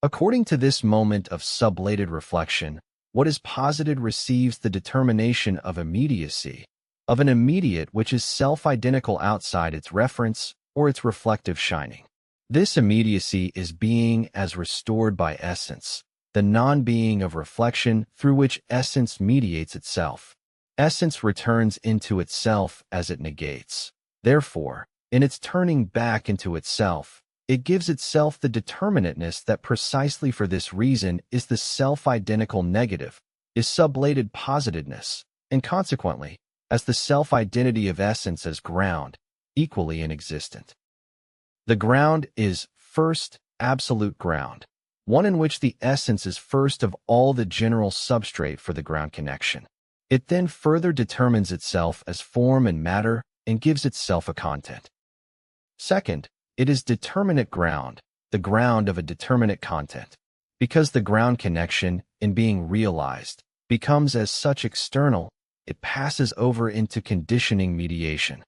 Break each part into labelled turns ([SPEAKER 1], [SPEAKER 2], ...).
[SPEAKER 1] According to this moment of sublated reflection, what is posited receives the determination of immediacy, of an immediate which is self-identical outside its reference or its reflective shining. This immediacy is being as restored by essence, the non-being of reflection through which essence mediates itself. Essence returns into itself as it negates. Therefore, in its turning back into itself, it gives itself the determinateness that precisely for this reason is the self-identical negative, is sublated positedness, and consequently, as the self-identity of essence as ground, equally inexistent. The ground is, first, absolute ground, one in which the essence is first of all the general substrate for the ground connection. It then further determines itself as form and matter and gives itself a content. Second, it is determinate ground, the ground of a determinate content, because the ground connection, in being realized, becomes as such external, it passes over into conditioning mediation.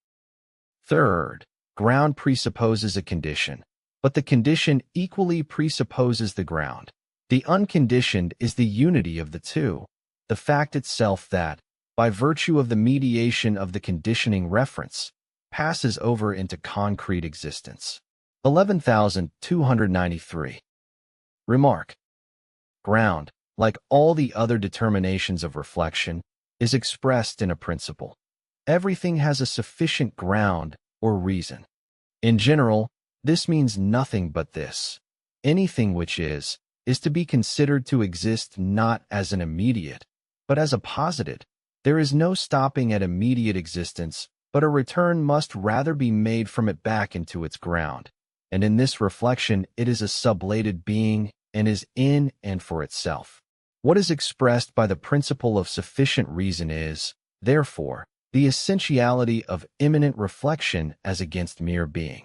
[SPEAKER 1] Third, ground presupposes a condition, but the condition equally presupposes the ground. The unconditioned is the unity of the two, the fact itself that, by virtue of the mediation of the conditioning reference, passes over into concrete existence. 11,293. Remark. Ground, like all the other determinations of reflection, is expressed in a principle. Everything has a sufficient ground or reason. In general, this means nothing but this. Anything which is to be considered to exist not as an immediate, but as a posited. There is no stopping at immediate existence, but a return must rather be made from it back into its ground. And in this reflection, it is a sublated being and is in and for itself. What is expressed by the principle of sufficient reason is, therefore, the essentiality of immanent reflection as against mere being.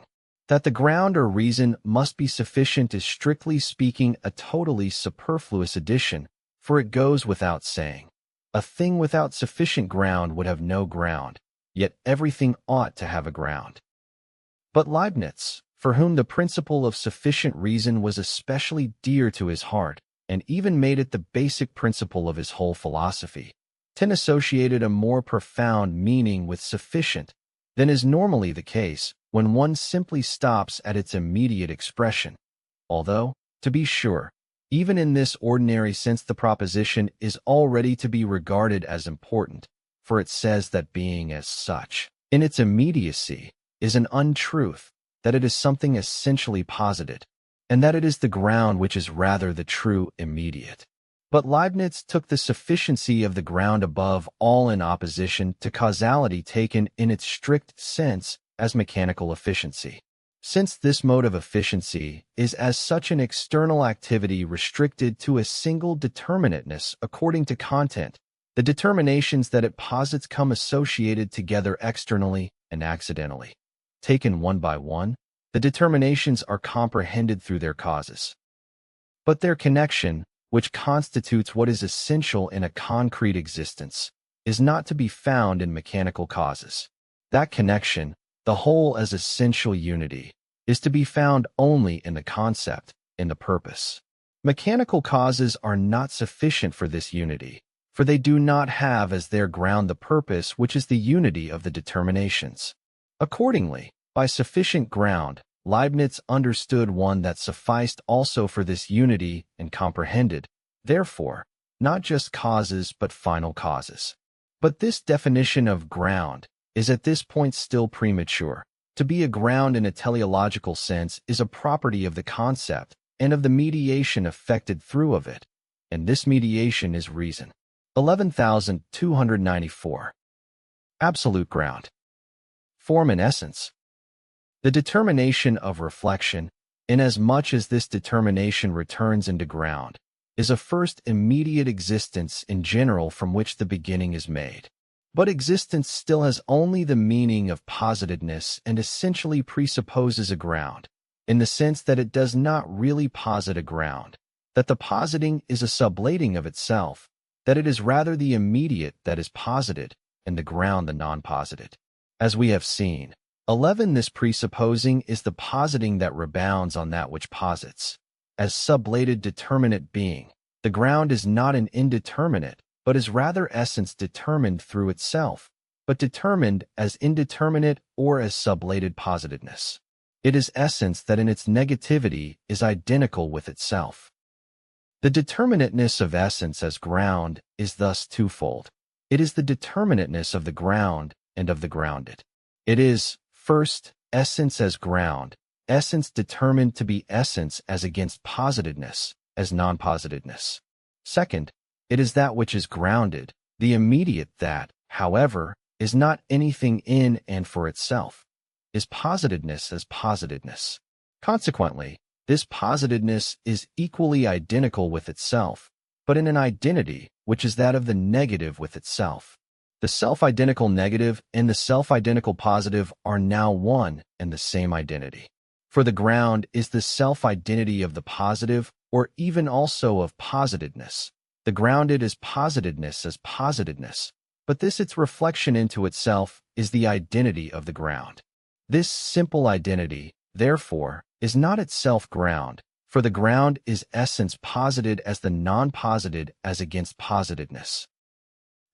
[SPEAKER 1] That the ground or reason must be sufficient is strictly speaking a totally superfluous addition, for it goes without saying. A thing without sufficient ground would have no ground, yet everything ought to have a ground. But Leibniz, for whom the principle of sufficient reason was especially dear to his heart, and even made it the basic principle of his whole philosophy, associated a more profound meaning with sufficient than is normally the case when one simply stops at its immediate expression, although, to be sure, even in this ordinary sense the proposition is already to be regarded as important, for it says that being as such, in its immediacy, is an untruth, that it is something essentially posited, and that it is the ground which is rather the true immediate. But Leibniz took the sufficiency of the ground above all in opposition to causality taken in its strict sense as mechanical efficiency. Since this mode of efficiency is as such an external activity restricted to a single determinateness according to content, the determinations that it posits come associated together externally and accidentally. Taken one by one, the determinations are comprehended through their causes. But their connection, which constitutes what is essential in a concrete existence, is not to be found in mechanical causes. That connection, the whole as essential unity, is to be found only in the concept, in the purpose. Mechanical causes are not sufficient for this unity, for they do not have as their ground the purpose which is the unity of the determinations. Accordingly, by sufficient ground, Leibniz understood one that sufficed also for this unity and comprehended, therefore, not just causes but final causes. But this definition of ground is at this point still premature. To be a ground in a teleological sense is a property of the concept and of the mediation effected through of it, and this mediation is reason. 11,294. Absolute ground. Form and essence. The determination of reflection, inasmuch as this determination returns into ground, is a first immediate existence in general from which the beginning is made. But existence still has only the meaning of positedness and essentially presupposes a ground, in the sense that it does not really posit a ground, that the positing is a sublating of itself, that it is rather the immediate that is posited, and the ground the non-posited. As we have seen, 11 this presupposing is the positing that rebounds on that which posits. as sublated determinate being. The ground is not an indeterminate, but is rather essence determined through itself, but determined as indeterminate or as sublated positedness. It is essence that in its negativity is identical with itself. The determinateness of essence as ground is thus twofold. It is the determinateness of the ground and of the grounded. It is, first, essence as ground, essence determined to be essence as against positedness, as non-positedness. Second, it is that which is grounded, the immediate that, however, is not anything in and for itself, is positedness as positedness. Consequently, this positedness is equally identical with itself, but in an identity which is that of the negative with itself. The self-identical negative and the self-identical positive are now one and the same identity. For the ground is the self-identity of the positive, or even also of positedness. The grounded is positedness as positedness, but this its reflection into itself is the identity of the ground. This simple identity, therefore, is not itself ground, for the ground is essence posited as the non-posited as against positedness.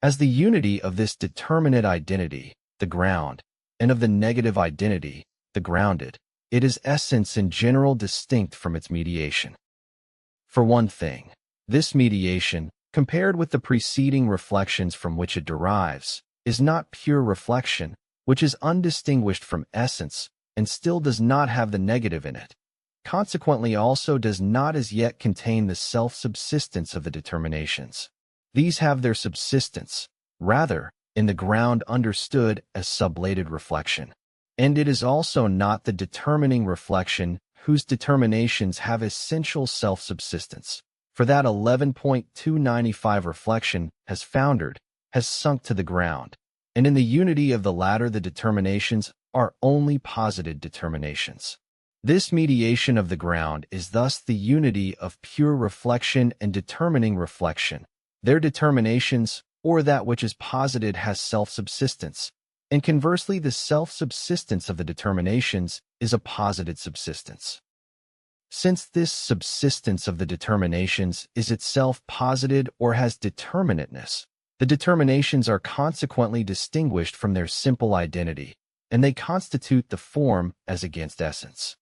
[SPEAKER 1] As the unity of this determinate identity, the ground, and of the negative identity, the grounded, it is essence in general distinct from its mediation. For one thing, this mediation, compared with the preceding reflections from which it derives, is not pure reflection, which is undistinguished from essence, and still does not have the negative in it. Consequently also does not as yet contain the self-subsistence of the determinations. These have their subsistence, rather, in the ground understood as sublated reflection. And it is also not the determining reflection whose determinations have essential self-subsistence. For that 11.295 reflection has foundered, has sunk to the ground, and in the unity of the latter the determinations are only posited determinations. This mediation of the ground is thus the unity of pure reflection and determining reflection. Their determinations, or that which is posited, has self-subsistence, and conversely the self-subsistence of the determinations is a posited subsistence. Since this subsistence of the determinations is itself posited or has determinateness, the determinations are consequently distinguished from their simple identity, and they constitute the form as against essence.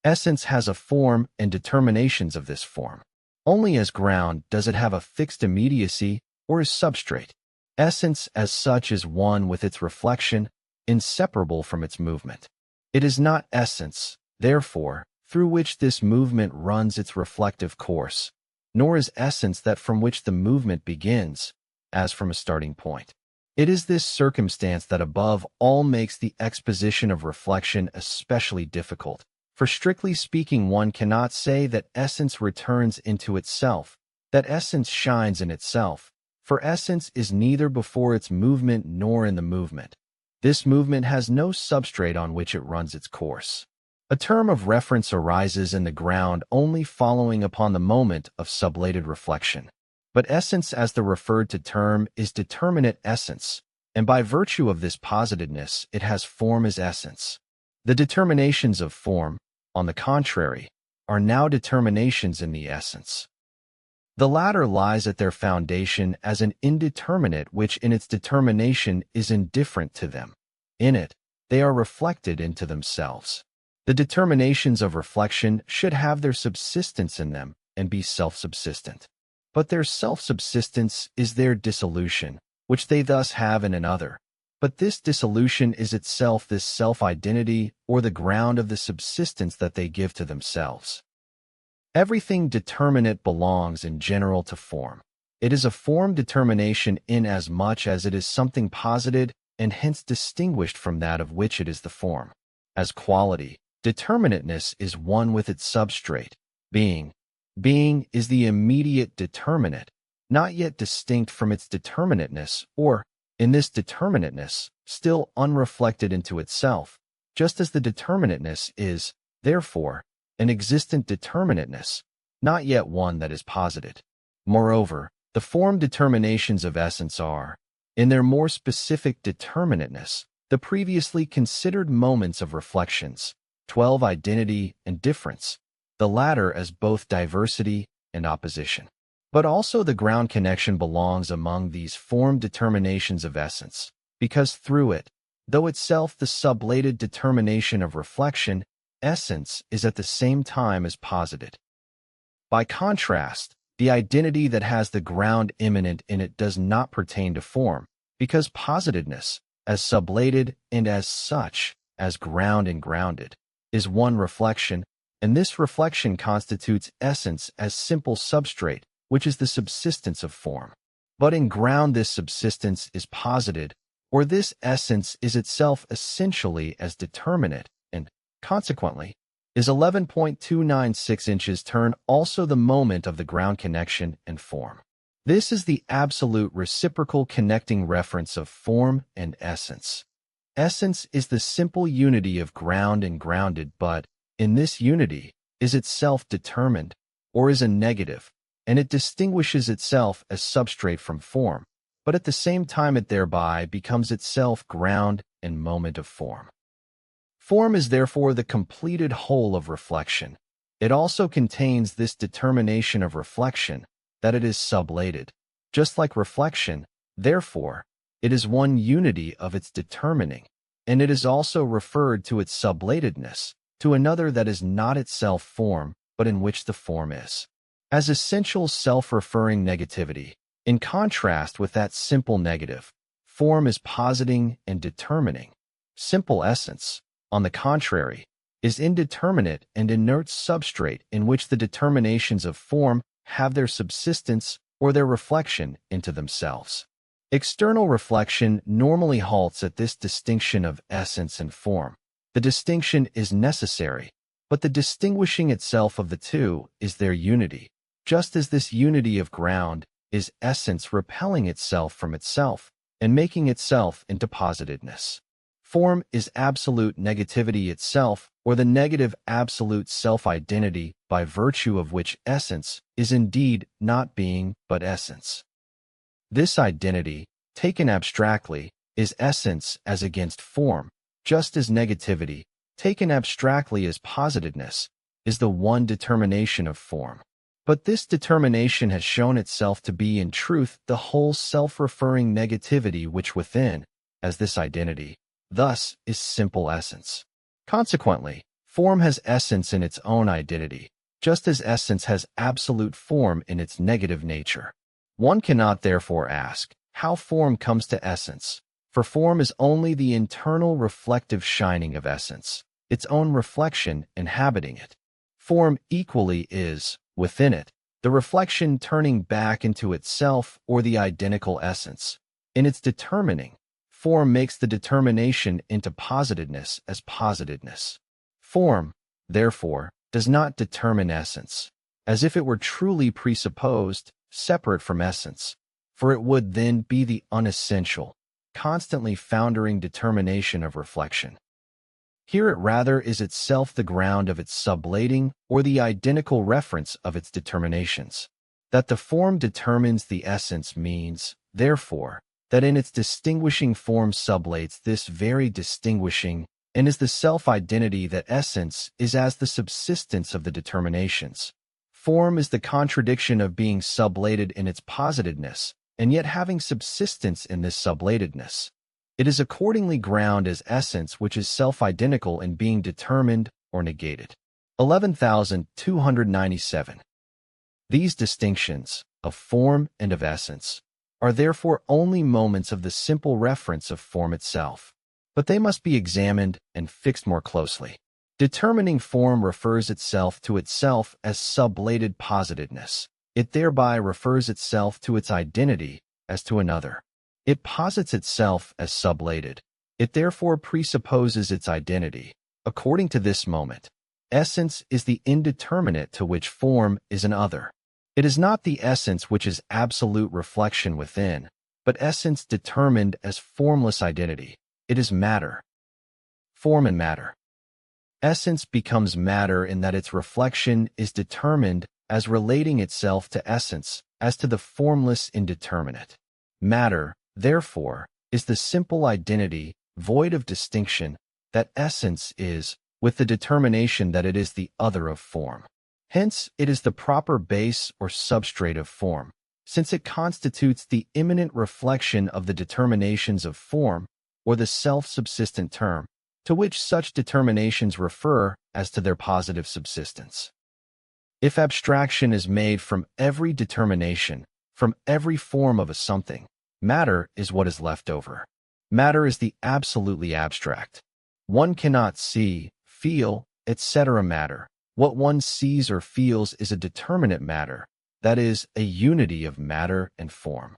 [SPEAKER 1] Essence has a form and determinations of this form. Only as ground does it have a fixed immediacy or as substrate. Essence as such is one with its reflection, inseparable from its movement. It is not essence, therefore, through which this movement runs its reflective course, nor is essence that from which the movement begins, as from a starting point. It is this circumstance that above all makes the exposition of reflection especially difficult, for strictly speaking one cannot say that essence returns into itself, that essence shines in itself, for essence is neither before its movement nor in the movement. This movement has no substrate on which it runs its course. A term of reference arises in the ground only following upon the moment of sublated reflection. But essence as the referred to term is determinate essence, and by virtue of this positedness it has form as essence. The determinations of form, on the contrary, are now determinations in the essence. The latter lies at their foundation as an indeterminate which in its determination is indifferent to them. In it, they are reflected into themselves. The determinations of reflection should have their subsistence in them and be self-subsistent. But their self-subsistence is their dissolution, which they thus have in another. But this dissolution is itself this self-identity or the ground of the subsistence that they give to themselves. Everything determinate belongs in general to form. It is a form determination inasmuch as it is something posited and hence distinguished from that of which it is the form. As quality, determinateness is one with its substrate, being. Being is the immediate determinate, not yet distinct from its determinateness, or, in this determinateness, still unreflected into itself, just as the determinateness is, therefore, an existent determinateness, not yet one that is posited. Moreover, the form determinations of essence are, in their more specific determinateness, the previously considered moments of reflections, 12 identity and difference, the latter as both diversity and opposition. But also the ground connection belongs among these form determinations of essence, because through it, though itself the sublated determination of reflection, essence is at the same time as posited. By contrast, the identity that has the ground immanent in it does not pertain to form, because positedness, as sublated and as such, as ground and grounded, is one reflection, and this reflection constitutes essence as simple substrate, which is the subsistence of form. But in ground this subsistence is posited, or this essence is itself essentially as determinate, and, consequently, is 11.296 inches turn also the moment of the ground connection and form. This is the absolute reciprocal connecting reference of form and essence. Essence is the simple unity of ground and grounded, but, in this unity, is itself determined, or is a negative, and it distinguishes itself as substrate from form, but at the same time it thereby becomes itself ground and moment of form. Form is therefore the completed whole of reflection. It also contains this determination of reflection, that it is sublated. Just like reflection, therefore, it is one unity of its determining, and it is also referred to its sublatedness, to another that is not itself form, but in which the form is. As essential self-referring negativity, in contrast with that simple negative, form is positing and determining. Simple essence, on the contrary, is indeterminate and inert substrate in which the determinations of form have their subsistence or their reflection into themselves. External reflection normally halts at this distinction of essence and form. The distinction is necessary, but the distinguishing itself of the two is their unity, just as this unity of ground is essence repelling itself from itself and making itself into positedness. Form is absolute negativity itself, or the negative absolute self-identity by virtue of which essence is indeed not being but essence. This identity, taken abstractly, is essence as against form, just as negativity, taken abstractly as positedness, is the one determination of form. But this determination has shown itself to be in truth the whole self-referring negativity which within, as this identity, thus is simple essence. Consequently, form has essence in its own identity, just as essence has absolute form in its negative nature. One cannot therefore ask how form comes to essence, for form is only the internal reflective shining of essence, its own reflection inhabiting it. Form equally is, within it, the reflection turning back into itself or the identical essence. In its determining, form makes the determination into positedness as positedness. Form, therefore, does not determine essence, as if it were truly presupposed, separate from essence, for it would then be the unessential, constantly foundering determination of reflection. Here it rather is itself the ground of its sublating or the identical reference of its determinations. That the form determines the essence means, therefore, that in its distinguishing form sublates this very distinguishing, and is the self-identity that essence is as the subsistence of the determinations. Form is the contradiction of being sublated in its positedness, and yet having subsistence in this sublatedness. It is accordingly ground as essence which is self-identical in being determined or negated. 11,297. These distinctions, of form and of essence, are therefore only moments of the simple reference of form itself, but they must be examined and fixed more closely. Determining form refers itself to itself as sublated positedness. It thereby refers itself to its identity as to another. It posits itself as sublated. It therefore presupposes its identity. According to this moment, essence is the indeterminate to which form is an other. It is not the essence which is absolute reflection within, but essence determined as formless identity. It is matter. Form and matter. Essence becomes matter in that its reflection is determined as relating itself to essence as to the formless indeterminate. Matter, therefore, is the simple identity, void of distinction, that essence is, with the determination that it is the other of form. Hence, it is the proper base or substrate of form, since it constitutes the immanent reflection of the determinations of form, or the self-subsistent term, to which such determinations refer as to their positive subsistence. If abstraction is made from every determination, from every form of a something, matter is what is left over. Matter is the absolutely abstract. One cannot see, feel, etc. matter. What one sees or feels is a determinate matter, that is, a unity of matter and form.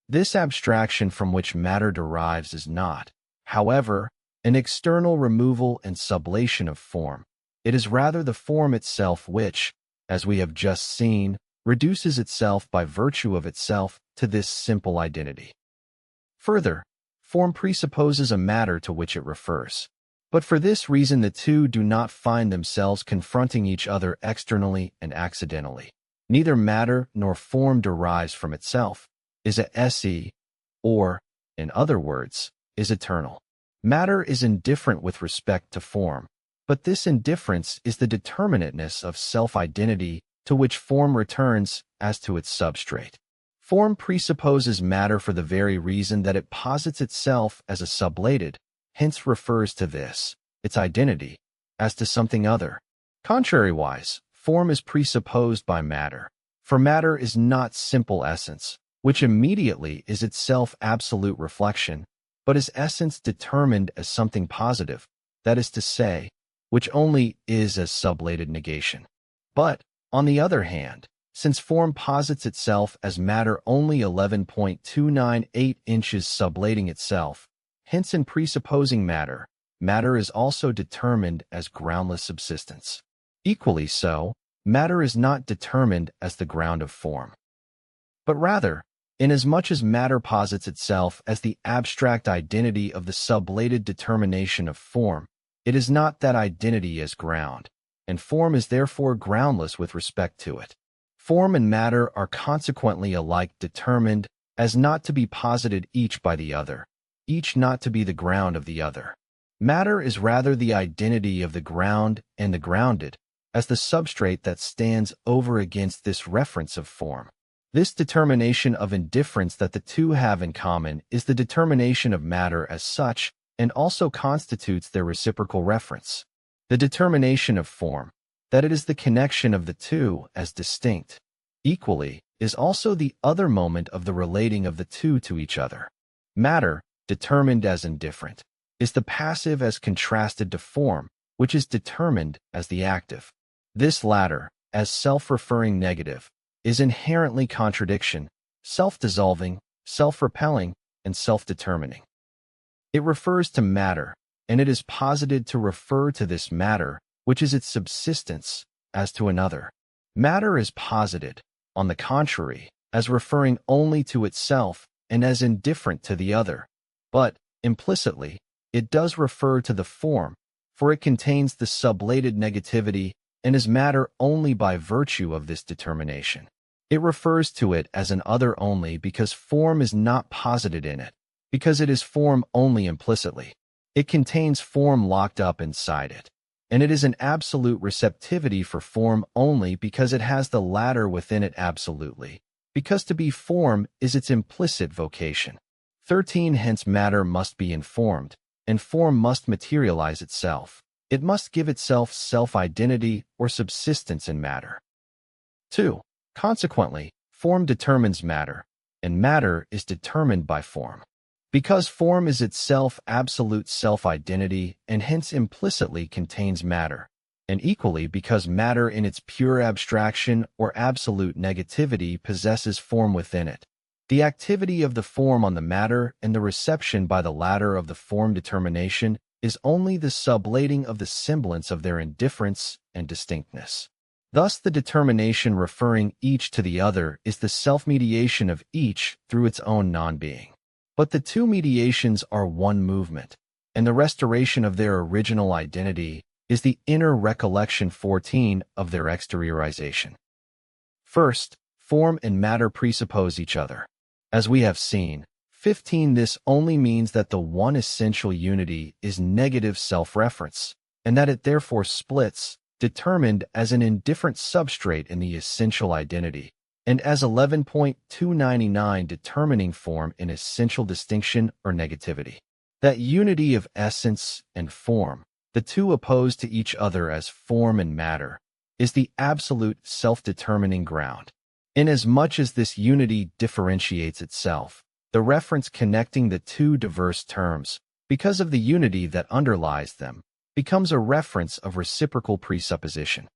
[SPEAKER 1] This abstraction from which matter derives is not, however, an external removal and sublation of form. It is rather the form itself which, as we have just seen, reduces itself by virtue of itself to this simple identity. Further, form presupposes a matter to which it refers. But for this reason the two do not find themselves confronting each other externally and accidentally. Neither matter nor form derives from itself, is a se, or, in other words, is eternal. Matter is indifferent with respect to form, but this indifference is the determinateness of self-identity to which form returns as to its substrate. Form presupposes matter for the very reason that it posits itself as a sublated, hence refers to this, its identity, as to something other. Contrariwise, form is presupposed by matter, for matter is not simple essence, which immediately is itself absolute reflection, but is essence determined as something positive, that is to say, which only is as sublated negation. But, on the other hand, since form posits itself as matter only 11.298 inches sublating itself, hence in presupposing matter, matter is also determined as groundless subsistence. Equally so, matter is not determined as the ground of form. But rather, inasmuch as matter posits itself as the abstract identity of the sublated determination of form, it is not that identity as ground, and form is therefore groundless with respect to it. Form and matter are consequently alike determined as not to be posited each by the other, each not to be the ground of the other. Matter is rather the identity of the ground and the grounded, as the substrate that stands over against this reference of form. This determination of indifference that the two have in common is the determination of matter as such, and also constitutes their reciprocal reference. The determination of form, that it is the connection of the two as distinct, equally, is also the other moment of the relating of the two to each other. Matter, determined as indifferent, is the passive as contrasted to form, which is determined as the active. This latter, as self-referring negative, is inherently contradiction, self-dissolving, self-repelling, and self-determining. It refers to matter, and it is posited to refer to this matter, which is its subsistence, as to another. Matter is posited, on the contrary, as referring only to itself and as indifferent to the other. But, implicitly, it does refer to the form, for it contains the sublated negativity and is matter only by virtue of this determination. It refers to it as an other only because form is not posited in it, because it is form only implicitly. It contains form locked up inside it, and it is an absolute receptivity for form only because it has the latter within it absolutely, because to be form is its implicit vocation. 13. Hence matter must be informed, and form must materialize itself. It must give itself self-identity or subsistence in matter. 2. Consequently, form determines matter, and matter is determined by form. Because form is itself absolute self-identity and hence implicitly contains matter, and equally because matter in its pure abstraction or absolute negativity possesses form within it. The activity of the form on the matter and the reception by the latter of the form determination is only the sublating of the semblance of their indifference and distinctness. Thus the determination referring each to the other is the self-mediation of each through its own non-being. But the two mediations are one movement, and the restoration of their original identity is the inner recollection 14 of their exteriorization. First, form and matter presuppose each other. As we have seen, 15. This only means that the one essential unity is negative self-reference, and that it therefore splits, determined as an indifferent substrate in the essential identity, and as 11.299 determining form in essential distinction or negativity. That unity of essence and form, the two opposed to each other as form and matter, is the absolute self-determining ground. Inasmuch as this unity differentiates itself, the reference connecting the two diverse terms, because of the unity that underlies them, becomes a reference of reciprocal presupposition.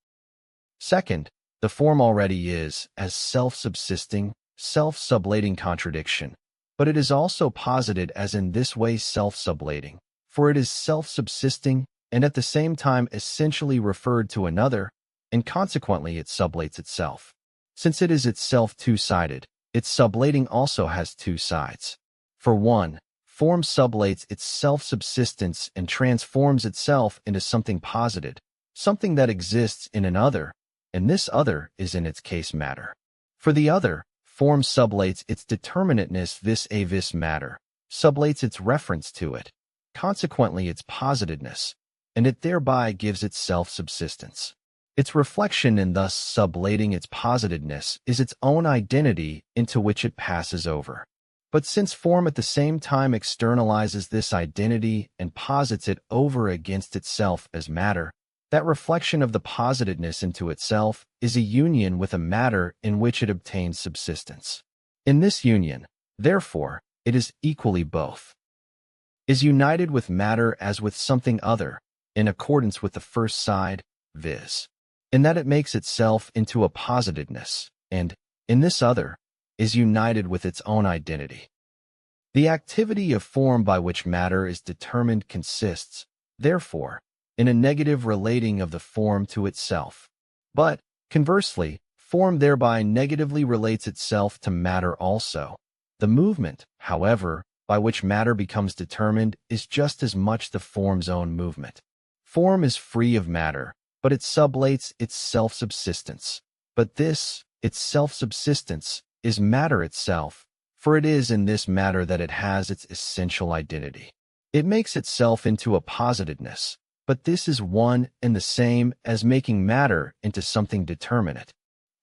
[SPEAKER 1] Second, the form already is, as self-subsisting, self-sublating contradiction, but it is also posited as in this way self-sublating, for it is self-subsisting and at the same time essentially referred to another, and consequently it sublates itself. Since it is itself two-sided, its sublating also has two sides. For one, form sublates its self-subsistence and transforms itself into something posited, something that exists in an other, and this other is in its case matter. For the other, form sublates its determinateness vis-a-vis matter, sublates its reference to it, consequently its positedness, and it thereby gives it self-subsistence. Its reflection in thus sublating its positedness is its own identity into which it passes over. But since form at the same time externalizes this identity and posits it over against itself as matter, that reflection of the positedness into itself is a union with a matter in which it obtains subsistence. In this union, therefore, it is equally both. Is united with matter as with something other, in accordance with the first side, viz. In that it makes itself into a positedness, and, in this other, is united with its own identity. The activity of form by which matter is determined consists, therefore, in a negative relating of the form to itself. But, conversely, form thereby negatively relates itself to matter also. The movement, however, by which matter becomes determined is just as much the form's own movement. Form is free of matter, but it sublates its self-subsistence. But this, its self-subsistence, is matter itself, for it is in this matter that it has its essential identity. It makes itself into a positedness, but this is one and the same as making matter into something determinate.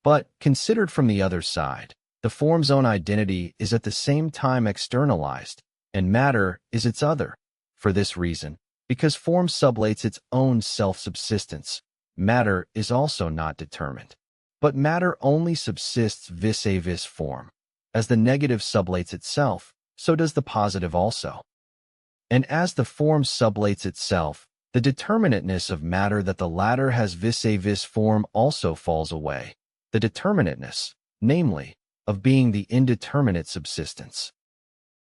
[SPEAKER 1] But, considered from the other side, the form's own identity is at the same time externalized, and matter is its other. For this reason, because form sublates its own self-subsistence, matter is also not determined. But matter only subsists vis-a-vis form. As the negative sublates itself, so does the positive also. And as the form sublates itself, the determinateness of matter that the latter has vis-a-vis form also falls away. The determinateness, namely, of being the indeterminate subsistence.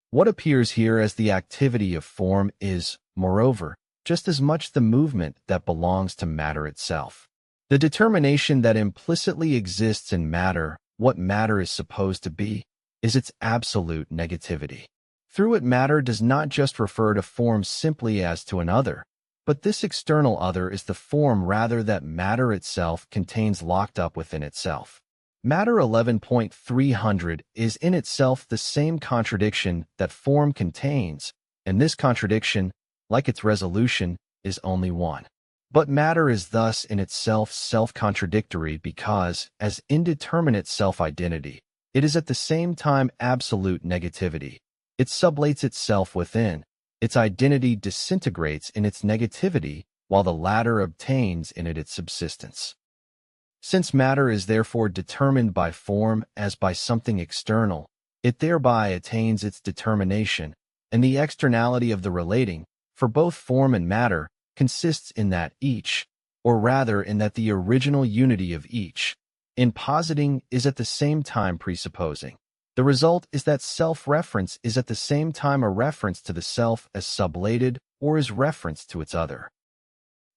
[SPEAKER 1] What appears here as the activity of form is, moreover, just as much the movement that belongs to matter itself. The determination that implicitly exists in matter, what matter is supposed to be, is its absolute negativity. Through it, matter does not just refer to form simply as to an other, but this external other is the form rather that matter itself contains locked up within itself. Matter 11.300 is in itself the same contradiction that form contains, and this contradiction, like its resolution, is only one. But matter is thus in itself self-contradictory because, as indeterminate self-identity, it is at the same time absolute negativity. It sublates itself within. Its identity disintegrates in its negativity, while the latter obtains in it its subsistence. Since matter is therefore determined by form as by something external, it thereby attains its determination, and the externality of the relating, for both form and matter, consists in that each, or rather in that the original unity of each, in positing is at the same time presupposing. The result is that self-reference is at the same time a reference to the self as sublated or is reference to its other.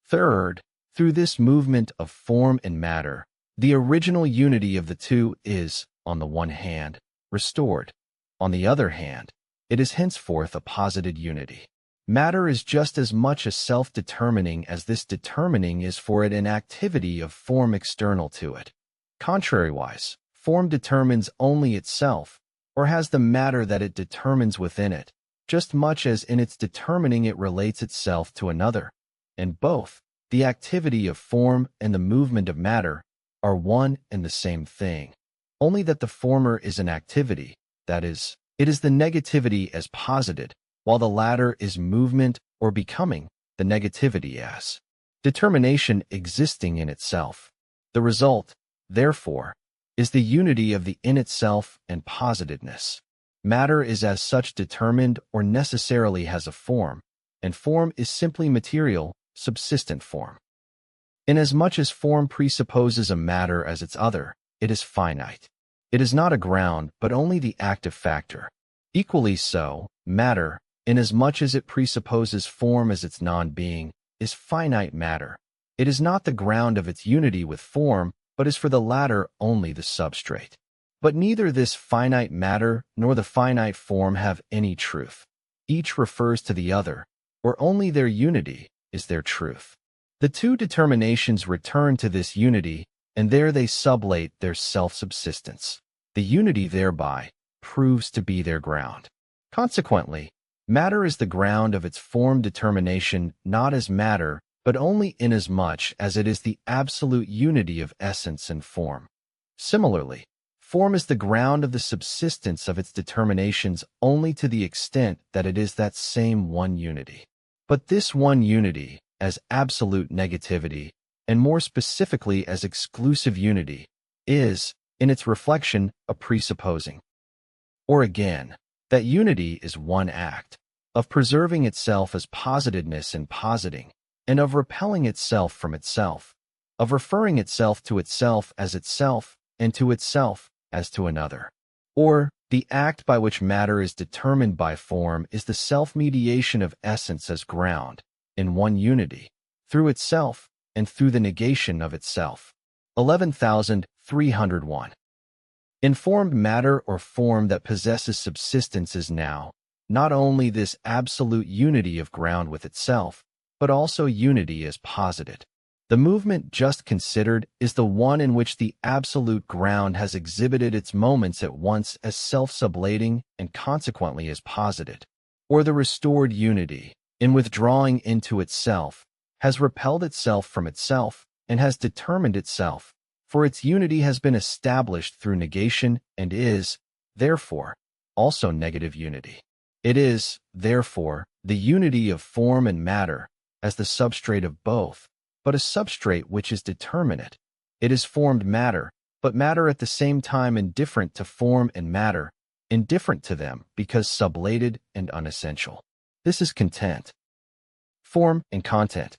[SPEAKER 1] Third, through this movement of form and matter, the original unity of the two is, on the one hand, restored. On the other hand, it is henceforth a posited unity. Matter is just as much a self-determining as this determining is for it an activity of form external to it. Contrariwise, form determines only itself, or has the matter that it determines within it, just much as in its determining it relates itself to another, and both, the activity of form and the movement of matter are one and the same thing, only that the former is an activity, that is, it is the negativity as posited, while the latter is movement or becoming, the negativity as determination existing in itself. The result, therefore, is the unity of the in itself and positedness. Matter is as such determined or necessarily has a form, and form is simply material, subsistent form. Inasmuch as form presupposes a matter as its other, it is finite. It is not a ground, but only the active factor. Equally so, matter, inasmuch as it presupposes form as its non-being, is finite matter. It is not the ground of its unity with form, but is for the latter only the substrate. But neither this finite matter nor the finite form have any truth. Each refers to the other, or only their unity is their truth. The two determinations return to this unity, and there they sublate their self-subsistence. The unity thereby proves to be their ground. Consequently, matter is the ground of its form determination not as matter, but only inasmuch as it is the absolute unity of essence and form. Similarly, form is the ground of the subsistence of its determinations only to the extent that it is that same one unity. But this one unity, as absolute negativity, and more specifically as exclusive unity, is, in its reflection, a presupposing. Or again, that unity is one act, of preserving itself as positedness and positing, and of repelling itself from itself, of referring itself to itself as itself, and to itself as to another. Or, the act by which matter is determined by form is the self-mediation of essence as ground, in one unity, through itself and through the negation of itself. 11,301. Informed matter or form that possesses subsistence is now, not only this absolute unity of ground with itself, but also unity as posited. The movement just considered is the one in which the absolute ground has exhibited its moments at once as self-sublating and consequently as posited, or the restored unity, in withdrawing into itself, has repelled itself from itself and has determined itself, for its unity has been established through negation and is, therefore, also negative unity. It is, therefore, the unity of form and matter as the substrate of both, but a substrate which is determinate. It is formed matter, but matter at the same time indifferent to form and matter, indifferent to them because sublated and unessential. This is content. Form and content.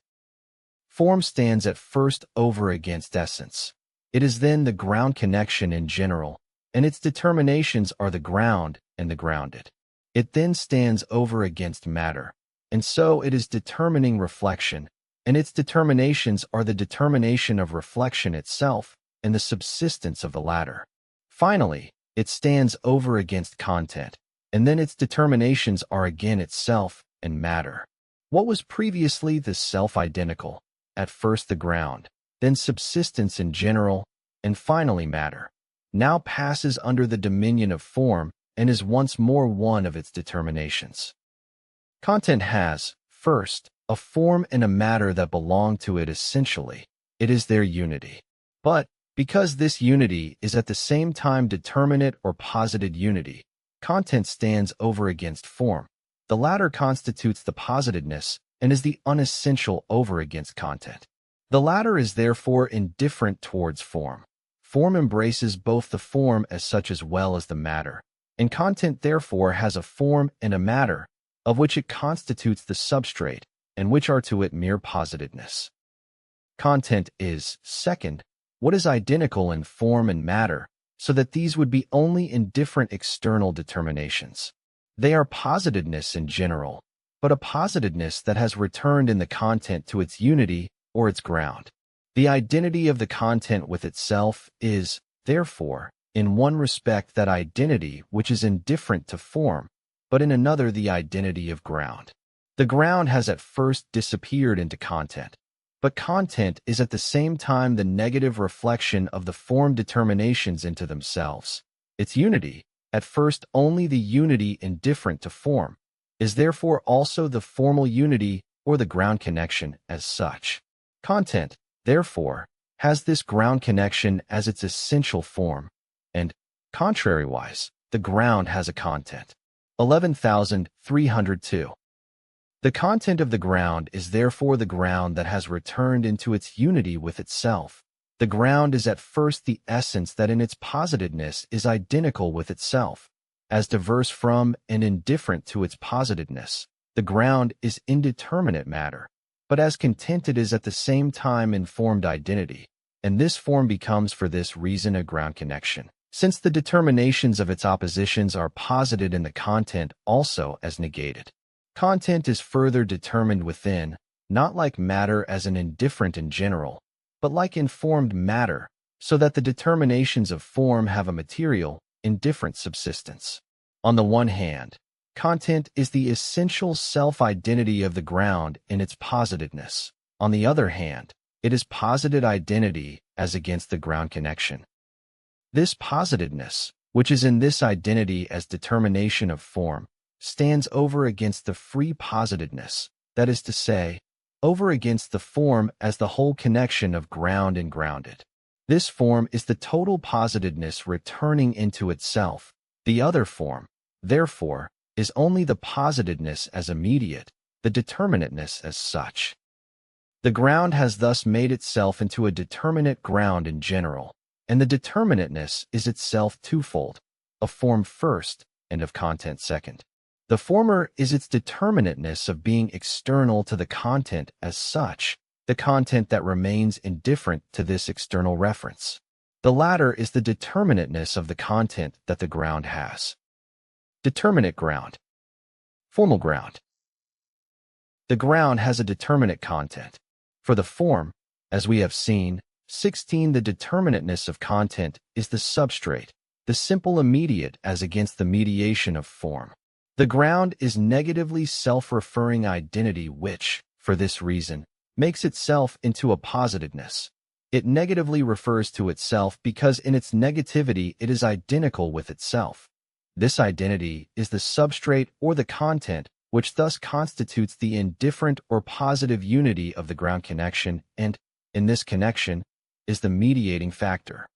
[SPEAKER 1] Form stands at first over against essence. It is then the ground connection in general, and its determinations are the ground and the grounded. It then stands over against matter, and so it is determining reflection, and its determinations are the determination of reflection itself and the subsistence of the latter. Finally, it stands over against content, and then its determinations are again itself and matter. What was previously the self-identical, at first the ground, then subsistence in general, and finally matter, now passes under the dominion of form and is once more one of its determinations. Content has, first, a form and a matter that belong to it essentially. It is their unity. But, because this unity is at the same time determinate or posited unity, content stands over against form. The latter constitutes the positedness and is the unessential over against content. The latter is therefore indifferent towards form. Form embraces both the form as such as well as the matter, and content therefore has a form and a matter, of which it constitutes the substrate, and which are to it mere positedness. Content is, second, what is identical in form and matter, so that these would be only indifferent external determinations. They are positedness in general, but a positedness that has returned in the content to its unity or its ground. The identity of the content with itself is, therefore, in one respect that identity which is indifferent to form, but in another the identity of ground. The ground has at first disappeared into content, but content is at the same time the negative reflection of the form determinations into themselves. Its unity, at first only the unity indifferent to form, is therefore also the formal unity or the ground connection as such. Content, therefore, has this ground connection as its essential form, and, contrariwise, the ground has a content. 11,302. The content of the ground is therefore the ground that has returned into its unity with itself. The ground is at first the essence that in its positedness is identical with itself. As diverse from and indifferent to its positedness, the ground is indeterminate matter, but as content it is at the same time informed identity, and this form becomes for this reason a ground connection, since the determinations of its oppositions are posited in the content also as negated. Content is further determined within, not like matter as an indifferent in general, but like informed matter, so that the determinations of form have a material, indifferent subsistence. On the one hand, content is the essential self-identity of the ground in its positedness. On the other hand, it is posited identity as against the ground connection. This positedness, which is in this identity as determination of form, stands over against the free positedness, that is to say, over against the form as the whole connection of ground and grounded. This form is the total positedness returning into itself. The other form, therefore, is only the positedness as immediate, the determinateness as such. The ground has thus made itself into a determinate ground in general, and the determinateness is itself twofold, of form first and of content second. The former is its determinateness of being external to the content as such, the content that remains indifferent to this external reference. The latter is the determinateness of the content that the ground has. Determinate ground. Formal ground. The ground has a determinate content. For the form, as we have seen, 16 the determinateness of content is the substrate, the simple immediate as against the mediation of form. The ground is negatively self-referring identity which, for this reason, makes itself into a positedness. It negatively refers to itself because in its negativity it is identical with itself. This identity is the substrate or the content which thus constitutes the indifferent or positive unity of the ground connection and, in this connection, is the mediating factor.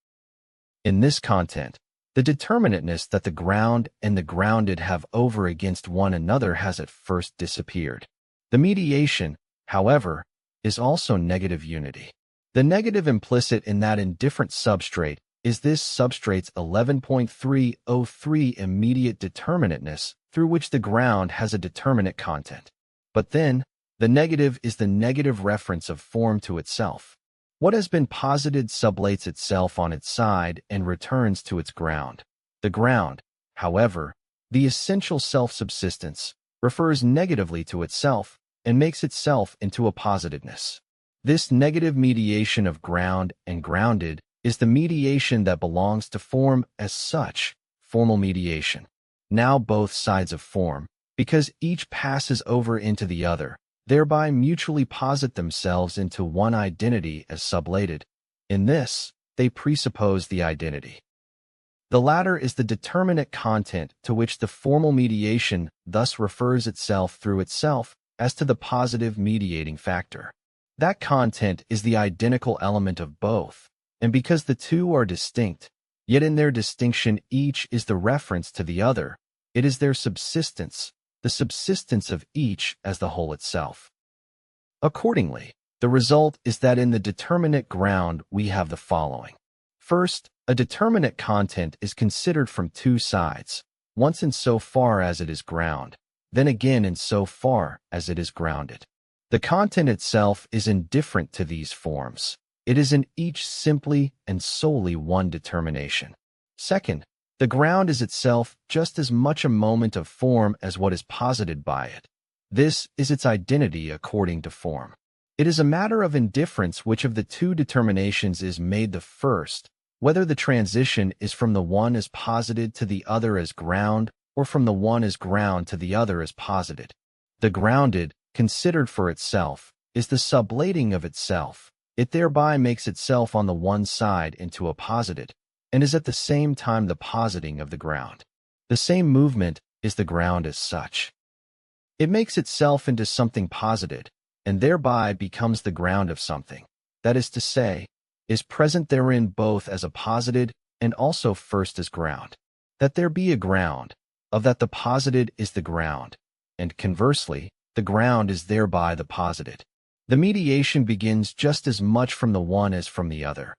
[SPEAKER 1] In this content, the determinateness that the ground and the grounded have over against one another has at first disappeared. The mediation, however, is also negative unity. The negative implicit in that indifferent substrate is this substrate's 11.303 immediate determinateness through which the ground has a determinate content. But then, the negative is the negative reference of form to itself. What has been posited sublates itself on its side and returns to its ground. The ground, however, the essential self-subsistence, refers negatively to itself and makes itself into a positedness. This negative mediation of ground and grounded is the mediation that belongs to form as such, formal mediation. Now both sides of form, because each passes over into the other, thereby mutually posit themselves into one identity as sublated. In this, they presuppose the identity. The latter is the determinate content to which the formal mediation thus refers itself through itself as to the positive mediating factor. That content is the identical element of both, and because the two are distinct, yet in their distinction each is the reference to the other, it is their subsistence, the subsistence of each as the whole itself. Accordingly, the result is that in the determinate ground we have the following. First, a determinate content is considered from two sides, once in so far as it is ground, then again in so far as it is grounded. The content itself is indifferent to these forms. It is in each simply and solely one determination. Second, the ground is itself just as much a moment of form as what is posited by it. This is its identity according to form. It is a matter of indifference which of the two determinations is made the first, whether the transition is from the one as posited to the other as ground, or from the one as ground to the other as posited. The grounded, considered for itself, is the sublating of itself. It thereby makes itself on the one side into a posited, and is at the same time the positing of the ground. The same movement is the ground as such. It makes itself into something posited, and thereby becomes the ground of something, that is to say, is present therein both as a posited and also first as ground. That there be a ground, of that the posited is the ground, and conversely, the ground is thereby the posited. The mediation begins just as much from the one as from the other.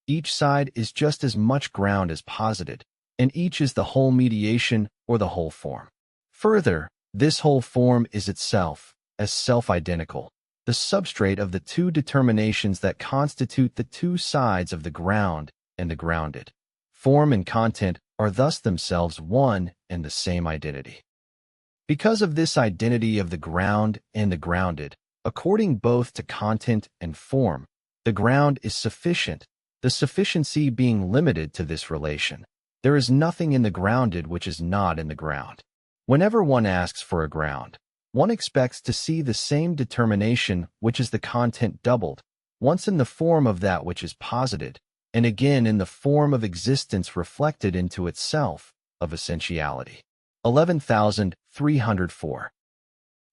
[SPEAKER 1] Each side is just as much ground as posited, and each is the whole mediation or the whole form. Further, this whole form is itself, as self-identical, the substrate of the two determinations that constitute the two sides of the ground and the grounded. Form and content are thus themselves one and the same identity. Because of this identity of the ground and the grounded, according both to content and form, the ground is sufficient, the sufficiency being limited to this relation. There is nothing in the grounded which is not in the ground. Whenever one asks for a ground, one expects to see the same determination which is the content doubled, once in the form of that which is posited, and again in the form of existence reflected into itself, of essentiality. 11,304.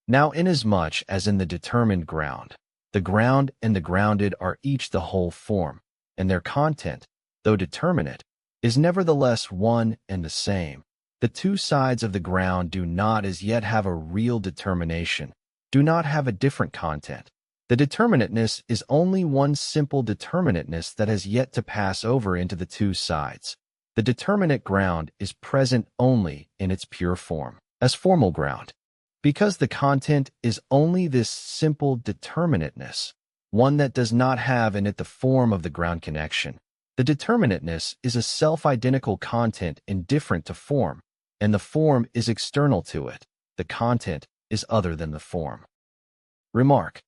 [SPEAKER 1] Now inasmuch as in the determined ground, the ground and the grounded are each the whole form, and their content, though determinate, is nevertheless one and the same, the two sides of the ground do not as yet have a real determination, do not have a different content. The determinateness is only one simple determinateness that has yet to pass over into the two sides. The determinate ground is present only in its pure form, as formal ground. Because the content is only this simple determinateness, one that does not have in it the form of the ground connection, the determinateness is a self-identical content indifferent to form, and the form is external to it. The content is other than the form. Remark.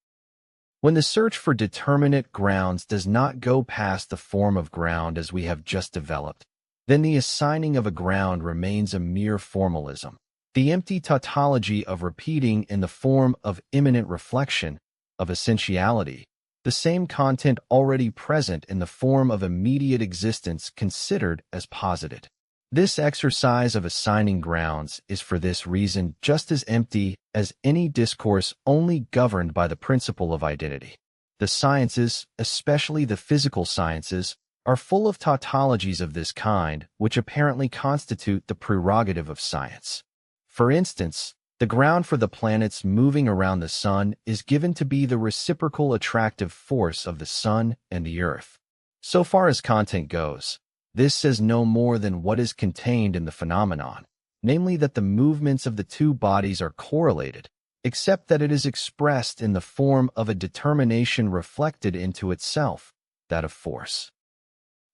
[SPEAKER 1] When the search for determinate grounds does not go past the form of ground as we have just developed, then the assigning of a ground remains a mere formalism, the empty tautology of repeating in the form of immanent reflection, of essentiality, the same content already present in the form of immediate existence considered as posited. This exercise of assigning grounds is for this reason just as empty as any discourse only governed by the principle of identity. The sciences, especially the physical sciences, are full of tautologies of this kind, which apparently constitute the prerogative of science. For instance, the ground for the planets moving around the sun is given to be the reciprocal attractive force of the sun and the earth. So far as content goes, this says no more than what is contained in the phenomenon, namely that the movements of the two bodies are correlated, except that it is expressed in the form of a determination reflected into itself, that of force.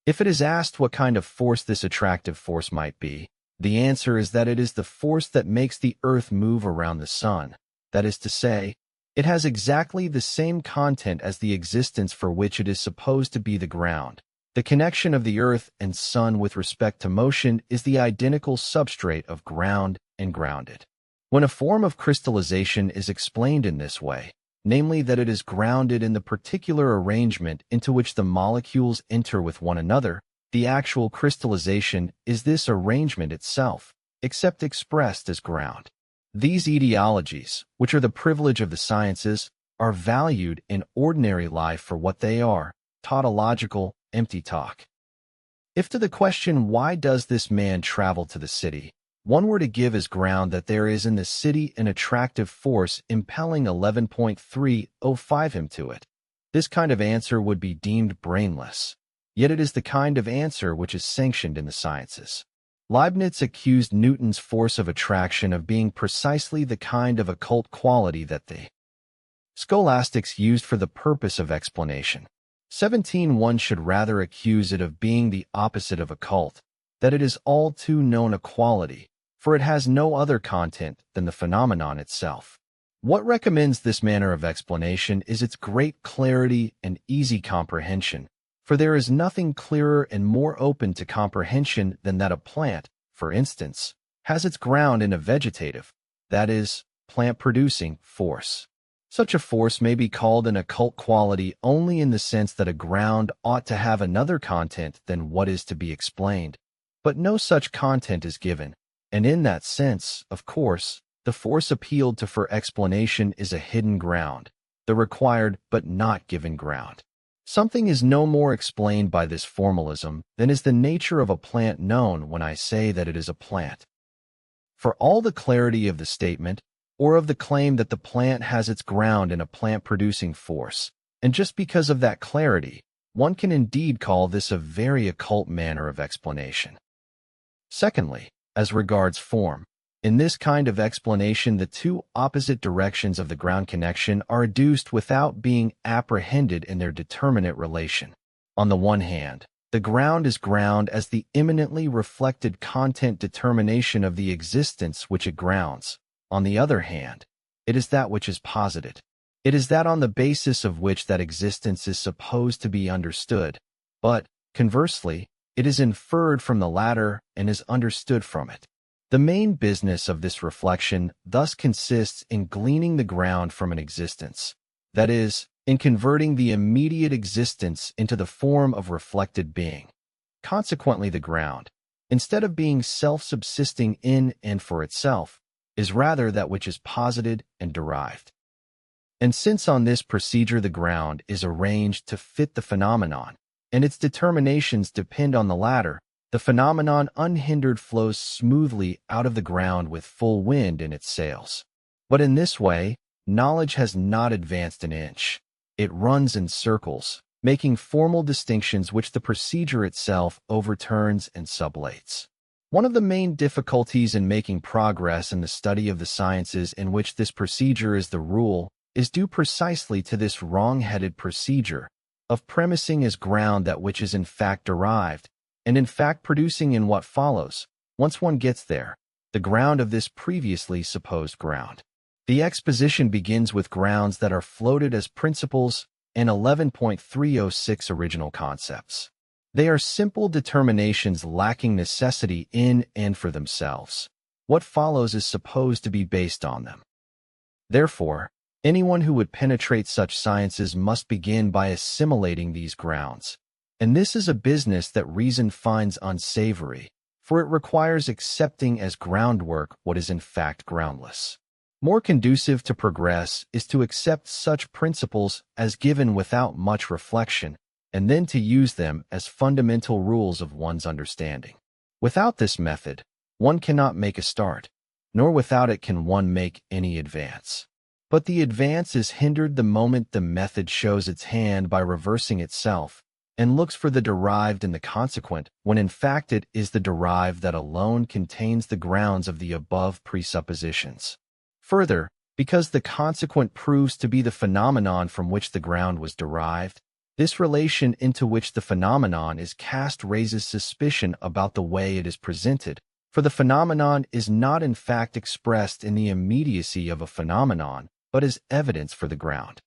[SPEAKER 1] If it is asked what kind of force this attractive force might be, the answer is that it is the force that makes the earth move around the sun. That is to say, it has exactly the same content as the existence for which it is supposed to be the ground. The connection of the earth and sun with respect to motion is the identical substrate of ground and grounded. When a form of crystallization is explained in this way, namely that it is grounded in the particular arrangement into which the molecules enter with one another, the actual crystallization is this arrangement itself, except expressed as ground. These etiologies, which are the privilege of the sciences, are valued in ordinary life for what they are, tautological, empty talk. If to the question, why does this man travel to the city, one were to give as ground that there is in the city an attractive force impelling 11.305 him to it, this kind of answer would be deemed brainless. Yet it is the kind of answer which is sanctioned in the sciences. Leibniz accused Newton's force of attraction of being precisely the kind of occult quality that the scholastics used for the purpose of explanation. 17.1 should rather accuse it of being the opposite of occult, that it is all too known a quality, for it has no other content than the phenomenon itself. What recommends this manner of explanation is its great clarity and easy comprehension, for there is nothing clearer and more open to comprehension than that a plant, for instance, has its ground in a vegetative, that is, plant-producing, force. Such a force may be called an occult quality only in the sense that a ground ought to have another content than what is to be explained, but no such content is given, and in that sense, of course, the force appealed to for explanation is a hidden ground. The the required but not given ground. Something is no more explained by this formalism than is the nature of a plant known when I say that it is a plant. For all the clarity of the statement, or of the claim that the plant has its ground in a plant-producing force, and just because of that clarity, one can indeed call this a very occult manner of explanation. Secondly, as regards form, in this kind of explanation the two opposite directions of the ground connection are adduced without being apprehended in their determinate relation. On the one hand, the ground is ground as the immanently reflected content determination of the existence which it grounds. On the other hand, it is that which is posited. It is that on the basis of which that existence is supposed to be understood, but, conversely, it is inferred from the latter and is understood from it. The main business of this reflection thus consists in gleaning the ground from an existence, that is, in converting the immediate existence into the form of reflected being. Consequently, the ground, instead of being self-subsisting in and for itself, is rather that which is posited and derived. And since on this procedure the ground is arranged to fit the phenomenon, and its determinations depend on the latter, the phenomenon unhindered flows smoothly out of the ground with full wind in its sails. But in this way, knowledge has not advanced an inch. It runs in circles, making formal distinctions which the procedure itself overturns and sublates. One of the main difficulties in making progress in the study of the sciences in which this procedure is the rule is due precisely to this wrong-headed procedure of premising as ground that which is in fact derived, and in fact producing in what follows, once one gets there, the ground of this previously supposed ground. The exposition begins with grounds that are floated as principles and 11.306 original concepts. They are simple determinations lacking necessity in and for themselves. What follows is supposed to be based on them. Therefore, anyone who would penetrate such sciences must begin by assimilating these grounds. And this is a business that reason finds unsavory, for it requires accepting as groundwork what is in fact groundless. More conducive to progress is to accept such principles as given without much reflection, and then to use them as fundamental rules of one's understanding. Without this method, one cannot make a start, nor without it can one make any advance. But the advance is hindered the moment the method shows its hand by reversing itself, and looks for the derived in the consequent, when in fact it is the derived that alone contains the grounds of the above presuppositions. Further, because the consequent proves to be the phenomenon from which the ground was derived, this relation into which the phenomenon is cast raises suspicion about the way it is presented, for the phenomenon is not in fact expressed in the immediacy of a phenomenon, but as evidence for the ground.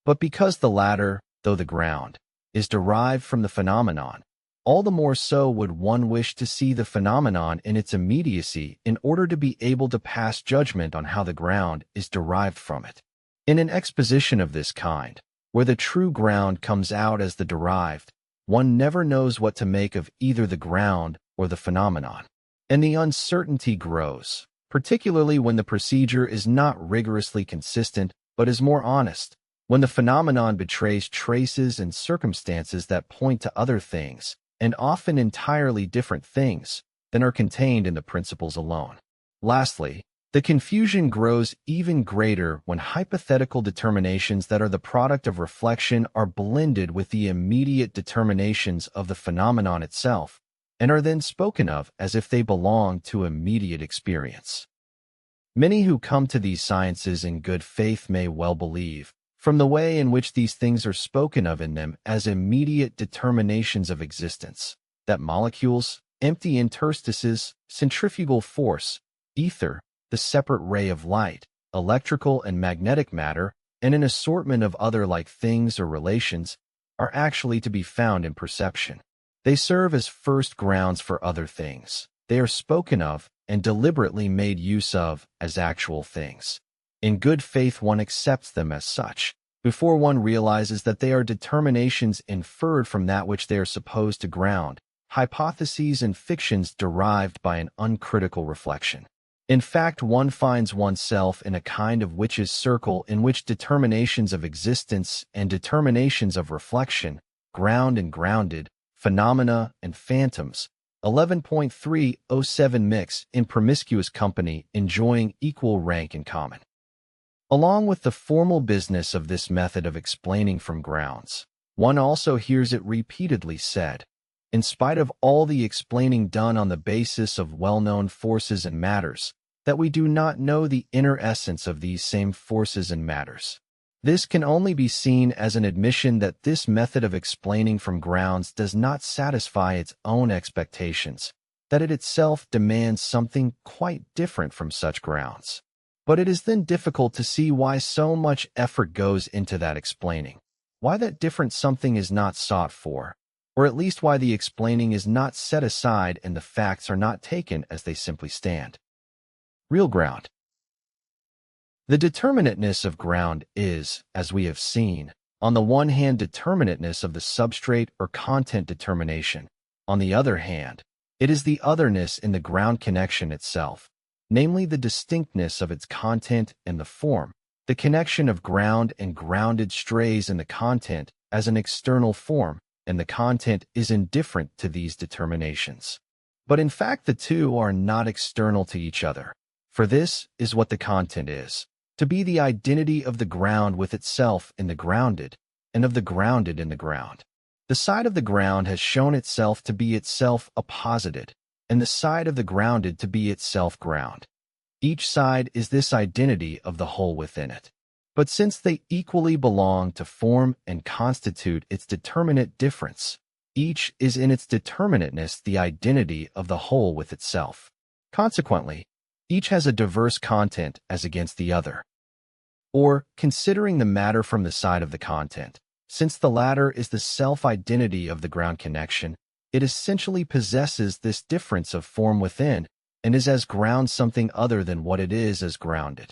[SPEAKER 1] But because the latter, though the ground, is derived from the phenomenon, all the more so would one wish to see the phenomenon in its immediacy in order to be able to pass judgment on how the ground is derived from it. In an exposition of this kind, where the true ground comes out as the derived, one never knows what to make of either the ground or the phenomenon, and the uncertainty grows, particularly when the procedure is not rigorously consistent but is more honest, when the phenomenon betrays traces and circumstances that point to other things, and often entirely different things, than are contained in the principles alone. Lastly, the confusion grows even greater when hypothetical determinations that are the product of reflection are blended with the immediate determinations of the phenomenon itself, and are then spoken of as if they belong to immediate experience. Many who come to these sciences in good faith may well believe, from the way in which these things are spoken of in them as immediate determinations of existence, that molecules, empty interstices, centrifugal force, ether, the separate ray of light, electrical and magnetic matter, and an assortment of other like things or relations, are actually to be found in perception. They serve as first grounds for other things. They are spoken of and deliberately made use of as actual things. In good faith one accepts them as such, before one realizes that they are determinations inferred from that which they are supposed to ground, hypotheses and fictions derived by an uncritical reflection. In fact, one finds oneself in a kind of witch's circle in which determinations of existence and determinations of reflection, ground and grounded, phenomena and phantoms, 11.307 mix in promiscuous company enjoying equal rank in common. Along with the formal business of this method of explaining from grounds, one also hears it repeatedly said, in spite of all the explaining done on the basis of well-known forces and matters, that we do not know the inner essence of these same forces and matters. This can only be seen as an admission that this method of explaining from grounds does not satisfy its own expectations, that it itself demands something quite different from such grounds. But it is then difficult to see why so much effort goes into that explaining, why that different something is not sought for, or at least why the explaining is not set aside and the facts are not taken as they simply stand. Real ground. The determinateness of ground is, as we have seen, on the one hand determinateness of the substrate or content determination. On the other hand, it is the otherness in the ground connection itself, namely the distinctness of its content and the form. The connection of ground and grounded strays in the content as an external form, and the content is indifferent to these determinations. But in fact the two are not external to each other, for this is what the content is, to be the identity of the ground with itself in the grounded, and of the grounded in the ground. The side of the ground has shown itself to be itself apposited, and the side of the grounded to be itself ground. Each side is this identity of the whole within it. But since they equally belong to form and constitute its determinate difference, each is in its determinateness the identity of the whole with itself. Consequently, each has a diverse content as against the other. Or, considering the matter from the side of the content, since the latter is the self-identity of the ground connection, it essentially possesses this difference of form within, and is as ground something other than what it is as grounded.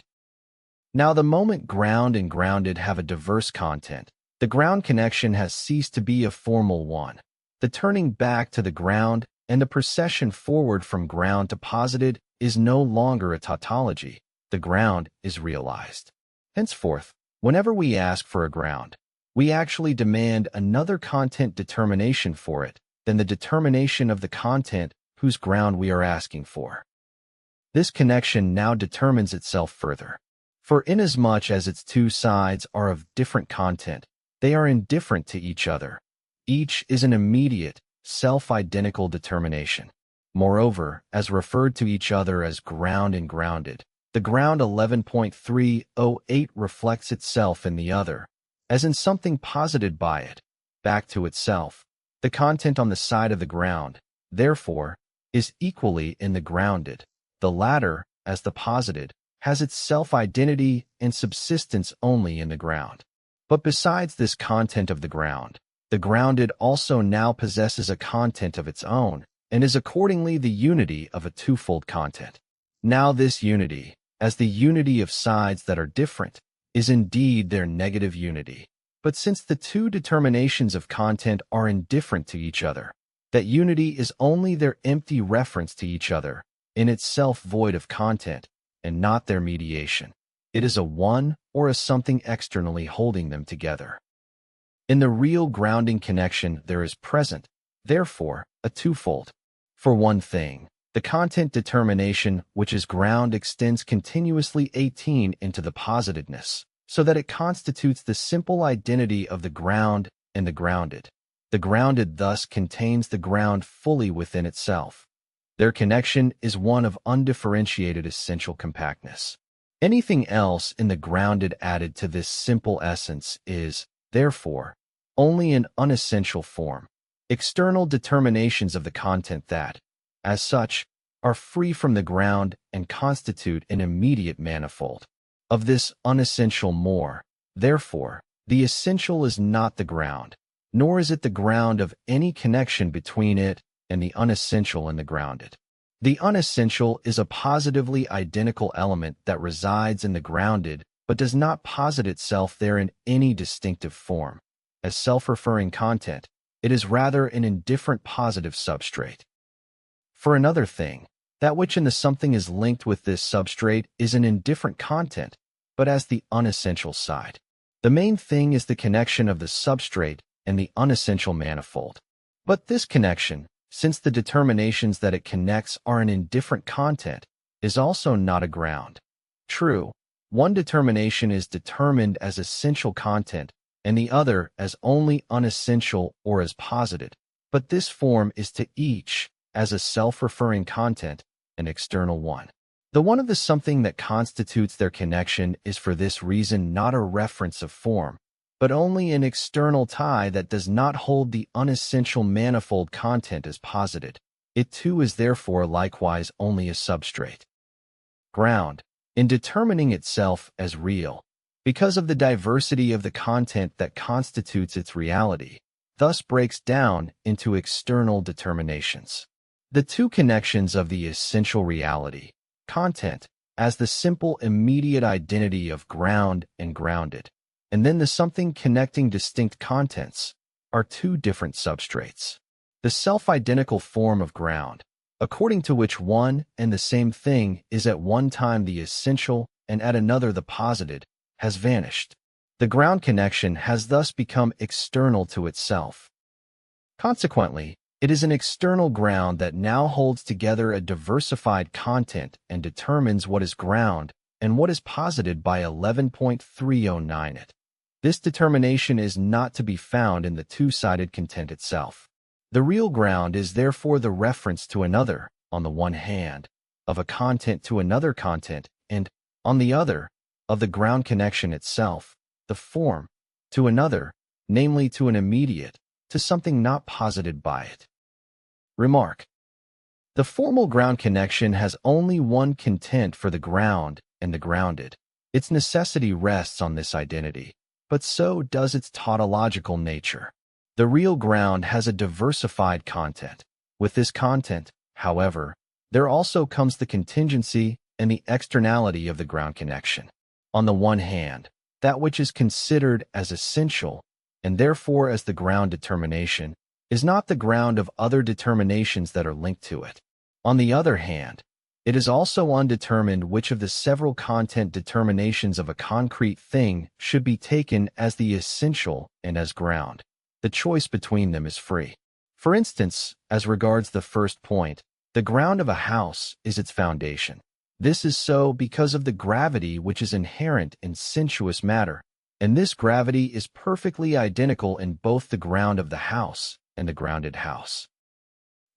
[SPEAKER 1] Now the moment ground and grounded have a diverse content, the ground connection has ceased to be a formal one. The turning back to the ground and the procession forward from ground to posited is no longer a tautology. The ground is realized. Henceforth, whenever we ask for a ground, we actually demand another content determination for it than the determination of the content whose ground we are asking for. This connection now determines itself further. For inasmuch as its two sides are of different content, they are indifferent to each other. Each is an immediate, self-identical determination. Moreover, as referred to each other as ground and grounded, the ground 11.308 reflects itself in the other, as in something posited by it, back to itself. The content on the side of the ground, therefore, is equally in the grounded. The latter, as the posited, has its self-identity and subsistence only in the ground. But besides this content of the ground, the grounded also now possesses a content of its own, and is accordingly the unity of a twofold content. Now this unity, as the unity of sides that are different, is indeed their negative unity. But since the two determinations of content are indifferent to each other, that unity is only their empty reference to each other, in itself void of content, and not their mediation. It is a one or a something externally holding them together. In the real grounding connection there is present, therefore, a twofold. For one thing, the content determination which is ground extends continuously 18 into the positedness, so that it constitutes the simple identity of the ground and the grounded. The grounded thus contains the ground fully within itself. Their connection is one of undifferentiated essential compactness. Anything else in the grounded added to this simple essence is, therefore, only an unessential form, external determinations of the content that, as such, are free from the ground and constitute an immediate manifold. Of this unessential more, therefore, the essential is not the ground, nor is it the ground of any connection between it and the unessential and the grounded. The unessential is a positively identical element that resides in the grounded but does not posit itself there in any distinctive form. As self-referring content, it is rather an indifferent positive substrate. For another thing, That which in the something is linked with this substrate is an indifferent content, but as the unessential side. The main thing is the connection of the substrate and the unessential manifold. But this connection, since the determinations that it connects are an indifferent content, is also not a ground. True, one determination is determined as essential content, and the other as only unessential or as posited, but this form is to each, as a self-referring content, an external one. The one of the something that constitutes their connection is for this reason not a reference of form, but only an external tie that does not hold the unessential manifold content as posited. It too is therefore likewise only a substrate. Ground, in determining itself as real, because of the diversity of the content that constitutes its reality, thus breaks down into external determinations. The two connections of the essential reality, content, as the simple immediate identity of ground and grounded, and then the something connecting distinct contents, are two different substrates. The self-identical form of ground, according to which one and the same thing is at one time the essential and at another the posited, has vanished. The ground connection has thus become external to itself. Consequently, it is an external ground that now holds together a diversified content and determines what is ground and what is posited by 11.309 it. This determination is not to be found in the two-sided content itself. The real ground is therefore the reference to another, on the one hand, of a content to another content, and, on the other, of the ground connection itself, the form, to another, namely to an immediate, to something not posited by it. Remark. The formal ground connection has only one content for the ground and the grounded. Its necessity rests on this identity, but so does its tautological nature. The real ground has a diversified content. With this content, however, there also comes the contingency and the externality of the ground connection. On the one hand, that which is considered as essential, and therefore as the ground determination, is not the ground of other determinations that are linked to it. On the other hand, it is also undetermined which of the several content determinations of a concrete thing should be taken as the essential and as ground. The choice between them is free. For instance, as regards the first point, the ground of a house is its foundation. This is so because of the gravity which is inherent in sensuous matter, and this gravity is perfectly identical in both the ground of the house and the grounded house.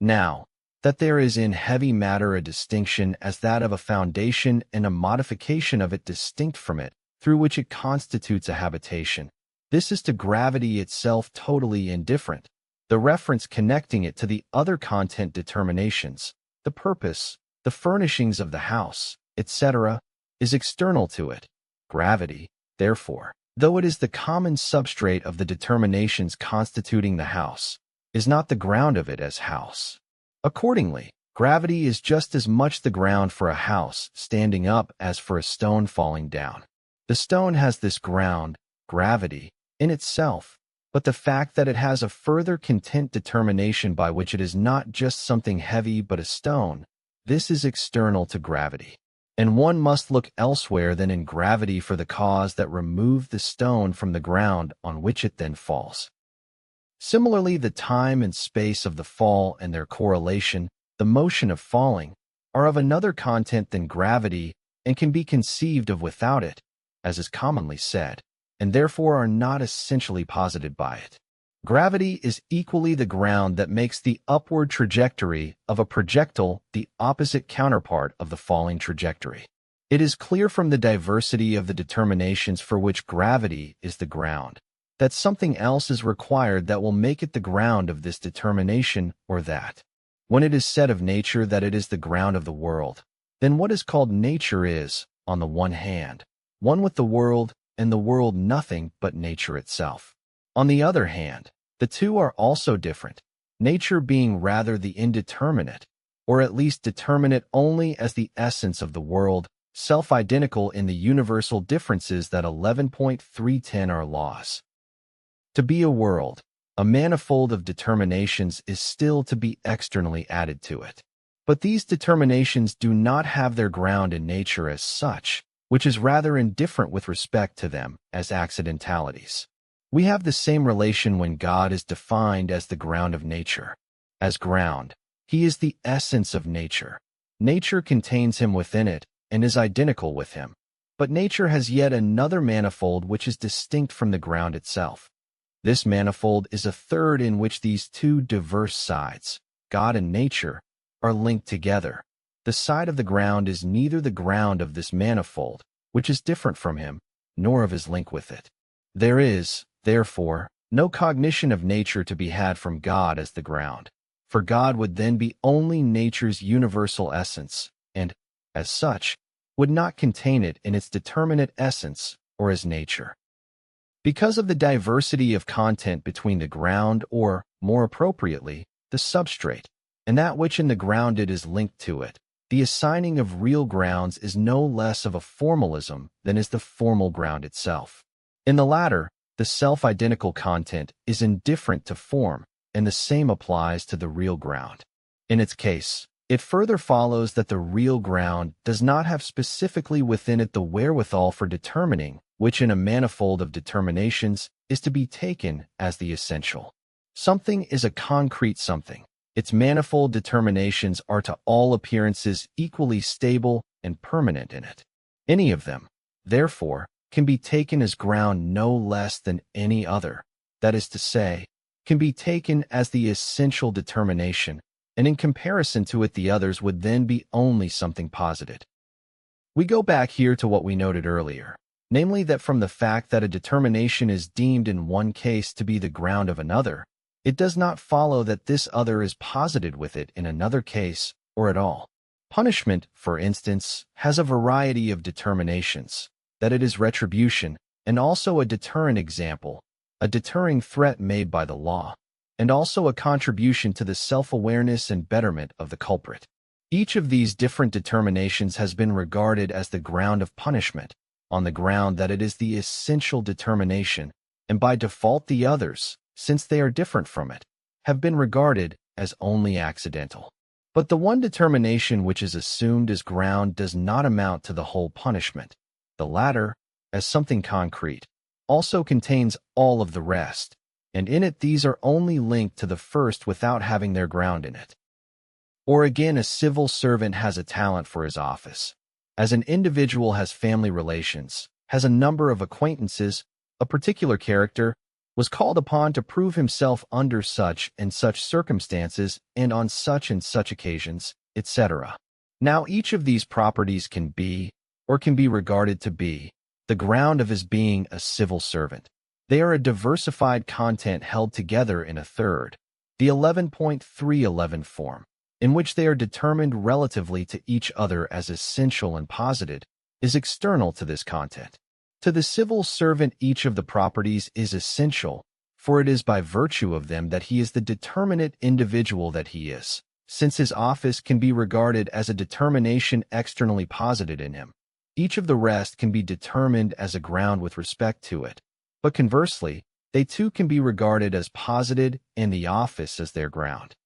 [SPEAKER 1] Now, that there is in heavy matter a distinction as that of a foundation and a modification of it distinct from it, through which it constitutes a habitation, this is to gravity itself totally indifferent. The reference connecting it to the other content determinations, the purpose, the furnishings of the house, etc., is external to it. Gravity, therefore, though it is the common substrate of the determinations constituting the house, is not the ground of it as house. Accordingly, gravity is just as much the ground for a house standing up as for a stone falling down. The stone has this ground, gravity, in itself, but the fact that it has a further content determination by which it is not just something heavy but a stone, this is external to gravity. And one must look elsewhere than in gravity for the cause that removed the stone from the ground on which it then falls. Similarly, the time and space of the fall and their correlation, the motion of falling, are of another content than gravity and can be conceived of without it, as is commonly said, and therefore are not essentially posited by it. Gravity is equally the ground that makes the upward trajectory of a projectile the opposite counterpart of the falling trajectory. It is clear from the diversity of the determinations for which gravity is the ground, that something else is required that will make it the ground of this determination or that. When it is said of nature that it is the ground of the world, then what is called nature is, on the one hand, one with the world, and the world nothing but nature itself. On the other hand, the two are also different, nature being rather the indeterminate, or at least determinate only as the essence of the world, self-identical in the universal differences that 11.310 are laws. To be a world, a manifold of determinations is still to be externally added to it. But these determinations do not have their ground in nature as such, which is rather indifferent with respect to them as accidentalities. We have the same relation when God is defined as the ground of nature. As ground, he is the essence of nature. Nature contains him within it and is identical with him. But nature has yet another manifold which is distinct from the ground itself. This manifold is a third in which these two diverse sides, God and nature, are linked together. The side of the ground is neither the ground of this manifold, which is different from him, nor of his link with it. There is, therefore, no cognition of nature to be had from God as the ground, for God would then be only nature's universal essence, and, as such, would not contain it in its determinate essence or as nature. Because of the diversity of content between the ground or, more appropriately, the substrate, and that which in the grounded is linked to it, the assigning of real grounds is no less of a formalism than is the formal ground itself. In the latter, the self-identical content is indifferent to form, and the same applies to the real ground. In its case, it further follows that the real ground does not have specifically within it the wherewithal for determining which in a manifold of determinations is to be taken as the essential. Something is a concrete something. Its manifold determinations are to all appearances equally stable and permanent in it. Any of them, therefore, can be taken as ground no less than any other, that is to say, can be taken as the essential determination, and in comparison to it the others would then be only something posited. We go back here to what we noted earlier, namely that from the fact that a determination is deemed in one case to be the ground of another, it does not follow that this other is posited with it in another case or at all. Punishment, for instance, has a variety of determinations, that it is retribution, and also a deterrent example, a deterring threat made by the law, and also a contribution to the self-awareness and betterment of the culprit. Each of these different determinations has been regarded as the ground of punishment, on the ground that it is the essential determination, and by default the others, since they are different from it, have been regarded as only accidental. But the one determination which is assumed as ground does not amount to the whole punishment. The latter, as something concrete, also contains all of the rest, and in it these are only linked to the first without having their ground in it. Or again, a civil servant has a talent for his office. As an individual has family relations, has a number of acquaintances, a particular character, was called upon to prove himself under such and such circumstances and on such and such occasions, etc. Now each of these properties can be, or can be regarded to be, the ground of his being a civil servant. They are a diversified content held together in a third, the 11.311 form, in which they are determined relatively to each other as essential and posited, is external to this content. To the civil servant each of the properties is essential, for it is by virtue of them that he is the determinate individual that he is, since his office can be regarded as a determination externally posited in him. Each of the rest can be determined as a ground with respect to it, but conversely, they too can be regarded as posited and the office as their ground.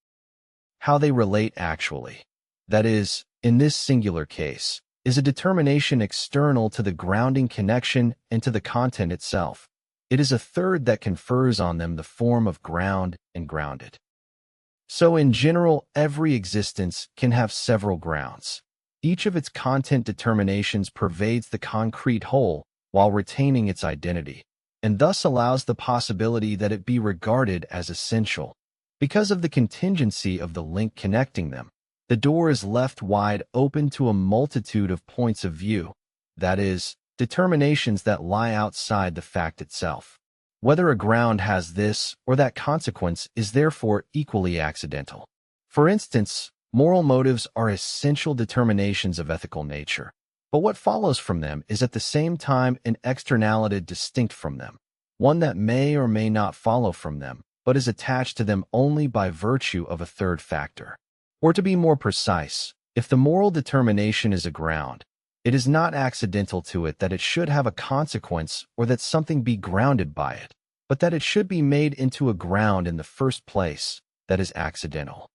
[SPEAKER 1] How they relate actually, that is, in this singular case, is a determination external to the grounding connection and to the content itself. It is a third that confers on them the form of ground and grounded. So in general, every existence can have several grounds. Each of its content determinations pervades the concrete whole while retaining its identity, and thus allows the possibility that it be regarded as essential. Because of the contingency of the link connecting them, the door is left wide open to a multitude of points of view, that is, determinations that lie outside the fact itself. Whether a ground has this or that consequence is therefore equally accidental. For instance, moral motives are essential determinations of ethical nature, but what follows from them is at the same time an externality distinct from them, one that may or may not follow from them, but is attached to them only by virtue of a third factor. Or to be more precise, if the moral determination is a ground, it is not accidental to it that it should have a consequence or that something be grounded by it, but that it should be made into a ground in the first place, that is accidental.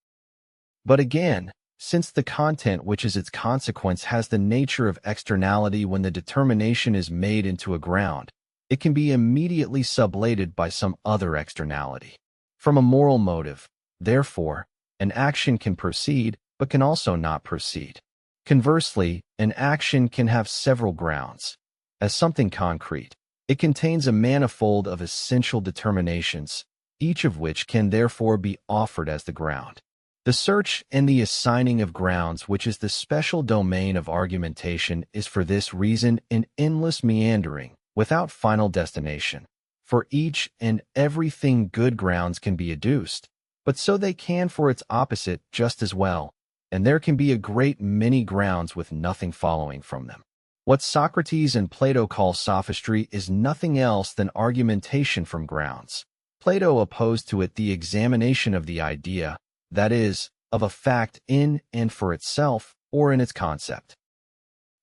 [SPEAKER 1] But again, since the content which is its consequence has the nature of externality when the determination is made into a ground, it can be immediately sublated by some other externality. From a moral motive, therefore, an action can proceed but can also not proceed. Conversely, an action can have several grounds. As something concrete, it contains a manifold of essential determinations, each of which can therefore be offered as the ground. The search and the assigning of grounds, which is the special domain of argumentation, is for this reason an endless meandering, without final destination. For each and everything good grounds can be adduced, but so they can for its opposite just as well, and there can be a great many grounds with nothing following from them. What Socrates and Plato call sophistry is nothing else than argumentation from grounds. Plato opposed to it the examination of the idea, that is, of a fact in and for itself or in its concept.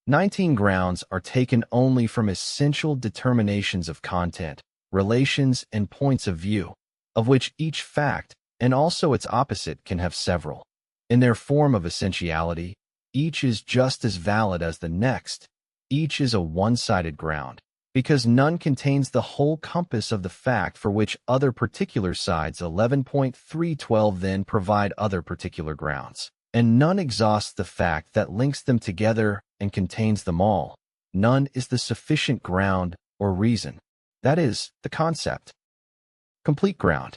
[SPEAKER 1] 19 grounds are taken only from essential determinations of content, relations, and points of view, of which each fact, and also its opposite, can have several. In their form of essentiality, each is just as valid as the next. Each is a one-sided ground, because none contains the whole compass of the fact for which other particular sides 11.312 then provide other particular grounds, and none exhausts the fact that links them together and contains them all. None is the sufficient ground or reason, that is, the concept. Complete ground.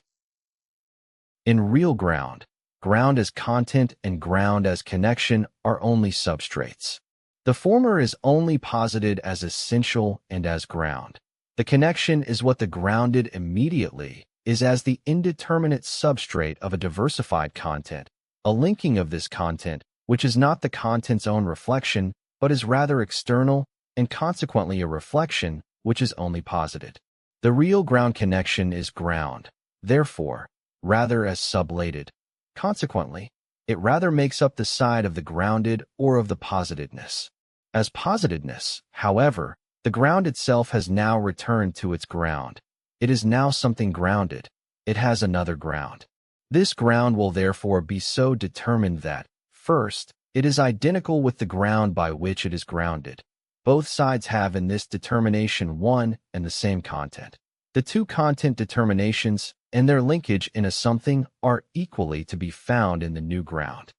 [SPEAKER 1] In real ground, ground as content and ground as connection are only substrates. The former is only posited as essential and as ground. The connection is what the grounded immediately is as the indeterminate substrate of a diversified content, a linking of this content, which is not the content's own reflection, but is rather external, and consequently a reflection, which is only posited. The real ground connection is ground, therefore, rather as sublated. Consequently, it rather makes up the side of the grounded or of the positedness. As positedness, however, the ground itself has now returned to its ground. It is now something grounded. It has another ground. This ground will therefore be so determined that, first, it is identical with the ground by which it is grounded. Both sides have in this determination one and the same content. The two content determinations and their linkage in a something are equally to be found in the new ground.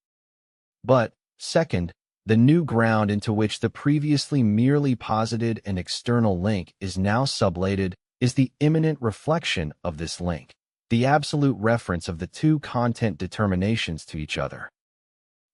[SPEAKER 1] But, second, the new ground into which the previously merely posited and external link is now sublated is the immanent reflection of this link, the absolute reference of the two content determinations to each other.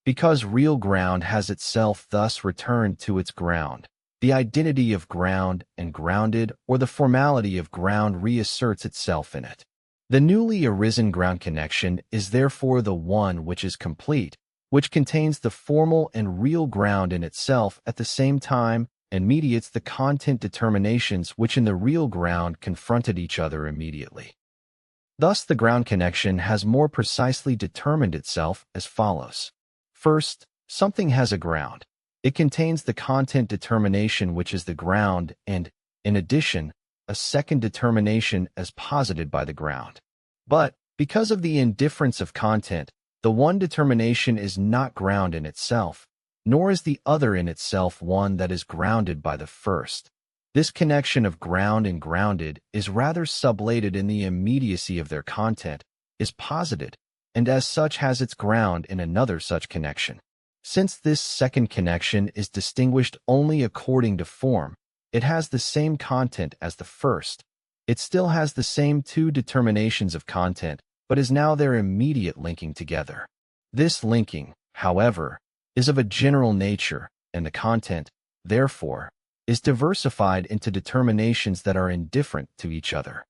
[SPEAKER 1] Because real ground has itself thus returned to its ground, the identity of ground and grounded, or the formality of ground, reasserts itself in it. The newly arisen ground connection is therefore the one which is complete, which contains the formal and real ground in itself at the same time and mediates the content determinations which in the real ground confronted each other immediately. Thus the ground connection has more precisely determined itself as follows. First, something has a ground. It contains the content determination which is the ground and, in addition, a second determination as posited by the ground. But, because of the indifference of content, the one determination is not ground in itself, nor is the other in itself one that is grounded by the first. This connection of ground and grounded is rather sublated in the immediacy of their content, is posited, and as such has its ground in another such connection. Since this second connection is distinguished only according to form, it has the same content as the first. It still has the same two determinations of content, but is now their immediate linking together. This linking, however, is of a general nature, and the content, therefore, is diversified into determinations that are indifferent to each other.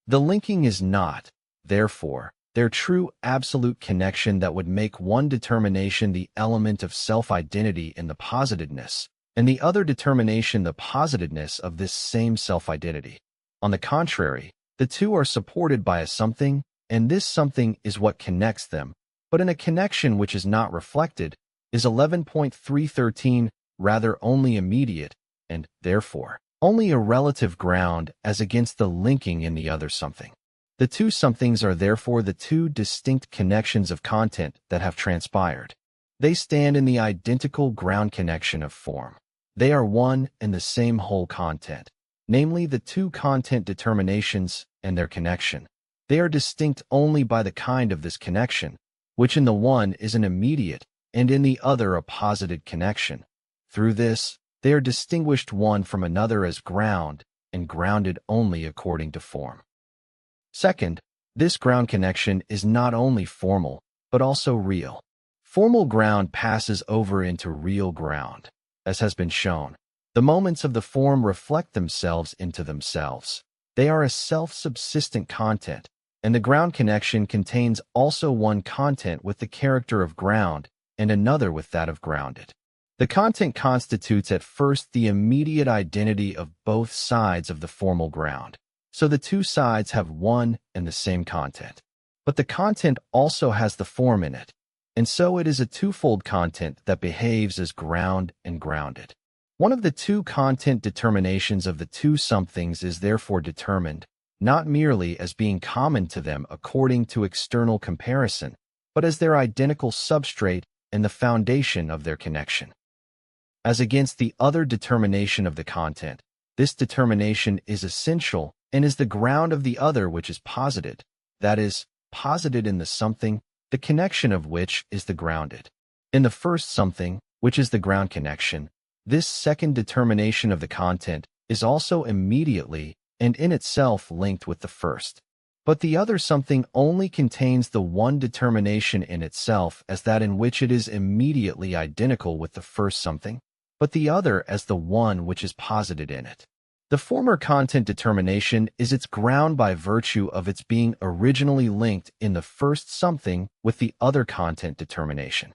[SPEAKER 1] The linking is not, therefore, their true absolute connection that would make one determination the element of self-identity in the positedness, and the other determination the positedness of this same self-identity. On the contrary, the two are supported by a something, and this something is what connects them, but in a connection which is not reflected, is 11.313 rather only immediate, and, therefore, only a relative ground as against the linking in the other something. The two somethings are therefore the two distinct connections of content that have transpired. They stand in the identical ground connection of form. They are one and the same whole content, namely the two content determinations and their connection. They are distinct only by the kind of this connection, which in the one is an immediate and in the other a posited connection. Through this, they are distinguished one from another as ground and grounded only according to form. Second, this ground connection is not only formal, but also real. Formal ground passes over into real ground. As has been shown, the moments of the form reflect themselves into themselves. They are a self-subsistent content, and the ground connection contains also one content with the character of ground and another with that of grounded. The content constitutes at first the immediate identity of both sides of the formal ground, so the two sides have one and the same content. But the content also has the form in it, and so it is a twofold content that behaves as ground and grounded. One of the two content determinations of the two somethings is therefore determined, not merely as being common to them according to external comparison, but as their identical substrate and the foundation of their connection. As against the other determination of the content, this determination is essential and is the ground of the other which is posited, that is, posited in the something, the connection of which is the grounded. In the first something, which is the ground connection, this second determination of the content is also immediately and in itself linked with the first. But the other something only contains the one determination in itself as that in which it is immediately identical with the first something, but the other as the one which is posited in it. The former content determination is its ground by virtue of its being originally linked in the first something with the other content determination.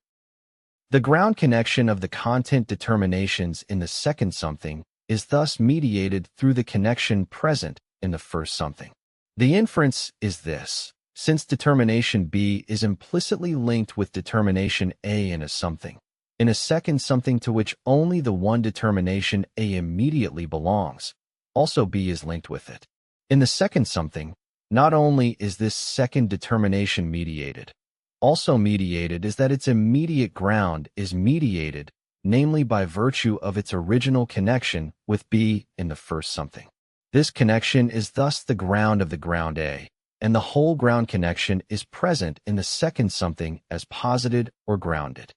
[SPEAKER 1] The ground connection of the content determinations in the second something is thus mediated through the connection present in the first something. The inference is this: since determination B is implicitly linked with determination A in a something, in a second something to which only the one determination A immediately belongs, also B is linked with it. In the second something, not only is this second determination mediated, also mediated is that its immediate ground is mediated, namely by virtue of its original connection with B in the first something. This connection is thus the ground of the ground A, and the whole ground connection is present in the second something as posited or grounded.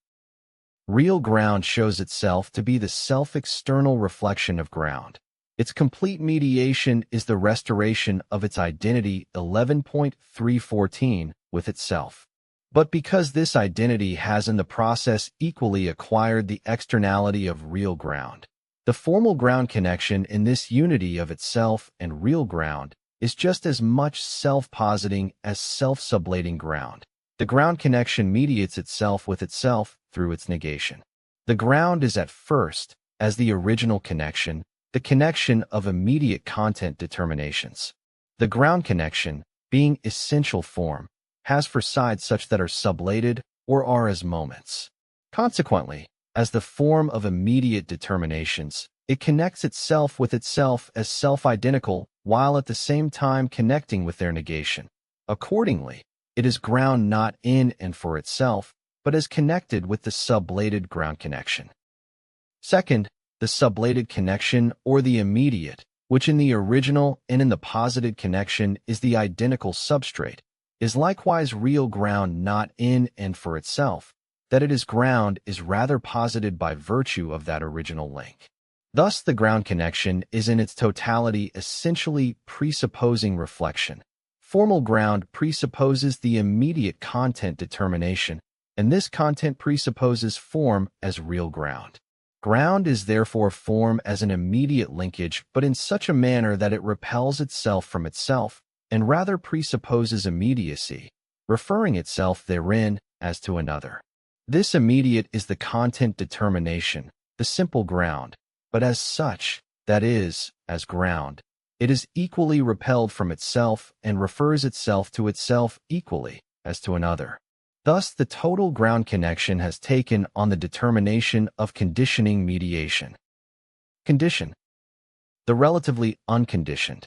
[SPEAKER 1] Real ground shows itself to be the self-external reflection of ground. Its complete mediation is the restoration of its identity 11.314 with itself. But because this identity has in the process equally acquired the externality of real ground, the formal ground connection in this unity of itself and real ground is just as much self-positing as self-sublating ground. The ground connection mediates itself with itself through its negation. The ground is at first, as the original connection, the connection of immediate content determinations. The ground connection, being essential form, has for sides such that are sublated or are as moments. Consequently, as the form of immediate determinations, it connects itself with itself as self-identical while at the same time connecting with their negation. Accordingly, it is ground not in and for itself, but as connected with the sublated ground connection. Second, the sublated connection or the immediate, which in the original and in the posited connection is the identical substrate, is likewise real ground not in and for itself, that it is ground is rather posited by virtue of that original link. Thus the ground connection is in its totality essentially presupposing reflection. Formal ground presupposes the immediate content determination, and this content presupposes form as real ground. Ground is therefore form as an immediate linkage, but in such a manner that it repels itself from itself, and rather presupposes immediacy, referring itself therein as to another. This immediate is the content determination, the simple ground, but as such, that is, as ground, it is equally repelled from itself and refers itself to itself equally as to another. Thus, the total ground connection has taken on the determination of conditioning mediation. Condition. The relatively unconditioned.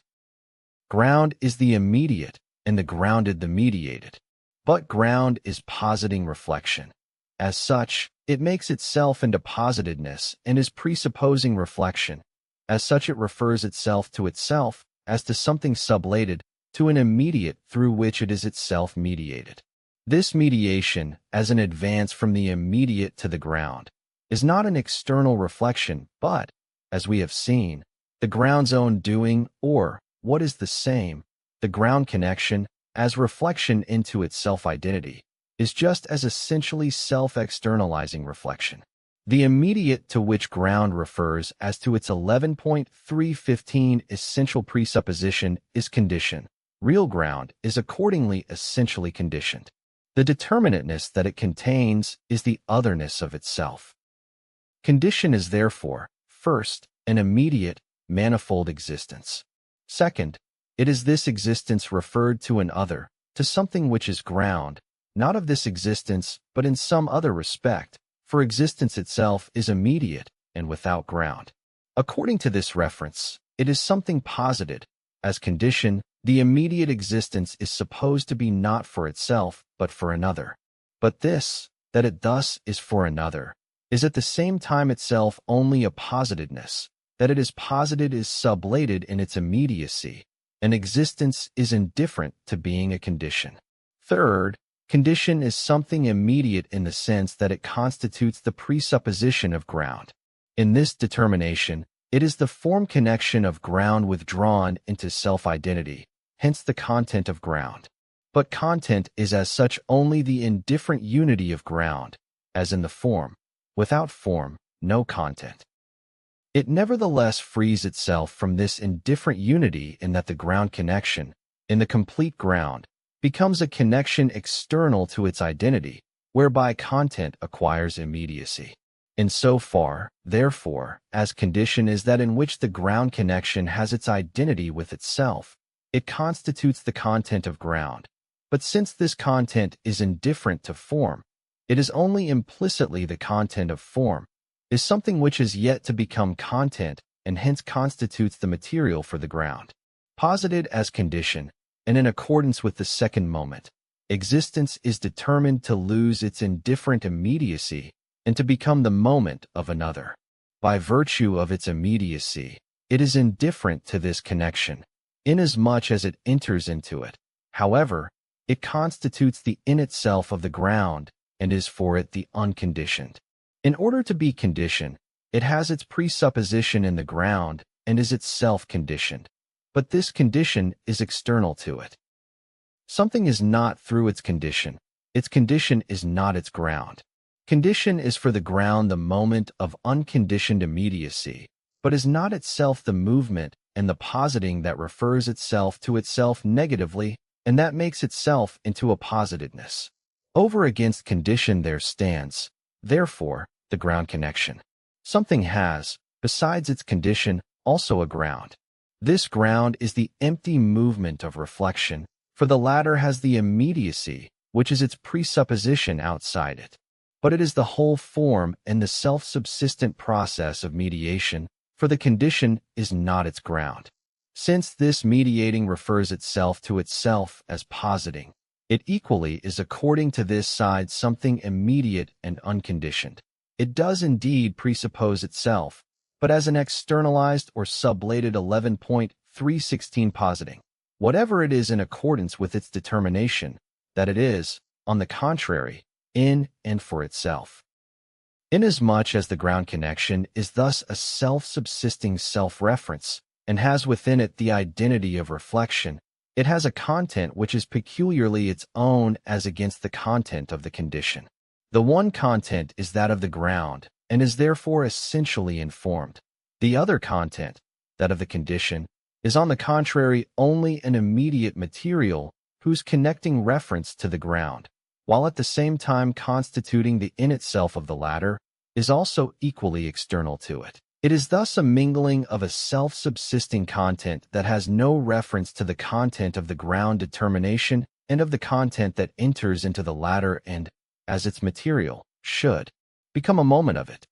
[SPEAKER 1] Ground is the immediate, and the grounded the mediated. But ground is positing reflection. As such, It makes itself into positedness and is presupposing reflection. As such, it refers itself to itself as to something sublated, to an immediate through which it is itself mediated. This mediation, as an advance from the immediate to the ground, is not an external reflection, but, as we have seen, the ground's own doing, or, what is the same, the ground connection, as reflection into its self-identity, is just as essentially self-externalizing reflection. The immediate to which ground refers as to its 11.315 essential presupposition is condition. Real ground is accordingly essentially conditioned. The determinateness that it contains is the otherness of itself. Condition is therefore, first, an immediate, manifold existence. Second, it is this existence referred to an other, to something which is ground, not of this existence, but in some other respect, for existence itself is immediate and without ground. According to this reference, it is something posited. As condition, the immediate existence is supposed to be not for itself, but for another. But this, that it thus is for another, is at the same time itself only a positedness. That it is posited is sublated in its immediacy. An existence is indifferent to being a condition. Third, condition is something immediate in the sense that it constitutes the presupposition of ground. In this determination, it is the form connection of ground withdrawn into self-identity, hence the content of ground. But content is as such only the indifferent unity of ground, as in the form. Without form, no content. It nevertheless frees itself from this indifferent unity in that the ground connection, in the complete ground, becomes a connection external to its identity, whereby content acquires immediacy. In so far, therefore, as condition is that in which the ground connection has its identity with itself, it constitutes the content of ground. But since this content is indifferent to form, it is only implicitly the content of form, is something which is yet to become content and hence constitutes the material for the ground. Posited as condition, and in accordance with the second moment, existence is determined to lose its indifferent immediacy and to become the moment of another. By virtue of its immediacy, it is indifferent to this connection, inasmuch as it enters into it. However, it constitutes the in itself of the ground and is for it the unconditioned. In order to be conditioned, it has its presupposition in the ground and is itself conditioned. But this condition is external to it. Something is not through its condition is not its ground. Condition is for the ground the moment of unconditioned immediacy, but is not itself the movement and the positing that refers itself to itself negatively and that makes itself into a positedness. Over against condition there stands, therefore, the ground connection. Something has, besides its condition, also a ground. This ground is the empty movement of reflection, for the latter has the immediacy, which is its presupposition outside it. But it is the whole form and the self-subsistent process of mediation, for the condition is not its ground. Since this mediating refers itself to itself as positing, it equally is according to this side something immediate and unconditioned. It does indeed presuppose itself, but as an externalized or sublated 11.316 positing, whatever it is in accordance with its determination, that it is, on the contrary, in and for itself. Inasmuch as the ground connection is thus a self-subsisting self-reference, and has within it the identity of reflection, it has a content which is peculiarly its own as against the content of the condition. The one content is that of the ground, and is therefore essentially informed. The other content, that of the condition, is on the contrary only an immediate material whose connecting reference to the ground, while at the same time constituting the in itself of the latter, is also equally external to it. It is thus a mingling of a self-subsisting content that has no reference to the content of the ground determination and of the content that enters into the latter and, as its material, should become a moment of it.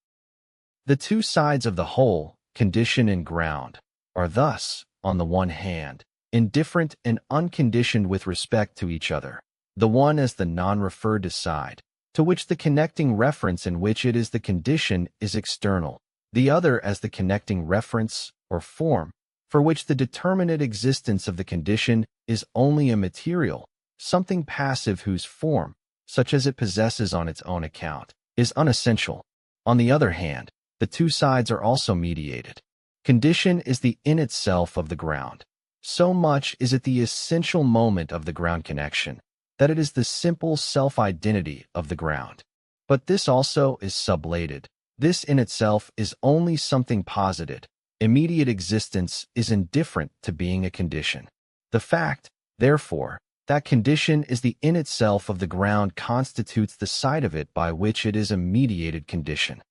[SPEAKER 1] The two sides of the whole, condition and ground, are thus, on the one hand, indifferent and unconditioned with respect to each other, the one as the non-referred to side, to which the connecting reference in which it is the condition is external, the other as the connecting reference or form, for which the determinate existence of the condition is only a material, something passive whose form, such as it possesses on its own account, is unessential. On the other hand, the two sides are also mediated. Condition is the in itself of the ground. So much is it the essential moment of the ground connection, that it is the simple self-identity of the ground. But this also is sublated. This in itself is only something posited. Immediate existence is indifferent to being a condition. The fact, therefore, that condition is the in itself of the ground constitutes the side of it by which it is a mediated condition.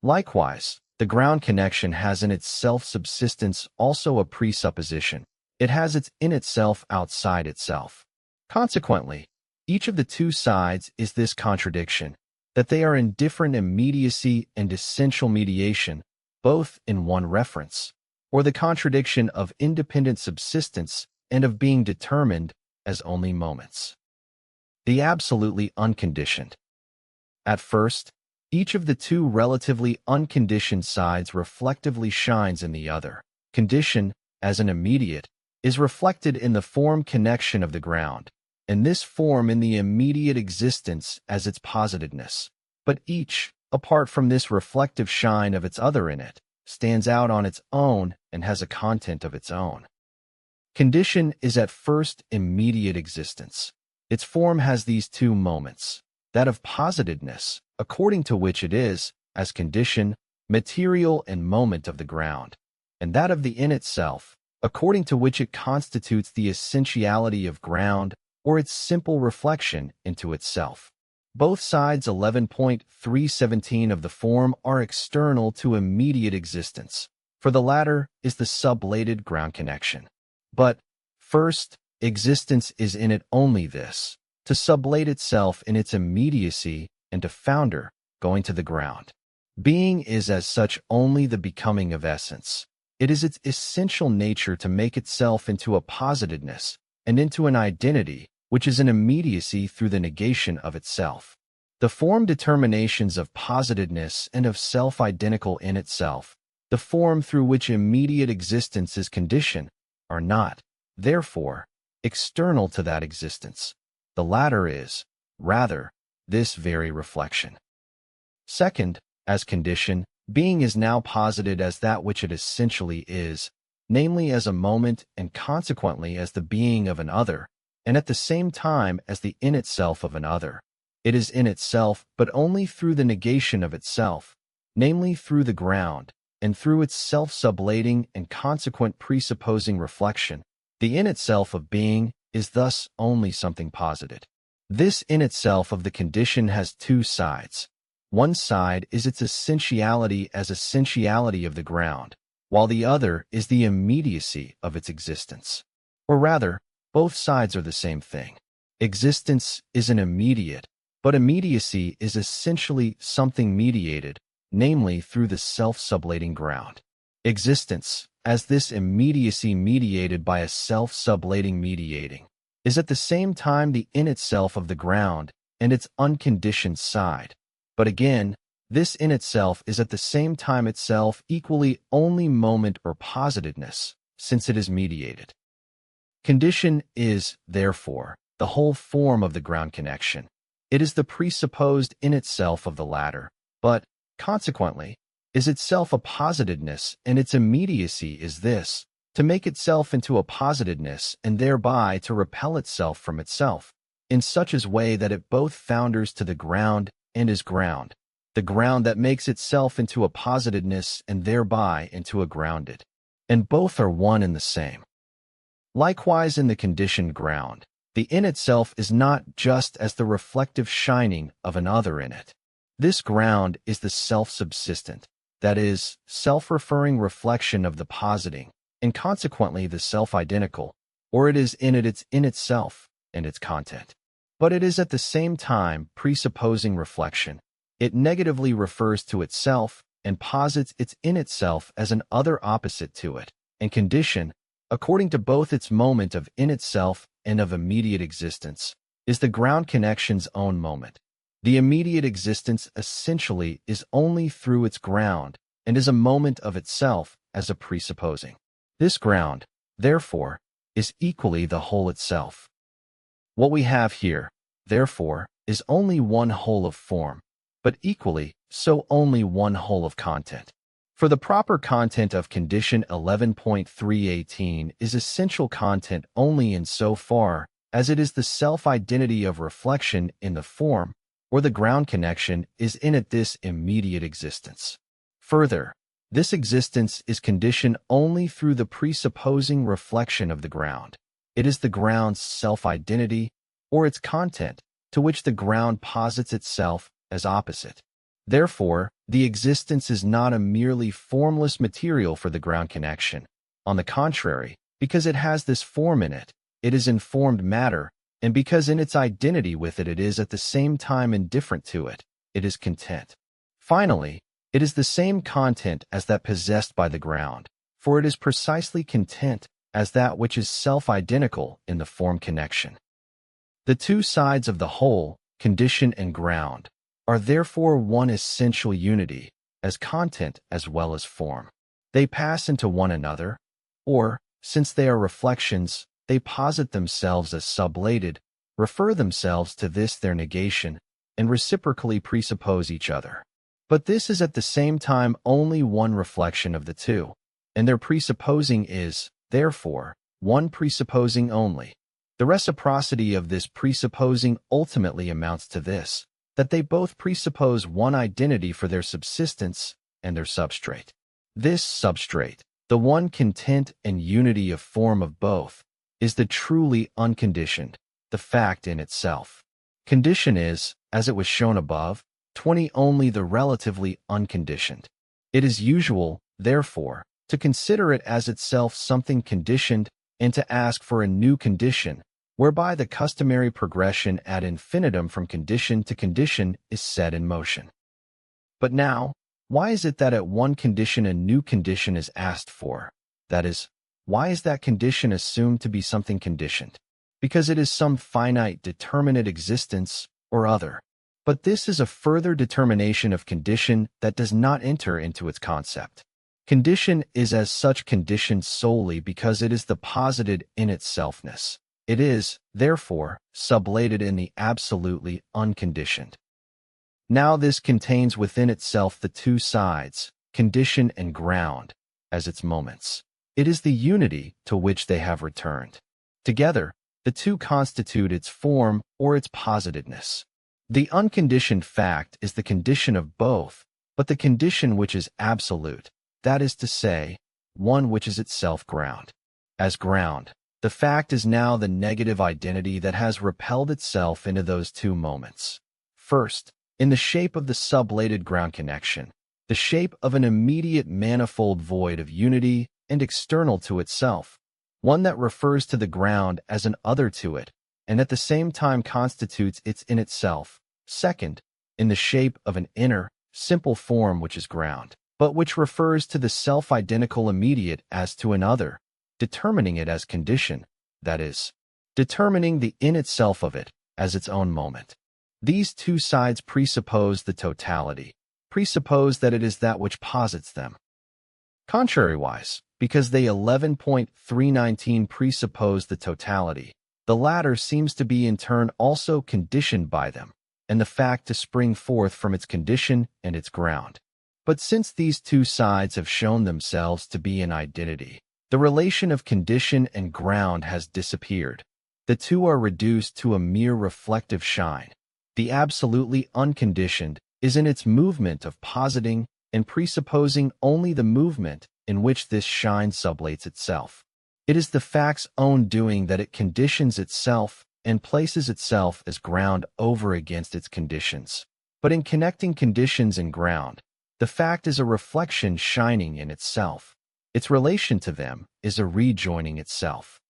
[SPEAKER 1] Likewise, the ground connection has in its self-subsistence also a presupposition. It has its in itself outside itself. Consequently, each of the two sides is this contradiction, that they are in different immediacy and essential mediation, both in one reference, or the contradiction of independent subsistence and of being determined as only moments. The absolutely unconditioned. At first, each of the two relatively unconditioned sides reflectively shines in the other. Condition, as an immediate, is reflected in the form connection of the ground, and this form in the immediate existence as its positedness. But each, apart from this reflective shine of its other in it, stands out on its own and has a content of its own. Condition is at first immediate existence. Its form has these two moments, that of positedness, according to which it is, as condition, material and moment of the ground, and that of the in itself, according to which it constitutes the essentiality of ground or its simple reflection into itself. Both sides 11.317 of the form are external to immediate existence, for the latter is the sublated ground connection. But, first, existence is in it only this, to sublate itself in its immediacy and to founder, going to the ground. Being is as such only the becoming of essence. It is its essential nature to make itself into a positedness and into an identity, which is an immediacy through the negation of itself. The form determinations of positedness and of self-identical in itself, the form through which immediate existence is conditioned, are not, therefore, external to that existence. The latter is, rather, this very reflection. Second, as condition, being is now posited as that which it essentially is, namely as a moment and consequently as the being of an other, and at the same time as the in itself of an other. It is in itself, but only through the negation of itself, namely through the ground, and through its self-sublating and consequent presupposing reflection. The in itself of being is thus only something posited. This in itself of the condition has two sides. One side is its essentiality as essentiality of the ground, while the other is the immediacy of its existence. Or rather, both sides are the same thing. Existence is an immediate, but immediacy is essentially something mediated, namely through the self-sublating ground. Existence, as this immediacy mediated by a self-sublating mediating, is at the same time the in itself of the ground and its unconditioned side. But again, this in itself is at the same time itself equally only moment or positedness, since it is mediated. Condition is, therefore, the whole form of the ground connection. It is the presupposed in itself of the latter, but, consequently, is itself a positedness, and its immediacy is this, to make itself into a positedness and thereby to repel itself from itself, in such a way that it both founders to the ground and is ground, the ground that makes itself into a positedness and thereby into a grounded, and both are one and the same. Likewise in the conditioned ground, the in itself is not just as the reflective shining of an other in it. This ground is the self-subsistent, that is, self-referring reflection of the positing, and consequently the self-identical, or it is in it its in itself and its content. But it is at the same time presupposing reflection. It negatively refers to itself and posits its in itself as an other opposite to it, and condition, according to both its moment of in itself and of immediate existence, is the ground connection's own moment. The immediate existence essentially is only through its ground and is a moment of itself as a presupposing. This ground, therefore, is equally the whole itself. What we have here, therefore, is only one whole of form, but equally so only one whole of content. For the proper content of condition 11.318 is essential content only insofar as it is the self-identity of reflection in the form, or the ground connection is in it this immediate existence. Further, this existence is conditioned only through the presupposing reflection of the ground. It is the ground's self-identity, or its content, to which the ground posits itself as opposite. Therefore, the existence is not a merely formless material for the ground connection. On the contrary, because it has this form in it, it is informed matter, and because in its identity with it is at the same time indifferent to it, it is content. Finally, it is the same content as that possessed by the ground, for it is precisely content as that which is self-identical in the form connection. The two sides of the whole, condition and ground, are therefore one essential unity, as content as well as form. They pass into one another, or, since they are reflections, they posit themselves as sublated, refer themselves to this their negation, and reciprocally presuppose each other. But this is at the same time only one reflection of the two, and their presupposing is, therefore, one presupposing only. The reciprocity of this presupposing ultimately amounts to this, that they both presuppose one identity for their subsistence and their substrate. This substrate, the one content and unity of form of both, is the truly unconditioned, the fact in itself. Condition is, as it was shown above, 20 only the relatively unconditioned. It is usual, therefore, to consider it as itself something conditioned and to ask for a new condition, whereby the customary progression ad infinitum from condition to condition is set in motion. But now, why is it that at one condition a new condition is asked for? That is, why is that condition assumed to be something conditioned? Because it is some finite determinate existence or other. But this is a further determination of condition that does not enter into its concept. Condition is as such conditioned solely because it is the posited in itselfness. It is, therefore, sublated in the absolutely unconditioned. Now this contains within itself the two sides, condition and ground, as its moments. It is the unity to which they have returned. Together, the two constitute its form or its positedness. The unconditioned fact is the condition of both, but the condition which is absolute, that is to say, one which is itself ground. As ground, the fact is now the negative identity that has repelled itself into those two moments. First, in the shape of the sublated ground connection, the shape of an immediate manifold void of unity and external to itself, one that refers to the ground as an other to it, and at the same time constitutes its in itself. Second, in the shape of an inner, simple form which is ground, but which refers to the self-identical immediate as to an other, determining it as condition, that is, determining the in itself of it as its own moment. These two sides presuppose the totality, presuppose that it is that which posits them. Contrariwise, because they 11.319 presuppose the totality, the latter seems to be in turn also conditioned by them, and the fact to spring forth from its condition and its ground. But since these two sides have shown themselves to be in identity, the relation of condition and ground has disappeared. The two are reduced to a mere reflective shine. The absolutely unconditioned is in its movement of positing and presupposing only the movement in which this shine sublates itself. It is the fact's own doing that it conditions itself and places itself as ground over against its conditions. But in connecting conditions and ground, the fact is a reflection shining in itself. Its relation to them is a rejoining itself.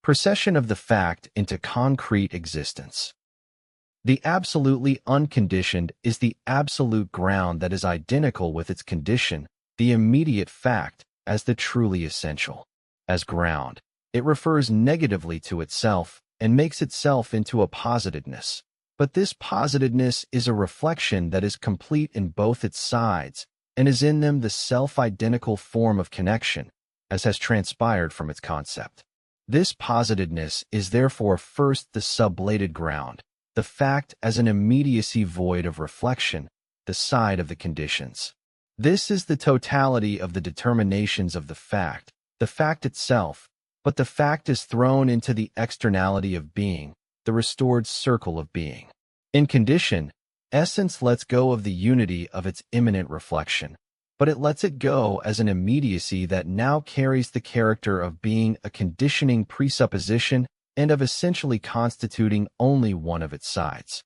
[SPEAKER 1] Procession of the fact into concrete existence. The absolutely unconditioned is the absolute ground that is identical with its condition, the immediate fact, as the truly essential. As ground, it refers negatively to itself and makes itself into a positedness. But this positedness is a reflection that is complete in both its sides, and is in them the self-identical form of connection, as has transpired from its concept. This positedness is therefore first the sublated ground, the fact as an immediacy void of reflection, the side of the conditions. This is the totality of the determinations of the fact itself, but the fact is thrown into the externality of being, the restored circle of being. In condition, essence lets go of the unity of its immanent reflection, but it lets it go as an immediacy that now carries the character of being a conditioning presupposition and of essentially constituting only one of its sides.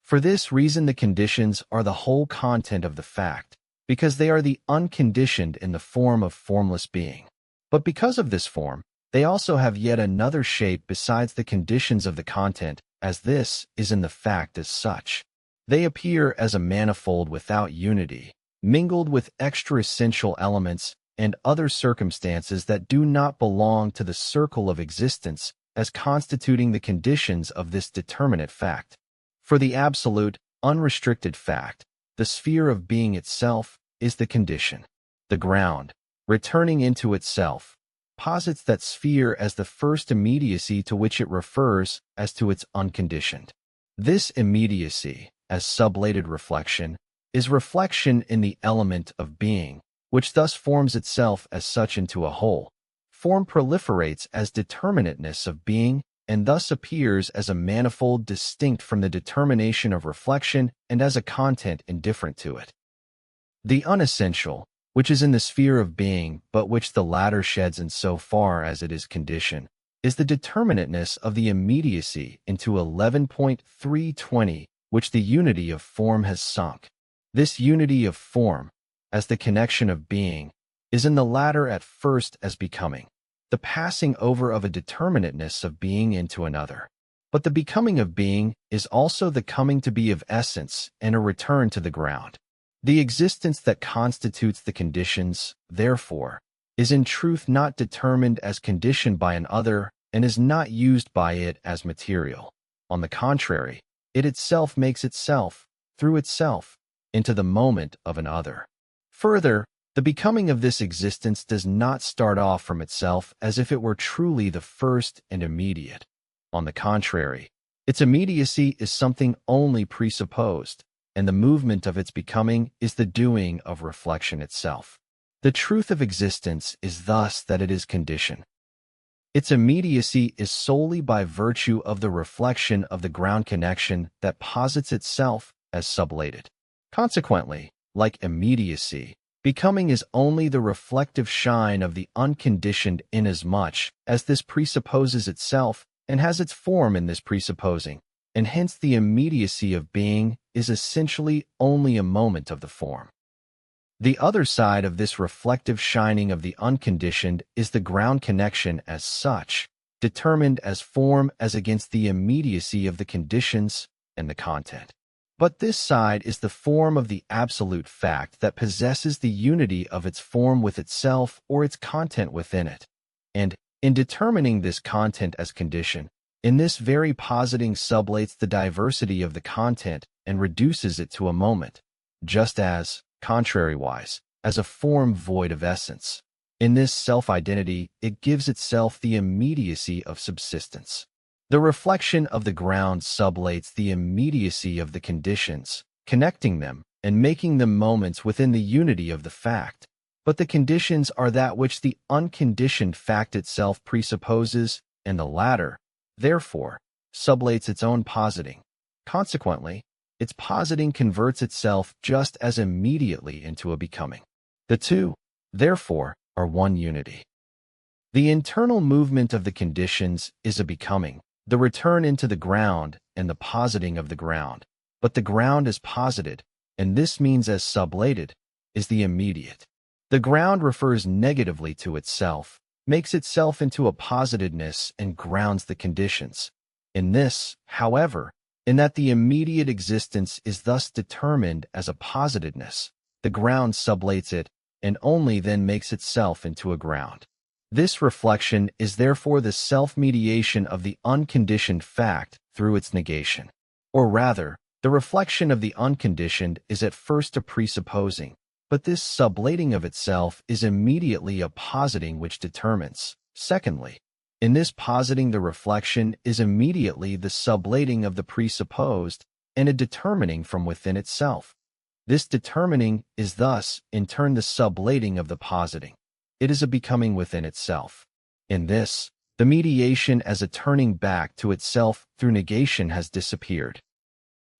[SPEAKER 1] For this reason, the conditions are the whole content of the fact, because they are the unconditioned in the form of formless being. But because of this form, they also have yet another shape besides the conditions of the content, as this is in the fact as such. They appear as a manifold without unity, mingled with extra-essential elements and other circumstances that do not belong to the circle of existence as constituting the conditions of this determinate fact. For the absolute, unrestricted fact, the sphere of being itself is the condition. The ground, returning into itself, posits that sphere as the first immediacy to which it refers as to its unconditioned. This immediacy, as sublated reflection, is reflection in the element of being, which thus forms itself as such into a whole. Form proliferates as determinateness of being, and thus appears as a manifold distinct from the determination of reflection and as a content indifferent to it. The unessential, which is in the sphere of being, but which the latter sheds in so far as it is condition, is the determinateness of the immediacy into 11.320, which the unity of form has sunk. This unity of form, as the connection of being, is in the latter at first as becoming, the passing over of a determinateness of being into another. But the becoming of being is also the coming to be of essence and a return to the ground. The existence that constitutes the conditions, therefore, is in truth not determined as conditioned by an other and is not used by it as material. On the contrary, it itself makes itself, through itself, into the moment of an other. Further, the becoming of this existence does not start off from itself as if it were truly the first and immediate. On the contrary, its immediacy is something only presupposed, and the movement of its becoming is the doing of reflection itself. The truth of existence is thus that it is conditioned. Its immediacy is solely by virtue of the reflection of the ground connection that posits itself as sublated. Consequently, like immediacy, becoming is only the reflective shine of the unconditioned inasmuch as this presupposes itself and has its form in this presupposing, and hence the immediacy of being is essentially only a moment of the form. The other side of this reflective shining of the unconditioned is the ground connection as such, determined as form as against the immediacy of the conditions and the content. But this side is the form of the absolute fact that possesses the unity of its form with itself or its content within it. And, in determining this content as condition, in this very positing sublates the diversity of the content and reduces it to a moment, just as, contrariwise, as a form void of essence. In this self-identity, it gives itself the immediacy of subsistence. The reflection of the ground sublates the immediacy of the conditions, connecting them and making them moments within the unity of the fact. But the conditions are that which the unconditioned fact itself presupposes, and the latter, therefore, sublates its own positing. Consequently, its positing converts itself just as immediately into a becoming. The two, therefore, are one unity. The internal movement of the conditions is a becoming, the return into the ground and the positing of the ground. But the ground is posited, and this means as sublated, is the immediate. The ground refers negatively to itself, makes itself into a positedness and grounds the conditions. In this, however, in that the immediate existence is thus determined as a positedness, the ground sublates it and only then makes itself into a ground. This reflection is therefore the self-mediation of the unconditioned fact through its negation. Or rather, the reflection of the unconditioned is at first a presupposing, but this sublating of itself is immediately a positing which determines. Secondly, in this positing the reflection is immediately the sublating of the presupposed and a determining from within itself. This determining is thus, in turn, the sublating of the positing. It is a becoming within itself. In this, the mediation as a turning back to itself through negation has disappeared.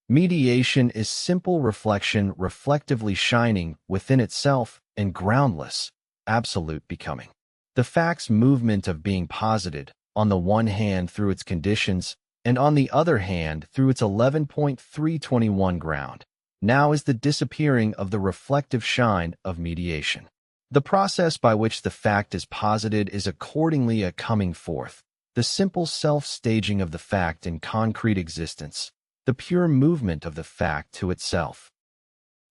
[SPEAKER 1] Mediation is simple reflection reflectively shining within itself and groundless, absolute becoming. The fact's movement of being posited, on the one hand through its conditions, and on the other hand through its 11.321 ground, now is the disappearing of the reflective shine of mediation. The process by which the fact is posited is accordingly a coming forth, the simple self-staging of the fact in concrete existence, the pure movement of the fact to itself.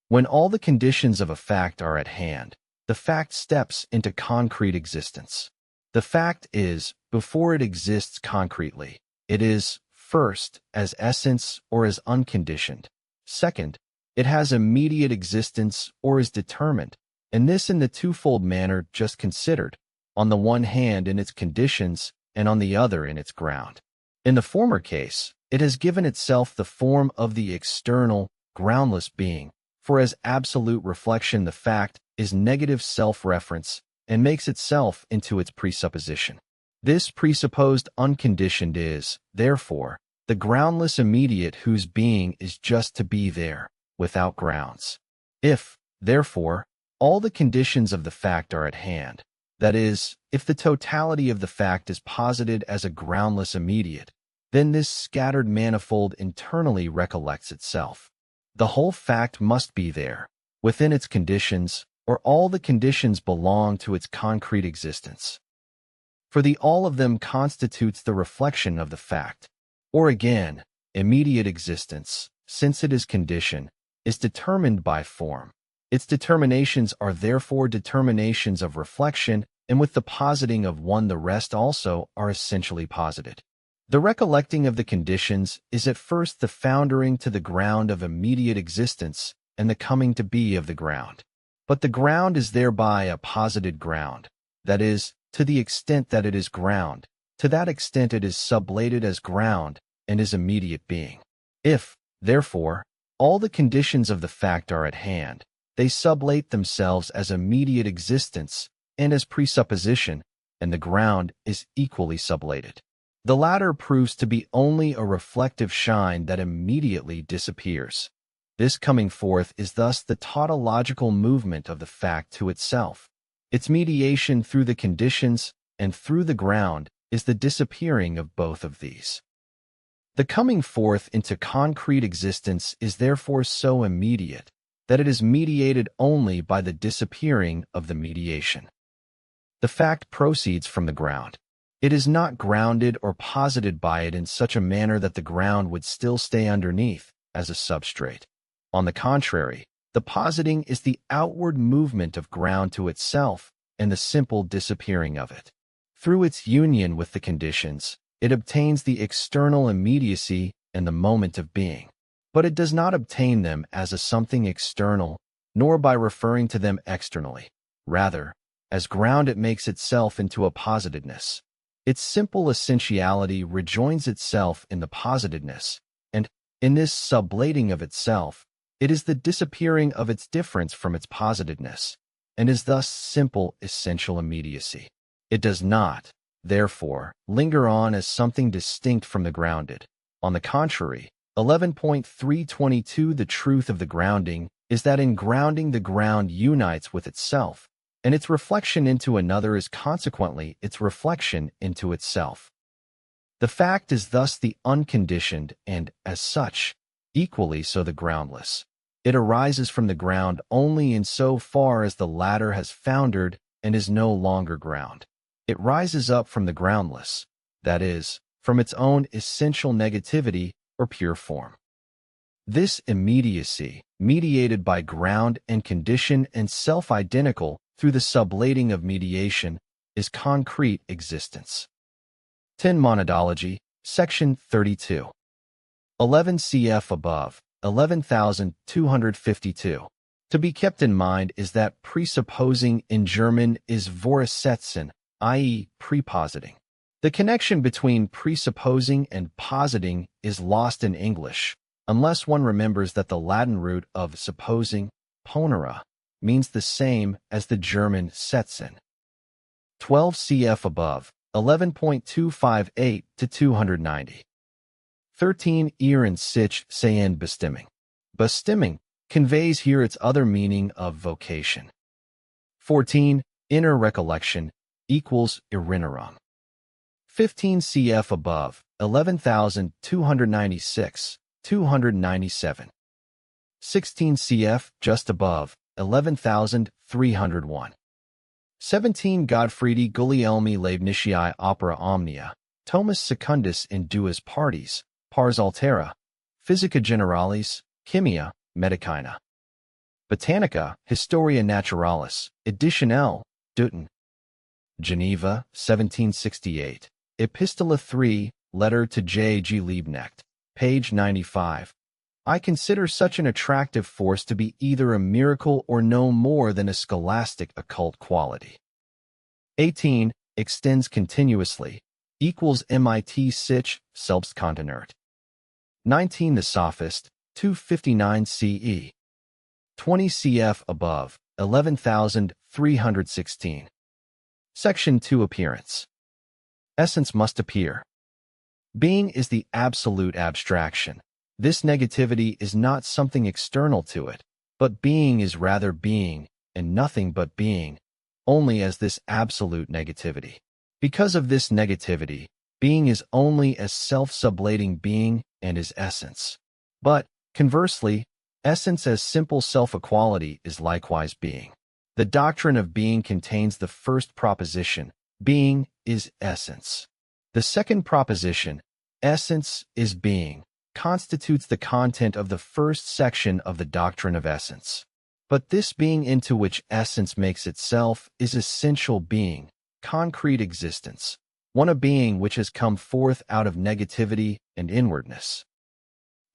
[SPEAKER 1] When all the conditions of a fact are at hand, the fact steps into concrete existence. The fact is, before it exists concretely, it is, first, as essence or as unconditioned. Second, it has immediate existence or is determined, and this in the twofold manner just considered, on the one hand in its conditions and on the other in its ground. In the former case, it has given itself the form of the external, groundless being, for as absolute reflection the fact is negative self-reference and makes itself into its presupposition. This presupposed unconditioned is, therefore, the groundless immediate whose being is just to be there, without grounds. If, therefore, all the conditions of the fact are at hand, that is, if the totality of the fact is posited as a groundless immediate, then this scattered manifold internally recollects itself. The whole fact must be there, within its conditions, or all the conditions belong to its concrete existence. For the all of them constitutes the reflection of the fact. Or again, immediate existence, since it is condition, is determined by form. Its determinations are therefore determinations of reflection, and with the positing of one the rest also are essentially posited. The recollecting of the conditions is at first the foundering to the ground of immediate existence and the coming to be of the ground. But the ground is thereby a posited ground, that is, to the extent that it is ground, to that extent it is sublated as ground and is immediate being. If, therefore, all the conditions of the fact are at hand, they sublate themselves as immediate existence and as presupposition, and the ground is equally sublated. The latter proves to be only a reflective shine that immediately disappears. This coming forth is thus the tautological movement of the fact to itself. Its mediation through the conditions and through the ground is the disappearing of both of these. The coming forth into concrete existence is therefore so immediate that it is mediated only by the disappearing of the mediation. The fact proceeds from the ground. It is not grounded or posited by it in such a manner that the ground would still stay underneath as a substrate. On the contrary, the positing is the outward movement of ground to itself and the simple disappearing of it. Through its union with the conditions, it obtains the external immediacy and the moment of being. But it does not obtain them as a something external, nor by referring to them externally. Rather, as ground it makes itself into a positedness. Its simple essentiality rejoins itself in the positedness, and, in this sublating of itself, it is the disappearing of its difference from its positedness, and is thus simple essential immediacy. It does not, therefore, linger on as something distinct from the grounded. On the contrary, 11.322 The truth of the grounding is that in grounding the ground unites with itself, and its reflection into another is consequently its reflection into itself. The fact is thus the unconditioned and, as such, equally so the groundless. It arises from the ground only in so far as the latter has foundered and is no longer ground. It rises up from the groundless, that is, from its own essential negativity or pure form. This immediacy, mediated by ground and condition and self-identical through the sublating of mediation, is concrete existence. 10 Monadology, Section 32. 11 cf above, 11,252. To be kept in mind is that presupposing in German is voraussetzen, i.e. prepositing. The connection between presupposing and positing is lost in English, unless one remembers that the Latin root of supposing, ponere, means the same as the German setzen. 12 cf above, 11.258 to 290. 13 Ihren sich sein Bestimmung. Bestimmung conveys here its other meaning of vocation. 14 Inner recollection equals Erinnerung. 15 cf above, 11,296, 297. 16 cf just above, 11,301. 17 Gottfriedi Guglielmi Leibniziae Opera Omnia, Thomas Secundus in duas partes, pars altera, Physica Generalis, Chemia, Medicina. Botanica, Historia Naturalis, Edition L, Dutton. Geneva, 1768. Epistola 3, Letter to J. G. Liebknecht, page 95. I consider such an attractive force to be either a miracle or no more than a scholastic occult quality. 18. Extends continuously, equals MIT sich, Selbstkontinent. 19. The Sophist, 259 CE. 20 cf above, 11,316. Section 2 Appearance. Essence must appear. Being is the absolute abstraction. This negativity is not something external to it, but being is rather being, and nothing but being, only as this absolute negativity. Because of this negativity, being is only as self-sublating being and is essence. But, conversely, essence as simple self-equality is likewise being. The doctrine of being contains the first proposition, being is essence. The second proposition, essence is being, constitutes the content of the first section of the doctrine of essence. But this being into which essence makes itself is essential being, concrete existence, one a being which has come forth out of negativity and inwardness.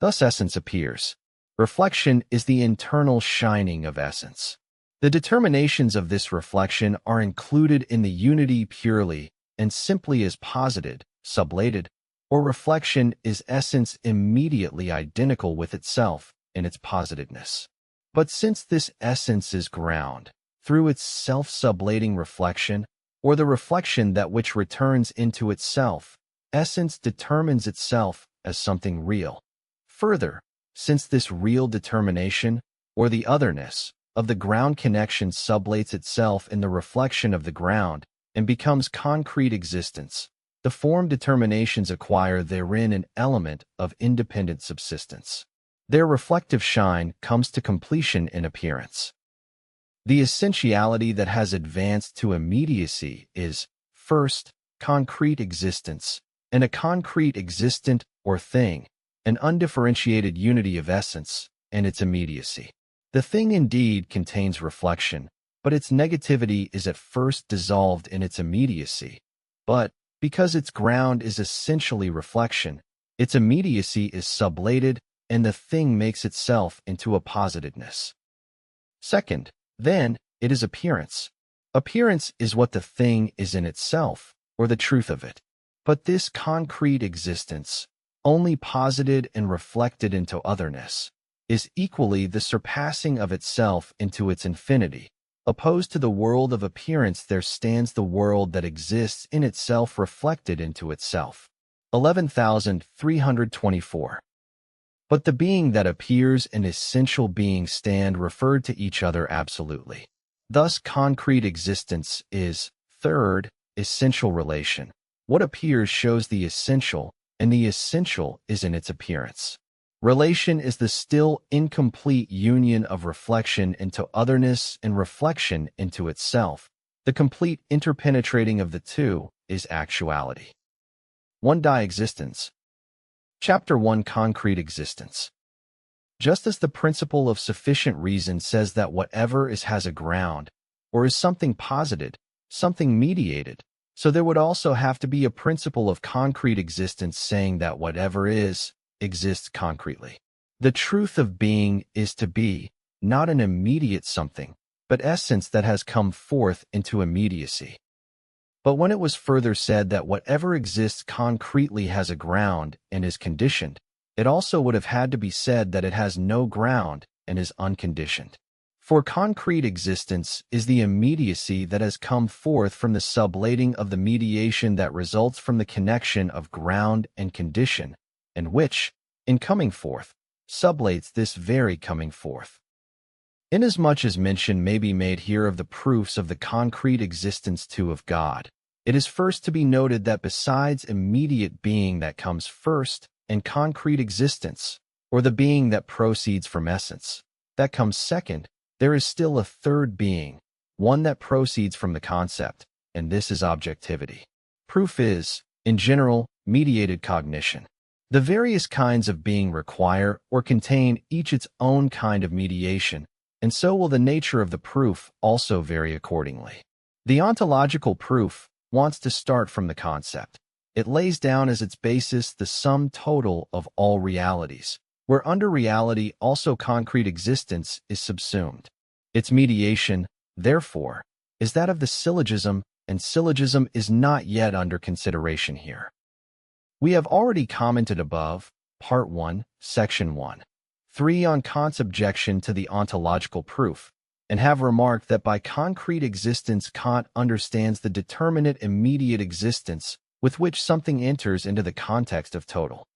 [SPEAKER 1] Thus essence appears. Reflection is the internal shining of essence. The determinations of this reflection are included in the unity purely and simply as posited, sublated, or reflection is essence immediately identical with itself in its positiveness. But since this essence is ground, through its self-sublating reflection, or the reflection that which returns into itself, essence determines itself as something real. Further, since this real determination, or the otherness, of the ground connection sublates itself in the reflection of the ground and becomes concrete existence, the form determinations acquire therein an element of independent subsistence. Their reflective shine comes to completion in appearance. The essentiality that has advanced to immediacy is, first, concrete existence, and a concrete existent or thing, an undifferentiated unity of essence and its immediacy. The thing indeed contains reflection, but its negativity is at first dissolved in its immediacy. But, because its ground is essentially reflection, its immediacy is sublated and the thing makes itself into a positedness. Second, then, it is appearance. Appearance is what the thing is in itself, or the truth of it. But this concrete existence, only posited and reflected into otherness, is equally the surpassing of itself into its infinity. Opposed to the world of appearance there stands the world that exists in itself reflected into itself. 11,324. But the being that appears and essential being stand referred to each other absolutely. Thus concrete existence is, third, essential relation. What appears shows the essential, and the essential is in its appearance. Relation is the still incomplete union of reflection into otherness and reflection into itself. The complete interpenetrating of the two is actuality. 1. Die-Existence. Chapter 1. Concrete Existence. Just as the principle of sufficient reason says that whatever is has a ground, or is something posited, something mediated, so there would also have to be a principle of concrete existence saying that whatever is, exists concretely. The truth of being is to be, not an immediate something, but essence that has come forth into immediacy. But when it was further said that whatever exists concretely has a ground and is conditioned, it also would have had to be said that it has no ground and is unconditioned. For concrete existence is the immediacy that has come forth from the sublating of the mediation that results from the connection of ground and condition, and which, in coming forth, sublates this very coming forth. Inasmuch as mention may be made here of the proofs of the concrete existence too of God, it is first to be noted that besides immediate being that comes first, and concrete existence, or the being that proceeds from essence, that comes second, there is still a third being, one that proceeds from the concept, and this is objectivity. Proof is, in general, mediated cognition. The various kinds of being require or contain each its own kind of mediation, and so will the nature of the proof also vary accordingly. The ontological proof wants to start from the concept. It lays down as its basis the sum total of all realities, where under reality also concrete existence is subsumed. Its mediation, therefore, is that of the syllogism, and syllogism is not yet under consideration here. We have already commented above, Part 1, Section 1. 3 on Kant's objection to the ontological proof, and have remarked that by concrete existence Kant understands the determinate immediate existence with which something enters into the context of total.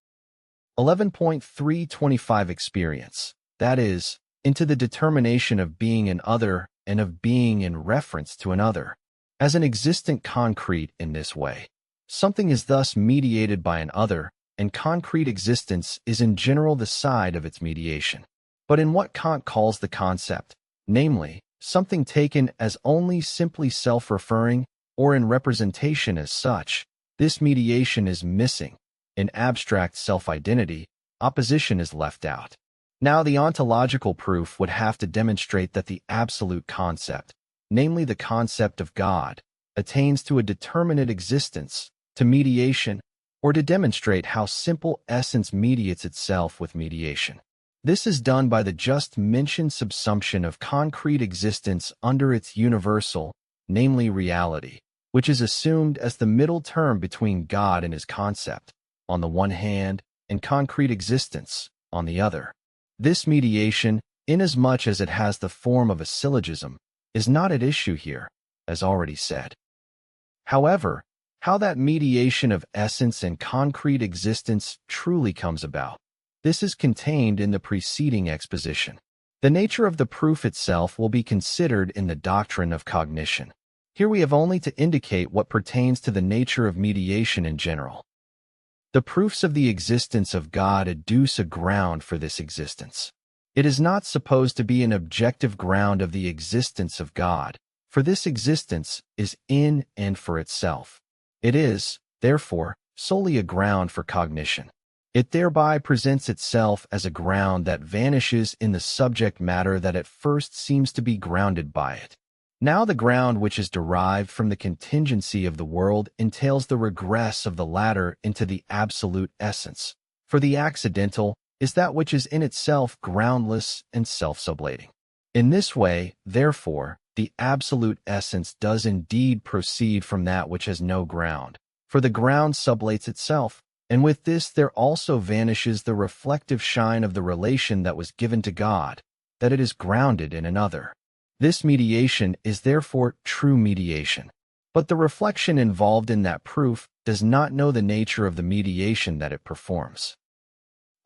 [SPEAKER 1] 11.325 Experience, that is, into the determination of being an other and of being in reference to another, as an existent concrete in this way. Something is thus mediated by an other, and concrete existence is in general the side of its mediation. But in what Kant calls the concept, namely, something taken as only simply self-referring or in representation as such, this mediation is missing. In abstract self-identity, opposition is left out. Now the ontological proof would have to demonstrate that the absolute concept, namely the concept of God, attains to a determinate existence, to mediation, or to demonstrate how simple essence mediates itself with mediation. This is done by the just mentioned subsumption of concrete existence under its universal, namely reality, which is assumed as the middle term between God and his concept, on the one hand, and concrete existence, on the other. This mediation, inasmuch as it has the form of a syllogism, is not at issue here, as already said. However, how that mediation of essence and concrete existence truly comes about, this is contained in the preceding exposition. The nature of the proof itself will be considered in the doctrine of cognition. Here we have only to indicate what pertains to the nature of mediation in general. The proofs of the existence of God adduce a ground for this existence. It is not supposed to be an objective ground of the existence of God, for this existence is in and for itself. It is, therefore, solely a ground for cognition. It thereby presents itself as a ground that vanishes in the subject matter that at first seems to be grounded by it. Now the ground which is derived from the contingency of the world entails the regress of the latter into the absolute essence, for the accidental is that which is in itself groundless and self-sublating. In this way, therefore, the absolute essence does indeed proceed from that which has no ground, for the ground sublates itself, and with this there also vanishes the reflective shine of the relation that was given to God, that it is grounded in another. This mediation is therefore true mediation. But the reflection involved in that proof does not know the nature of the mediation that it performs.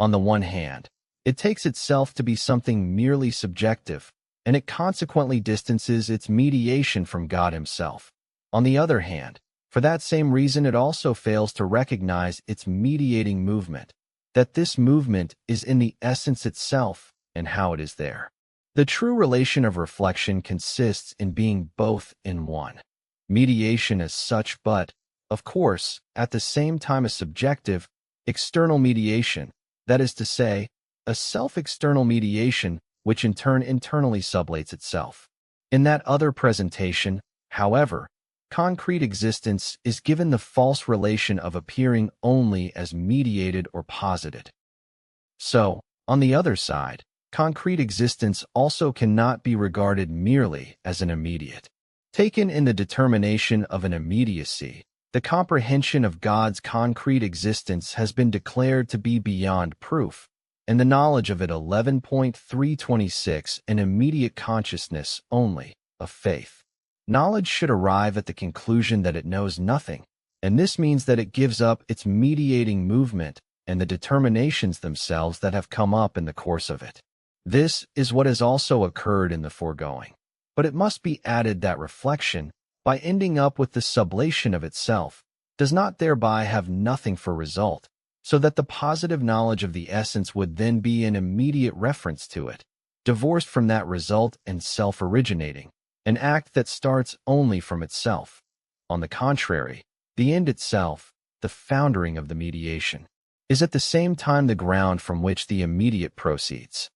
[SPEAKER 1] On the one hand, it takes itself to be something merely subjective, and it consequently distances its mediation from God himself. On the other hand, for that same reason it also fails to recognize its mediating movement, that this movement is in the essence itself and how it is there. The true relation of reflection consists in being both in one. Mediation as such, but, of course, at the same time a subjective, external mediation, that is to say, a self-external mediation which in turn internally sublates itself. In that other presentation, however, concrete existence is given the false relation of appearing only as mediated or posited. So, on the other side, concrete existence also cannot be regarded merely as an immediate. Taken in the determination of an immediacy, the comprehension of God's concrete existence has been declared to be beyond proof, and the knowledge of it 11.326 an immediate consciousness only of faith. Knowledge should arrive at the conclusion that it knows nothing, and this means that it gives up its mediating movement and the determinations themselves that have come up in the course of it. This is what has also occurred in the foregoing. But it must be added that reflection, by ending up with the sublation of itself, does not thereby have nothing for result, so that the positive knowledge of the essence would then be an immediate reference to it, divorced from that result and self-originating, an act that starts only from itself. On the contrary, the end itself, the foundering of the mediation, is at the same time the ground from which the immediate proceeds.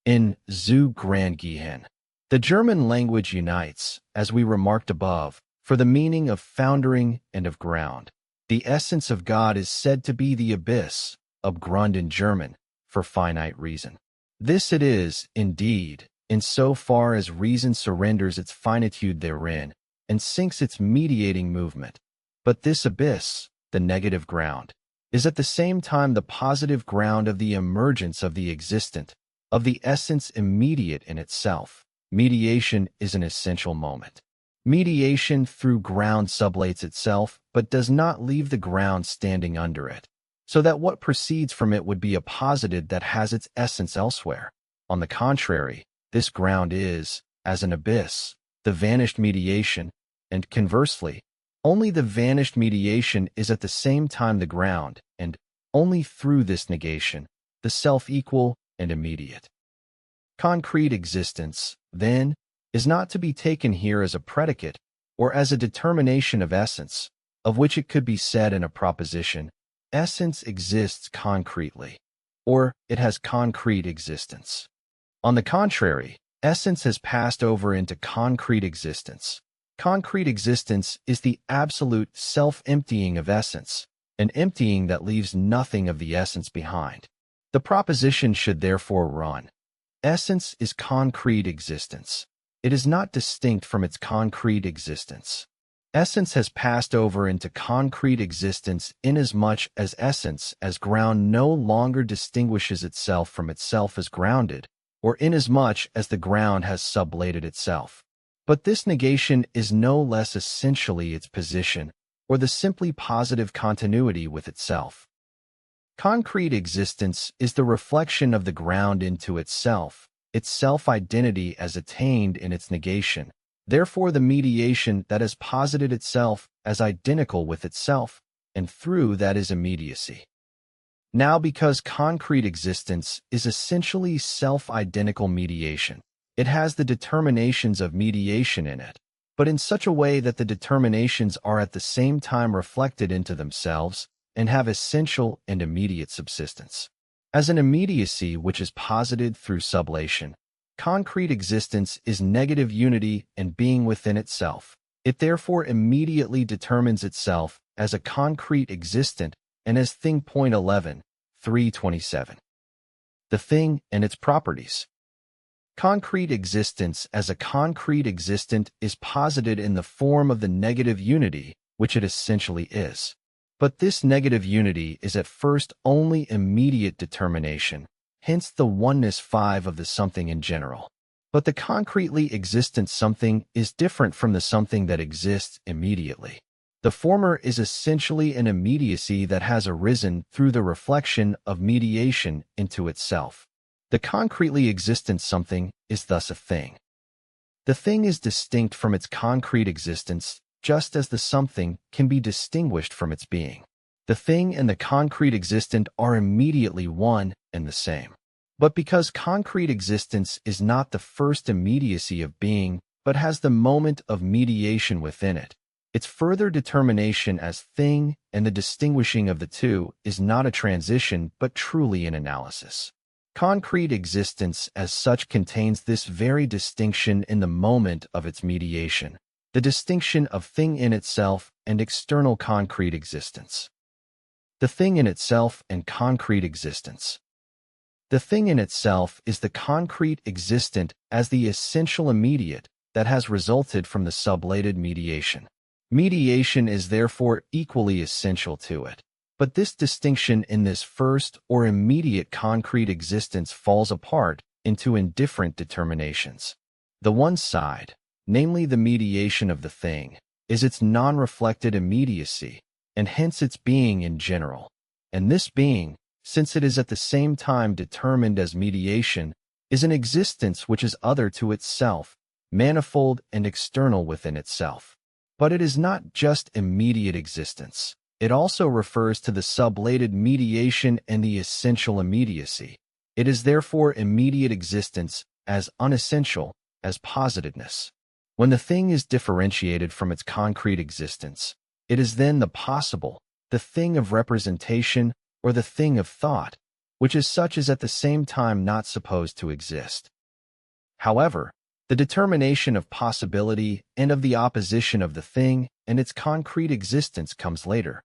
[SPEAKER 1] In Zu Grandgehen, the German language unites, as we remarked above, for the meaning of foundering and of ground. The essence of God is said to be the abyss, Abgrund in German, for finite reason. This it is, indeed, in so far as reason surrenders its finitude therein and sinks its mediating movement. But this abyss, the negative ground, is at the same time the positive ground of the emergence of the existent, of the essence immediate in itself. Mediation is an essential moment. Mediation through ground sublates itself, but does not leave the ground standing under it, so that what proceeds from it would be a posited that has its essence elsewhere. On the contrary, this ground is, as an abyss, the vanished mediation, and conversely, only the vanished mediation is at the same time the ground, and only through this negation, the self-equal and immediate. Concrete existence, then, is not to be taken here as a predicate or as a determination of essence, of which it could be said in a proposition, essence exists concretely, or it has concrete existence. On the contrary, essence has passed over into concrete existence. Concrete existence is the absolute self-emptying of essence, an emptying that leaves nothing of the essence behind. The proposition should therefore run: essence is concrete existence. It is not distinct from its concrete existence. Essence has passed over into concrete existence inasmuch as essence as ground no longer distinguishes itself from itself as grounded, or inasmuch as the ground has sublated itself. But this negation is no less essentially its position, or the simply positive continuity with itself. Concrete existence is the reflection of the ground into itself, its self-identity as attained in its negation, therefore the mediation that has posited itself as identical with itself, and through that is immediacy. Now, because concrete existence is essentially self-identical mediation, it has the determinations of mediation in it, but in such a way that the determinations are at the same time reflected into themselves and have essential and immediate subsistence. As an immediacy which is posited through sublation, concrete existence is negative unity and being within itself. It therefore immediately determines itself as a concrete existent and as thing. 11, 327. The thing and its properties. Concrete existence as a concrete existent is posited in the form of the negative unity, which it essentially is. But this negative unity is at first only immediate determination, hence the oneness 5 of the something in general. But the concretely existent something is different from the something that exists immediately. The former is essentially an immediacy that has arisen through the reflection of mediation into itself. The concretely existent something is thus a thing. The thing is distinct from its concrete existence, just as the something can be distinguished from its being. The thing and the concrete existent are immediately one and the same. But because concrete existence is not the first immediacy of being, but has the moment of mediation within it, its further determination as thing and the distinguishing of the two is not a transition but truly an analysis. Concrete existence as such contains this very distinction in the moment of its mediation, the distinction of thing in itself and external concrete existence. The thing in itself and concrete existence. The thing in itself is the concrete existent as the essential immediate that has resulted from the sublated mediation. Mediation is therefore equally essential to it. But this distinction in this first or immediate concrete existence falls apart into indifferent determinations. The one side, namely the mediation of the thing, is its non-reflected immediacy, and hence its being in general. And this being, since it is at the same time determined as mediation, is an existence which is other to itself, manifold and external within itself. But it is not just immediate existence. It also refers to the sublated mediation and the essential immediacy. It is therefore immediate existence as unessential as positedness. When the thing is differentiated from its concrete existence, it is then the possible, the thing of representation, or the thing of thought, which is such as at the same time not supposed to exist. However, the determination of possibility and of the opposition of the thing and its concrete existence comes later.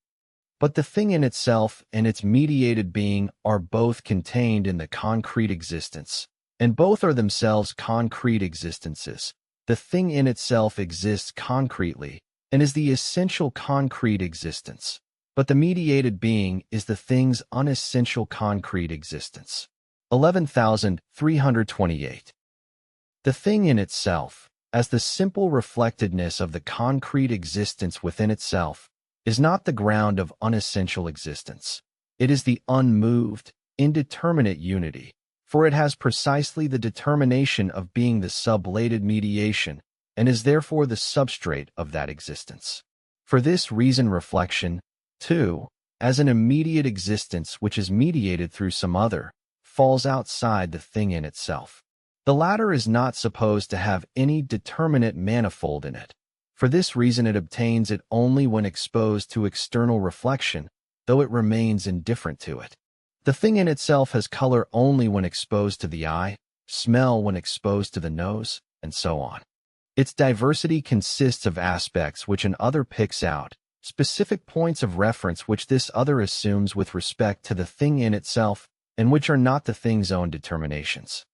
[SPEAKER 1] But the thing in itself and its mediated being are both contained in the concrete existence, and both are themselves concrete existences. The thing in itself exists concretely and is the essential concrete existence, but the mediated being is the thing's unessential concrete existence. 11,328. The thing in itself, as the simple reflectedness of the concrete existence within itself, is not the ground of unessential existence. It is the unmoved, indeterminate unity, for it has precisely the determination of being the sublated mediation, and is therefore the substrate of that existence. For this reason reflection, too, as an immediate existence which is mediated through some other, falls outside the thing in itself. The latter is not supposed to have any determinate manifold in it. For this reason it obtains it only when exposed to external reflection, though it remains indifferent to it. The thing in itself has color only when exposed to the eye, smell when exposed to the nose, and so on. Its diversity consists of aspects which an other picks out, specific points of reference which this other assumes with respect to the thing in itself, and which are not the thing's own determinations.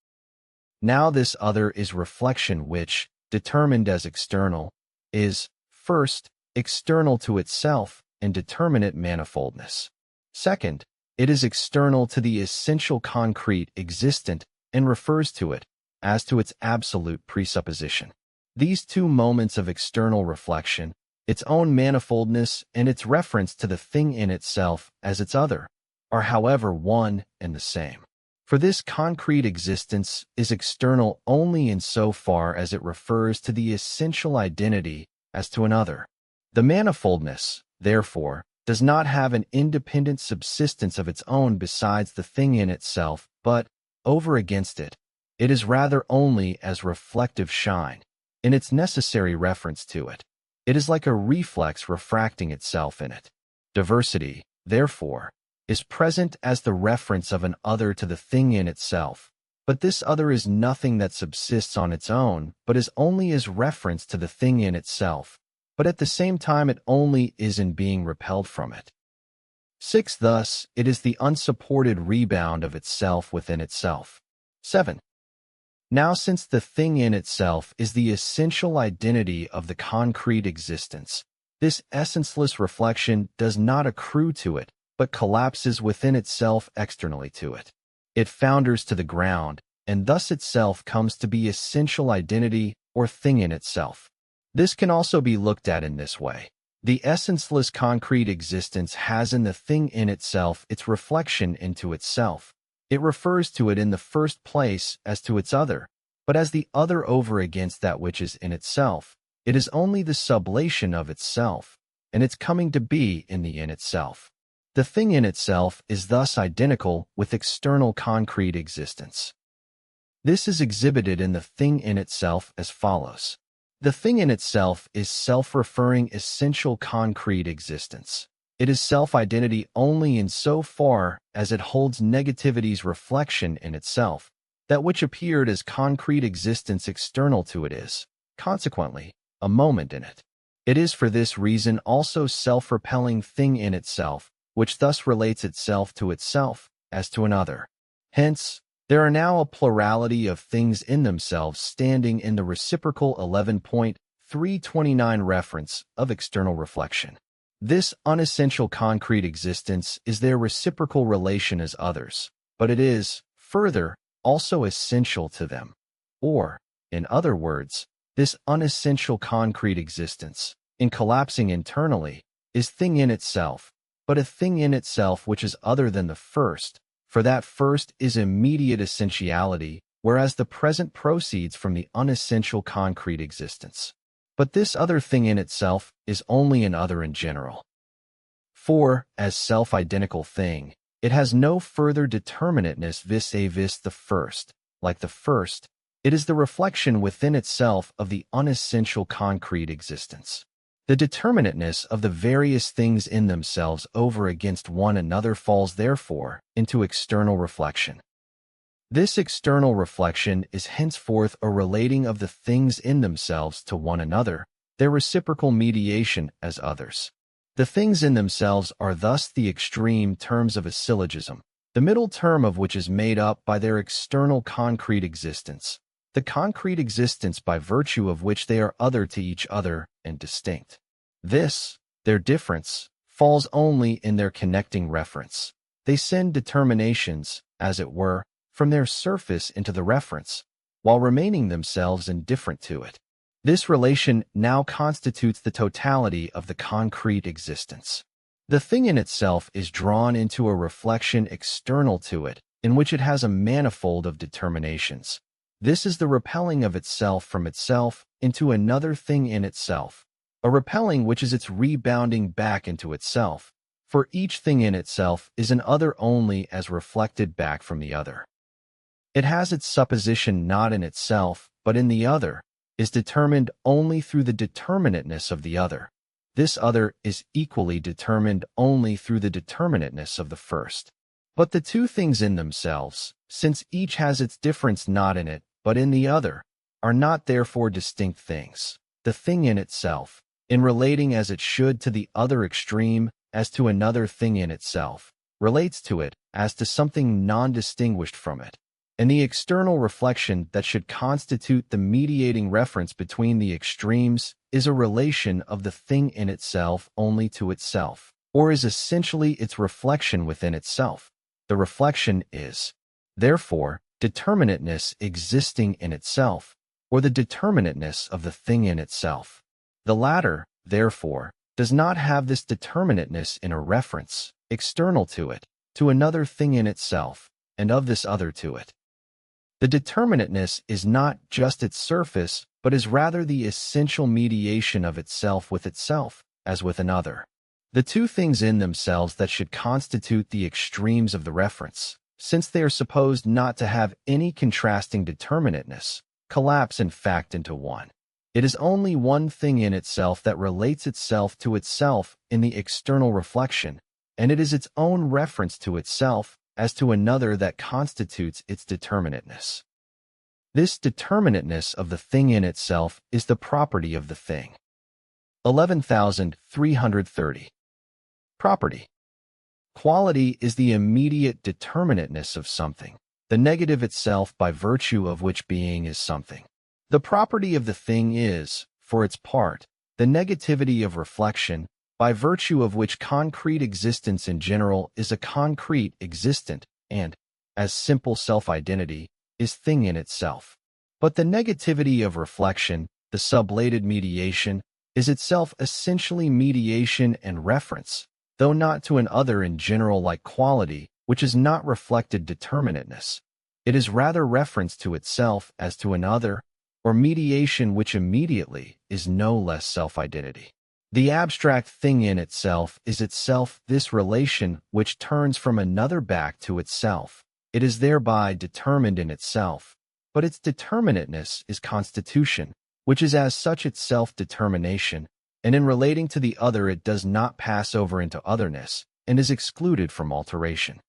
[SPEAKER 1] Now this other is reflection which, determined as external, is, first, external to itself and determinate manifoldness. Second, it is external to the essential concrete existent and refers to it as to its absolute presupposition. These two moments of external reflection, its own manifoldness and its reference to the thing in itself as its other, are however one and the same. For this concrete existence is external only in so far as it refers to the essential identity as to another. The manifoldness, therefore, does not have an independent subsistence of its own besides the thing in itself, but, over against it, it is rather only as reflective shine, in its necessary reference to it. It is like a reflex refracting itself in it. Diversity, therefore, is present as the reference of an other to the thing in itself, but this other is nothing that subsists on its own, but is only as reference to the thing in itself, but at the same time it only is in being repelled from it. 6. Thus, it is the unsupported rebound of itself within itself. 7. Now since the thing in itself is the essential identity of the concrete existence, this essenceless reflection does not accrue to it, but collapses within itself externally to it. It founders to the ground, and thus itself comes to be essential identity or thing in itself. This can also be looked at in this way. The essenceless concrete existence has in the thing in itself its reflection into itself. It refers to it in the first place as to its other, but as the other over against that which is in itself. It is only the sublation of itself, and its coming to be in the in itself. The thing in itself is thus identical with external concrete existence. This is exhibited in the thing in itself as follows. The thing in itself is self-referring essential concrete existence. It is self-identity only in so far as it holds negativity's reflection in itself. That which appeared as concrete existence external to it is, consequently, a moment in it. It is for this reason also self-repelling thing in itself, which thus relates itself to itself as to another. Hence, there are now a plurality of things in themselves standing in the reciprocal 11.329 reference of external reflection. This unessential concrete existence is their reciprocal relation as others, but it is, further, also essential to them. Or, in other words, this unessential concrete existence, in collapsing internally, is thing in itself, but a thing in itself which is other than the first, for that first is immediate essentiality, whereas the present proceeds from the unessential concrete existence. But this other thing in itself is only an other in general. For, as self-identical thing, it has no further determinateness vis-a-vis the first. Like the first, it is the reflection within itself of the unessential concrete existence. The determinateness of the various things in themselves over against one another falls therefore into external reflection. This external reflection is henceforth a relating of the things in themselves to one another, their reciprocal mediation as others. The things in themselves are thus the extreme terms of a syllogism, the middle term of which is made up by their external concrete existence, the concrete existence by virtue of which they are other to each other and distinct. This, their difference, falls only in their connecting reference. They send determinations, as it were, from their surface into the reference, while remaining themselves indifferent to it. This relation now constitutes the totality of the concrete existence. The thing in itself is drawn into a reflection external to it, in which it has a manifold of determinations. This is the repelling of itself from itself into another thing in itself, a repelling which is its rebounding back into itself, for each thing in itself is an other only as reflected back from the other. It has its supposition not in itself, but in the other, is determined only through the determinateness of the other. This other is equally determined only through the determinateness of the first. But the two things in themselves, since each has its difference not in it, but in the other, are not therefore distinct things. The thing in itself, in relating as it should to the other extreme as to another thing in itself, relates to it as to something non-distinguished from it. And the external reflection that should constitute the mediating reference between the extremes is a relation of the thing in itself only to itself, or is essentially its reflection within itself. The reflection is, therefore, determinateness existing in itself, or the determinateness of the thing in itself. The latter, therefore, does not have this determinateness in a reference, external to it, to another thing in itself, and of this other to it. The determinateness is not just its surface, but is rather the essential mediation of itself with itself, as with another. The two things in themselves that should constitute the extremes of the reference, since they are supposed not to have any contrasting determinateness, collapse in fact into one. It is only one thing in itself that relates itself to itself in the external reflection, and it is its own reference to itself as to another that constitutes its determinateness. This determinateness of the thing in itself is the property of the thing. 11,330. Property. Quality is the immediate determinateness of something, the negative itself by virtue of which being is something. The property of the thing is, for its part, the negativity of reflection, by virtue of which concrete existence in general is a concrete existent and, as simple self-identity, is thing in itself. But the negativity of reflection, the sublated mediation, is itself essentially mediation and reference, though not to an other in general like quality, which is not reflected determinateness. It is rather reference to itself as to an other, or mediation which immediately is no less self-identity. The abstract thing in itself is itself this relation which turns from another back to itself. It is thereby determined in itself, but its determinateness is constitution, which is as such itself determination, and in relating to the other it does not pass over into otherness, and is excluded from alteration.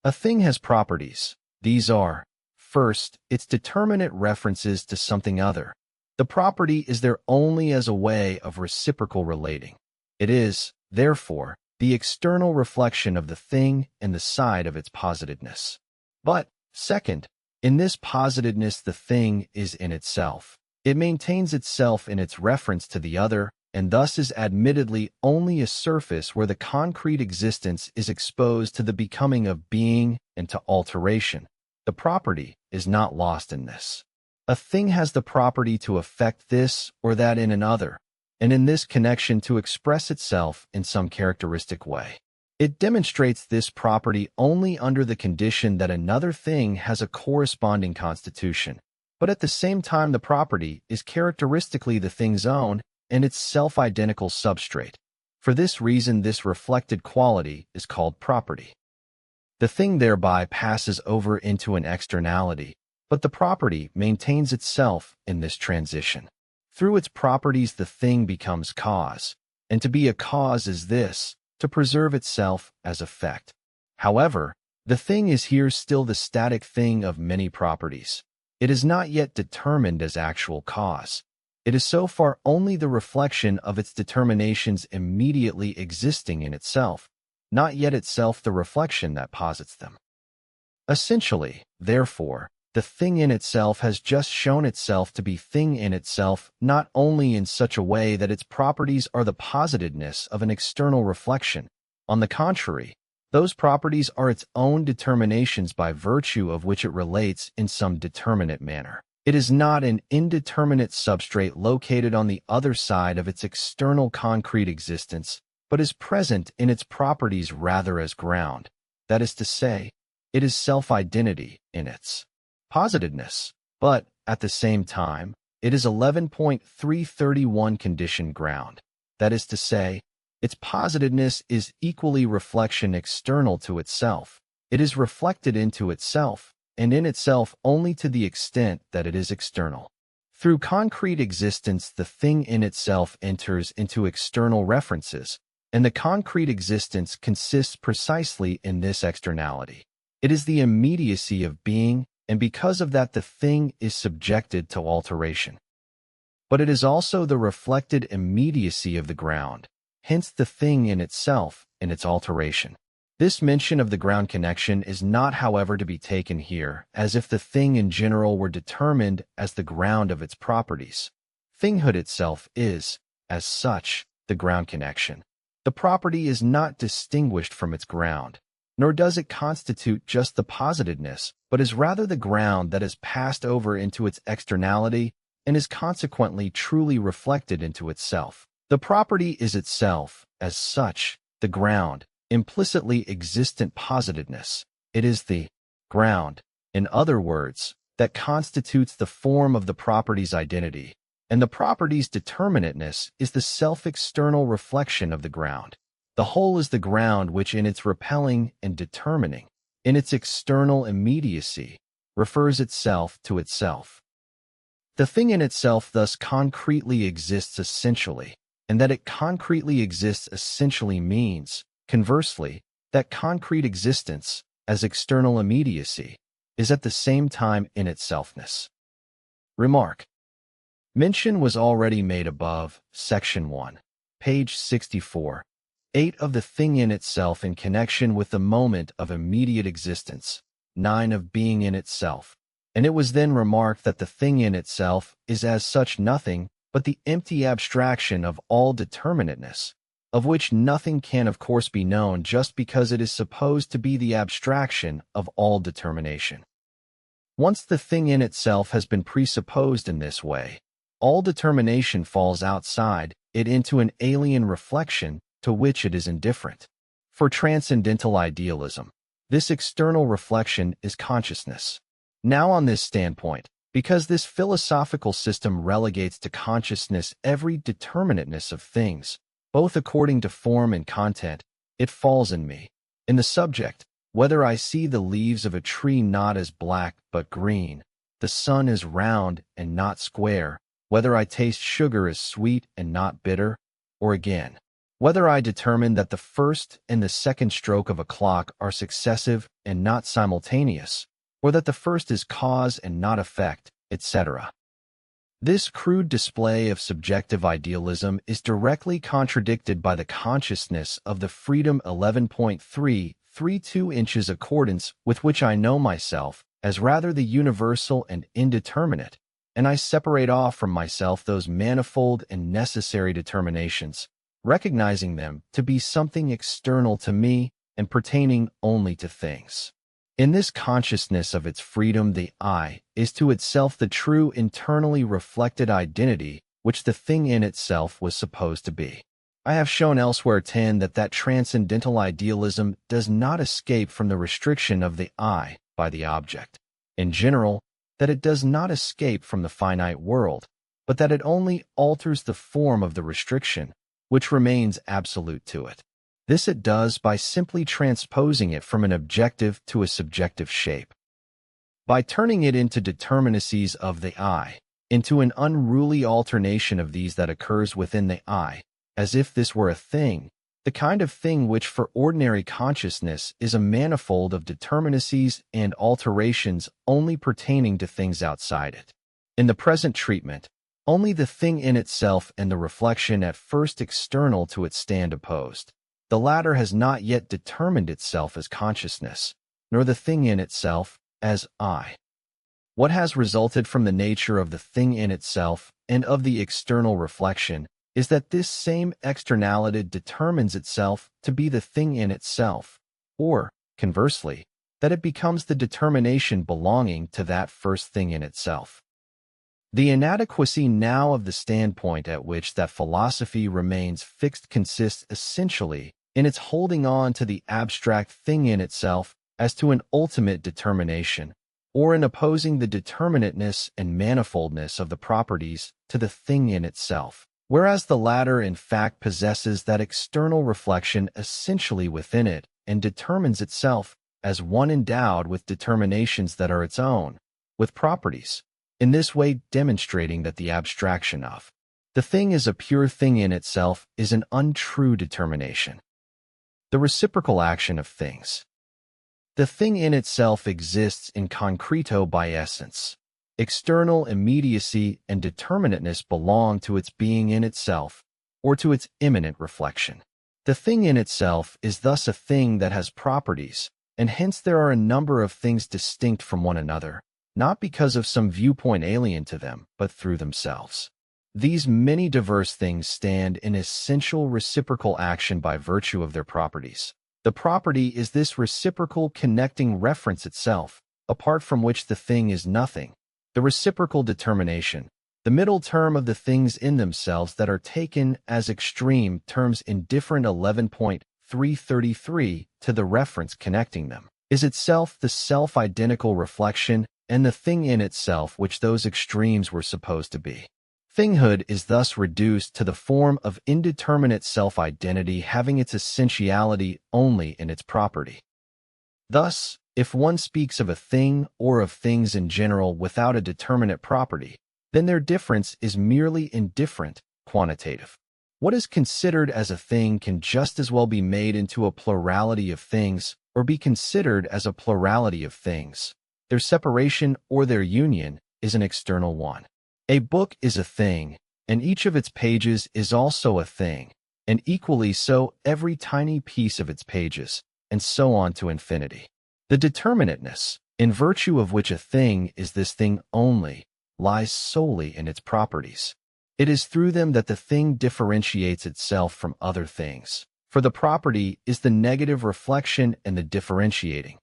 [SPEAKER 1] A thing has properties. These are, first, its determinate references to something other. The property is there only as a way of reciprocal relating. It is, therefore, the external reflection of the thing and the side of its positiveness. But, second, in this positedness the thing is in itself. It maintains itself in its reference to the other, and thus is admittedly only a surface where the concrete existence is exposed to the becoming of being and to alteration. The property is not lost in this. A thing has the property to affect this or that in another, and in this connection to express itself in some characteristic way. It demonstrates this property only under the condition that another thing has a corresponding constitution, but at the same time the property is characteristically the thing's own and its self-identical substrate. For this reason, this reflected quality is called property. The thing thereby passes over into an externality, but the property maintains itself in this transition. Through its properties the thing becomes cause, and to be a cause is this, to preserve itself as effect. However, the thing is here still the static thing of many properties. It is not yet determined as actual cause. It is so far only the reflection of its determinations immediately existing in itself, not yet itself the reflection that posits them. Essentially, therefore, the thing in itself has just shown itself to be thing in itself not only in such a way that its properties are the positedness of an external reflection. On the contrary, those properties are its own determinations by virtue of which it relates in some determinate manner. It is not an indeterminate substrate located on the other side of its external concrete existence, but is present in its properties rather as ground. That is to say, it is self-identity in its positedness, but, at the same time, it is 11.331 condition ground. That is to say, its positedness is equally reflection external to itself. It is reflected into itself, and in itself only to the extent that it is external. Through concrete existence, the thing in itself enters into external references, and the concrete existence consists precisely in this externality. It is the immediacy of being, and because of that the thing is subjected to alteration. But it is also the reflected immediacy of the ground, hence the thing in itself and its alteration. This mention of the ground connection is not, however, to be taken here as if the thing in general were determined as the ground of its properties. Thinghood itself is, as such, the ground connection. The property is not distinguished from its ground, nor does it constitute just the positedness, but is rather the ground that has passed over into its externality and is consequently truly reflected into itself. The property is itself, as such, the ground, implicitly existent positedness. It is the ground, in other words, that constitutes the form of the property's identity, and the property's determinateness is the self-external reflection of the ground. The whole is the ground which in its repelling and determining, in its external immediacy, refers itself to itself. The thing in itself thus concretely exists essentially, and that it concretely exists essentially means, conversely, that concrete existence, as external immediacy, is at the same time in itselfness. Remark. Mention was already made above, Section 1, page 64. 8 of the thing in itself in connection with the moment of immediate existence, 9 of being in itself, and it was then remarked that the thing in itself is as such nothing but the empty abstraction of all determinateness, of which nothing can of course be known just because it is supposed to be the abstraction of all determination. Once the thing in itself has been presupposed in this way, all determination falls outside it into an alien reflection to which it is indifferent. For transcendental idealism, this external reflection is consciousness. Now on this standpoint, because this philosophical system relegates to consciousness every determinateness of things, both according to form and content, it falls in me, in the subject, whether I see the leaves of a tree not as black but green, the sun as round and not square, whether I taste sugar as sweet and not bitter, or again, whether I determine that the first and the second stroke of a clock are successive and not simultaneous, or that the first is cause and not effect, etc. This crude display of subjective idealism is directly contradicted by the consciousness of the freedom 11.3 3-2 inches accordance with which I know myself as rather the universal and indeterminate, and I separate off from myself those manifold and necessary determinations, recognizing them to be something external to me and pertaining only to things. In this consciousness of its freedom, the I is to itself the true internally reflected identity which the thing in itself was supposed to be. I have shown elsewhere 10 that transcendental idealism does not escape from the restriction of the I by the object. In general, that it does not escape from the finite world, but that it only alters the form of the restriction, which remains absolute to it. This it does by simply transposing it from an objective to a subjective shape. By turning it into determinacies of the I, into an unruly alternation of these that occurs within the I, as if this were a thing, the kind of thing which for ordinary consciousness is a manifold of determinacies and alterations only pertaining to things outside it. In the present treatment, only the thing in itself and the reflection at first external to it stand opposed. The latter has not yet determined itself as consciousness, nor the thing in itself as I. What has resulted from the nature of the thing in itself and of the external reflection is that this same externality determines itself to be the thing in itself, or, conversely, that it becomes the determination belonging to that first thing in itself. The inadequacy now of the standpoint at which that philosophy remains fixed consists essentially in its holding on to the abstract thing in itself as to an ultimate determination, or in opposing the determinateness and manifoldness of the properties to the thing in itself, whereas the latter in fact possesses that external reflection essentially within it and determines itself as one endowed with determinations that are its own, with properties, in this way demonstrating that the abstraction of the thing as a pure thing in itself is an untrue determination. The reciprocal action of things. The thing in itself exists in concreto by essence. External immediacy and determinateness belong to its being in itself, or to its immanent reflection. The thing in itself is thus a thing that has properties, and hence there are a number of things distinct from one another, not because of some viewpoint alien to them, but through themselves. These many diverse things stand in essential reciprocal action by virtue of their properties. The property is this reciprocal connecting reference itself, apart from which the thing is nothing. The reciprocal determination, the middle term of the things in themselves that are taken as extreme terms in different 11.333 to the reference connecting them, is itself the self-identical reflection and the thing in itself which those extremes were supposed to be. Thinghood is thus reduced to the form of indeterminate self-identity having its essentiality only in its property. Thus, if one speaks of a thing or of things in general without a determinate property, then their difference is merely indifferent, quantitative. What is considered as a thing can just as well be made into a plurality of things or be considered as a plurality of things. Their separation or their union is an external one. A book is a thing, and each of its pages is also a thing, and equally so every tiny piece of its pages, and so on to infinity. The determinateness, in virtue of which a thing is this thing only, lies solely in its properties. It is through them that the thing differentiates itself from other things, for the property is the negative reflection and the differentiating.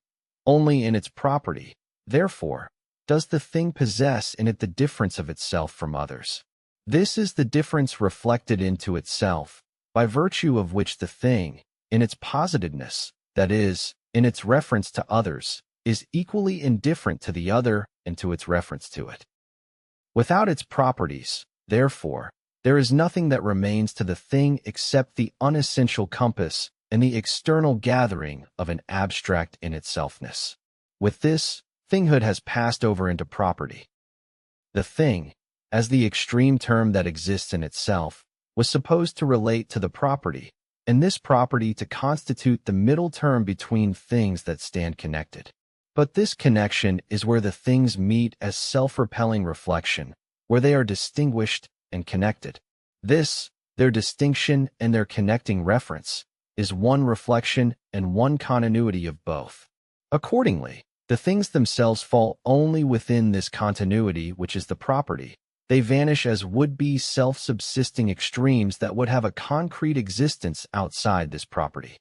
[SPEAKER 1] Only in its property, therefore, does the thing possess in it the difference of itself from others. This is the difference reflected into itself, by virtue of which the thing, in its positiveness, that is, in its reference to others, is equally indifferent to the other and to its reference to it. Without its properties, therefore, there is nothing that remains to the thing except the unessential compass and the external gathering of an abstract in itselfness. With this, thinghood has passed over into property. The thing, as the extreme term that exists in itself, was supposed to relate to the property, and this property to constitute the middle term between things that stand connected. But this connection is where the things meet as self-repelling reflection, where they are distinguished and connected. This, their distinction and their connecting reference, is one reflection and one continuity of both. Accordingly, the things themselves fall only within this continuity, which is the property. They vanish as would-be self-subsisting extremes that would have a concrete existence outside this property.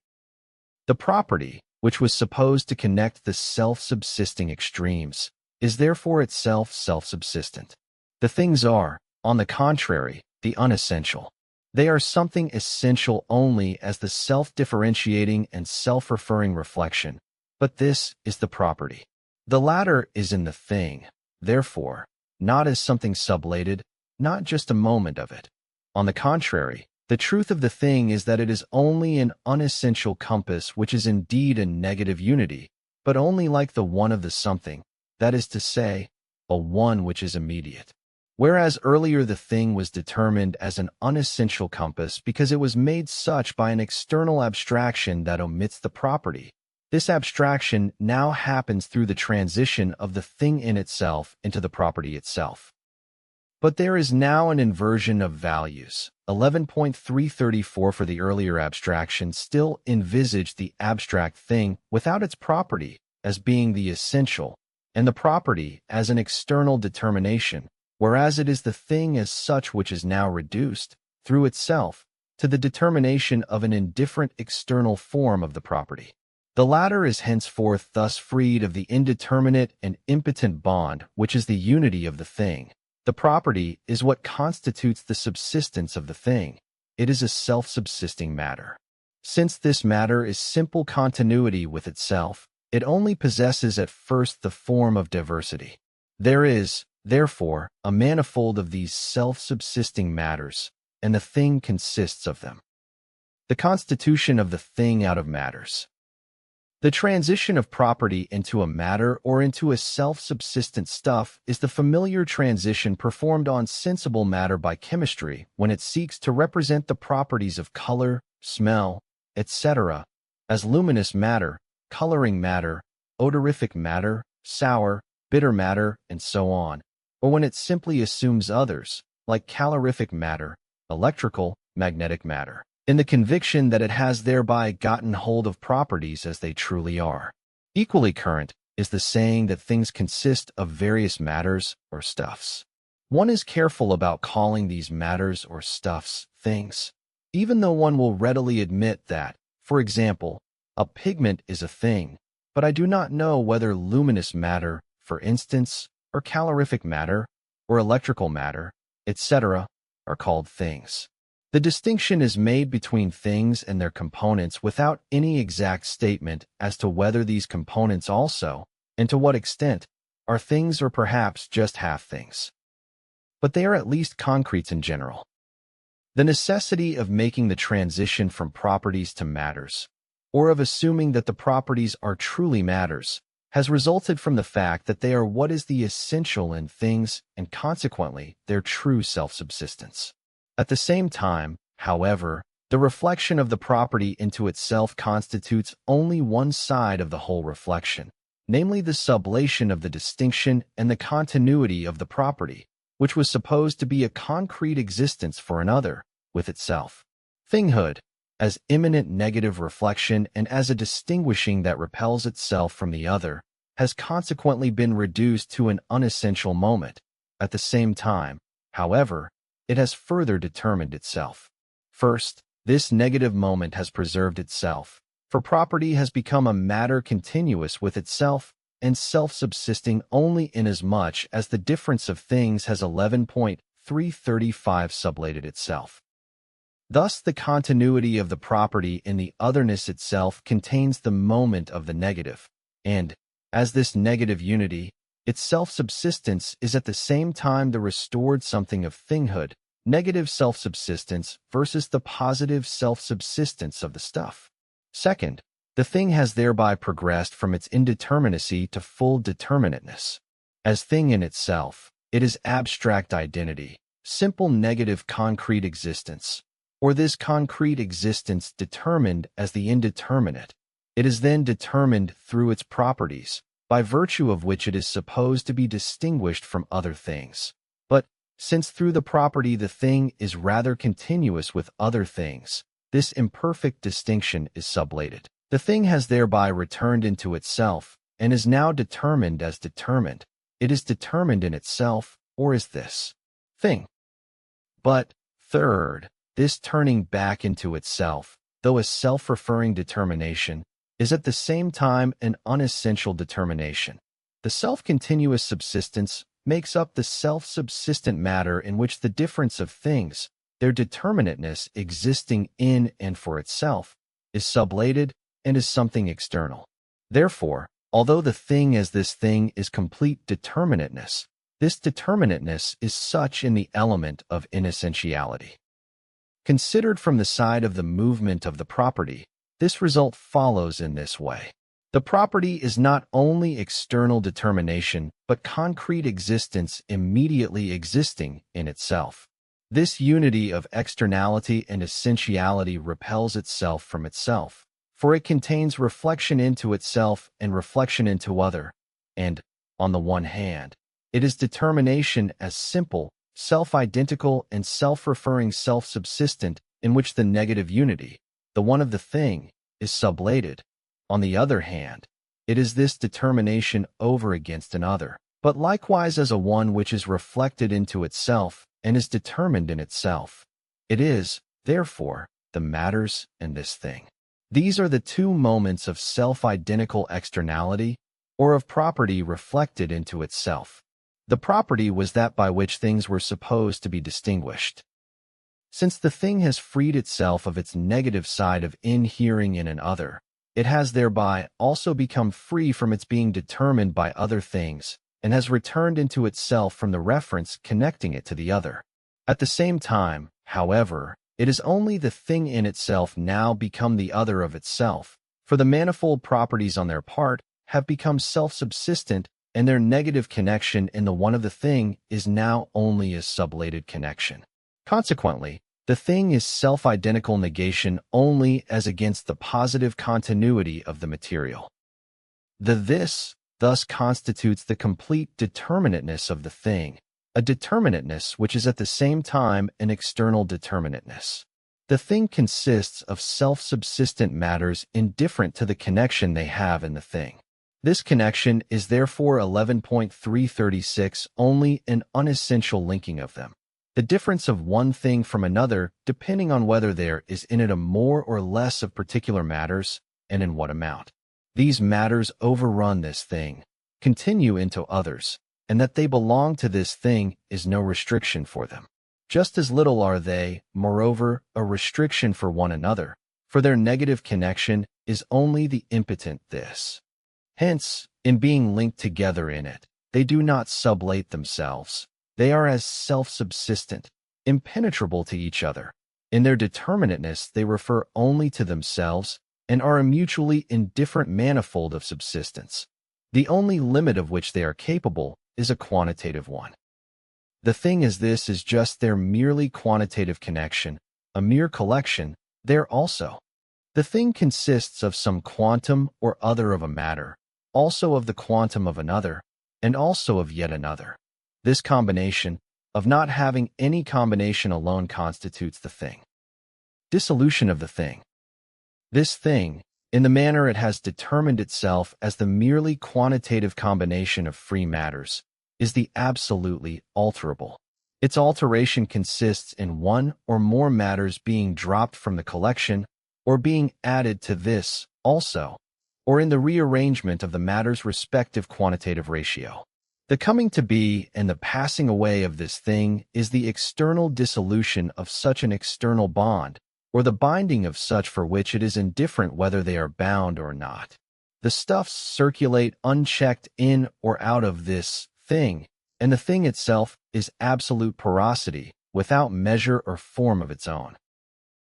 [SPEAKER 1] The property, which was supposed to connect the self-subsisting extremes, is therefore itself self-subsistent. The things are, on the contrary, the unessential. They are something essential only as the self-differentiating and self-referring reflection, but this is the property. The latter is in the thing, therefore, not as something sublated, not just a moment of it. On the contrary, the truth of the thing is that it is only an unessential compass, which is indeed a negative unity, but only like the one of the something, that is to say, a one which is immediate. Whereas earlier the thing was determined as an unessential compass because it was made such by an external abstraction that omits the property. This abstraction now happens through the transition of the thing in itself into the property itself. But there is now an inversion of values. 11.334 for the earlier abstraction still envisaged the abstract thing without its property as being the essential, and the property as an external determination, whereas it is the thing as such which is now reduced, through itself, to the determination of an indifferent external form of the property. The latter is henceforth thus freed of the indeterminate and impotent bond which is the unity of the thing. The property is what constitutes the subsistence of the thing. It is a self-subsisting matter. Since this matter is simple continuity with itself, it only possesses at first the form of diversity. There is, therefore, a manifold of these self-subsisting matters, and the thing consists of them. The constitution of the thing out of matters. The transition of property into a matter or into a self-subsistent stuff is the familiar transition performed on sensible matter by chemistry when it seeks to represent the properties of color, smell, etc., as luminous matter, coloring matter, odorific matter, sour, bitter matter, and so on, or when it simply assumes others, like calorific matter, electrical, magnetic matter, in the conviction that it has thereby gotten hold of properties as they truly are. Equally current is the saying that things consist of various matters or stuffs. One is careful about calling these matters or stuffs things, even though one will readily admit that, for example, a pigment is a thing, but I do not know whether luminous matter, for instance, or calorific matter, or electrical matter, etc., are called things. The distinction is made between things and their components without any exact statement as to whether these components also, and to what extent, are things or perhaps just half things. But they are at least concretes in general. The necessity of making the transition from properties to matters, or of assuming that the properties are truly matters, has resulted from the fact that they are what is the essential in things and consequently their true self-subsistence. At the same time, however, the reflection of the property into itself constitutes only one side of the whole reflection, namely the sublation of the distinction and the continuity of the property, which was supposed to be a concrete existence for another, with itself. Thinghood, as immanent negative reflection and as a distinguishing that repels itself from the other, has consequently been reduced to an unessential moment. At the same time, however, it has further determined itself. First, this negative moment has preserved itself, for property has become a matter continuous with itself and self-subsisting only inasmuch as the difference of things has 11.335 sublated itself. Thus, the continuity of the property in the otherness itself contains the moment of the negative, and, as this negative unity, its self-subsistence is at the same time the restored something of thinghood, negative self-subsistence versus the positive self-subsistence of the stuff. Second, the thing has thereby progressed from its indeterminacy to full determinateness. As thing in itself, it is abstract identity, simple negative concrete existence, or this concrete existence determined as the indeterminate. It is then determined through its properties, by virtue of which it is supposed to be distinguished from other things. But, since through the property the thing is rather continuous with other things, this imperfect distinction is sublated. The thing has thereby returned into itself and is now determined as determined. It is determined in itself, or is this thing. But, third, this turning back into itself, though a self-referring determination, is at the same time an unessential determination. The self-continuous subsistence makes up the self-subsistent matter in which the difference of things, their determinateness existing in and for itself, is sublated and is something external. Therefore, although the thing as this thing is complete determinateness, this determinateness is such in the element of inessentiality. Considered from the side of the movement of the property, this result follows in this way. The property is not only external determination, but concrete existence immediately existing in itself. This unity of externality and essentiality repels itself from itself, for it contains reflection into itself and reflection into other, and, on the one hand, it is determination as simple, self-identical and self-referring self-subsistent in which the negative unity, the one of the thing, is sublated. On the other hand, it is this determination over against another, but likewise as a one which is reflected into itself and is determined in itself. It is, therefore, the matters and this thing. These are the two moments of self-identical externality, or of property reflected into itself. The property was that by which things were supposed to be distinguished. Since the thing has freed itself of its negative side of inhering in an other, it has thereby also become free from its being determined by other things, and has returned into itself from the reference connecting it to the other. At the same time, however, it is only the thing in itself now become the other of itself, for the manifold properties on their part have become self-subsistent, and their negative connection in the one of the thing is now only a sublated connection. Consequently, the thing is self-identical negation only as against the positive continuity of the material. The this thus constitutes the complete determinateness of the thing, a determinateness which is at the same time an external determinateness. The thing consists of self-subsistent matters indifferent to the connection they have in the thing. This connection is therefore 11.336 only an unessential linking of them. The difference of one thing from another depending on whether there is in it a more or less of particular matters, and in what amount. These matters overrun this thing, continue into others, and that they belong to this thing is no restriction for them. Just as little are they, moreover, a restriction for one another, for their negative connection is only the impotent this. Hence, in being linked together in it, they do not sublate themselves. They are as self-subsistent, impenetrable to each other. In their determinateness they refer only to themselves, and are a mutually indifferent manifold of subsistence, the only limit of which they are capable is a quantitative one. The thing as this is just their merely quantitative connection, a mere collection, there also. The thing consists of some quantum or other of a matter, also of the quantum of another, and also of yet another. This combination, of not having any combination alone constitutes the thing. Dissolution of the thing. This thing, in the manner it has determined itself as the merely quantitative combination of free matters, is the absolutely alterable. Its alteration consists in one or more matters being dropped from the collection, or being added to this also, or in the rearrangement of the matter's respective quantitative ratio. The coming to be and the passing away of this thing is the external dissolution of such an external bond, or the binding of such for which it is indifferent whether they are bound or not. The stuffs circulate unchecked in or out of this thing, and the thing itself is absolute porosity, without measure or form of its own.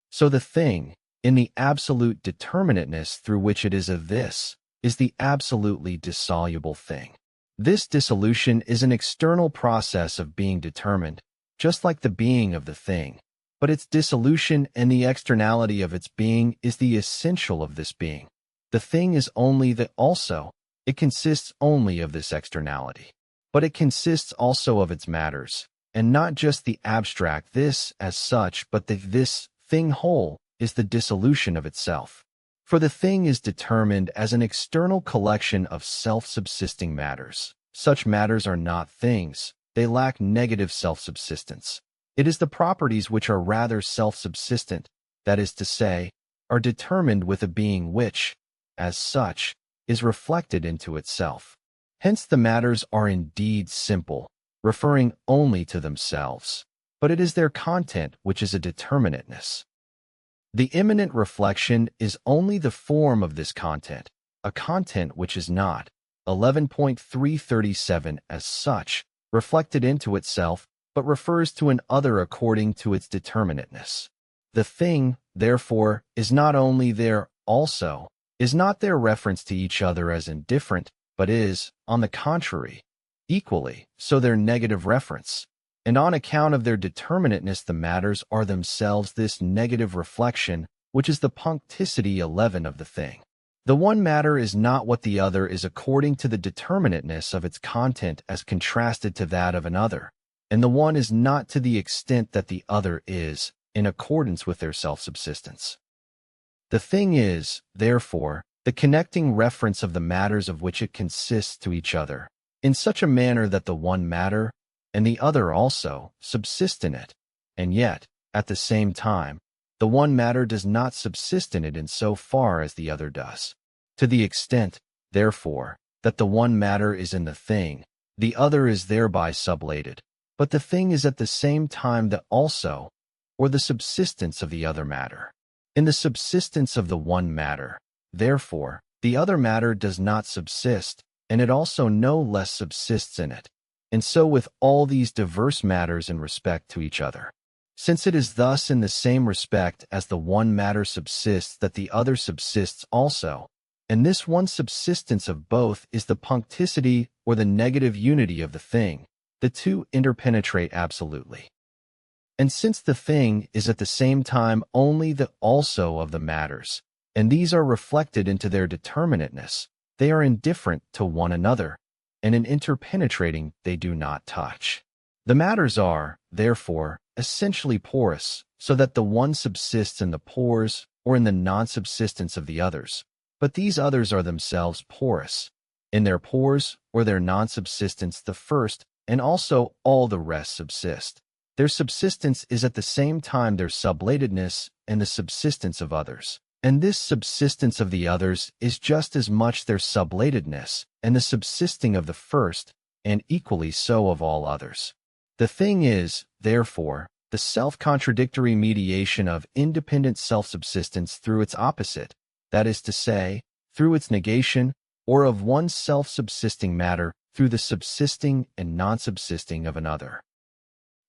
[SPEAKER 1] So the thing, in the absolute determinateness through which it is of this, is the absolutely dissoluble thing. This dissolution is an external process of being determined, just like the being of the thing, but its dissolution and the externality of its being is the essential of this being. The thing is only the also, it consists only of this externality, but it consists also of its matters, and not just the abstract this as such, but the this thing whole is the dissolution of itself. For the thing is determined as an external collection of self-subsisting matters. Such matters are not things. They lack negative self-subsistence. It is the properties which are rather self-subsistent, that is to say, are determined with a being which, as such, is reflected into itself. Hence the matters are indeed simple, referring only to themselves, but it is their content which is a determinateness. The immanent reflection is only the form of this content, a content which is not, 11.337 as such, reflected into itself, but refers to an other according to its determinateness. The thing, therefore, is not only there also, is not their reference to each other as indifferent, but is, on the contrary, equally so their negative reference. And on account of their determinateness the matters are themselves this negative reflection, which is the puncticity 11 of the thing. The one matter is not what the other is according to the determinateness of its content as contrasted to that of another, and the one is not to the extent that the other is, in accordance with their self-subsistence. The thing is, therefore, the connecting reference of the matters of which it consists to each other, in such a manner that the one matter, and the other also, subsist in it, and yet, at the same time, the one matter does not subsist in it in so far as the other does. To the extent, therefore, that the one matter is in the thing, the other is thereby sublated, but the thing is at the same time the also, or the subsistence of the other matter. In the subsistence of the one matter, therefore, the other matter does not subsist, and it also no less subsists in it. And so with all these diverse matters in respect to each other. Since it is thus in the same respect as the one matter subsists that the other subsists also, and this one subsistence of both is the puncticity or the negative unity of the thing, the two interpenetrate absolutely. And since the thing is at the same time only the also of the matters, and these are reflected into their determinateness, they are indifferent to one another, and in interpenetrating they do not touch. The matters are, therefore, essentially porous, so that the one subsists in the pores or in the non-subsistence of the others, but these others are themselves porous, in their pores or their non-subsistence the first, and also all the rest subsist. Their subsistence is at the same time their sublatedness and the subsistence of others. And this subsistence of the others is just as much their sublatedness and the subsisting of the first, and equally so of all others. The thing is, therefore, the self-contradictory mediation of independent self-subsistence through its opposite, that is to say, through its negation, or of one self-subsisting matter through the subsisting and non-subsisting of another.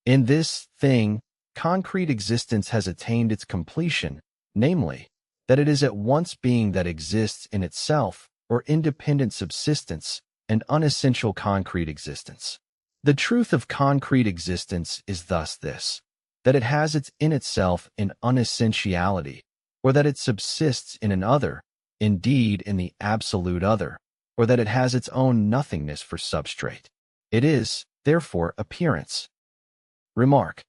[SPEAKER 1] In this thing, concrete existence has attained its completion, namely, that it is at once being that exists in itself, or independent subsistence, and unessential concrete existence. The truth of concrete existence is thus this, that it has its in itself an unessentiality, or that it subsists in an other, indeed in the absolute other, or that it has its own nothingness for substrate. It is, therefore, appearance. Remark.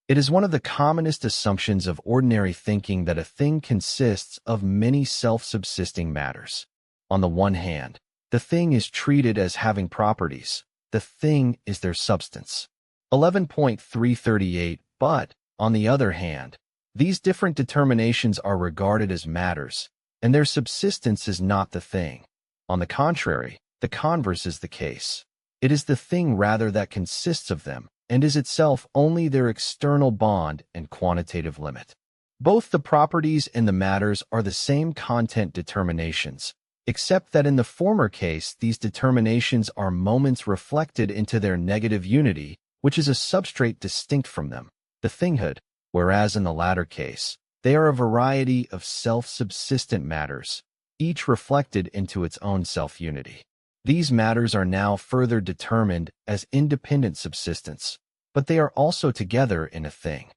[SPEAKER 1] It is one of the commonest assumptions of ordinary thinking that a thing consists of many self-subsisting matters. On the one hand, the thing is treated as having properties. The thing is their substance. 11.338. But, on the other hand, these different determinations are regarded as matters, and their subsistence is not the thing. On the contrary, the converse is the case. It is the thing rather that consists of them, and is itself only their external bond and quantitative limit. Both the properties and the matters are the same content determinations, except that in the former case these determinations are moments reflected into their negative unity, which is a substrate distinct from them, the thinghood, whereas in the latter case, they are a variety of self-subsistent matters, each reflected into its own self-unity. These matters are now further determined as independent subsistence, but they are also together in a thing.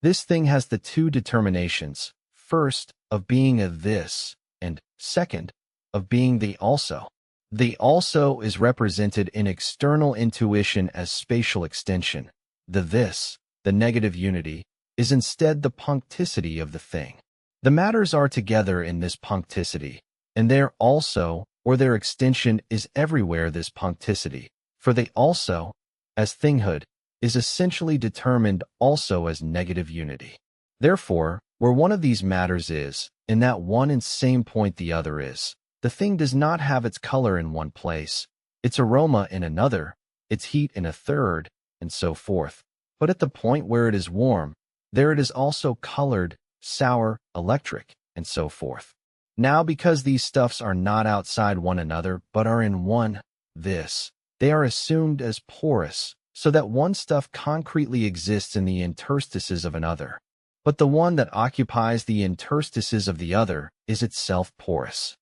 [SPEAKER 1] This thing has the two determinations, first, of being a this, and, second, of being the also. The also is represented in external intuition as spatial extension, the this, the negative unity, is instead the puncticity of the thing. The matters are together in this puncticity, and there also, or their extension is everywhere this puncticity, for they also, as thinghood, is essentially determined also as negative unity. Therefore, where one of these matters is, in that one and same point the other is, the thing does not have its color in one place, its aroma in another, its heat in a third, and so forth. But at the point where it is warm, there it is also colored, sour, electric, and so forth. Now because these stuffs are not outside one another, but are in one, they are assumed as porous, so that one stuff concretely exists in the interstices of another. But the one that occupies the interstices of the other is itself porous.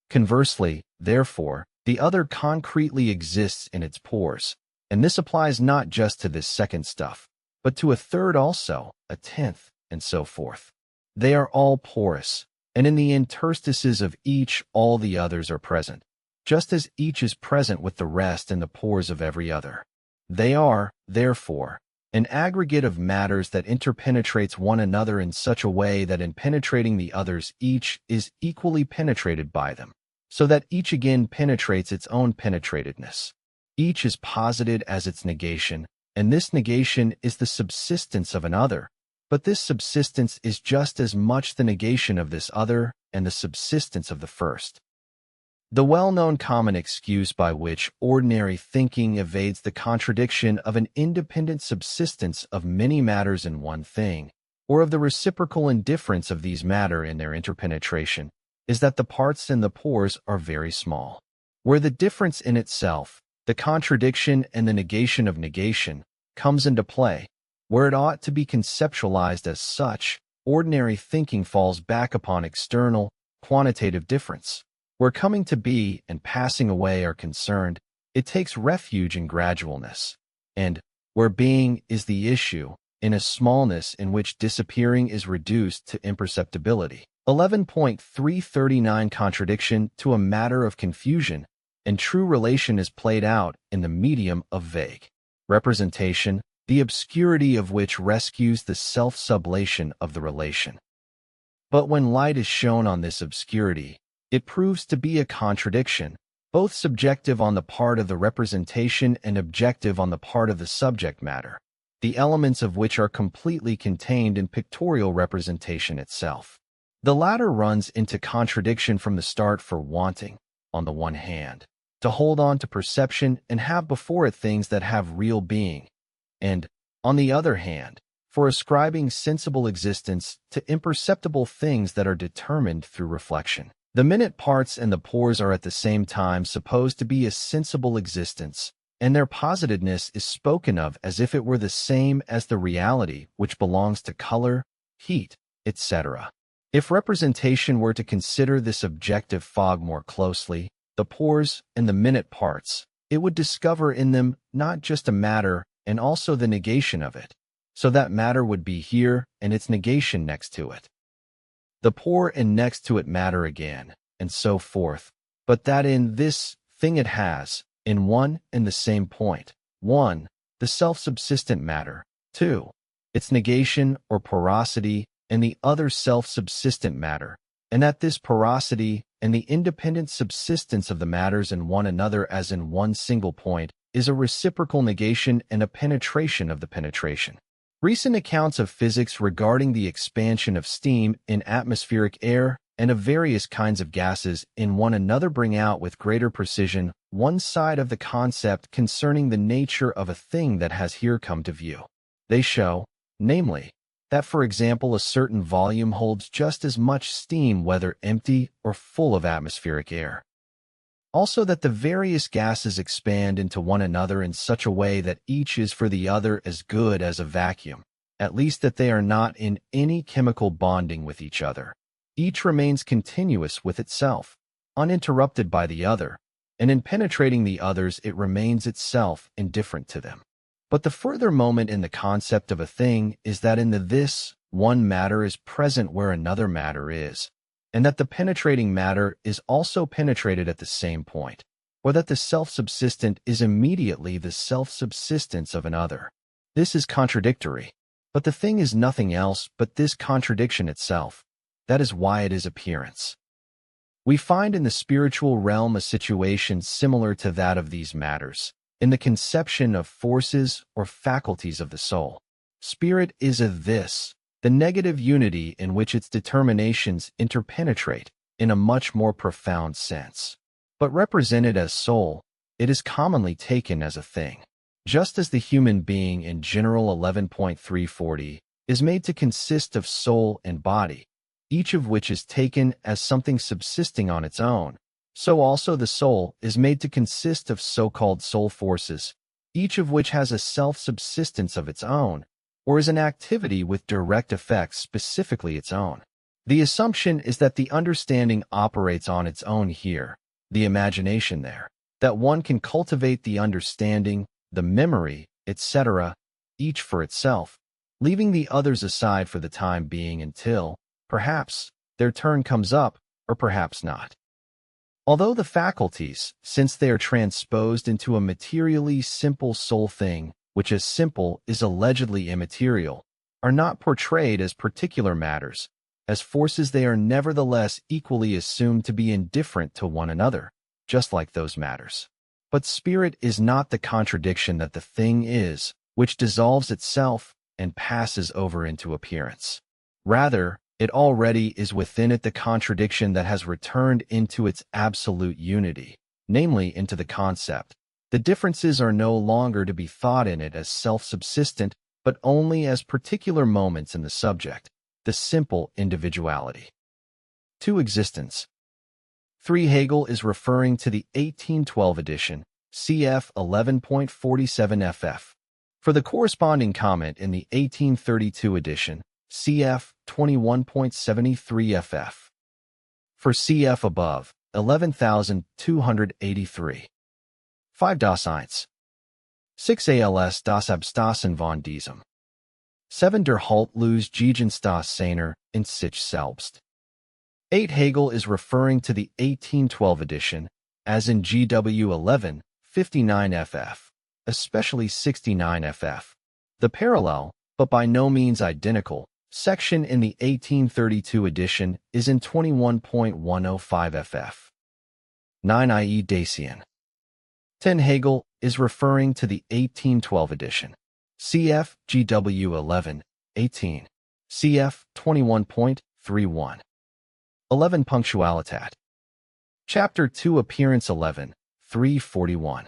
[SPEAKER 1] Conversely, therefore, the other concretely exists in its pores, and this applies not just to this second stuff, but to a third also, a tenth, and so forth. They are all porous, and in the interstices of each all the others are present, just as each is present with the rest in the pores of every other. They are, therefore, an aggregate of matters that interpenetrates one another in such a way that in penetrating the others each is equally penetrated by them, so that each again penetrates its own penetratedness. Each is posited as its negation, and this negation is the subsistence of another, but this subsistence is just as much the negation of this other and the subsistence of the first. The well-known common excuse by which ordinary thinking evades the contradiction of an independent subsistence of many matters in one thing, or of the reciprocal indifference of these matter in their interpenetration, is that the parts in the pores are very small. Where the difference in itself, the contradiction and the negation of negation, comes into play, where it ought to be conceptualized as such, ordinary thinking falls back upon external, quantitative difference. Where coming to be and passing away are concerned, it takes refuge in gradualness, and, where being is the issue, in a smallness in which disappearing is reduced to imperceptibility. 11.339 Contradiction to a matter of confusion, and true relation is played out in the medium of vague representation, the obscurity of which rescues the self-sublation of the relation. But when light is shown on this obscurity, it proves to be a contradiction, both subjective on the part of the representation and objective on the part of the subject matter, the elements of which are completely contained in pictorial representation itself. The latter runs into contradiction from the start for wanting, on the one hand, to hold on to perception and have before it things that have real being, and, on the other hand, for ascribing sensible existence to imperceptible things that are determined through reflection. The minute parts and the pores are at the same time supposed to be a sensible existence, and their positedness is spoken of as if it were the same as the reality which belongs to color, heat, etc. If representation were to consider this objective fog more closely, the pores and the minute parts, it would discover in them not just a matter and also the negation of it, so that matter would be here and its negation next to it. The pore and next to it matter again, and so forth, but that in this thing it has, in one and the same point, 1, the self-subsistent matter, 2, its negation or porosity, and the other self-subsistent matter, and that this porosity and the independent subsistence of the matters in one another as in one single point is a reciprocal negation and a penetration of the penetration. Recent accounts of physics regarding the expansion of steam in atmospheric air and of various kinds of gases in one another bring out with greater precision one side of the concept concerning the nature of a thing that has here come to view. They show, namely, that for example a certain volume holds just as much steam whether empty or full of atmospheric air. Also that the various gases expand into one another in such a way that each is for the other as good as a vacuum, at least that they are not in any chemical bonding with each other. Each remains continuous with itself, uninterrupted by the other, and in penetrating the others it remains itself indifferent to them. But the further moment in the concept of a thing is that in the this, one matter is present where another matter is, and that the penetrating matter is also penetrated at the same point, or that the self-subsistent is immediately the self-subsistence of another. This is contradictory, But the thing is nothing else but this contradiction itself. That is why it is appearance. We find in the spiritual realm a situation similar to that of these matters, in the conception of forces or faculties of the soul. Spirit is a this, the negative unity in which its determinations interpenetrate in a much more profound sense. But represented as soul, it is commonly taken as a thing. Just as the human being in General 11.340 is made to consist of soul and body, each of which is taken as something subsisting on its own, so also the soul is made to consist of so-called soul forces, each of which has a self-subsistence of its own, or is an activity with direct effects specifically its own. The assumption is that the understanding operates on its own here, the imagination there, that one can cultivate the understanding, the memory, etc., each for itself, leaving the others aside for the time being until, perhaps, their turn comes up, or perhaps not. Although the faculties, since they are transposed into a materially simple soul thing, which as simple is allegedly immaterial, are not portrayed as particular matters, as forces they are nevertheless equally assumed to be indifferent to one another, just like those matters. But spirit is not the contradiction that the thing is, which dissolves itself and passes over into appearance. Rather, it already is within it the contradiction that has returned into its absolute unity, namely into the concept. The differences are no longer to be thought in it as self-subsistent, but only as particular moments in the subject, the simple individuality. 2. Existence. 3. Hegel is referring to the 1812 edition, cf. 11.47 ff. For the corresponding comment in the 1832 edition, cf. 21.73 ff. For cf. above, 11,283. 5. Das Eins. 6. Als das Abstassen von diesem. 7. Der Halt los Gegenstand seiner in sich selbst. 8. Hegel is referring to the 1812 edition, as in GW 11, 59 ff, especially 69 ff. The parallel, but by no means identical, section in the 1832 edition is in 21.105 ff. 9. I.e. Dacian. 10. Hegel is referring to the 1812 edition. Cf. GW 11, 18. Cf. 21.31. 11. Punctualitat. Chapter 2 Appearance 11, 341.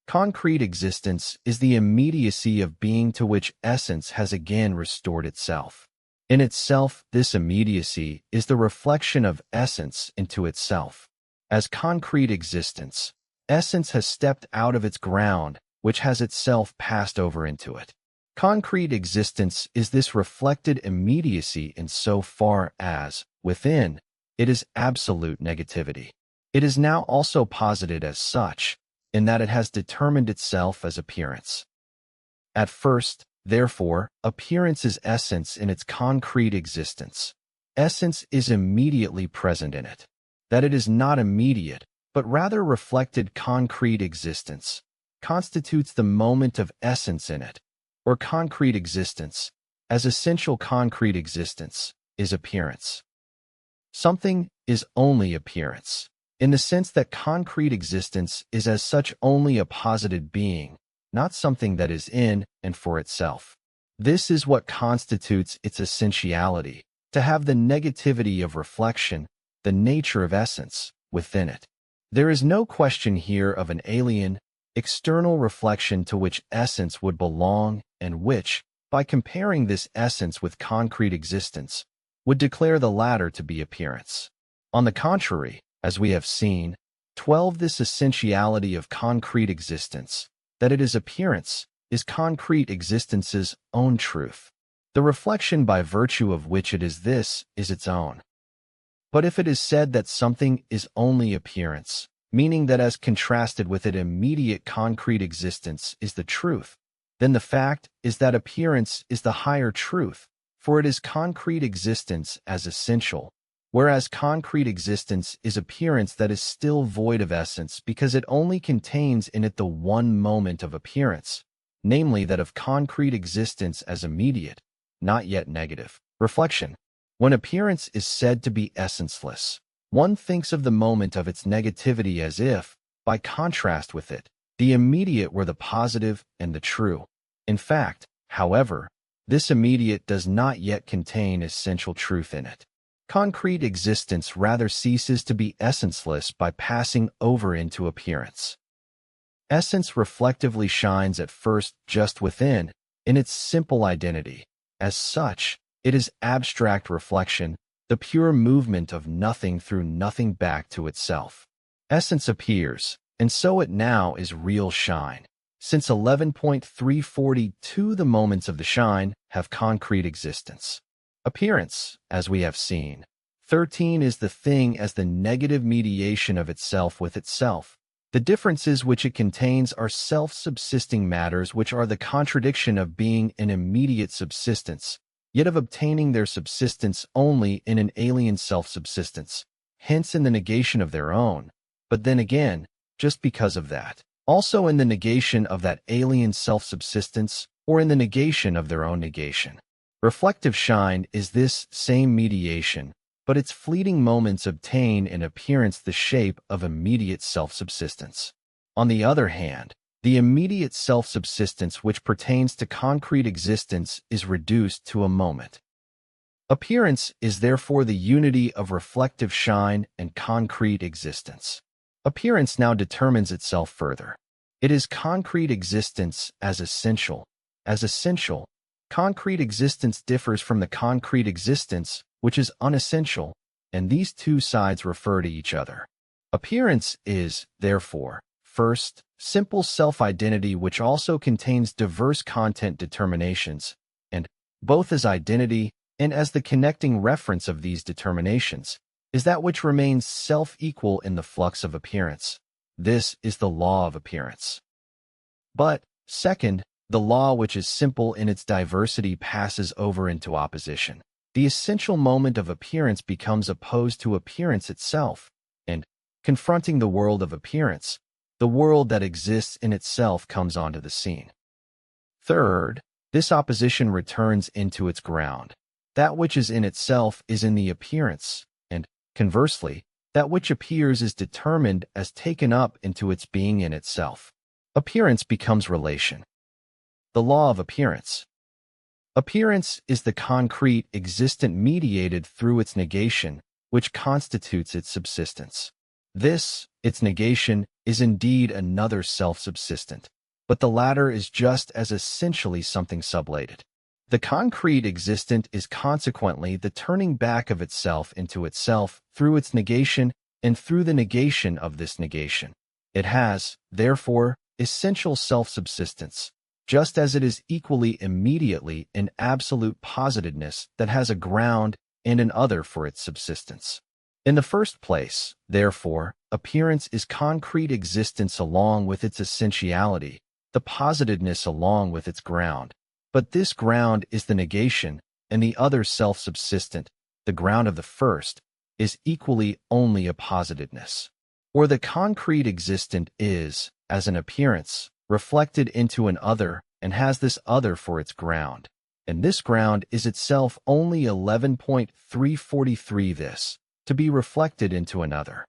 [SPEAKER 1] Concrete existence is the immediacy of being to which essence has again restored itself. In itself, this immediacy is the reflection of essence into itself. As concrete existence, essence has stepped out of its ground, which has itself passed over into it. Concrete existence is this reflected immediacy in so far as, within, it is absolute negativity. It is now also posited as such, in that it has determined itself as appearance. At first, therefore, appearance is essence in its concrete existence. Essence is immediately present in it. That it is not immediate, but rather reflected concrete existence, constitutes the moment of essence in it, or concrete existence, as essential concrete existence, is appearance. Something is only appearance, in the sense that concrete existence is as such only a posited being, not something that is in and for itself. This is what constitutes its essentiality, to have the negativity of reflection, the nature of essence, within it. There is no question here of an alien, external reflection to which essence would belong and which, by comparing this essence with concrete existence, would declare the latter to be appearance. On the contrary, as we have seen, 12. This essentiality of concrete existence, that it is appearance, is concrete existence's own truth. The reflection by virtue of which it is this is its own. But if it is said that something is only appearance, meaning that as contrasted with it immediate concrete existence is the truth, then the fact is that appearance is the higher truth, for it is concrete existence as essential, whereas concrete existence is appearance that is still void of essence because it only contains in it the one moment of appearance, namely that of concrete existence as immediate, not yet negative. Reflection. When appearance is said to be essenceless, one thinks of the moment of its negativity as if, by contrast with it, the immediate were the positive and the true. In fact, however, this immediate does not yet contain essential truth in it. Concrete existence rather ceases to be essenceless by passing over into appearance. Essence reflectively shines at first just within, in its simple identity. As such, it is abstract reflection, the pure movement of nothing through nothing back to itself. Essence appears, and so it now is real shine. Since 11.342 the moments of the shine have concrete existence. Appearance, as we have seen. 13 is the thing as the negative mediation of itself with itself. The differences which it contains are self-subsisting matters which are the contradiction of being an immediate subsistence, yet of obtaining their subsistence only in an alien self-subsistence, hence in the negation of their own, but then again, just because of that, also in the negation of that alien self-subsistence, or in the negation of their own negation. Reflective shine is this same mediation, but its fleeting moments obtain in appearance the shape of immediate self-subsistence. On the other hand, the immediate self-subsistence which pertains to concrete existence is reduced to a moment. Appearance is therefore the unity of reflective shine and concrete existence. Appearance now determines itself further. It is concrete existence as essential. As essential, concrete existence differs from the concrete existence, which is unessential, and these two sides refer to each other. Appearance is, therefore, first, simple self-identity which also contains diverse content determinations, and, both as identity and as the connecting reference of these determinations, is that which remains self-equal in the flux of appearance. This is the law of appearance. But, second, the law which is simple in its diversity passes over into opposition. The essential moment of appearance becomes opposed to appearance itself, and, confronting the world of appearance, the world that exists in itself comes onto the scene. Third, this opposition returns into its ground. That which is in itself is in the appearance, and, conversely, that which appears is determined as taken up into its being in itself. Appearance becomes relation. The law of appearance. Appearance is the concrete existent mediated through its negation, which constitutes its subsistence. This, its negation, is indeed another self-subsistent, but the latter is just as essentially something sublated. The concrete existent is consequently the turning back of itself into itself through its negation and through the negation of this negation. It has, therefore, essential self-subsistence, just as it is equally immediately an absolute positiveness that has a ground and an other for its subsistence. In the first place, therefore, appearance is concrete existence along with its essentiality, the positiveness along with its ground. But this ground is the negation, and the other self-subsistent, the ground of the first, is equally only a positiveness. Or the concrete existent is, as an appearance, reflected into an other, and has this other for its ground. And this ground is itself only 11.343 this, to be reflected into another.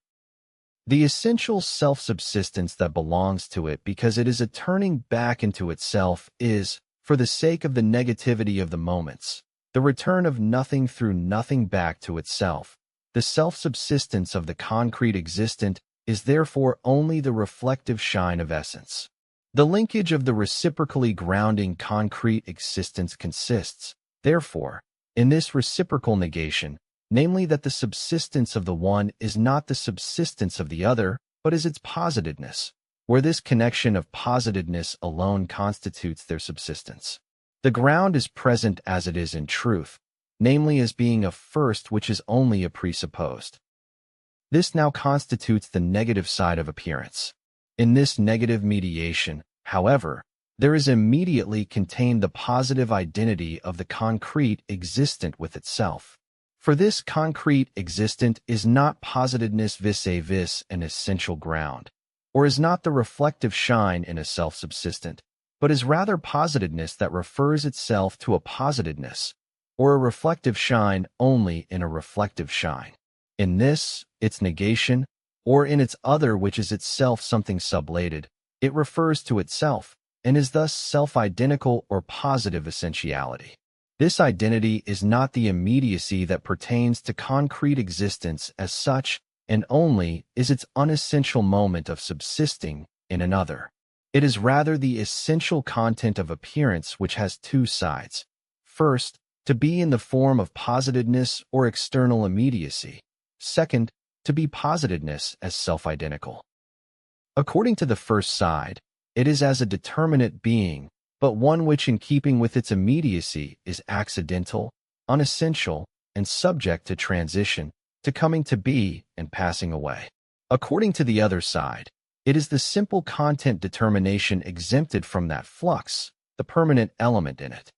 [SPEAKER 1] The essential self-subsistence that belongs to it because it is a turning back into itself is, for the sake of the negativity of the moments, the return of nothing through nothing back to itself. The self-subsistence of the concrete existent is therefore only the reflective shine of essence. The linkage of the reciprocally grounding concrete existence consists, therefore, in this reciprocal negation, namely that the subsistence of the one is not the subsistence of the other, but is its positiveness, where this connection of positiveness alone constitutes their subsistence. The ground is present as it is in truth, namely as being a first which is only a presupposed. This now constitutes the negative side of appearance. In this negative mediation, however, there is immediately contained the positive identity of the concrete existent with itself. For this concrete existent is not positiveness vis-a-vis an essential ground, or is not the reflective shine in a self-subsistent, but is rather positedness that refers itself to a positedness, or a reflective shine only in a reflective shine. In this, its negation, or in its other which is itself something sublated, it refers to itself, and is thus self-identical or positive essentiality. This identity is not the immediacy that pertains to concrete existence as such, and only is its unessential moment of subsisting in another. It is rather the essential content of appearance which has two sides. First, to be in the form of positedness or external immediacy. Second, to be positedness as self-identical. According to the first side, it is as a determinate being, but one which in keeping with its immediacy is accidental, unessential, and subject to transition, to coming to be and passing away. According to the other side, it is the simple content determination exempted from that flux, the permanent element in it.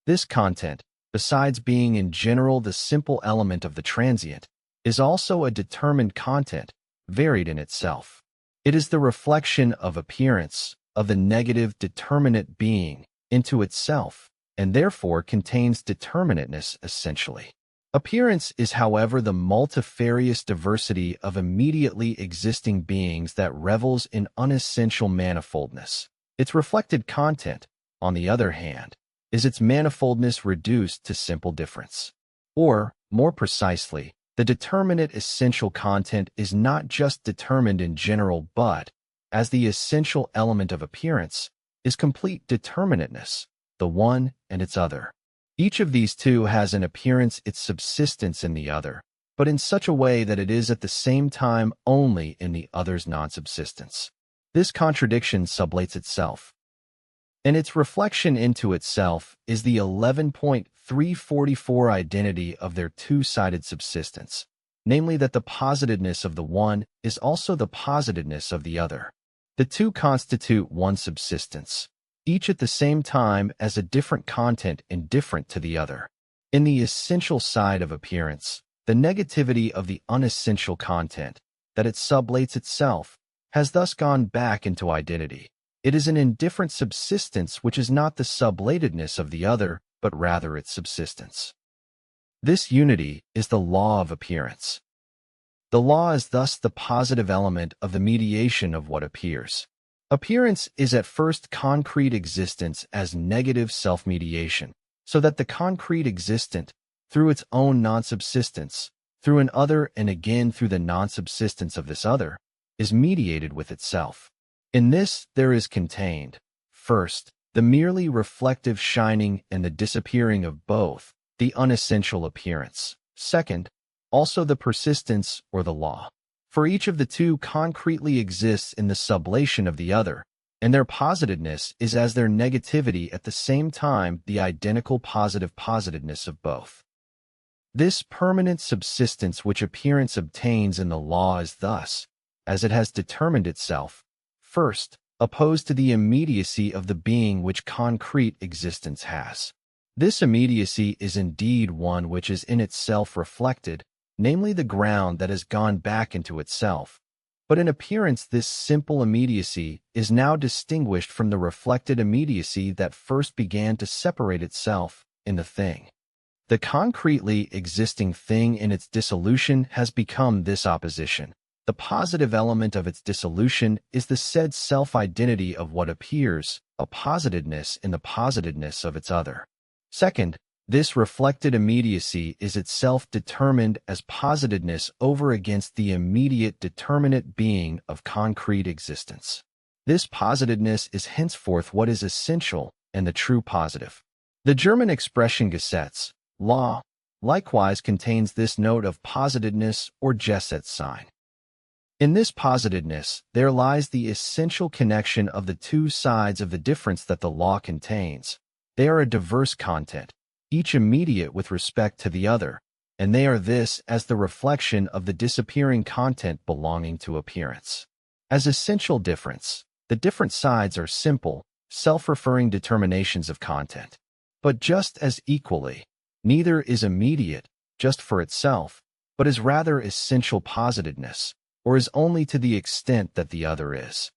[SPEAKER 1] This content, besides being in general the simple element of the transient, is also a determined content, varied in itself. It is the reflection of appearance, of the negative determinate being, into itself, and therefore contains determinateness essentially. Appearance is, however, the multifarious diversity of immediately existing beings that revels in unessential manifoldness. Its reflected content, on the other hand, is its manifoldness reduced to simple difference. Or, more precisely, the determinate essential content is not just determined in general but, as the essential element of appearance, is complete determinateness, the one and its other. Each of these two has in appearance its subsistence in the other, but in such a way that it is at the same time only in the other's non-subsistence. This contradiction sublates itself, and its reflection into itself is the 11.344 identity of their two-sided subsistence, namely that the positedness of the one is also the positedness of the other. The two constitute one subsistence, each at the same time as a different content indifferent to the other. In the essential side of appearance, the negativity of the unessential content, that it sublates itself, has thus gone back into identity. It is an indifferent subsistence which is not the sublatedness of the other, but rather its subsistence. This unity is the law of appearance. The law is thus the positive element of the mediation of what appears. Appearance is at first concrete existence as negative self-mediation, so that the concrete existent, through its own non-subsistence, through an other and again through the non-subsistence of this other, is mediated with itself. In this there is contained, first, the merely reflective shining and the disappearing of both, the unessential appearance. Second, also the persistence or the law. For each of the two concretely exists in the sublation of the other, and their positedness is as their negativity at the same time the identical positive positedness of both. This permanent subsistence which appearance obtains in the law is thus, as it has determined itself, first, opposed to the immediacy of the being which concrete existence has. This immediacy is indeed one which is in itself reflected, namely the ground that has gone back into itself. But in appearance this simple immediacy is now distinguished from the reflected immediacy that first began to separate itself in the thing. The concretely existing thing in its dissolution has become this opposition. The positive element of its dissolution is the said self-identity of what appears, a positedness in the positedness of its other. Second, this reflected immediacy is itself determined as positedness over against the immediate determinate being of concrete existence. This positedness is henceforth what is essential and the true positive. The German expression Gesetz, law, likewise contains this note of positedness or Gesetz sign. In this positedness, there lies the essential connection of the two sides of the difference that the law contains. They are a diverse content, each immediate with respect to the other, and they are this as the reflection of the disappearing content belonging to appearance. As essential difference, the different sides are simple, self-referring determinations of content. But just as equally, neither is immediate, just for itself, but is rather essential positedness, or is only to the extent that the other is.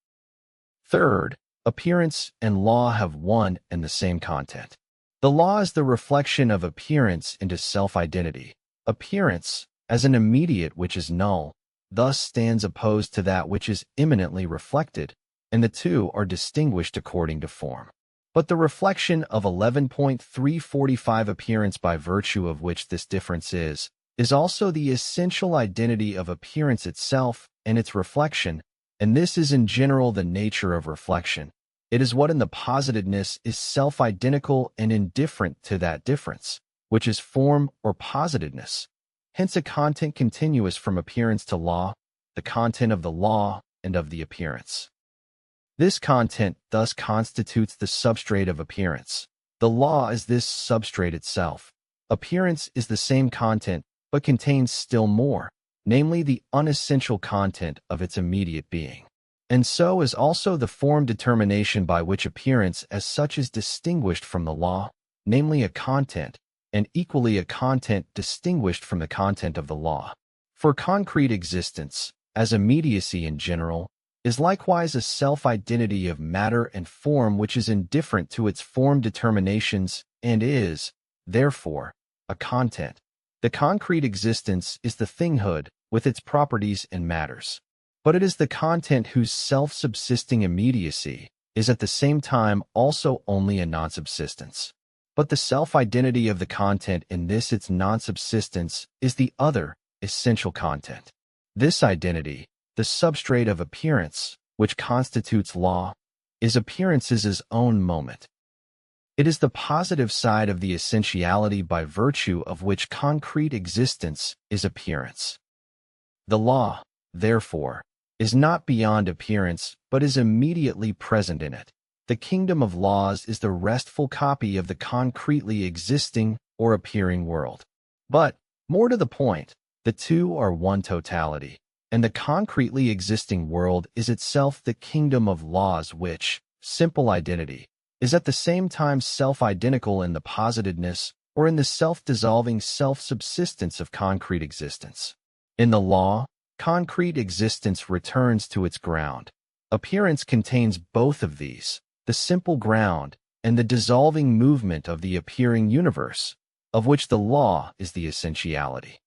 [SPEAKER 1] Third, appearance and law have one and the same content. The law is the reflection of appearance into self-identity. Appearance, as an immediate which is null, thus stands opposed to that which is immanently reflected, and the two are distinguished according to form. But the reflection of 11.345 appearance by virtue of which this difference is also the essential identity of appearance itself and its reflection, and this is in general the nature of reflection. It is what in the positedness is self-identical and indifferent to that difference, which is form or positedness. Hence a content continuous from appearance to law, the content of the law and of the appearance. This content thus constitutes the substrate of appearance. The law is this substrate itself. Appearance is the same content, but contains still more, namely the unessential content of its immediate being. And so is also the form determination by which appearance as such is distinguished from the law, namely a content, and equally a content distinguished from the content of the law. For concrete existence, as immediacy in general, is likewise a self-identity of matter and form which is indifferent to its form determinations and is, therefore, a content. The concrete existence is the thinghood with its properties and matters. But it is the content whose self-subsisting immediacy is at the same time also only a non-subsistence. But the self-identity of the content in this its non-subsistence is the other, essential content. This identity, the substrate of appearance, which constitutes law, is appearance's own moment. It is the positive side of the essentiality by virtue of which concrete existence is appearance. The law, therefore, is not beyond appearance, but is immediately present in it. The kingdom of laws is the restful copy of the concretely existing or appearing world. But, more to the point, the two are one totality, and the concretely existing world is itself the kingdom of laws which, simple identity, is at the same time self-identical in the positedness or in the self-dissolving self-subsistence of concrete existence. In the law, concrete existence returns to its ground. Appearance contains both of these, the simple ground and the dissolving movement of the appearing universe, of which the law is the essentiality.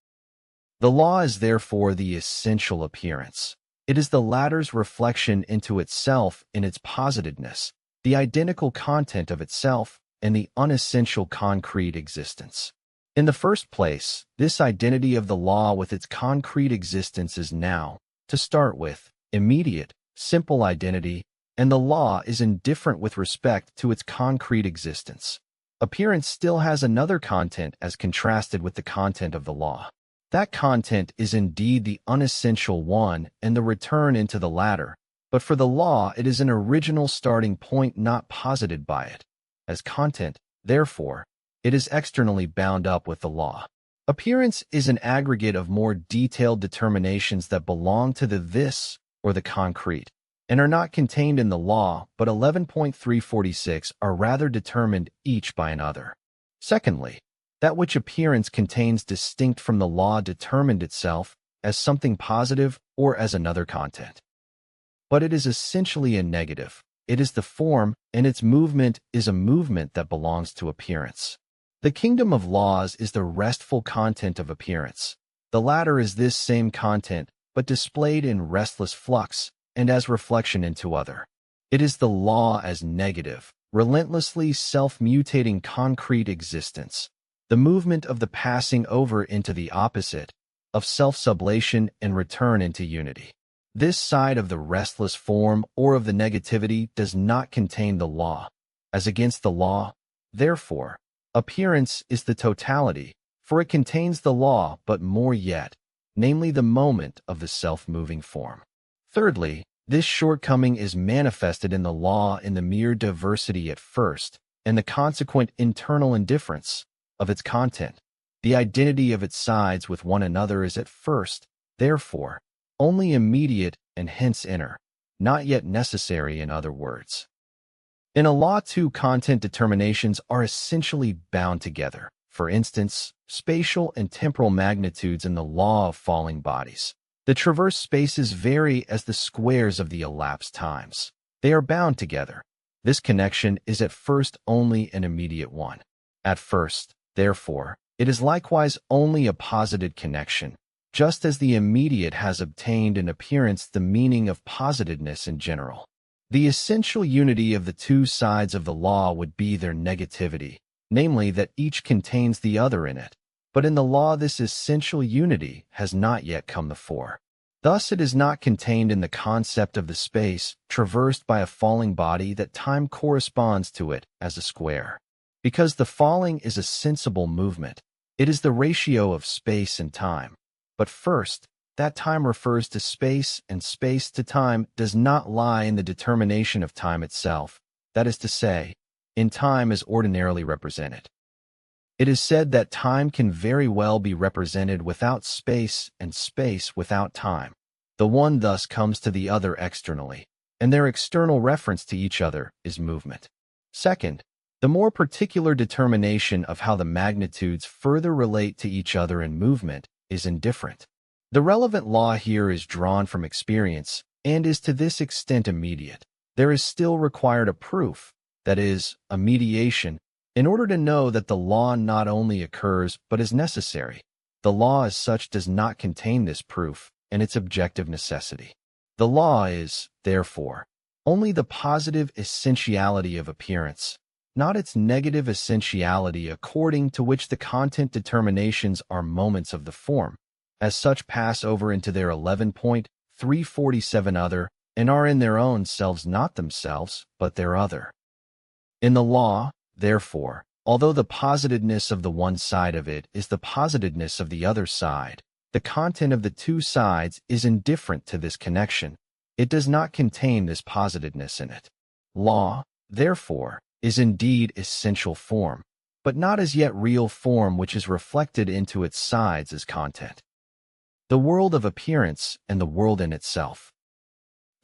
[SPEAKER 1] The law is therefore the essential appearance. It is the latter's reflection into itself in its positedness, the identical content of itself, and the unessential concrete existence. In the first place, this identity of the law with its concrete existence is now, to start with, immediate, simple identity, and the law is indifferent with respect to its concrete existence. Appearance still has another content as contrasted with the content of the law. That content is indeed the unessential one and the return into the latter, but for the law it is an original starting point not posited by it. As content, therefore, it is externally bound up with the law. Appearance is an aggregate of more detailed determinations that belong to the this, or the concrete, and are not contained in the law, but 11.346 are rather determined each by another. Secondly, that which appearance contains distinct from the law determined itself as something positive or as another content. But it is essentially a negative. It is the form, and its movement is a movement that belongs to appearance. The kingdom of laws is the restful content of appearance. The latter is this same content, but displayed in restless flux and as reflection into other. It is the law as negative, relentlessly self-mutating concrete existence, the movement of the passing over into the opposite, of self-sublation and return into unity. This side of the restless form or of the negativity does not contain the law. As against the law, therefore, appearance is the totality, for it contains the law but more yet, namely the moment of the self-moving form. Thirdly, this shortcoming is manifested in the law in the mere diversity at first, and the consequent internal indifference of its content. The identity of its sides with one another is at first, therefore, only immediate and hence inner, not yet necessary in other words. In a law, two content determinations are essentially bound together. For instance, spatial and temporal magnitudes in the law of falling bodies. The traverse spaces vary as the squares of the elapsed times. They are bound together. This connection is at first only an immediate one. At first, therefore, it is likewise only a posited connection, just as the immediate has obtained in appearance the meaning of positedness in general. The essential unity of the two sides of the law would be their negativity, namely that each contains the other in it. But in the law this essential unity has not yet come before. Thus it is not contained in the concept of the space traversed by a falling body that time corresponds to it as a square. Because the falling is a sensible movement, it is the ratio of space and time. But first, that time refers to space, and space to time does not lie in the determination of time itself, that is to say, in time as ordinarily represented. It is said that time can very well be represented without space and space without time. The one thus comes to the other externally, and their external reference to each other is movement. Second, the more particular determination of how the magnitudes further relate to each other in movement is indifferent. The relevant law here is drawn from experience and is to this extent immediate. There is still required a proof, that is, a mediation, in order to know that the law not only occurs but is necessary. The law as such does not contain this proof and its objective necessity. The law is, therefore, only the positive essentiality of appearance, not its negative essentiality according to which the content determinations are moments of the form, as such pass over into their 11.347 other, and are in their own selves not themselves, but their other. In the law, therefore, although the positedness of the one side of it is the positedness of the other side, the content of the two sides is indifferent to this connection. It does not contain this positedness in it. Law, therefore, is indeed essential form, but not as yet real form which is reflected into its sides as content. The world of appearance and the world in itself.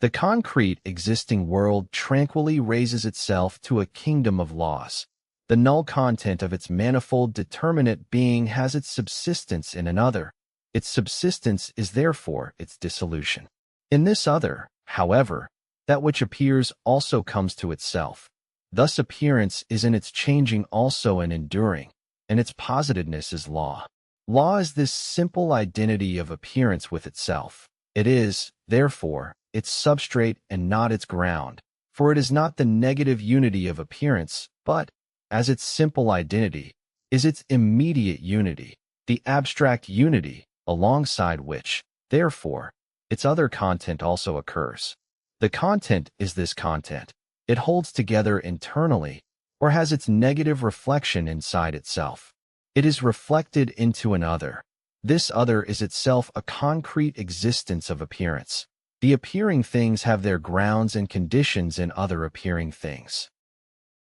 [SPEAKER 1] The concrete existing world tranquilly raises itself to a kingdom of laws. The null content of its manifold determinate being has its subsistence in another. Its subsistence is therefore its dissolution. In this other, however, that which appears also comes to itself. Thus appearance is in its changing also and enduring, and its positedness is law. Law is this simple identity of appearance with itself. It is, therefore, its substrate and not its ground, for it is not the negative unity of appearance, but, as its simple identity, is its immediate unity, the abstract unity, alongside which, therefore, its other content also occurs. The content is this content. It holds together internally, or has its negative reflection inside itself. It is reflected into an other. This other is itself a concrete existence of appearance. The appearing things have their grounds and conditions in other appearing things.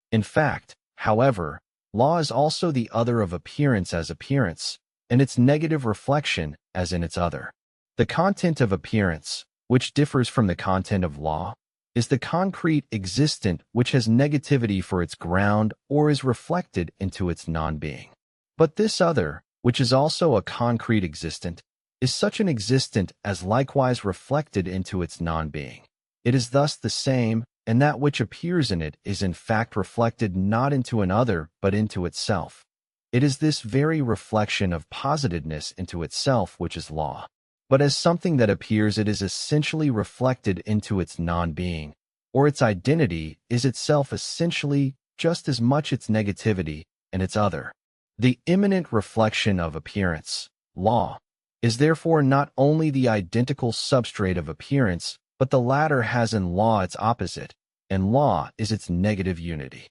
[SPEAKER 1] In fact, however, law is also the other of appearance as appearance, and its negative reflection as in its other. The content of appearance, which differs from the content of law, is the concrete existent which has negativity for its ground or is reflected into its non-being. But this other, which is also a concrete existent, is such an existent as likewise reflected into its non-being. It is thus the same, and that which appears in it is in fact reflected not into an other but into itself. It is this very reflection of positedness into itself which is law. But as something that appears, it is essentially reflected into its non-being, or its identity is itself essentially just as much its negativity and its other. The immanent reflection of appearance, law, is therefore not only the identical substrate of appearance, but the latter has in law its opposite, and law is its negative unity.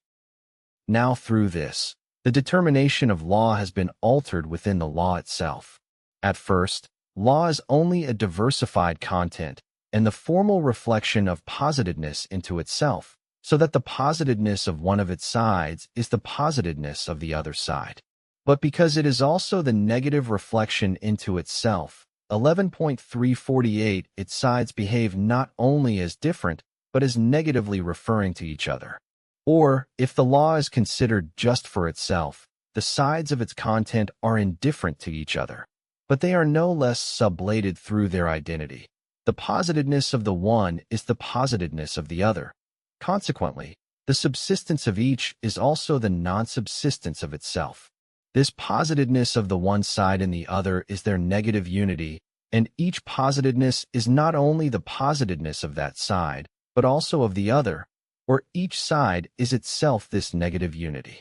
[SPEAKER 1] Now through this, the determination of law has been altered within the law itself. At first, law is only a diversified content and the formal reflection of positedness into itself, so that the positedness of one of its sides is the positedness of the other side. But because it is also the negative reflection into itself, 11.348, its sides behave not only as different, but as negatively referring to each other. Or, if the law is considered just for itself, the sides of its content are indifferent to each other. But they are no less sublated through their identity. The positedness of the one is the positedness of the other. Consequently, the subsistence of each is also the non-subsistence of itself. This positedness of the one side and the other is their negative unity, and each positedness is not only the positedness of that side, but also of the other, or each side is itself this negative unity.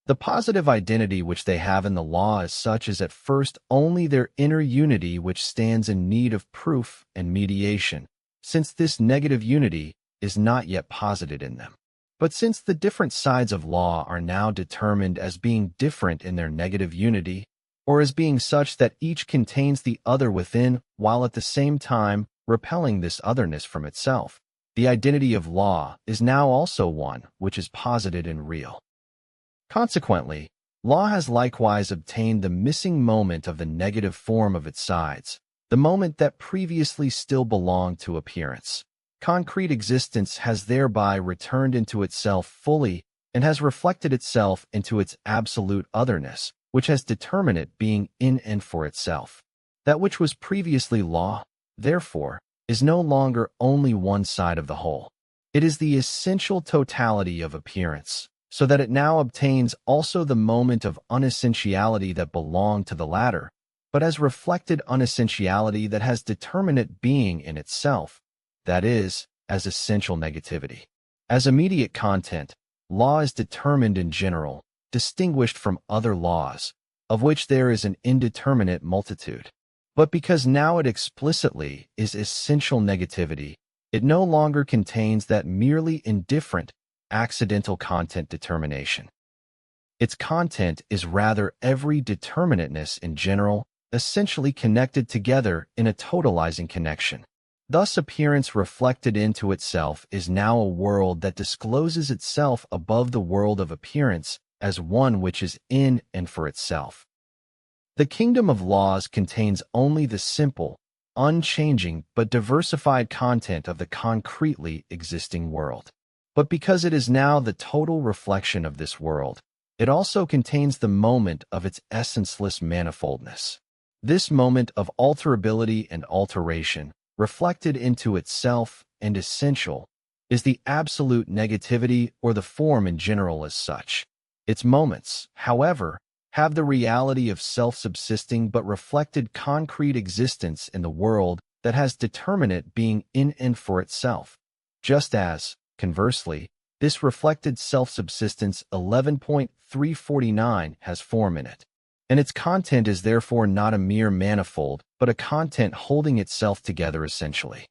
[SPEAKER 1] The positive identity which they have in the law as such is at first only their inner unity which stands in need of proof and mediation, since this negative unity is not yet posited in them. But since the different sides of law are now determined as being different in their negative unity, or as being such that each contains the other within while at the same time repelling this otherness from itself, the identity of law is now also one which is posited and real. Consequently, law has likewise obtained the missing moment of the negative form of its sides, the moment that previously still belonged to appearance. Concrete existence has thereby returned into itself fully and has reflected itself into its absolute otherness, which has determined it being in and for itself. That which was previously law, therefore, is no longer only one side of the whole. It is the essential totality of appearance, so that it now obtains also the moment of unessentiality that belonged to the latter, but as reflected unessentiality that has determinate being in itself, that is, as essential negativity. As immediate content, law is determined in general, distinguished from other laws, of which there is an indeterminate multitude. But because now it explicitly is essential negativity, it no longer contains that merely indifferent, accidental content determination. Its content is rather every determinateness in general, essentially connected together in a totalizing connection. Thus appearance reflected into itself is now a world that discloses itself above the world of appearance as one which is in and for itself. The kingdom of laws contains only the simple, unchanging but diversified content of the concretely existing world. But because it is now the total reflection of this world, it also contains the moment of its essenceless manifoldness. This moment of alterability and alteration, reflected into itself and essential, is the absolute negativity or the form in general as such. Its moments, however, have the reality of self-subsisting but reflected concrete existence in the world that has determinate being in and for itself, just as, conversely, this reflected self-subsistence 11.349 has form in it, and its content is therefore not a mere manifold, but a content holding itself together essentially.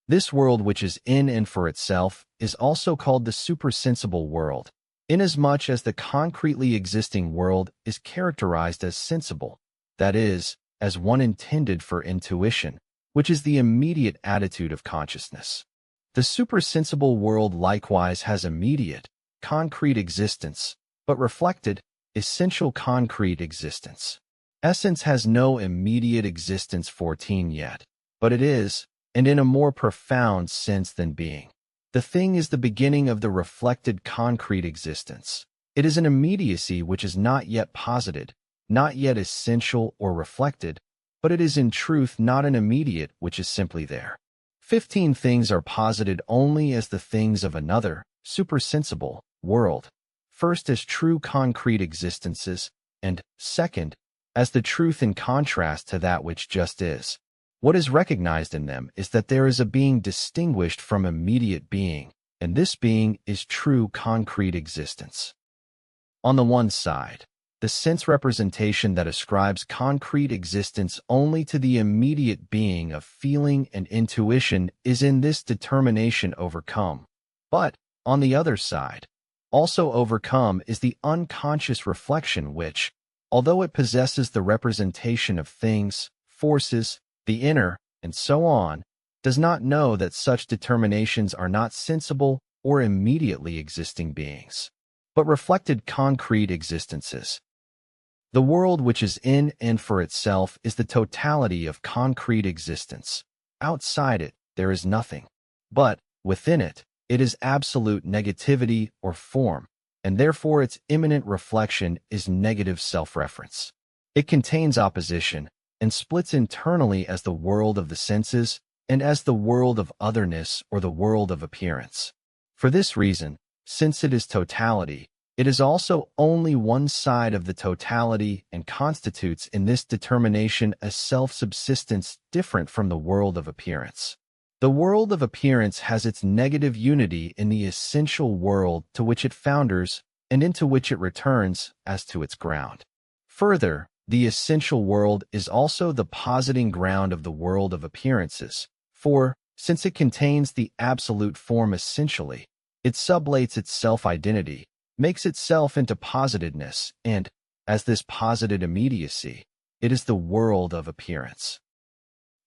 [SPEAKER 1] This world which is in and for itself is also called the supersensible world, inasmuch as the concretely existing world is characterized as sensible, that is, as one intended for intuition, which is the immediate attitude of consciousness. The supersensible world likewise has immediate, concrete existence, but reflected, essential concrete existence. Essence has no immediate existence 14 yet, but it is, and in a more profound sense than being. The thing is the beginning of the reflected concrete existence. It is an immediacy which is not yet posited, not yet essential or reflected, but it is in truth not an immediate which is simply there. 15 things are posited only as the things of another, supersensible, world. First, as true concrete existences, and, second, as the truth in contrast to that which just is. What is recognized in them is that there is a being distinguished from immediate being, and this being is true concrete existence. On the one side, the sense representation that ascribes concrete existence only to the immediate being of feeling and intuition is in this determination overcome. But, on the other side, also overcome is the unconscious reflection which, although it possesses the representation of things, forces, the inner, and so on, does not know that such determinations are not sensible or immediately existing beings, but reflected concrete existences. The world which is in and for itself is the totality of concrete existence. Outside it, there is nothing. But, within it, it is absolute negativity or form, and therefore its immanent reflection is negative self-reference. It contains opposition, and splits internally as the world of the senses and as the world of otherness or the world of appearance. For this reason, since it is totality, it is also only one side of the totality and constitutes in this determination a self-subsistence different from the world of appearance. The world of appearance has its negative unity in the essential world to which it founders and into which it returns as to its ground. Further, the essential world is also the positing ground of the world of appearances, for, since it contains the absolute form essentially, it sublates its self-identity, makes itself into positedness, and, as this posited immediacy, it is the world of appearance.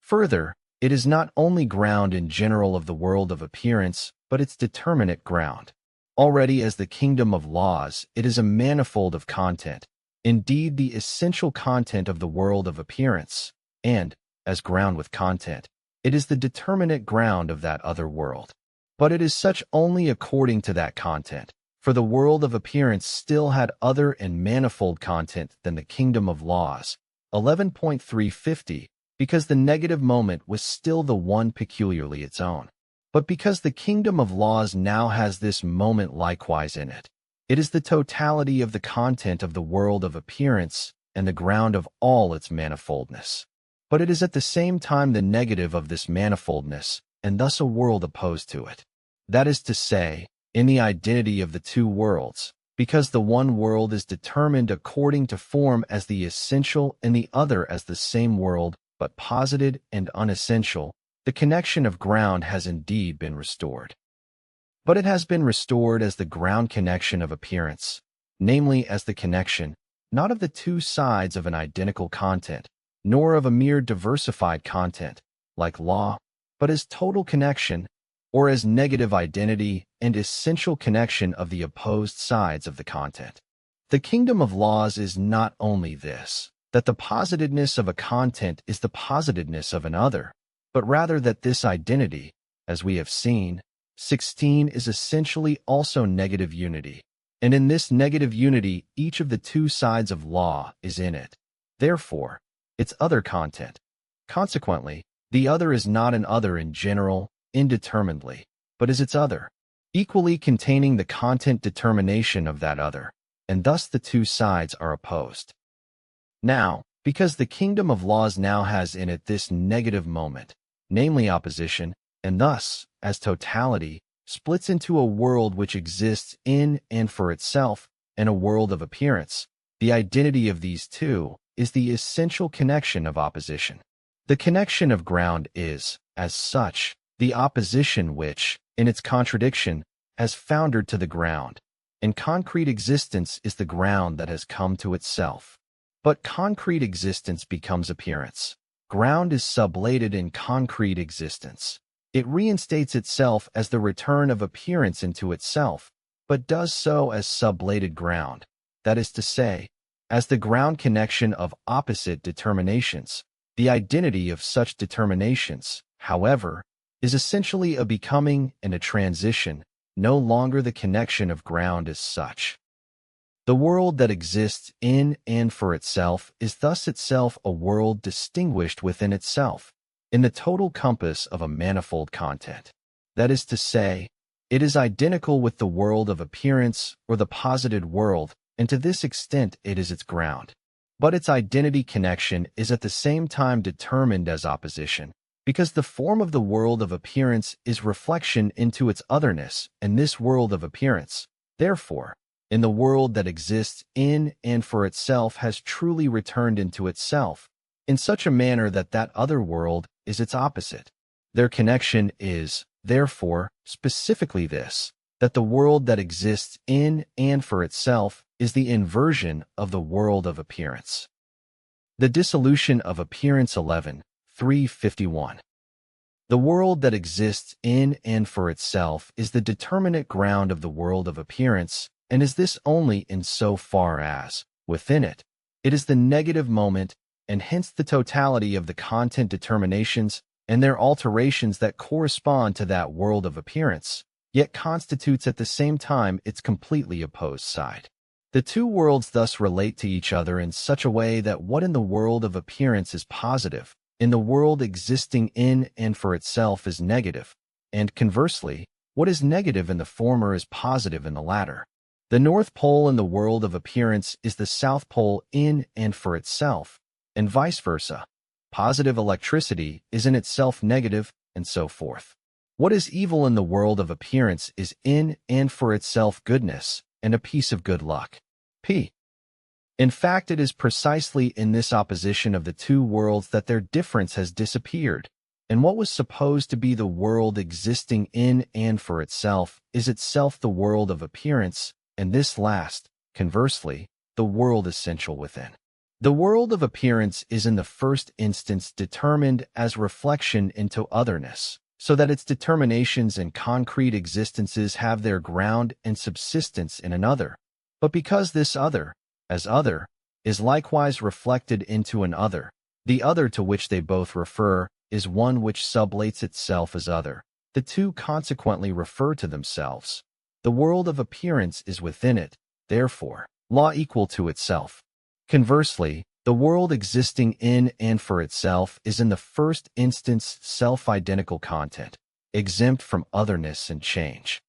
[SPEAKER 1] Further, it is not only ground in general of the world of appearance, but its determinate ground. Already as the kingdom of laws, it is a manifold of content, indeed the essential content of the world of appearance, and, as ground with content, it is the determinate ground of that other world. But it is such only according to that content, for the world of appearance still had other and manifold content than the kingdom of laws, 11.350, because the negative moment was still the one peculiarly its own. But because the kingdom of laws now has this moment likewise in it, it is the totality of the content of the world of appearance and the ground of all its manifoldness. But it is at the same time the negative of this manifoldness, and thus a world opposed to it. That is to say, in the identity of the two worlds, because the one world is determined according to form as the essential and the other as the same world, but posited and unessential, the connection of ground has indeed been restored. But it has been restored as the ground connection of appearance, namely as the connection, not of the two sides of an identical content, nor of a mere diversified content, like law, but as total connection, or as negative identity and essential connection of the opposed sides of the content. The kingdom of laws is not only this, that the positedness of a content is the positedness of another, but rather that this identity, as we have seen, 16 is essentially also negative unity, and in this negative unity each of the two sides of law is in it. Therefore, its other content. Consequently, the other is not an other in general, indeterminately, but is its other, equally containing the content determination of that other, and thus the two sides are opposed. Now, because the kingdom of laws now has in it this negative moment, namely opposition, and thus, as totality, splits into a world which exists in and for itself, and a world of appearance, the identity of these two is the essential connection of opposition. The connection of ground is, as such, the opposition which, in its contradiction, has foundered to the ground, and concrete existence is the ground that has come to itself. But concrete existence becomes appearance. Ground is sublated in concrete existence. It reinstates itself as the return of appearance into itself, but does so as sublated ground, that is to say, as the ground connection of opposite determinations. The identity of such determinations, however, is essentially a becoming and a transition, no longer the connection of ground as such. The world that exists in and for itself is thus itself a world distinguished within itself, in the total compass of a manifold content. That is to say, it is identical with the world of appearance or the posited world, and to this extent it is its ground. But its identity connection is at the same time determined as opposition, because the form of the world of appearance is reflection into its otherness, and this world of appearance, therefore, in the world that exists in and for itself has truly returned into itself, in such a manner that that other world is its opposite. Their connection is, therefore, specifically this, that the world that exists in and for itself is the inversion of the world of appearance. The dissolution of appearance 11.351. The world that exists in and for itself is the determinate ground of the world of appearance, and is this only in so far as, within it, it is the negative moment, and hence the totality of the content determinations and their alterations that correspond to that world of appearance, yet constitutes at the same time its completely opposed side. The two worlds thus relate to each other in such a way that what in the world of appearance is positive, in the world existing in and for itself is negative, and conversely, What is negative in the former is positive in the latter. The North Pole in the world of appearance is the South Pole in and for itself, and vice versa. Positive electricity is in itself negative, and so forth. What is evil in the world of appearance is in and for itself goodness, and a piece of good luck. P. In fact, it is precisely in this opposition of the two worlds that their difference has disappeared, and what was supposed to be the world existing in and for itself is itself the world of appearance, and this last, conversely, the world essential within. The world of appearance is in the first instance determined as reflection into otherness, so that its determinations and concrete existences have their ground and subsistence in another. But because this other, as other, is likewise reflected into an other, the other to which they both refer is one which sublates itself as other. The two consequently refer to themselves. The world of appearance is within it, therefore, law equal to itself. Conversely, the world existing in and for itself is in the first instance self-identical content, exempt from otherness and change.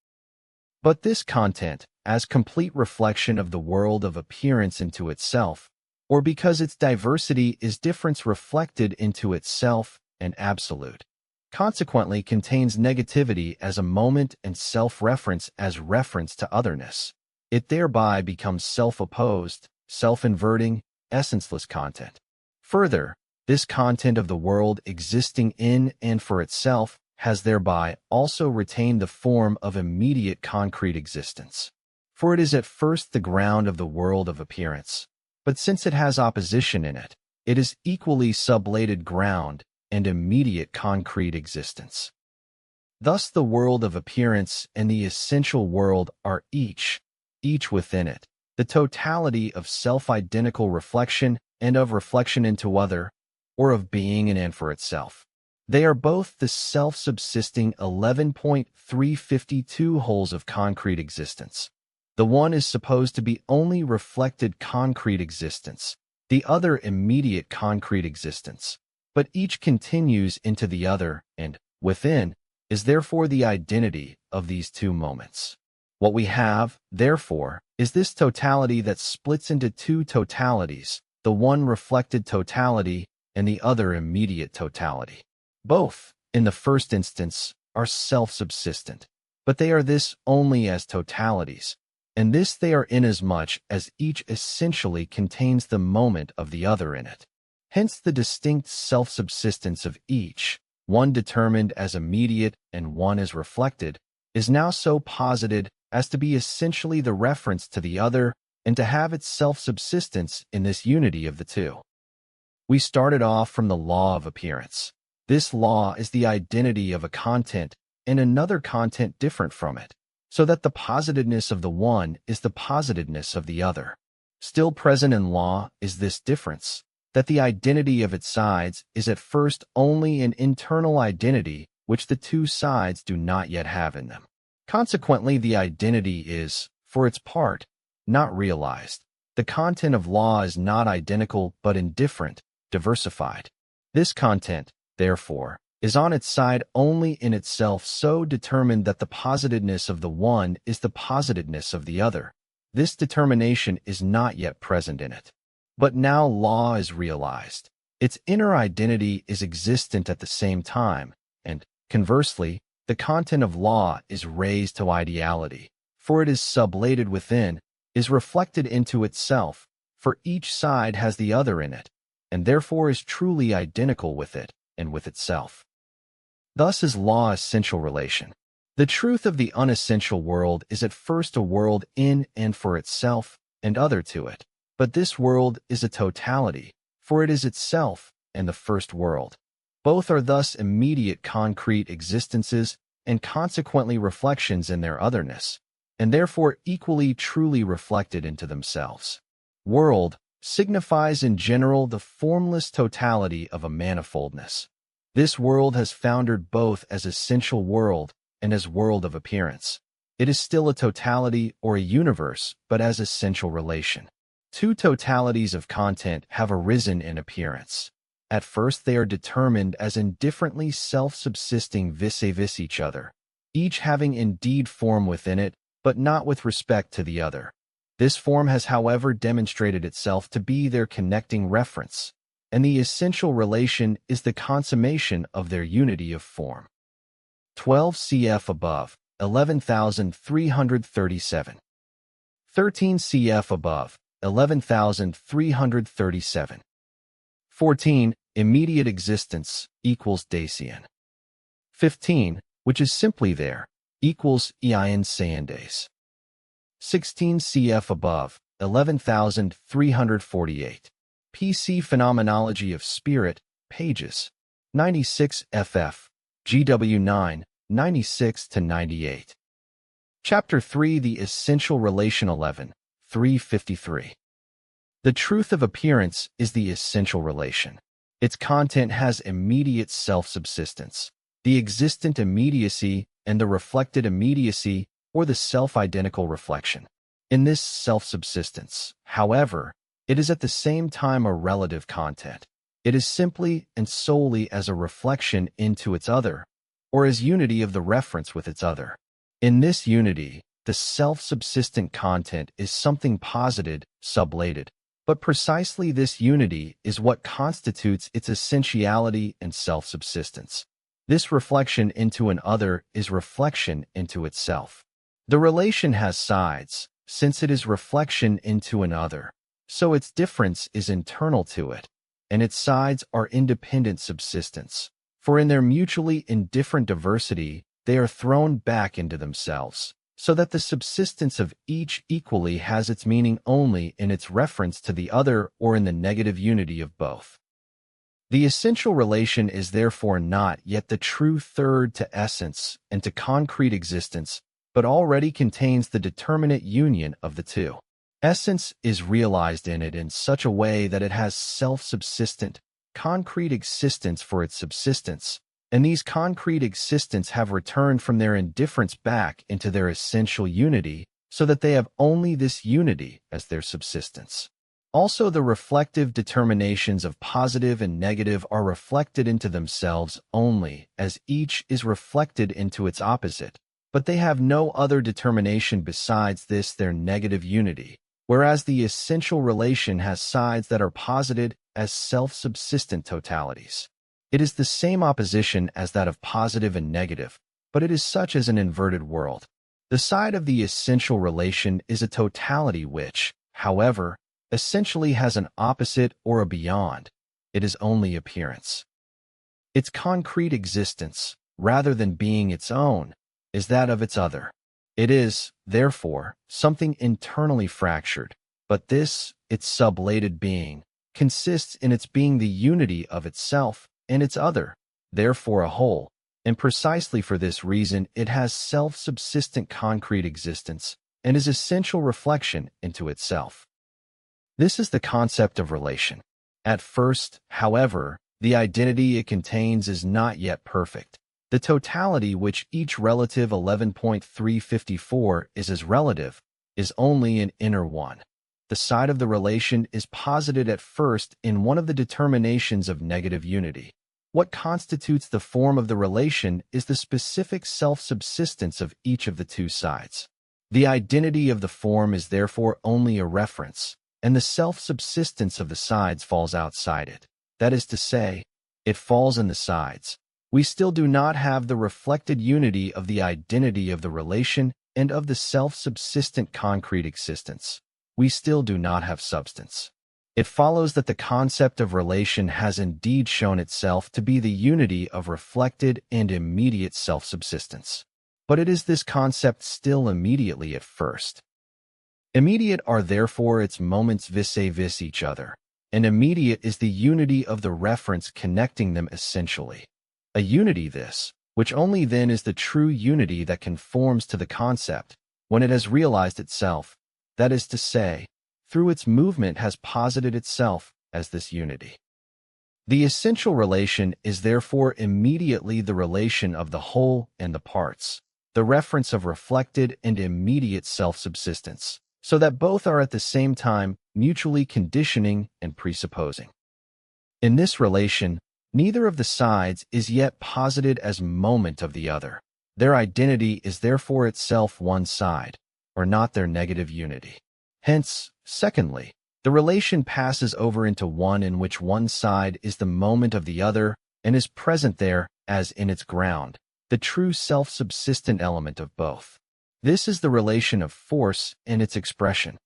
[SPEAKER 1] But this content, as complete reflection of the world of appearance into itself, or because its diversity is difference reflected into itself and absolute, consequently contains negativity as a moment and self-reference as reference to otherness. It thereby becomes self-opposed, self-inverting, essenceless content. Further, this content of the world existing in and for itself has thereby also retained the form of immediate concrete existence. For it is at first the ground of the world of appearance, but since it has opposition in it, it is equally sublated ground and immediate concrete existence. Thus the world of appearance and the essential world are each within it, the totality of self-identical reflection and of reflection into other, or of being in and for itself. They are both the self-subsisting 11.352 wholes of concrete existence. The one is supposed to be only reflected concrete existence, the other immediate concrete existence. But each continues into the other, and, within, is therefore the identity of these two moments. What we have, therefore, is this totality that splits into two totalities, the one reflected totality and the other immediate totality. Both, in the first instance, are self-subsistent, but they are this only as totalities, and this they are inasmuch as each essentially contains the moment of the other in it. Hence the distinct self-subsistence of each, one determined as immediate and one as reflected, is now so posited as to be essentially the reference to the other and to have its self-subsistence in this unity of the two. We started off from the law of appearance. This law is the identity of a content and another content different from it, so that the positedness of the one is the positedness of the other. Still present in law is this difference, that the identity of its sides is at first only an internal identity which the two sides do not yet have in them. Consequently, the identity is, for its part, not realized. The content of law is not identical but indifferent, diversified. This content, therefore, is on its side only in itself so determined that the positedness of the one is the positedness of the other. This determination is not yet present in it. But now law is realized. Its inner identity is existent at the same time, and, conversely, the content of law is raised to ideality, for it is sublated within, is reflected into itself, for each side has the other in it, and therefore is truly identical with it and with itself. Thus is law essential relation. The truth of the unessential world is at first a world in and for itself and other to it, but this world is a totality, for it is itself and the first world. Both are thus immediate concrete existences and consequently reflections in their otherness, and therefore equally truly reflected into themselves. World signifies in general the formless totality of a manifoldness. This world has foundered both as essential world and as world of appearance. It is still a totality or a universe, but as essential relation. Two totalities of content have arisen in appearance. At first they are determined as indifferently self-subsisting vis-a-vis each other. each having indeed form within it, but not with respect to the other. This form has, however, demonstrated itself to be their connecting reference, and the essential relation is the consummation of their unity of form. 12 cf. above, 11,337. 13 cf. above, 11,337. 14. Immediate existence equals Dacian. 15, which is simply there, equals Ian Sayandes. 16 cf. above, 11,348. PC Phenomenology of Spirit, pages 96 ff. GW 9, 96-98. Chapter 3 The Essential Relation 11, 353. The truth of appearance is the essential relation. Its content has immediate self-subsistence, the existent immediacy and the reflected immediacy, or the self-identical reflection. In this self-subsistence, however, it is at the same time a relative content. It is simply and solely as a reflection into its other, or as unity of the reference with its other. In this unity, the self-subsistent content is something posited, sublated, but precisely this unity is what constitutes its essentiality and self-subsistence. This reflection into an other is reflection into itself. The relation has sides, since it is reflection into an other, so its difference is internal to it, and its sides are independent subsistence, for in their mutually indifferent diversity they are thrown back into themselves, so that the subsistence of each equally has its meaning only in its reference to the other or in the negative unity of both. The essential relation is therefore not yet the true third to essence and to concrete existence, but already contains the determinate union of the two. Essence is realized in it in such a way that it has self-subsistent, concrete existence for its subsistence, and these concrete existents have returned from their indifference back into their essential unity, so that they have only this unity as their subsistence. Also, the reflective determinations of positive and negative are reflected into themselves only, as each is reflected into its opposite, but they have no other determination besides this their negative unity, whereas the essential relation has sides that are posited as self-subsistent totalities. It is the same opposition as that of positive and negative, but it is such as an inverted world. The side of the essential relation is a totality which, however, essentially has an opposite or a beyond. It is only appearance. Its concrete existence, rather than being its own, is that of its other. It is, therefore, something internally fractured, but this, its sublated being, consists in its being the unity of itself and its other, therefore a whole, and precisely for this reason it has self-subsistent concrete existence and is essential reflection into itself. This is the concept of relation. At first, however, the identity it contains is not yet perfect. The totality which each relative 11.354 is as relative is only an inner one. The side of the relation is posited at first in one of the determinations of negative unity. What constitutes the form of the relation is the specific self-subsistence of each of the two sides. The identity of the form is therefore only a reference, and the self-subsistence of the sides falls outside it. That is to say, it falls in the sides. We still do not have the reflected unity of the identity of the relation and of the self-subsistent concrete existence. We still do not have substance. It follows that the concept of relation has indeed shown itself to be the unity of reflected and immediate self-subsistence. But it is this concept still immediately at first. Immediate are therefore its moments vis-a-vis each other, and immediate is the unity of the reference connecting them essentially. A unity this, which only then is the true unity that conforms to the concept, when it has realized itself, that is to say, through its movement has posited itself as this unity. The essential relation is therefore immediately the relation of the whole and the parts, the reference of reflected and immediate self-subsistence, so that both are at the same time mutually conditioning and presupposing. In this relation, neither of the sides is yet posited as moment of the other. Their identity is therefore itself one side, or not their negative unity. Hence, secondly, the relation passes over into one in which one side is the moment of the other and is present there as in its ground, the true self-subsistent element of both. This is the relation of force in its expression.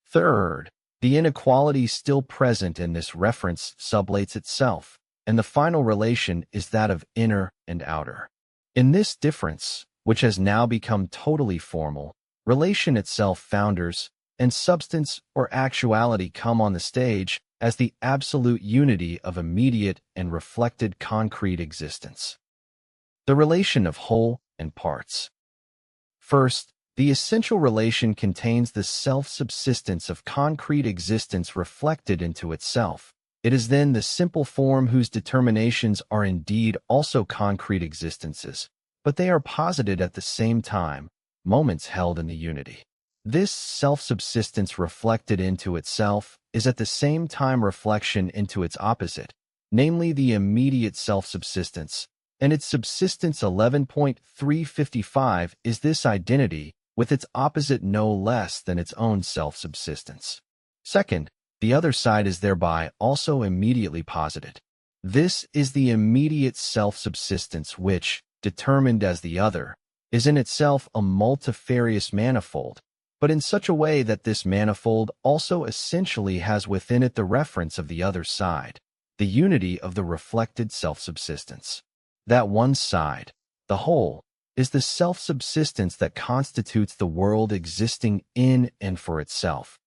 [SPEAKER 1] Third, the inequality still present in this reference sublates itself, and the final relation is that of inner and outer. In this difference, which has now become totally formal, relation itself founders, and substance or actuality come on the stage as the absolute unity of immediate and reflected concrete existence. The relation of whole and parts. First, the essential relation contains the self-subsistence of concrete existence reflected into itself. It is then the simple form whose determinations are indeed also concrete existences, but they are posited at the same time, moments held in the unity. This self-subsistence reflected into itself is at the same time reflection into its opposite, namely the immediate self-subsistence, and its subsistence 11.355 is this identity with its opposite no less than its own self-subsistence. Second, the other side is thereby also immediately posited. This is the immediate self-subsistence which, determined as the other, is in itself a multifarious manifold, but in such a way that this manifold also essentially has within it the reference of the other side, the unity of the reflected self-subsistence. That one side, the whole, is the self-subsistence that constitutes the world existing in and for itself.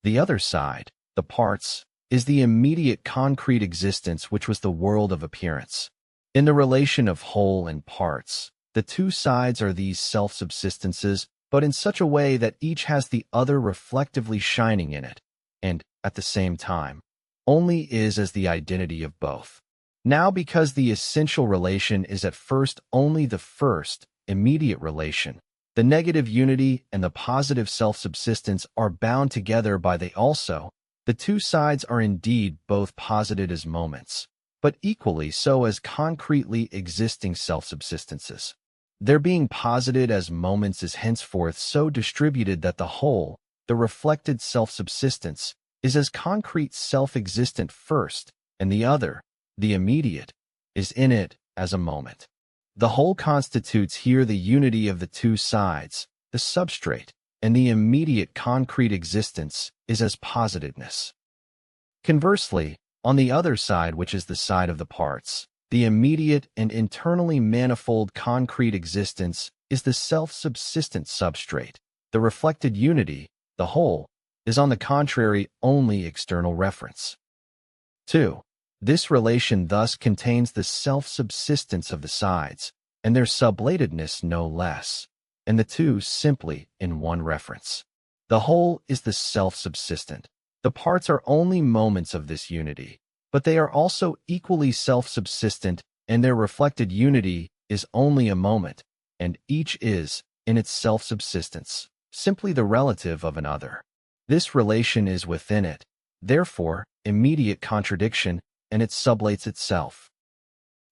[SPEAKER 1] The other side, the parts, is the immediate concrete existence which was the world of appearance. In the relation of whole and parts, the two sides are these self-subsistences, but in such a way that each has the other reflectively shining in it, and, at the same time, only is as the identity of both. Now, because the essential relation is at first only the first, immediate relation, the negative unity and the positive self-subsistence are bound together by they also. The two sides are indeed both posited as moments, but equally so as concretely existing self-subsistences. Their being posited as moments is henceforth so distributed that the whole, the reflected self-subsistence, is as concrete self-existent first, and the other, the immediate, is in it as a moment. The whole constitutes here the unity of the two sides, the substrate, and the immediate concrete existence is as positedness. Conversely, on the other side, which is the side of the parts, the immediate and internally manifold concrete existence is the self-subsistent substrate. The reflected unity, the whole, is on the contrary only external reference. 2. This relation thus contains the self-subsistence of the sides, and their sublatedness no less, and the two simply in one reference. The whole is the self-subsistent. The parts are only moments of this unity, but they are also equally self-subsistent, and their reflected unity is only a moment, and each is, in its self-subsistence, simply the relative of another. This relation is within it, therefore, immediate contradiction, and it sublates itself.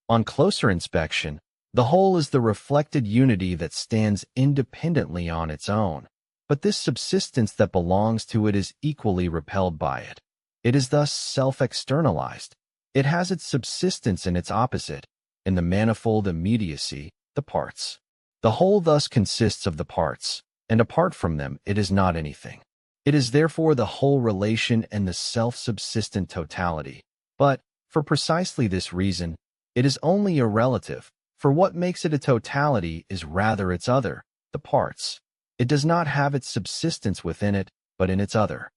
[SPEAKER 1] On closer inspection, the whole is the reflected unity that stands independently on its own, but this subsistence that belongs to it is equally repelled by it. It is thus self-externalized. It has its subsistence in its opposite, in the manifold immediacy, the parts. The whole thus consists of the parts, and apart from them it is not anything. It is therefore the whole relation and the self-subsistent totality. But, for precisely this reason, it is only a relative, for what makes it a totality is rather its other, the parts. It does not have its subsistence within it, but in its other.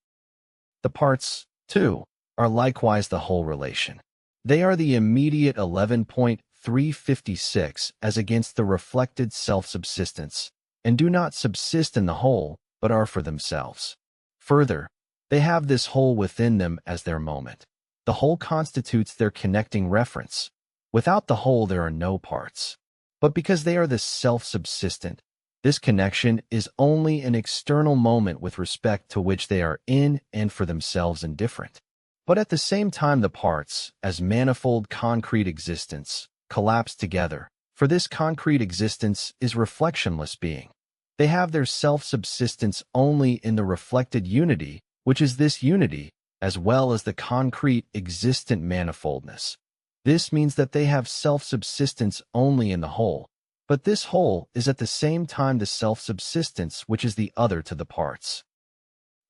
[SPEAKER 1] The parts, too, are likewise the whole relation. They are the immediate 11.356 as against the reflected self-subsistence, and do not subsist in the whole, but are for themselves. Further, they have this whole within them as their moment. The whole constitutes their connecting reference. Without the whole there are no parts. But because they are the self-subsistent, this connection is only an external moment with respect to which they are in and for themselves indifferent. But at the same time the parts, as manifold concrete existence, collapse together, For this concrete existence is reflectionless being. They have their self-subsistence only in the reflected unity, which is this unity, as well as the concrete existent manifoldness. This means that they have self-subsistence only in the whole, but this whole is at the same time the self-subsistence which is the other to the parts.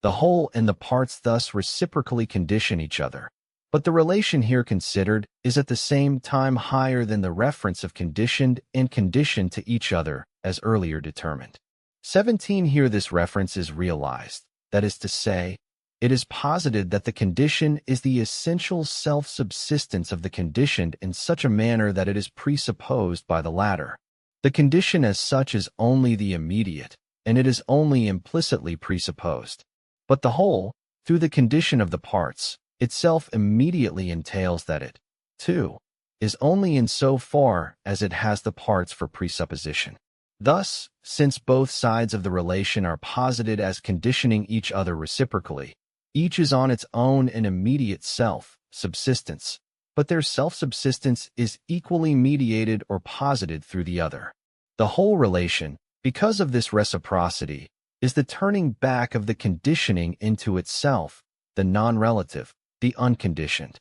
[SPEAKER 1] The whole and the parts thus reciprocally condition each other, but the relation here considered is at the same time higher than the reference of conditioned and conditioned to each other as earlier determined. 17. Here this reference is realized, that is to say, it is posited that the condition is the essential self-subsistence of the conditioned in such a manner that it is presupposed by the latter. The condition as such is only the immediate, and it is only implicitly presupposed. But the whole, through the condition of the parts, itself immediately entails that it, too, is only in so far as it has the parts for presupposition. Thus, since both sides of the relation are posited as conditioning each other reciprocally, each is on its own an immediate self-subsistence, but their self-subsistence is equally mediated or posited through the other. The whole relation, because of this reciprocity, is the turning back of the conditioning into itself, the non-relative, the unconditioned.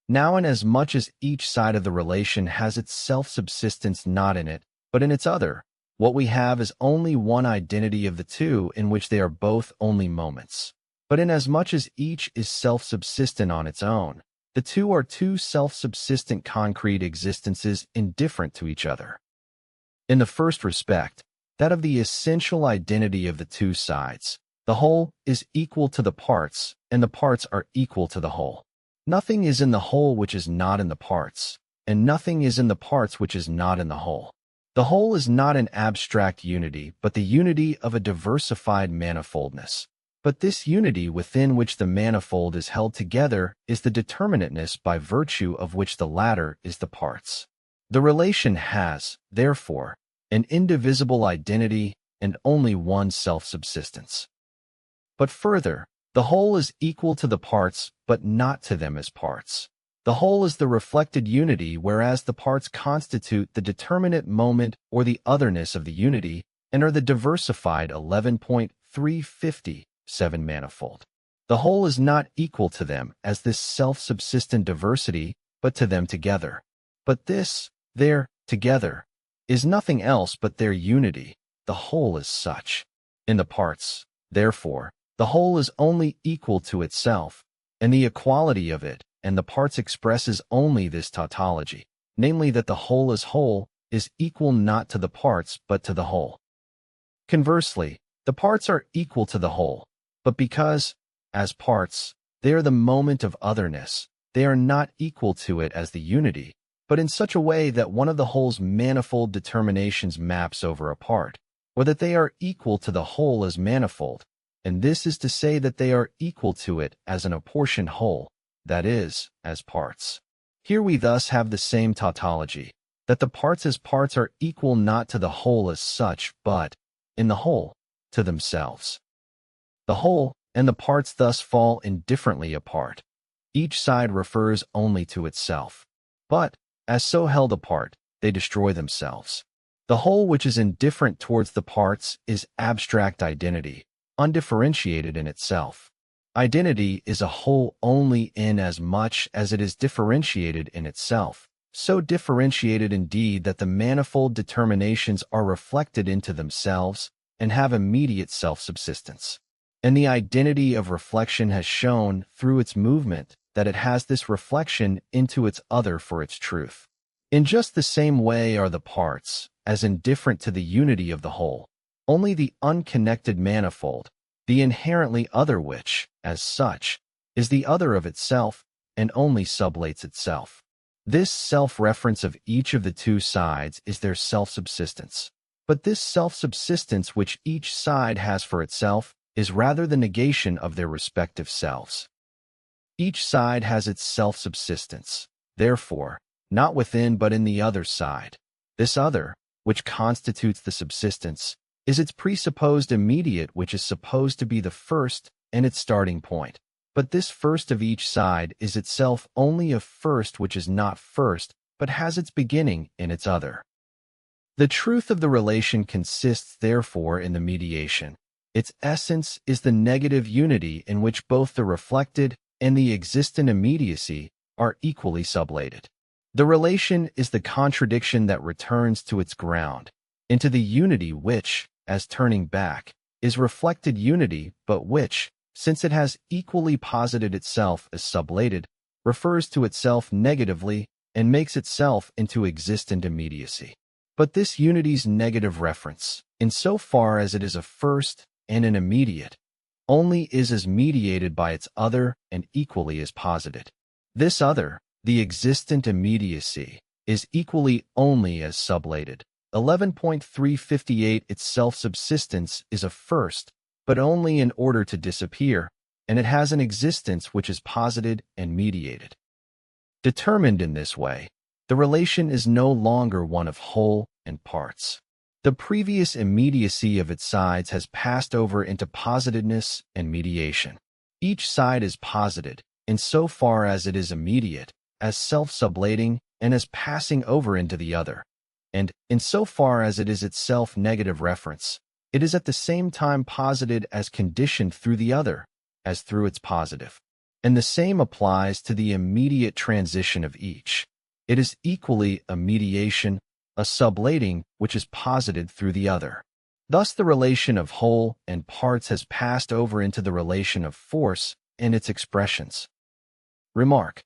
[SPEAKER 1] Now, inasmuch as each side of the relation has its self-subsistence not in it, but in its other, what we have is only one identity of the two in which they are both only moments. But inasmuch as each is self-subsistent on its own, the two are two self-subsistent concrete existences indifferent to each other. In the first respect, that of the essential identity of the two sides, the whole is equal to the parts, and the parts are equal to the whole. Nothing is in the whole which is not in the parts, and nothing is in the parts which is not in the whole. The whole is not an abstract unity, but the unity of a diversified manifoldness. But this unity within which the manifold is held together is the determinateness by virtue of which the latter is the parts. The relation has, therefore, an indivisible identity and only one self-subsistence. But further, the whole is equal to the parts, but not to them as parts. The whole is the reflected unity, whereas the parts constitute the determinate moment or the otherness of the unity and are the diversified 11.357 manifold. The whole is not equal to them as this self-subsistent diversity, but to them together. But this, their together, is nothing else but their unity. The whole is such. In the parts, therefore, the whole is only equal to itself, and the equality of it and the parts expresses only this tautology, namely that the whole is equal not to the parts but to the whole. Conversely, the parts are equal to the whole, but because, as parts, they are the moment of otherness, they are not equal to it as the unity, but in such a way that one of the whole's manifold determinations maps over a part, or that they are equal to the whole as manifold, and this is to say that they are equal to it as an apportioned whole, that is, as parts. Here we thus have the same tautology, that the parts as parts are equal not to the whole as such, but, in the whole, to themselves. The whole and the parts thus fall indifferently apart. Each side refers only to itself. But, as so held apart, they destroy themselves. The whole which is indifferent towards the parts is abstract identity, undifferentiated in itself. Identity is a whole only in as much as it is differentiated in itself, so differentiated indeed that the manifold determinations are reflected into themselves and have immediate self-subsistence. And the identity of reflection has shown, through its movement, that it has this reflection into its other for its truth. In just the same way are the parts, as indifferent to the unity of the whole, only the unconnected manifold, the inherently other which, as such, is the other of itself and only sublates itself. This self-reference of each of the two sides is their self-subsistence. But this self-subsistence which each side has for itself is rather the negation of their respective selves. Each side has its self-subsistence, therefore, not within but in the other side. This other, which constitutes the subsistence, is its presupposed immediate which is supposed to be the first and its starting point. But this first of each side is itself only a first which is not first, but has its beginning in its other. The truth of the relation consists therefore in the mediation. Its essence is the negative unity in which both the reflected and the existent immediacy are equally sublated. The relation is the contradiction that returns to its ground, into the unity which, as turning back, is reflected unity, but which, since it has equally posited itself as sublated, refers to itself negatively and makes itself into existent immediacy. But this unity's negative reference, in so far as it is a first and an immediate, only is as mediated by its other and equally as posited. This other, the existent immediacy, is equally only as sublated. 11.358 Its self-subsistence is a first, but only in order to disappear, and it has an existence which is posited and mediated. Determined in this way, the relation is no longer one of whole and parts. The previous immediacy of its sides has passed over into positedness and mediation. Each side is posited, in so far as it is immediate, as self-sublating and as passing over into the other, and, in so far as it is itself negative reference, it is at the same time posited as conditioned through the other, as through its positive. And the same applies to the immediate transition of each. It is equally a mediation, a sublating which is posited through the other. Thus the relation of whole and parts has passed over into the relation of force and its expressions. Remark.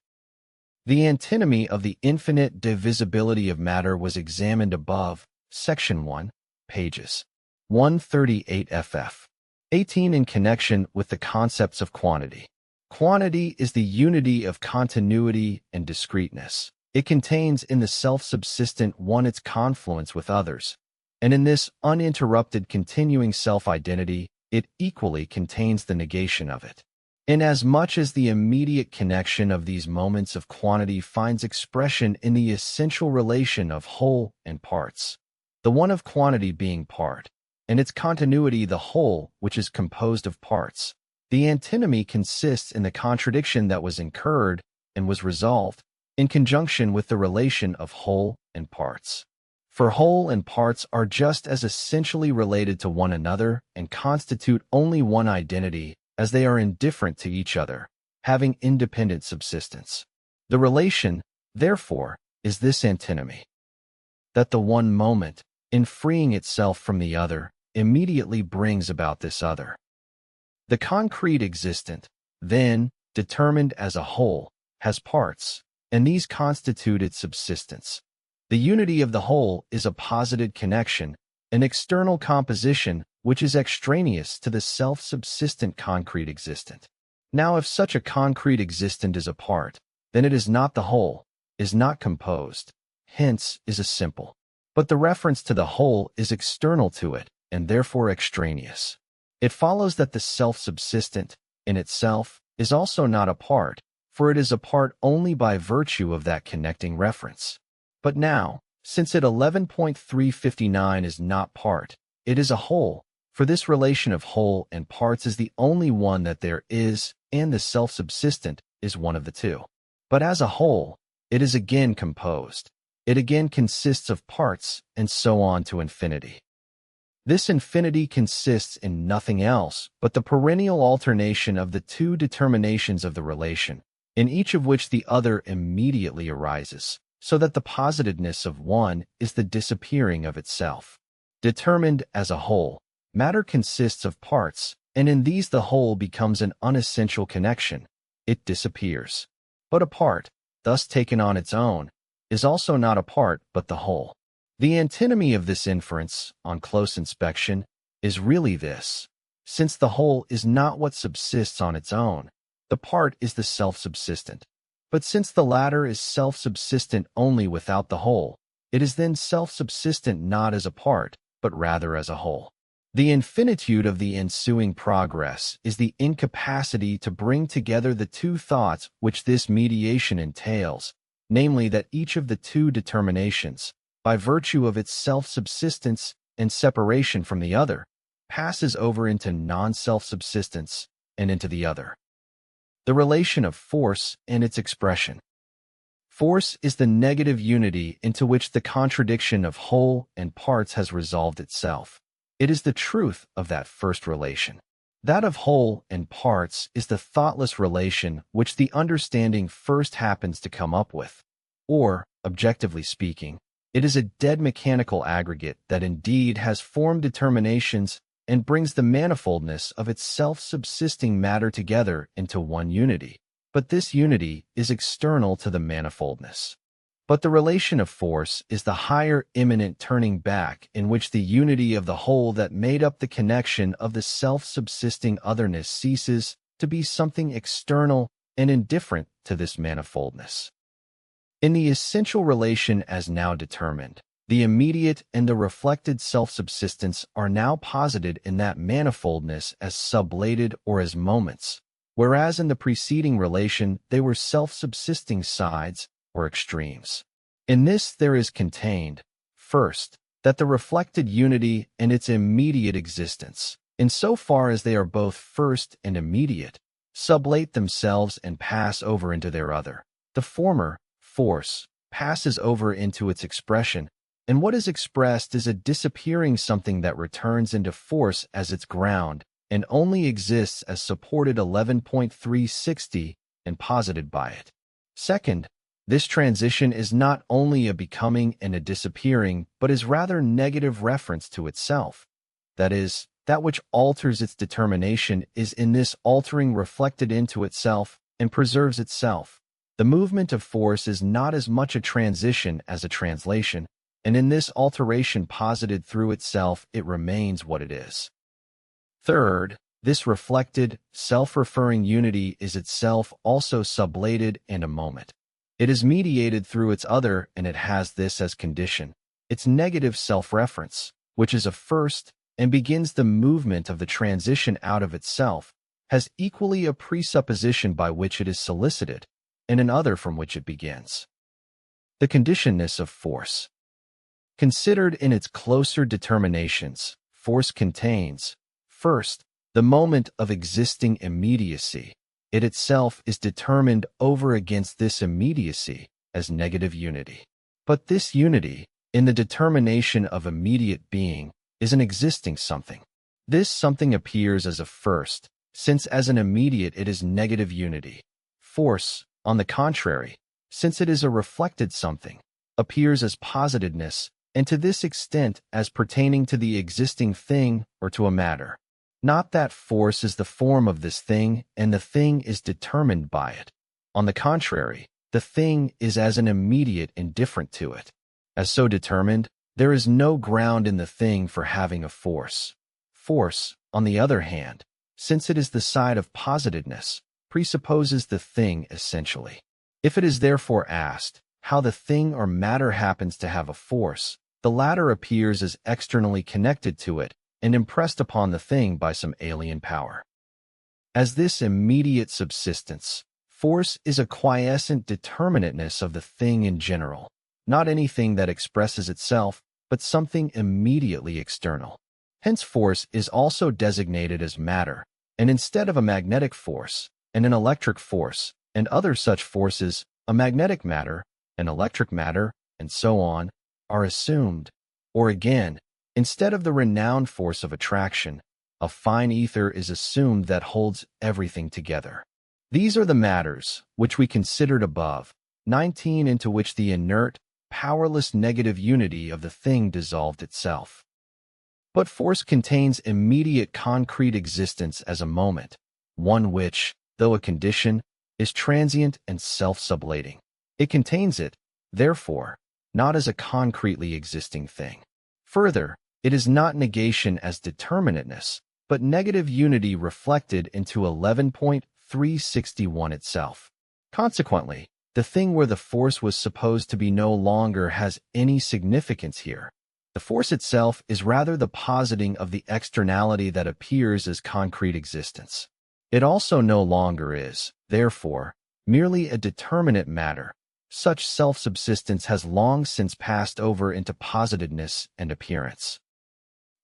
[SPEAKER 1] The antinomy of the infinite divisibility of matter was examined above, section 1, pages 138 ff. 18 in connection with the concepts of quantity. Quantity is the unity of continuity and discreteness. It contains in the self-subsistent one its confluence with others, and in this uninterrupted continuing self-identity, it equally contains the negation of it. Inasmuch as the immediate connection of these moments of quantity finds expression in the essential relation of whole and parts, the one of quantity being part, and its continuity the whole which is composed of parts, the antinomy consists in the contradiction that was incurred and was resolved in conjunction with the relation of whole and parts. For whole and parts are just as essentially related to one another and constitute only one identity as they are indifferent to each other, having independent subsistence. The relation, therefore, is this antinomy, that the one moment, in freeing itself from the other, immediately brings about this other. The concrete existent, then, determined as a whole, has parts, and these constitute its subsistence. The unity of the whole is a posited connection, an external composition which is extraneous to the self-subsistent concrete existent. Now if such a concrete existent is a part, then it is not the whole, is not composed, hence is a simple. But the reference to the whole is external to it, and therefore extraneous. It follows that the self-subsistent, in itself, is also not a part, for it is a part only by virtue of that connecting reference. But now, since it 11.359 is not part, it is a whole, for this relation of whole and parts is the only one that there is, and the self-subsistent is one of the two. But as a whole, it is again composed. It again consists of parts, and so on to infinity. This infinity consists in nothing else but the perennial alternation of the two determinations of the relation, in each of which the other immediately arises, so that the positiveness of one is the disappearing of itself. Determined as a whole, matter consists of parts, and in these the whole becomes an unessential connection. It disappears. But a part, thus taken on its own, is also not a part but the whole. The antinomy of this inference, on close inspection, is really this. Since the whole is not what subsists on its own, the part is the self-subsistent. But since the latter is self-subsistent only without the whole, it is then self-subsistent not as a part, but rather as a whole. The infinitude of the ensuing progress is the incapacity to bring together the two thoughts which this mediation entails, namely that each of the two determinations, by virtue of its self-subsistence and separation from the other, passes over into non-self-subsistence and into the other. The relation of force and its expression. Force is the negative unity into which the contradiction of whole and parts has resolved itself. It is the truth of that first relation. That of whole and parts is the thoughtless relation which the understanding first happens to come up with. Or, objectively speaking, it is a dead mechanical aggregate that indeed has form determinations and brings the manifoldness of its self-subsisting matter together into one unity. But this unity is external to the manifoldness. But the relation of force is the higher immanent turning back in which the unity of the whole that made up the connection of the self-subsisting otherness ceases to be something external and indifferent to this manifoldness. In the essential relation as now determined, the immediate and the reflected self-subsistence are now posited in that manifoldness as sublated or as moments, whereas in the preceding relation they were self-subsisting sides or extremes. In this there is contained, first, that the reflected unity and its immediate existence, in so far as they are both first and immediate, sublate themselves and pass over into their other. The former, force, passes over into its expression, and what is expressed is a disappearing something that returns into force as its ground and only exists as supported 11.360 and posited by it. Second, this transition is not only a becoming and a disappearing, but is rather negative reference to itself. That is, that which alters its determination is in this altering reflected into itself and preserves itself. The movement of force is not as much a transition as a translation, and in this alteration posited through itself it remains what it is. Third, this reflected, self-referring unity is itself also sublated and a moment. It is mediated through its other, and it has this as condition, its negative self-reference, which is a first and begins the movement of the transition out of itself, has equally a presupposition by which it is solicited, and an other from which it begins. The conditionness of force. Considered in its closer determinations, force contains, first, the moment of existing immediacy. It itself is determined over against this immediacy as negative unity. But this unity, in the determination of immediate being, is an existing something. This something appears as a first, since as an immediate it is negative unity. Force, on the contrary, since it is a reflected something, appears as positedness, and to this extent as pertaining to the existing thing or to a matter. Not that force is the form of this thing and the thing is determined by it. On the contrary, the thing is as an immediate indifferent to it. As so determined, there is no ground in the thing for having a force. Force, on the other hand, since it is the side of positedness, presupposes the thing essentially. If it is therefore asked, how the thing or matter happens to have a force, the latter appears as externally connected to it and impressed upon the thing by some alien power. As this immediate subsistence, force is a quiescent determinateness of the thing in general, not anything that expresses itself, but something immediately external. Hence force is also designated as matter, and instead of a magnetic force, and an electric force, and other such forces, a magnetic matter, an electric matter, and so on, are assumed. Or again, instead of the renowned force of attraction, a fine ether is assumed that holds everything together. These are the matters, which we considered above, 19 into which the inert, powerless negative unity of the thing dissolved itself. But force contains immediate concrete existence as a moment, one which, though a condition, is transient and self-sublating. It contains it, therefore, not as a concretely existing thing. Further, it is not negation as determinateness, but negative unity reflected into 11.361 itself. Consequently, the thing where the force was supposed to be no longer has any significance here. The force itself is rather the positing of the externality that appears as concrete existence. It also no longer is, therefore, merely a determinate matter. Such self-subsistence has long since passed over into positedness and appearance.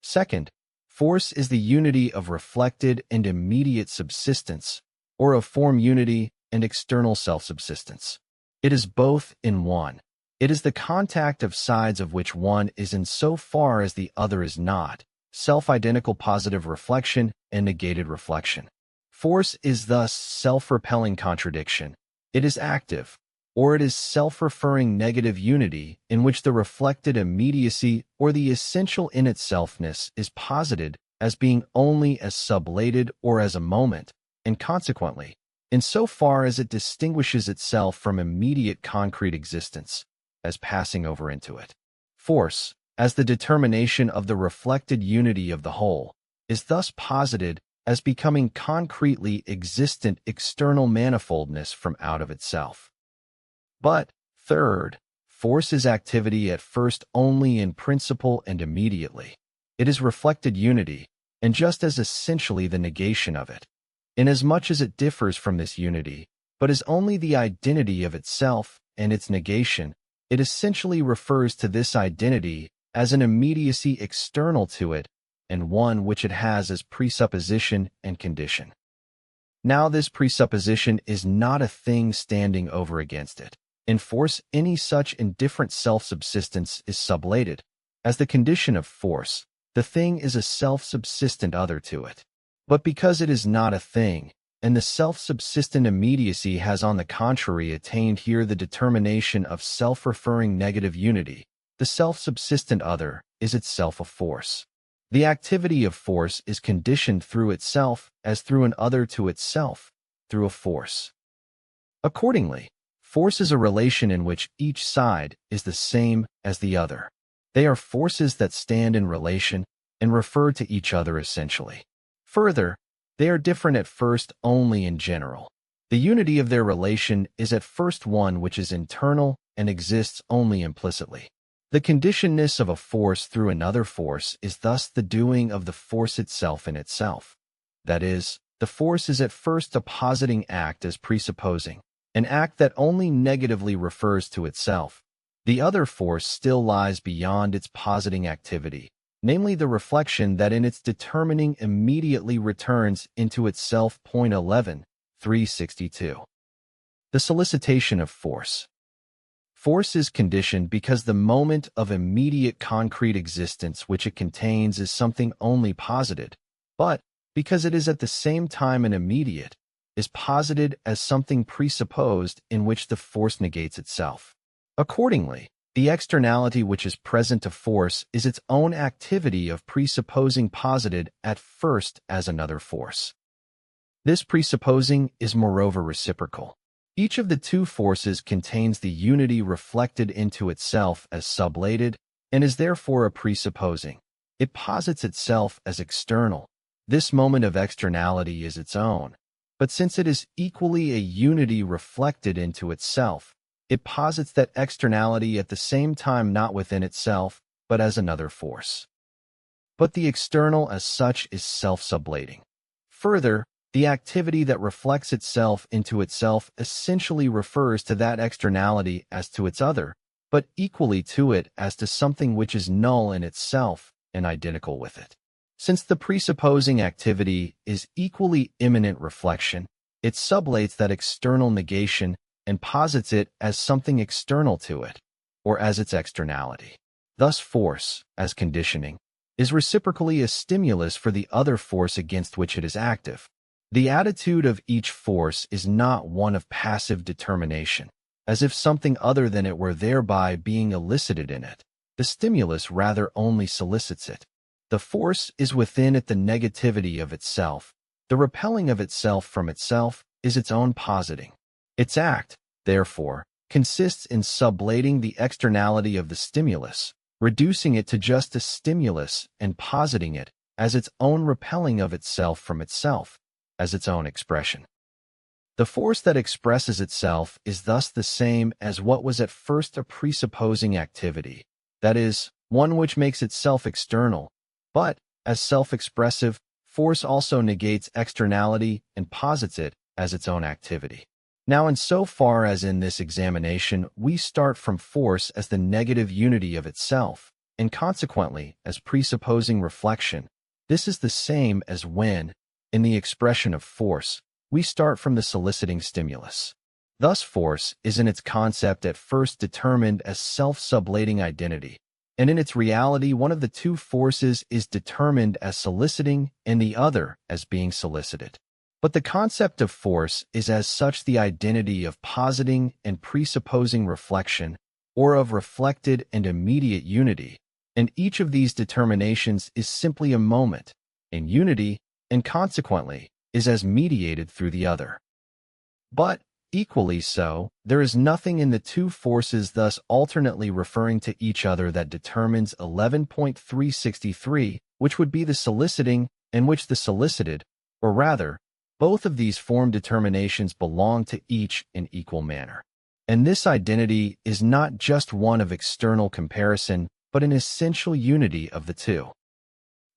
[SPEAKER 1] Second, force is the unity of reflected and immediate subsistence, or of form unity and external self-subsistence. It is both in one. It is the contact of sides of which one is in so far as the other is not, self-identical positive reflection and negated reflection. Force is thus self-repelling contradiction. It is active, or it is self-referring negative unity in which the reflected immediacy or the essential in itselfness is posited as being only as sublated or as a moment, and consequently, in so far as it distinguishes itself from immediate concrete existence, as passing over into it. Force, as the determination of the reflected unity of the whole, is thus posited as becoming concretely existent external manifoldness from out of itself. But, third, force is activity at first only in principle and immediately. It is reflected unity, and just as essentially the negation of it. Inasmuch as it differs from this unity, but is only the identity of itself and its negation, it essentially refers to this identity as an immediacy external to it, and one which it has as presupposition and condition. Now this presupposition is not a thing standing over against it. In force, any such indifferent self-subsistence is sublated. As the condition of force, the thing is a self-subsistent other to it. But because it is not a thing, and the self-subsistent immediacy has on the contrary attained here the determination of self-referring negative unity, the self-subsistent other is itself a force. The activity of force is conditioned through itself as through an other to itself, through a force. Accordingly, force is a relation in which each side is the same as the other. They are forces that stand in relation and refer to each other essentially. Further, they are different at first only in general. The unity of their relation is at first one which is internal and exists only implicitly. The conditionedness of a force through another force is thus the doing of the force itself in itself. That is, the force is at first a positing act as presupposing, an act that only negatively refers to itself. The other force still lies beyond its positing activity, namely the reflection that in its determining immediately returns into itself. 11, 362. The solicitation of force. Force is conditioned because the moment of immediate concrete existence which it contains is something only posited, but, because it is at the same time an immediate, is posited as something presupposed in which the force negates itself. Accordingly, the externality which is present to force is its own activity of presupposing posited at first as another force. This presupposing is moreover reciprocal. Each of the two forces contains the unity reflected into itself as sublated and is therefore a presupposing. It posits itself as external. This moment of externality is its own, but since it is equally a unity reflected into itself, it posits that externality at the same time not within itself, but as another force. But the external as such is self-sublating. Further, the activity that reflects itself into itself essentially refers to that externality as to its other, but equally to it as to something which is null in itself and identical with it. Since the presupposing activity is equally immanent reflection, it sublates that external negation and posits it as something external to it, or as its externality. Thus force, as conditioning, is reciprocally a stimulus for the other force against which it is active. The attitude of each force is not one of passive determination, as if something other than it were thereby being elicited in it. The stimulus rather only solicits it. The force is within it the negativity of itself. The repelling of itself from itself is its own positing. Its act, therefore, consists in sublating the externality of the stimulus, reducing it to just a stimulus and positing it as its own repelling of itself from itself, as its own expression. The force that expresses itself is thus the same as what was at first a presupposing activity, that is, one which makes itself external, but, as self-expressive, force also negates externality and posits it as its own activity. Now, in so far as in this examination we start from force as the negative unity of itself, and consequently as presupposing reflection, this is the same as when, in the expression of force, we start from the soliciting stimulus. Thus, force is in its concept at first determined as self-sublating identity, and in its reality one of the two forces is determined as soliciting and the other as being solicited. But the concept of force is as such the identity of positing and presupposing reflection, or of reflected and immediate unity, and each of these determinations is simply a moment in unity, and consequently is as mediated through the other. But, equally so, there is nothing in the two forces thus alternately referring to each other that determines 11.363, which would be the soliciting and which the solicited, or rather, both of these form determinations belong to each in equal manner. And this identity is not just one of external comparison, but an essential unity of the two.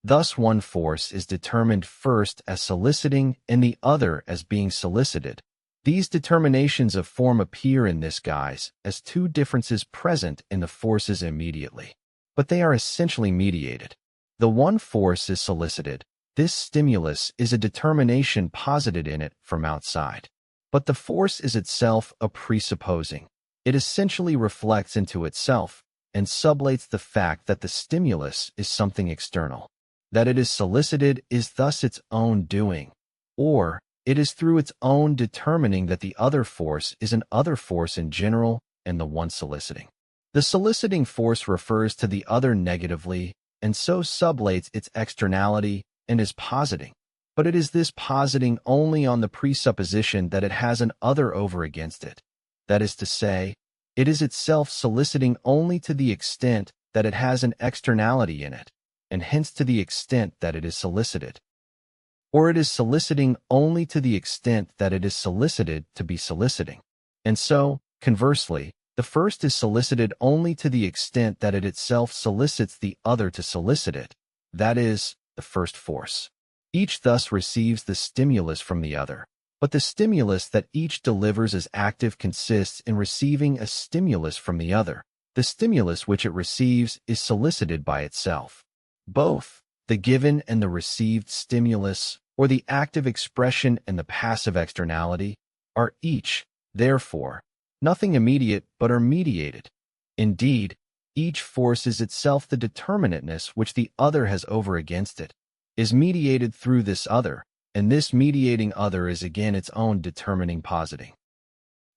[SPEAKER 1] Thus, one force is determined first as soliciting and the other as being solicited. These determinations of form appear in this guise as two differences present in the forces immediately, but they are essentially mediated. The one force is solicited. This stimulus is a determination posited in it from outside. But the force is itself a presupposing. It essentially reflects into itself and sublates the fact that the stimulus is something external. That it is solicited is thus its own doing, or it is through its own determining that the other force is an other force in general and the one soliciting. The soliciting force refers to the other negatively and so sublates its externality and is positing. But it is this positing only on the presupposition that it has an other over against it. That is to say, it is itself soliciting only to the extent that it has an externality in it, and hence to the extent that it is solicited. Or it is soliciting only to the extent that it is solicited to be soliciting. And so, conversely, the first is solicited only to the extent that it itself solicits the other to solicit it, that is, the first force. Each thus receives the stimulus from the other, but the stimulus that each delivers as active consists in receiving a stimulus from the other. The stimulus which it receives is solicited by itself. Both the given and the received stimulus, or the active expression and the passive externality, are each, therefore, nothing immediate but are mediated. Indeed, each force is itself the determinateness which the other has over against it, is mediated through this other, and this mediating other is again its own determining positing.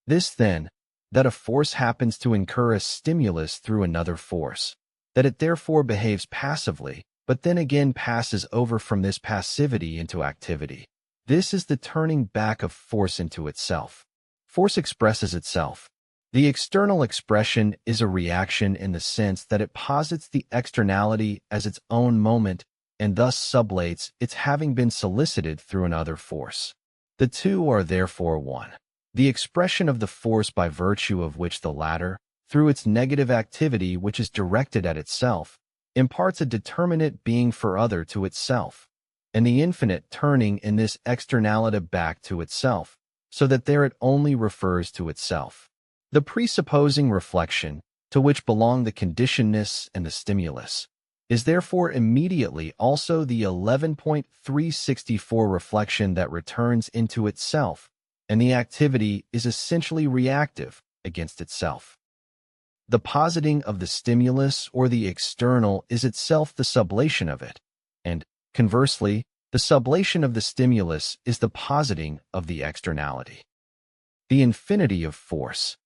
[SPEAKER 1] This, then, that a force happens to incur a stimulus through another force, that it therefore behaves passively, but then again passes over from this passivity into activity. This is the turning back of force into itself. Force expresses itself. The external expression is a reaction in the sense that it posits the externality as its own moment and thus sublates its having been solicited through another force. The two are therefore one. The expression of the force by virtue of which the latter, through its negative activity which is directed at itself, imparts a determinate being for other to itself, and the infinite turning in this externality back to itself, so that there it only refers to itself. The presupposing reflection, to which belong the conditionedness and the stimulus, is therefore immediately also the 11.364 reflection that returns into itself, and the activity is essentially reactive against itself. The positing of the stimulus or the external is itself the sublation of it, and, conversely, the sublation of the stimulus is the positing of the externality. The infinity of force.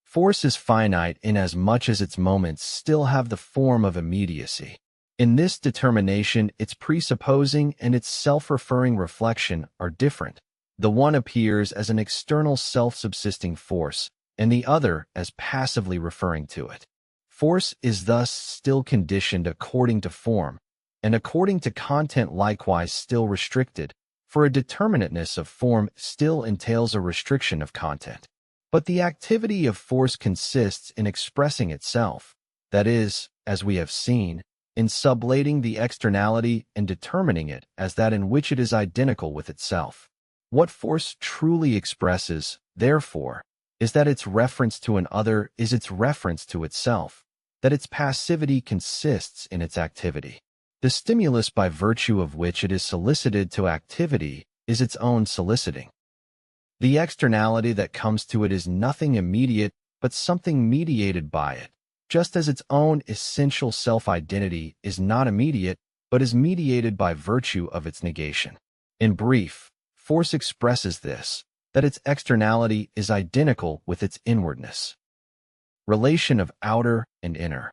[SPEAKER 1] Force is finite inasmuch as its moments still have the form of immediacy. In this determination, its presupposing and its self-referring reflection are different. The one appears as an external self-subsisting force, and the other as passively referring to it. Force is thus still conditioned according to form, and according to content likewise still restricted, for a determinateness of form still entails a restriction of content. But the activity of force consists in expressing itself, that is, as we have seen, in sublating the externality and determining it as that in which it is identical with itself. What force truly expresses, therefore, is that its reference to an other is its reference to itself, that its passivity consists in its activity. The stimulus by virtue of which it is solicited to activity is its own soliciting. The externality that comes to it is nothing immediate, but something mediated by it, just as its own essential self-identity is not immediate, but is mediated by virtue of its negation. In brief, force expresses this, that its externality is identical with its inwardness. Relation of outer and inner.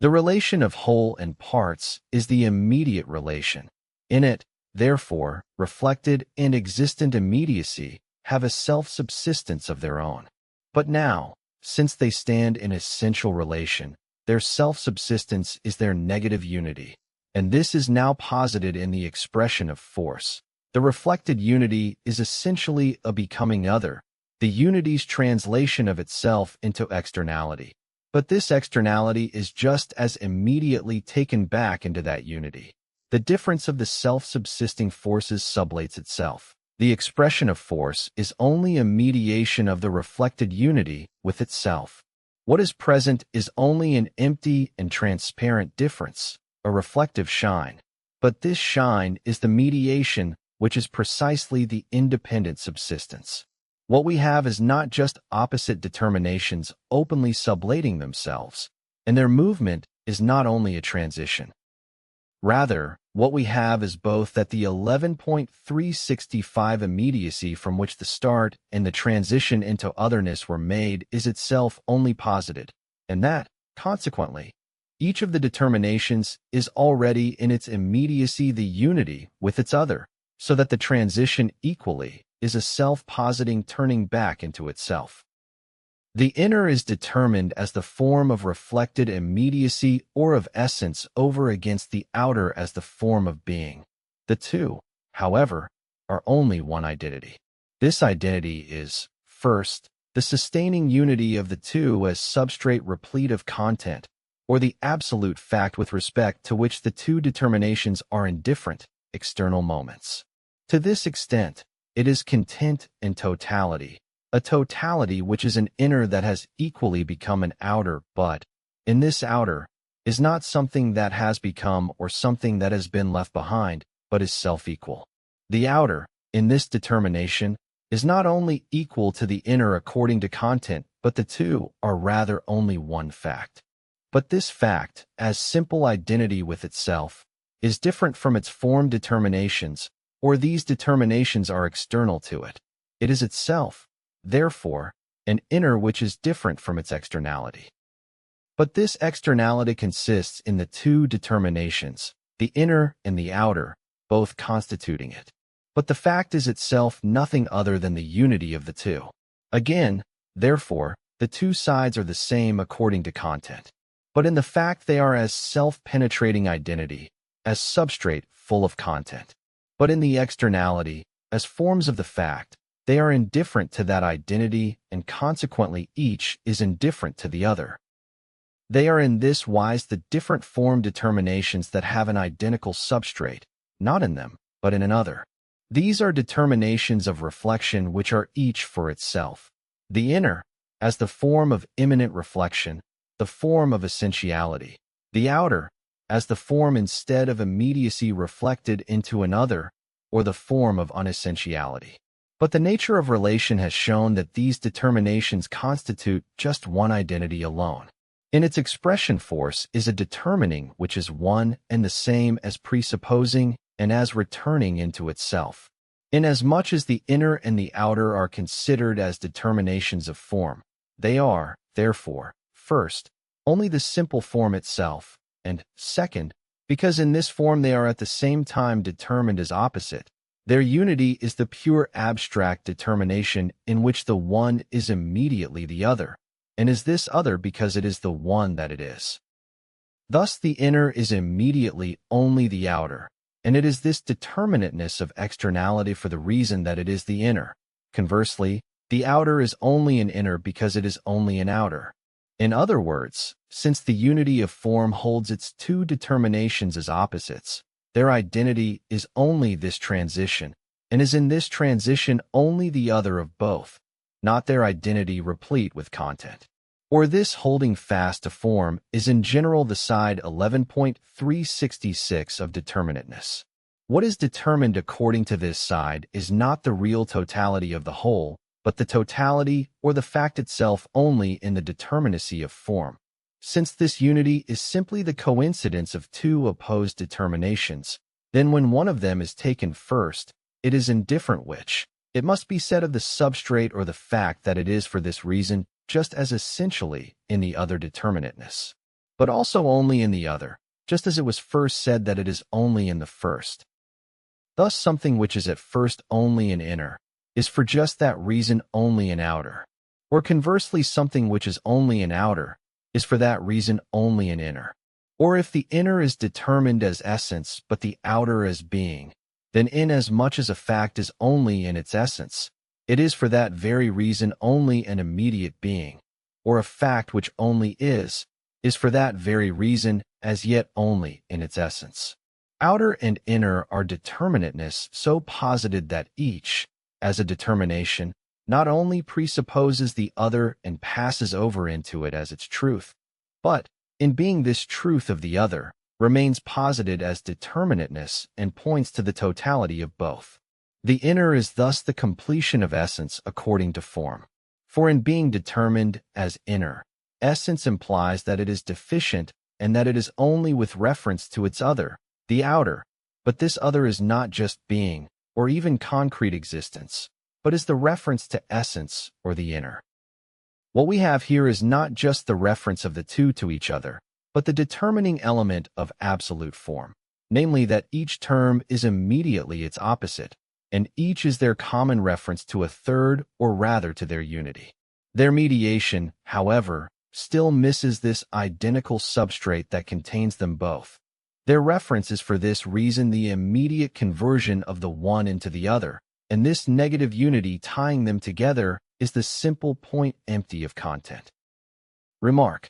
[SPEAKER 1] The relation of whole and parts is the immediate relation. In it, therefore, reflected and existent immediacy have a self-subsistence of their own. But now, since they stand in essential relation, their self-subsistence is their negative unity, and this is now posited in the expression of force. The reflected unity is essentially a becoming other, the unity's translation of itself into externality. But this externality is just as immediately taken back into that unity. The difference of the self-subsisting forces sublates itself. The expression of force is only a mediation of the reflected unity with itself. What is present is only an empty and transparent difference, a reflective shine. But this shine is the mediation which is precisely the independent subsistence. What we have is not just opposite determinations openly sublating themselves, and their movement is not only a transition. Rather, what we have is both that the 11.365 immediacy from which the start and the transition into otherness were made is itself only posited, and that, consequently, each of the determinations is already in its immediacy the unity with its other, so that the transition equally is a self-positing turning back into itself. The inner is determined as the form of reflected immediacy or of essence over against the outer as the form of being. The two, however, are only one identity. This identity is, first, the sustaining unity of the two as substrate replete of content, or the absolute fact with respect to which the two determinations are indifferent, external moments. To this extent, it is content in totality, a totality which is an inner that has equally become an outer, but, in this outer, is not something that has become or something that has been left behind, but is self-equal. The outer, in this determination, is not only equal to the inner according to content, but the two are rather only one fact. But this fact, as simple identity with itself, is different from its form determinations, or these determinations are external to it. It is itself, therefore, an inner which is different from its externality. But this externality consists in the two determinations, the inner and the outer, both constituting it. But the fact is itself nothing other than the unity of the two. Again, therefore, the two sides are the same according to content. But in the fact they are as self-penetrating identity, as substrate full of content. But in the externality, as forms of the fact, they are indifferent to that identity, and consequently each is indifferent to the other. They are in this wise the different form determinations that have an identical substrate, not in them, but in another. These are determinations of reflection which are each for itself. The inner, as the form of immanent reflection, the form of essentiality. The outer, as the form instead of immediacy reflected into another, or the form of unessentiality. But the nature of relation has shown that these determinations constitute just one identity alone. In its expression, force is a determining which is one and the same as presupposing and as returning into itself. Inasmuch as the inner and the outer are considered as determinations of form, they are, therefore, first, only the simple form itself, and, second, because in this form they are at the same time determined as opposite, their unity is the pure abstract determination in which the one is immediately the other, and is this other because it is the one that it is. Thus the inner is immediately only the outer, and it is this determinateness of externality for the reason that it is the inner. Conversely, the outer is only an inner because it is only an outer. In other words, since the unity of form holds its two determinations as opposites, their identity is only this transition, and is in this transition only the other of both, not their identity replete with content. Or this holding fast to form is in general the side 11.366 of determinateness. What is determined according to this side is not the real totality of the whole, but the totality or the fact itself only in the determinacy of form. Since this unity is simply the coincidence of two opposed determinations, then when one of them is taken first, it is indifferent which. It must be said of the substrate or the fact that it is for this reason just as essentially in the other determinateness, but also only in the other, just as it was first said that it is only in the first. Thus something which is at first only an inner is for just that reason only an outer, or conversely something which is only an outer is for that reason only an inner. Or if the inner is determined as essence but the outer as being, then inasmuch as a fact is only in its essence, it is for that very reason only an immediate being, or a fact which only is for that very reason as yet only in its essence. Outer and inner are determinateness so posited that each, as a determination, not only presupposes the other and passes over into it as its truth, but, in being this truth of the other, remains posited as determinateness and points to the totality of both. The inner is thus the completion of essence according to form. For in being determined as inner, essence implies that it is deficient and that it is only with reference to its other, the outer, but this other is not just being, or even concrete existence, but is the reference to essence or the inner. What we have here is not just the reference of the two to each other, but the determining element of absolute form, namely that each term is immediately its opposite, and each is their common reference to a third, or rather to their unity. Their mediation, however, still misses this identical substrate that contains them both. Their reference is for this reason the immediate conversion of the one into the other, and this negative unity tying them together is the simple point empty of content. Remark: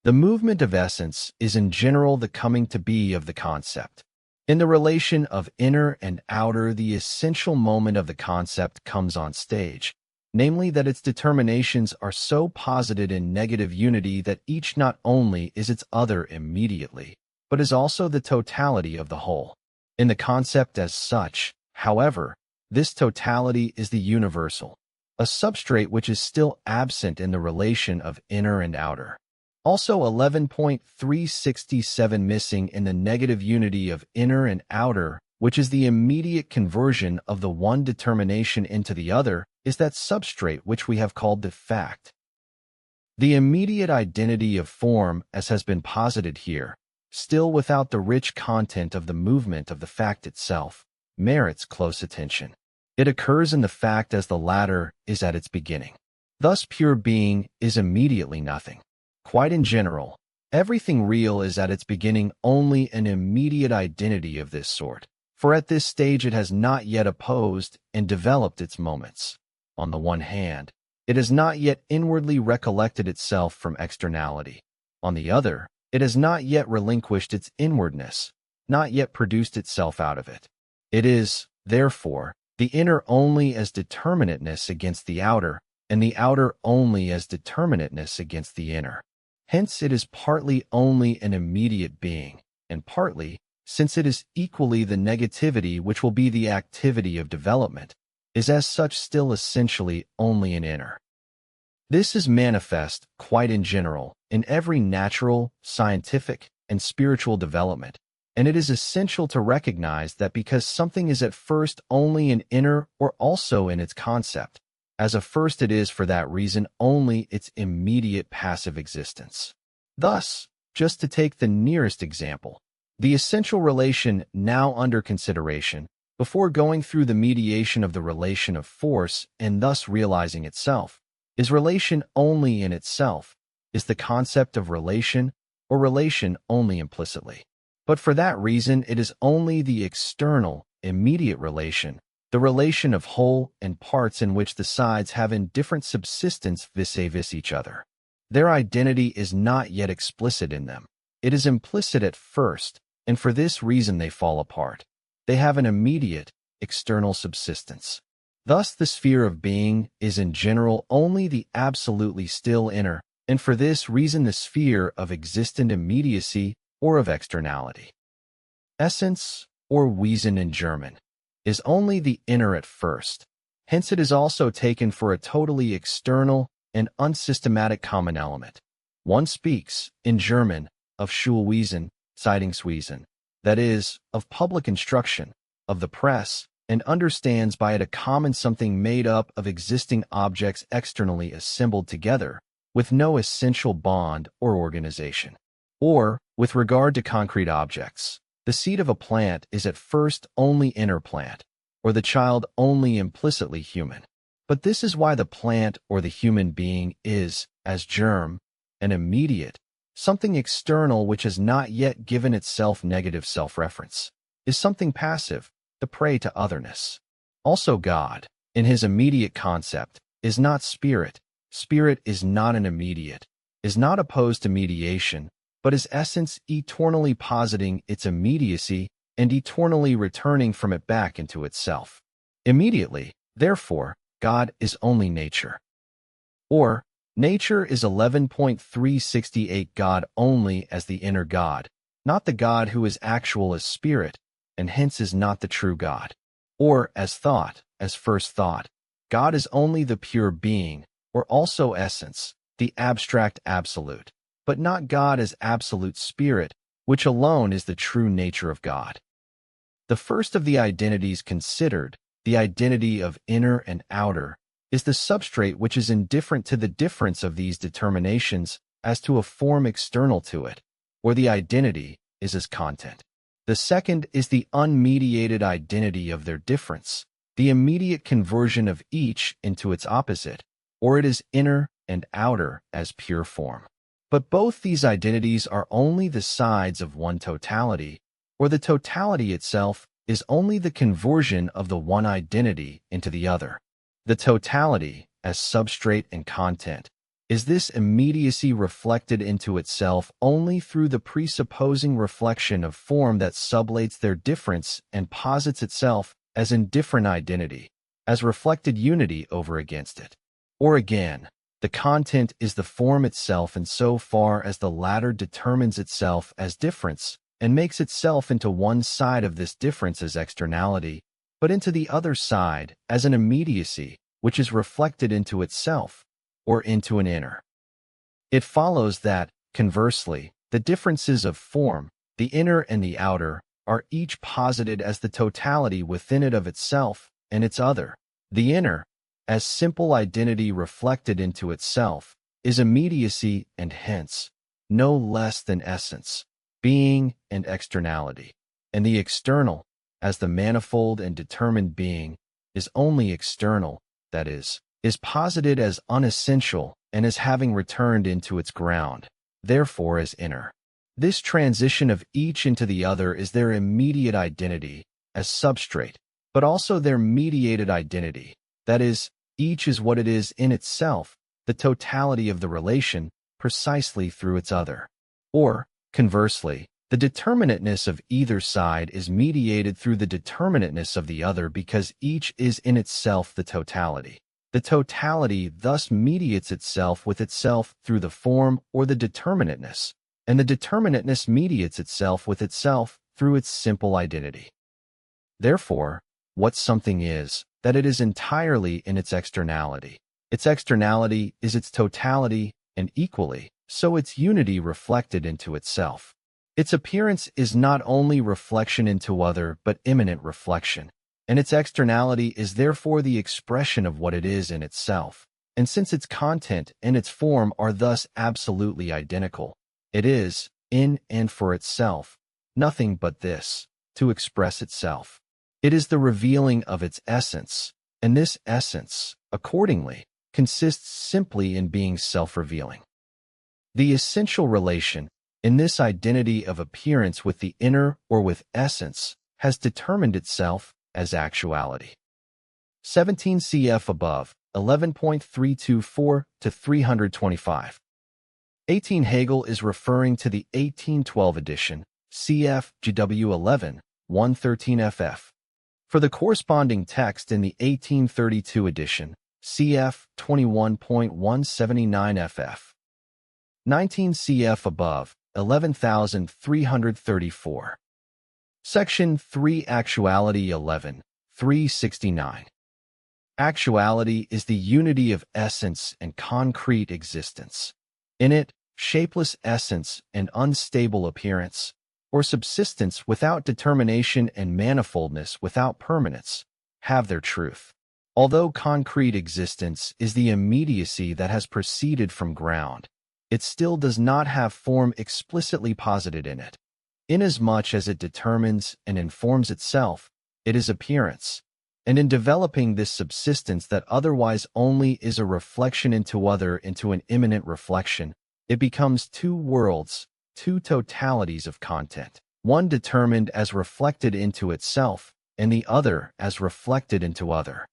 [SPEAKER 1] the movement of essence is in general the coming to be of the concept. In the relation of inner and outer, the essential moment of the concept comes on stage, namely that its determinations are so posited in negative unity that each not only is its other immediately, but is also the totality of the whole. In the concept as such, however, this totality is the universal, a substrate which is still absent in the relation of inner and outer. Also 11.367 missing in the negative unity of inner and outer, which is the immediate conversion of the one determination into the other, is that substrate which we have called the fact. The immediate identity of form, as has been posited here, still without the rich content of the movement of the fact itself, merits close attention. It occurs in the fact as the latter is at its beginning. Thus pure being is immediately nothing. Quite in general, everything real is at its beginning only an immediate identity of this sort, for at this stage it has not yet opposed and developed its moments. On the one hand, it has not yet inwardly recollected itself from externality. On the other, it has not yet relinquished its inwardness, not yet produced itself out of it. It is, therefore, the inner only as determinateness against the outer, and the outer only as determinateness against the inner. Hence it is partly only an immediate being, and partly, since it is equally the negativity which will be the activity of development, is as such still essentially only an inner. This is manifest, quite in general, in every natural, scientific, and spiritual development, and it is essential to recognize that because something is at first only an inner or also in its concept, as a first it is for that reason only its immediate passive existence. Thus, just to take the nearest example, the essential relation now under consideration, before going through the mediation of the relation of force and thus realizing itself, is relation only in itself, is the concept of relation or relation only implicitly. But for that reason it is only the external, immediate relation, the relation of whole and parts in which the sides have indifferent subsistence vis-a-vis each other. Their identity is not yet explicit in them. It is implicit at first, and for this reason they fall apart. They have an immediate, external subsistence. Thus the sphere of being is in general only the absolutely still inner, and for this reason the sphere of existent immediacy or of externality. Essence, or Wesen in German, is only the inner at first. Hence it is also taken for a totally external and unsystematic common element. One speaks, in German, of Schulwesen, Zeitungswesen, that is, of public instruction, of the press, and understands by it a common something made up of existing objects externally assembled together, with no essential bond or organization. Or, with regard to concrete objects, the seed of a plant is at first only inner plant, or the child only implicitly human. But this is why the plant or the human being is, as germ, an immediate, something external which has not yet given itself negative self-reference, is something passive, the prey to otherness. Also God, in his immediate concept, is not spirit. Spirit is not an immediate, is not opposed to mediation, but is essence eternally positing its immediacy and eternally returning from it back into itself. Immediately, therefore, God is only nature. Or, nature is 11.368 God only as the inner God, not the God who is actual as spirit, and hence is not the true God. Or, as thought, as first thought, God is only the pure being, or also essence, the abstract absolute, but not God as absolute spirit, which alone is the true nature of God. The first of the identities considered, the identity of inner and outer, is the substrate which is indifferent to the difference of these determinations as to a form external to it, or the identity is as content. The second is the unmediated identity of their difference, the immediate conversion of each into its opposite, or it is inner and outer as pure form. But both these identities are only the sides of one totality, or the totality itself is only the conversion of the one identity into the other. The totality, as substrate and content, is this immediacy reflected into itself only through the presupposing reflection of form that sublates their difference and posits itself as indifferent identity, as reflected unity over against it. Or again, the content is the form itself in so far as the latter determines itself as difference and makes itself into one side of this difference as externality, but into the other side as an immediacy which is reflected into itself, or into an inner. It follows that, conversely, the differences of form, the inner and the outer, are each posited as the totality within it of itself and its other. The inner, as simple identity reflected into itself, is immediacy and hence no less than essence, being and externality. And the external, as the manifold and determined being, is only external, that is posited as unessential and as having returned into its ground, therefore as inner. This transition of each into the other is their immediate identity as substrate, but also their mediated identity, that is, each is what it is in itself, the totality of the relation, precisely through its other. Or, conversely, the determinateness of either side is mediated through the determinateness of the other because each is in itself the totality. The totality thus mediates itself with itself through the form or the determinateness, and the determinateness mediates itself with itself through its simple identity. Therefore, what something is, that it is entirely in its externality. Its externality is its totality, and equally, so its unity reflected into itself. Its appearance is not only reflection into other, but immanent reflection, and its externality is therefore the expression of what it is in itself. And since its content and its form are thus absolutely identical, it is, in and for itself, nothing but this, to express itself. It is the revealing of its essence, and this essence, accordingly, consists simply in being self-revealing. The essential relation, in this identity of appearance with the inner or with essence, has determined itself as actuality. 17 cf. above, 11.324 to 325. 18 Hegel is referring to the 1812 edition, cf. GW 11, 113 ff. For the corresponding text in the 1832 edition, cf. 21.179 ff. 19 cf. above, 11,334. Section 3 Actuality 11, 369. Actuality is the unity of essence and concrete existence. In it, shapeless essence and unstable appearance, or subsistence without determination and manifoldness without permanence, have their truth. Although concrete existence is the immediacy that has proceeded from ground, it still does not have form explicitly posited in it. Inasmuch as it determines and informs itself, it is appearance, and in developing this subsistence that otherwise only is a reflection into an immanent reflection, it becomes two worlds, two totalities of content, one determined as reflected into itself, and the other as reflected into other.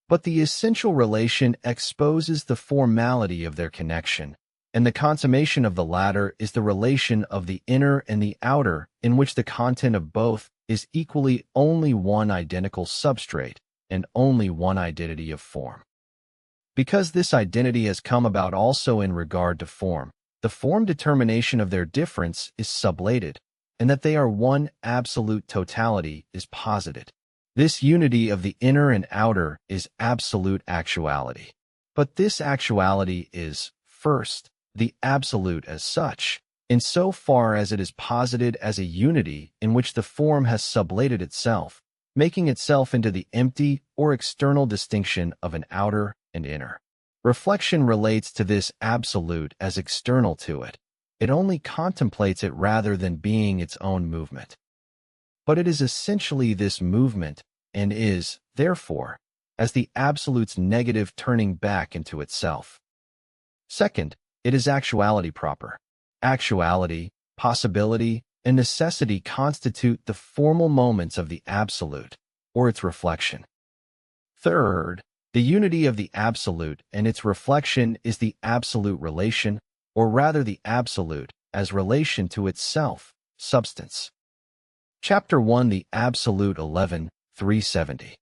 [SPEAKER 1] But the essential relation exposes the formality of their connection, and the consummation of the latter is the relation of the inner and the outer, in which the content of both is equally only one identical substrate and only one identity of form. Because this identity has come about also in regard to form, the form determination of their difference is sublated, and that they are one absolute totality is posited. This unity of the inner and outer is absolute actuality. But this actuality is, first, the absolute as such, in so far as it is posited as a unity in which the form has sublated itself, making itself into the empty or external distinction of an outer and inner. Reflection relates to this absolute as external to it. It only contemplates it rather than being its own movement. But it is essentially this movement, and is, therefore, as the absolute's negative turning back into itself. Second, it is actuality proper. Actuality, possibility, and necessity constitute the formal moments of the absolute, or its reflection. Third, the unity of the absolute and its reflection is the absolute relation, or rather the absolute, as relation to itself, substance. Chapter 1 The Absolute 11, 370.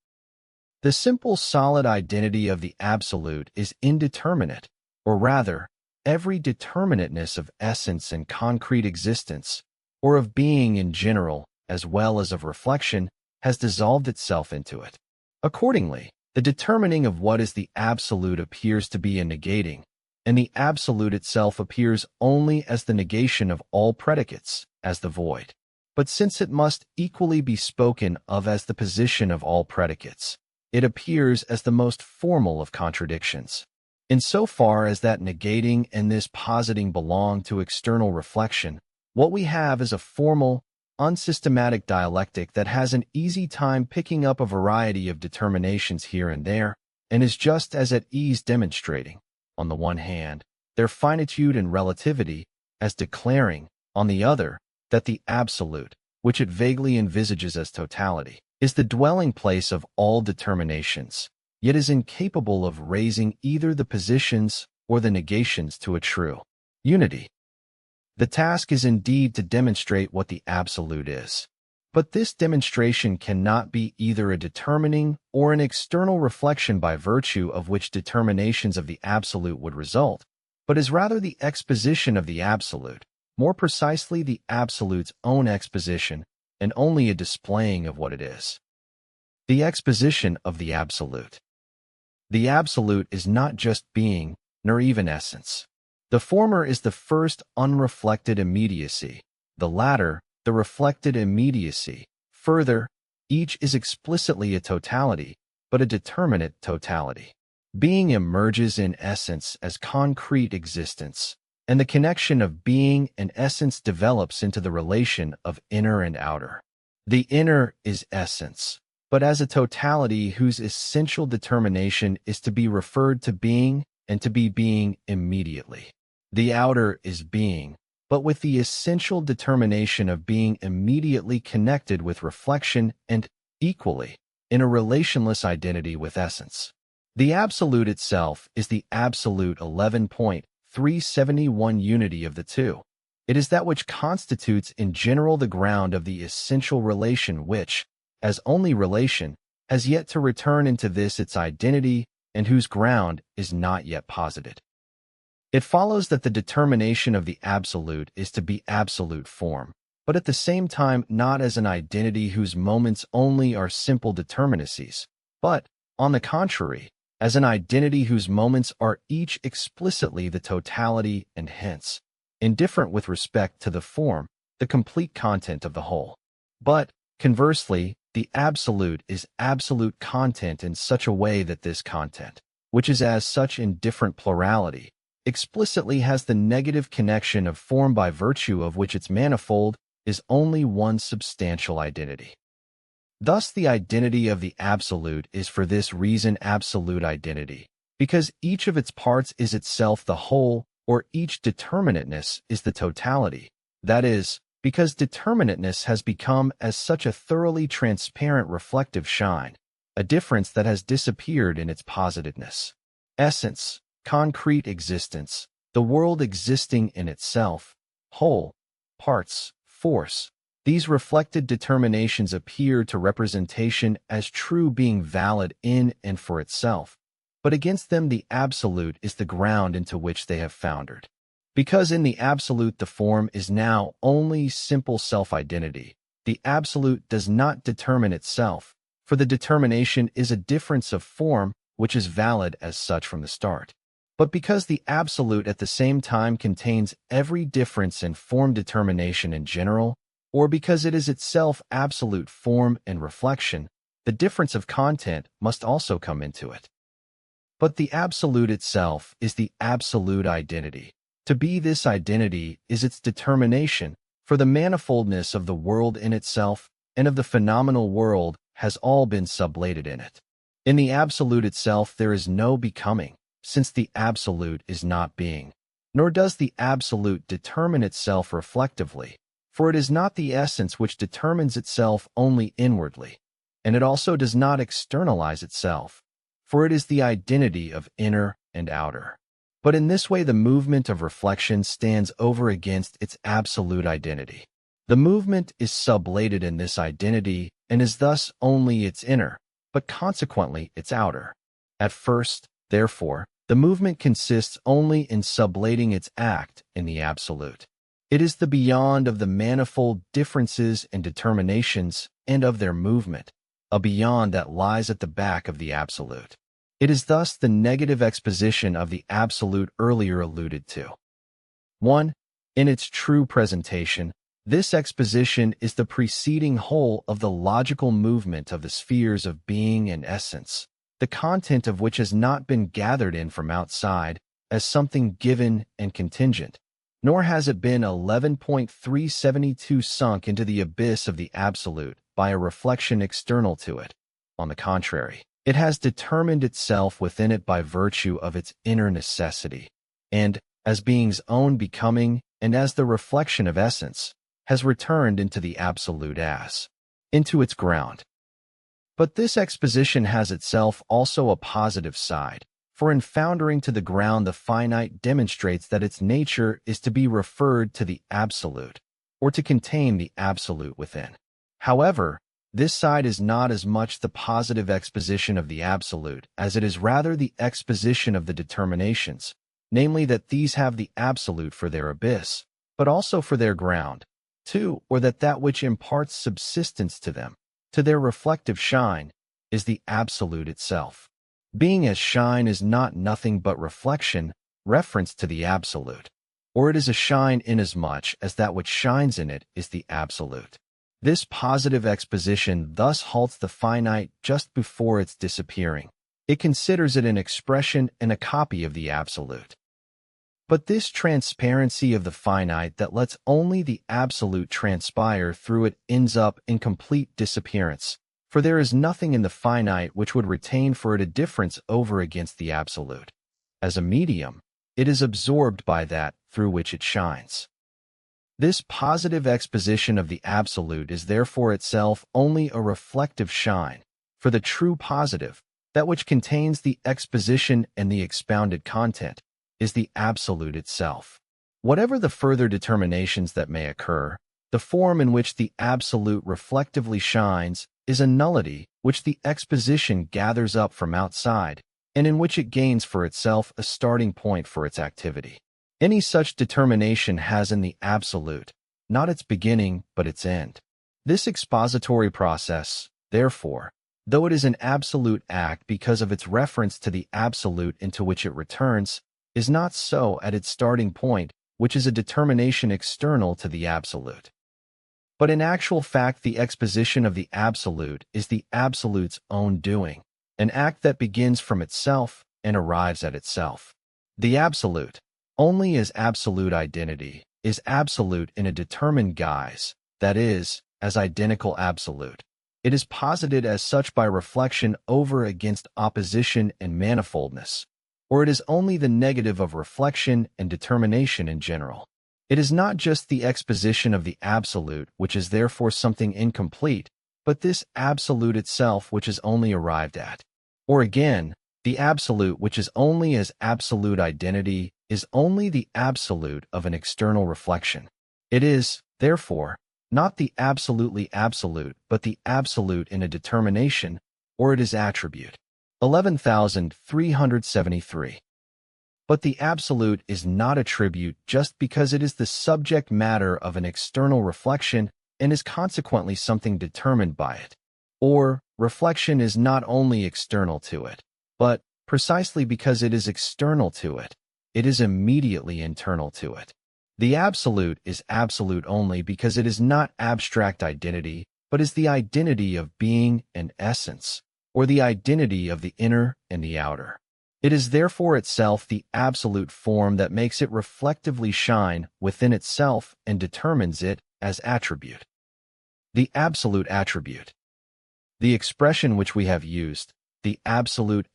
[SPEAKER 1] The simple solid identity of the absolute is indeterminate, or rather, every determinateness of essence and concrete existence, or of being in general, as well as of reflection, has dissolved itself into it. Accordingly, the determining of what is the absolute appears to be a negating, and the absolute itself appears only as the negation of all predicates, as the void. But since it must equally be spoken of as the position of all predicates, it appears as the most formal of contradictions. In so far as that negating and this positing belong to external reflection, what we have is a formal, unsystematic dialectic that has an easy time picking up a variety of determinations here and there, and is just as at ease demonstrating, on the one hand, their finitude and relativity, as declaring, on the other, that the absolute, which it vaguely envisages as totality, is the dwelling place of all determinations, yet is incapable of raising either the positions or the negations to a true unity. The task is indeed to demonstrate what the absolute is. But this demonstration cannot be either a determining or an external reflection by virtue of which determinations of the absolute would result, but is rather the exposition of the absolute, more precisely the absolute's own exposition, and only a displaying of what it is. The exposition of the absolute. The absolute is not just being, nor even essence. The former is the first unreflected immediacy, the latter, the reflected immediacy. Further, each is explicitly a totality, but a determinate totality. Being emerges in essence as concrete existence, and the connection of being and essence develops into the relation of inner and outer. The inner is essence, but as a totality whose essential determination is to be referred to being and to be being immediately. The outer is being, but with the essential determination of being immediately connected with reflection and, equally, in a relationless identity with essence. The absolute itself is the absolute 11.371 unity of the two. It is that which constitutes in general the ground of the essential relation which, as only relation, has yet to return into this its identity and whose ground is not yet posited. It follows that the determination of the absolute is to be absolute form, but at the same time not as an identity whose moments only are simple determinacies, but, on the contrary, as an identity whose moments are each explicitly the totality and hence indifferent with respect to the form, the complete content of the whole. But, conversely, the absolute is absolute content in such a way that this content, which is as such in different plurality, explicitly has the negative connection of form by virtue of which its manifold is only one substantial identity. Thus the identity of the absolute is for this reason absolute identity, because each of its parts is itself the whole, or each determinateness is the totality, that is, because determinateness has become as such a thoroughly transparent reflective shine, a difference that has disappeared in its positiveness. Essence, concrete existence, the world existing in itself, whole, parts, force, these reflected determinations appear to representation as true being valid in and for itself, but against them the absolute is the ground into which they have foundered. Because in the absolute the form is now only simple self-identity, the absolute does not determine itself, for the determination is a difference of form which is valid as such from the start. But because the absolute at the same time contains every difference in form determination in general, or because it is itself absolute form and reflection, the difference of content must also come into it. But the absolute itself is the absolute identity. To be this identity is its determination, for the manifoldness of the world in itself and of the phenomenal world has all been sublated in it. In the absolute itself there is no becoming, since the absolute is not being, nor does the absolute determine itself reflectively, for it is not the essence which determines itself only inwardly, and it also does not externalize itself, for it is the identity of inner and outer. But in this way the movement of reflection stands over against its absolute identity. The movement is sublated in this identity and is thus only its inner, but consequently its outer. At first, therefore, the movement consists only in sublating its act in the absolute. It is the beyond of the manifold differences and determinations and of their movement, a beyond that lies at the back of the absolute. It is thus the negative exposition of the absolute earlier alluded to. 1. In its true presentation, this exposition is the preceding whole of the logical movement of the spheres of being and essence, the content of which has not been gathered in from outside as something given and contingent, nor has it been 11.372 sunk into the abyss of the absolute by a reflection external to it. On the contrary, it has determined itself within it by virtue of its inner necessity, and, as being's own becoming and as the reflection of essence, has returned into the absolute as, into its ground. But this exposition has itself also a positive side, for in foundering to the ground the finite demonstrates that its nature is to be referred to the absolute, or to contain the absolute within. However, this side is not as much the positive exposition of the absolute as it is rather the exposition of the determinations, namely that these have the absolute for their abyss, but also for their ground, too, or that which imparts subsistence to them, to their reflective shine, is the absolute itself. Being as shine is not nothing but reflection, reference to the absolute, or it is a shine inasmuch as that which shines in it is the absolute. This positive exposition thus halts the finite just before its disappearing. It considers it an expression and a copy of the absolute. But this transparency of the finite that lets only the absolute transpire through it ends up in complete disappearance, for there is nothing in the finite which would retain for it a difference over against the absolute. As a medium, it is absorbed by that through which it shines. This positive exposition of the absolute is therefore itself only a reflective shine, for the true positive, that which contains the exposition and the expounded content, is the absolute itself. Whatever the further determinations that may occur, the form in which the absolute reflectively shines is a nullity which the exposition gathers up from outside, and in which it gains for itself a starting point for its activity. Any such determination has in the absolute, not its beginning, but its end. This expository process, therefore, though it is an absolute act because of its reference to the absolute into which it returns, is not so at its starting point, which is a determination external to the absolute. But in actual fact, the exposition of the absolute is the absolute's own doing, an act that begins from itself and arrives at itself. The absolute, only as absolute identity, is absolute in a determined guise, that is, as identical absolute. It is posited as such by reflection over against opposition and manifoldness, or it is only the negative of reflection and determination in general. It is not just the exposition of the absolute, which is therefore something incomplete, but this absolute itself which is only arrived at. Or again, the absolute which is only as absolute identity is only the absolute of an external reflection. It is, therefore, not the absolutely absolute, but the absolute in a determination, or it is attribute. 11,373. But the absolute is not attribute just because it is the subject matter of an external reflection and is consequently something determined by it. Or, reflection is not only external to it, but, precisely because it is external to it, it is immediately internal to it. The absolute is absolute only because it is not abstract identity, but is the identity of being and essence, or the identity of the inner and the outer. It is therefore itself the absolute form that makes it reflectively shine within itself and determines it as attribute. The absolute attribute. The expression which we have used, the absolute,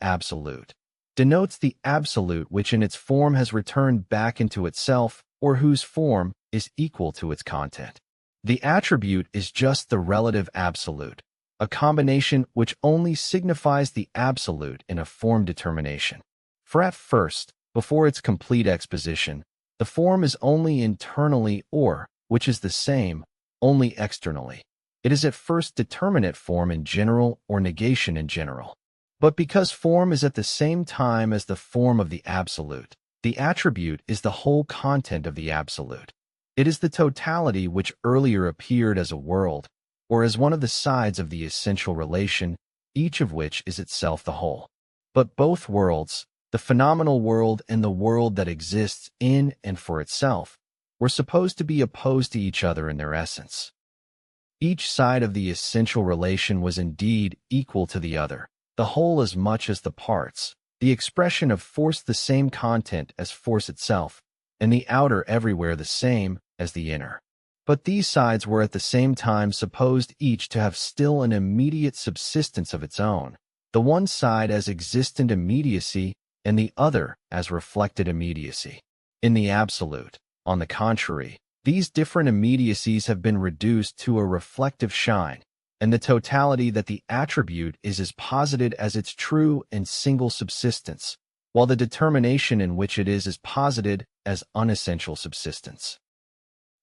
[SPEAKER 1] denotes the absolute which in its form has returned back into itself, or whose form is equal to its content. The attribute is just the relative absolute, a combination which only signifies the absolute in a form determination. For at first, before its complete exposition, the form is only internally or, which is the same, only externally. It is at first determinate form in general or negation in general. But because form is at the same time as the form of the absolute, the attribute is the whole content of the absolute. It is the totality which earlier appeared as a world, or as one of the sides of the essential relation, each of which is itself the whole. But both worlds, the phenomenal world and the world that exists in and for itself, were supposed to be opposed to each other in their essence. Each side of the essential relation was indeed equal to the other, the whole as much as the parts, the expression of force the same content as force itself, and the outer everywhere the same as the inner. But these sides were at the same time supposed each to have still an immediate subsistence of its own, the one side as existent immediacy and the other as reflected immediacy. In the absolute, on the contrary, these different immediacies have been reduced to a reflective shine, and the totality that the attribute is as posited as its true and single subsistence, while the determination in which it is posited as unessential subsistence.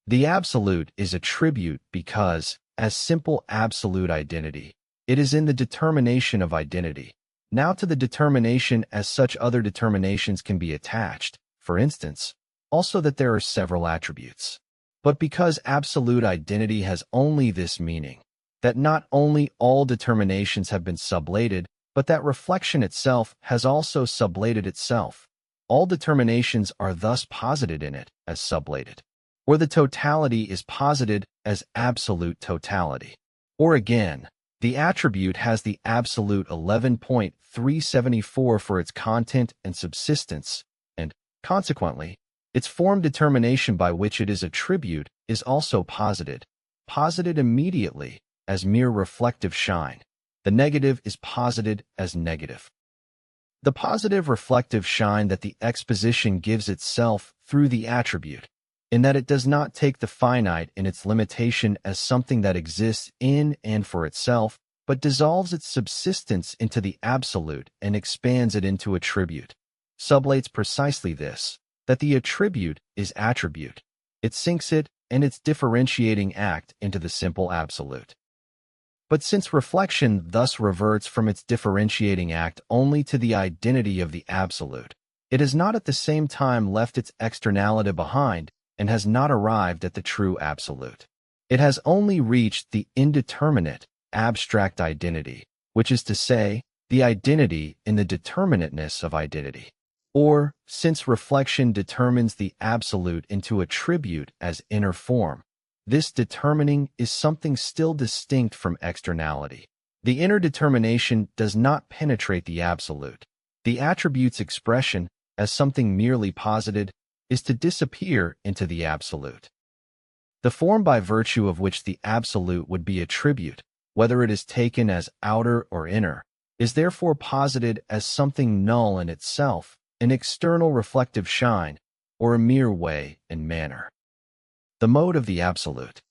[SPEAKER 1] The absolute is attribute because, as simple absolute identity, it is in the determination of identity. Now to the determination as such other determinations can be attached, for instance, also that there are several attributes. But because absolute identity has only this meaning, that not only all determinations have been sublated, but that reflection itself has also sublated itself, all determinations are thus posited in it as sublated. Or the totality is posited as absolute totality. Or again, the attribute has the absolute 11.374 for its content and subsistence, and, consequently, its form determination by which it is attribute is also posited immediately as mere reflective shine. The negative is posited as negative. The positive reflective shine that the exposition gives itself through the attribute, in that it does not take the finite in its limitation as something that exists in and for itself, but dissolves its subsistence into the absolute and expands it into attribute, sublates precisely this, that the attribute is attribute. It sinks it and its differentiating act into the simple absolute. But since reflection thus reverts from its differentiating act only to the identity of the absolute, it has not at the same time left its externality behind, and has not arrived at the true absolute. It has only reached the indeterminate, abstract identity, which is to say, the identity in the determinateness of identity. Or, since reflection determines the absolute into attribute as inner form, this determining is something still distinct from externality. The inner determination does not penetrate the absolute. The attribute's expression, as something merely posited, is to disappear into the absolute. The form by virtue of which the absolute would be attribute, whether it is taken as outer or inner, is therefore posited as something null in itself, an external reflective shine, or a mere way and manner. The mode of the absolute.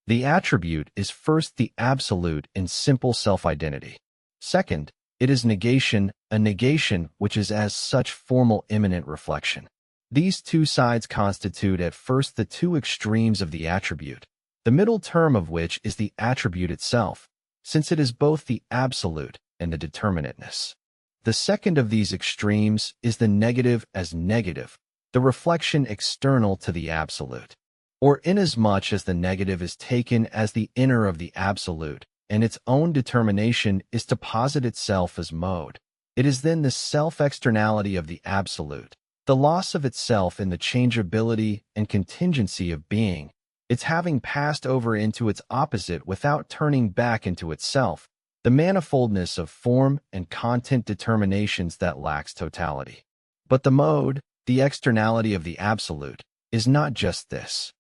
[SPEAKER 1] The attribute is first the absolute in simple self-identity. Second, it is negation, a negation which is as such formal immanent reflection. These two sides constitute at first the two extremes of the attribute, the middle term of which is the attribute itself, since it is both the absolute and the determinateness. The second of these extremes is the negative as negative, the reflection external to the absolute, or inasmuch as the negative is taken as the inner of the absolute, and its own determination is to posit itself as mode. It is then the self-externality of the absolute, the loss of itself in the changeability and contingency of being, its having passed over into its opposite without turning back into itself, the manifoldness of form and content determinations that lacks totality. But the mode, the externality of the absolute, is not just this.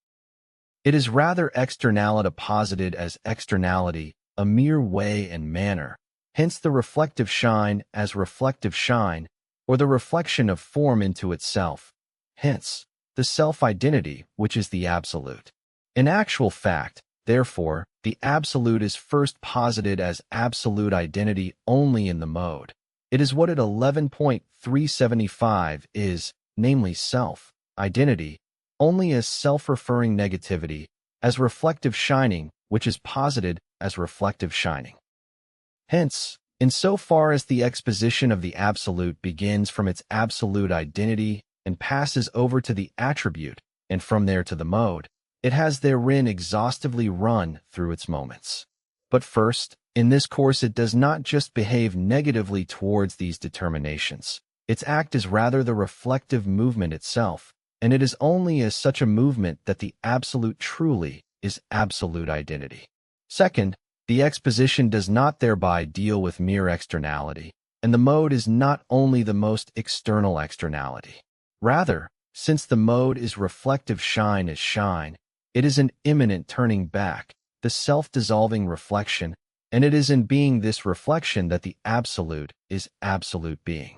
[SPEAKER 1] It is rather externality posited as externality, a mere way and manner, hence the reflective shine as reflective shine, or the reflection of form into itself, hence the self-identity which is the absolute. In actual fact, therefore, the absolute is first posited as absolute identity only in the mode. It is what at 11.375 is, namely self-identity, only as self-referring negativity, as reflective shining, which is posited as reflective shining. Hence, insofar as the exposition of the absolute begins from its absolute identity and passes over to the attribute, and from there to the mode, it has therein exhaustively run through its moments. But first, in this course it does not just behave negatively towards these determinations. Its act is rather the reflective movement itself, and it is only as such a movement that the absolute truly is absolute identity. Second, the exposition does not thereby deal with mere externality, and the mode is not only the most external externality. Rather, since the mode is reflective shine as shine, it is an immanent turning back, the self-dissolving reflection, and it is in being this reflection that the absolute is absolute being.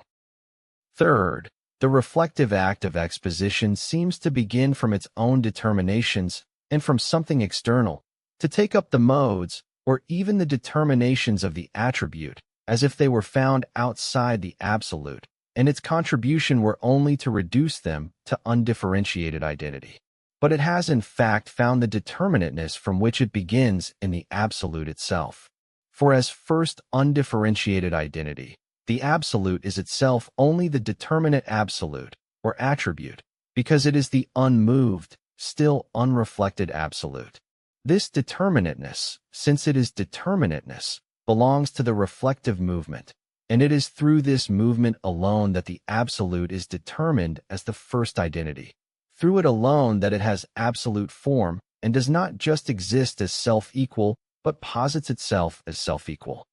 [SPEAKER 1] Third, the reflective act of exposition seems to begin from its own determinations and from something external, to take up the modes, or even the determinations of the attribute, as if they were found outside the absolute, and its contribution were only to reduce them to undifferentiated identity. But it has in fact found the determinateness from which it begins in the absolute itself. For as first undifferentiated identity, the absolute is itself only the determinate absolute, or attribute, because it is the unmoved, still unreflected absolute. This determinateness, since it is determinateness, belongs to the reflective movement, and it is through this movement alone that the absolute is determined as the first identity. Through it alone that it has absolute form, and does not just exist as self-equal, but posits itself as self-equal.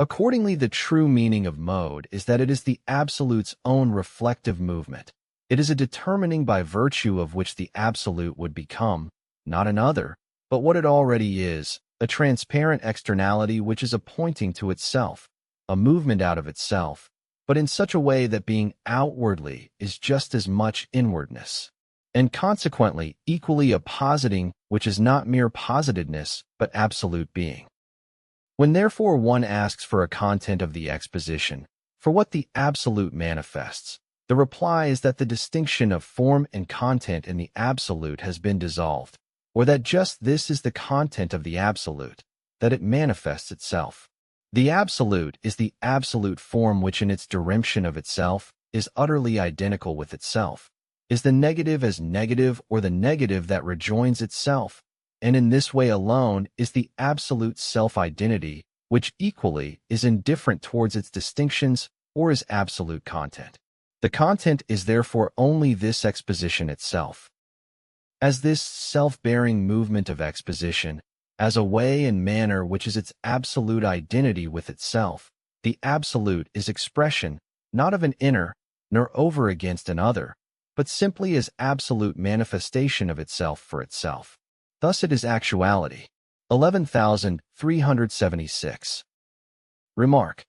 [SPEAKER 1] Accordingly, the true meaning of mode is that it is the absolute's own reflective movement. It is a determining by virtue of which the absolute would become, not another, but what it already is, a transparent externality which is a pointing to itself, a movement out of itself, but in such a way that being outwardly is just as much inwardness, and consequently equally a positing which is not mere positedness, but absolute being. When therefore one asks for a content of the exposition, for what the absolute manifests, the reply is that the distinction of form and content in the absolute has been dissolved, or that just this is the content of the absolute, that it manifests itself. The absolute is the absolute form which in its diremption of itself is utterly identical with itself, is the negative as negative or the negative that rejoins itself, and in this way alone is the absolute self-identity, which equally is indifferent towards its distinctions or is absolute content. The content is therefore only this exposition itself. As this self-bearing movement of exposition, as a way and manner which is its absolute identity with itself, the absolute is expression, not of an inner, nor over against an other, but simply as absolute manifestation of itself for itself. Thus it is actuality. 11,376. Remark.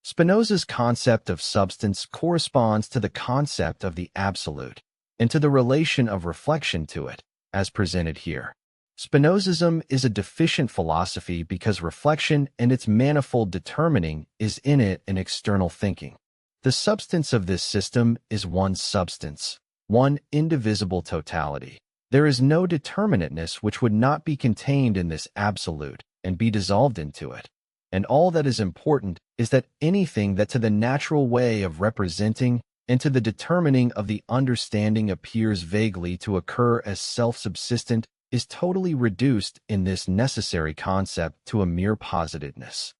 [SPEAKER 1] Spinoza's concept of substance corresponds to the concept of the absolute, and to the relation of reflection to it, as presented here. Spinozism is a deficient philosophy because reflection and its manifold determining is in it an external thinking. The substance of this system is one substance, one indivisible totality. There is no determinateness which would not be contained in this absolute and be dissolved into it. And all that is important is that anything that to the natural way of representing and to the determining of the understanding appears vaguely to occur as self-subsistent is totally reduced in this necessary concept to a mere positiveness.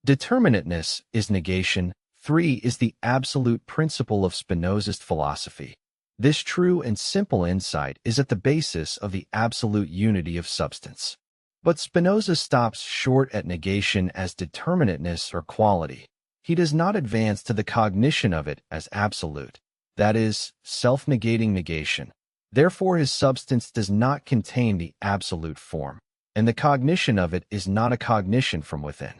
[SPEAKER 1] Determinateness is negation. 3 is the absolute principle of Spinozist philosophy. This true and simple insight is at the basis of the absolute unity of substance. But Spinoza stops short at negation as determinateness or quality. He does not advance to the cognition of it as absolute, that is, self-negating negation. Therefore his substance does not contain the absolute form, and the cognition of it is not a cognition from within.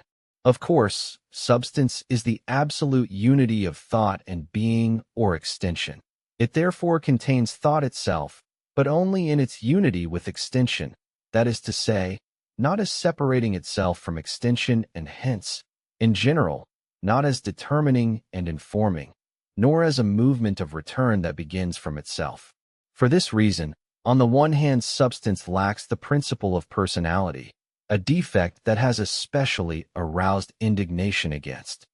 [SPEAKER 1] Of course, substance is the absolute unity of thought and being or extension. It therefore contains thought itself, but only in its unity with extension, that is to say, not as separating itself from extension and hence, in general, not as determining and informing, nor as a movement of return that begins from itself. For this reason, on the one hand, substance lacks the principle of personality, a defect that has especially aroused indignation against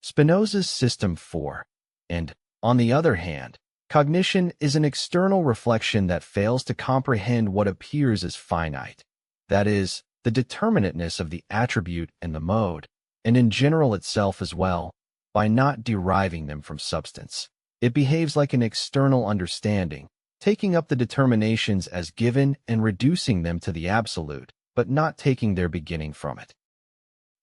[SPEAKER 1] Spinoza's system 4, and, on the other hand, cognition is an external reflection that fails to comprehend what appears as finite, that is, the determinateness of the attribute and the mode, and in general itself as well, by not deriving them from substance. It behaves like an external understanding, taking up the determinations as given and reducing them to the absolute, but not taking their beginning from it.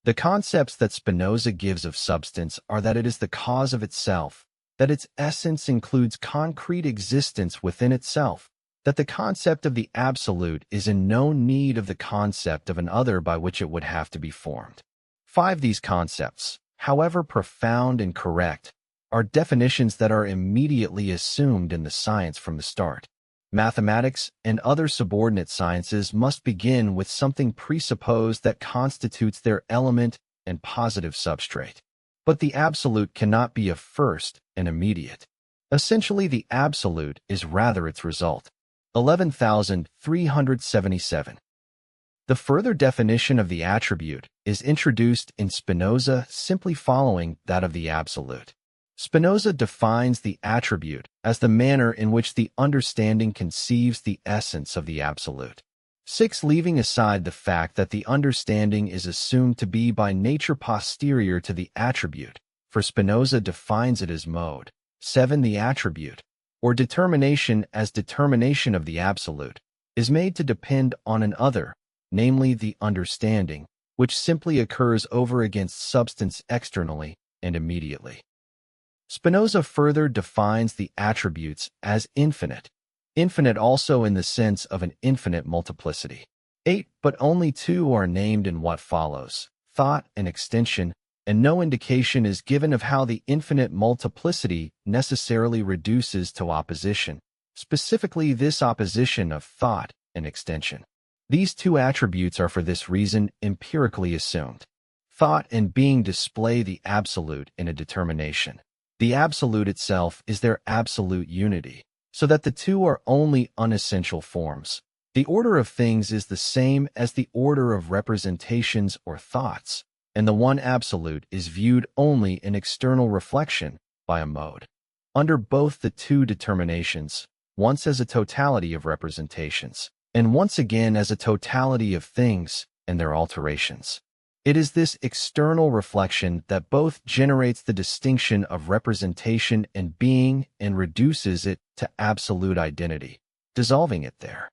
[SPEAKER 1] The concepts that Spinoza gives of substance are that it is the cause of itself, that its essence includes concrete existence within itself, that the concept of the absolute is in no need of the concept of an other by which it would have to be formed. 5. These concepts, however profound and correct, are definitions that are immediately assumed in the science from the start. Mathematics and other subordinate sciences must begin with something presupposed that constitutes their element and positive substrate. But the absolute cannot be a first and immediate. Essentially, the absolute is rather its result. 11,377. The further definition of the attribute is introduced in Spinoza simply following that of the absolute. Spinoza defines the attribute as the manner in which the understanding conceives the essence of the absolute. 6. Leaving aside the fact that the understanding is assumed to be by nature posterior to the attribute, for Spinoza defines it as mode. 7. The attribute, or determination as determination of the absolute, is made to depend on an other, namely the understanding, which simply occurs over against substance externally and immediately. Spinoza further defines the attributes as infinite also in the sense of an infinite multiplicity. 8. But only 2 are named in what follows, thought and extension, and no indication is given of how the infinite multiplicity necessarily reduces to opposition, specifically this opposition of thought and extension. These 2 attributes are for this reason empirically assumed. Thought and being display the absolute in a determination. The absolute itself is their absolute unity, so that the 2 are only unessential forms. The order of things is the same as the order of representations or thoughts, and the one absolute is viewed only in external reflection by a mode. under both the two determinations, once as a totality of representations, and once again as a totality of things and their alterations. It is this external reflection that both generates the distinction of representation and being and reduces it to absolute identity, dissolving it there.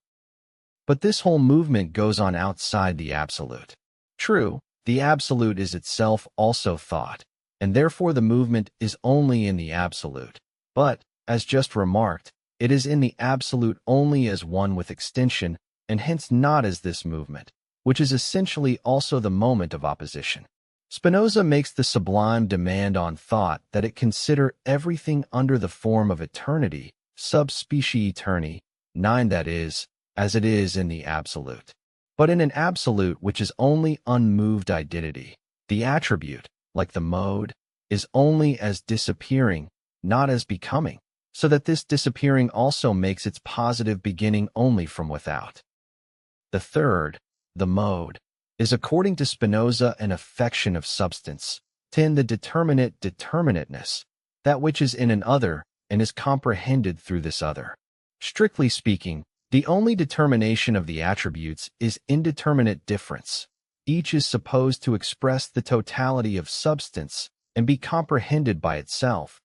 [SPEAKER 1] But this whole movement goes on outside the absolute. True, the absolute is itself also thought, and therefore the movement is only in the absolute. But, as just remarked, it is in the absolute only as one with extension, and hence not as this movement, which is essentially also the moment of opposition. Spinoza makes the sublime demand on thought that it consider everything under the form of eternity, sub specie aeterni, 9 that is, as it is in the absolute. But in an absolute which is only unmoved identity, the attribute, like the mode, is only as disappearing, not as becoming, so that this disappearing also makes its positive beginning only from without. The third, the mode, is according to Spinoza an affection of substance, 10 the determinate determinateness, that which is in an other and is comprehended through this other. Strictly speaking, the only determination of the attributes is indeterminate difference. Each is supposed to express the totality of substance and be comprehended by itself.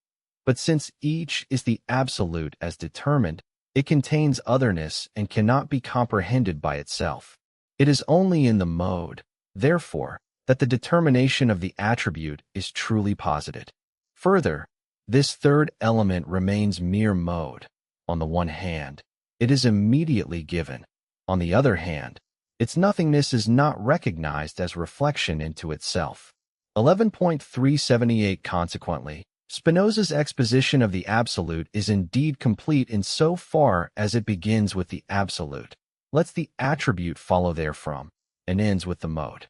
[SPEAKER 1] But since each is the absolute as determined, it contains otherness and cannot be comprehended by itself. It is only in the mode, therefore, that the determination of the attribute is truly posited. Further, this third element remains mere mode. On the one hand, it is immediately given. On the other hand, its nothingness is not recognized as reflection into itself. 11.378 Consequently, Spinoza's exposition of the absolute is indeed complete in so far as it begins with the absolute, lets the attribute follow therefrom, and ends with the mode.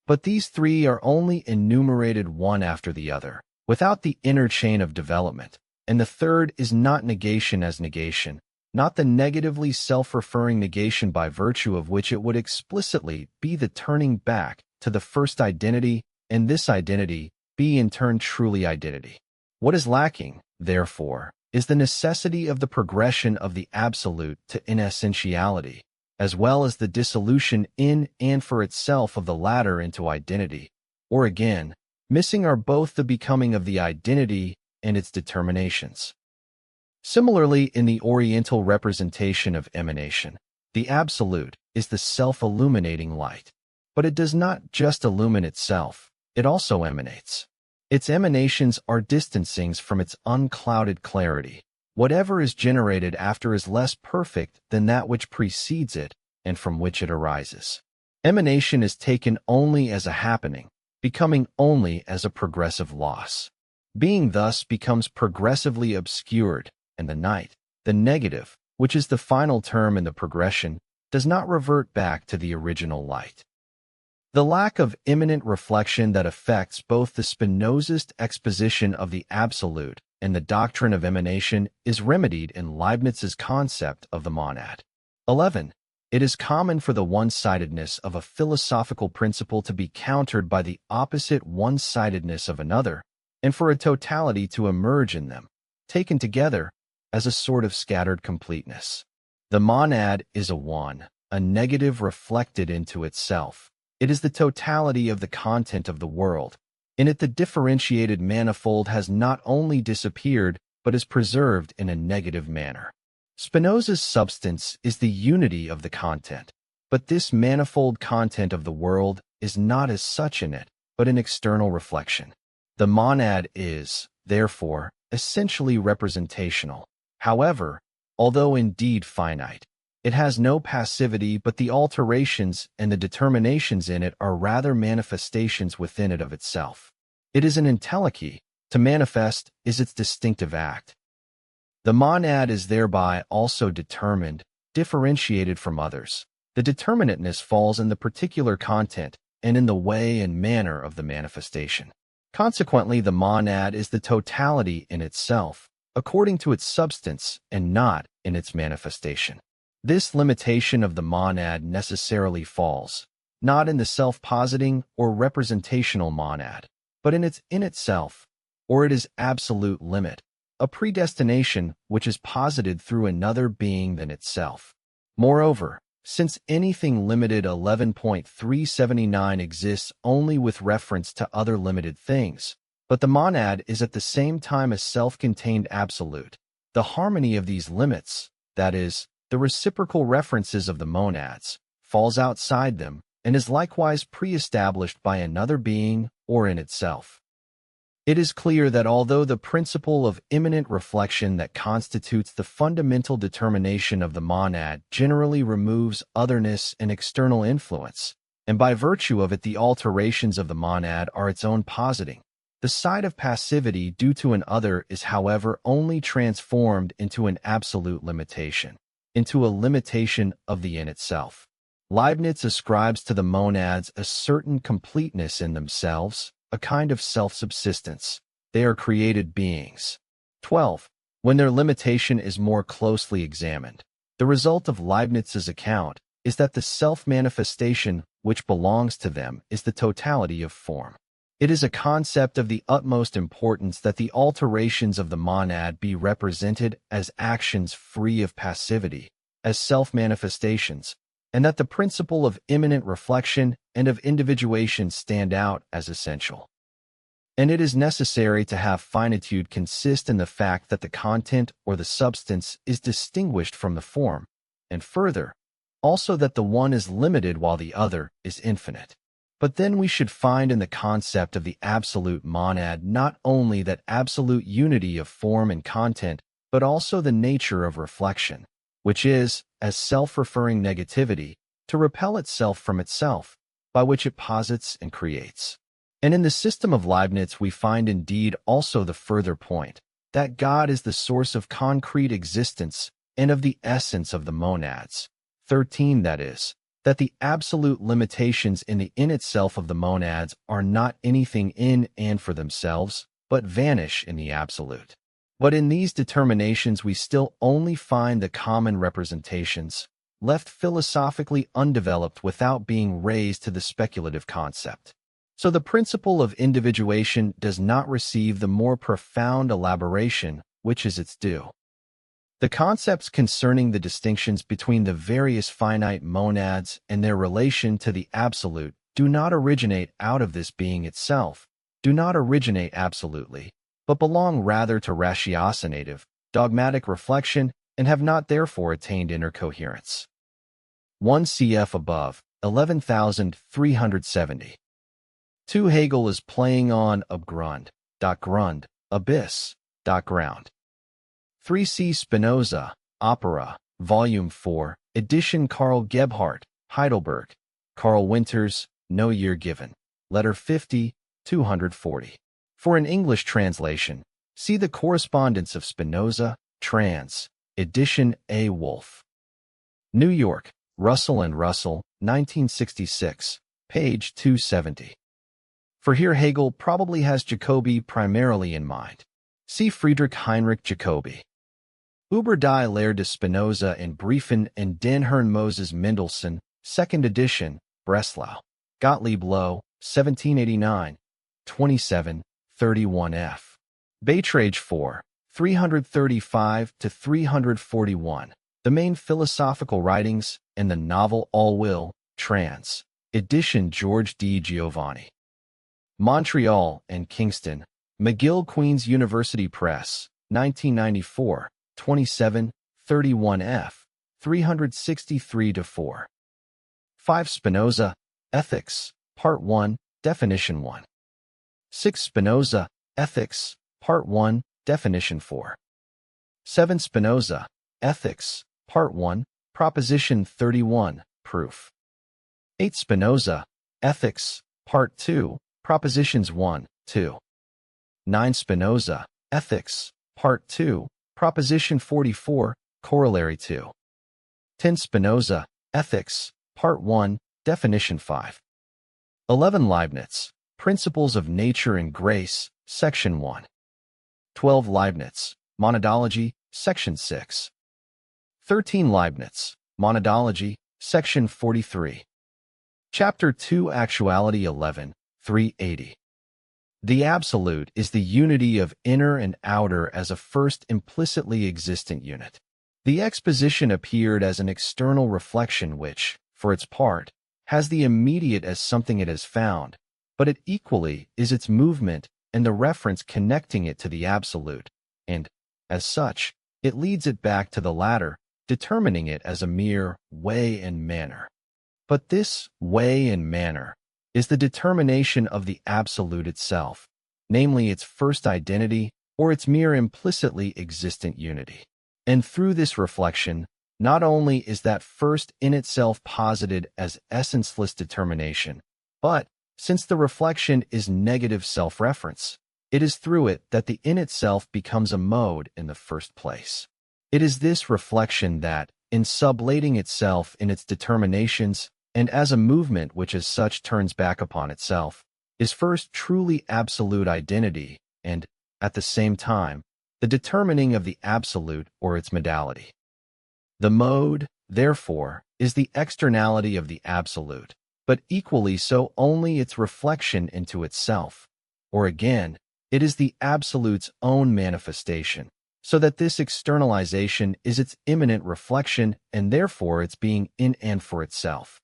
[SPEAKER 1] But these three are only enumerated one after the other, without the inner chain of development, and the third is not negation as negation, not the negatively self-referring negation by virtue of which it would explicitly be the turning back to the first identity, and this identity be in turn truly identity. What is lacking, therefore, is the necessity of the progression of the absolute to inessentiality, as well as the dissolution in and for itself of the latter into identity. Or again, missing are both the becoming of the identity and its determinations. Similarly, in the Oriental representation of emanation, the absolute is the self-illuminating light. But it does not just illumine itself, it also emanates. Its emanations are distancings from its unclouded clarity. Whatever is generated after is less perfect than that which precedes it and from which it arises. Emanation is taken only as a happening, becoming only as a progressive loss. Being thus becomes progressively obscured, and the night, the negative, which is the final term in the progression, does not revert back to the original light. The lack of immanent reflection that affects both the Spinozist exposition of the absolute and the doctrine of emanation is remedied in Leibniz's concept of the monad. 11. It is common for the one-sidedness of a philosophical principle to be countered by the opposite one-sidedness of another, and for a totality to emerge in them, taken together, as a sort of scattered completeness. The monad is a one, a negative reflected into itself. It is the totality of the content of the world. In it the differentiated manifold has not only disappeared, but is preserved in a negative manner. Spinoza's substance is the unity of the content, but this manifold content of the world is not as such in it, but an external reflection. The monad is, therefore, essentially representational. However, although indeed finite, it has no passivity, but the alterations and the determinations in it are rather manifestations within it of itself. It is an entelechy. To manifest is its distinctive act. The monad is thereby also determined, differentiated from others. The determinateness falls in the particular content and in the way and manner of the manifestation. Consequently, the monad is the totality in itself, according to its substance and not in its manifestation. This limitation of the monad necessarily falls, not in the self-positing or representational monad, but in its in itself, or it is absolute limit, a predestination which is posited through another being than itself. Moreover, since anything limited 11.379 exists only with reference to other limited things, but the monad is at the same time a self-contained absolute, the harmony of these limits, that is, the reciprocal references of the monads, falls outside them and is likewise pre-established by another being or in itself. It is clear that although the principle of immanent reflection that constitutes the fundamental determination of the monad generally removes otherness and external influence, and by virtue of it the alterations of the monad are its own positing, the side of passivity due to an other is however only transformed into an absolute limitation, into a limitation of the in itself. Leibniz ascribes to the monads a certain completeness in themselves, a kind of self-subsistence. They are created beings. 12. When their limitation is more closely examined, the result of Leibniz's account is that the self-manifestation which belongs to them is the totality of form. It is a concept of the utmost importance that the alterations of the monad be represented as actions free of passivity, as self-manifestations, and that the principle of immanent reflection and of individuation stand out as essential. And it is necessary to have finitude consist in the fact that the content or the substance is distinguished from the form, and further, also that the one is limited while the other is infinite. But then we should find in the concept of the absolute monad not only that absolute unity of form and content, but also the nature of reflection, which is, as self-referring negativity, to repel itself from itself, by which it posits and creates. And in the system of Leibniz we find indeed also the further point, that God is the source of concrete existence and of the essence of the monads. 13, that is, that the absolute limitations in the in itself of the monads are not anything in and for themselves, but vanish in the absolute. But in these determinations we still only find the common representations, left philosophically undeveloped without being raised to the speculative concept. So the principle of individuation does not receive the more profound elaboration which is its due. The concepts concerning the distinctions between the various finite monads and their relation to the absolute do not originate out of this being itself, do not originate absolutely, but belong rather to ratiocinative, dogmatic reflection and have not therefore attained inner coherence. 1 cf. above, 11,370. 2 Hegel is playing on Grund, abyss, ground. 3c Spinoza, Opera, Volume 4, Edition Karl Gebhardt, Heidelberg, Karl Winters, No Year Given, Letter 50, 240. For an English translation, see the Correspondence of Spinoza, Trans, Edition A. Wolf. New York, Russell and Russell, 1966, page 270. For here Hegel probably has Jacobi primarily in mind. See Friedrich Heinrich Jacobi. Über die Lehre des Spinoza in Briefen and den Herrn Moses Mendelssohn, 2nd edition, Breslau. Gottlieb Low, 1789, 27, 31f. Beiträge 4, 335-341. The main philosophical writings and the novel All Will, Trans. Edition George D. Giovanni. Montreal and Kingston, McGill Queen's University Press, 1994, 27, 31f, 363-4. 5 Spinoza, Ethics, Part 1, Definition 1. 6 Spinoza, Ethics, Part 1, Definition 4. 7 Spinoza, Ethics, Part 1, Proposition 31, Proof. 8 Spinoza, Ethics, Part 2, Propositions 1, 2. 9 Spinoza, Ethics, Part 2, Proposition 44, Corollary 2. 10 Spinoza, Ethics, Part 1, Definition 5. 11 Leibniz, Principles of Nature and Grace, Section 1. 12 Leibniz, Monadology, Section 6. 13 Leibniz, Monadology, Section 43. Chapter 2 Actuality 11, 380. The absolute is the unity of inner and outer as a first implicitly existent unit. The exposition appeared as an external reflection which, for its part, has the immediate as something it has found, but it equally is its movement and the reference connecting it to the absolute, and, as such, it leads it back to the latter, determining it as a mere way and manner. But this way and manner is the determination of the absolute itself, namely its first identity or its mere implicitly existent unity. And through this reflection, not only is that first in itself posited as essenceless determination, but, since the reflection is negative self-reference, it is through it that the in itself becomes a mode in the first place. It is this reflection that, in sublating itself in its determinations, and as a movement which as such turns back upon itself, is first truly absolute identity and, at the same time, the determining of the absolute or its modality. The mode, therefore, is the externality of the absolute, but equally so only its reflection into itself, or again, it is the absolute's own manifestation, so that this externalization is its immanent reflection and therefore its being in and for itself.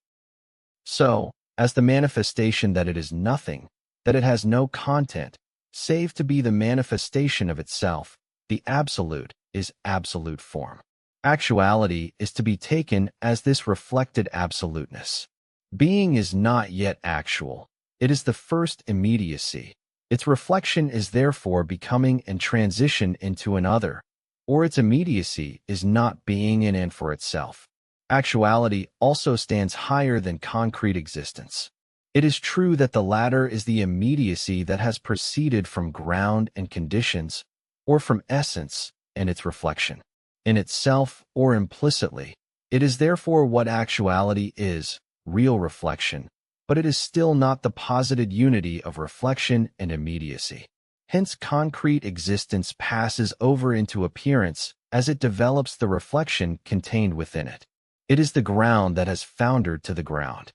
[SPEAKER 1] So, as the manifestation that it is nothing, that it has no content, save to be the manifestation of itself, the absolute is absolute form. Actuality is to be taken as this reflected absoluteness. Being is not yet actual. It is the first immediacy. Its reflection is therefore becoming and transition into another, or its immediacy is not being in and for itself. Actuality also stands higher than concrete existence. It is true that the latter is the immediacy that has proceeded from ground and conditions, or from essence and its reflection. In itself or implicitly, it is therefore what actuality is, real reflection, but it is still not the posited unity of reflection and immediacy. Hence concrete existence passes over into appearance as it develops the reflection contained within it. It is the ground that has foundered to the ground.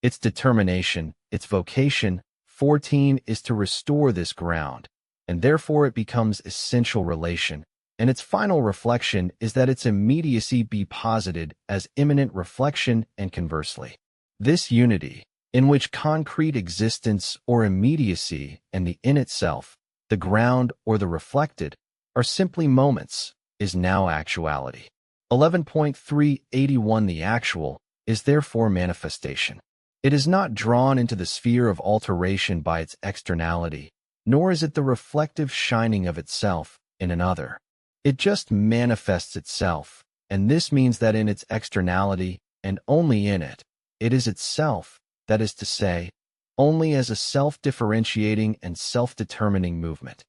[SPEAKER 1] Its determination, its vocation, 14, is to restore this ground, and therefore it becomes essential relation, and its final reflection is that its immediacy be posited as immanent reflection and conversely. This unity, in which concrete existence or immediacy and the in itself, the ground or the reflected, are simply moments, is now actuality. 11.381 The actual is therefore manifestation. It is not drawn into the sphere of alteration by its externality, nor is it the reflective shining of itself in another. It just manifests itself, and this means that in its externality, and only in it, it is itself, that is to say, only as a self-differentiating and self-determining movement.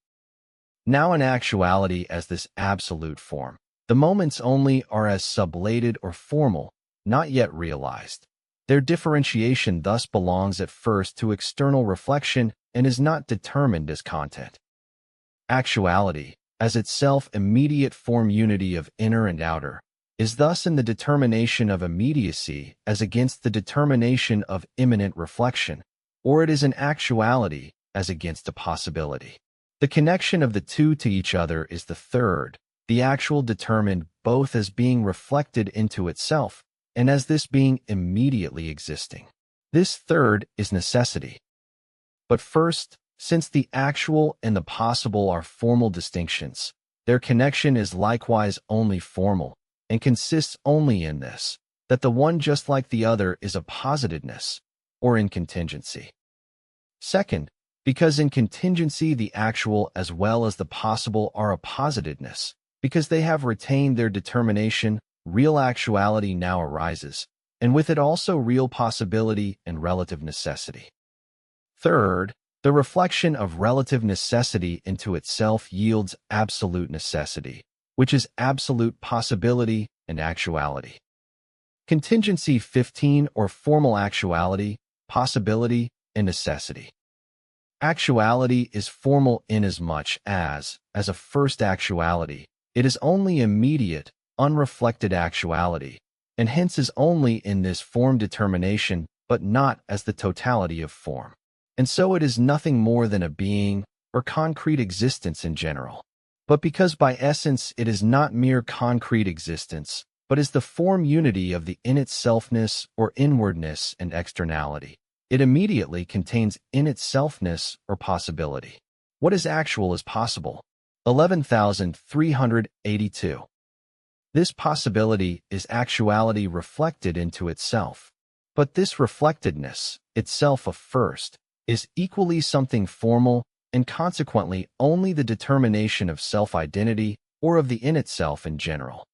[SPEAKER 1] Now in actuality as this absolute form, the moments only are as sublated or formal, not yet realized. Their differentiation thus belongs at first to external reflection and is not determined as content. Actuality, as itself immediate form unity of inner and outer, is thus in the determination of immediacy as against the determination of immanent reflection, or it is in actuality as against a possibility. The connection of the two to each other is the third, the actual determined both as being reflected into itself and as this being immediately existing. This third is necessity. But first, since the actual and the possible are formal distinctions, their connection is likewise only formal, and consists only in this, that the one just like the other is a positedness, or in contingency. Second, because in contingency the actual as well as the possible are a positedness, because they have retained their determination, real actuality now arises, and with it also real possibility and relative necessity. Third, the reflection of relative necessity into itself yields absolute necessity, which is absolute possibility and actuality. Contingency 15 or formal actuality, possibility, and necessity. Actuality is formal inasmuch as a first actuality, it is only immediate, unreflected actuality, and hence is only in this form determination, but not as the totality of form. and so it is nothing more than a being or concrete existence in general. But because by essence it is not mere concrete existence, but is the form unity of the in-itselfness or inwardness and externality, it immediately contains in-itselfness or possibility. What is actual is possible. 11,382. This possibility is actuality reflected into itself. But this reflectedness, itself a first, is equally something formal and consequently only the determination of self-identity or of the in-itself in general.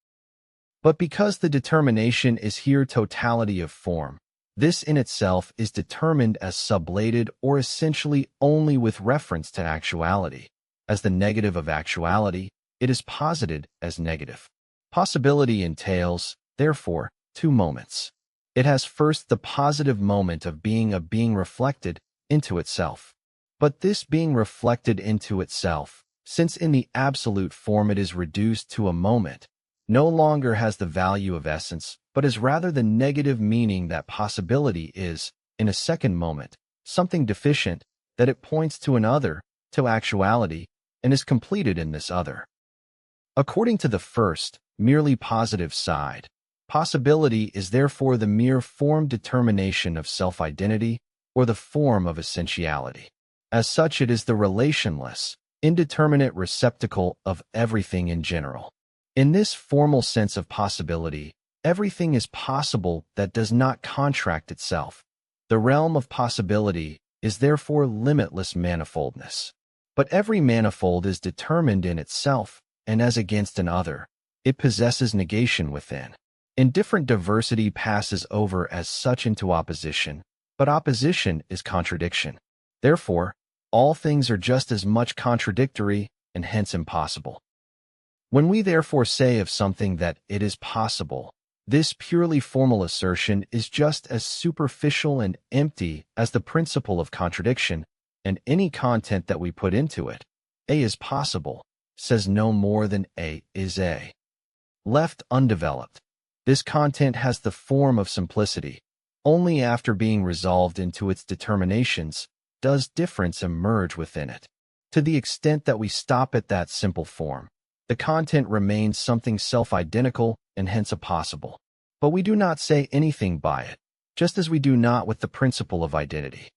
[SPEAKER 1] But because the determination is here totality of form, this in itself is determined as sublated or essentially only with reference to actuality. As the negative of actuality, it is posited as negative. Possibility entails, therefore, two moments. It has first the positive moment of being reflected into itself. But this being reflected into itself, since in the absolute form it is reduced to a moment, no longer has the value of essence, but is rather the negative meaning that possibility is, in a second moment, something deficient, that it points to an other, to actuality, and is completed in this other. According to the first, merely positive side, possibility is therefore the mere form determination of self-identity or the form of essentiality. As such, it is the relationless, indeterminate receptacle of everything in general. In this formal sense of possibility, everything is possible that does not contract itself. The realm of possibility is therefore limitless manifoldness. But every manifold is determined in itself, and as against an other, it possesses negation within. Indifferent diversity passes over as such into opposition, but opposition is contradiction. Therefore, all things are just as much contradictory and hence impossible. When we therefore say of something that it is possible, this purely formal assertion is just as superficial and empty as the principle of contradiction, and any content that we put into it, A is possible, says no more than A is A. Left undeveloped, this content has the form of simplicity. Only after being resolved into its determinations does difference emerge within it. To the extent that we stop at that simple form, the content remains something self-identical and hence a possible. But we do not say anything by it, just as we do not with the principle of identity.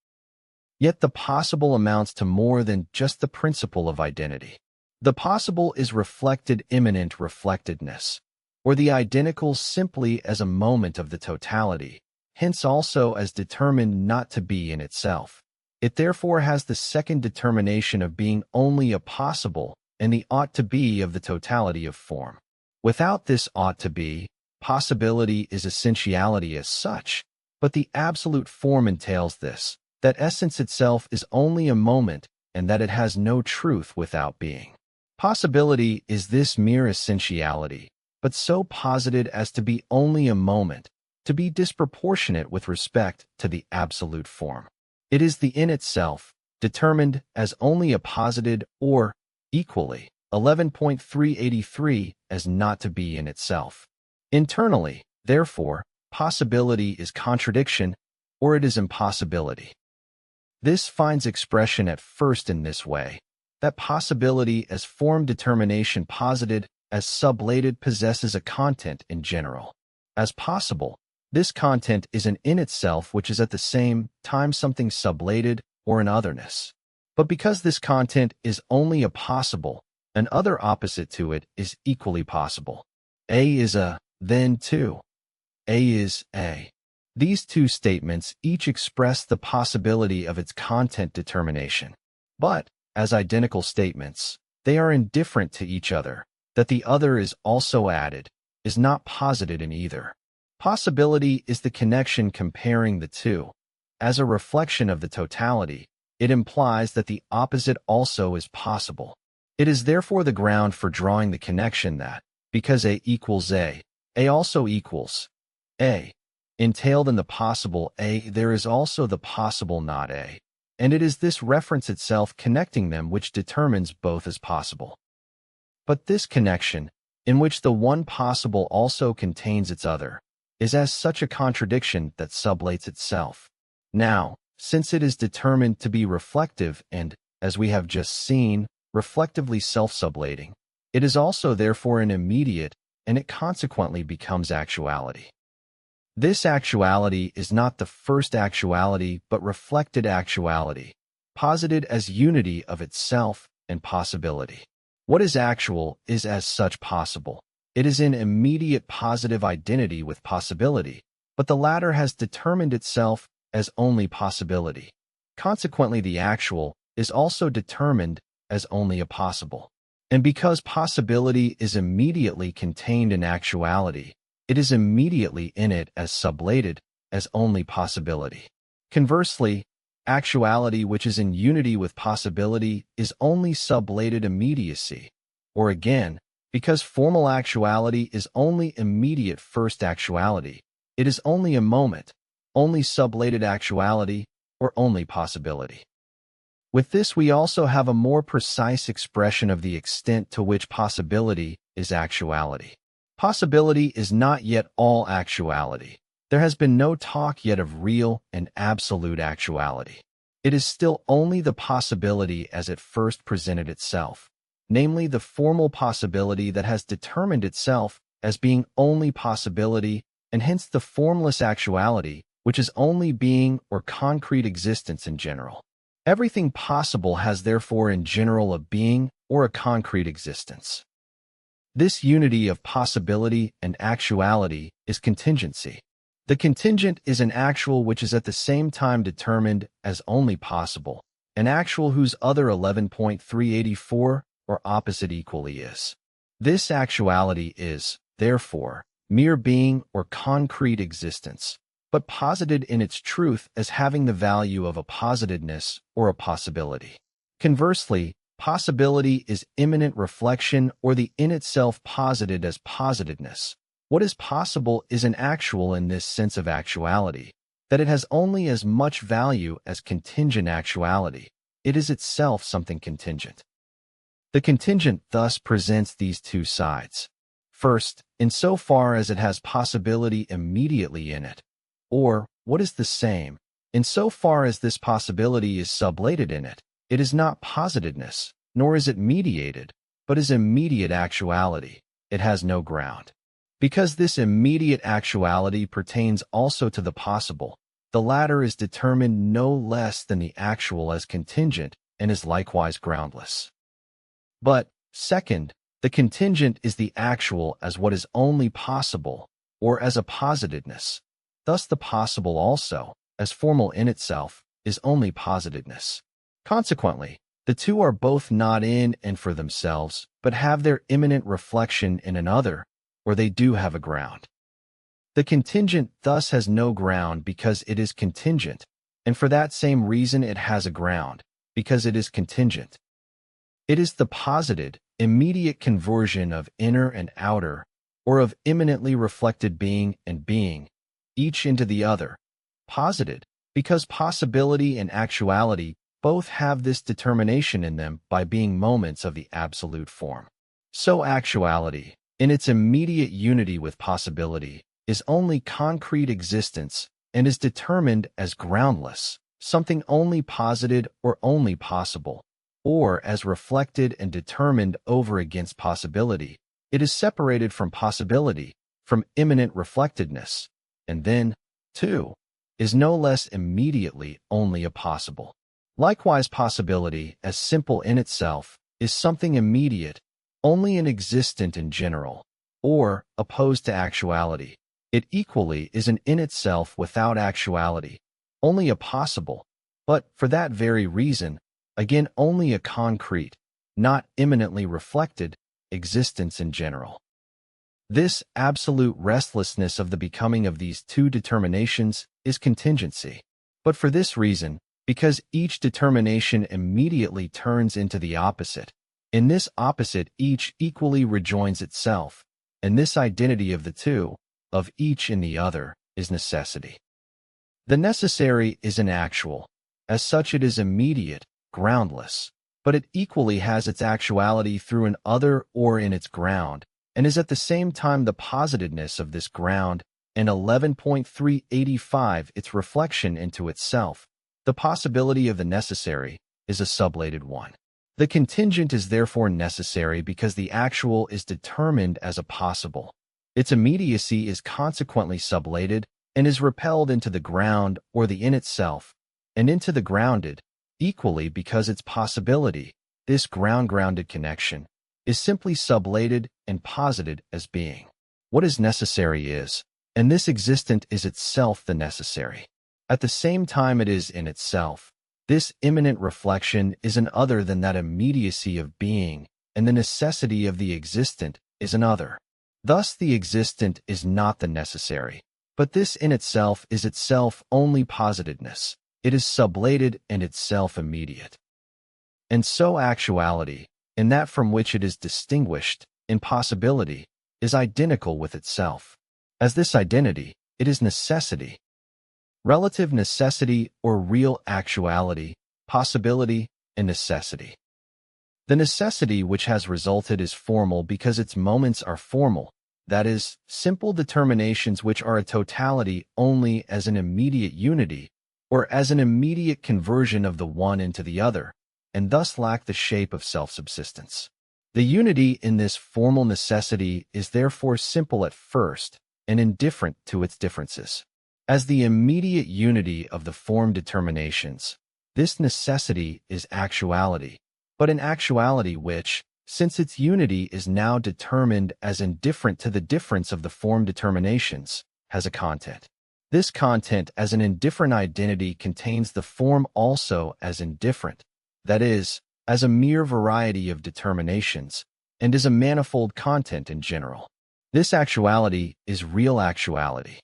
[SPEAKER 1] Yet the possible amounts to more than just the principle of identity. The possible is reflected immanent reflectedness, or the identical simply as a moment of the totality, hence also as determined not to be in itself. It therefore has the second determination of being only a possible and the ought to be of the totality of form. Without this ought to be, possibility is essentiality as such, but the absolute form entails this, that essence itself is only a moment and that it has no truth without being. Possibility is this mere essentiality, but so posited as to be only a moment, to be disproportionate with respect to the absolute form. It is the in itself, determined as only a posited or, equally, 11.383 as not to be in itself. Internally, therefore, possibility is contradiction, or it is impossibility. This finds expression at first in this way, that possibility as form determination posited as sublated possesses a content in general. As possible, this content is an in itself which is at the same time something sublated or an otherness. But because this content is only a possible, an other opposite to it is equally possible. A is a, then too. A is A. These two statements each express the possibility of its content determination. But, as identical statements, they are indifferent to each other. That the other is also added, is not posited in either. Possibility is the connection comparing the two. As a reflection of the totality, it implies that the opposite also is possible. It is therefore the ground for drawing the connection that, because A equals A also equals A. Entailed in the possible A, there is also the possible not A, and it is this reference itself connecting them which determines both as possible. But this connection, in which the one possible also contains its other, is as such a contradiction that sublates itself. Now, since it is determined to be reflective and, as we have just seen, reflectively self-sublating. It is also therefore an immediate, and it consequently becomes actuality. This actuality is not the first actuality but reflected actuality, posited as unity of itself and possibility. What is actual is as such possible. It is in immediate positive identity with possibility, but the latter has determined itself as only possibility. Consequently, the actual is also determined as only a possible. And because possibility is immediately contained in actuality, it is immediately in it as sublated as only possibility. Conversely, actuality which is in unity with possibility is only sublated immediacy, or again, because formal actuality is only immediate first actuality, it is only a moment, only sublated actuality, or only possibility. With this, we also have a more precise expression of the extent to which possibility is actuality. Possibility is not yet all actuality. There has been no talk yet of real and absolute actuality. It is still only the possibility as it first presented itself, namely the formal possibility that has determined itself as being only possibility, and hence the formless actuality, which is only being or concrete existence in general. Everything possible has therefore in general a being or a concrete existence. This unity of possibility and actuality is contingency. The contingent is an actual which is at the same time determined as only possible, an actual whose other 11.384 or opposite equally is. This actuality is, therefore, mere being or concrete existence, but posited in its truth as having the value of a positedness or a possibility. Conversely, possibility is immanent reflection or the in itself posited as positedness. What is possible is an actual in this sense of actuality, that it has only as much value as contingent actuality. It is itself something contingent. The contingent thus presents these two sides. First, insofar as it has possibility immediately in it, or, what is the same, insofar as this possibility is sublated in it, it is not positedness, nor is it mediated, but is immediate actuality. It has no ground. Because this immediate actuality pertains also to the possible, the latter is determined no less than the actual as contingent and is likewise groundless. But, second, the contingent is the actual as what is only possible, or as a positedness. Thus the possible also, as formal in itself, is only positedness. Consequently, the two are both not in and for themselves, but have their immanent reflection in another, or they do have a ground. The contingent thus has no ground because it is contingent, and for that same reason it has a ground, because it is contingent. It is the posited, immediate conversion of inner and outer, or of immanently reflected being and being, each into the other, posited, because possibility and actuality both have this determination in them by being moments of the absolute form. So actuality, in its immediate unity with possibility, is only concrete existence and is determined as groundless, something only posited or only possible, or as reflected and determined over against possibility. It is separated from possibility, from immanent reflectedness, and then, too, is no less immediately only a possible. Likewise, possibility, as simple in itself, is something immediate, only an existent in general, or opposed to actuality. It equally is an in itself without actuality, only a possible, but for that very reason, again only a concrete, not immanently reflected, existence in general. This absolute restlessness of the becoming of these two determinations is contingency. But for this reason, because each determination immediately turns into the opposite, in this opposite each equally rejoins itself, and this identity of the two, of each in the other, is necessity. The necessary is an actual. As such it is immediate, groundless, but it equally has its actuality through an other or in its ground, and is at the same time the positedness of this ground, and 11.385 its reflection into itself, The possibility of the necessary is a sublated one. The contingent is therefore necessary because the actual is determined as a possible. Its immediacy is consequently sublated and is repelled into the ground or the in itself, and into the grounded, equally because its possibility, this ground-grounded connection, is simply sublated and posited as being. What is necessary is, and this existent is itself the necessary. At the same time it is in itself. This immanent reflection is an other than that immediacy of being, and the necessity of the existent is an other. Thus the existent is not the necessary, but this in itself is itself only positedness. It is sublated and itself immediate. And so actuality, in that from which it is distinguished, in possibility, is identical with itself. As this identity, it is necessity. Relative necessity or real actuality, possibility, and necessity. The necessity which has resulted is formal because its moments are formal, that is, simple determinations which are a totality only as an immediate unity, or as an immediate conversion of the one into the other, and thus lack the shape of self-subsistence. The unity in this formal necessity is therefore simple at first and indifferent to its differences. As the immediate unity of the form determinations, this necessity is actuality, but an actuality which, since its unity is now determined as indifferent to the difference of the form determinations, has a content. This content as an indifferent identity contains the form also as indifferent, that is, as a mere variety of determinations, and is a manifold content in general. This actuality is real actuality.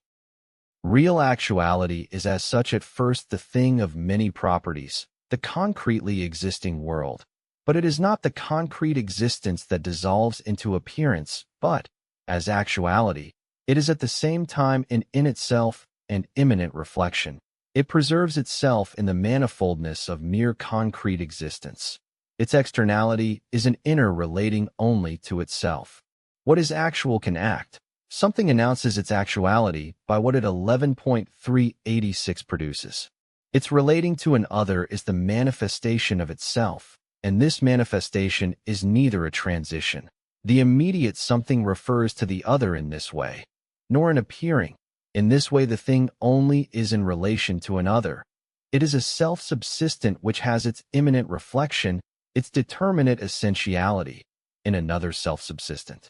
[SPEAKER 1] Real actuality is as such at first the thing of many properties, the concretely existing world, but it is not the concrete existence that dissolves into appearance, but, as actuality, it is at the same time in itself an immanent reflection. It preserves itself in the manifoldness of mere concrete existence. Its externality is an inner relating only to itself. What is actual can act. Something announces its actuality by what it 11.386 produces. Its relating to an other is the manifestation of itself, and this manifestation is neither a transition. The immediate something refers to the other in this way, nor an appearing. In this way the thing only is in relation to another. It is a self-subsistent which has its immanent reflection, its determinate essentiality, in another self-subsistent.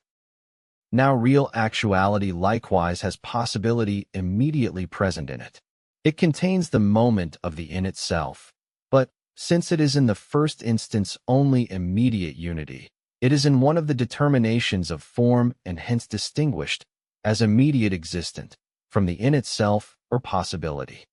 [SPEAKER 1] Now real actuality likewise has possibility immediately present in it. It contains the moment of the in itself, but, since it is in the first instance only immediate unity, it is in one of the determinations of form and hence distinguished, as immediate existent, from the in itself or possibility.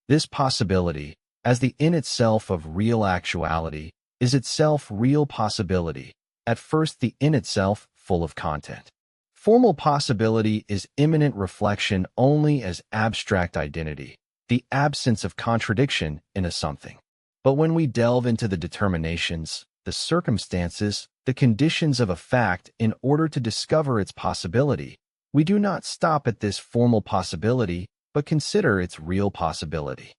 [SPEAKER 1] This possibility, as the in itself of real actuality, is itself real possibility, at first the in itself full of content. Formal possibility is immanent reflection only as abstract identity, the absence of contradiction in a something. But when we delve into the determinations, the circumstances, the conditions of a fact in order to discover its possibility, we do not stop at this formal possibility, but consider its real possibility.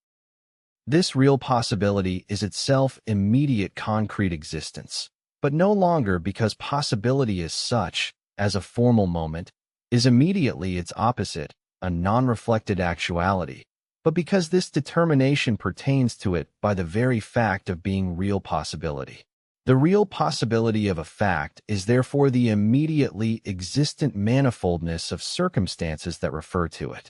[SPEAKER 1] This real possibility is itself immediate concrete existence, but no longer because possibility is such, as a formal moment, is immediately its opposite, a non-reflected actuality, but because this determination pertains to it by the very fact of being real possibility. The real possibility of a fact is therefore the immediately existent manifoldness of circumstances that refer to it.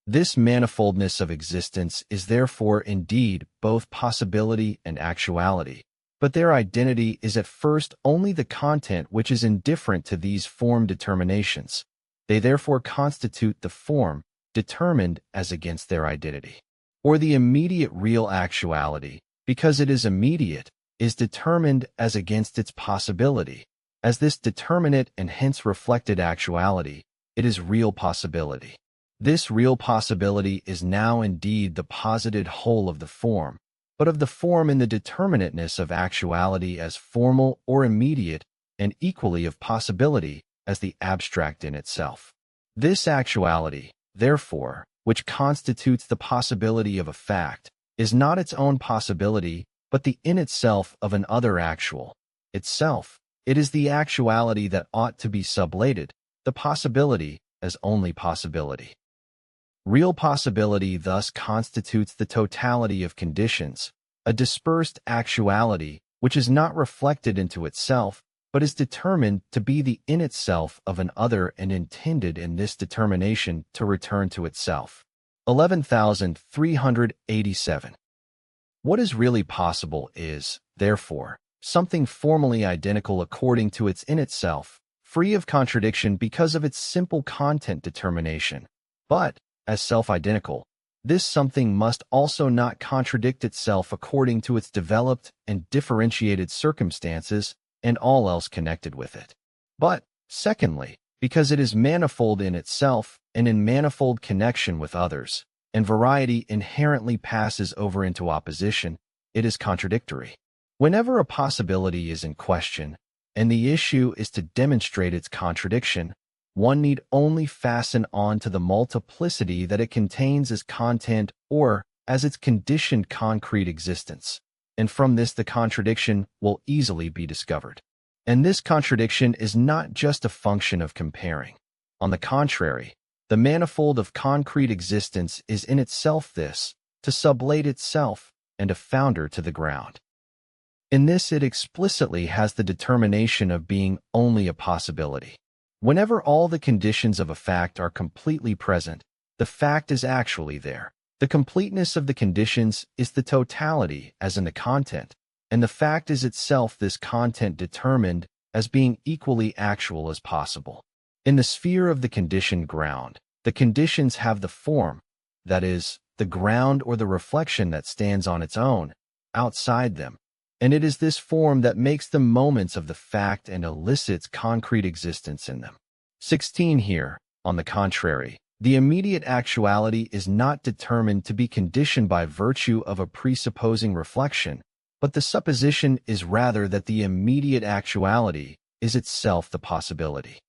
[SPEAKER 1] This manifoldness of existence is therefore indeed both possibility and actuality, but their identity is at first only the content which is indifferent to these form determinations. They therefore constitute the form determined as against their identity. Or the immediate real actuality, because it is immediate, is determined as against its possibility. As this determinate and hence reflected actuality, it is real possibility. This real possibility is now indeed the posited whole of the form, but of the form in the determinateness of actuality as formal or immediate, and equally of possibility as the abstract in itself. This actuality, therefore, which constitutes the possibility of a fact, is not its own possibility, but the in itself of an other actual. Itself, it is the actuality that ought to be sublated, the possibility as only possibility. Real possibility thus constitutes the totality of conditions, a dispersed actuality which is not reflected into itself, but is determined to be the in itself of an other and intended in this determination to return to itself. 11,387. What is really possible is, therefore, something formally identical according to its in itself, free of contradiction because of its simple content determination. But, as self-identical, this something must also not contradict itself according to its developed and differentiated circumstances and all else connected with it. But, secondly, because it is manifold in itself and in manifold connection with others, and variety inherently passes over into opposition, it is contradictory. Whenever a possibility is in question, and the issue is to demonstrate its contradiction, one need only fasten on to the multiplicity that it contains as content or as its conditioned concrete existence, and from this the contradiction will easily be discovered. And this contradiction is not just a function of comparing. On the contrary, the manifold of concrete existence is in itself this, to sublate itself, and a founder to the ground. In this it explicitly has the determination of being only a possibility. Whenever all the conditions of a fact are completely present, the fact is actually there. The completeness of the conditions is the totality as in the content, and the fact is itself this content determined as being equally actual as possible. In the sphere of the conditioned ground, the conditions have the form, that is, the ground or the reflection that stands on its own, outside them, and it is this form that makes them moments of the fact and elicits concrete existence in them. 16 Here, on the contrary, the immediate actuality is not determined to be conditioned by virtue of a presupposing reflection, but the supposition is rather that the immediate actuality is itself the possibility.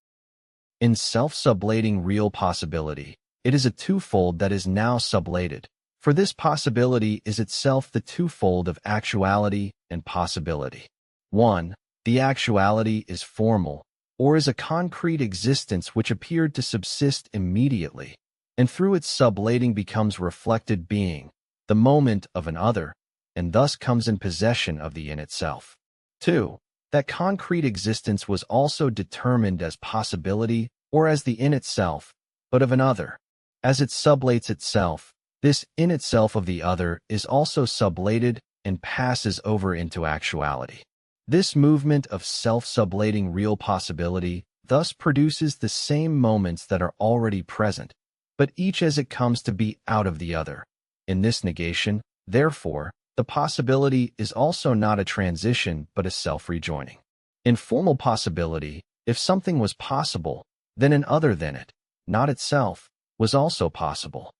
[SPEAKER 1] In self-sublating real possibility, it is a twofold that is now sublated, for this possibility is itself the twofold of actuality and possibility. 1. The actuality is formal, or is a concrete existence which appeared to subsist immediately, and through its sublating becomes reflected being, the moment of an other, and thus comes in possession of the in itself. 2. That concrete existence was also determined as possibility or as the in itself, but of an other. As it sublates itself, this in itself of the other is also sublated and passes over into actuality. This movement of self-sublating real possibility thus produces the same moments that are already present, but each as it comes to be out of the other. In this negation, therefore, the possibility is also not a transition but a self-rejoining. In formal possibility, if something was possible, then an other than it, not itself, was also possible.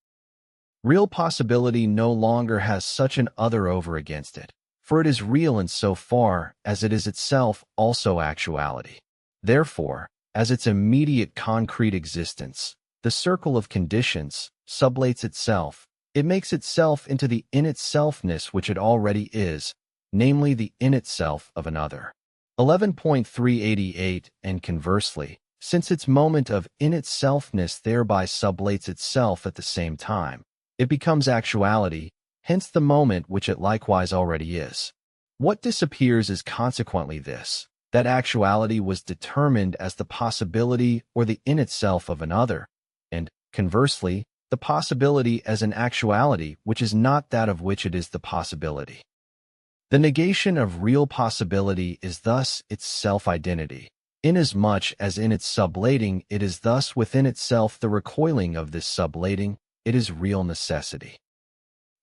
[SPEAKER 1] Real possibility no longer has such an other over against it, for it is real in so far as it is itself also actuality. Therefore, as its immediate concrete existence, the circle of conditions, sublates itself, it makes itself into the in itselfness which it already is, namely the in itself of another. 11.388 And conversely, since its moment of in itselfness thereby sublates itself at the same time, it becomes actuality, hence the moment which it likewise already is. What disappears is consequently this, that actuality was determined as the possibility or the in itself of another, and, conversely, the possibility as an actuality which is not that of which it is the possibility. The negation of real possibility is thus its self-identity, inasmuch as in its sublating it is thus within itself the recoiling of this sublating, it is real necessity.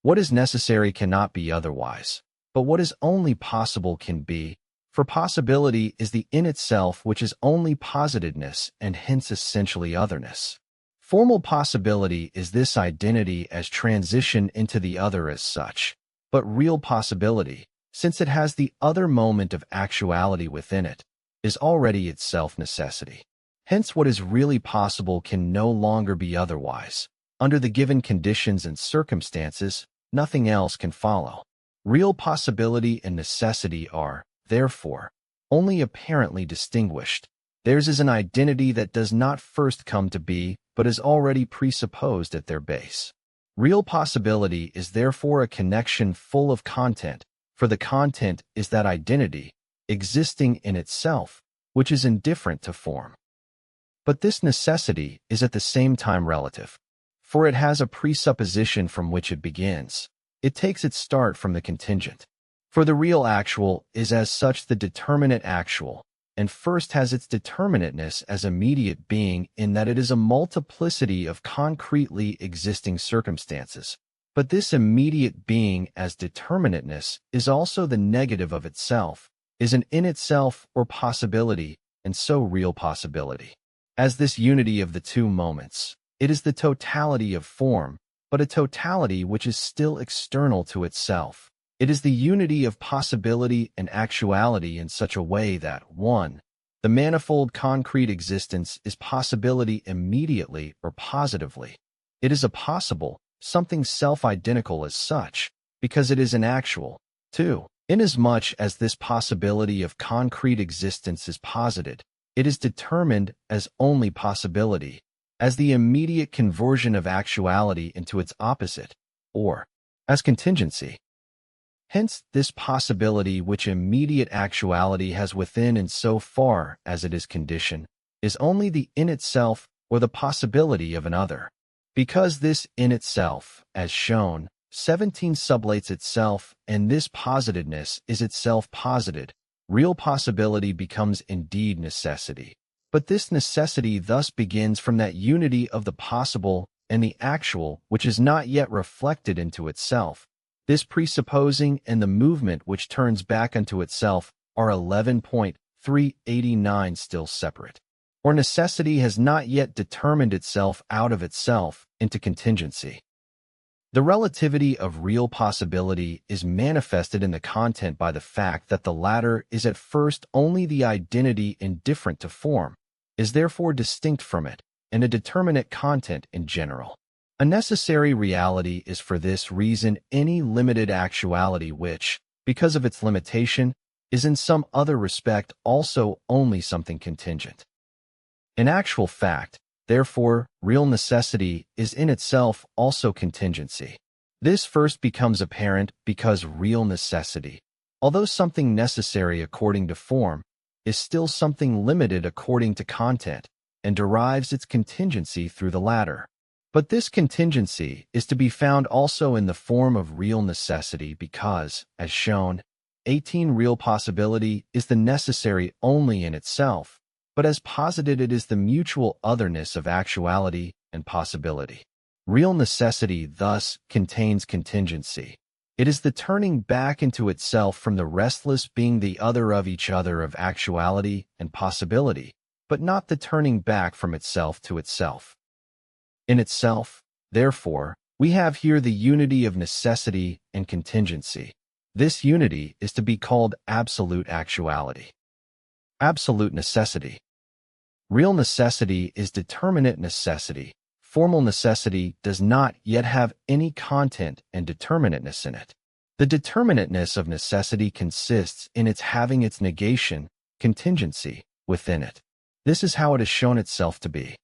[SPEAKER 1] What is necessary cannot be otherwise, but what is only possible can be, for possibility is the in itself which is only positedness and hence essentially otherness. Formal possibility is this identity as transition into the other as such, but real possibility, since it has the other moment of actuality within it, is already itself necessity. Hence what is really possible can no longer be otherwise, under the given conditions and circumstances, nothing else can follow. Real possibility and necessity are, therefore, only apparently distinguished. Theirs is an identity that does not first come to be, but is already presupposed at their base. Real possibility is therefore a connection full of content, for the content is that identity, existing in itself, which is indifferent to form. But this necessity is at the same time relative, for it has a presupposition from which it begins. It takes its start from the contingent. For the real actual is as such the determinate actual, and first has its determinateness as immediate being in that it is a multiplicity of concretely existing circumstances. But this immediate being as determinateness is also the negative of itself, is an in itself or possibility, and so real possibility. As this unity of the two moments, it is the totality of form, but a totality which is still external to itself. It is the unity of possibility and actuality in such a way that 1. The manifold concrete existence is possibility immediately or positively. It is a possible, something self-identical as such, because it is an actual. 2. Inasmuch as this possibility of concrete existence is posited, it is determined as only possibility, as the immediate conversion of actuality into its opposite, or as contingency. Hence, this possibility which immediate actuality has within in so far as it is condition, is only the in itself or the possibility of another. Because this in itself, as shown, 17 sublates itself, and this positedness is itself posited, real possibility becomes indeed necessity. But this necessity thus begins from that unity of the possible and the actual which is not yet reflected into itself. This presupposing and the movement which turns back unto itself are 11.389 still separate. Or necessity has not yet determined itself out of itself into contingency. The relativity of real possibility is manifested in the content by the fact that the latter is at first only the identity indifferent to form, is therefore distinct from it, and a determinate content in general. A necessary reality is for this reason any limited actuality which, because of its limitation, is in some other respect also only something contingent. In actual fact, therefore, real necessity is in itself also contingency. This first becomes apparent because real necessity, although something necessary according to form, is still something limited according to content, and derives its contingency through the latter. But this contingency is to be found also in the form of real necessity because, as shown, 18 real possibility is the necessary only in itself, but as posited it is the mutual otherness of actuality and possibility. Real necessity thus contains contingency. It is the turning back into itself from the restless being the other of each other of actuality and possibility, but not the turning back from itself to itself. In itself, therefore, we have here the unity of necessity and contingency. This unity is to be called absolute actuality. Absolute necessity. Real necessity is determinate necessity. Formal necessity does not yet have any content and determinateness in it. The determinateness of necessity consists in its having its negation, contingency, within it. This is how it has shown itself to be.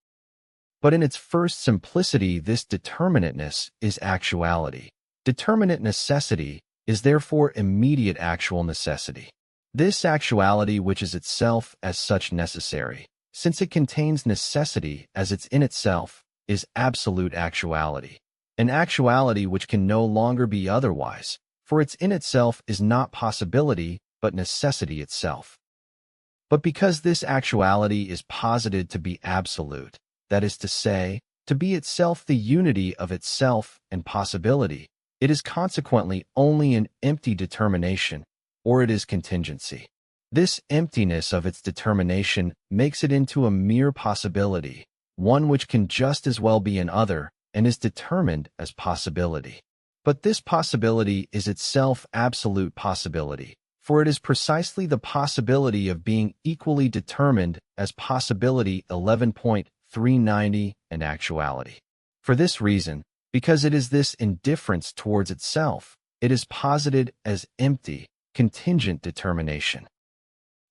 [SPEAKER 1] But in its first simplicity, this determinateness is actuality. Determinate necessity is therefore immediate actual necessity. This actuality which is itself as such necessary, since it contains necessity as its in itself, is absolute actuality. An actuality which can no longer be otherwise, for its in itself is not possibility, but necessity itself. But because this actuality is posited to be absolute, that is to say, to be itself the unity of itself and possibility, it is consequently only an empty determination, or it is contingency. This emptiness of its determination makes it into a mere possibility, one which can just as well be an other, and is determined as possibility. But this possibility is itself absolute possibility, for it is precisely the possibility of being equally determined as possibility 11.390 and actuality. For this reason, Because it is this indifference towards itself, it is posited as empty, contingent determination.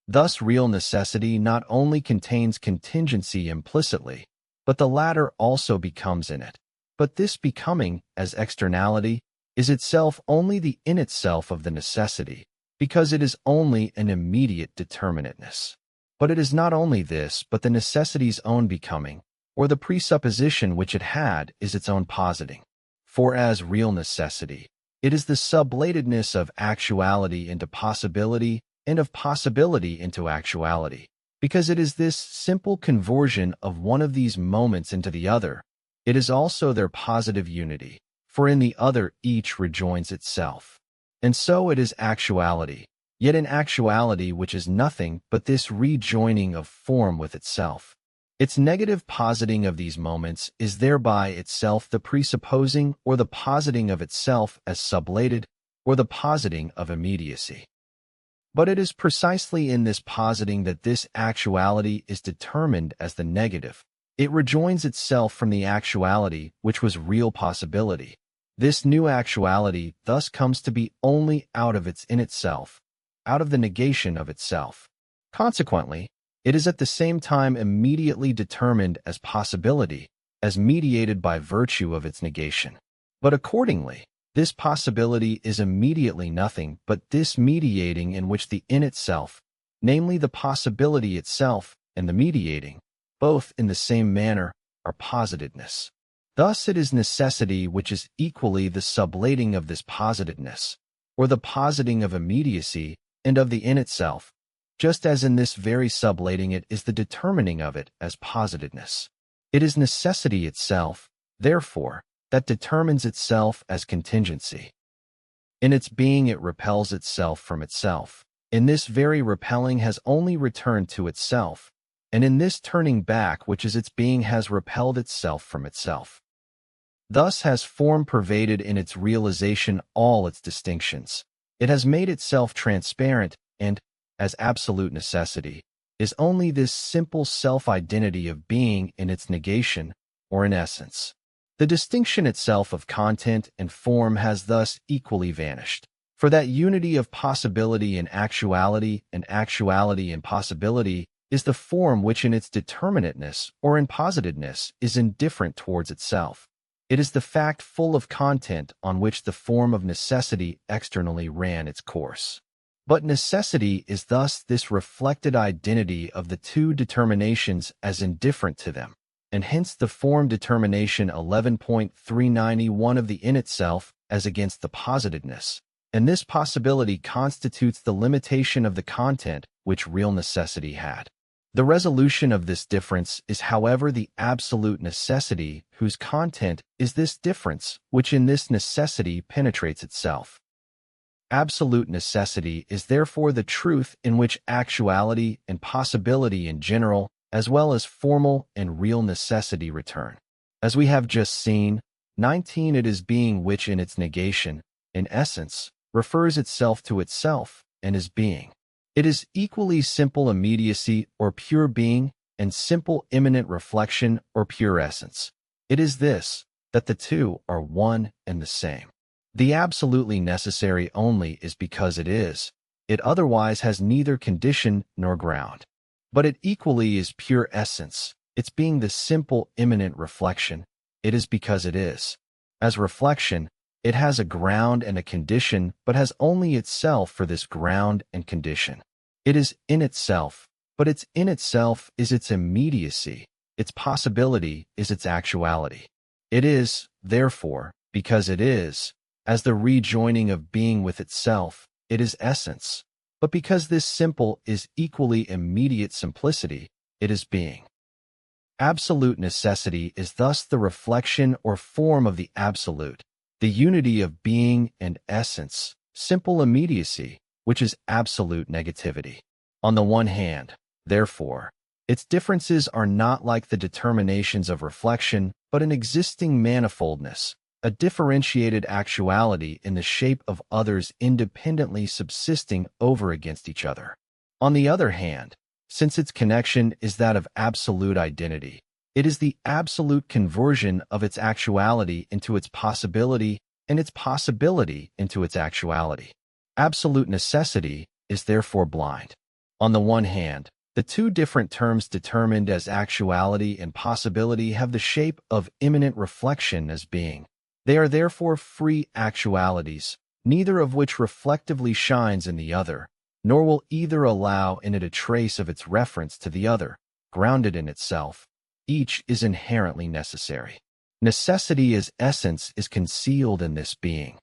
[SPEAKER 1] Thus, real necessity not only contains contingency implicitly, but the latter also becomes in it. But this becoming, as externality, is itself only the in itself of the necessity, because it is only an immediate determinateness. But it is not only this, but the necessity's own becoming, or the presupposition which it had, is its own positing. For as real necessity, it is the sublatedness of actuality into possibility and of possibility into actuality. Because it is this simple conversion of one of these moments into the other, it is also their positive unity, for in the other each rejoins itself. And so it is actuality, yet in actuality which is nothing but this rejoining of form with itself. Its negative positing of these moments is thereby itself the presupposing or the positing of itself as sublated, or the positing of immediacy. But it is precisely in this positing that this actuality is determined as the negative. It rejoins itself from the actuality which was real possibility. This new actuality thus comes to be only out of its in itself, out of the negation of itself. Consequently, it is at the same time immediately determined as possibility, as mediated by virtue of its negation. But accordingly, this possibility is immediately nothing but this mediating in which the in itself, namely the possibility itself and the mediating, both in the same manner, are positedness. Thus it is necessity which is equally the sublating of this positedness, or the positing of immediacy and of the in itself, just as in this very sublating it is the determining of it as positedness. It is necessity itself, therefore, that determines itself as contingency. In its being it repels itself from itself. In this very repelling has only returned to itself, and in this turning back which is its being has repelled itself from itself. Thus has form pervaded in its realization all its distinctions. It has made itself transparent and, as absolute necessity, is only this simple self-identity of being in its negation or in essence. The distinction itself of content and form has thus equally vanished. For that unity of possibility and actuality in possibility is the form which in its determinateness or in positedness is indifferent towards itself. It is the fact full of content on which the form of necessity externally ran its course. But necessity is thus this reflected identity of the two determinations as indifferent to them, and hence the form determination 11.391 of the in itself as against the positedness, and this possibility constitutes the limitation of the content which real necessity had. The resolution of this difference is, however, the absolute necessity whose content is this difference which in this necessity penetrates itself. Absolute necessity is therefore the truth in which actuality and possibility in general, as well as formal and real necessity return. As we have just seen, 19 it is being which in its negation, in essence, refers itself to itself and is being. It is equally simple immediacy or pure being and simple immanent reflection or pure essence. It is this, that the two are one and the same. The absolutely necessary only is because it is. It otherwise has neither condition nor ground. But it equally is pure essence. Its being the simple immanent reflection, it is because it is. As reflection, it has a ground and a condition, but has only itself for this ground and condition. It is in itself, but its in itself is its immediacy, its possibility is its actuality. It is, therefore, because it is, as the rejoining of being with itself, it is essence, but because this simple is equally immediate simplicity, it is being. Absolute necessity is thus the reflection or form of the absolute, the unity of being and essence, simple immediacy, which is absolute negativity. On the one hand, therefore, its differences are not like the determinations of reflection, but an existing manifoldness, a differentiated actuality in the shape of others independently subsisting over against each other. On the other hand, since its connection is that of absolute identity, It is the absolute conversion of its actuality into its possibility and its possibility into its actuality. Absolute necessity is therefore blind. On the one hand, the two different terms determined as actuality and possibility have the shape of immanent reflection as being. They are therefore free actualities, neither of which reflectively shines in the other, nor will either allow in it a trace of its reference to the other, grounded in itself. Each is inherently necessary. Necessity as essence is concealed in this being.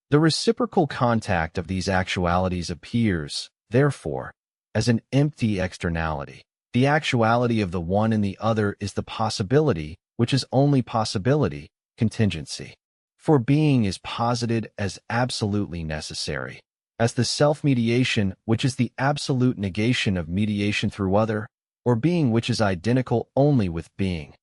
[SPEAKER 1] The reciprocal contact of these actualities appears, therefore, as an empty externality. The actuality of the one and the other is the possibility, which is only possibility, contingency. For being is posited as absolutely necessary, as the self-mediation which is the absolute negation of mediation through other, or being which is identical only with being.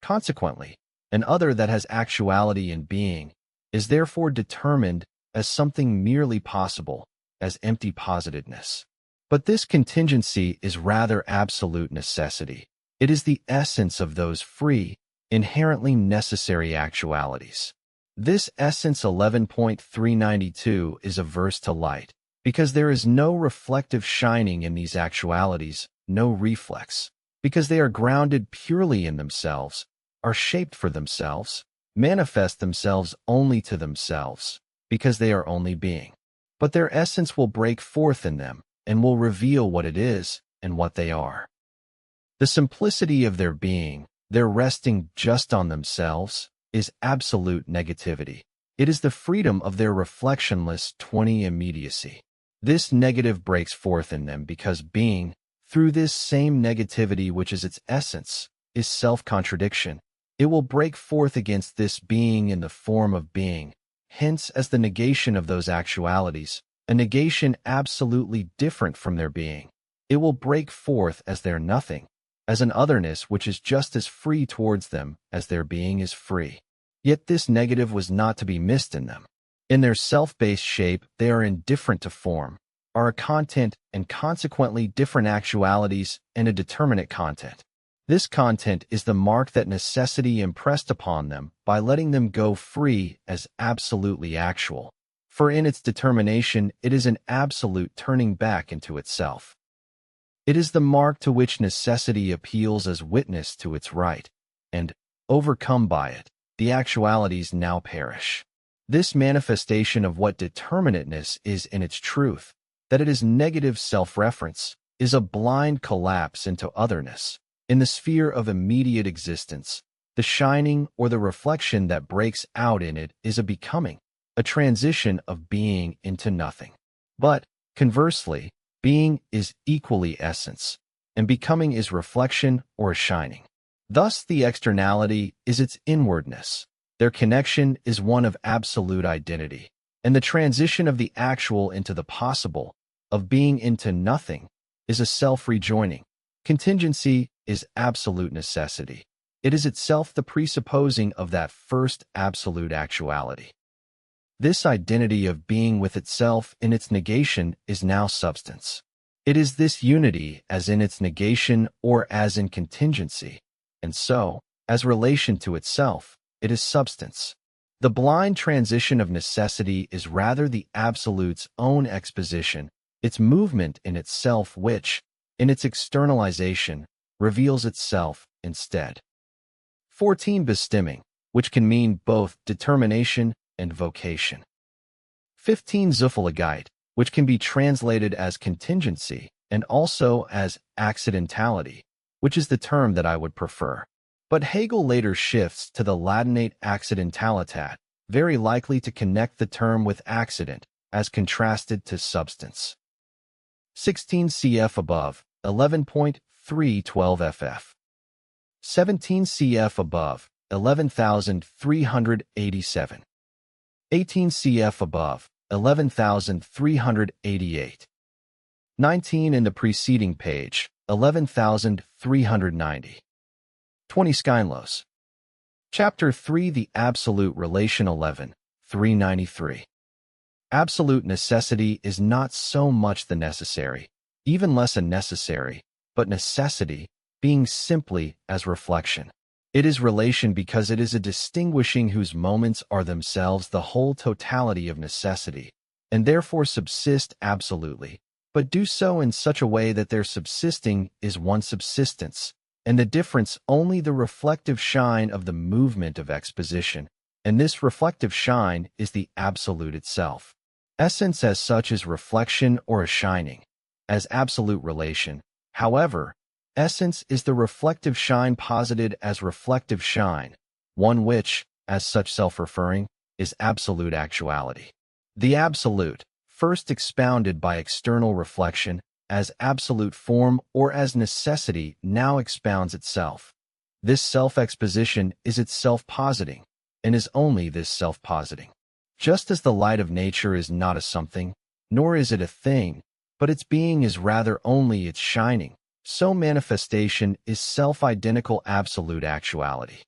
[SPEAKER 1] Consequently, an other that has actuality in being is therefore determined as something merely possible, as empty positedness. But this contingency is rather absolute necessity. It is the essence of those free, inherently necessary actualities. This essence 11.392 is averse to light, because there is no reflective shining in these actualities, no reflex, because they are grounded purely in themselves, are shaped for themselves, manifest themselves only to themselves, because they are only being. But their essence will break forth in them, and will reveal what it is and what they are. The simplicity of their being, their resting just on themselves, is absolute negativity. It is the freedom of their reflectionless 20 immediacy. This negative breaks forth in them because being, through this same negativity which is its essence, is self-contradiction. It will break forth against this being in the form of being, hence as the negation of those actualities, a negation absolutely different from their being. It will break forth as their nothing, as an otherness which is just as free towards them as their being is free. Yet this negative was not to be missed in them. In their self-based shape, they are indifferent to form, are a content and consequently different actualities and a determinate content. This content is the mark that necessity impressed upon them by letting them go free as absolutely actual. For in its determination, it is an absolute turning back into itself. It is the mark to which necessity appeals as witness to its right, and, overcome by it, the actualities now perish. This manifestation of what determinateness is in its truth, that it is negative self-reference, is a blind collapse into otherness. In the sphere of immediate existence, the shining or the reflection that breaks out in it is a becoming, a transition of being into nothing. But, conversely, being is equally essence, and becoming is reflection or a shining. Thus the externality is its inwardness. Their connection is one of absolute identity, and the transition of the actual into the possible, of being into nothing, is a self-rejoining. Contingency is absolute necessity. It is itself the presupposing of that first absolute actuality. This identity of being with itself in its negation is now substance. It is this unity as in its negation or as in contingency, and so, as relation to itself, it is substance. The blind transition of necessity is rather the absolute's own exposition, its movement in itself which, in its externalization, reveals itself instead. 14. Bestimming, which can mean both determination and vocation. 15. Zufälligkeit, which can be translated as contingency and also as accidentality, which is the term that I would prefer. But Hegel later shifts to the Latinate accidentalitat, very likely to connect the term with accident, as contrasted to substance. 16 cf. above, 11.312 ff. 17 cf. above, 11,387. 18 cf. above, 11,388. 19 in the preceding page, 11,390. 20 Skynlos. Chapter 3 The Absolute Relation 11,393. Absolute necessity is not so much the necessary, even less a necessary, but necessity, being simply as reflection. It is relation because it is a distinguishing whose moments are themselves the whole totality of necessity, and therefore subsist absolutely, but do so in such a way that their subsisting is one subsistence, and the difference only the reflective shine of the movement of exposition, and this reflective shine is the absolute itself. Essence as such is reflection or a shining. As absolute relation, however, essence is the reflective shine posited as reflective shine, one which, as such self-referring, is absolute actuality. The absolute, first expounded by external reflection, as absolute form or as necessity now expounds itself. This self-exposition is itself positing, and is only this self-positing. Just as the light of nature is not a something, nor is it a thing, but its being is rather only its shining, so manifestation is self-identical absolute actuality.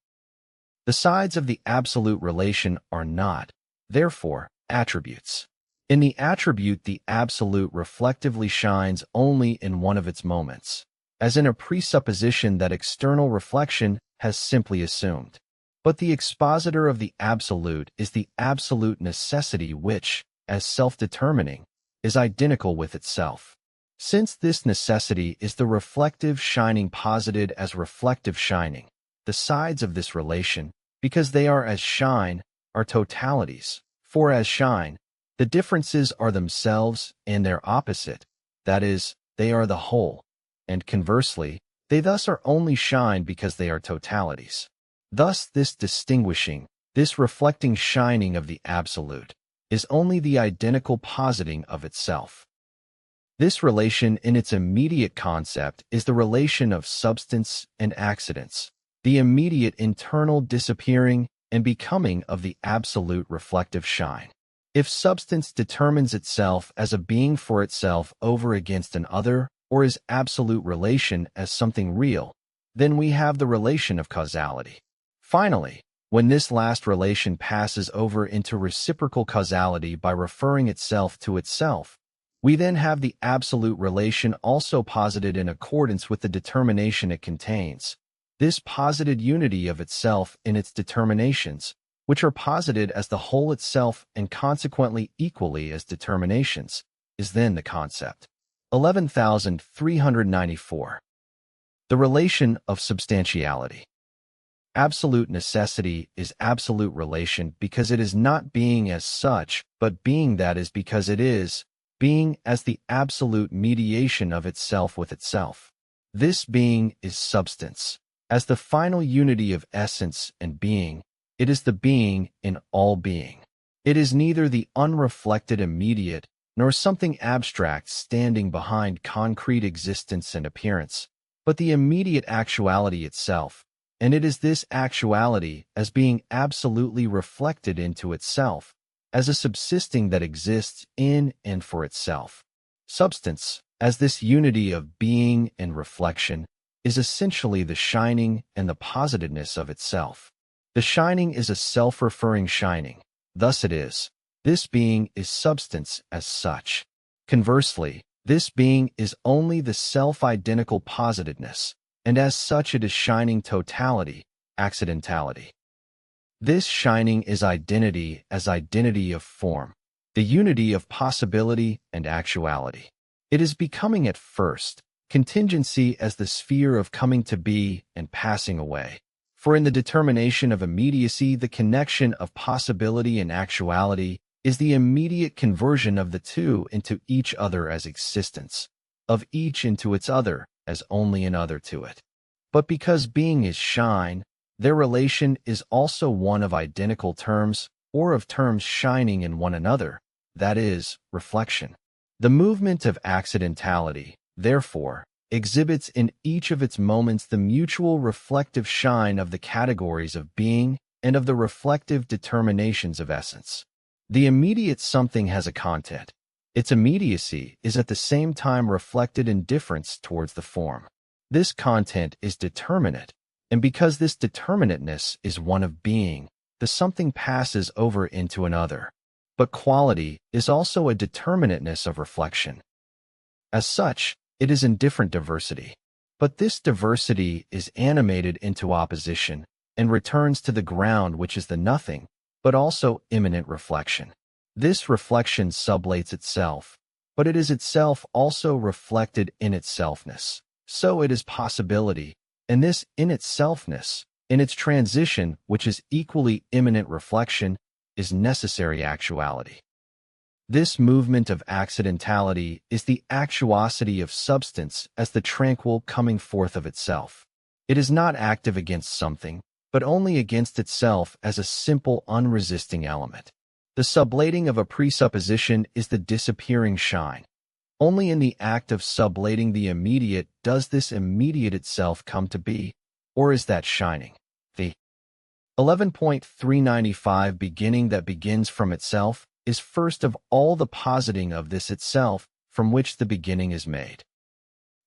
[SPEAKER 1] The sides of the absolute relation are not, therefore, attributes. In the attribute, the absolute reflectively shines only in one of its moments, as in a presupposition that external reflection has simply assumed. But the expositor of the absolute is the absolute necessity which, as self-determining, is identical with itself. Since this necessity is the reflective shining posited as reflective shining, the sides of this relation, because they are as shine, are totalities, for as shine, the differences are themselves and their opposite, that is, they are the whole, and conversely, they thus are only shine because they are totalities. Thus this distinguishing, this reflecting shining of the absolute, is only the identical positing of itself. This relation in its immediate concept is the relation of substance and accidents, the immediate internal disappearing and becoming of the absolute reflective shine. If substance determines itself as a being for itself over against an other, or is absolute relation as something real, then we have the relation of causality. Finally, when this last relation passes over into reciprocal causality by referring itself to itself, we then have the absolute relation also posited in accordance with the determination it contains. This posited unity of itself in its determinations, which are posited as the whole itself and consequently equally as determinations, is then the concept. 11,394. The relation of substantiality. Absolute necessity is absolute relation because it is not being as such, but being that is because it is, being as the absolute mediation of itself with itself. This being is substance. As the final unity of essence and being, it is the being in all being. It is neither the unreflected immediate, nor something abstract standing behind concrete existence and appearance, but the immediate actuality itself, and it is this actuality as being absolutely reflected into itself, as a subsisting that exists in and for itself. Substance, as this unity of being and reflection, is essentially the shining and the positiveness of itself. The shining is a self-referring shining, thus it is. This being is substance as such. Conversely, this being is only the self-identical positiveness, and as such it is shining totality, accidentality. This shining is identity as identity of form, the unity of possibility and actuality. It is becoming at first, contingency as the sphere of coming to be and passing away. For in the determination of immediacy, the connection of possibility and actuality is the immediate conversion of the two into each other as existence, of each into its other as only an other to it. But because being is shine, their relation is also one of identical terms, or of terms shining in one another, that is, reflection. The movement of accidentality, therefore, exhibits in each of its moments the mutual reflective shine of the categories of being and of the reflective determinations of essence. The immediate something has a content. Its immediacy is at the same time reflected in difference towards the form. This content is determinate, and because this determinateness is one of being, the something passes over into another. But quality is also a determinateness of reflection. As such, it is in different diversity. But this diversity is animated into opposition and returns to the ground which is the nothing, but also immanent reflection. This reflection sublates itself, but it is itself also reflected in itselfness. So it is possibility, and this in itselfness, in its transition, which is equally immanent reflection, is necessary actuality. This movement of accidentality is the actuosity of substance as the tranquil coming forth of itself. It is not active against something, but only against itself as a simple unresisting element. The sublating of a presupposition is the disappearing shine. Only in the act of sublating the immediate does this immediate itself come to be, or is that shining. The 11.395 beginning that begins from itself is first of all the positing of this itself from which the beginning is made.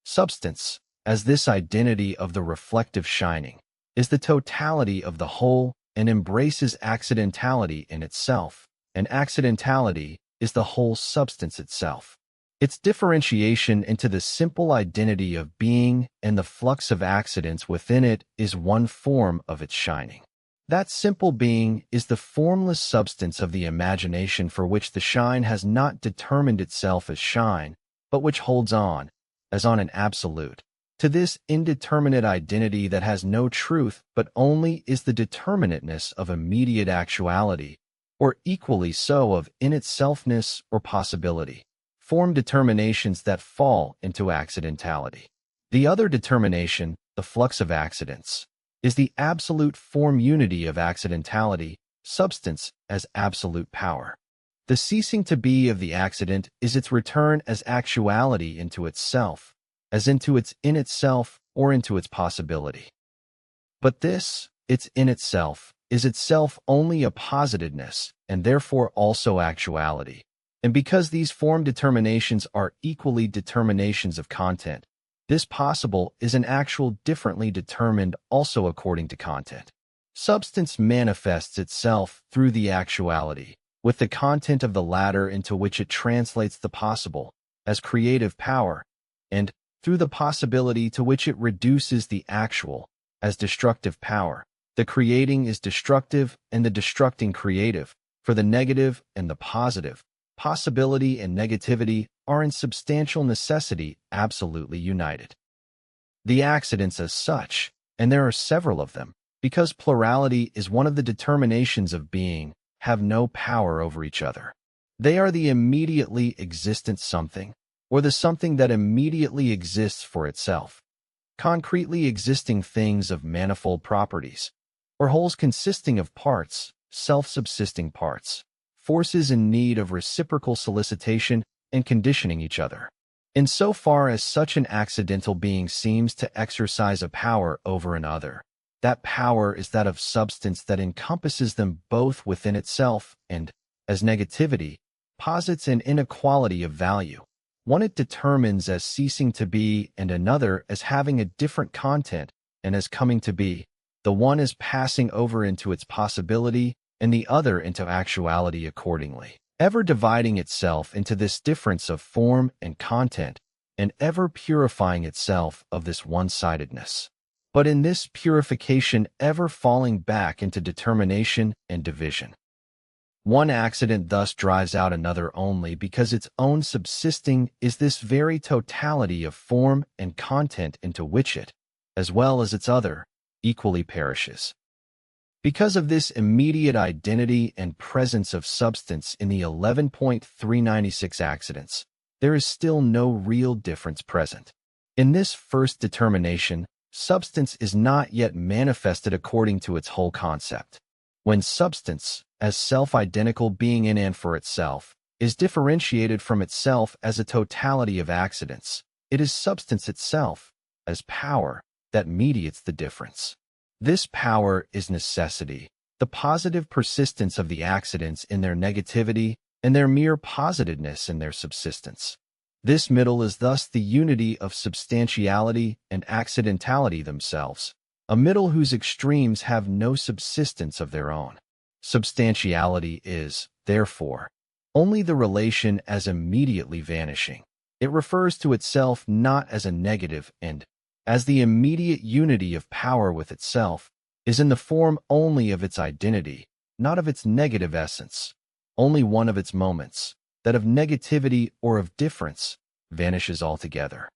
[SPEAKER 1] Substance, as this identity of the reflective shining, is the totality of the whole and embraces accidentality in itself, and accidentality is the whole substance itself. Its differentiation into the simple identity of being and the flux of accidents within it is one form of its shining. That simple being is the formless substance of the imagination for which the shine has not determined itself as shine, but which holds on, as on an absolute, to this indeterminate identity that has no truth but only is the determinateness of immediate actuality, or equally so of in itselfness or possibility, form determinations that fall into accidentality. The other determination, the flux of accidents, is the absolute form unity of accidentality, substance as absolute power. The ceasing to be of the accident is its return as actuality into itself, as into its in itself or into its possibility. But this, its in itself, is itself only a positedness, and therefore also actuality. And because these form determinations are equally determinations of content, this possible is an actual differently determined also according to content. Substance manifests itself through the actuality, with the content of the latter into which it translates the possible, as creative power, and through the possibility to which it reduces the actual, as destructive power. The creating is destructive and the destructing creative, for the negative and the positive, possibility and negativity are in substantial necessity absolutely united. The accidents as such, and there are several of them, because plurality is one of the determinations of being, have no power over each other. They are the immediately existent something, or the something that immediately exists for itself, concretely existing things of manifold properties, or wholes consisting of parts, self-subsisting parts, forces in need of reciprocal solicitation and conditioning each other. In so far as such an accidental being seems to exercise a power over another, that power is that of substance that encompasses them both within itself and, as negativity, posits an inequality of value. One it determines as ceasing to be and another as having a different content and as coming to be, the one as passing over into its possibility and the other into actuality accordingly, ever dividing itself into this difference of form and content, and ever purifying itself of this one-sidedness. But in this purification ever falling back into determination and division. One accident thus drives out another only because its own subsisting is this very totality of form and content into which it, as well as its other, equally perishes. Because of this immediate identity and presence of substance in the 11.396 accidents, there is still no real difference present. In this first determination, substance is not yet manifested according to its whole concept. When substance, as self-identical being in and for itself, is differentiated from itself as a totality of accidents, it is substance itself, as power, that mediates the difference. This power is necessity, the positive persistence of the accidents in their negativity and their mere positiveness in their subsistence. This middle is thus the unity of substantiality and accidentality themselves, a middle whose extremes have no subsistence of their own. Substantiality is, therefore, only the relation as immediately vanishing. It refers to itself not as a negative and, as the immediate unity of power with itself, is in the form only of its identity, not of its negative essence. Only one of its moments, that of negativity or of difference, vanishes altogether.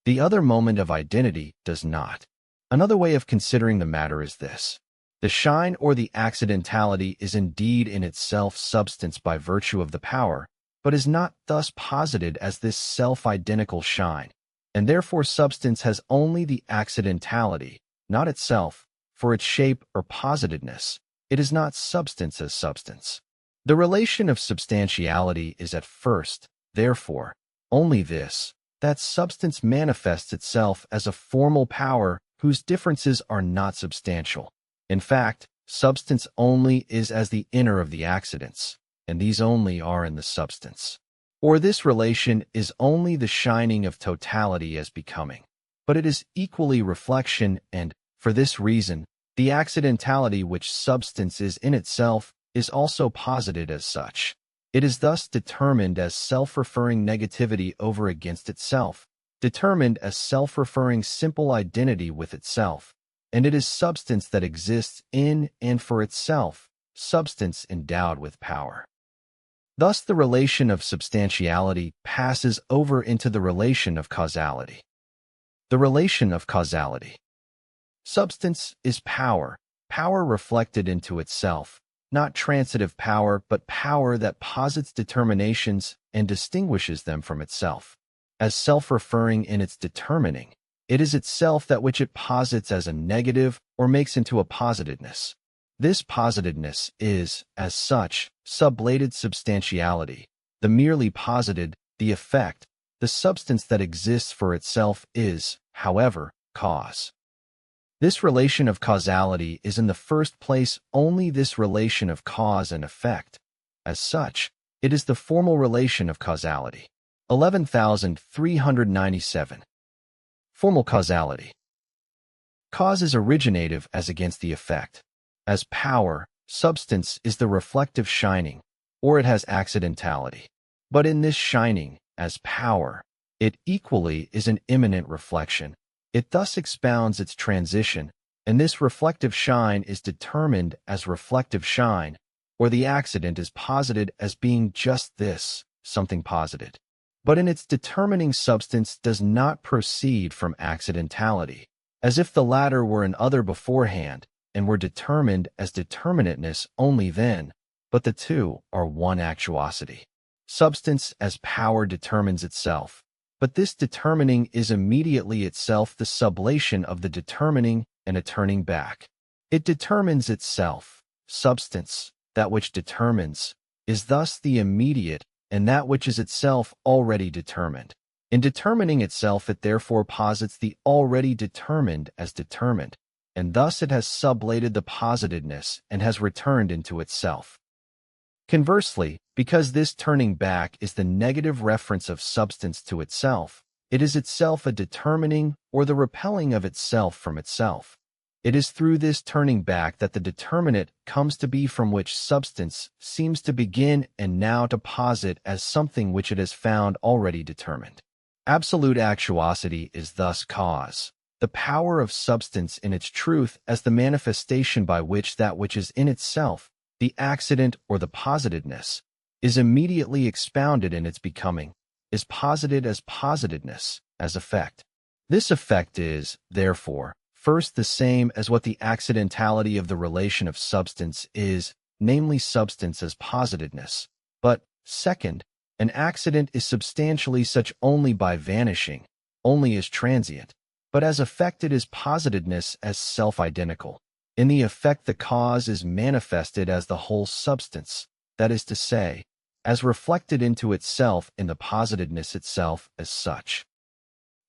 [SPEAKER 1] The other moment of identity does not. Another way of considering the matter is this. The shine or the accidentality is indeed in itself substance by virtue of the power, but is not thus posited as this self-identical shine, and therefore substance has only the accidentality, not itself, for its shape or positedness. It is not substance as substance. The relation of substantiality is at first, therefore, only this, that substance manifests itself as a formal power whose differences are not substantial. In fact, substance only is as the inner of the accidents, and these only are in the substance. Or this relation is only the shining of totality as becoming, but it is equally reflection, and, for this reason, the accidentality which substance is in itself is also posited as such. It is thus determined as self-referring negativity over against itself, determined as self-referring simple identity with itself, and it is substance that exists in and for itself, substance endowed with power. Thus the relation of substantiality passes over into the relation of causality. The relation of causality. Substance is power, power reflected into itself, not transitive power, but power that posits determinations and distinguishes them from itself. As self-referring in its determining, it is itself that which it posits as a negative or makes into a positedness. This positedness is, as such, sublated substantiality, the merely posited, the effect, the substance that exists for itself is, however, cause. This relation of causality is in the first place only this relation of cause and effect. As such, it is the formal relation of causality. 11,397. Formal causality. Cause is originative as against the effect. As power, substance is the reflective shining, or it has accidentality. But in this shining, as power, it equally is an immanent reflection. It thus expounds its transition, and this reflective shine is determined as reflective shine, or the accident is posited as being just this, something posited. But in its determining substance does not proceed from accidentality, as if the latter were an other beforehand, and were determined as determinateness only then, but the two are one actuosity. Substance as power determines itself, but this determining is immediately itself the sublation of the determining and a turning back. It determines itself. Substance, that which determines, is thus the immediate, and that which is itself already determined. In determining itself, it therefore posits the already determined as determined, and thus it has sublated the positedness and has returned into itself. Conversely, because this turning back is the negative reference of substance to itself, it is itself a determining or the repelling of itself from itself. It is through this turning back that the determinate comes to be from which substance seems to begin and now to posit as something which it has found already determined. Absolute actuosity is thus cause, the power of substance in its truth as the manifestation by which that which is in itself, the accident or the positedness, is immediately expounded in its becoming, is posited as positedness, as effect. This effect is, therefore, first the same as what the accidentality of the relation of substance is, namely substance as positedness. But, second, an accident is substantially such only by vanishing, only as transient, but as effect it is positedness as self-identical. In the effect the cause is manifested as the whole substance, that is to say, as reflected into itself in the positedness itself as such.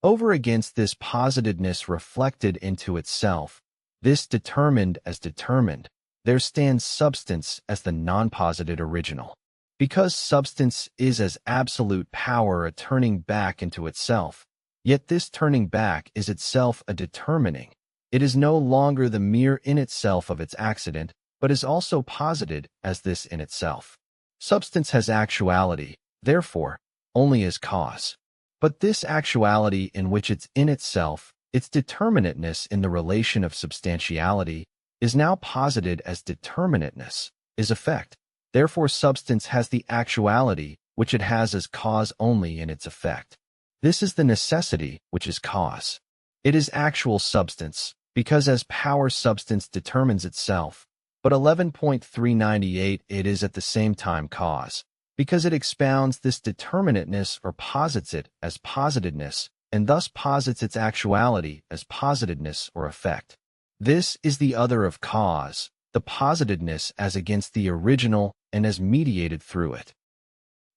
[SPEAKER 1] Over against this positedness reflected into itself, this determined as determined, there stands substance as the non-posited original. Because substance is as absolute power a turning back into itself, yet this turning back is itself a determining. It is no longer the mere in itself of its accident, but is also posited as this in itself. Substance has actuality, therefore, only as cause. But this actuality in which it's in itself, its determinateness in the relation of substantiality is now posited as determinateness is effect. Therefore, substance has the actuality which it has as cause only in its effect. This is the necessity which is cause. It is actual substance, because as power substance determines itself, but 11.398 it is at the same time cause, because it expounds this determinateness or posits it as positedness, and thus posits its actuality as positedness or effect. This is the other of cause, the positedness as against the original and as mediated through it.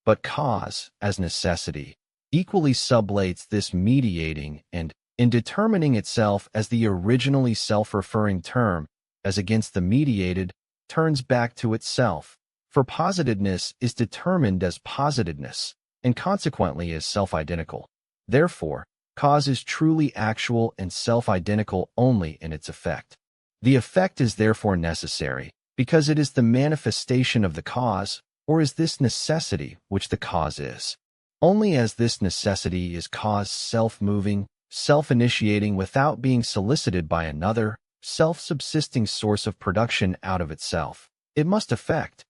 [SPEAKER 1] But cause, as necessity, equally sublates this mediating and, in determining itself as the originally self-referring term, as against the mediated, turns back to itself, for positedness is determined as positedness, and consequently is self-identical. Therefore, cause is truly actual and self-identical only in its effect. The effect is therefore necessary, because it is the manifestation of the cause, or is this necessity which the cause is. Only as this necessity is cause self-moving, self-initiating without being solicited by another, self-subsisting source of production out of itself, it must effect.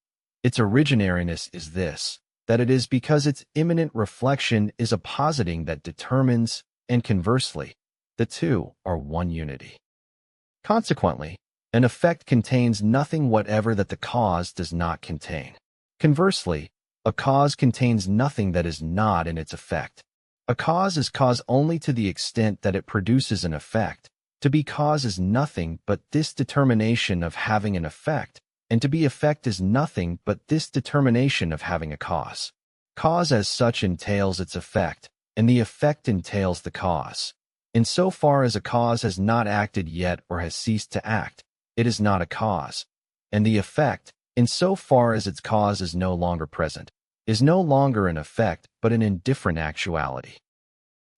[SPEAKER 1] Its originariness is this, that it is because its immanent reflection is a positing that determines, and conversely, the two are one unity. Consequently, an effect contains nothing whatever that the cause does not contain. Conversely, a cause contains nothing that is not in its effect. A cause is cause only to the extent that it produces an effect. To be cause is nothing but this determination of having an effect, and to be effect is nothing but this determination of having a cause. Cause as such entails its effect, and the effect entails the cause. In so far as a cause has not acted yet or has ceased to act, it is not a cause, and the effect, in so far as its cause is no longer present, is no longer an effect but an indifferent actuality.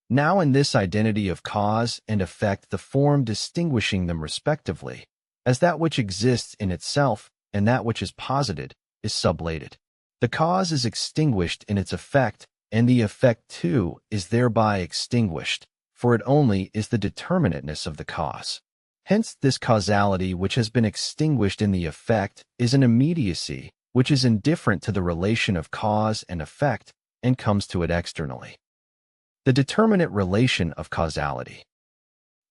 [SPEAKER 1] Now in this identity of cause and effect the form distinguishing them respectively, as that which exists in itself and that which is posited, is sublated. The cause is extinguished in its effect, and the effect too is thereby extinguished, for it only is the determinateness of the cause. Hence this causality which has been extinguished in the effect is an immediacy which is indifferent to the relation of cause and effect and comes to it externally. The determinate relation of causality.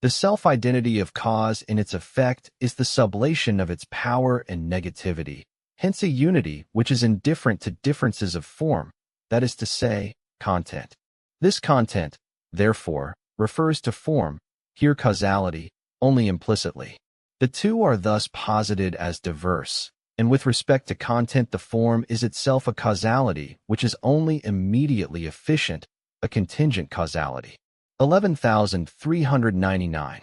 [SPEAKER 1] The self-identity of cause in its effect is the sublation of its power and negativity, hence a unity which is indifferent to differences of form, that is to say, content. This content, therefore, refers to form, here causality, only implicitly. The two are thus posited as diverse, and with respect to content the form is itself a causality which is only immediately efficient, a contingent causality. 11,399.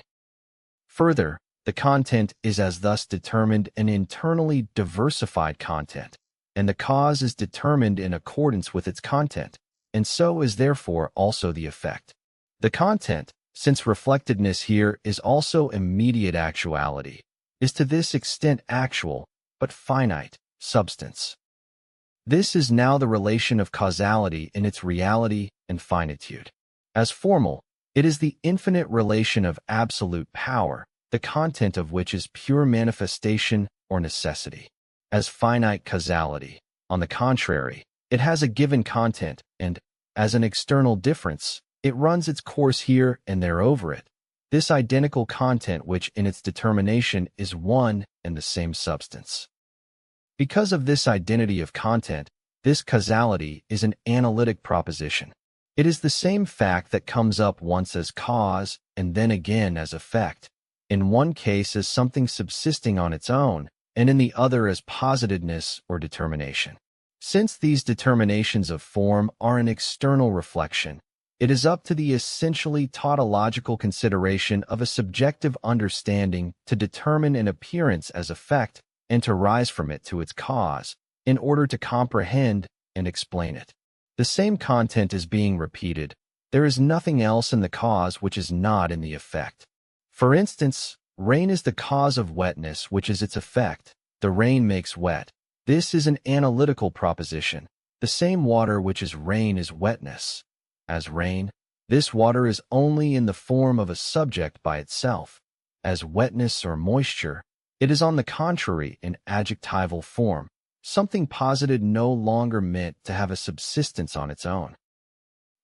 [SPEAKER 1] Further, the content is as thus determined an internally diversified content, and the cause is determined in accordance with its content, and so is therefore also the effect. The content, since reflectedness here is also immediate actuality, is to this extent actual, but finite, substance. This is now the relation of causality in its reality and finitude. As formal, it is the infinite relation of absolute power, the content of which is pure manifestation or necessity. As finite causality, on the contrary, it has a given content, and, as an external difference, it runs its course here and there over it, this identical content which in its determination is one and the same substance. Because of this identity of content, this causality is an analytic proposition. It is the same fact that comes up once as cause and then again as effect, in one case as something subsisting on its own, and in the other as positedness or determination. Since these determinations of form are an external reflection, it is up to the essentially tautological consideration of a subjective understanding to determine an appearance as effect and to rise from it to its cause, in order to comprehend and explain it. The same content is being repeated. There is nothing else in the cause which is not in the effect. For instance, rain is the cause of wetness which is its effect. The rain makes wet. This is an analytical proposition. The same water which is rain is wetness. As rain, This water is only in the form of a subject by itself. As wetness or moisture, it is on the contrary in adjectival form, something posited no longer meant to have a subsistence on its own.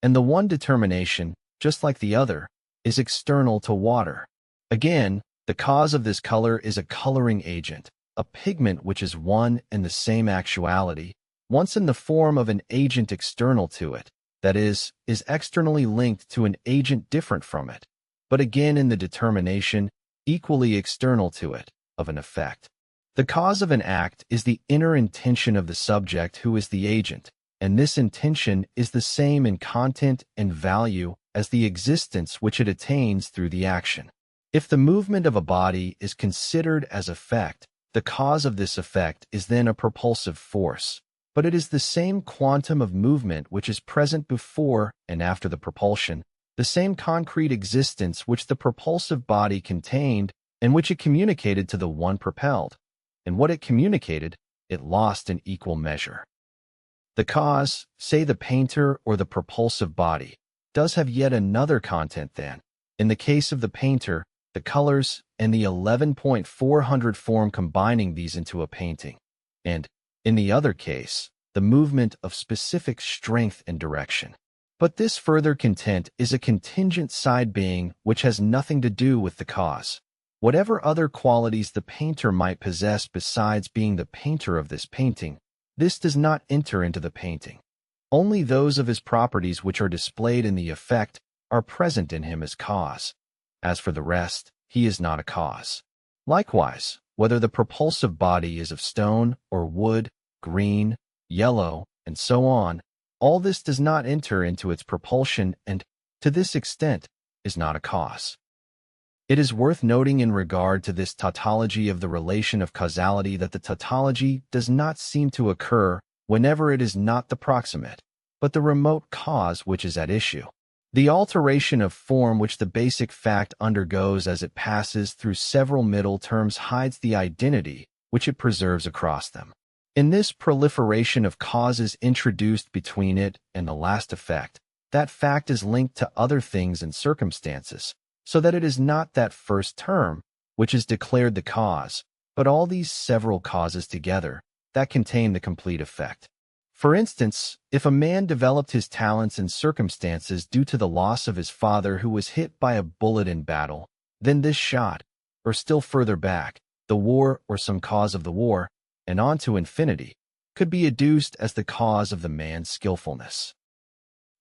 [SPEAKER 1] And the one determination, just like the other, is external to water. Again, the cause of this color is a coloring agent, a pigment which is one and the same actuality, once in the form of an agent external to it, that is externally linked to an agent different from it, but again in the determination, equally external to it, of an effect. The cause of an act is the inner intention of the subject who is the agent, and this intention is the same in content and value as the existence which it attains through the action. If the movement of a body is considered as effect, the cause of this effect is then a propulsive force, but it is the same quantum of movement which is present before and after the propulsion, the same concrete existence which the propulsive body contained and which it communicated to the one propelled, and what it communicated, it lost in equal measure. The cause, say the painter or the propulsive body, does have yet another content then. In the case of the painter, the colors and the 11.400 form combining these into a painting, and, in the other case, the movement of specific strength and direction. But this further content is a contingent side being which has nothing to do with the cause. Whatever other qualities the painter might possess besides being the painter of this painting, this does not enter into the painting. Only those of his properties which are displayed in the effect are present in him as cause. As for the rest, he is not a cause. Likewise, whether the propulsive body is of stone or wood, green, yellow, and so on, all this does not enter into its propulsion and, to this extent, is not a cause. It is worth noting in regard to this tautology of the relation of causality that the tautology does not seem to occur whenever it is not the proximate, but the remote cause which is at issue. The alteration of form which the basic fact undergoes as it passes through several middle terms hides the identity which it preserves across them. In this proliferation of causes introduced between it and the last effect, that fact is linked to other things and circumstances, so that it is not that first term which is declared the cause, but all these several causes together that contain the complete effect. For instance, if a man developed his talents in circumstances due to the loss of his father who was hit by a bullet in battle, then this shot, or still further back, the war or some cause of the war, and on to infinity, could be adduced as the cause of the man's skillfulness.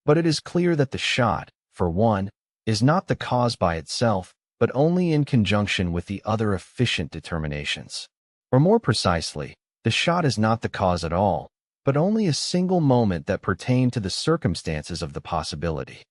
[SPEAKER 1] But it is clear that the shot, for one, is not the cause by itself, but only in conjunction with the other efficient determinations. Or more precisely, the shot is not the cause at all, but only a single moment that pertained to the circumstances of the possibility.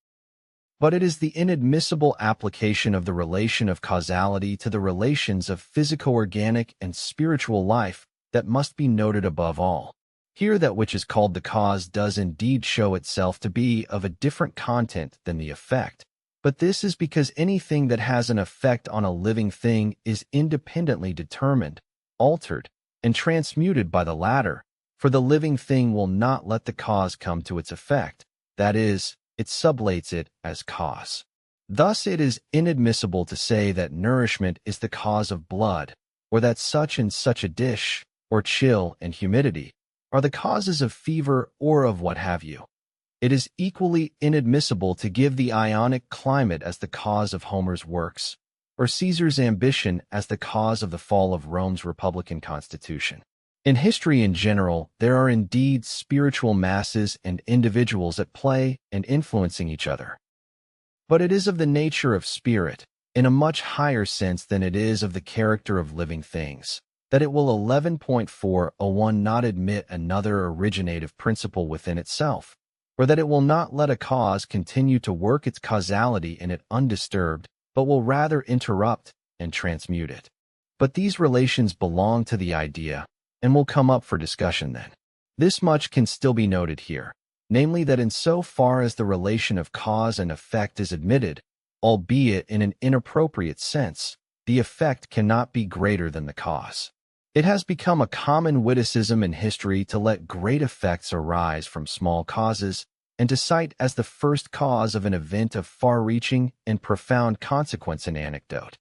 [SPEAKER 1] But it is the inadmissible application of the relation of causality to the relations of physico-organic and spiritual life that must be noted above all. Here that which is called the cause does indeed show itself to be of a different content than the effect, but this is because anything that has an effect on a living thing is independently determined, altered, and transmuted by the latter, for the living thing will not let the cause come to its effect, that is, it sublates it as cause. Thus it is inadmissible to say that nourishment is the cause of blood, or that such and such a dish, or chill and humidity, are the causes of fever or of what have you. It is equally inadmissible to give the Ionic climate as the cause of Homer's works, or Caesar's ambition as the cause of the fall of Rome's republican constitution. In history in general, there are indeed spiritual masses and individuals at play and influencing each other. But it is of the nature of spirit, in a much higher sense than it is of the character of living things, that it will 11.401 not admit another originative principle within itself, or that it will not let a cause continue to work its causality in it undisturbed, but will rather interrupt and transmute it. But these relations belong to the idea, and will come up for discussion then. This much can still be noted here, namely that in so far as the relation of cause and effect is admitted, albeit in an inappropriate sense, the effect cannot be greater than the cause. It has become a common witticism in history to let great effects arise from small causes, and to cite as the first cause of an event of far-reaching and profound consequence an anecdote.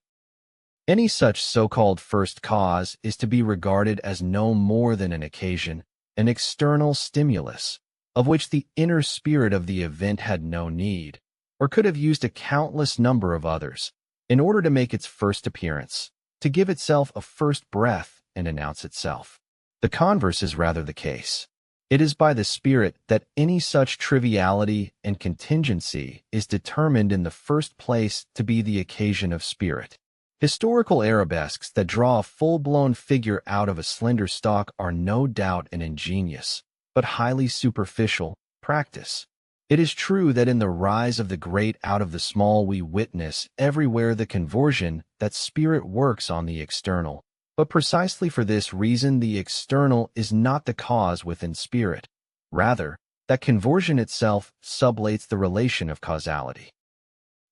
[SPEAKER 1] Any such so-called first cause is to be regarded as no more than an occasion, an external stimulus, of which the inner spirit of the event had no need, or could have used a countless number of others, in order to make its first appearance, to give itself a first breath and announce itself. The converse is rather the case. It is by the spirit that any such triviality and contingency is determined in the first place to be the occasion of spirit. Historical arabesques that draw a full-blown figure out of a slender stalk are no doubt an ingenious, but highly superficial, practice. It is true that in the rise of the great out of the small we witness everywhere the conversion that spirit works on the external, but precisely for this reason the external is not the cause within spirit. Rather, that conversion itself sublates the relation of causality.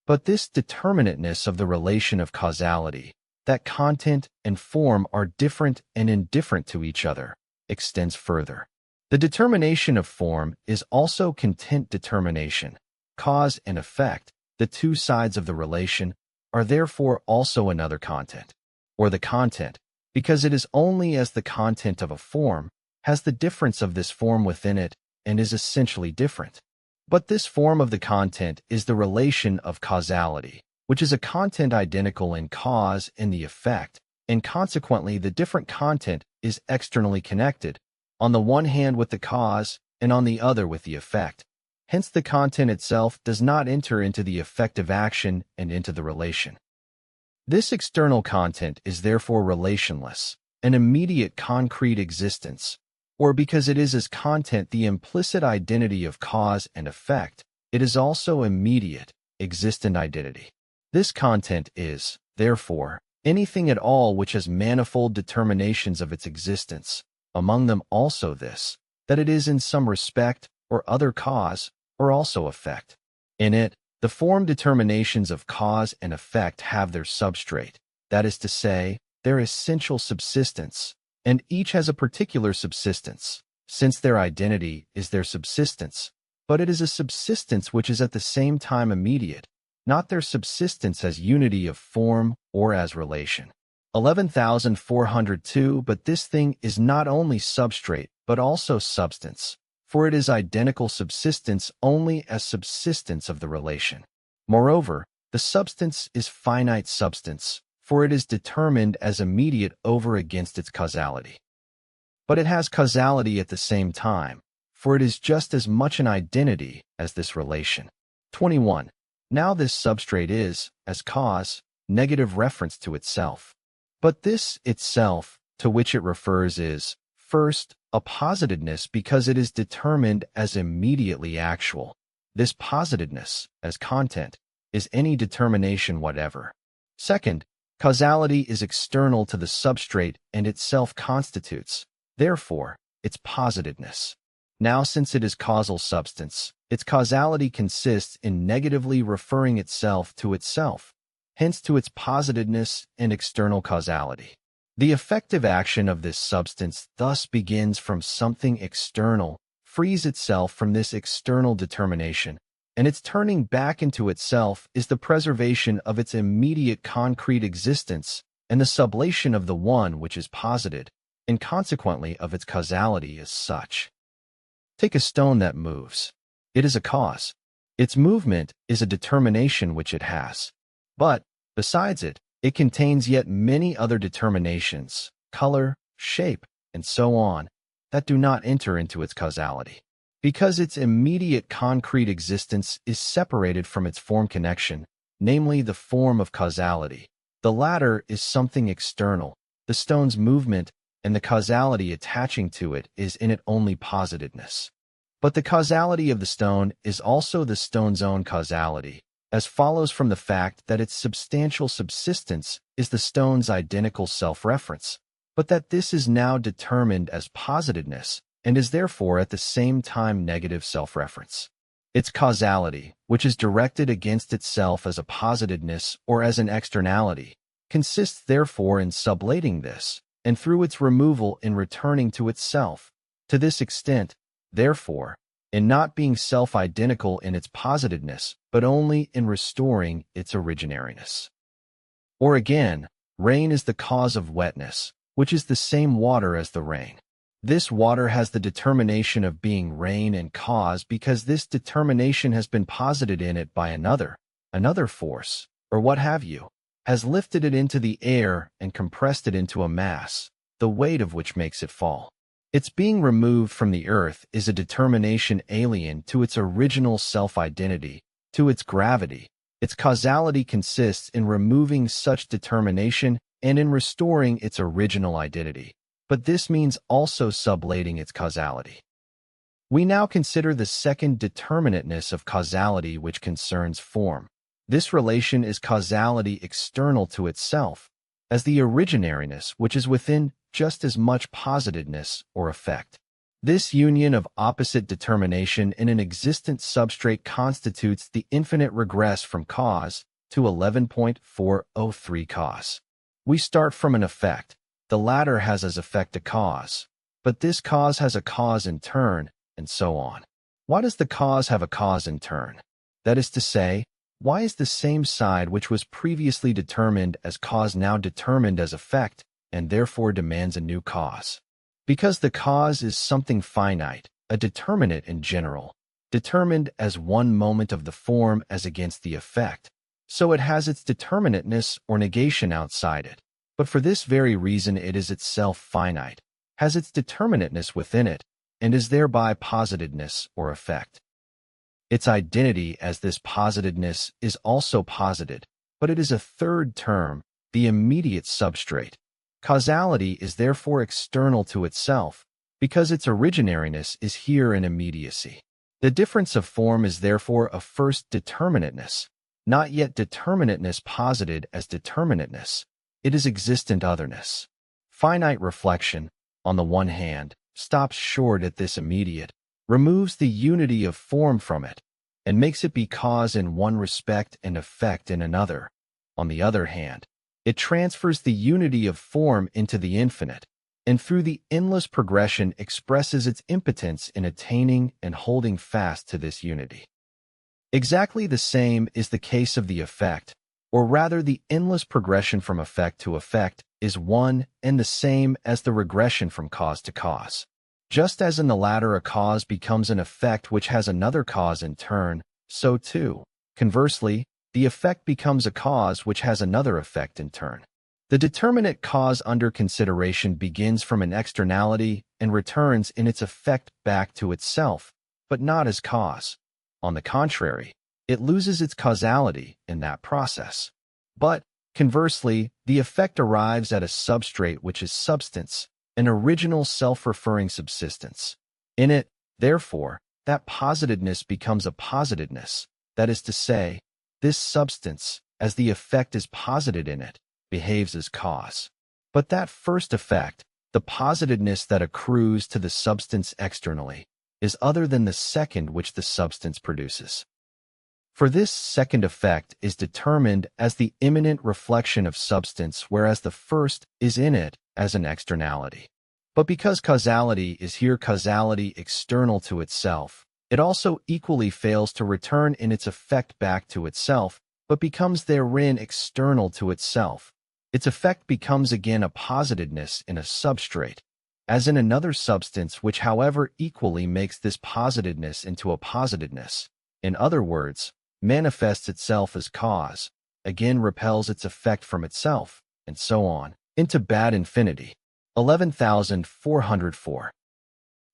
[SPEAKER 1] But this determinateness of the relation of causality, that content and form are different and indifferent to each other, extends further. The determination of form is also content determination. Cause and effect, the two sides of the relation, are therefore also another content, or the content, because it is only as the content of a form has the difference of this form within it and is essentially different. But this form of the content is the relation of causality, which is a content identical in cause and the effect, and consequently the different content is externally connected, on the one hand with the cause and on the other with the effect. Hence the content itself does not enter into the effective action and into the relation. This external content is therefore relationless, an immediate concrete existence, or because it is as content the implicit identity of cause and effect, it is also immediate, existent identity. This content is, therefore, anything at all which has manifold determinations of its existence, among them also this, that it is in some respect or other cause, or also effect. In it, the form determinations of cause and effect have their substrate, that is to say, their essential subsistence, and each has a particular subsistence, since their identity is their subsistence, but it is a subsistence which is at the same time immediate, not their subsistence as unity of form or as relation. 11,402 But this thing is not only substrate, but also substance, for it is identical subsistence only as subsistence of the relation. Moreover, the substance is finite substance, for it is determined as immediate over against its causality. But it has causality at the same time, for it is just as much an identity as this relation. 21. Now this substrate is, as cause, negative reference to itself. But this itself, to which it refers is, first, a positedness because it is determined as immediately actual. This positedness, as content, is any determination whatever. Second, causality is external to the substrate and itself constitutes, therefore, its positedness. Now since it is causal substance, its causality consists in negatively referring itself to itself, hence to its positedness and external causality. The effective action of this substance thus begins from something external, frees itself from this external determination, and its turning back into itself is the preservation of its immediate concrete existence and the sublation of the one which is posited, and consequently of its causality as such. Take a stone that moves. It is a cause. Its movement is a determination which it has. But, besides it, it contains yet many other determinations, color, shape, and so on, that do not enter into its causality. Because its immediate concrete existence is separated from its form connection, namely the form of causality. The latter is something external, the stone's movement, and the causality attaching to it is in it only positedness. But the causality of the stone is also the stone's own causality, as follows from the fact that its substantial subsistence is the stone's identical self-reference, but that this is now determined as positedness, and is therefore at the same time negative self-reference. Its causality, which is directed against itself as a positedness or as an externality, consists therefore in sublating this, and through its removal in returning to itself. To this extent, therefore, in not being self-identical in its positiveness, but only in restoring its originariness. Or again, rain is the cause of wetness, which is the same water as the rain. This water has the determination of being rain and cause because this determination has been posited in it by another force, or what have you, has lifted it into the air and compressed it into a mass, the weight of which makes it fall. Its being removed from the earth is a determination alien to its original self-identity, to its gravity. Its causality consists in removing such determination and in restoring its original identity. But this means also sublating its causality. We now consider the second determinateness of causality, which concerns form. This relation is causality external to itself, as the originariness which is within just as much positiveness or effect. This union of opposite determination in an existent substrate constitutes the infinite regress from cause to 11.403 cause. We start from an effect. The latter has as effect a cause, but this cause has a cause in turn, and so on. Why does the cause have a cause in turn? That is to say, why is the same side which was previously determined as cause now determined as effect, and therefore demands a new cause? Because the cause is something finite, a determinate in general, determined as one moment of the form as against the effect, so it has its determinateness or negation outside it. But for this very reason it is itself finite, has its determinateness within it, and is thereby positedness or effect. Its identity as this positedness is also posited, but it is a third term, the immediate substrate. Causality is therefore external to itself, because its originariness is here in immediacy. The difference of form is therefore a first determinateness, not yet determinateness posited as determinateness. It is existent otherness. Finite reflection, on the one hand, stops short at this immediate, removes the unity of form from it, and makes it be cause in one respect and effect in another. On the other hand, it transfers the unity of form into the infinite, and through the endless progression expresses its impotence in attaining and holding fast to this unity. Exactly the same is the case of the effect, or rather the endless progression from effect to effect is one and the same as the regression from cause to cause. Just as in the latter a cause becomes an effect which has another cause in turn, so too, conversely, the effect becomes a cause which has another effect in turn. The determinate cause under consideration begins from an externality and returns in its effect back to itself, but not as cause. On the contrary, it loses its causality in that process. But, conversely, the effect arrives at a substrate which is substance, an original self-referring subsistence. In it, therefore, that positedness becomes a positedness, that is to say, this substance, as the effect is posited in it, behaves as cause. But that first effect, the positedness that accrues to the substance externally, is other than the second which the substance produces. For this second effect is determined as the immanent reflection of substance, whereas the first is in it as an externality. But because causality is here causality external to itself, it also equally fails to return in its effect back to itself, but becomes therein external to itself. Its effect becomes again a positedness in a substrate, as in another substance which however equally makes this positedness into a positedness. In other words, manifests itself as cause, again repels its effect from itself, and so on, into bad infinity. 11,404.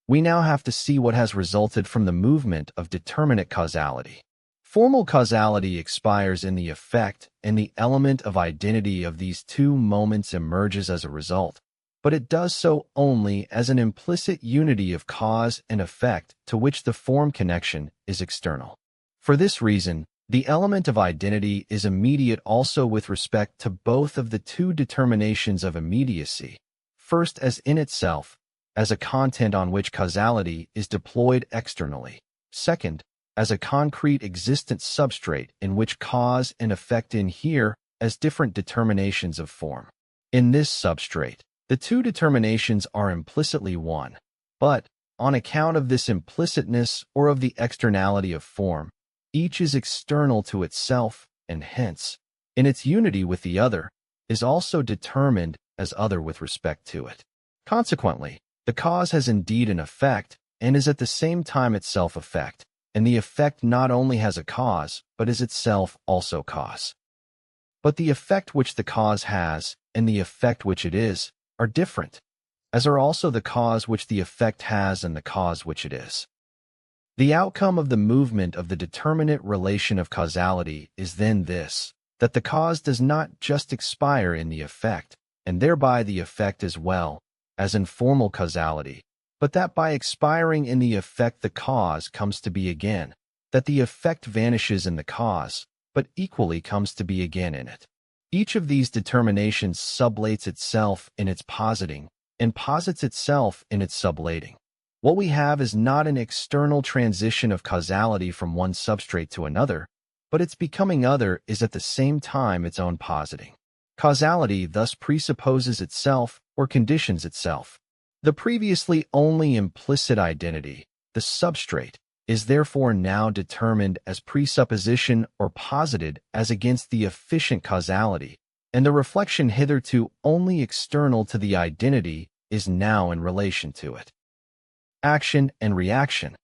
[SPEAKER 1] We now have to see what has resulted from the movement of determinate causality. Formal causality expires in the effect, and the element of identity of these two moments emerges as a result, but it does so only as an implicit unity of cause and effect to which the form connection is external. For this reason, the element of identity is immediate also with respect to both of the two determinations of immediacy, first as in itself, as a content on which causality is deployed externally, second, as a concrete existent substrate in which cause and effect inhere as different determinations of form. In this substrate, the two determinations are implicitly one, but, on account of this implicitness or of the externality of form, each is external to itself and hence, in its unity with the other, is also determined as other with respect to it. Consequently, the cause has indeed an effect and is at the same time itself effect, and the effect not only has a cause, but is itself also cause. But the effect which the cause has and the effect which it is are different, as are also the cause which the effect has and the cause which it is. The outcome of the movement of the determinate relation of causality is then this, that the cause does not just expire in the effect, and thereby the effect as well, as in formal causality, but that by expiring in the effect the cause comes to be again, that the effect vanishes in the cause, but equally comes to be again in it. Each of these determinations sublates itself in its positing, and posits itself in its sublating. What we have is not an external transition of causality from one substrate to another, but its becoming other is at the same time its own positing. Causality thus presupposes itself or conditions itself. The previously only implicit identity, the substrate, is therefore now determined as presupposition or posited as against the efficient causality, and the reflection hitherto only external to the identity is now in relation to it. Action and reaction.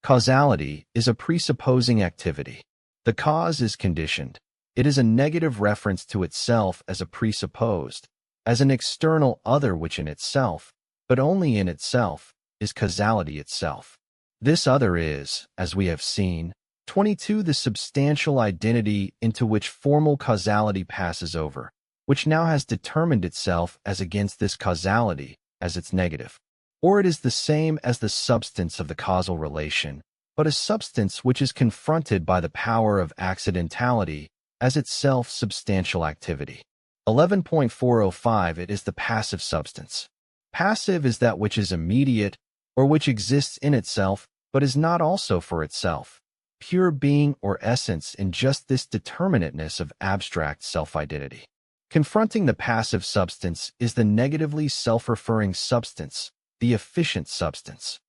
[SPEAKER 1] Causality is a presupposing activity. The cause is conditioned. It is a negative reference to itself as a presupposed, as an external other which in itself, but only in itself, is causality itself. This other is, as we have seen, 22 the substantial identity into which formal causality passes over, which now has determined itself as against this causality as its negative. Or it is the same as the substance of the causal relation, but a substance which is confronted by the power of accidentality as itself substantial activity. 11.405 It is the passive substance. Passive is that which is immediate, or which exists in itself, but is not also for itself, pure being or essence in just this determinateness of abstract self-identity. Confronting the passive substance is the negatively self-referring substance, the efficient substance.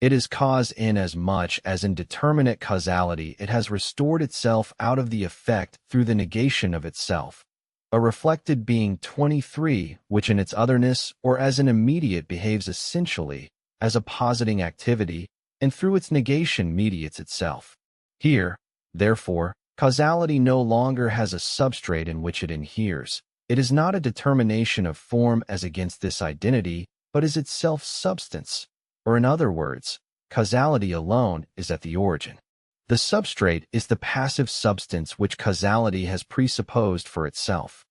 [SPEAKER 1] It is cause in as much as in determinate causality it has restored itself out of the effect through the negation of itself. A reflected being 23, which in its otherness or as an immediate behaves essentially as a positing activity, and through its negation mediates itself. Here, therefore, causality no longer has a substrate in which it inheres. It is not a determination of form as against this identity, but is itself substance, or in other words, causality alone is at the origin. The substrate is the passive substance which causality has presupposed for itself.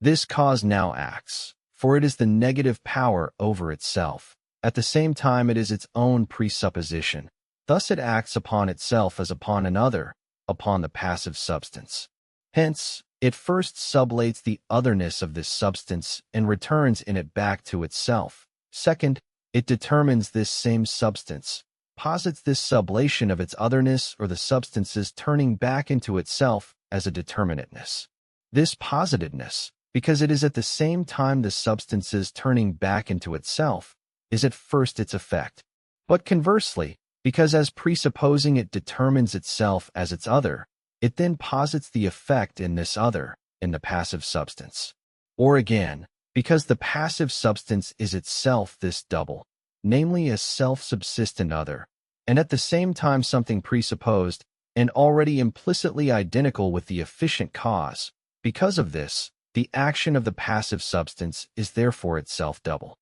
[SPEAKER 1] This cause now acts, for it is the negative power over itself. At the same time it is its own presupposition. Thus it acts upon itself as upon another, upon the passive substance. Hence, it first sublates the otherness of this substance and returns in it back to itself. Second, it determines this same substance, posits this sublation of its otherness or the substance's turning back into itself as a determinateness. This positedness, because it is at the same time the substance's turning back into itself, is at first its effect. But conversely, because as presupposing it determines itself as its other, it then posits the effect in this other, in the passive substance. Or again, because the passive substance is itself this double, namely a self-subsistent other, and at the same time something presupposed and already implicitly identical with the efficient cause. Because of this, the action of the passive substance is therefore itself double.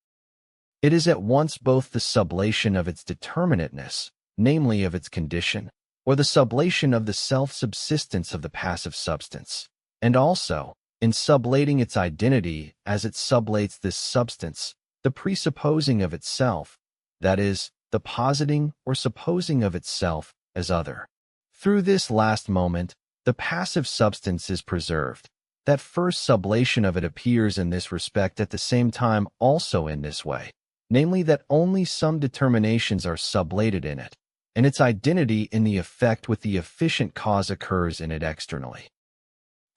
[SPEAKER 1] It is at once both the sublation of its determinateness, namely of its condition, or the sublation of the self-subsistence of the passive substance, and also, in sublating its identity as it sublates this substance, the presupposing of itself, that is, the positing or supposing of itself as other. Through this last moment, the passive substance is preserved. That first sublation of it appears in this respect at the same time also in this way, namely that only some determinations are sublated in it, and its identity in the effect with the efficient cause occurs in it externally.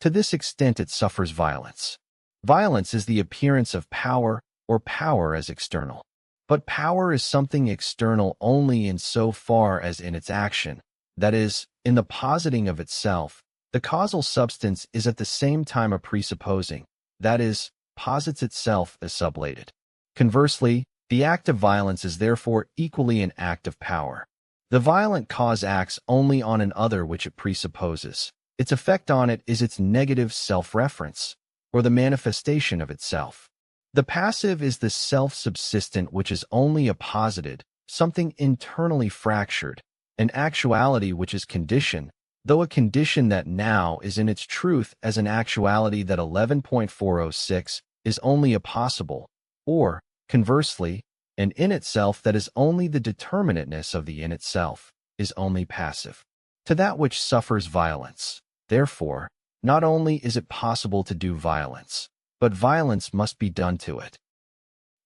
[SPEAKER 1] To this extent it suffers violence. Violence is the appearance of power or power as external. But power is something external only in so far as in its action, that is, in the positing of itself, the causal substance is at the same time a presupposing, that is, posits itself as sublated. Conversely, the act of violence is therefore equally an act of power. The violent cause acts only on an other which it presupposes. Its effect on it is its negative self-reference, or the manifestation of itself. The passive is the self-subsistent which is only a posited, something internally fractured, an actuality which is condition, though a condition that now is in its truth as an actuality that 11.406 is only a possible, or, conversely, and in itself that is only the determinateness of the in itself, is only passive. To that which suffers violence, therefore, not only is it possible to do violence, but violence must be done to it.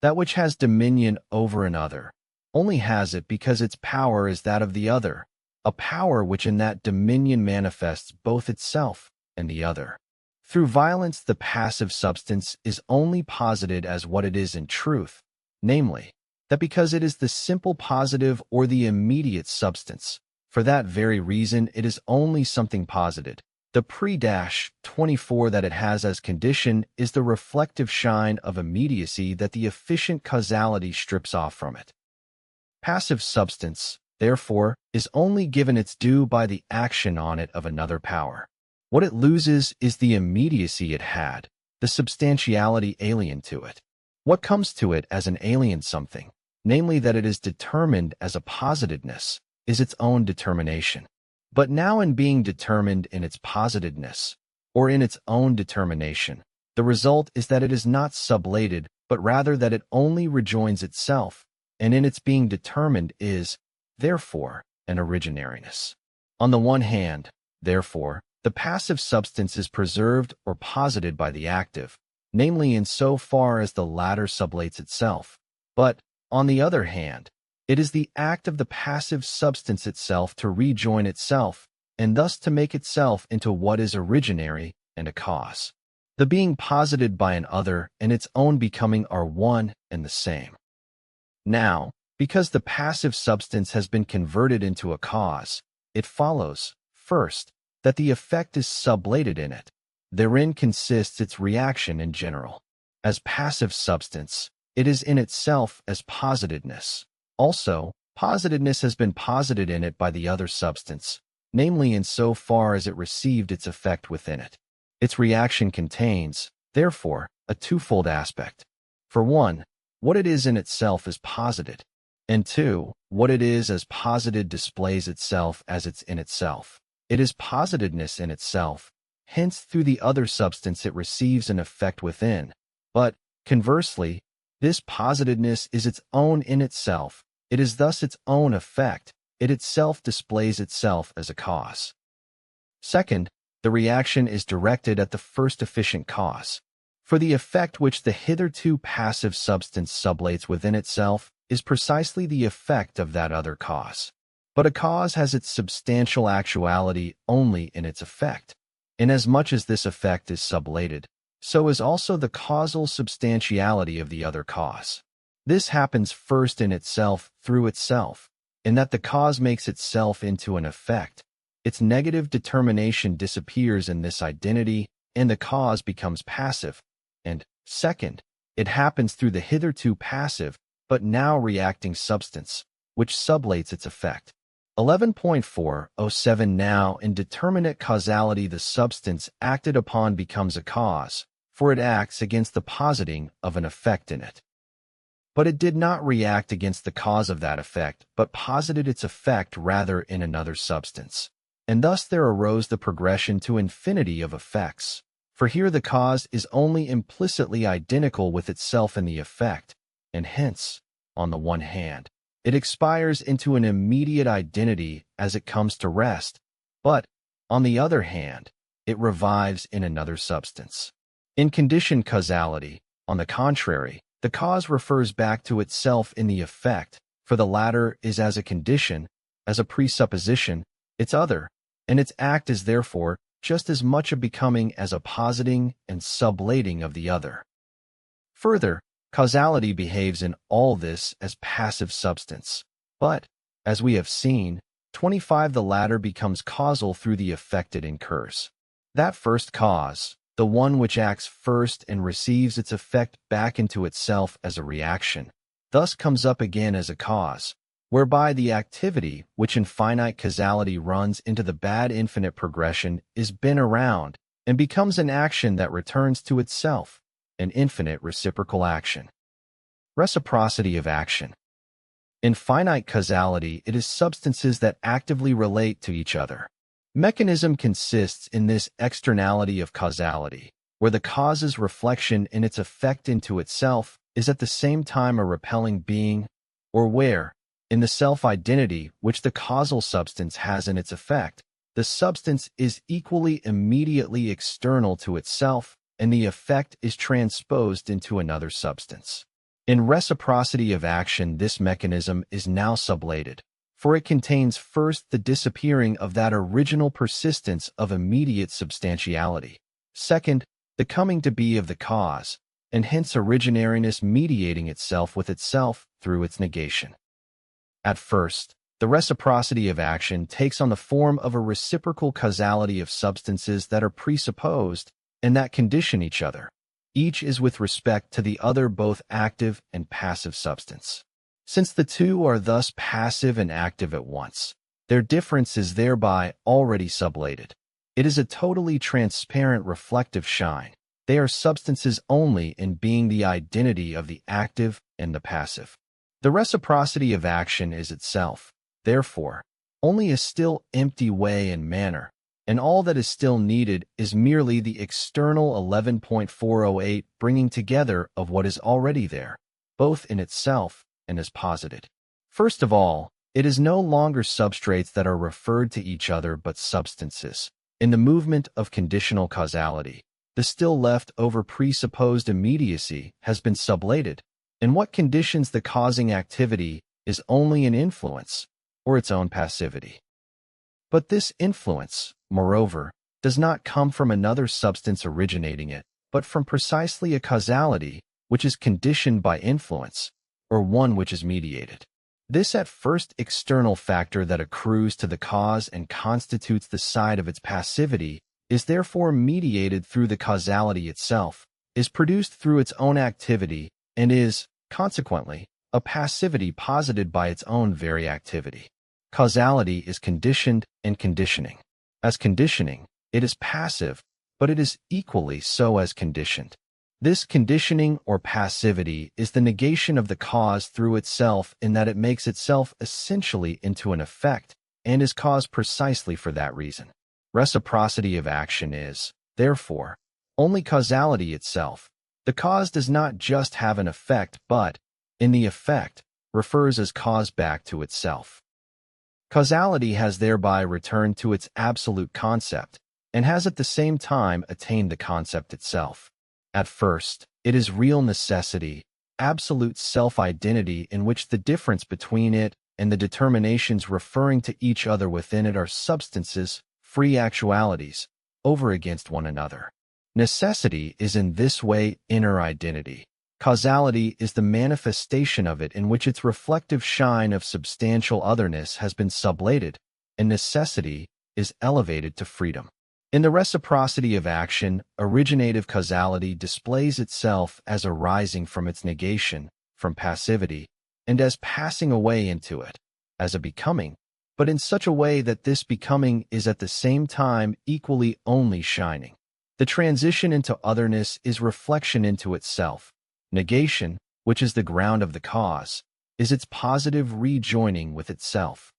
[SPEAKER 1] That which has dominion over another only has it because its power is that of the other, a power which in that dominion manifests both itself and the other. Through violence the passive substance is only posited as what it is in truth, namely, that because it is the simple positive or the immediate substance, for that very reason it is only something posited. The pre-24 that it has as condition is the reflective shine of immediacy that the efficient causality strips off from it. Passive substance, therefore, is only given its due by the action on it of another power. What it loses is the immediacy it had, the substantiality alien to it. What comes to it as an alien something, namely that it is determined as a positedness, is its own determination. But now in being determined in its positedness, or in its own determination, the result is that it is not sublated, but rather that it only rejoins itself, and in its being determined is, therefore, an originariness. On the one hand, therefore, the passive substance is preserved or posited by the active, namely in so far as the latter sublates itself. But, on the other hand, it is the act of the passive substance itself to rejoin itself, and thus to make itself into what is originary and a cause. The being posited by an other and its own becoming are one and the same. Now, because the passive substance has been converted into a cause, it follows, first, that the effect is sublated in it. Therein consists its reaction in general. As passive substance, it is in itself as positedness. Also, positedness has been posited in it by the other substance, namely in so far as it received its effect within it. Its reaction contains, therefore, a twofold aspect. For one, what it is in itself is posited, and two, what it is as posited displays itself as its in itself. It is positedness in itself, hence through the other substance it receives an effect within. But, conversely, this positedness is its own in itself. It is thus its own effect. It itself displays itself as a cause. Second, the reaction is directed at the first efficient cause. For the effect which the hitherto passive substance sublates within itself is precisely the effect of that other cause. But a cause has its substantial actuality only in its effect. Inasmuch as this effect is sublated, so is also the causal substantiality of the other cause. This happens first in itself through itself, in that the cause makes itself into an effect. Its negative determination disappears in this identity, and the cause becomes passive. And, second, it happens through the hitherto passive, but now reacting substance, which sublates its effect. 11.407 Now, in determinate causality the substance acted upon becomes a cause, for it acts against the positing of an effect in it. But it did not react against the cause of that effect, but posited its effect rather in another substance. And thus there arose the progression to infinity of effects. For here the cause is only implicitly identical with itself in the effect, and hence, on the one hand, it expires into an immediate identity as it comes to rest, but, on the other hand, it revives in another substance. In conditioned causality, on the contrary, the cause refers back to itself in the effect, for the latter is as a condition, as a presupposition, its other, and its act is therefore just as much a becoming as a positing and sublating of the other. Further, Causality behaves in all this as passive substance. But, as we have seen, 25 the latter becomes causal through the effect it incurs. That first cause, the one which acts first and receives its effect back into itself as a reaction, thus comes up again as a cause, whereby the activity which in finite causality runs into the bad infinite progression is been around and becomes an action that returns to itself, an infinite reciprocal action. Reciprocity of action. In finite causality, it is substances that actively relate to each other. Mechanism consists in this externality of causality, where the cause's reflection in its effect into itself is at the same time a repelling being, or where, in the self-identity which the causal substance has in its effect, the substance is equally immediately external to itself, and the effect is transposed into another substance. In reciprocity of action, this mechanism is now sublated, for it contains first the disappearing of that original persistence of immediate substantiality, second, the coming to be of the cause, and hence originariness mediating itself with itself through its negation. At first, the reciprocity of action takes on the form of a reciprocal causality of substances that are presupposed and that condition each other. Each is with respect to the other both active and passive substance. Since the two are thus passive and active at once, their difference is thereby already sublated. It is a totally transparent reflective shine. They are substances only in being the identity of the active and the passive. The reciprocity of action is itself, therefore, only a still empty way and manner, and all that is still needed is merely the external 11.408 bringing together of what is already there, both in itself and as posited. First of all, it is no longer substrates that are referred to each other but substances. In the movement of conditional causality, the still left over presupposed immediacy has been sublated, and what conditions the causing activity is only an influence, or its own passivity. But this influence, moreover, does not come from another substance originating it, but from precisely a causality which is conditioned by influence, or one which is mediated. This at first external factor that accrues to the cause and constitutes the side of its passivity is therefore mediated through the causality itself, is produced through its own activity, and is, consequently, a passivity posited by its own very activity. Causality is conditioned and conditioning. As conditioning, it is passive, but it is equally so as conditioned. This conditioning or passivity is the negation of the cause through itself in that it makes itself essentially into an effect and is caused precisely for that reason. Reciprocity of action is, therefore, only causality itself. The cause does not just have an effect but, in the effect, refers as cause back to itself. Causality has thereby returned to its absolute concept, and has at the same time attained the concept itself. At first, it is real necessity, absolute self-identity in which the difference between it and the determinations referring to each other within it are substances, free actualities, over against one another. Necessity is in this way inner identity. Causality is the manifestation of it in which its reflective shine of substantial otherness has been sublated, and necessity is elevated to freedom. In the reciprocity of action, originative causality displays itself as arising from its negation, from passivity, and as passing away into it, as a becoming, but in such a way that this becoming is at the same time equally only shining. The transition into otherness is reflection into itself. Negation, which is the ground of the cause, is its positive rejoining with itself.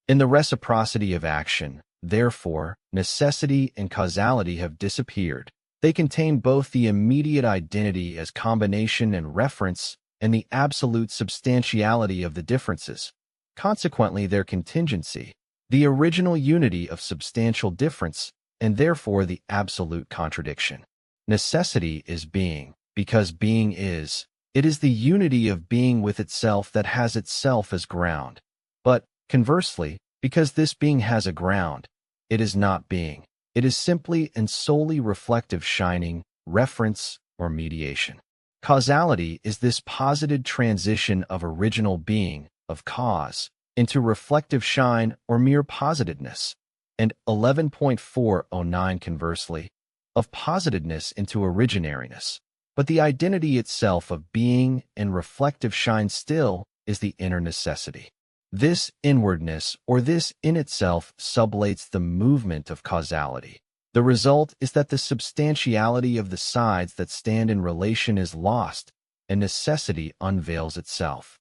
[SPEAKER 1] In the reciprocity of action, therefore, necessity and causality have disappeared. They contain both the immediate identity as combination and reference and the absolute substantiality of the differences, consequently their contingency, the original unity of substantial difference, and therefore the absolute contradiction. Necessity is being, because being is. It is the unity of being with itself that has itself as ground. But, conversely, because this being has a ground, it is not being. It is simply and solely reflective shining, reference, or mediation. Causality is this posited transition of original being, of cause, into reflective shine or mere positedness, and 11.409 conversely, of positedness into originariness. But the identity itself of being and reflective shine still is the inner necessity. This inwardness, or this in itself, sublates the movement of causality. The result is that the substantiality of the sides that stand in relation is lost, and necessity unveils itself.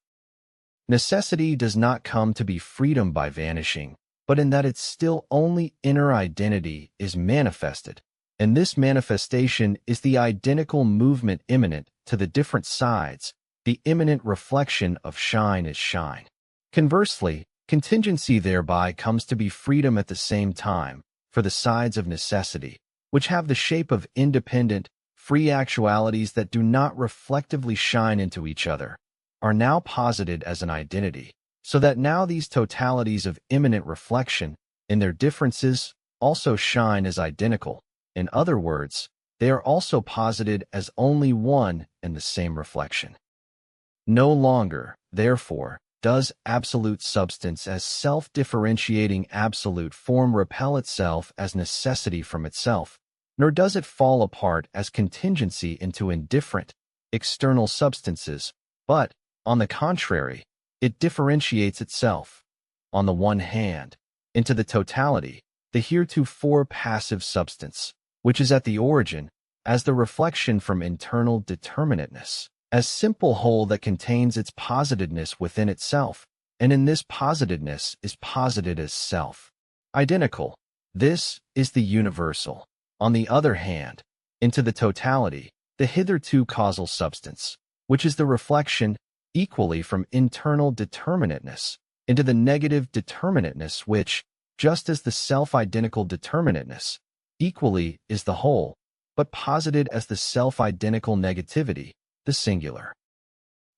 [SPEAKER 1] Necessity does not come to be freedom by vanishing, but in that its still only inner identity is manifested, and this manifestation is the identical movement immanent to the different sides, the immanent reflection of shine is shine. Conversely, contingency thereby comes to be freedom at the same time, for the sides of necessity, which have the shape of independent, free actualities that do not reflectively shine into each other, are now posited as an identity, so that now these totalities of immanent reflection, in their differences, also shine as identical. In other words, they are also posited as only one and the same reflection. No longer, therefore, does absolute substance as self-differentiating absolute form repel itself as necessity from itself, nor does it fall apart as contingency into indifferent, external substances, but, on the contrary, it differentiates itself, on the one hand, into the totality, the heretofore passive substance, which is at the origin, as the reflection from internal determinateness, as simple whole that contains its positedness within itself, and in this positedness is posited as self. Identical. This is the universal. On the other hand, into the totality, the hitherto causal substance, which is the reflection, equally from internal determinateness, into the negative determinateness which, just as the self-identical determinateness, equally is the whole, but posited as the self-identical negativity, the singular.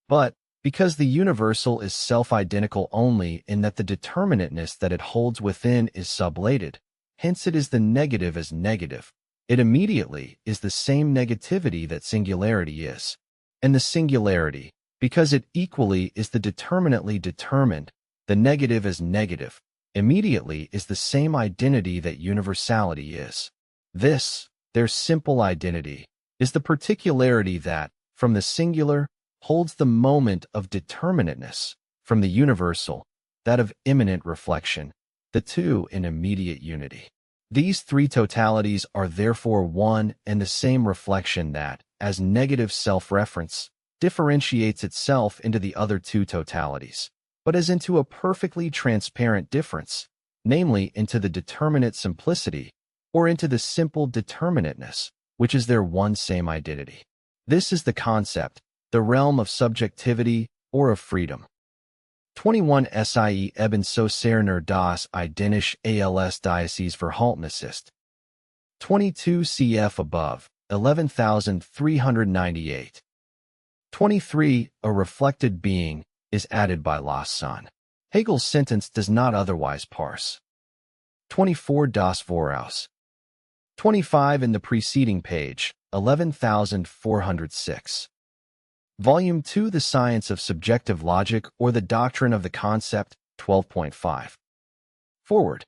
[SPEAKER 1] But, because the universal is self-identical only in that the determinateness that it holds within is sublated, hence it is the negative as negative, it immediately is the same negativity that singularity is. And the singularity, because it equally is the determinately determined, the negative as negative, immediately is the same identity that universality is. This, their simple identity, is the particularity that, from the singular, holds the moment of determinateness, from the universal, that of immanent reflection, the two in immediate unity. These three totalities are therefore one and the same reflection that, as negative self-reference, differentiates itself into the other two totalities, but as into a perfectly transparent difference, namely into the determinate simplicity, or into the simple determinateness, which is their one same identity. This is the concept, the realm of subjectivity or of freedom. 21 Sie eben so sehr das Identische als Diocese Verhaltnis ist. 22 cf. above, 11,398. 23. A reflected being is added by Lawson. Hegel's sentence does not otherwise parse. 24 Das Voraus. 25 in the preceding page, 11,406. Volume 2 The Science of Subjective Logic or the Doctrine of the Concept, 12.5. Forward.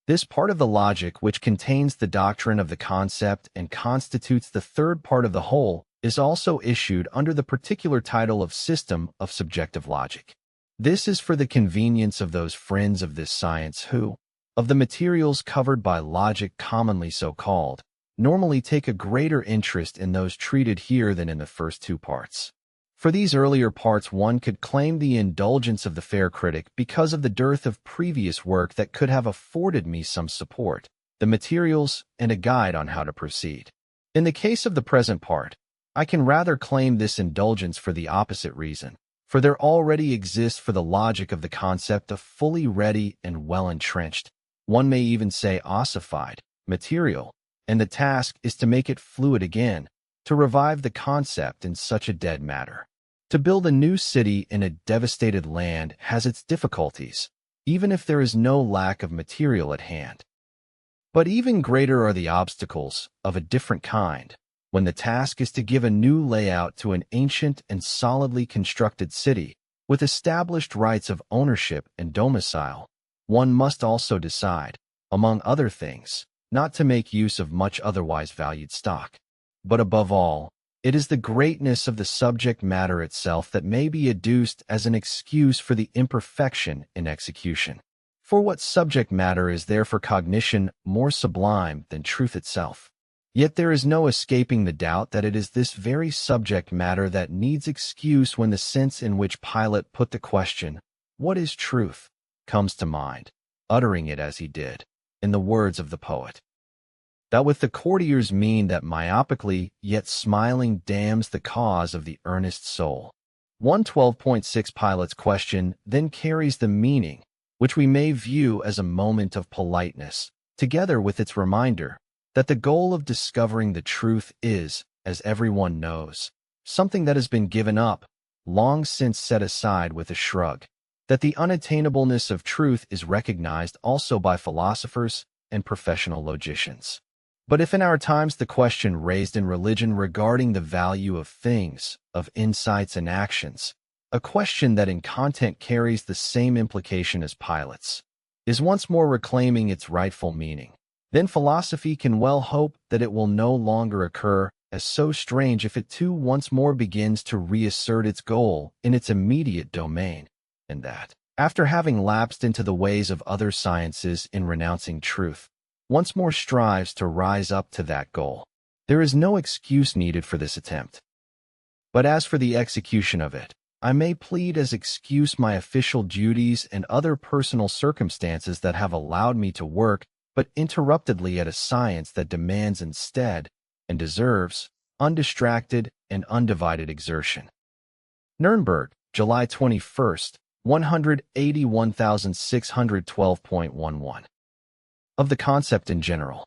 [SPEAKER 1] This part of the logic which contains the doctrine of the concept and constitutes the third part of the whole is also issued under the particular title of System of Subjective Logic. This is for the convenience of those friends of this science who, of the materials covered by logic commonly so called, normally take a greater interest in those treated here than in the first two parts. For these earlier parts one could claim the indulgence of the fair critic because of the dearth of previous work that could have afforded me some support, the materials, and a guide on how to proceed. In the case of the present part, I can rather claim this indulgence for the opposite reason, for there already exists for the logic of the concept a fully ready and well-entrenched, one may even say ossified, material, and the task is to make it fluid again, to revive the concept in such a dead matter. To build a new city in a devastated land has its difficulties, even if there is no lack of material at hand. But even greater are the obstacles, of a different kind, when the task is to give a new layout to an ancient and solidly constructed city with established rights of ownership and domicile, one must also decide, among other things, not to make use of much otherwise valued stock. But above all, it is the greatness of the subject matter itself that may be adduced as an excuse for the imperfection in execution. For what subject matter is there for cognition more sublime than truth itself? Yet there is no escaping the doubt that it is this very subject matter that needs excuse when the sense in which Pilate put the question, "What is truth?" comes to mind, uttering it as he did, in the words of the poet. That with the courtier's mien that myopically yet smiling damns the cause of the earnest soul. 112.6 Pilate's question then carries the meaning, which we may view as a moment of politeness, together with its reminder that the goal of discovering the truth is, as everyone knows, something that has been given up, long since set aside with a shrug, that the unattainableness of truth is recognized also by philosophers and professional logicians. But if in our times the question raised in religion regarding the value of things, of insights and actions, a question that in content carries the same implication as Pilate's, is once more reclaiming its rightful meaning, then philosophy can well hope that it will no longer occur as so strange if it too once more begins to reassert its goal in its immediate domain, and that, after having lapsed into the ways of other sciences in renouncing truth, once more strives to rise up to that goal. There is no excuse needed for this attempt. But as for the execution of it, I may plead as excuse my official duties and other personal circumstances that have allowed me to work but interruptedly at a science that demands instead, and deserves, undistracted and undivided exertion. Nuremberg, July 21st, 181,612.11. Of the concept in general.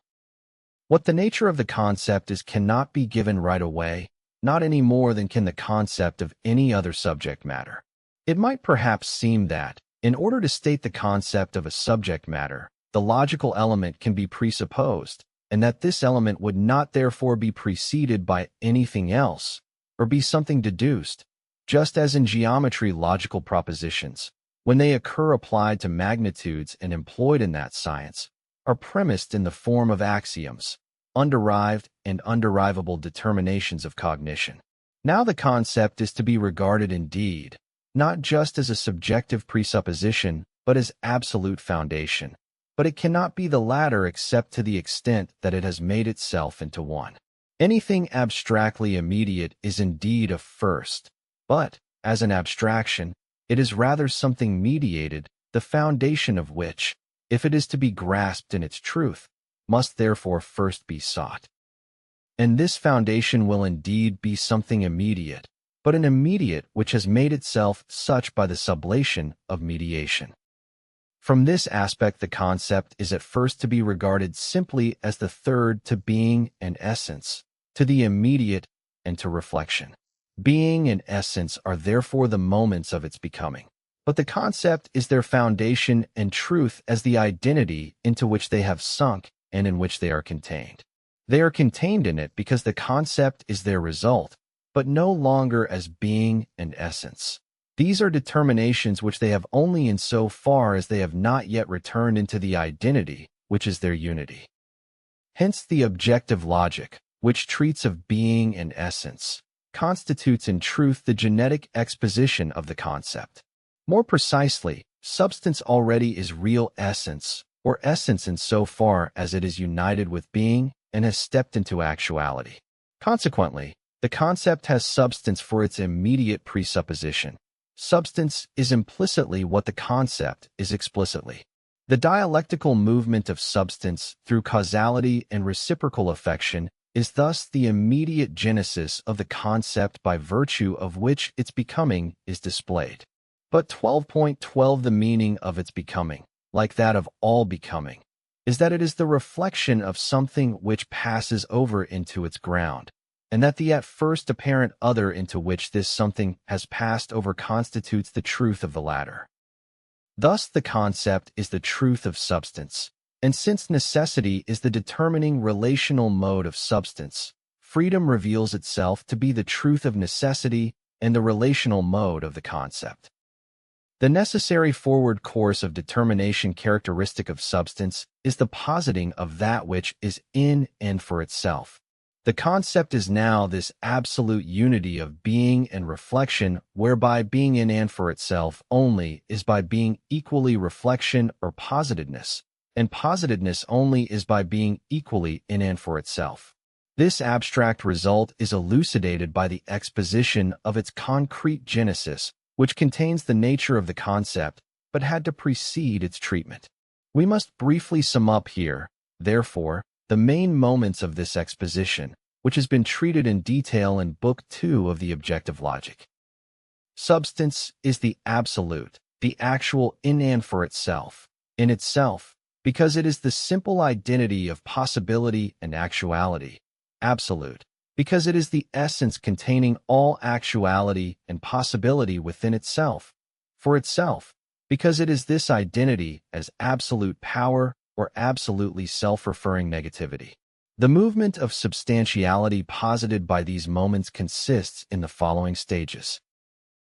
[SPEAKER 1] What the nature of the concept is cannot be given right away, not any more than can the concept of any other subject matter. It might perhaps seem that, in order to state the concept of a subject matter, the logical element can be presupposed, and that this element would not therefore be preceded by anything else, or be something deduced, just as in geometry logical propositions, when they occur applied to magnitudes and employed in that science, are premised in the form of axioms, underived and underivable determinations of cognition. Now the concept is to be regarded indeed, not just as a subjective presupposition, but as absolute foundation. But it cannot be the latter except to the extent that it has made itself into one. Anything abstractly immediate is indeed a first, but, as an abstraction, it is rather something mediated, the foundation of which, if it is to be grasped in its truth, must therefore first be sought. And this foundation will indeed be something immediate, but an immediate which has made itself such by the sublation of mediation. From this aspect the concept is at first to be regarded simply as the third to being and essence, to the immediate and to reflection. Being and essence are therefore the moments of its becoming, but the concept is their foundation and truth as the identity into which they have sunk and in which they are contained. They are contained in it because the concept is their result, but no longer as being and essence. These are determinations which they have only in so far as they have not yet returned into the identity, which is their unity. Hence the objective logic, which treats of being and essence, constitutes in truth the genetic exposition of the concept. More precisely, substance already is real essence, or essence in so far as it is united with being and has stepped into actuality. Consequently, the concept has substance for its immediate presupposition. Substance is implicitly what the concept is explicitly. The dialectical movement of substance through causality and reciprocal affection is thus the immediate genesis of the concept by virtue of which its becoming is displayed. But 12.12 The meaning of its becoming, like that of all becoming, is that it is the reflection of something which passes over into its ground, and that the at first apparent other into which this something has passed over constitutes the truth of the latter. Thus the concept is the truth of substance, and since necessity is the determining relational mode of substance, freedom reveals itself to be the truth of necessity and the relational mode of the concept. The necessary forward course of determination characteristic of substance is the positing of that which is in and for itself. The concept is now this absolute unity of being and reflection, whereby being in and for itself only is by being equally reflection or positedness, and positedness only is by being equally in and for itself. This abstract result is elucidated by the exposition of its concrete genesis, which contains the nature of the concept, but had to precede its treatment. We must briefly sum up here, therefore, the main moments of this exposition, which has been treated in detail in Book 2 of the Objective Logic. Substance is the absolute, the actual in and for itself, because it is the simple identity of possibility and actuality. Absolute, because it is the essence containing all actuality and possibility within itself. For itself, because it is this identity as absolute power or absolutely self-referring negativity. The movement of substantiality posited by these moments consists in the following stages.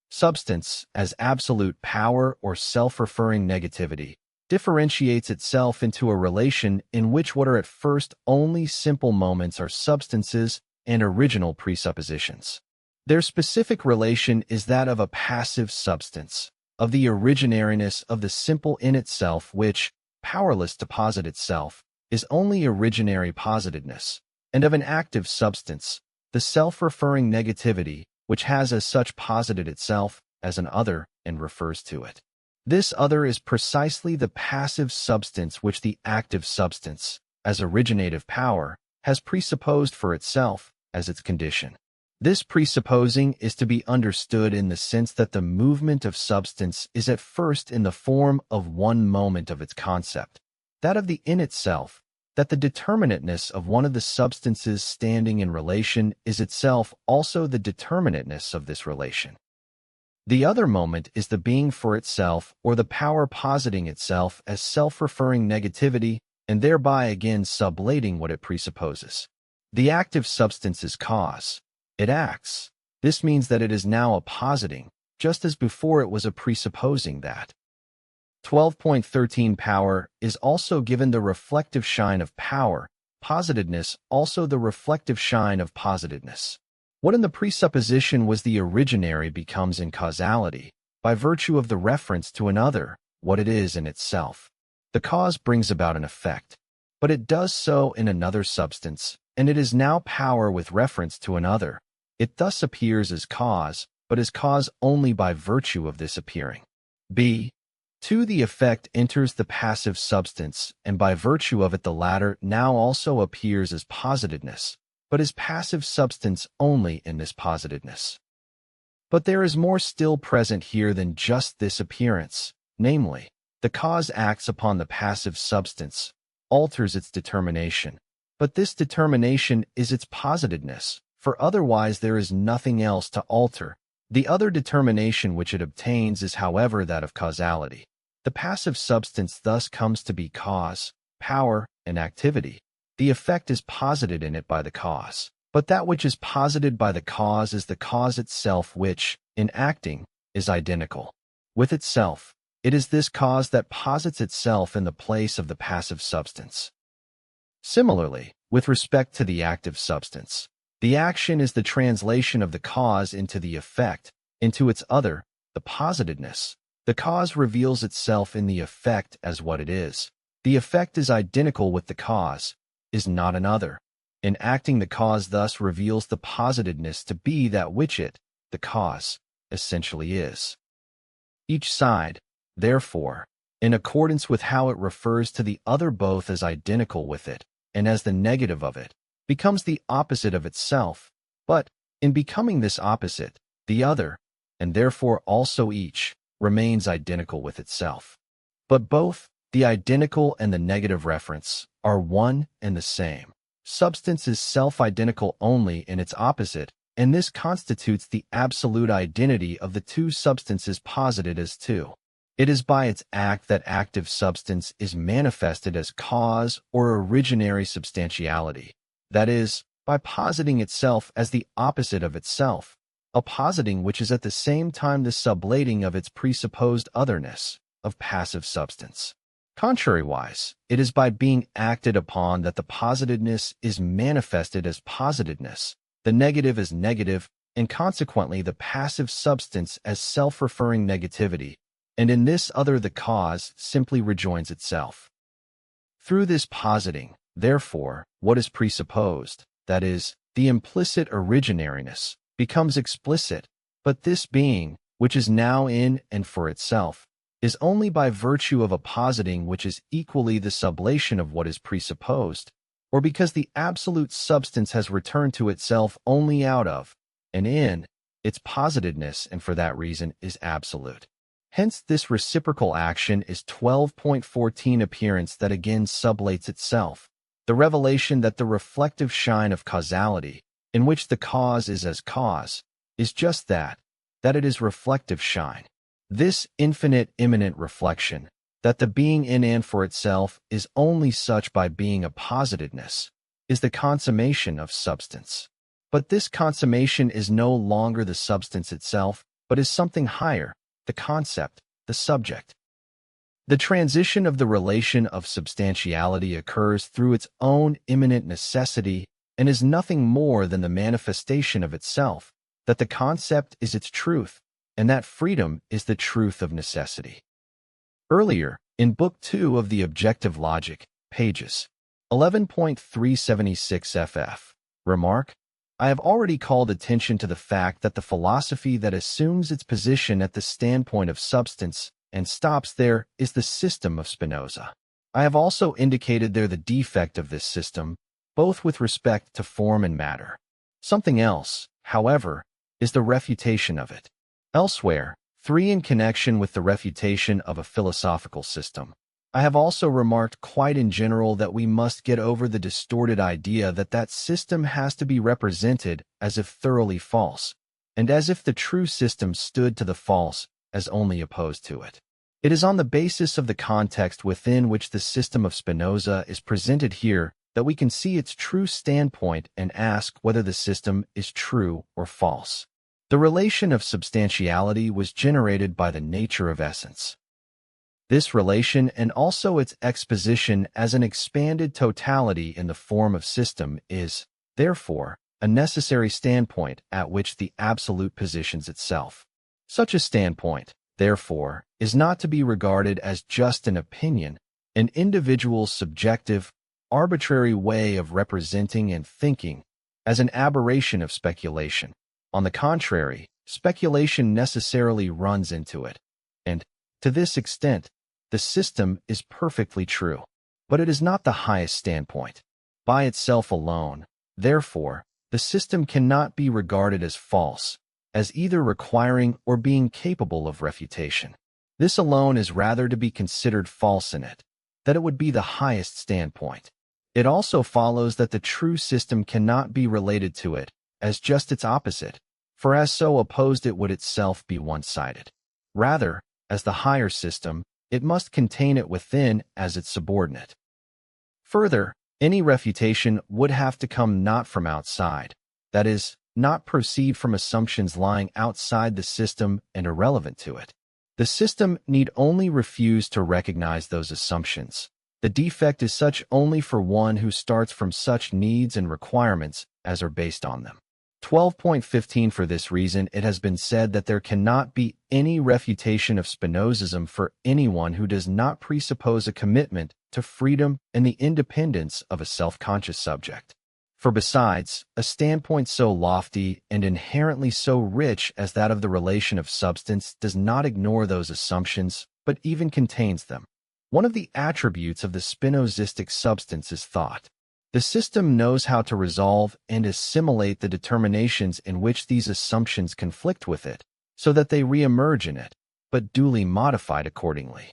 [SPEAKER 1] Substance, as absolute power or self-referring negativity, differentiates itself into a relation in which what are at first only simple moments are substances and original presuppositions. Their specific relation is that of a passive substance, of the originariness of the simple in itself which, powerless to posit itself, is only originary positedness, and of an active substance, the self-referring negativity, which has as such posited itself as an other and refers to it. This other is precisely the passive substance which the active substance, as originative power, has presupposed for itself as its condition. This presupposing is to be understood in the sense that the movement of substance is at first in the form of one moment of its concept, that of the in itself, that the determinateness of one of the substances standing in relation is itself also the determinateness of this relation. The other moment is the being for itself or the power positing itself as self-referring negativity and thereby again sublating what it presupposes. The active substance is cause. It acts. This means that it is now a positing, just as before it was a presupposing that. 12.13 Power is also given the reflective shine of power, positedness also the reflective shine of positedness. What in the presupposition was the originary becomes in causality, by virtue of the reference to another, what it is in itself. The cause brings about an effect, but it does so in another substance, and it is now power with reference to another. It thus appears as cause, but as cause only by virtue of this appearing. b. 2. The effect enters the passive substance, and by virtue of it the latter now also appears as positedness, but as passive substance only in this positedness. But there is more still present here than just this appearance, namely, the cause acts upon the passive substance, alters its determination, but this determination is its positedness, for otherwise there is nothing else to alter. The other determination which it obtains is however that of causality. The passive substance thus comes to be cause, power, and activity. The effect is posited in it by the cause. But that which is posited by the cause is the cause itself which, in acting, is identical with itself. It is this cause that posits itself in the place of the passive substance. Similarly, with respect to the active substance, the action is the translation of the cause into the effect, into its other, the positedness. The cause reveals itself in the effect as what it is. The effect is identical with the cause, is not another. In acting, the cause thus reveals the positedness to be that which it, the cause, essentially is. Each side, therefore, in accordance with how it refers to the other both as identical with it and as the negative of it, becomes the opposite of itself, but, in becoming this opposite, the other, and therefore also each, remains identical with itself. But both, the identical and the negative reference, are one and the same. Substance is self-identical only in its opposite, and this constitutes the absolute identity of the two substances posited as two. It is by its act that active substance is manifested as cause or originary substantiality, that is, by positing itself as the opposite of itself, a positing which is at the same time the sublating of its presupposed otherness, of passive substance. Contrariwise, it is by being acted upon that the positedness is manifested as positedness, the negative as negative, and consequently the passive substance as self-referring negativity, and in this other the cause simply rejoins itself. Through this positing, therefore, what is presupposed, that is, the implicit originariness, becomes explicit, but this being, which is now in and for itself, is only by virtue of a positing which is equally the sublation of what is presupposed, or because the absolute substance has returned to itself only out of, and in, its positedness, and for that reason is absolute. Hence this reciprocal action is 12.14 appearance that again sublates itself, the revelation that the reflective shine of causality, in which the cause is as cause, is just that it is reflective shine. This infinite immanent reflection, that the being in and for itself is only such by being a positedness, is the consummation of substance. But this consummation is no longer the substance itself, but is something higher, the concept, the subject. The transition of the relation of substantiality occurs through its own immanent necessity and is nothing more than the manifestation of itself, that the concept is its truth, and that freedom is the truth of necessity. Earlier, in Book 2 of the Objective Logic, pages 11.376 ff. Remark, I have already called attention to the fact that the philosophy that assumes its position at the standpoint of substance and stops there is the system of Spinoza. I have also indicated there the defect of this system, both with respect to form and matter. Something else, however, is the refutation of it. Elsewhere, 3 in connection with the refutation of a philosophical system, I have also remarked quite in general that we must get over the distorted idea that that system has to be represented as if thoroughly false, and as if the true system stood to the false as only opposed to it. It is on the basis of the context within which the system of Spinoza is presented here that we can see its true standpoint and ask whether the system is true or false. The relation of substantiality was generated by the nature of essence. This relation and also its exposition as an expanded totality in the form of system is, therefore, a necessary standpoint at which the absolute positions itself. Such a standpoint, therefore, is not to be regarded as just an opinion, an individual's subjective, arbitrary way of representing and thinking, as an aberration of speculation. On the contrary, speculation necessarily runs into it, and, to this extent, the system is perfectly true. But it is not the highest standpoint. By itself alone, therefore, the system cannot be regarded as false, as either requiring or being capable of refutation. This alone is rather to be considered false in it, that it would be the highest standpoint. It also follows that the true system cannot be related to it as just its opposite, for as so opposed it would itself be one-sided. Rather, as the higher system, it must contain it within as its subordinate. Further, any refutation would have to come not from outside, that is, not proceed from assumptions lying outside the system and irrelevant to it. The system need only refuse to recognize those assumptions. The defect is such only for one who starts from such needs and requirements as are based on them. 12.15 For this reason, it has been said that there cannot be any refutation of Spinozism for anyone who does not presuppose a commitment to freedom and the independence of a self-conscious subject. For besides, a standpoint so lofty and inherently so rich as that of the relation of substance does not ignore those assumptions, but even contains them. One of the attributes of the Spinozistic substance is thought. The system knows how to resolve and assimilate the determinations in which these assumptions conflict with it, so that they re-emerge in it, but duly modified accordingly.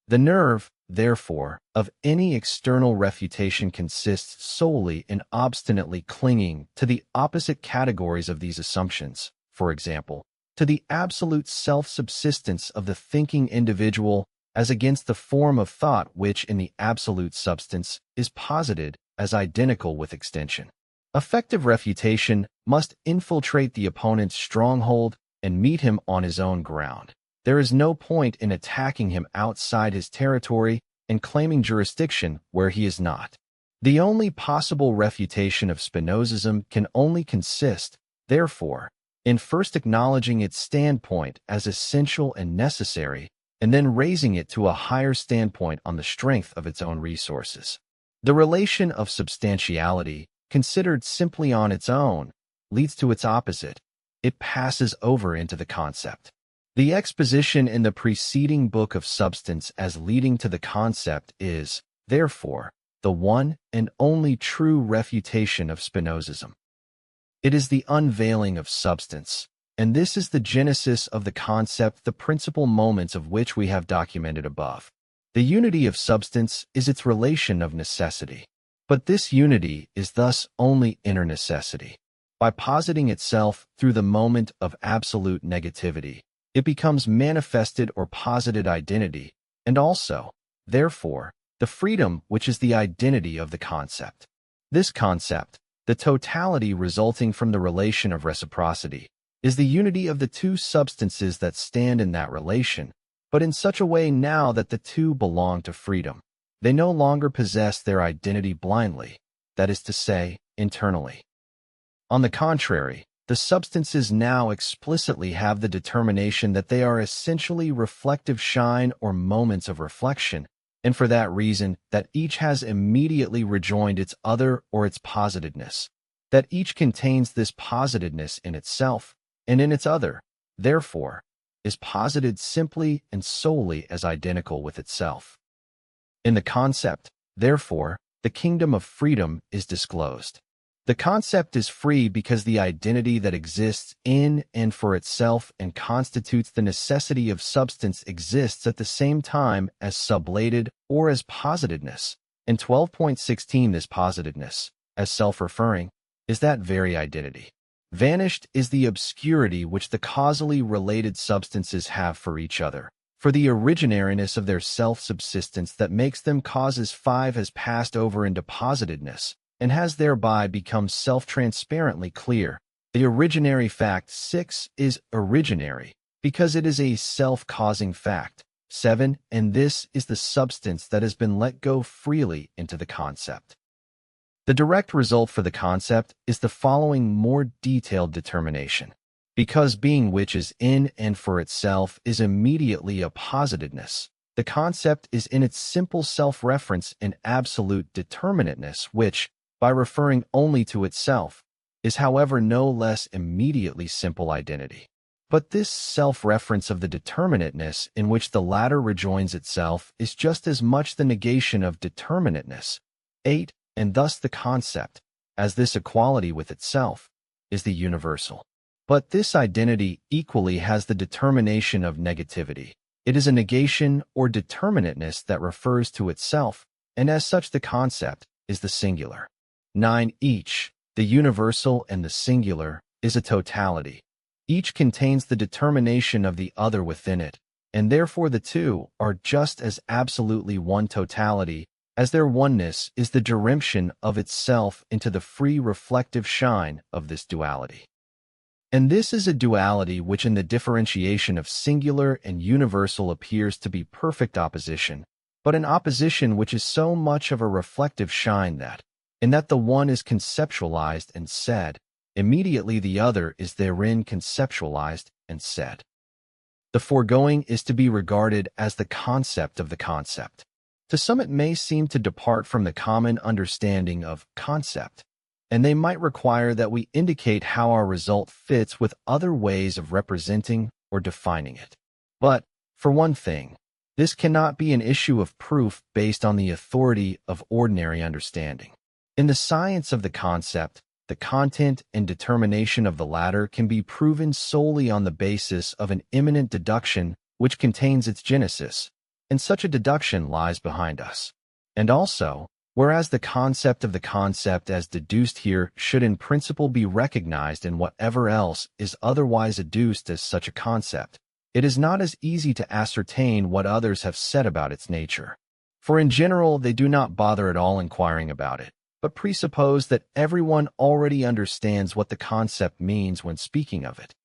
[SPEAKER 1] The nerve, therefore, of any external refutation consists solely in obstinately clinging to the opposite categories of these assumptions, for example, to the absolute self-subsistence of the thinking individual as against the form of thought which in the absolute substance is posited as identical with extension. Effective refutation must infiltrate the opponent's stronghold and meet him on his own ground. There is no point in attacking him outside his territory and claiming jurisdiction where he is not. The only possible refutation of Spinozism can only consist, therefore, in first acknowledging its standpoint as essential and necessary, and then raising it to a higher standpoint on the strength of its own resources. The relation of substantiality, considered simply on its own, leads to its opposite. It passes over into the concept. The exposition in the preceding book of substance as leading to the concept is, therefore, the one and only true refutation of Spinozism. It is the unveiling of substance, and this is the genesis of the concept, the principal moments of which we have documented above. The unity of substance is its relation of necessity, but this unity is thus only inner necessity. By positing itself through the moment of absolute negativity, it becomes manifested or posited identity, and also, therefore, the freedom which is the identity of the concept. This concept, the totality resulting from the relation of reciprocity, is the unity of the two substances that stand in that relation, but in such a way now that the two belong to freedom. They no longer possess their identity blindly, that is to say, internally. On the contrary, the substances now explicitly have the determination that they are essentially reflective shine or moments of reflection, and for that reason that each has immediately rejoined its other or its positedness, that each contains this positedness in itself and in its other, therefore, is posited simply and solely as identical with itself. In the concept, therefore, the kingdom of freedom is disclosed. The concept is free because the identity that exists in and for itself and constitutes the necessity of substance exists at the same time as sublated or as positedness. In 12.16, this positedness, as self-referring, is that very identity. Vanished is the obscurity which the causally related substances have for each other, for the originariness of their self-subsistence that makes them causes 5 has passed over into positedness, and has thereby become self-transparently clear. The originary fact 6 is originary, because it is a self-causing fact 7, and this is the substance that has been let go freely into the concept. The direct result for the concept is the following more detailed determination. Because being which is in and for itself is immediately a positedness, the concept is in its simple self-reference an absolute determinateness which, by referring only to itself, is however no less immediately simple identity. But this self-reference of the determinateness in which the latter rejoins itself is just as much the negation of determinateness, 8, and thus the concept, as this equality with itself, is the universal. But this identity equally has the determination of negativity. It is a negation or determinateness that refers to itself, and as such the concept is the singular. 9. Each, the universal and the singular, is a totality. Each contains the determination of the other within it, and therefore the two are just as absolutely one totality as their oneness is the diremption of itself into the free reflective shine of this duality. And this is a duality which in the differentiation of singular and universal appears to be perfect opposition, but an opposition which is so much of a reflective shine that, in that the one is conceptualized and said, immediately the other is therein conceptualized and said. The foregoing is to be regarded as the concept of the concept. To some it may seem to depart from the common understanding of concept, and they might require that we indicate how our result fits with other ways of representing or defining it. But, for one thing, this cannot be an issue of proof based on the authority of ordinary understanding. In the science of the concept, the content and determination of the latter can be proven solely on the basis of an immanent deduction which contains its genesis, and such a deduction lies behind us. And also, whereas the concept of the concept as deduced here should in principle be recognized in whatever else is otherwise adduced as such a concept, it is not as easy to ascertain what others have said about its nature. For in general they do not bother at all inquiring about it, but presuppose that everyone already understands what the concept means when speaking of it.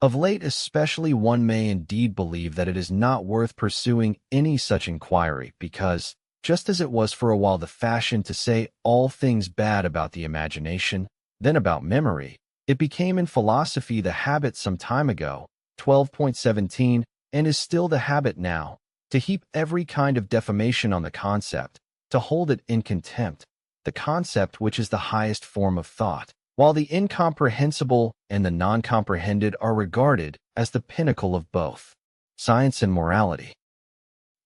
[SPEAKER 1] Of late especially, one may indeed believe that it is not worth pursuing any such inquiry because, just as it was for a while the fashion to say all things bad about the imagination, then about memory, it became in philosophy the habit some time ago, 12.17, and is still the habit now, to heap every kind of defamation on the concept, to hold it in contempt, the concept which is the highest form of thought, while the incomprehensible and the non-comprehended are regarded as the pinnacle of both science and morality.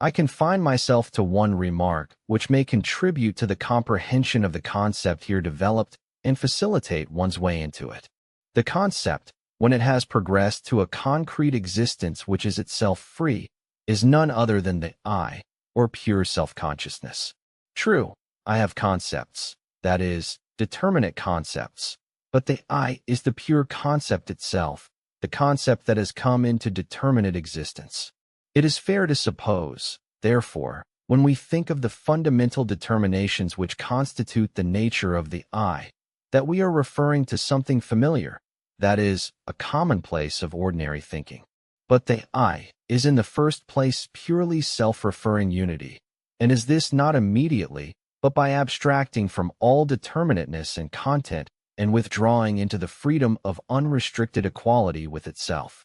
[SPEAKER 1] I confine myself to one remark which may contribute to the comprehension of the concept here developed and facilitate one's way into it. The concept, when it has progressed to a concrete existence which is itself free, is none other than the I, or pure self-consciousness. True, I have concepts, that is, determinate concepts, but the I is the pure concept itself, the concept that has come into determinate existence. It is fair to suppose, therefore, when we think of the fundamental determinations which constitute the nature of the I, that we are referring to something familiar, that is, a commonplace of ordinary thinking. But the I is in the first place purely self-referring unity, and is this not immediately, but by abstracting from all determinateness and content and withdrawing into the freedom of unrestricted equality with itself.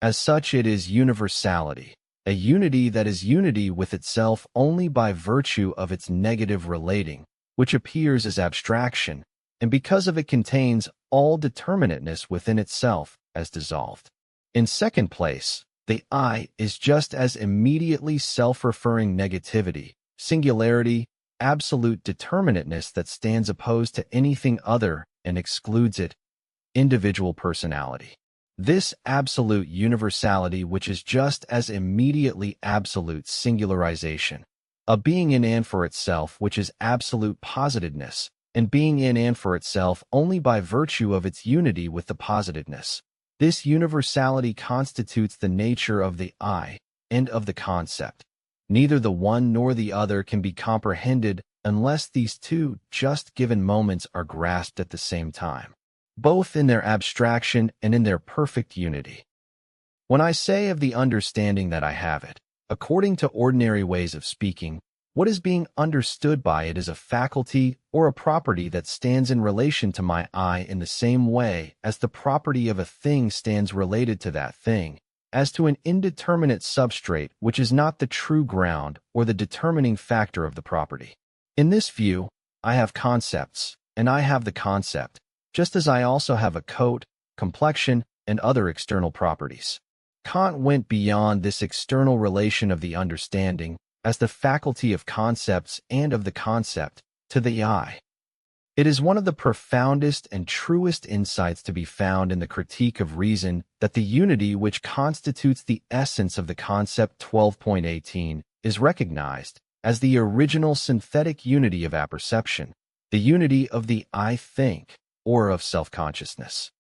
[SPEAKER 1] As such, it is universality, a unity that is unity with itself only by virtue of its negative relating, which appears as abstraction, and because of it contains all determinateness within itself as dissolved. In second place, the I is just as immediately self-referring negativity, singularity, absolute determinateness that stands opposed to anything other and excludes it, individual personality. This absolute universality which is just as immediately absolute singularization, a being in and for itself which is absolute positiveness, and being in and for itself only by virtue of its unity with the positiveness. This universality constitutes the nature of the I and of the concept. Neither the one nor the other can be comprehended unless these two just given moments are grasped at the same time, both in their abstraction and in their perfect unity. When I say of the understanding that I have it, according to ordinary ways of speaking, what is being understood by it is a faculty or a property that stands in relation to my I in the same way as the property of a thing stands related to that thing, as to an indeterminate substrate which is not the true ground or the determining factor of the property. In this view, I have concepts, and I have the concept, just as I also have a coat, complexion, and other external properties. Kant went beyond this external relation of the understanding as the faculty of concepts and of the concept to the I. It is one of the profoundest and truest insights to be found in the Critique of Reason that the unity which constitutes the essence of the concept 12.18 is recognized as the original synthetic unity of apperception, the unity of the I think, or of self-consciousness.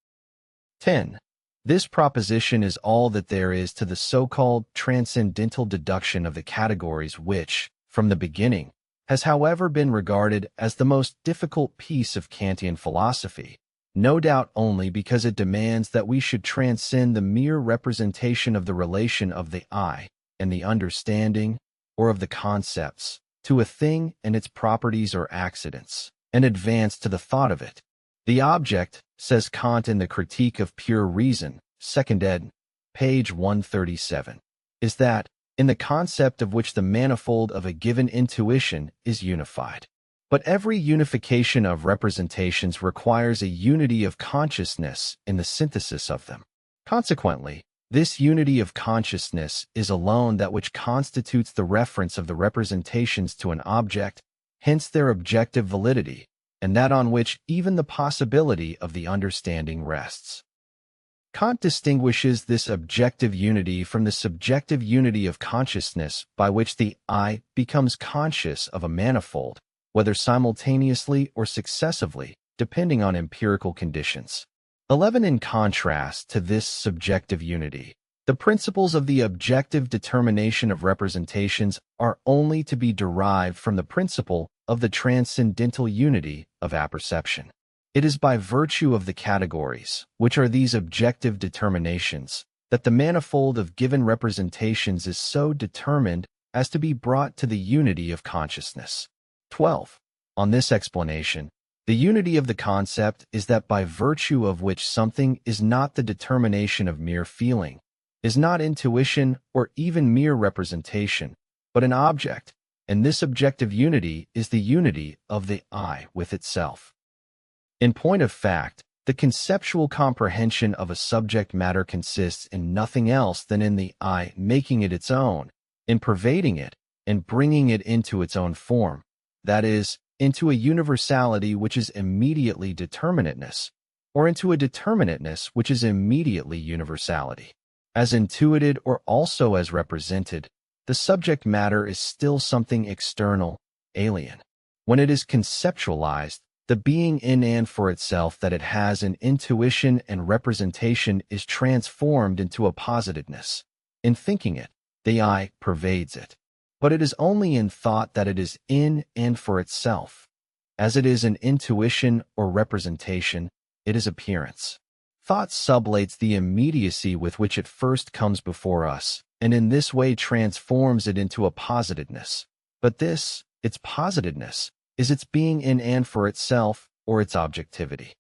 [SPEAKER 1] 10. This proposition is all that there is to the so-called transcendental deduction of the categories which, from the beginning, has however been regarded as the most difficult piece of Kantian philosophy, no doubt only because it demands that we should transcend the mere representation of the relation of the I and the understanding, or of the concepts, to a thing and its properties or accidents, and advance to the thought of it. The object, says Kant in the Critique of Pure Reason, 2nd ed., page 137, is that, in the concept of which the manifold of a given intuition is unified. But every unification of representations requires a unity of consciousness in the synthesis of them. Consequently, this unity of consciousness is alone that which constitutes the reference of the representations to an object, hence their objective validity, and that on which even the possibility of the understanding rests. Kant distinguishes this objective unity from the subjective unity of consciousness by which the I becomes conscious of a manifold, whether simultaneously or successively, depending on empirical conditions. 11. In contrast to this subjective unity, the principles of the objective determination of representations are only to be derived from the principle of the transcendental unity of apperception. It is by virtue of the categories, which are these objective determinations, that the manifold of given representations is so determined as to be brought to the unity of consciousness. 12. On this explanation, the unity of the concept is that by virtue of which something is not the determination of mere feeling, is not intuition or even mere representation, but an object, and this objective unity is the unity of the I with itself. In point of fact, the conceptual comprehension of a subject matter consists in nothing else than in the I making it its own, in pervading it, and bringing it into its own form, that is, into a universality which is immediately determinateness, or into a determinateness which is immediately universality. As intuited or also as represented, the subject matter is still something external, alien. When it is conceptualized, the being in and for itself that it has in intuition and representation is transformed into a positiveness. In thinking it, the I pervades it. But it is only in thought that it is in and for itself. As it is in intuition or representation, it is appearance. Thought sublates the immediacy with which it first comes before us, and in this way transforms it into a positiveness. But this, its positiveness, is its being in and for itself, or its objectivity.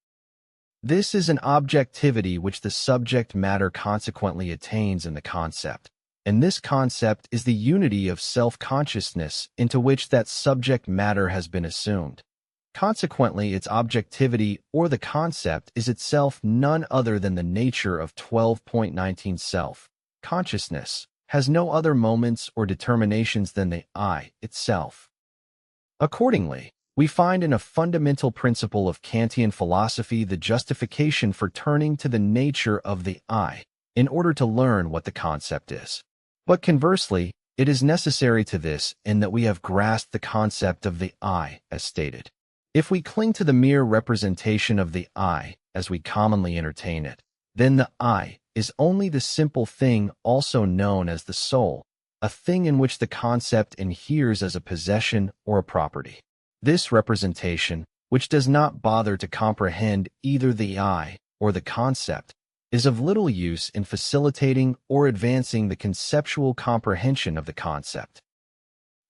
[SPEAKER 1] This is an objectivity which the subject matter consequently attains in the concept, and this concept is the unity of self-consciousness into which that subject matter has been assumed. Consequently, its objectivity or the concept is itself none other than the nature of 12.19 self. Consciousness has no other moments or determinations than the I itself. Accordingly, we find in a fundamental principle of Kantian philosophy the justification for turning to the nature of the I in order to learn what the concept is. But conversely, it is necessary to this in that we have grasped the concept of the I as stated. If we cling to the mere representation of the I as we commonly entertain it, then the I is only the simple thing also known as the soul, a thing in which the concept inheres as a possession or a property. This representation, which does not bother to comprehend either the I or the concept, is of little use in facilitating or advancing the conceptual comprehension of the concept.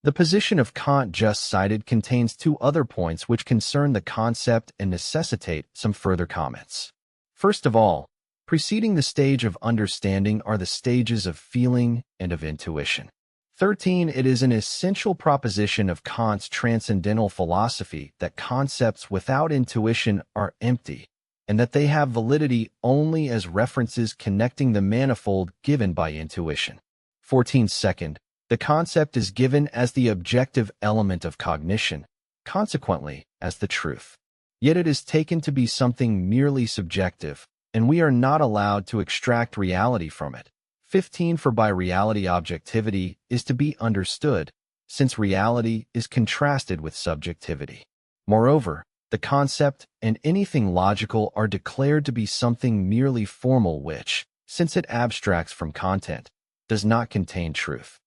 [SPEAKER 1] The position of Kant just cited contains two other points which concern the concept and necessitate some further comments. First of all, preceding the stage of understanding are the stages of feeling and of intuition. 13. It is an essential proposition of Kant's transcendental philosophy that concepts without intuition are empty, and that they have validity only as references connecting the manifold given by intuition. 14. Second, the concept is given as the objective element of cognition, consequently as the truth. Yet it is taken to be something merely subjective, and we are not allowed to extract reality from it. 15. For by reality objectivity is to be understood, since reality is contrasted with subjectivity. Moreover, the concept and anything logical are declared to be something merely formal which, since it abstracts from content, does not contain truth.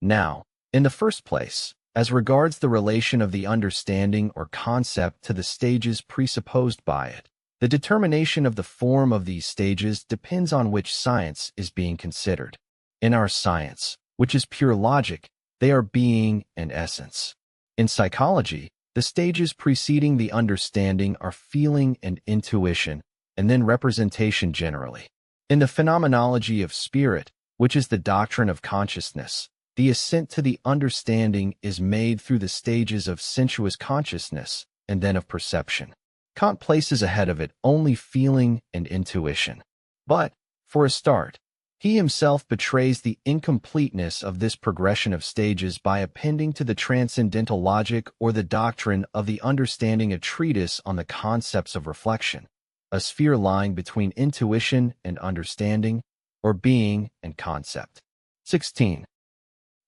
[SPEAKER 1] Now, in the first place, as regards the relation of the understanding or concept to the stages presupposed by it, the determination of the form of these stages depends on which science is being considered. In our science, which is pure logic, they are being and essence. In psychology, the stages preceding the understanding are feeling and intuition, and then representation generally. In the phenomenology of spirit, which is the doctrine of consciousness, the ascent to the understanding is made through the stages of sensuous consciousness and then of perception. Kant places ahead of it only feeling and intuition. But, for a start, he himself betrays the incompleteness of this progression of stages by appending to the transcendental logic or the doctrine of the understanding a treatise on the concepts of reflection, a sphere lying between intuition and understanding, or being and concept. 16.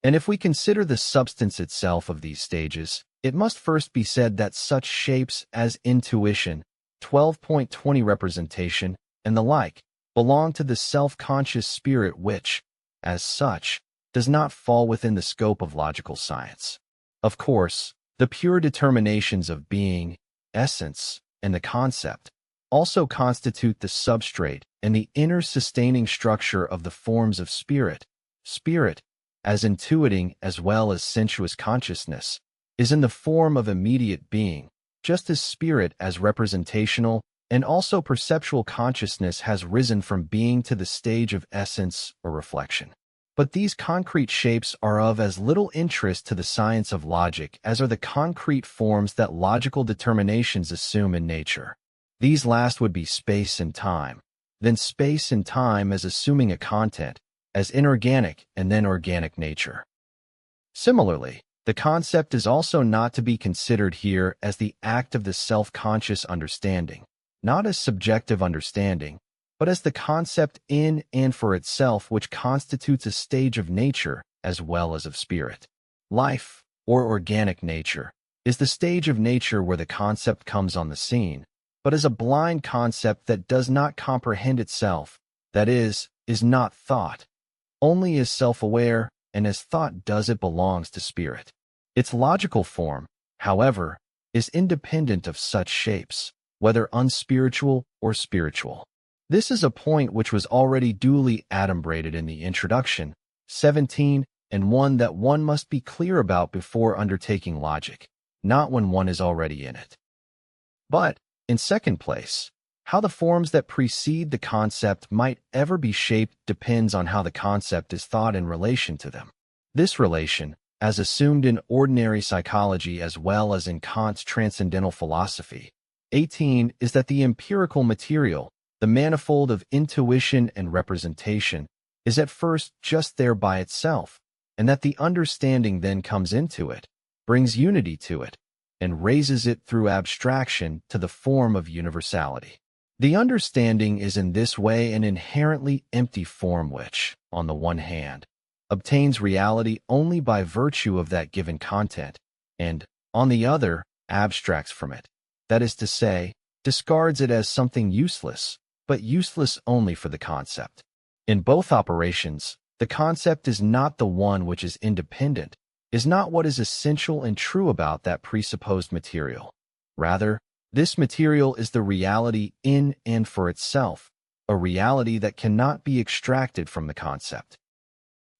[SPEAKER 1] And if we consider the substance itself of these stages, it must first be said that such shapes as intuition, 12.20 representation, and the like, belong to the self-conscious spirit which, as such, does not fall within the scope of logical science. Of course, The pure determinations of being, essence, and the concept also constitute the substrate and the inner sustaining structure of the forms of spirit. Spirit, as intuiting as well as sensuous consciousness, is in the form of immediate being, just as spirit as representational and also perceptual consciousness has risen from being to the stage of essence or reflection. But these concrete shapes are of as little interest to the science of logic as are the concrete forms that logical determinations assume in nature. These last would be space and time, then space and time as assuming a content, as inorganic and then organic nature. Similarly, the concept is also not to be considered here as the act of the self-conscious understanding, not as subjective understanding, but as the concept in and for itself which constitutes a stage of nature as well as of spirit. Life, or organic nature, is the stage of nature where the concept comes on the scene, but as a blind concept that does not comprehend itself, that is not thought, only is self-aware, and as thought does it belongs to spirit. Its logical form, however, is independent of such shapes, whether unspiritual or spiritual. This is a point which was already duly adumbrated in the introduction, 17, and one that one must be clear about before undertaking logic, not when one is already in it. But, in second place, how the forms that precede the concept might ever be shaped depends on how the concept is thought in relation to them. This relation, as assumed in ordinary psychology as well as in Kant's transcendental philosophy, 18, is that the empirical material, the manifold of intuition and representation, is at first just there by itself, and that the understanding then comes into it, brings unity to it, and raises it through abstraction to the form of universality. The understanding is in this way an inherently empty form which, on the one hand, obtains reality only by virtue of that given content, and, on the other, abstracts from it, that is to say, discards it as something useless, but useless only for the concept. In both operations, the concept is not the one which is independent, is not what is essential and true about that presupposed material. Rather, this material is the reality in and for itself, a reality that cannot be extracted from the concept.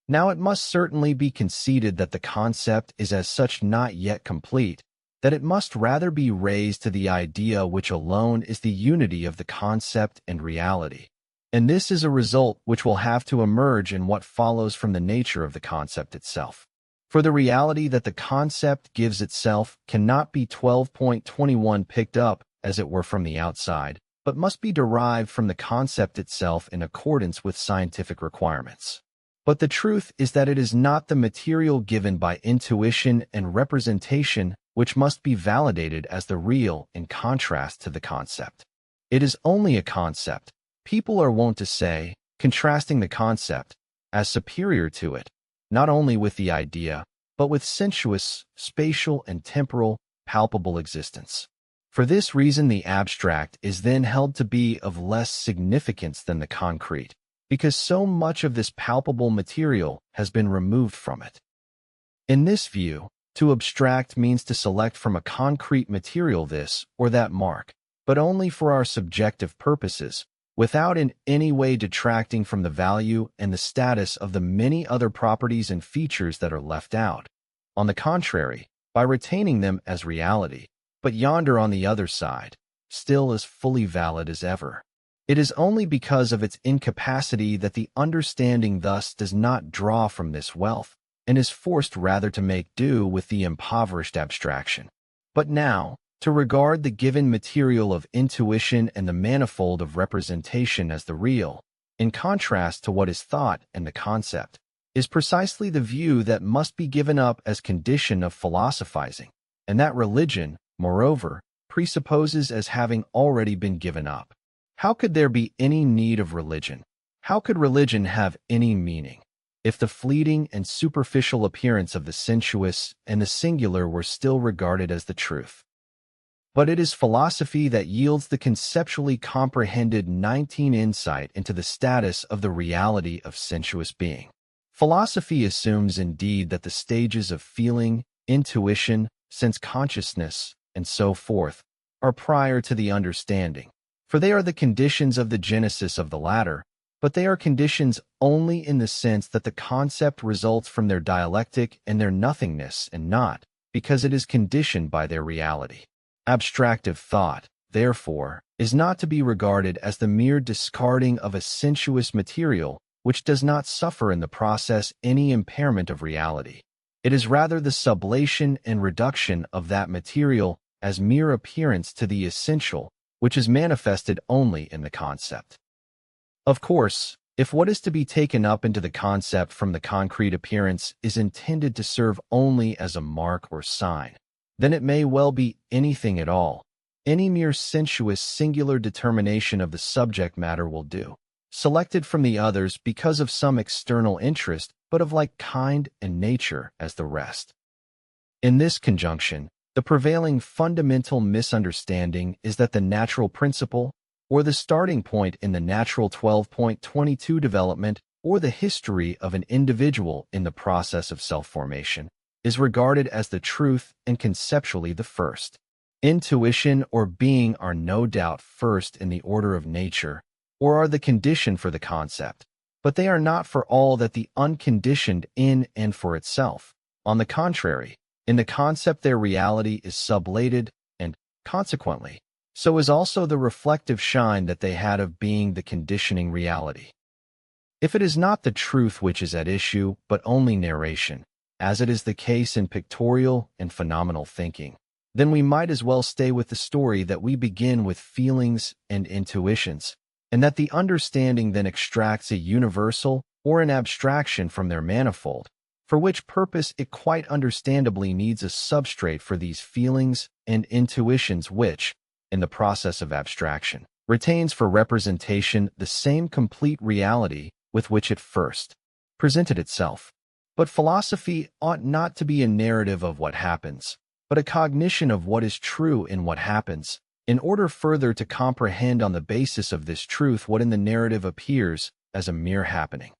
[SPEAKER 1] Now it must certainly be conceded that the concept is as such not yet complete, that it must rather be raised to the idea which alone is the unity of the concept and reality. And this is a result which will have to emerge in what follows from the nature of the concept itself. For the reality that the concept gives itself cannot be 12.21 picked up, as it were, from the outside, but must be derived from the concept itself in accordance with scientific requirements. But the truth is that it is not the material given by intuition and representation which must be validated as the real in contrast to the concept. It is only a concept, people are wont to say, contrasting the concept, as superior to it, not only with the idea, but with sensuous, spatial, and temporal, palpable existence. For this reason the abstract is then held to be of less significance than the concrete, because so much of this palpable material has been removed from it. In this view, to abstract means to select from a concrete material this or that mark, but only for our subjective purposes, without in any way detracting from the value and the status of the many other properties and features that are left out. On the contrary, by retaining them as reality, but yonder on the other side, still as fully valid as ever. It is only because of its incapacity that the understanding thus does not draw from this wealth, and is forced rather to make do with the impoverished abstraction. But now, to regard the given material of intuition and the manifold of representation as the real, in contrast to what is thought and the concept, is precisely the view that must be given up as condition of philosophizing, and that religion, moreover, presupposes as having already been given up. How could there be any need of religion? How could religion have any meaning, if the fleeting and superficial appearance of the sensuous and the singular were still regarded as the truth? But it is philosophy that yields the conceptually comprehended 19 insight into the status of the reality of sensuous being. Philosophy assumes indeed that the stages of feeling, intuition, sense consciousness, and so forth, are prior to the understanding, for they are the conditions of the genesis of the latter, but they are conditions only in the sense that the concept results from their dialectic and their nothingness, and not because it is conditioned by their reality. Abstractive thought, therefore, is not to be regarded as the mere discarding of a sensuous material which does not suffer in the process any impairment of reality. It is rather the sublation and reduction of that material as mere appearance to the essential, which is manifested only in the concept. Of course, if what is to be taken up into the concept from the concrete appearance is intended to serve only as a mark or sign, then it may well be anything at all. Any mere sensuous singular determination of the subject matter will do, selected from the others because of some external interest, but of like kind and nature as the rest. In this conjunction, the prevailing fundamental misunderstanding is that the natural principle, or the starting point in the natural 12.22 development, or the history of an individual in the process of self-formation, is regarded as the truth and conceptually the first. Intuition or being are no doubt first in the order of nature, or are the condition for the concept, but they are not for all that the unconditioned in and for itself. On the contrary, in the concept their reality is sublated, and, consequently, so is also the reflective shine that they had of being the conditioning reality. If it is not the truth which is at issue, but only narration, as it is the case in pictorial and phenomenal thinking, then we might as well stay with the story that we begin with feelings and intuitions, and that the understanding then extracts a universal or an abstraction from their manifold, for which purpose it quite understandably needs a substrate for these feelings and intuitions which, in the process of abstraction, retains for representation the same complete reality with which it first presented itself. But philosophy ought not to be a narrative of what happens, but a cognition of what is true in what happens, in order further to comprehend on the basis of this truth what in the narrative appears as a mere happening.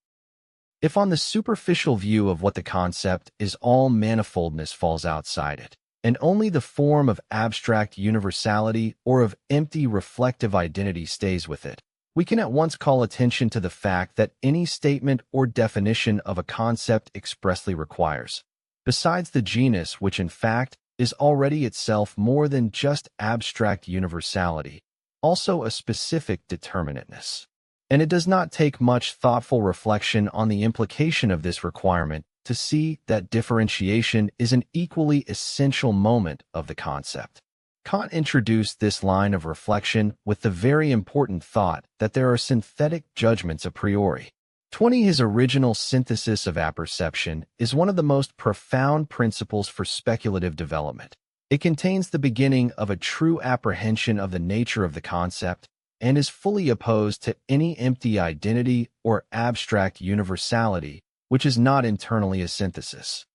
[SPEAKER 1] If on the superficial view of what the concept is all manifoldness falls outside it, and only the form of abstract universality or of empty reflective identity stays with it, we can at once call attention to the fact that any statement or definition of a concept expressly requires, besides the genus which in fact is already itself more than just abstract universality, also a specific determinateness. And it does not take much thoughtful reflection on the implication of this requirement to see that differentiation is an equally essential moment of the concept. Kant introduced this line of reflection with the very important thought that there are synthetic judgments a priori. 20. His original synthesis of apperception is one of the most profound principles for speculative development. It contains the beginning of a true apprehension of the nature of the concept and is fully opposed to any empty identity or abstract universality which is not internally a synthesis.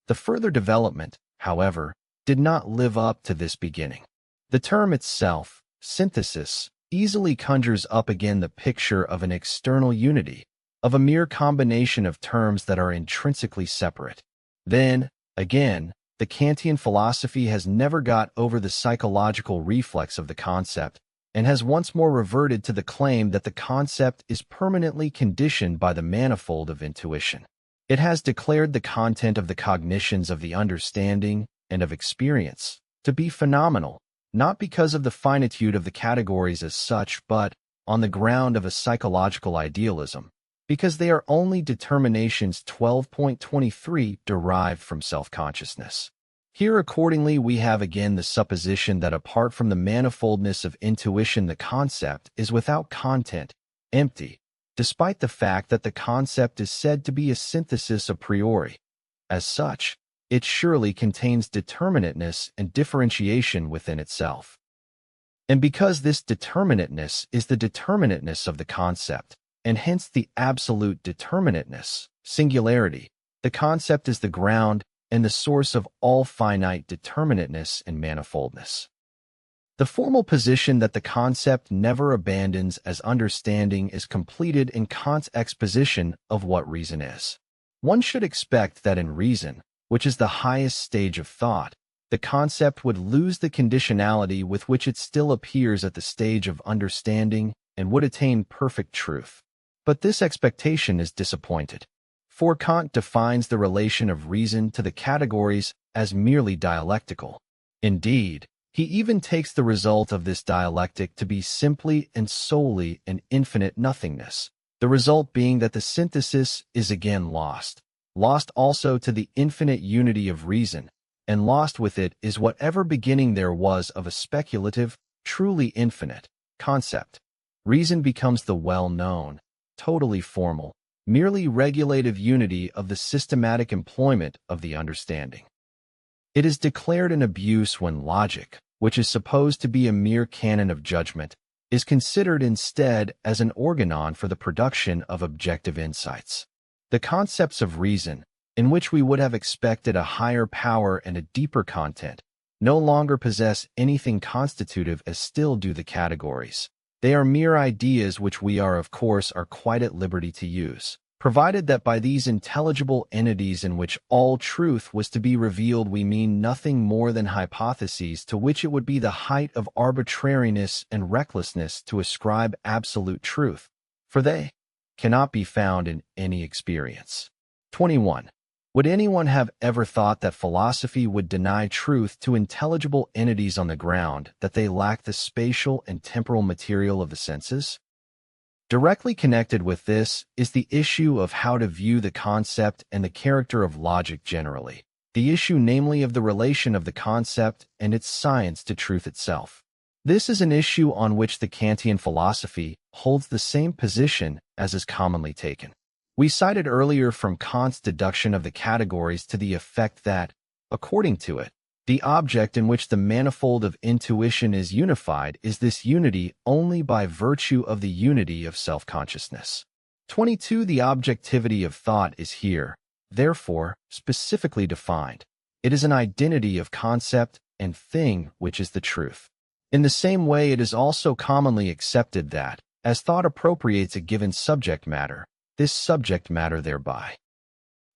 [SPEAKER 1] The further development, however, did not live up to this beginning. The term itself, synthesis, easily conjures up again the picture of an external unity, of a mere combination of terms that are intrinsically separate. Then, again, the Kantian philosophy has never got over the psychological reflex of the concept, and has once more reverted to the claim that the concept is permanently conditioned by the manifold of intuition. It has declared the content of the cognitions of the understanding and of experience to be phenomenal, not because of the finitude of the categories as such, but on the ground of a psychological idealism, because they are only determinations 12.23 derived from self-consciousness. Here, accordingly, we have again the supposition that apart from the manifoldness of intuition, the concept is without content, empty, despite the fact that the concept is said to be a synthesis a priori. As such, it surely contains determinateness and differentiation within itself. And because this determinateness is the determinateness of the concept, and hence the absolute determinateness, singularity, the concept is the ground and the source of all finite determinateness and manifoldness. The formal position that the concept never abandons as understanding is completed in Kant's exposition of what reason is. One should expect that in reason, which is the highest stage of thought, the concept would lose the conditionality with which it still appears at the stage of understanding and would attain perfect truth. But this expectation is disappointed. For Kant defines the relation of reason to the categories as merely dialectical. Indeed, he even takes the result of this dialectic to be simply and solely an infinite nothingness, the result being that the synthesis is again lost also to the infinite unity of reason, and lost with it is whatever beginning there was of a speculative, truly infinite concept. Reason becomes the well-known, totally formal, merely regulative unity of the systematic employment of the understanding. It is declared an abuse when logic, which is supposed to be a mere canon of judgment, is considered instead as an organon for the production of objective insights. The concepts of reason, in which we would have expected a higher power and a deeper content, no longer possess anything constitutive as still do the categories. They are mere ideas which we are quite at liberty to use, provided that by these intelligible entities in which all truth was to be revealed we mean nothing more than hypotheses to which it would be the height of arbitrariness and recklessness to ascribe absolute truth, for they cannot be found in any experience. 21. Would anyone have ever thought that philosophy would deny truth to intelligible entities on the ground that they lack the spatial and temporal material of the senses? Directly connected with this is the issue of how to view the concept and the character of logic generally, the issue namely of the relation of the concept and its science to truth itself. This is an issue on which the Kantian philosophy holds the same position as is commonly taken. We cited earlier from Kant's deduction of the categories to the effect that, according to it, the object in which the manifold of intuition is unified is this unity only by virtue of the unity of self-consciousness. 22. The objectivity of thought is here, therefore, specifically defined. It is an identity of concept and thing which is the truth. In the same way, it is also commonly accepted that, as thought appropriates a given subject matter, this subject matter thereby.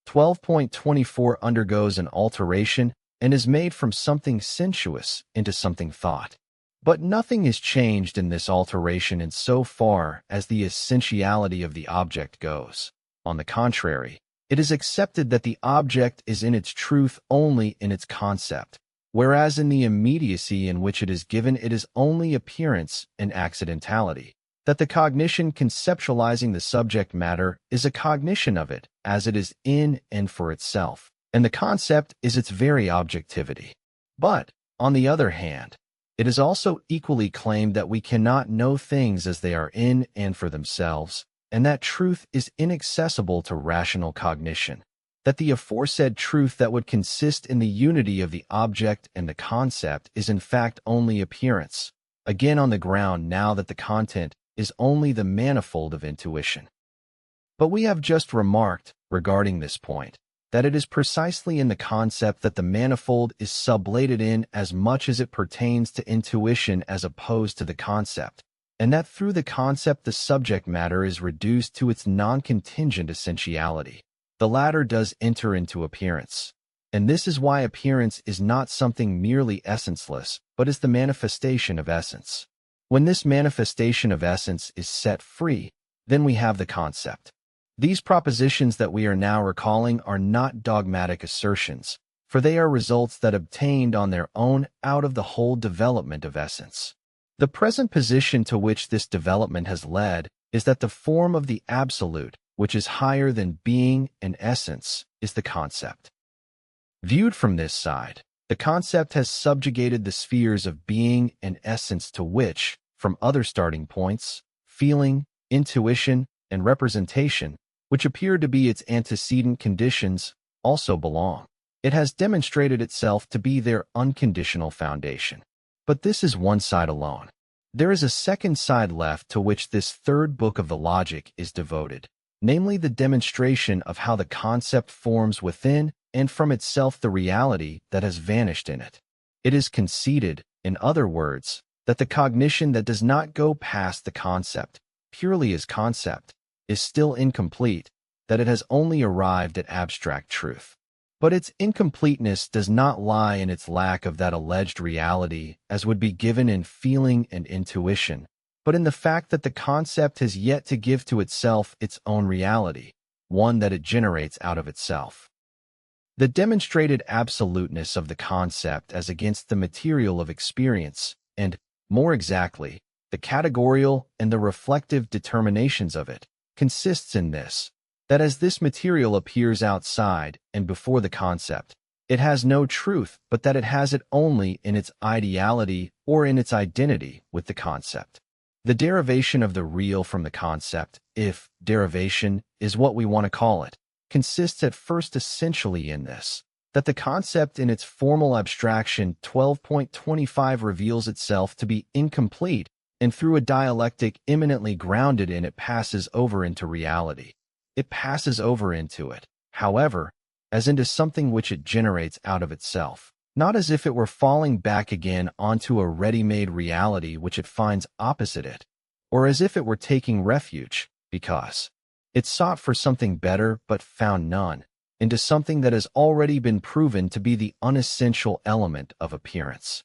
[SPEAKER 1] 12.24 undergoes an alteration and is made from something sensuous into something thought. But nothing is changed in this alteration in so far as the essentiality of the object goes. On the contrary, it is accepted that the object is in its truth only in its concept, whereas in the immediacy in which it is given it is only appearance and accidentality, that the cognition conceptualizing the subject matter is a cognition of it as it is in and for itself, and the concept is its very objectivity. But, on the other hand, it is also equally claimed that we cannot know things as they are in and for themselves, and that truth is inaccessible to rational cognition, that the aforesaid truth that would consist in the unity of the object and the concept is in fact only appearance, again on the ground now that the content is only the manifold of intuition. But we have just remarked, regarding this point, that it is precisely in the concept that the manifold is sublated in as much as it pertains to intuition as opposed to the concept, and that through the concept the subject matter is reduced to its non-contingent essentiality. The latter does enter into appearance, and this is why appearance is not something merely essenceless, but is the manifestation of essence. When this manifestation of essence is set free, then we have the concept. These propositions that we are now recalling are not dogmatic assertions, for they are results that obtained on their own out of the whole development of essence. The present position to which this development has led is that the form of the absolute, which is higher than being and essence, is the concept. Viewed from this side, the concept has subjugated the spheres of being and essence to which, from other starting points, feeling, intuition, and representation, which appear to be its antecedent conditions, also belong. It has demonstrated itself to be their unconditional foundation. But this is one side alone. There is a second side left to which this third book of the logic is devoted, namely the demonstration of how the concept forms within and from itself the reality that has vanished in it. It is conceded, in other words, that the cognition that does not go past the concept, purely as concept, is still incomplete, that it has only arrived at abstract truth. But its incompleteness does not lie in its lack of that alleged reality as would be given in feeling and intuition, but in the fact that the concept has yet to give to itself its own reality, one that it generates out of itself. The demonstrated absoluteness of the concept as against the material of experience, and, more exactly, the categorial and the reflective determinations of it, consists in this, that as this material appears outside and before the concept, it has no truth but that it has it only in its ideality or in its identity with the concept. The derivation of the real from the concept, if derivation is what we want to call it, consists at first essentially in this, that the concept in its formal abstraction 12.25 reveals itself to be incomplete, and through a dialectic eminently grounded in it passes over into reality. It passes over into it, however, as into something which it generates out of itself, not as if it were falling back again onto a ready-made reality which it finds opposite it, or as if it were taking refuge, because it sought for something better but found none, into something that has already been proven to be the unessential element of appearance.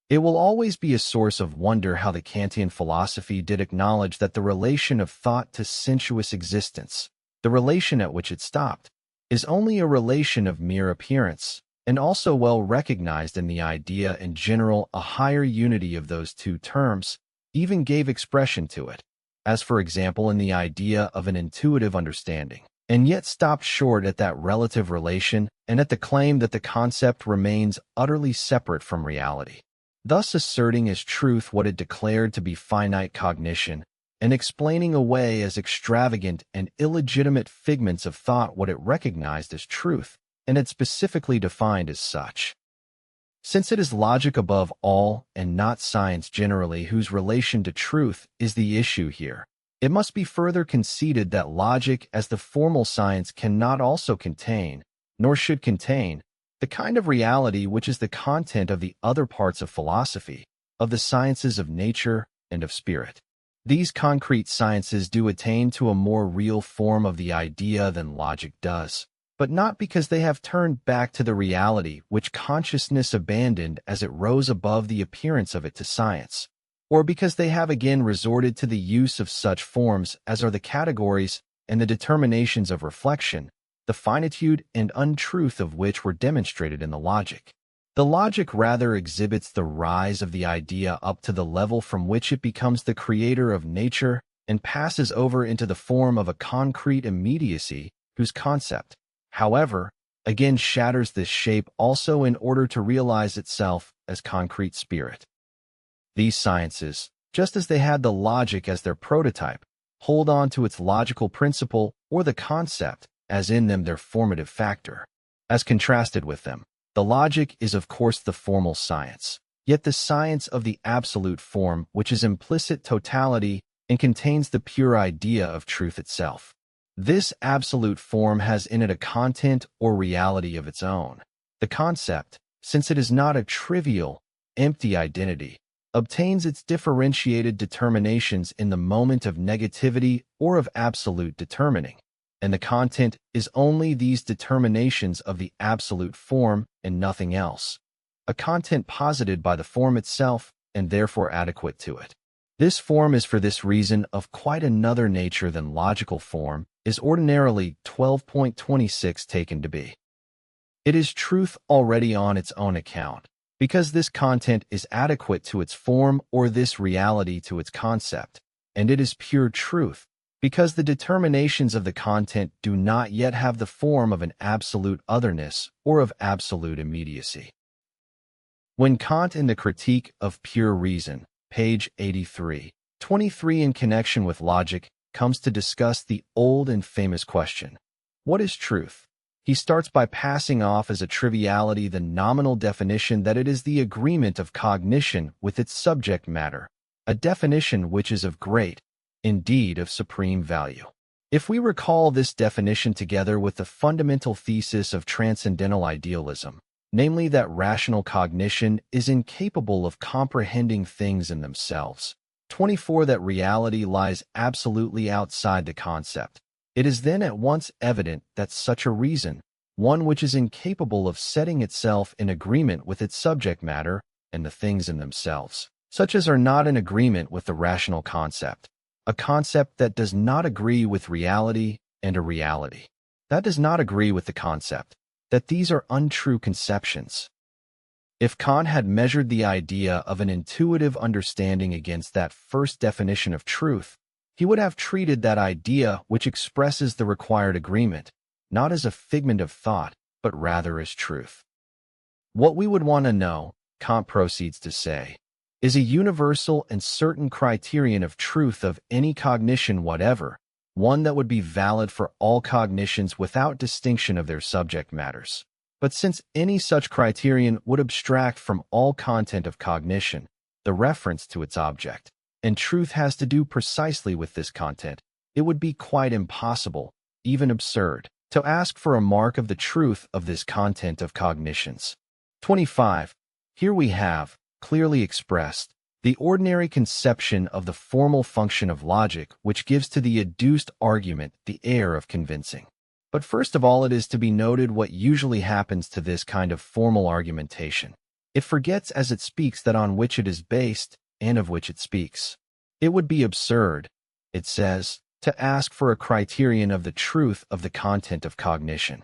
[SPEAKER 1] It will always be a source of wonder how the Kantian philosophy did acknowledge that the relation of thought to sensuous existence, the relation at which it stopped, is only a relation of mere appearance, and also well recognized in the idea in general a higher unity of those two terms, even gave expression to it, as for example in the idea of an intuitive understanding, and yet stopped short at that relative relation and at the claim that the concept remains utterly separate from reality, thus asserting as truth what it declared to be finite cognition, and explaining away as extravagant and illegitimate figments of thought what it recognized as truth, and had specifically defined as such. Since it is logic above all, and not science generally, whose relation to truth is the issue here, it must be further conceded that logic as the formal science cannot also contain, nor should contain, the kind of reality which is the content of the other parts of philosophy, of the sciences of nature and of spirit. These concrete sciences do attain to a more real form of the idea than logic does, but not because they have turned back to the reality which consciousness abandoned as it rose above the appearance of it to science, or because they have again resorted to the use of such forms as are the categories and the determinations of reflection, the finitude and untruth of which were demonstrated in the logic. The logic rather exhibits the rise of the idea up to the level from which it becomes the creator of nature and passes over into the form of a concrete immediacy whose concept, however, again shatters this shape also in order to realize itself as concrete spirit. These sciences, just as they had the logic as their prototype, hold on to its logical principle or the concept as in them their formative factor. As contrasted with them, the logic is of course the formal science, yet the science of the absolute form which is implicit totality and contains the pure idea of truth itself. This absolute form has in it a content or reality of its own. The concept, since it is not a trivial, empty identity, obtains its differentiated determinations in the moment of negativity or of absolute determining, and the content is only these determinations of the absolute form and nothing else, a content posited by the form itself and therefore adequate to it. This form is for this reason of quite another nature than logical form is ordinarily 12.26 taken to be. It is truth already on its own account, because this content is adequate to its form or this reality to its concept, and it is pure truth, because the determinations of the content do not yet have the form of an absolute otherness or of absolute immediacy. When Kant in the Critique of Pure Reason, page 83, 23 in connection with logic, comes to discuss the old and famous question, what is truth? He starts by passing off as a triviality the nominal definition that it is the agreement of cognition with its subject matter, a definition which is of great, indeed of supreme value. If we recall this definition together with the fundamental thesis of transcendental idealism, namely that rational cognition is incapable of comprehending things in themselves, 24 that reality lies absolutely outside the concept, it is then at once evident that such a reason, one which is incapable of setting itself in agreement with its subject matter and the things in themselves, such as are not in agreement with the rational concept, a concept that does not agree with reality, and a reality that does not agree with the concept, that these are untrue conceptions. If Kant had measured the idea of an intuitive understanding against that first definition of truth, he would have treated that idea which expresses the required agreement, not as a figment of thought, but rather as truth. What we would want to know, Kant proceeds to say, is a universal and certain criterion of truth of any cognition whatever, one that would be valid for all cognitions without distinction of their subject matters. But since any such criterion would abstract from all content of cognition, the reference to its object, and truth has to do precisely with this content, it would be quite impossible, even absurd, to ask for a mark of the truth of this content of cognitions. 25. Here we have, clearly expressed, the ordinary conception of the formal function of logic which gives to the adduced argument the air of convincing. But first of all, it is to be noted what usually happens to this kind of formal argumentation. It forgets as it speaks that on which it is based and of which it speaks. It would be absurd, it says, to ask for a criterion of the truth of the content of cognition.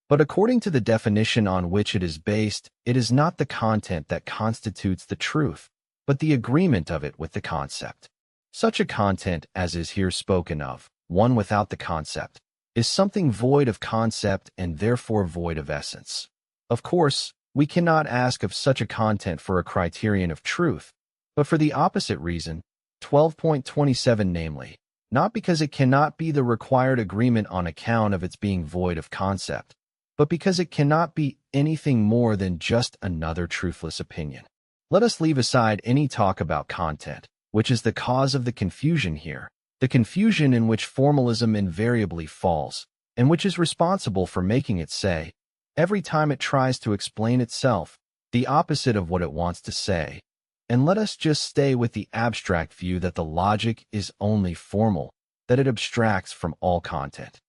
[SPEAKER 1] But according to the definition on which it is based, it is not the content that constitutes the truth, but the agreement of it with the concept. Such a content as is here spoken of, one without the concept, is something void of concept and therefore void of essence. Of course, we cannot ask of such a content for a criterion of truth, but for the opposite reason, 12.27 namely, not because it cannot be the required agreement on account of its being void of concept, but because it cannot be anything more than just another truthless opinion. Let us leave aside any talk about content, which is the cause of the confusion here, the confusion in which formalism invariably falls, and which is responsible for making it say, every time it tries to explain itself, the opposite of what it wants to say. And let us just stay with the abstract view that the logic is only formal, that it abstracts from all content.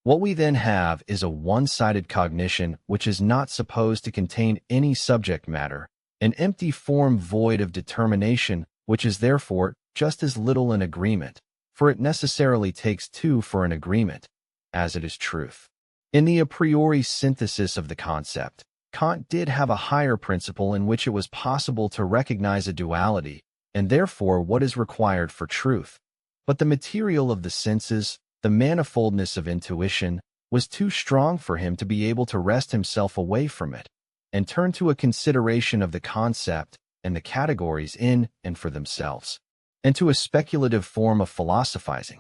[SPEAKER 1] What we then have is a one-sided cognition which is not supposed to contain any subject matter, an empty form void of determination, which is therefore just as little an agreement, for it necessarily takes two for an agreement, as it is truth. In the a priori synthesis of the concept, Kant did have a higher principle in which it was possible to recognize a duality, and therefore what is required for truth. But the material of the senses, the manifoldness of intuition, was too strong for him to be able to wrest himself away from it, and turn to a consideration of the concept and the categories in and for themselves, and to a speculative form of philosophizing.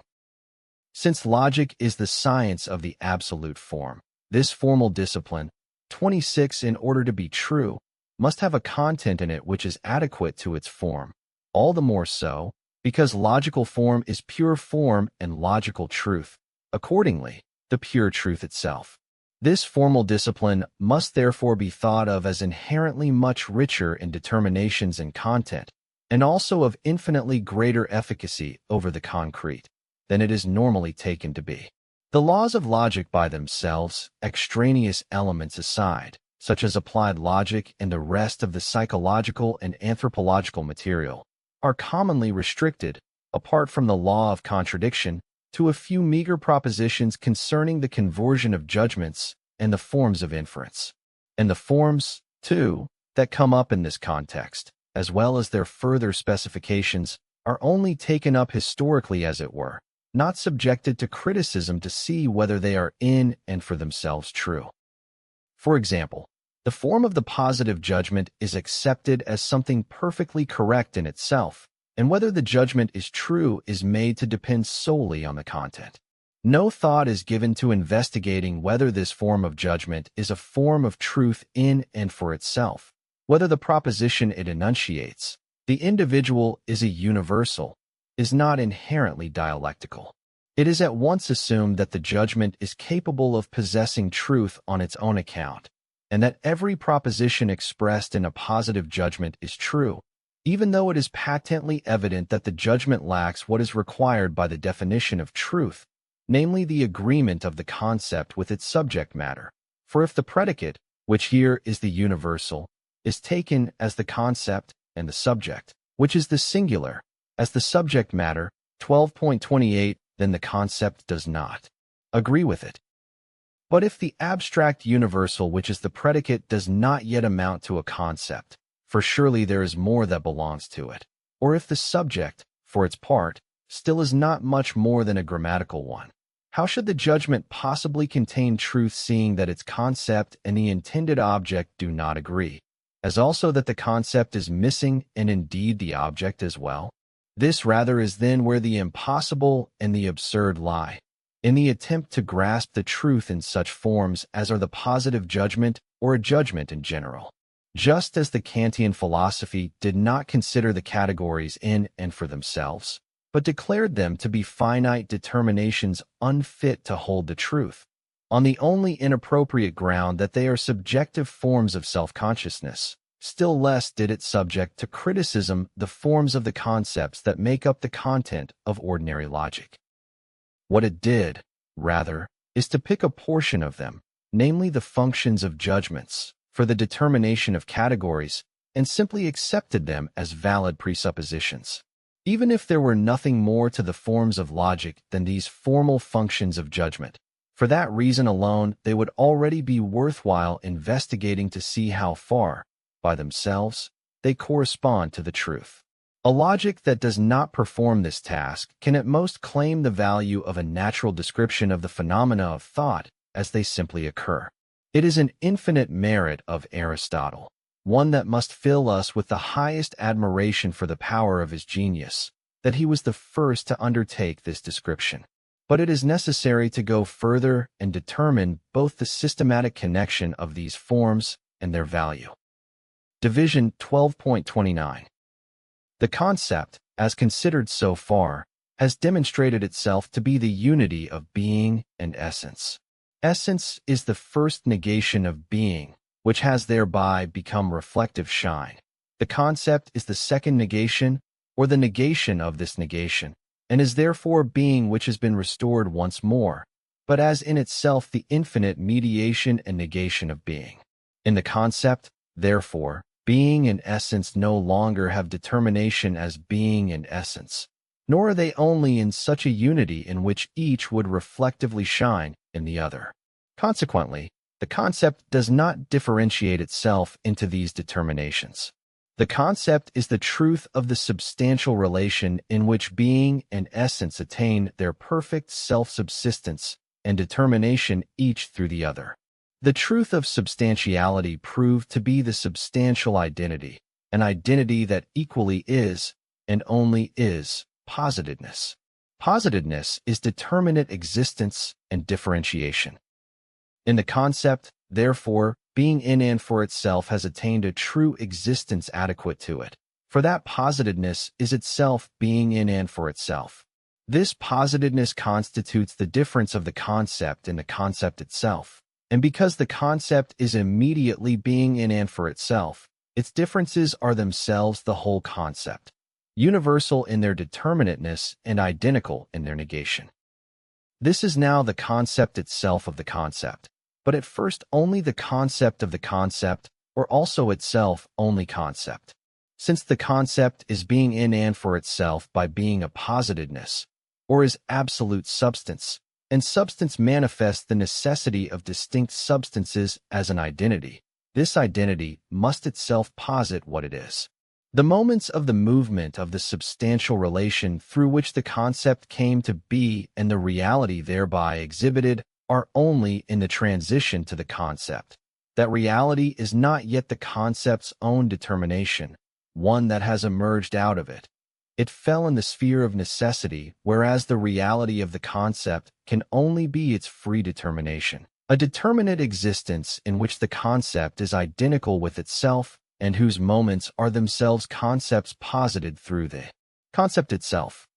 [SPEAKER 1] Since logic is the science of the absolute form, this formal discipline, 26, in order to be true, must have a content in it which is adequate to its form, all the more so, because logical form is pure form and logical truth, accordingly, the pure truth itself. This formal discipline must therefore be thought of as inherently much richer in determinations and content, and also of infinitely greater efficacy over the concrete, than it is normally taken to be. The laws of logic by themselves, extraneous elements aside, such as applied logic and the rest of the psychological and anthropological material, are commonly restricted, apart from the law of contradiction, to a few meager propositions concerning the conversion of judgments and the forms of inference. And the forms, too, that come up in this context, as well as their further specifications, are only taken up historically as it were, not subjected to criticism to see whether they are in and for themselves true. For example, the form of the positive judgment is accepted as something perfectly correct in itself, and whether the judgment is true is made to depend solely on the content. No thought is given to investigating whether this form of judgment is a form of truth in and for itself, whether the proposition it enunciates, the individual is a universal, is not inherently dialectical. It is at once assumed that the judgment is capable of possessing truth on its own account, and that every proposition expressed in a positive judgment is true, even though it is patently evident that the judgment lacks what is required by the definition of truth, namely the agreement of the concept with its subject matter. For if the predicate, which here is the universal, is taken as the concept and the subject, which is the singular, as the subject matter, 12.28, then the concept does not agree with it. But if the abstract universal which is the predicate does not yet amount to a concept, for surely there is more that belongs to it, or if the subject, for its part, still is not much more than a grammatical one, how should the judgment possibly contain truth, seeing that its concept and the intended object do not agree, as also that the concept is missing and indeed the object as well? This rather is then where the impossible and the absurd lie, in the attempt to grasp the truth in such forms as are the positive judgment or a judgment in general. Just as the Kantian philosophy did not consider the categories in and for themselves, but declared them to be finite determinations unfit to hold the truth, on the only inappropriate ground that they are subjective forms of self-consciousness, still less did it subject to criticism the forms of the concepts that make up the content of ordinary logic. What it did, rather, is to pick a portion of them, namely the functions of judgments, for the determination of categories, and simply accepted them as valid presuppositions. Even if there were nothing more to the forms of logic than these formal functions of judgment, for that reason alone they would already be worthwhile investigating to see how far, by themselves, they correspond to the truth. A logic that does not perform this task can at most claim the value of a natural description of the phenomena of thought as they simply occur. It is an infinite merit of Aristotle, one that must fill us with the highest admiration for the power of his genius, that he was the first to undertake this description. But it is necessary to go further and determine both the systematic connection of these forms and their value. Division 12.29. The concept, as considered so far, has demonstrated itself to be the unity of being and essence. Essence is the first negation of being, which has thereby become reflective shine. The concept is the second negation, or the negation of this negation, and is therefore being which has been restored once more, but as in itself the infinite mediation and negation of being. In the concept, therefore, being and essence no longer have determination as being and essence, nor are they only in such a unity in which each would reflectively shine in the other. Consequently, the concept does not differentiate itself into these determinations. The concept is the truth of the substantial relation in which being and essence attain their perfect self-subsistence and determination each through the other. The truth of substantiality proved to be the substantial identity, an identity that equally is, and only is, positedness. Positedness is determinate existence and differentiation. In the concept, therefore, being in and for itself has attained a true existence adequate to it, for that positedness is itself being in and for itself. This positedness constitutes the difference of the concept in the concept itself, and because the concept is immediately being in and for itself, its differences are themselves the whole concept, universal in their determinateness and identical in their negation. This is now the concept itself of the concept, but at first only the concept of the concept, or also itself only concept. Since the concept is being in and for itself by being a positedness, or is absolute substance, and substance manifests the necessity of distinct substances as an identity, this identity must itself posit what it is. The moments of the movement of the substantial relation through which the concept came to be and the reality thereby exhibited are only in the transition to the concept. That reality is not yet the concept's own determination, one that has emerged out of it. It fell in the sphere of necessity, whereas the reality of the concept can only be its free determination, a determinate existence in which the concept is identical with itself and whose moments are themselves concepts posited through the concept itself.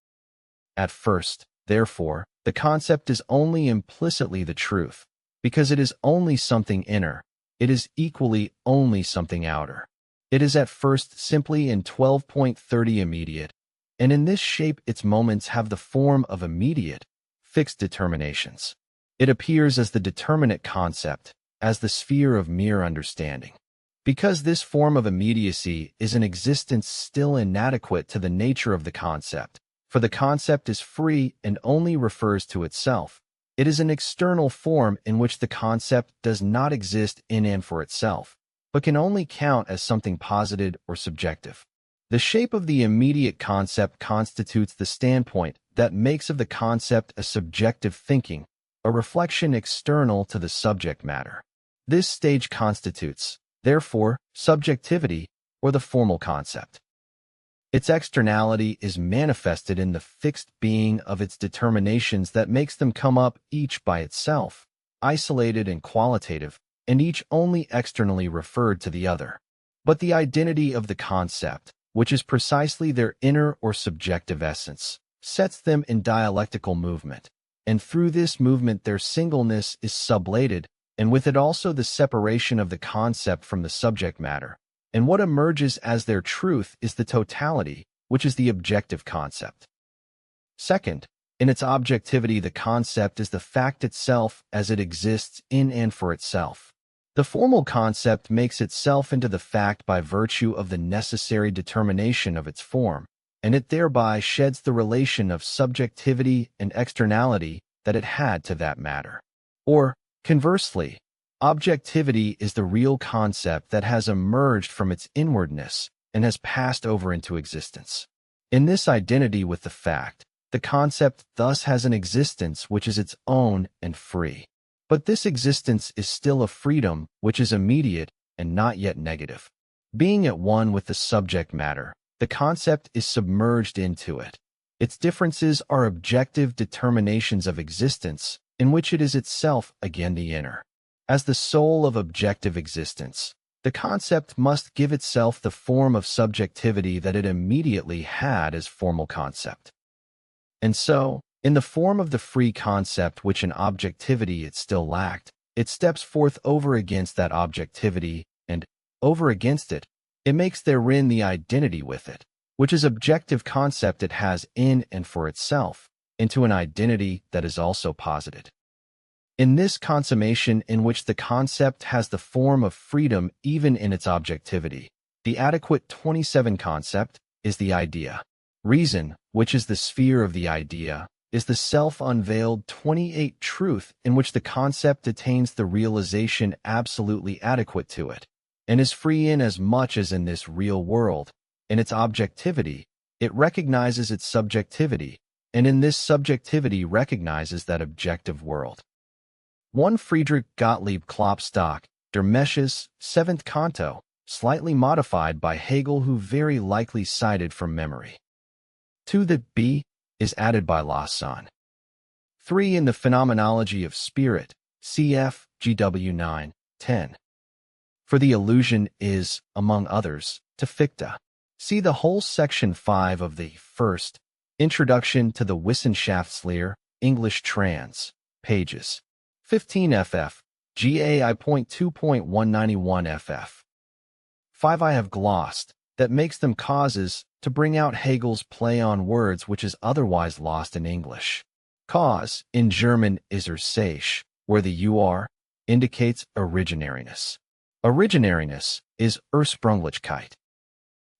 [SPEAKER 1] At first, therefore, the concept is only implicitly the truth, because it is only something inner, it is equally only something outer. It is at first simply in 12.30 immediate, and in this shape its moments have the form of immediate, fixed determinations. It appears as the determinate concept, as the sphere of mere understanding. Because this form of immediacy is an existence still inadequate to the nature of the concept, for the concept is free and only refers to itself, it is an external form in which the concept does not exist in and for itself, but can only count as something posited or subjective. The shape of the immediate concept constitutes the standpoint that makes of the concept a subjective thinking, a reflection external to the subject matter. This stage constitutes, therefore, subjectivity, or the formal concept. Its externality is manifested in the fixed being of its determinations that makes them come up each by itself, isolated and qualitative, and each only externally referred to the other. But the identity of the concept, which is precisely their inner or subjective essence, sets them in dialectical movement, and through this movement their singleness is sublated, and with it also the separation of the concept from the subject matter. And what emerges as their truth is the totality, which is the objective concept. Second, in its objectivity, the concept is the fact itself as it exists in and for itself. The formal concept makes itself into the fact by virtue of the necessary determination of its form, and it thereby sheds the relation of subjectivity and externality that it had to that matter. Or, conversely, objectivity is the real concept that has emerged from its inwardness and has passed over into existence. In this identity with the fact, the concept thus has an existence which is its own and free. But this existence is still a freedom which is immediate and not yet negative. Being at one with the subject matter, the concept is submerged into it. Its differences are objective determinations of existence, in which it is itself again the inner. As the soul of objective existence, the concept must give itself the form of subjectivity that it immediately had as formal concept. And so, in the form of the free concept which in objectivity it still lacked, it steps forth over against that objectivity, and, over against it, it makes therein the identity with it, which is objective concept it has in and for itself, into an identity that is also posited. In this consummation in which the concept has the form of freedom even in its objectivity, the adequate 27 concept is the idea. Reason, which is the sphere of the idea, is the self-unveiled 28 truth in which the concept attains the realization absolutely adequate to it, and is free in as much as in this real world, in its objectivity, it recognizes its subjectivity, and in this subjectivity recognizes that objective world. 1 Friedrich Gottlieb Klopstock, Der Mesches, 7th Canto, slightly modified by Hegel, who very likely cited from memory. 2 The B is added by Lawson. 3 In the Phenomenology of Spirit, cf. GW 9, 10. For the allusion is, among others, to Fichte. See the whole section 5 of the first Introduction to the Wissenschaftslehre, English trans, pages 15 ff. GAI.2.191 ff. 5 I have glossed, that makes them causes, to bring out Hegel's play on words which is otherwise lost in English. Cause, in German, is Ursache, where the UR indicates originariness. Originariness is Ursprünglichkeit.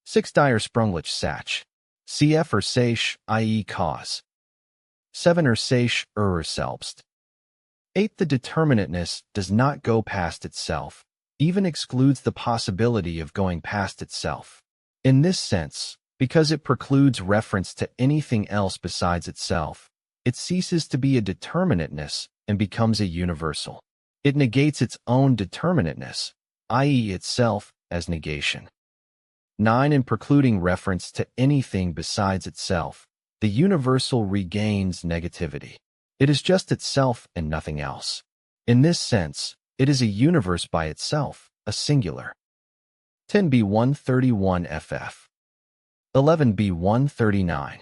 [SPEAKER 1] 6 Die Ursprünglichkeit, cf. Ursache, i.e. cause. 7 Ursache, selbst. 8 The determinateness does not go past itself, even excludes the possibility of going past itself. In this sense, because it precludes reference to anything else besides itself, it ceases to be a determinateness and becomes a universal. It negates its own determinateness, i.e. itself, as negation. 9 In precluding reference to anything besides itself, the universal regains negativity. It is just itself and nothing else. In this sense, it is a universe by itself, a singular. 10b 131 ff. 11b 139.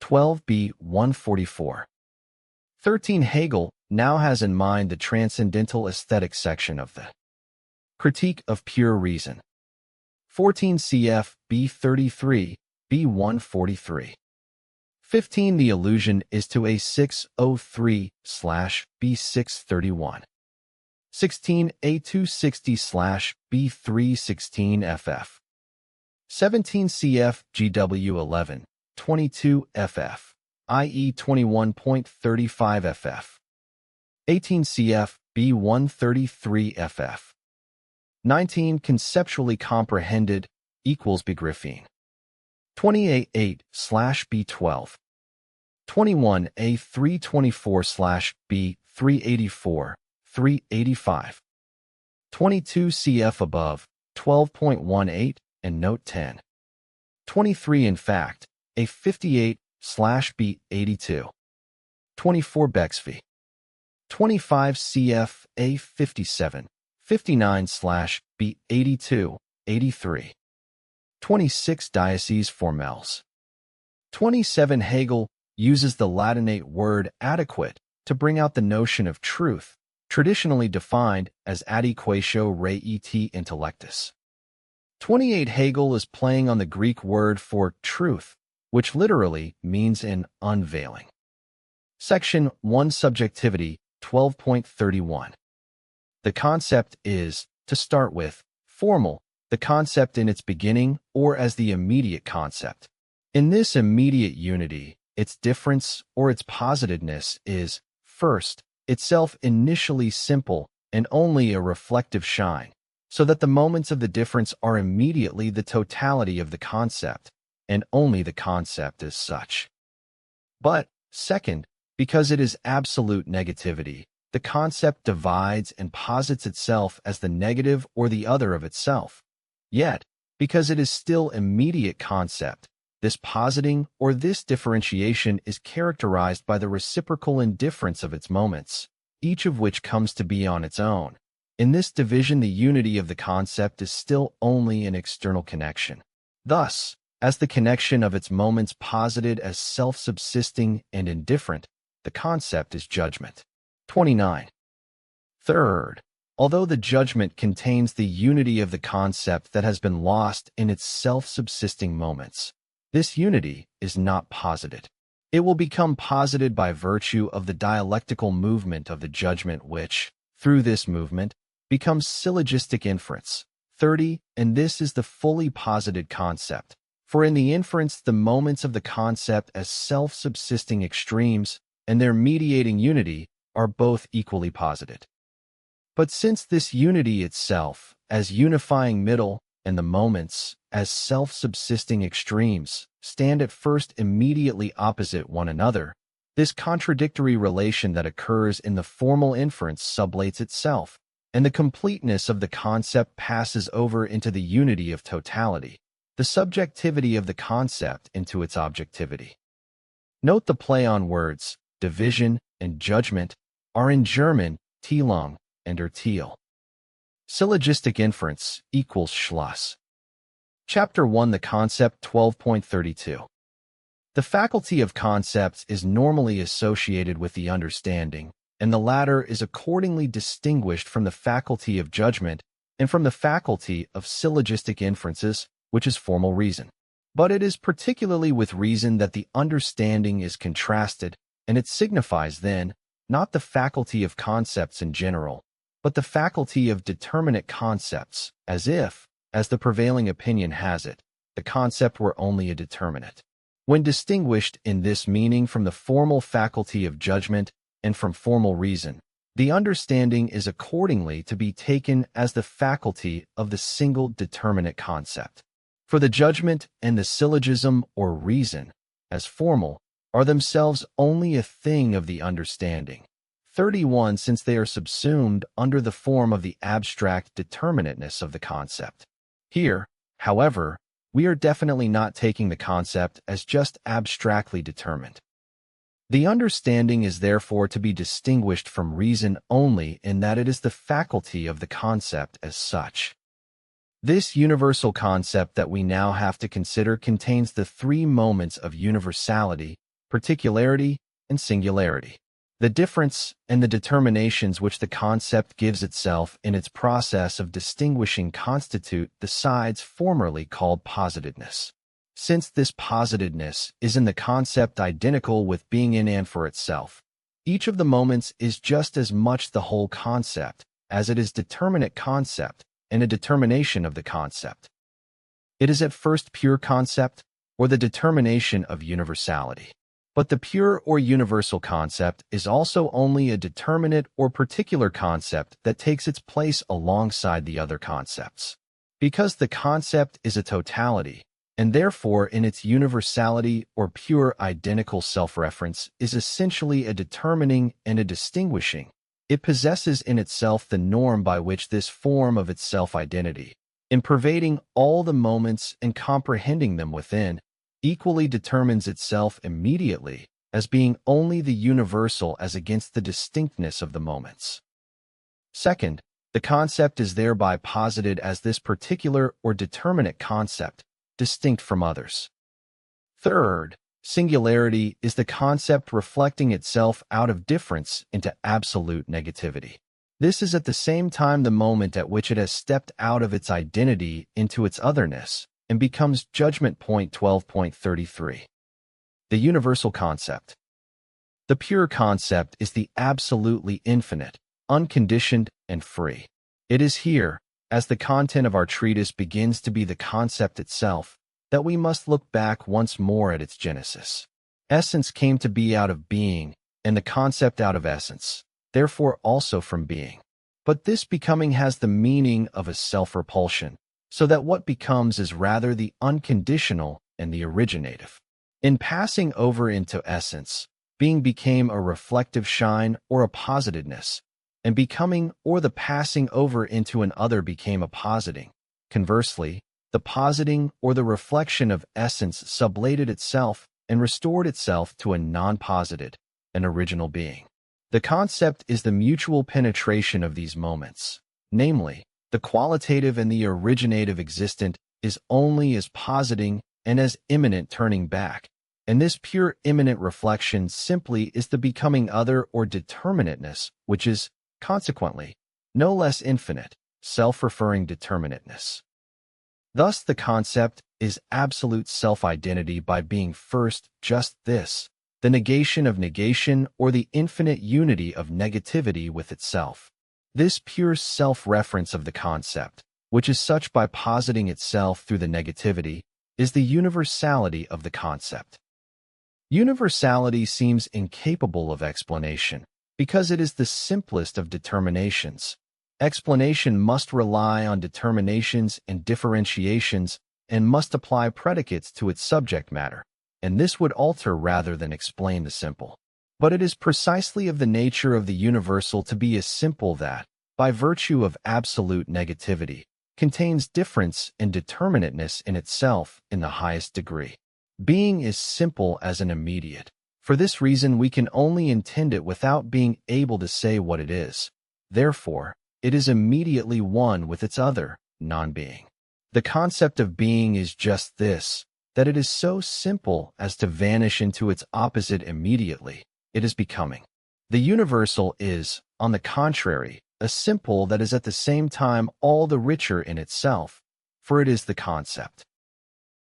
[SPEAKER 1] 12b 144. 13 Hegel now has in mind the transcendental aesthetic section of the Critique of Pure Reason. 14 cf. b 33, b 143. 15. The allusion is to A603/B631. 16. A260/B316 FF. 17 CF GW11, 22 FF, i.e. 21.35 FF. 18 CF B133 FF. 19. Conceptually comprehended equals Begriffing. 28/8/B12. 21 A324/B384, 385. 22 CF above, 12.18, and note 10. 23 in fact, A58/B82. 24 Bexby. 25 CF A57, 59/B82, 83. 26 Diocese Formels. 27 Hegel uses the Latinate word adequate to bring out the notion of truth, traditionally defined as adequatio rei et intellectus. 28 Hegel is playing on the Greek word for truth, which literally means an unveiling. Section 1 Subjectivity 12.31. The concept is, to start with, formal, the concept in its beginning or as the immediate concept. In this immediate unity, its difference or its positedness is, first, itself initially simple and only a reflective shine, so that the moments of the difference are immediately the totality of the concept, and only the concept as such. But, second, because it is absolute negativity, the concept divides and posits itself as the negative or the other of itself. Yet, because it is still immediate concept, this positing or this differentiation is characterized by the reciprocal indifference of its moments, each of which comes to be on its own. In this division, the unity of the concept is still only an external connection. Thus, as the connection of its moments posited as self-subsisting and indifferent, the concept is judgment. 29. Third, although the judgment contains the unity of the concept that has been lost in its self-subsisting moments, this unity is not posited. It will become posited by virtue of the dialectical movement of the judgment which, through this movement, becomes syllogistic inference. 30. And this is the fully posited concept, for in the inference the moments of the concept as self-subsisting extremes and their mediating unity are both equally posited. But since this unity itself, as unifying middle, and the moments, as self-subsisting extremes, stand at first immediately opposite one another, this contradictory relation that occurs in the formal inference sublates itself, and the completeness of the concept passes over into the unity of totality, the subjectivity of the concept into its objectivity. Note the play on words, division and judgment, are in German, Teilung and Urteil. Syllogistic inference equals Schluss. Chapter 1 The Concept 12.32. The faculty of concepts is normally associated with the understanding, and the latter is accordingly distinguished from the faculty of judgment and from the faculty of syllogistic inferences, which is formal reason. But it is particularly with reason that the understanding is contrasted, and it signifies then, not the faculty of concepts in general, but the faculty of determinate concepts, as if, as the prevailing opinion has it, the concept were only a determinate. When distinguished in this meaning from the formal faculty of judgment and from formal reason, the understanding is accordingly to be taken as the faculty of the single determinate concept. For the judgment and the syllogism or reason, as formal, are themselves only a thing of the understanding. 31 Since they are subsumed under the form of the abstract determinateness of the concept. Here, however, we are definitely not taking the concept as just abstractly determined. The understanding is therefore to be distinguished from reason only in that it is the faculty of the concept as such. This universal concept that we now have to consider contains the three moments of universality, particularity, and singularity. The difference and the determinations which the concept gives itself in its process of distinguishing constitute the sides formerly called positedness. Since this positedness is in the concept identical with being in and for itself, each of the moments is just as much the whole concept as it is determinate concept and a determination of the concept. It is at first pure concept, or the determination of universality. But the pure or universal concept is also only a determinate or particular concept that takes its place alongside the other concepts. Because the concept is a totality, and therefore in its universality or pure identical self-reference is essentially a determining and a distinguishing, it possesses in itself the norm by which this form of its self-identity, in pervading all the moments and comprehending them within, equally determines itself immediately as being only the universal as against the distinctness of the moments. Second, the concept is thereby posited as this particular or determinate concept, distinct from others. Third, singularity is the concept reflecting itself out of difference into absolute negativity. This is at the same time the moment at which it has stepped out of its identity into its otherness, and becomes judgment point 12.33. The universal concept. The pure concept is the absolutely infinite, unconditioned, and free. It is here, as the content of our treatise begins to be the concept itself, that we must look back once more at its genesis. Essence came to be out of being, and the concept out of essence, therefore also from being. But this becoming has the meaning of a self-repulsion, so that what becomes is rather the unconditional and the originative. In passing over into essence, being became a reflective shine or a positedness, and becoming or the passing over into an other became a positing. Conversely, the positing or the reflection of essence sublated itself and restored itself to a non-posited, an original being. The concept is the mutual penetration of these moments, namely, the qualitative and the originative existent is only as positing and as immanent turning back, and this pure immanent reflection simply is the becoming other or determinateness, which is, consequently, no less infinite, self-referring determinateness. Thus the concept is absolute self-identity by being first just this, the negation of negation or the infinite unity of negativity with itself. This pure self-reference of the concept, which is such by positing itself through the negativity, is the universality of the concept. Universality seems incapable of explanation, because it is the simplest of determinations. Explanation must rely on determinations and differentiations and must apply predicates to its subject matter, and this would alter rather than explain the simple. But it is precisely of the nature of the universal to be as simple that, by virtue of absolute negativity, contains difference and determinateness in itself in the highest degree. Being is simple as an immediate. For this reason we can only intend it without being able to say what it is. Therefore, it is immediately one with its other, non-being. The concept of being is just this, that it is so simple as to vanish into its opposite immediately. It is becoming. The universal is, on the contrary, a simple that is at the same time all the richer in itself, for it is the concept.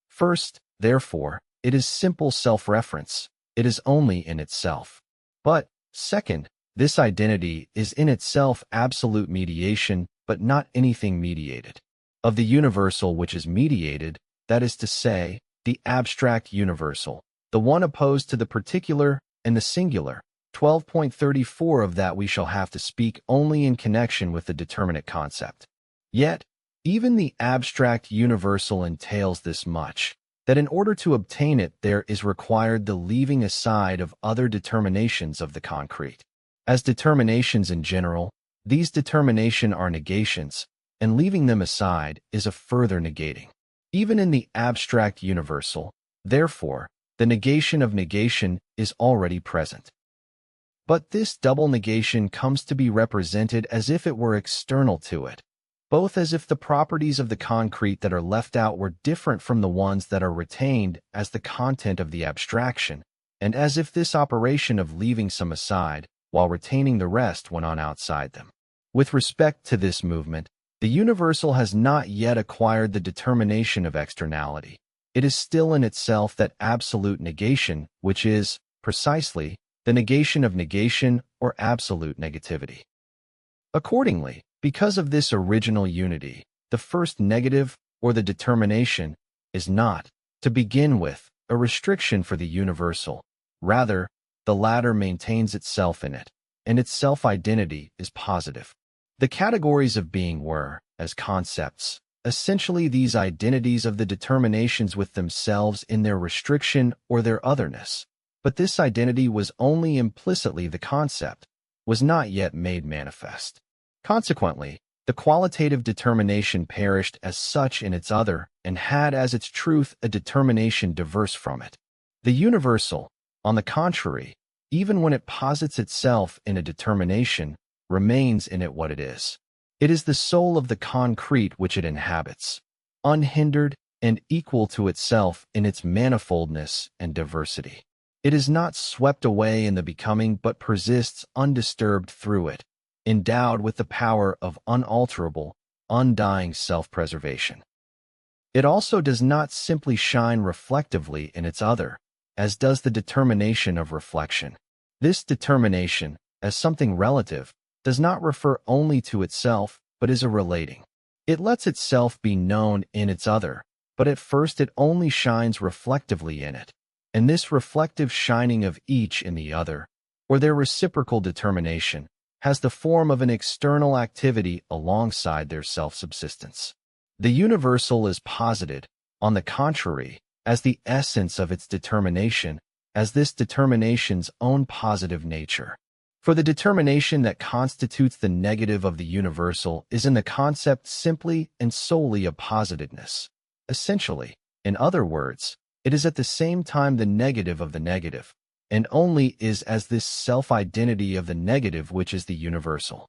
[SPEAKER 1] First, therefore, it is simple self-reference. It is only in itself. But, second, this identity is in itself absolute mediation, but not anything mediated. Of the universal which is mediated, that is to say, the abstract universal, the one opposed to the particular and the singular, 12.34 of that we shall have to speak only in connection with the determinate concept. Yet, even the abstract universal entails this much, that in order to obtain it there is required the leaving aside of other determinations of the concrete. As determinations in general, these determinations are negations, and leaving them aside is a further negating. Even in the abstract universal, therefore, the negation of negation is already present. But this double negation comes to be represented as if it were external to it, both as if the properties of the concrete that are left out were different from the ones that are retained as the content of the abstraction, and as if this operation of leaving some aside, while retaining the rest went on outside them. With respect to this movement, the universal has not yet acquired the determination of externality. it is still in itself that absolute negation, which is, precisely, the negation of negation or absolute negativity. Accordingly, because of this original unity, the first negative, or the determination, is not, to begin with, a restriction for the universal. Rather, the latter maintains itself in it, and its self-identity is positive. The categories of being were, as concepts, essentially these identities of the determinations with themselves in their restriction or their otherness. But this identity was only implicitly the concept, was not yet made manifest. Consequently, the qualitative determination perished as such in its other and had as its truth a determination diverse from it. The universal, on the contrary, even when it posits itself in a determination, remains in it what it is. It is the soul of the concrete which it inhabits, unhindered and equal to itself in its manifoldness and diversity. It is not swept away in the becoming but persists undisturbed through it, endowed with the power of unalterable, undying self-preservation. It also does not simply shine reflectively in its other, as does the determination of reflection. This determination, as something relative, does not refer only to itself, but is a relating. It lets itself be known in its other, but at first it only shines reflectively in it, and this reflective shining of each in the other, or their reciprocal determination, has the form of an external activity alongside their self-subsistence. The universal is posited, on the contrary, as the essence of its determination, as this determination's own positive nature. For the determination that constitutes the negative of the universal is in the concept simply and solely a positedness. Essentially, in other words, it is at the same time the negative of the negative, and only is as this self-identity of the negative which is the universal.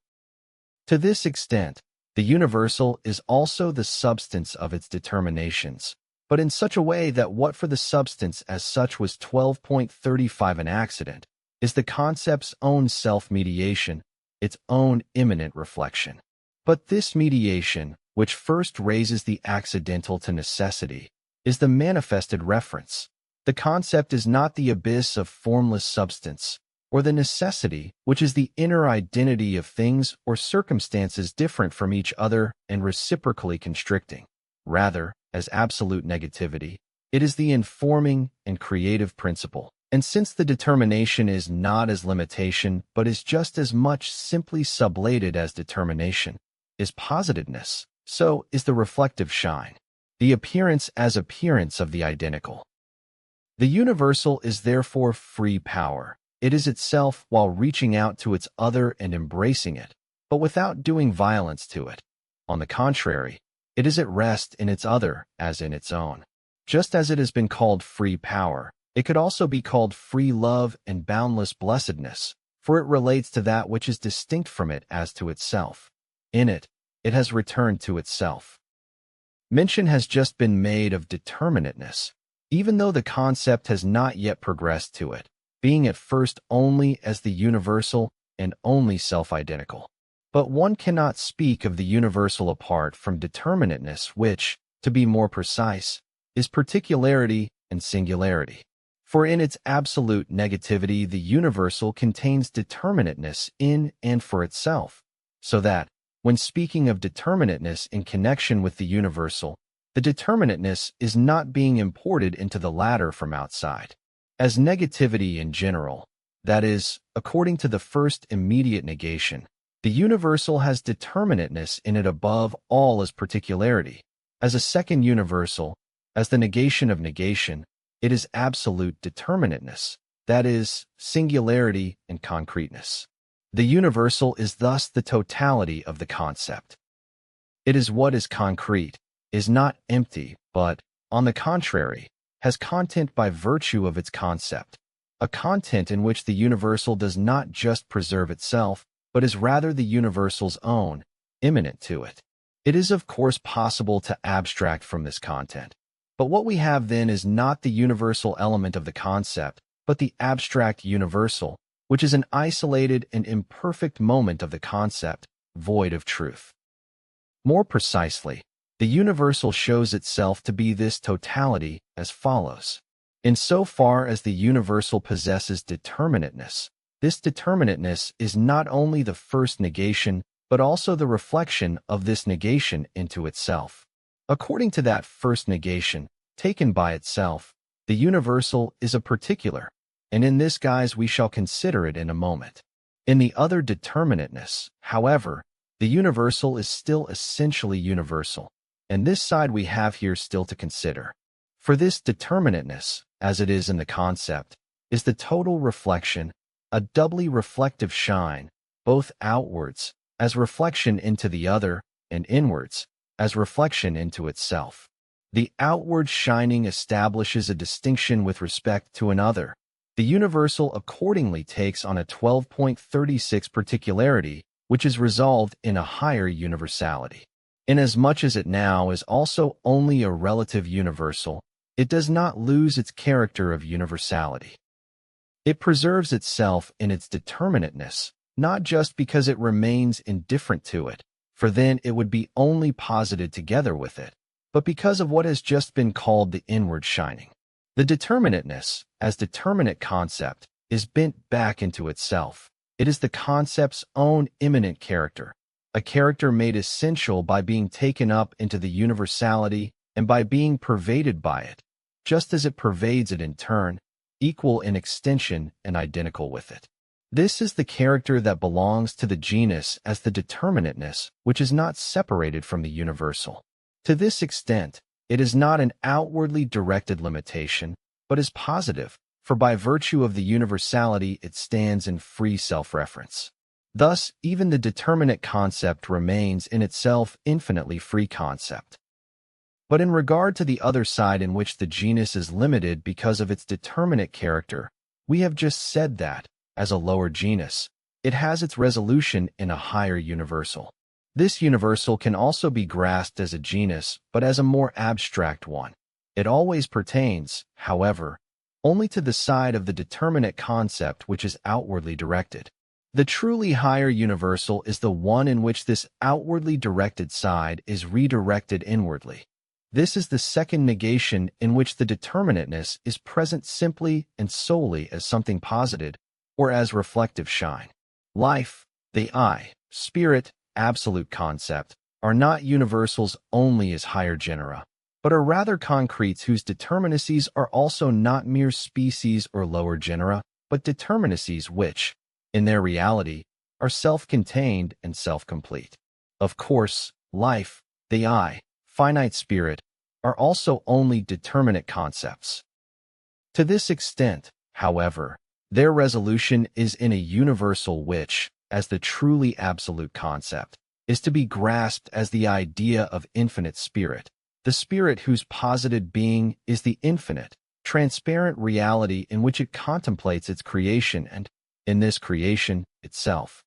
[SPEAKER 1] To this extent, the universal is also the substance of its determinations, but in such a way that what for the substance as such was 12.35 an accident, is the concept's own self-mediation, its own immanent reflection. But this mediation, which first raises the accidental to necessity, is the manifested reference. The concept is not the abyss of formless substance, or the necessity, which is the inner identity of things or circumstances different from each other and reciprocally constricting. Rather, as absolute negativity, it is the informing and creative principle. And since the determination is not as limitation, but is just as much simply sublated as determination, is positedness, so is the reflective shine, the appearance as appearance of the identical. The universal is therefore free power. It is itself while reaching out to its other and embracing it, but without doing violence to it. On the contrary, it is at rest in its other as in its own. Just as it has been called free power, it could also be called free love and boundless blessedness, for it relates to that which is distinct from it as to itself. In it, it has returned to itself. Mention has just been made of determinateness, even though the concept has not yet progressed to it, being at first only as the universal and only self-identical. But one cannot speak of the universal apart from determinateness, which, to be more precise, is particularity and singularity. For in its absolute negativity, the universal contains determinateness in and for itself, so that, when speaking of determinateness in connection with the universal, the determinateness is not being imported into the latter from outside. As negativity in general, that is, according to the first immediate negation, the universal has determinateness in it above all as particularity. As a second universal, as the negation of negation, it is absolute determinateness, that is, singularity and concreteness. The universal is thus the totality of the concept. It is what is concrete, is not empty, but, on the contrary, has content by virtue of its concept, a content in which the universal does not just preserve itself, but is rather the universal's own, immanent to it. It is of course possible to abstract from this content, but what we have then is not the universal element of the concept, but the abstract universal, which is an isolated and imperfect moment of the concept, void of truth. More precisely, The universal shows itself to be this totality as follows. Insofar as the universal possesses determinateness, this determinateness is not only the first negation, but also the reflection of this negation into itself. According to that first negation, taken by itself, the universal is a particular, and in this guise we shall consider it in a moment. In the other determinateness, however, the universal is still essentially universal, and this side we have here still to consider. For this determinateness, as it is in the concept, is the total reflection, a doubly reflective shine, both outwards, as reflection into the other, and inwards, as reflection into itself. The outward shining establishes a distinction with respect to another. The universal accordingly takes on a 12.36 particularity, which is resolved in a higher universality. Inasmuch as it now is also only a relative universal, it does not lose its character of universality. It preserves itself in its determinateness, not just because it remains indifferent to it, for then it would be only posited together with it, but because of what has just been called the inward shining. The determinateness, as determinate concept, is bent back into itself. It is the concept's own immanent character, a character made essential by being taken up into the universality and by being pervaded by it, just as it pervades it in turn, equal in extension and identical with it. This is the character that belongs to the genus as the determinateness, which is not separated from the universal. To this extent, it is not an outwardly directed limitation, but is positive, for by virtue of the universality it stands in free self-reference. Thus, even the determinate concept remains in itself infinitely free concept. But in regard to the other side in which the genus is limited because of its determinate character, we have just said that, as a lower genus, it has its resolution in a higher universal. This universal can also be grasped as a genus, but as a more abstract one. It always pertains, however, only to the side of the determinate concept which is outwardly directed. The truly higher universal is the one in which this outwardly directed side is redirected inwardly. This is the second negation in which the determinateness is present simply and solely as something posited, or as reflective shine. Life, the I, spirit, absolute concept, are not universals only as higher genera, but are rather concretes whose determinacies are also not mere species or lower genera, but determinacies which, in their reality, are self-contained and self-complete. Of course, life, the I, finite spirit, are also only determinate concepts. To this extent, however, their resolution is in a universal which, as the truly absolute concept, is to be grasped as the idea of infinite spirit, the spirit whose posited being is the infinite, transparent reality in which it contemplates its creation and, in this creation, itself.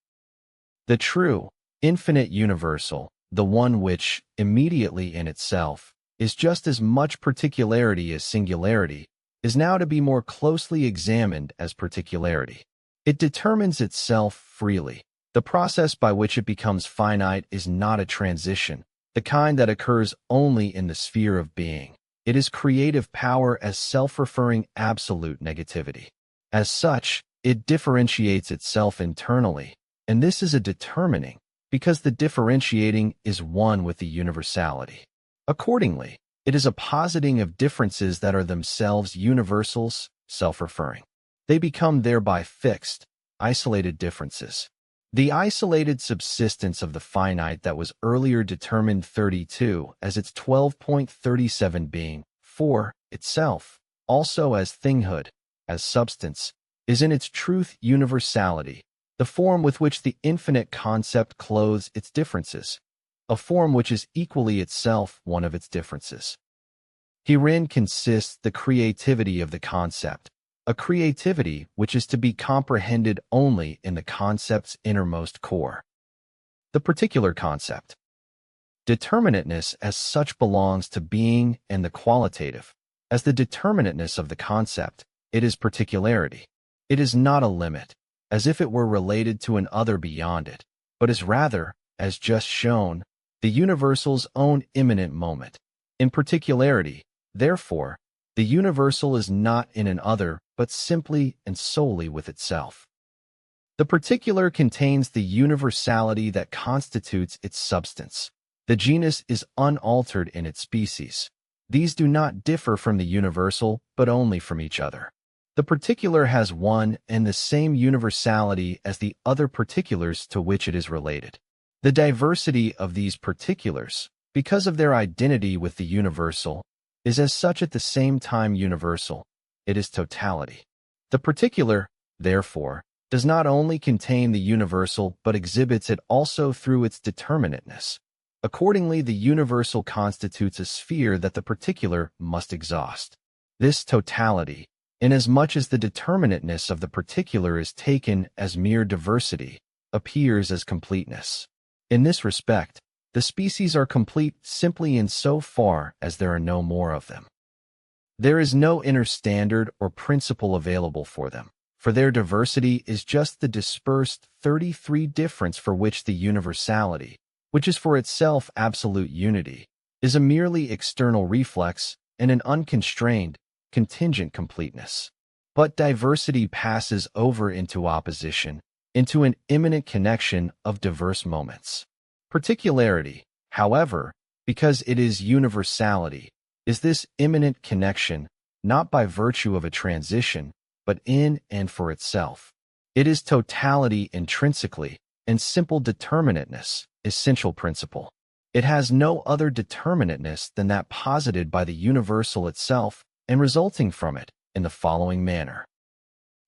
[SPEAKER 1] The true, infinite universal, the one which, immediately in itself, is just as much particularity as singularity, is now to be more closely examined as particularity. It determines itself freely. The process by which it becomes finite is not a transition, the kind that occurs only in the sphere of being. It is creative power as self-referring absolute negativity. As such, it differentiates itself internally, and this is a determining, because the differentiating is one with the universality. Accordingly, it is a positing of differences that are themselves universals, self-referring. They become thereby fixed, isolated differences. The isolated subsistence of the finite that was earlier determined 32 as its 12.37 being, for itself, also as thinghood, as substance, is in its truth universality, the form with which the infinite concept clothes its differences, a form which is equally itself one of its differences. Herein consists the creativity of the concept, a creativity which is to be comprehended only in the concept's innermost core. The particular concept. Determinateness as such belongs to being and the qualitative. As the determinateness of the concept, it is particularity. It is not a limit, as if it were related to an other beyond it, but is rather, as just shown, the universal's own immanent moment. In particularity, therefore, the universal is not in an other, but simply and solely with itself. The particular contains the universality that constitutes its substance. The genus is unaltered in its species. These do not differ from the universal, but only from each other. The particular has one and the same universality as the other particulars to which it is related. The diversity of these particulars, because of their identity with the universal, is as such at the same time universal. It is totality. The particular, therefore, does not only contain the universal but exhibits it also through its determinateness. Accordingly, the universal constitutes a sphere that the particular must exhaust. This totality, inasmuch as the determinateness of the particular is taken as mere diversity, appears as completeness. In this respect, the species are complete simply in so far as there are no more of them. There is no inner standard or principle available for them, for their diversity is just the dispersed 33 difference for which the universality, which is for itself absolute unity, is a merely external reflex and an unconstrained, contingent completeness. But diversity passes over into opposition, into an immanent connection of diverse moments. Particularity, however, because it is universality, is this immanent connection, not by virtue of a transition, but in and for itself. It is totality intrinsically, and simple determinateness, essential principle. It has no other determinateness than that posited by the universal itself and resulting from it in the following manner.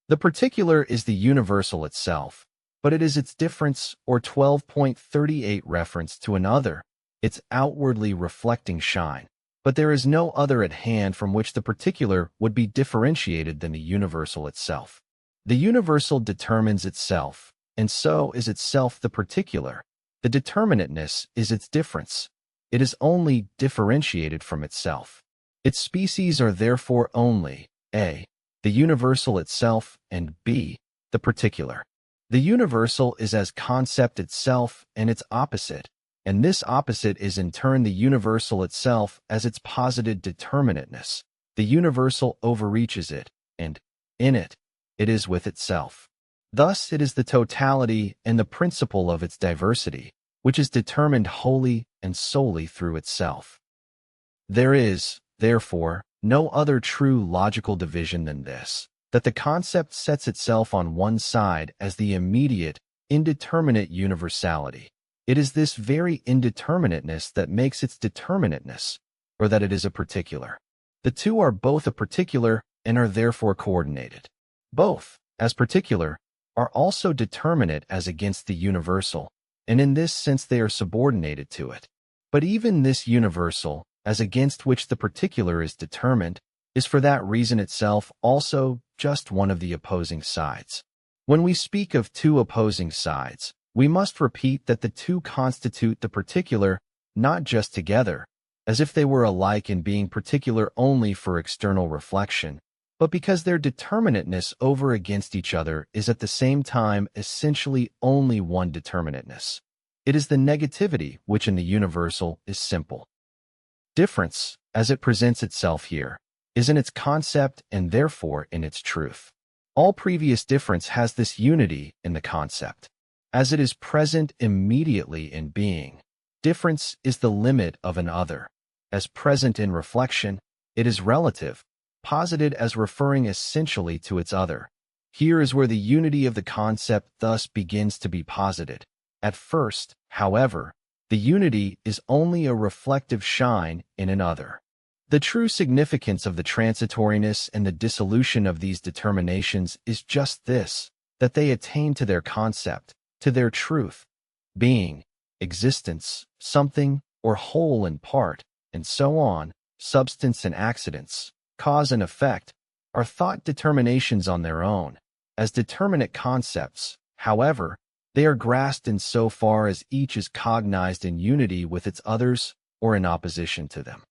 [SPEAKER 1] The particular is the universal itself, but it is its difference or 12.38 reference to another, its outwardly reflecting shine. But there is no other at hand from which the particular would be differentiated than the universal itself. The universal determines itself, and so is itself the particular. The determinateness is its difference. It is only differentiated from itself. Its species are therefore only a. the universal itself, and b. the particular. The universal is as concept itself and its opposite, and this opposite is in turn the universal itself as its posited determinateness. The universal overreaches it, and, in it, it is with itself. Thus it is the totality and the principle of its diversity, which is determined wholly and solely through itself. There is, therefore, no other true logical division than this, that the concept sets itself on one side as the immediate, indeterminate universality. It is this very indeterminateness that makes its determinateness, or that it is a particular. The two are both a particular and are therefore coordinated. Both, as particular, are also determinate as against the universal, and in this sense they are subordinated to it. But even this universal, as against which the particular is determined, is for that reason itself also just one of the opposing sides. When we speak of two opposing sides, we must repeat that the two constitute the particular, not just together, as if they were alike in being particular only for external reflection, but because their determinateness over against each other is at the same time essentially only one determinateness. It is the negativity which in the universal is simple. Difference, as it presents itself here, is in its concept and therefore in its truth. All previous difference has this unity in the concept, as it is present immediately in being. Difference is the limit of an other. As present in reflection, it is relative, posited as referring essentially to its other. Here is where the unity of the concept thus begins to be posited. At first, however, the unity is only a reflective shine in an other. The true significance of the transitoriness and the dissolution of these determinations is just this, that they attain to their concept, to their truth, being, existence, something, or whole and part, and so on, substance and accidents, cause and effect, are thought determinations on their own. As determinate concepts, however, they are grasped in so far as each is cognized in unity with its others or in opposition to them.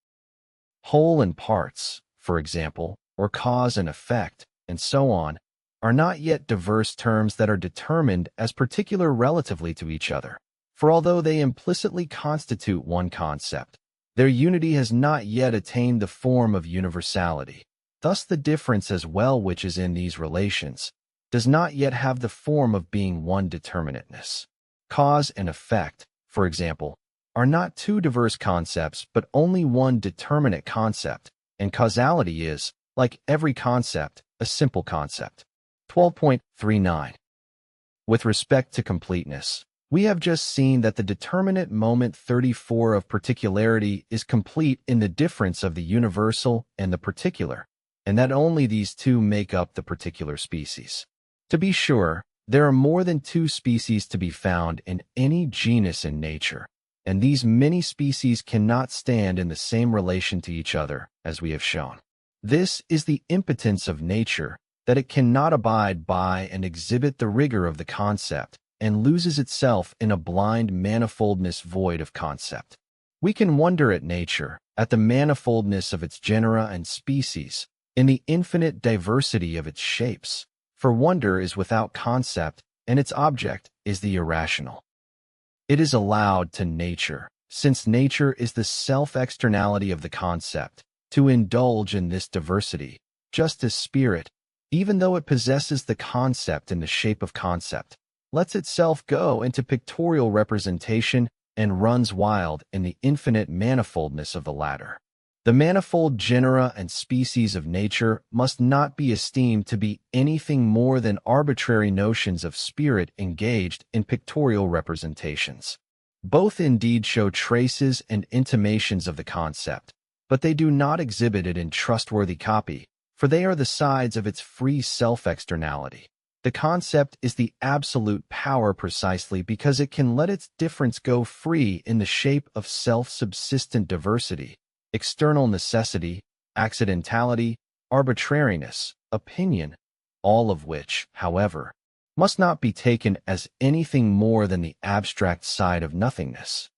[SPEAKER 1] Whole and parts, for example, or cause and effect, and so on, are not yet diverse terms that are determined as particular relatively to each other. For although they implicitly constitute one concept, their unity has not yet attained the form of universality. Thus the difference as well which is in these relations does not yet have the form of being one determinateness. Cause and effect, for example, are not two diverse concepts but only one determinate concept, and causality is, like every concept, a simple concept. 12.39. With respect to completeness, we have just seen that the determinate moment 34 of particularity is complete in the difference of the universal and the particular, and that only these two make up the particular species. To be sure, there are more than two species to be found in any genus in nature, and these many species cannot stand in the same relation to each other, as we have shown. This is the impotence of nature, that it cannot abide by and exhibit the rigor of the concept, and loses itself in a blind manifoldness void of concept. We can wonder at nature, at the manifoldness of its genera and species, in the infinite diversity of its shapes, for wonder is without concept, and its object is the irrational. It is allowed to nature, since nature is the self-externality of the concept, to indulge in this diversity, just as spirit, even though it possesses the concept in the shape of concept, lets itself go into pictorial representation and runs wild in the infinite manifoldness of the latter. The manifold genera and species of nature must not be esteemed to be anything more than arbitrary notions of spirit engaged in pictorial representations. Both indeed show traces and intimations of the concept, but they do not exhibit it in trustworthy copy, for they are the sides of its free self-externality. The concept is the absolute power precisely because it can let its difference go free in the shape of self-subsistent diversity, external necessity, accidentality, arbitrariness, opinion, all of which, however, must not be taken as anything more than the abstract side of nothingness.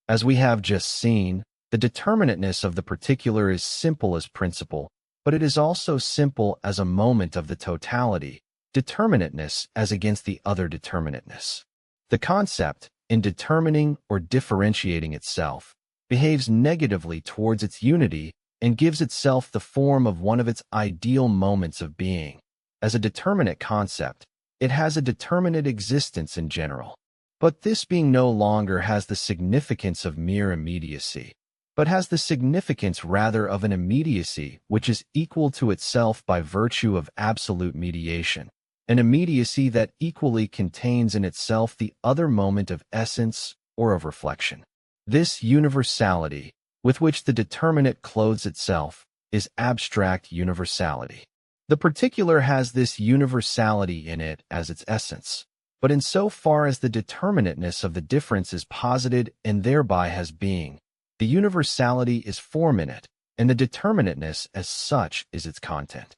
[SPEAKER 1] As we have just seen, the determinateness of the particular is simple as principle, but it is also simple as a moment of the totality, determinateness as against the other determinateness. The concept, in determining or differentiating itself, behaves negatively towards its unity and gives itself the form of one of its ideal moments of being. As a determinate concept, it has a determinate existence in general. But this being no longer has the significance of mere immediacy, but has the significance rather of an immediacy which is equal to itself by virtue of absolute mediation, an immediacy that equally contains in itself the other moment of essence or of reflection. This universality, with which the determinate clothes itself, is abstract universality. The particular has this universality in it as its essence, but in so far as the determinateness of the difference is posited and thereby has being, the universality is form in it, and the determinateness as such is its content.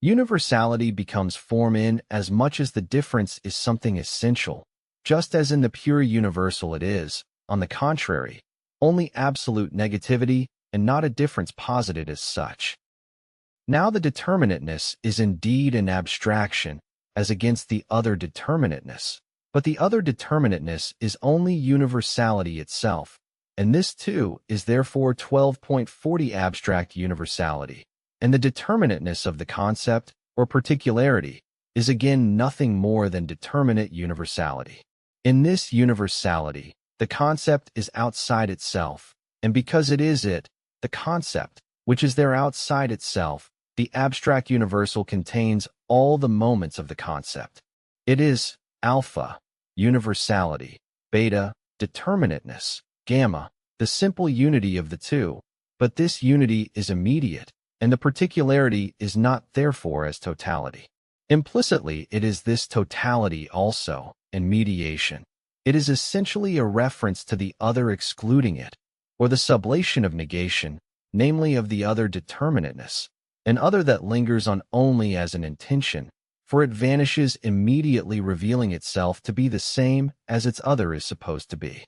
[SPEAKER 1] Universality becomes form in as much as the difference is something essential, just as in the pure universal it is, on the contrary, only absolute negativity and not a difference posited as such. Now the determinateness is indeed an abstraction as against the other determinateness, but the other determinateness is only universality itself, and this too is therefore 12.40 abstract universality, and the determinateness of the concept, or particularity, is again nothing more than determinate universality. In this universality, the concept is outside itself, and because it is it, the concept, which is there outside itself, the abstract universal contains all the moments of the concept. It is alpha, universality, beta, determinateness, gamma, the simple unity of the two, but this unity is immediate, and the particularity is not therefore as totality. Implicitly, it is this totality also, in mediation. It is essentially a reference to the other excluding it, or the sublation of negation, namely of the other determinateness, an other that lingers on only as an intention, for it vanishes immediately revealing itself to be the same as its other is supposed to be.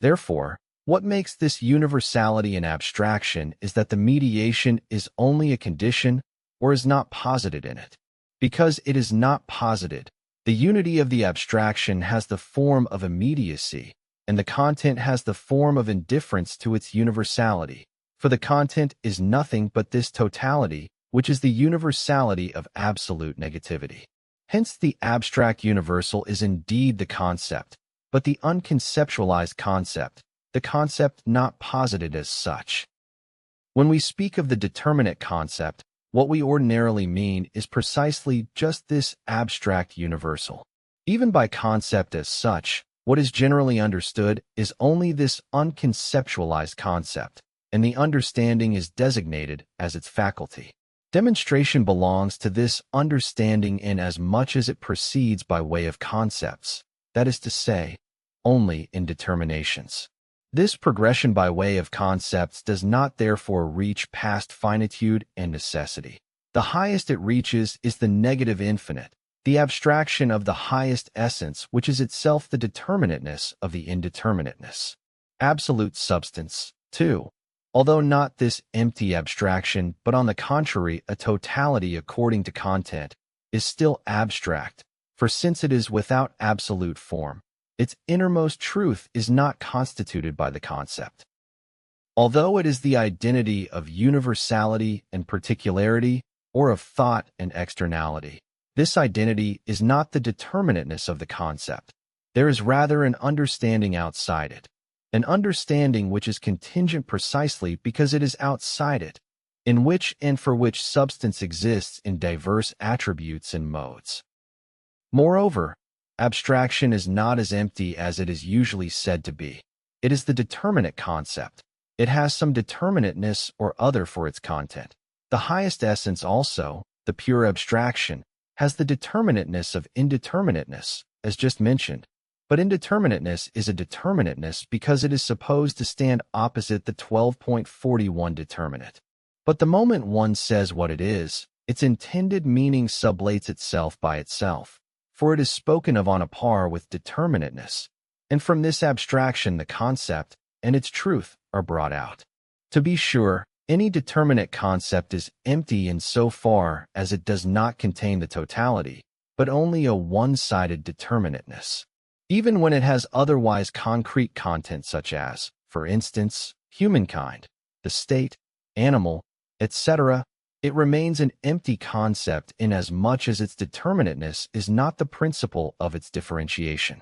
[SPEAKER 1] Therefore, what makes this universality an abstraction is that the mediation is only a condition or is not posited in it. Because it is not posited, The unity of the abstraction has the form of immediacy, and the content has the form of indifference to its universality. For the content is nothing but this totality, which is the universality of absolute negativity. Hence the abstract universal is indeed the concept, but the unconceptualized concept, the concept not posited as such. When we speak of the determinate concept, what we ordinarily mean is precisely just this abstract universal. Even by concept as such, what is generally understood is only this unconceptualized concept, and the understanding is designated as its faculty. Demonstration belongs to this understanding in as much as it proceeds by way of concepts, that is to say, only in determinations. This progression by way of concepts does not therefore reach past finitude and necessity. The highest it reaches is the negative infinite, the abstraction of the highest essence, which is itself the determinateness of the indeterminateness. Absolute substance, too, although not this empty abstraction, but on the contrary a totality according to content, is still abstract, for since it is without absolute form, its innermost truth is not constituted by the concept. Although it is the identity of universality and particularity, or of thought and externality, this identity is not the determinateness of the concept. There is rather an understanding outside it, an understanding which is contingent precisely because it is outside it, in which and for which substance exists in diverse attributes and modes. Moreover, abstraction is not as empty as it is usually said to be. It is the determinate concept. It has some determinateness or other for its content. The highest essence also, the pure abstraction, has the determinateness of indeterminateness, as just mentioned. But indeterminateness is a determinateness because it is supposed to stand opposite the 12.41 determinate. But the moment one says what it is, its intended meaning sublates itself by itself, for it is spoken of on a par with determinateness, and from this abstraction the concept and its truth are brought out. To be sure, any determinate concept is empty in so far as it does not contain the totality, but only a one-sided determinateness. Even when it has otherwise concrete content such as, for instance, humankind, the state, animal, etc., it remains an empty concept inasmuch as its determinateness is not the principle of its differentiation.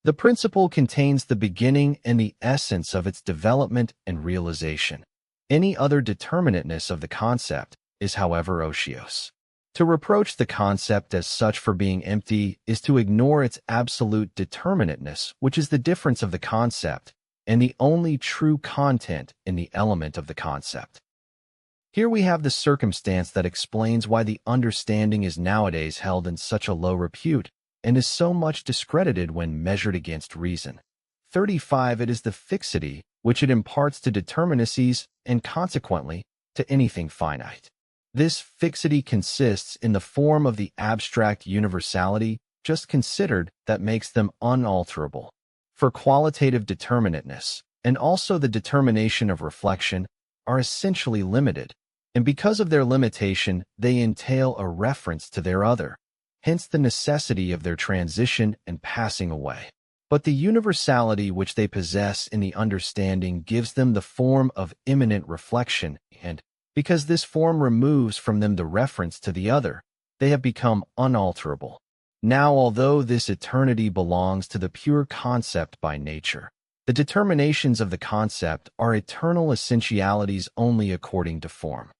[SPEAKER 1] The principle contains the beginning and the essence of its development and realization. Any other determinateness of the concept is, however, ocious. To reproach the concept as such for being empty is to ignore its absolute determinateness, which is the difference of the concept and the only true content in the element of the concept. Here we have the circumstance that explains why the understanding is nowadays held in such a low repute and is so much discredited when measured against reason. 35. It is the fixity which it imparts to determinacies and consequently to anything finite. This fixity consists in the form of the abstract universality just considered that makes them unalterable. For qualitative determinateness, and also the determination of reflection, are essentially limited, and because of their limitation, they entail a reference to their other, hence the necessity of their transition and passing away. But the universality which they possess in the understanding gives them the form of immanent reflection, and, because this form removes from them the reference to the other, they have become unalterable. Now, although this eternity belongs to the pure concept by nature, the determinations of the concept are eternal essentialities only according to form.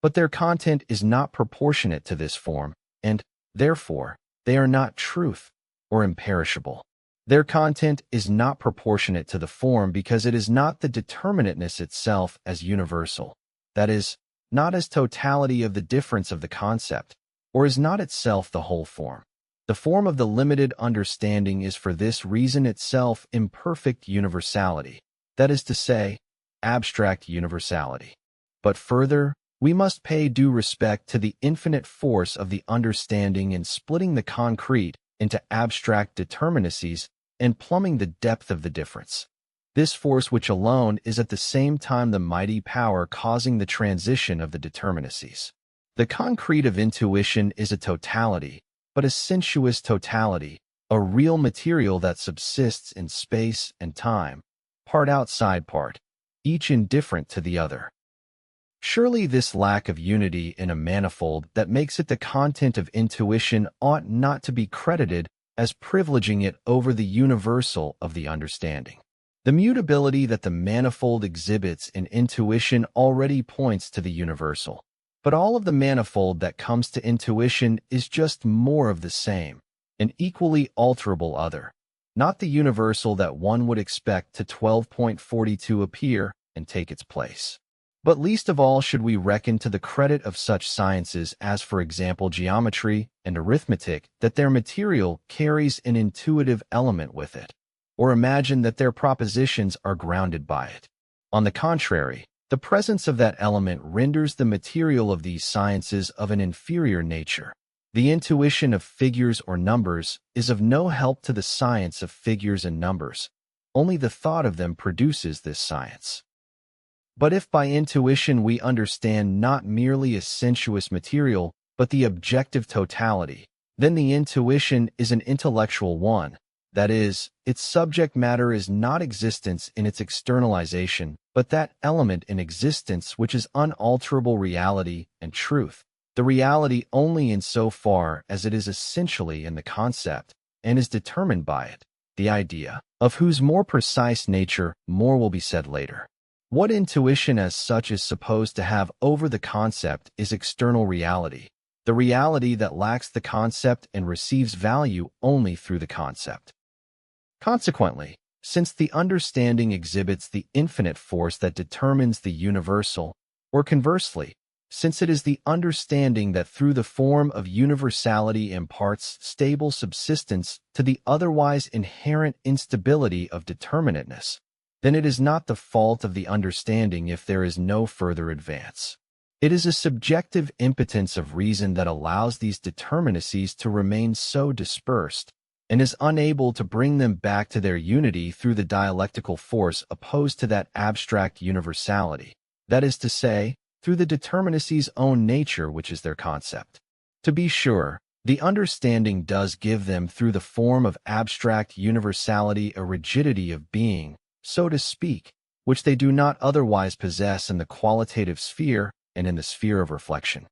[SPEAKER 1] But their content is not proportionate to this form, and, therefore, they are not truth or imperishable. Their content is not proportionate to the form because it is not the determinateness itself as universal, that is, not as totality of the difference of the concept, or is not itself the whole form. The form of the limited understanding is for this reason itself imperfect universality, that is to say, abstract universality. But further, we must pay due respect to the infinite force of the understanding in splitting the concrete into abstract determinacies and plumbing the depth of the difference. This force which alone is at the same time the mighty power causing the transition of the determinacies. The concrete of intuition is a totality, but a sensuous totality, a real material that subsists in space and time, part outside part, each indifferent to the other. Surely this lack of unity in a manifold that makes it the content of intuition ought not to be credited as privileging it over the universal of the understanding. The mutability that the manifold exhibits in intuition already points to the universal, but all of the manifold that comes to intuition is just more of the same, an equally alterable other, not the universal that one would expect to 12.42 appear and take its place. But least of all should we reckon to the credit of such sciences as, for example, geometry and arithmetic, that their material carries an intuitive element with it, or imagine that their propositions are grounded by it. On the contrary, the presence of that element renders the material of these sciences of an inferior nature. The intuition of figures or numbers is of no help to the science of figures and numbers. Only the thought of them produces this science. But if by intuition we understand not merely a sensuous material, but the objective totality, then the intuition is an intellectual one. That is, its subject matter is not existence in its externalization, but that element in existence which is unalterable reality and truth. The reality only in so far as it is essentially in the concept, and is determined by it, the idea, of whose more precise nature more will be said later. What intuition as such is supposed to have over the concept is external reality, the reality that lacks the concept and receives value only through the concept. Consequently, since the understanding exhibits the infinite force that determines the universal, or conversely, since it is the understanding that through the form of universality imparts stable subsistence to the otherwise inherent instability of determinateness, then it is not the fault of the understanding if there is no further advance. It is a subjective impotence of reason that allows these determinacies to remain so dispersed, and is unable to bring them back to their unity through the dialectical force opposed to that abstract universality, that is to say, through the determinacy's own nature, which is their concept. To be sure, the understanding does give them through the form of abstract universality a rigidity of being, so to speak, which they do not otherwise possess in the qualitative sphere and in the sphere of reflection.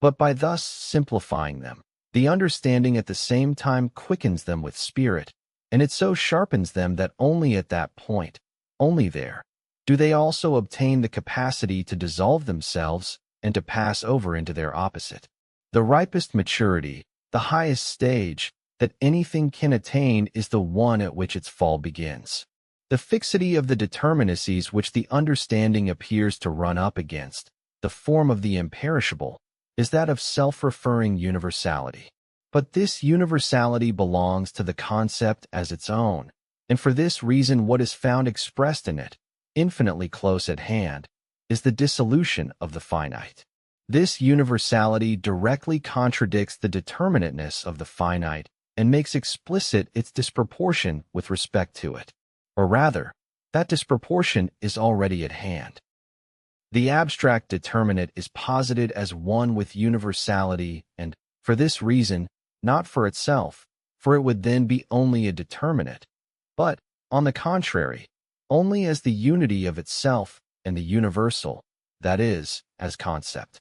[SPEAKER 1] But by thus simplifying them, the understanding at the same time quickens them with spirit, and it so sharpens them that only at that point, only there, do they also obtain the capacity to dissolve themselves and to pass over into their opposite. The ripest maturity, the highest stage, that anything can attain is the one at which its fall begins. The fixity of the determinacies which the understanding appears to run up against, the form of the imperishable, is that of self-referring universality. But this universality belongs to the concept as its own, and for this reason what is found expressed in it, infinitely close at hand, is the dissolution of the finite. This universality directly contradicts the determinateness of the finite and makes explicit its disproportion with respect to it. Or rather, that disproportion is already at hand. The abstract determinate is posited as one with universality and, for this reason, not for itself, for it would then be only a determinate, but, on the contrary, only as the unity of itself and the universal, that is, as concept.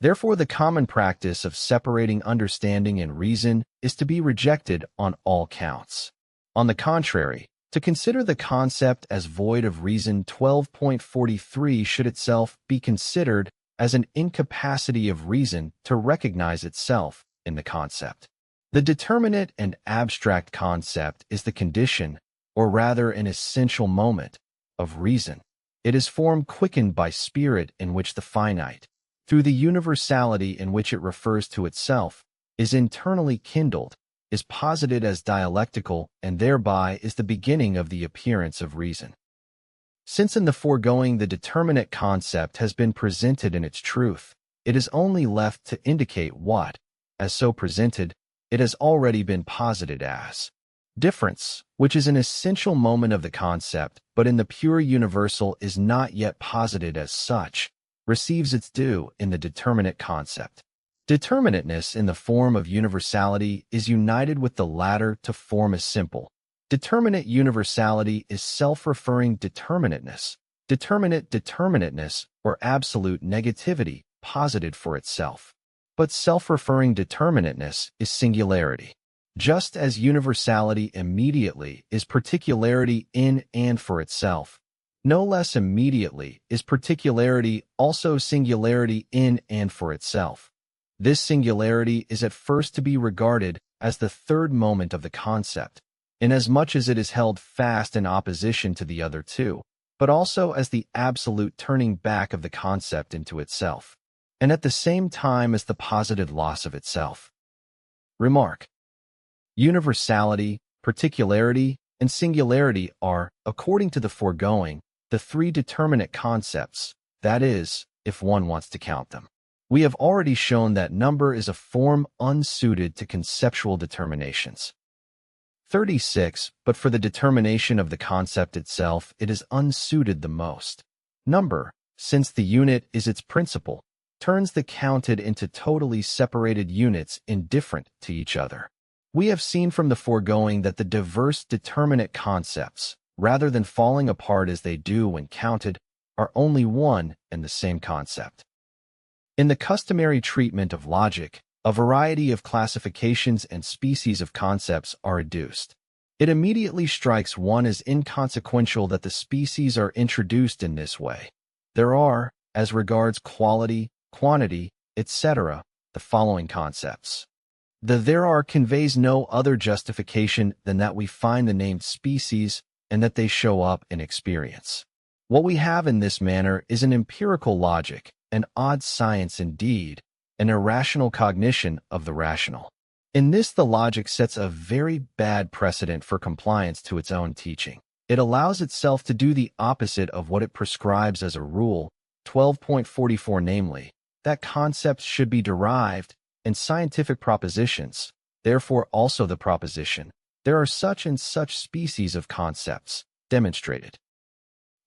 [SPEAKER 1] Therefore, the common practice of separating understanding and reason is to be rejected on all counts. On the contrary, to consider the concept as void of reason 12.43 should itself be considered as an incapacity of reason to recognize itself in the concept. The determinate and abstract concept is the condition, or rather an essential moment, of reason. It is form quickened by spirit in which the finite, through the universality in which it refers to itself, is internally kindled, is posited as dialectical, and thereby is the beginning of the appearance of reason. Since in the foregoing the determinate concept has been presented in its truth, it is only left to indicate what, as so presented, it has already been posited as. Difference, which is an essential moment of the concept, but in the pure universal is not yet posited as such, receives its due in the determinate concept. Determinateness in the form of universality is united with the latter to form a simple. Determinate universality is self-referring determinateness. Determinate determinateness, or absolute negativity, posited for itself. But self-referring determinateness is singularity. Just as universality immediately is particularity in and for itself, no less immediately is particularity also singularity in and for itself. This singularity is at first to be regarded as the third moment of the concept, inasmuch as it is held fast in opposition to the other two, but also as the absolute turning back of the concept into itself, and at the same time as the posited loss of itself. Remark: universality, particularity, and singularity are, according to the foregoing, the three determinate concepts, that is, if one wants to count them. We have already shown that number is a form unsuited to conceptual determinations. 36. But for the determination of the concept itself, it is unsuited the most. Number, since the unit is its principle, turns the counted into totally separated units indifferent to each other. We have seen from the foregoing that the diverse determinate concepts, rather than falling apart as they do when counted, are only one and the same concept. In the customary treatment of logic, a variety of classifications and species of concepts are adduced. It immediately strikes one as inconsequential that the species are introduced in this way. There are, as regards quality, quantity, etc., the following concepts. The there are conveys no other justification than that we find the named species and that they show up in experience. What we have in this manner is an empirical logic, an odd science indeed, an irrational cognition of the rational. In this, the logic sets a very bad precedent for compliance to its own teaching. It allows itself to do the opposite of what it prescribes as a rule, 12.44, namely, that concepts should be derived, and scientific propositions, therefore also the proposition, there are such and such species of concepts, demonstrated.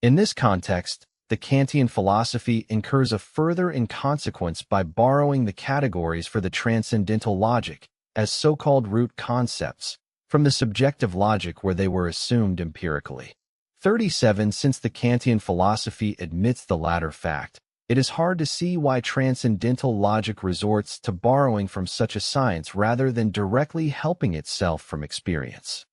[SPEAKER 1] In this context, the Kantian philosophy incurs a further inconsequence by borrowing the categories for the transcendental logic as so-called root concepts from the subjective logic where they were assumed empirically. 37. Since the Kantian philosophy admits the latter fact, it is hard to see why transcendental logic resorts to borrowing from such a science rather than directly helping itself from experience.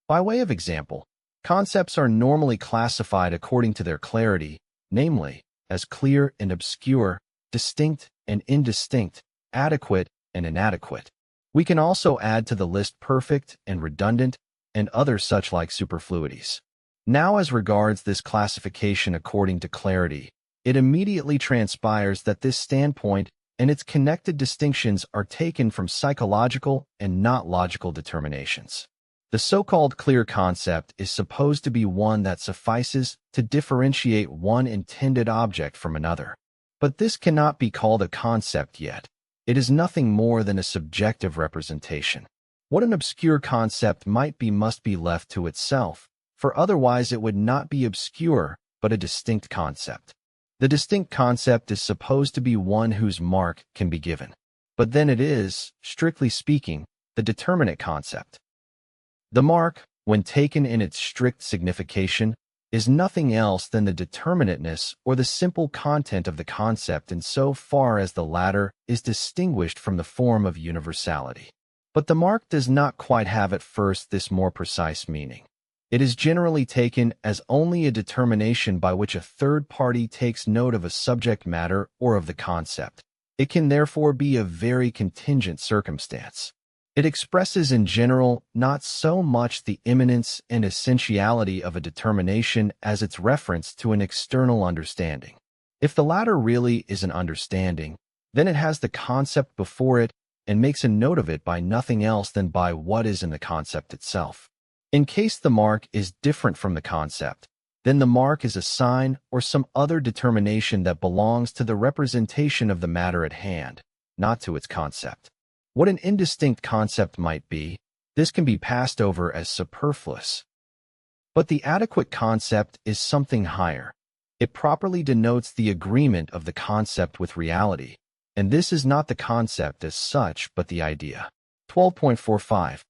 [SPEAKER 1] By way of example, concepts are normally classified according to their clarity, namely, as clear and obscure, distinct and indistinct, adequate and inadequate. We can also add to the list perfect and redundant and other such like superfluities. Now, as regards this classification according to clarity, it immediately transpires that this standpoint and its connected distinctions are taken from psychological and not logical determinations. The so-called clear concept is supposed to be one that suffices to differentiate one intended object from another. But this cannot be called a concept yet. It is nothing more than a subjective representation. What an obscure concept might be must be left to itself, for otherwise it would not be obscure, but a distinct concept. The distinct concept is supposed to be one whose mark can be given. But then it is, strictly speaking, the determinate concept. The mark, when taken in its strict signification, is nothing else than the determinateness or the simple content of the concept in so far as the latter is distinguished from the form of universality. But the mark does not quite have at first this more precise meaning. It is generally taken as only a determination by which a third party takes note of a subject matter or of the concept. It can therefore be a very contingent circumstance. It expresses in general not so much the immanence and essentiality of a determination as its reference to an external understanding. If the latter really is an understanding, then it has the concept before it and makes a note of it by nothing else than by what is in the concept itself. In case the mark is different from the concept, then the mark is a sign or some other determination that belongs to the representation of the matter at hand, not to its concept. What an indistinct concept might be, this can be passed over as superfluous. But the adequate concept is something higher. It properly denotes the agreement of the concept with reality, and this is not the concept as such but the idea. 12.45.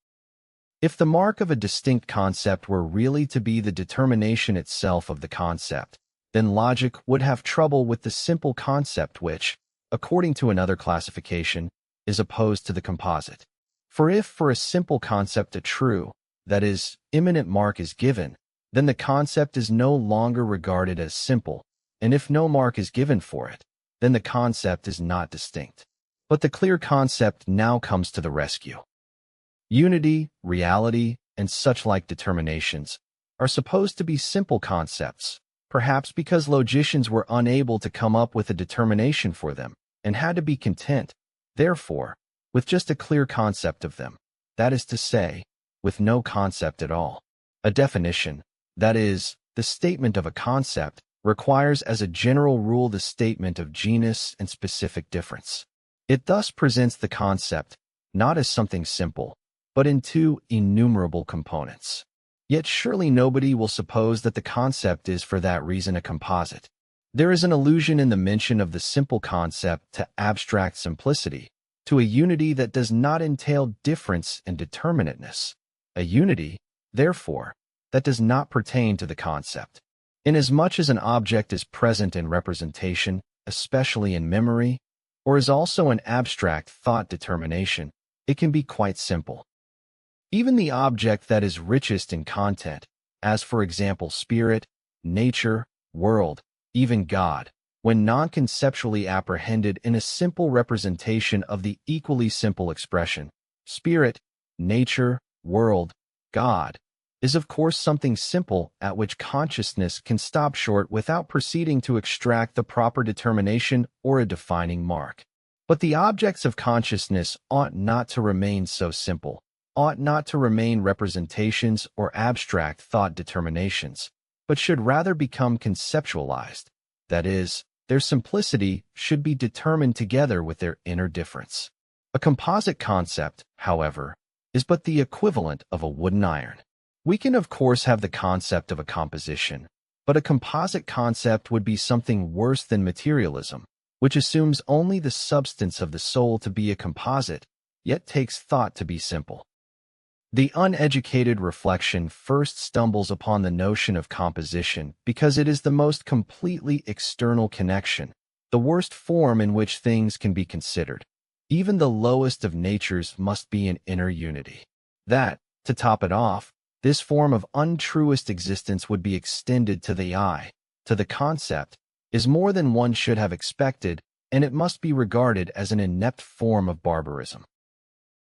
[SPEAKER 1] If the mark of a distinct concept were really to be the determination itself of the concept, then logic would have trouble with the simple concept which, according to another classification, is opposed to the composite. For if for a simple concept a true, that is, immanent mark is given, then the concept is no longer regarded as simple, and if no mark is given for it, then the concept is not distinct. But the clear concept now comes to the rescue. Unity, reality, and such like determinations are supposed to be simple concepts, perhaps because logicians were unable to come up with a determination for them and had to be content, therefore, with just a clear concept of them, that is to say, with no concept at all. A definition, that is, the statement of a concept, requires as a general rule the statement of genus and specific difference. It thus presents the concept not as something simple, but in two innumerable components. Yet surely nobody will suppose that the concept is for that reason a composite. There is an allusion in the mention of the simple concept to abstract simplicity, to a unity that does not entail difference and determinateness, a unity, therefore, that does not pertain to the concept. Inasmuch as an object is present in representation, especially in memory, or is also an abstract thought determination, it can be quite simple. Even the object that is richest in content, as for example spirit, nature, world, even God, when non-conceptually apprehended in a simple representation of the equally simple expression, spirit, nature, world, God, is of course something simple at which consciousness can stop short without proceeding to extract the proper determination or a defining mark. But the objects of consciousness ought not to remain so simple, ought not to remain representations or abstract thought determinations, but should rather become conceptualized, that is, their simplicity should be determined together with their inner difference. A composite concept, however, is but the equivalent of a wooden iron. We can of course have the concept of a composition, but a composite concept would be something worse than materialism, which assumes only the substance of the soul to be a composite, yet takes thought to be simple. The uneducated reflection first stumbles upon the notion of composition because it is the most completely external connection, the worst form in which things can be considered. Even the lowest of natures must be in inner unity. That, to top it off, this form of untruest existence would be extended to the I, to the concept, is more than one should have expected, and it must be regarded as an inept form of barbarism.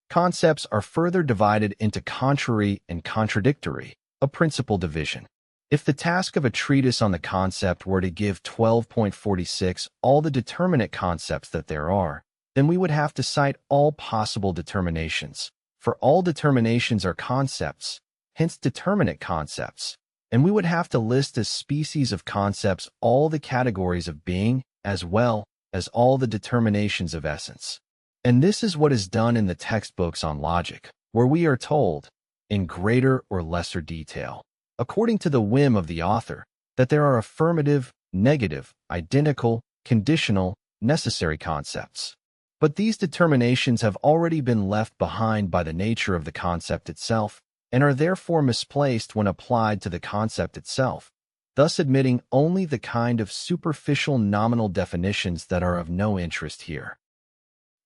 [SPEAKER 1] Concepts are further divided into contrary and contradictory, a principal division. If the task of a treatise on the concept were to give 12.46 all the determinate concepts that there are, then we would have to cite all possible determinations, for all determinations are concepts, hence determinate concepts, and we would have to list as species of concepts all the categories of being, as well as all the determinations of essence. And this is what is done in the textbooks on logic, where we are told, in greater or lesser detail, according to the whim of the author, that there are affirmative, negative, identical, conditional, necessary concepts. But these determinations have already been left behind by the nature of the concept itself, and are therefore misplaced when applied to the concept itself, thus admitting only the kind of superficial nominal definitions that are of no interest here.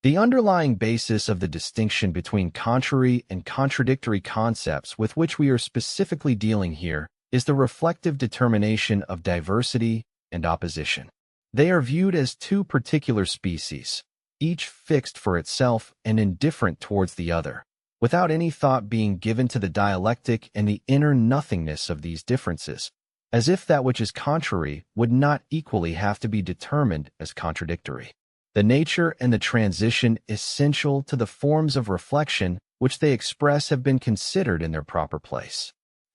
[SPEAKER 1] The underlying basis of the distinction between contrary and contradictory concepts with which we are specifically dealing here is the reflective determination of diversity and opposition. They are viewed as two particular species, each fixed for itself and indifferent towards the other, without any thought being given to the dialectic and the inner nothingness of these differences, as if that which is contrary would not equally have to be determined as contradictory. The nature and the transition essential to the forms of reflection which they express have been considered in their proper place.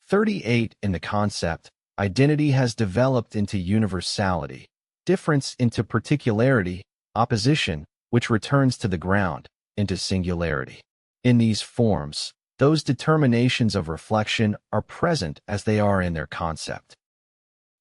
[SPEAKER 1] 38. In the concept, identity has developed into universality, difference into particularity, opposition, which returns to the ground, into singularity. In these forms, those determinations of reflection are present as they are in their concept.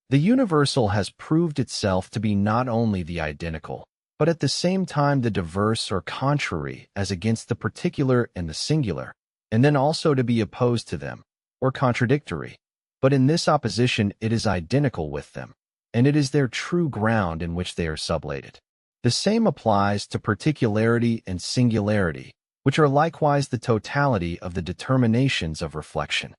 [SPEAKER 1] The universal has proved itself to be not only the identical, but at the same time the diverse or contrary as against the particular and the singular, and then also to be opposed to them, or contradictory. But in this opposition it is identical with them, and it is their true ground in which they are sublated. The same applies to particularity and singularity, which are likewise the totality of the determinations of reflection.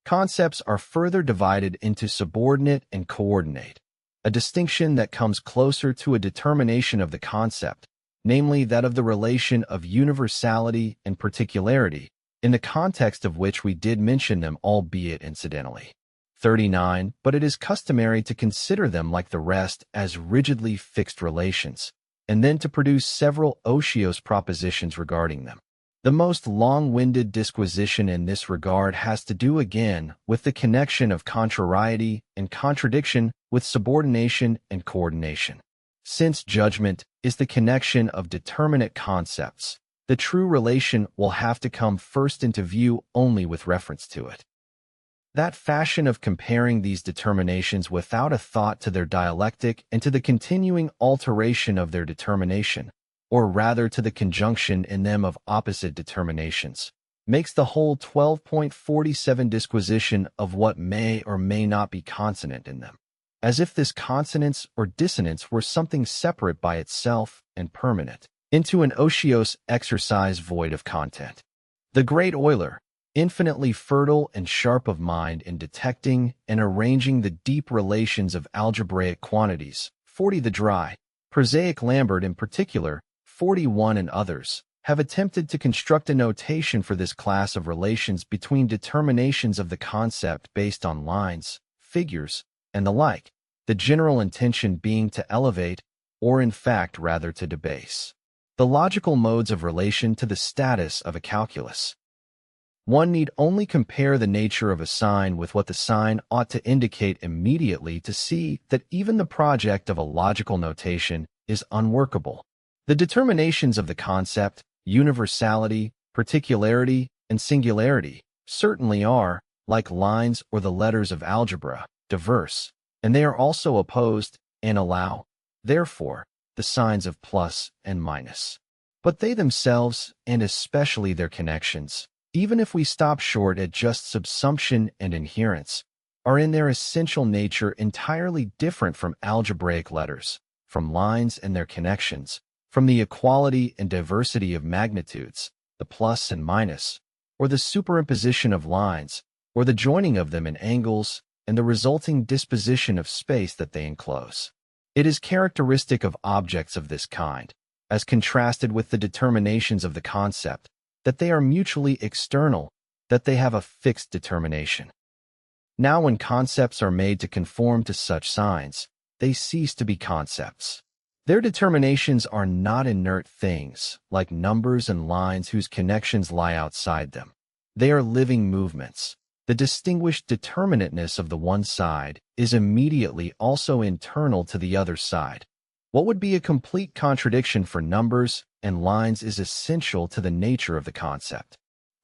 [SPEAKER 1] Concepts are further divided into subordinate and coordinate, a distinction that comes closer to a determination of the concept, namely that of the relation of universality and particularity, in the context of which we did mention them, albeit incidentally. 39. But it is customary to consider them like the rest as rigidly fixed relations, and then to produce several ociose propositions regarding them. The most long-winded disquisition in this regard has to do again with the connection of contrariety and contradiction with subordination and coordination. Since judgment is the connection of determinate concepts, the true relation will have to come first into view only with reference to it. That fashion of comparing these determinations without a thought to their dialectic and to the continuing alteration of their determination, or rather to the conjunction in them of opposite determinations, makes the whole 12.47 disquisition of what may or may not be consonant in them, as if this consonance or dissonance were something separate by itself and permanent, into an ociose exercise void of content. The great Euler, infinitely fertile and sharp of mind in detecting and arranging the deep relations of algebraic quantities, 40 the dry, prosaic Lambert in particular, 41 and others, have attempted to construct a notation for this class of relations between determinations of the concept based on lines, figures, and the like, the general intention being to elevate, or in fact rather to debase, the logical modes of relation to the status of a calculus. One need only compare the nature of a sign with what the sign ought to indicate immediately to see that even the project of a logical notation is unworkable. The determinations of the concept, universality, particularity, and singularity, certainly are, like lines or the letters of algebra, diverse, and they are also opposed and allow, therefore, the signs of plus and minus. But they themselves, and especially their connections, even if we stop short at just subsumption and inherence, are in their essential nature entirely different from algebraic letters, from lines and their connections, from the equality and diversity of magnitudes, the plus and minus, or the superimposition of lines, or the joining of them in angles, and the resulting disposition of space that they enclose. It is characteristic of objects of this kind, as contrasted with the determinations of the concept, that they are mutually external, that they have a fixed determination. Now when concepts are made to conform to such signs, they cease to be concepts. Their determinations are not inert things, like numbers and lines whose connections lie outside them. They are living movements. The distinguished determinateness of the one side is immediately also internal to the other side. What would be a complete contradiction for numbers and lines is essential to the nature of the concept.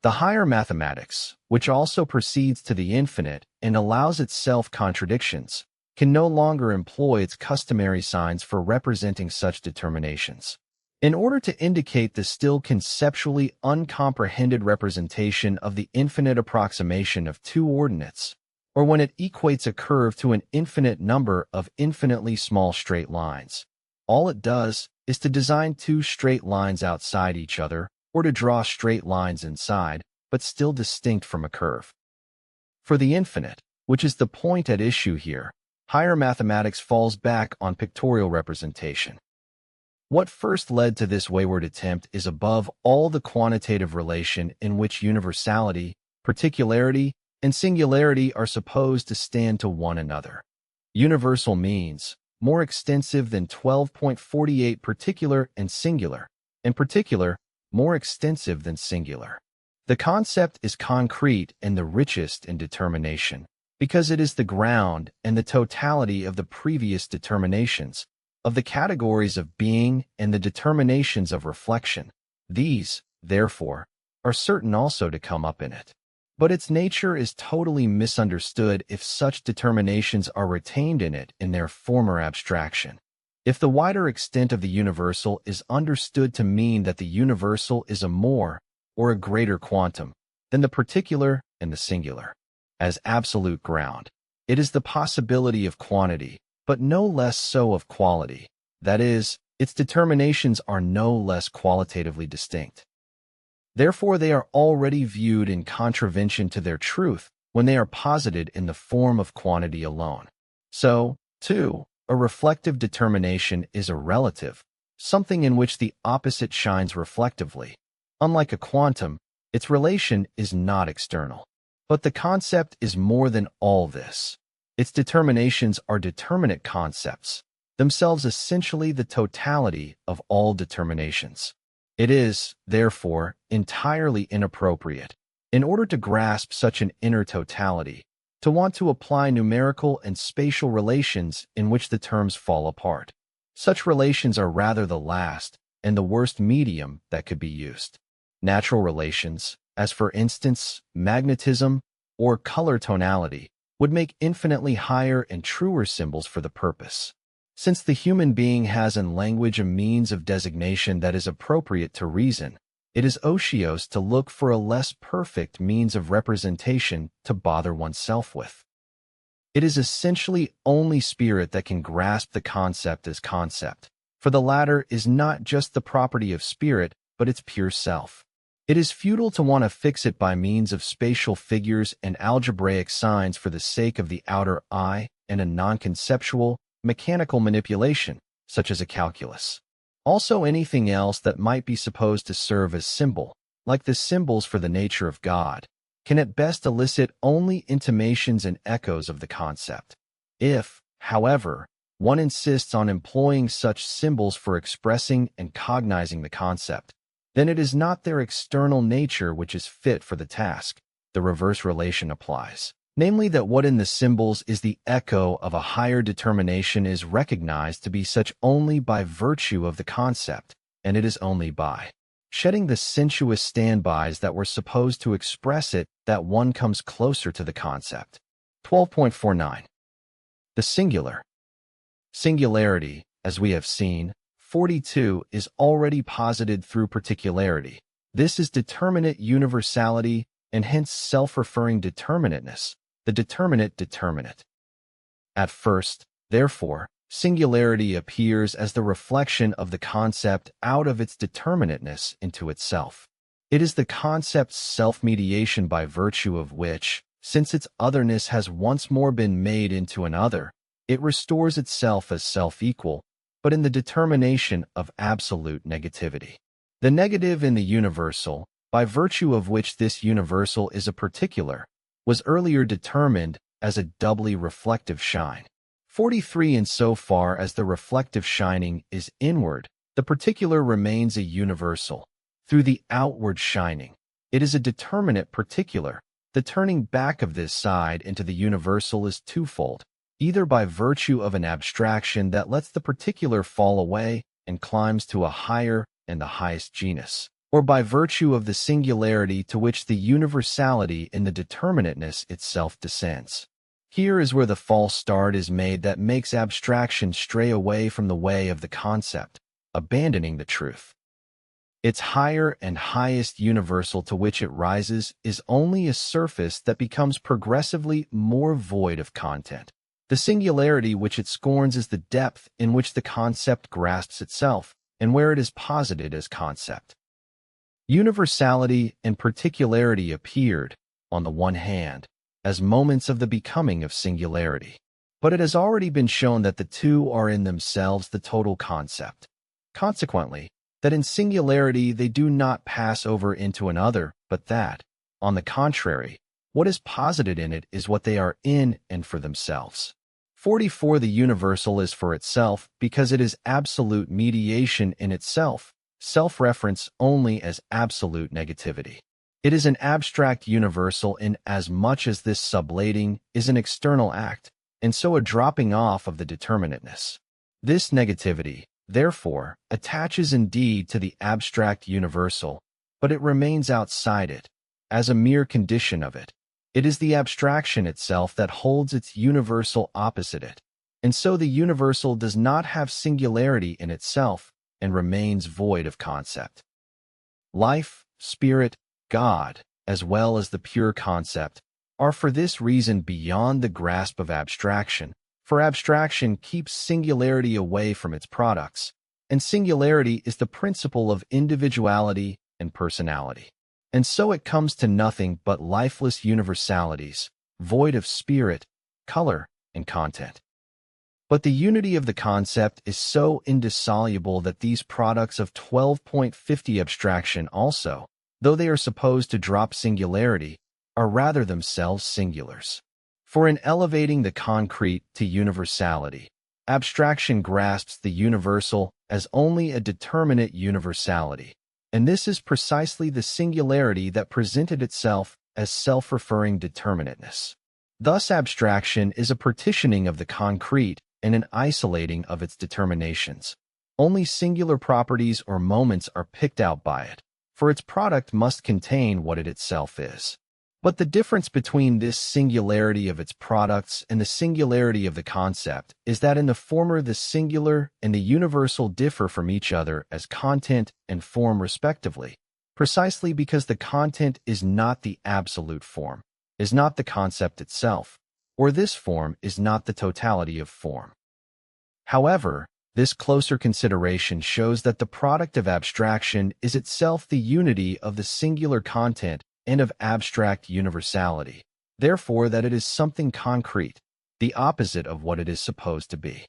[SPEAKER 1] The higher mathematics, which also proceeds to the infinite and allows itself contradictions, can no longer employ its customary signs for representing such determinations. In order to indicate the still conceptually uncomprehended representation of the infinite approximation of two ordinates, or when it equates a curve to an infinite number of infinitely small straight lines, all it does is to design two straight lines outside each other, or to draw straight lines inside, but still distinct from a curve. For the infinite, which is the point at issue here, higher mathematics falls back on pictorial representation. What first led to this wayward attempt is above all the quantitative relation in which universality, particularity, and singularity are supposed to stand to one another. Universal means more extensive than 12.48 particular and singular, and particular more extensive than singular. The concept is concrete and the richest in determination, because it is the ground and the totality of the previous determinations, of the categories of being and the determinations of reflection. These, therefore, are certain also to come up in it. But its nature is totally misunderstood if such determinations are retained in it in their former abstraction. If the wider extent of the universal is understood to mean that the universal is a more or a greater quantum than the particular and the singular, as absolute ground, it is the possibility of quantity, but no less so of quality. That is, its determinations are no less qualitatively distinct. Therefore, they are already viewed in contravention to their truth when they are posited in the form of quantity alone. So, too, a reflective determination is a relative, something in which the opposite shines reflectively. Unlike a quantum, its relation is not external. But the concept is more than all this. Its determinations are determinate concepts, themselves essentially the totality of all determinations. It is, therefore, entirely inappropriate, in order to grasp such an inner totality, to want to apply numerical and spatial relations in which the terms fall apart. Such relations are rather the last and the worst medium that could be used. Natural relations, as for instance, magnetism or color tonality, would make infinitely higher and truer symbols for the purpose. Since the human being has in language a means of designation that is appropriate to reason, it is otiose to look for a less perfect means of representation to bother oneself with. It is essentially only spirit that can grasp the concept as concept, for the latter is not just the property of spirit, but its pure self. It is futile to want to fix it by means of spatial figures and algebraic signs for the sake of the outer eye and a non-conceptual, mechanical manipulation, such as a calculus. Also, anything else that might be supposed to serve as symbol, like the symbols for the nature of God, can at best elicit only intimations and echoes of the concept. If, however, one insists on employing such symbols for expressing and cognizing the concept, then it is not their external nature which is fit for the task. The reverse relation applies. Namely, that what in the symbols is the echo of a higher determination is recognized to be such only by virtue of the concept, and it is only by shedding the sensuous standbys that were supposed to express it that one comes closer to the concept. 12.49. The singular. Singularity, as we have seen, 42 is already posited through particularity. This is determinate universality and hence self-referring determinateness, the determinate determinate. At first, therefore, singularity appears as the reflection of the concept out of its determinateness into itself. It is the concept's self-mediation by virtue of which, since its otherness has once more been made into an other, it restores itself as self-equal, but in the determination of absolute negativity. The negative in the universal, by virtue of which this universal is a particular, was earlier determined as a doubly reflective shine. 43. In so far as the reflective shining is inward, the particular remains a universal. Through the outward shining, it is a determinate particular. The turning back of this side into the universal is twofold, either by virtue of an abstraction that lets the particular fall away and climbs to a higher and the highest genus, or by virtue of the singularity to which the universality in the determinateness itself descends. Here is where the false start is made that makes abstraction stray away from the way of the concept, abandoning the truth. Its higher and highest universal to which it rises is only a surface that becomes progressively more void of content. The singularity which it scorns is the depth in which the concept grasps itself, and where it is posited as concept. Universality and particularity appeared, on the one hand, as moments of the becoming of singularity. But it has already been shown that the two are in themselves the total concept. Consequently, that in singularity they do not pass over into another, but that, on the contrary, what is posited in it is what they are in and for themselves. 44. The universal is for itself because it is absolute mediation in itself, self-reference only as absolute negativity. It is an abstract universal in as much as this sublating is an external act, and so a dropping off of the determinateness. This negativity, therefore, attaches indeed to the abstract universal, but it remains outside it, as a mere condition of it. It is the abstraction itself that holds its universal opposite it. and so the universal does not have singularity in itself and remains void of concept. Life, spirit, God, as well as the pure concept, are for this reason beyond the grasp of abstraction, for abstraction keeps singularity away from its products, and singularity is the principle of individuality and personality. And so it comes to nothing but lifeless universalities, void of spirit, color, and content. But the unity of the concept is so indissoluble that these products of 12.50 abstraction also, though they are supposed to drop singularity, are rather themselves singulars. For in elevating the concrete to universality, abstraction grasps the universal as only a determinate universality, and this is precisely the singularity that presented itself as self-referring determinateness. Thus abstraction is a partitioning of the concrete and an isolating of its determinations. Only singular properties or moments are picked out by it, for its product must contain what it itself is. But the difference between this singularity of its products and the singularity of the concept is that in the former the singular and the universal differ from each other as content and form respectively, precisely because the content is not the absolute form, is not the concept itself, or this form is not the totality of form. However, this closer consideration shows that the product of abstraction is itself the unity of the singular content and of abstract universality, therefore that it is something concrete, the opposite of what it is supposed to be.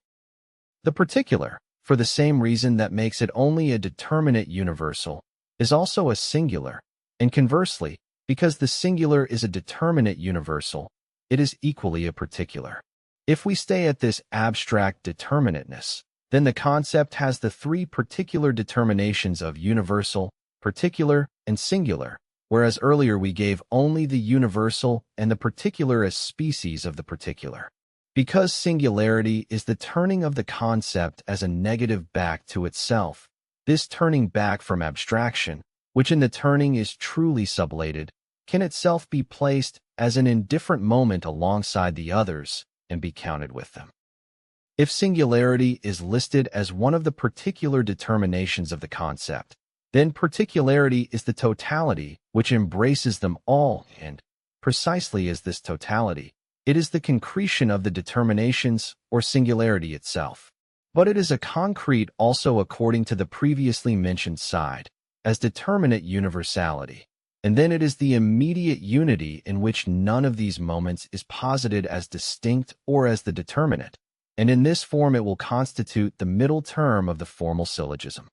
[SPEAKER 1] The particular, for the same reason that makes it only a determinate universal, is also a singular, and conversely, because the singular is a determinate universal, it is equally a particular. If we stay at this abstract determinateness, then the concept has the three particular determinations of universal, particular, and singular, whereas earlier we gave only the universal and the particular as species of the particular. Because singularity is the turning of the concept as a negative back to itself, this turning back from abstraction, which in the turning is truly sublated, can itself be placed as an indifferent moment alongside the others and be counted with them. If singularity is listed as one of the particular determinations of the concept, then particularity is the totality which embraces them all, and, precisely as this totality, it is the concretion of the determinations or singularity itself. But it is a concrete also according to the previously mentioned side, as determinate universality, and then it is the immediate unity in which none of these moments is posited as distinct or as the determinate, and in this form it will constitute the middle term of the formal syllogism.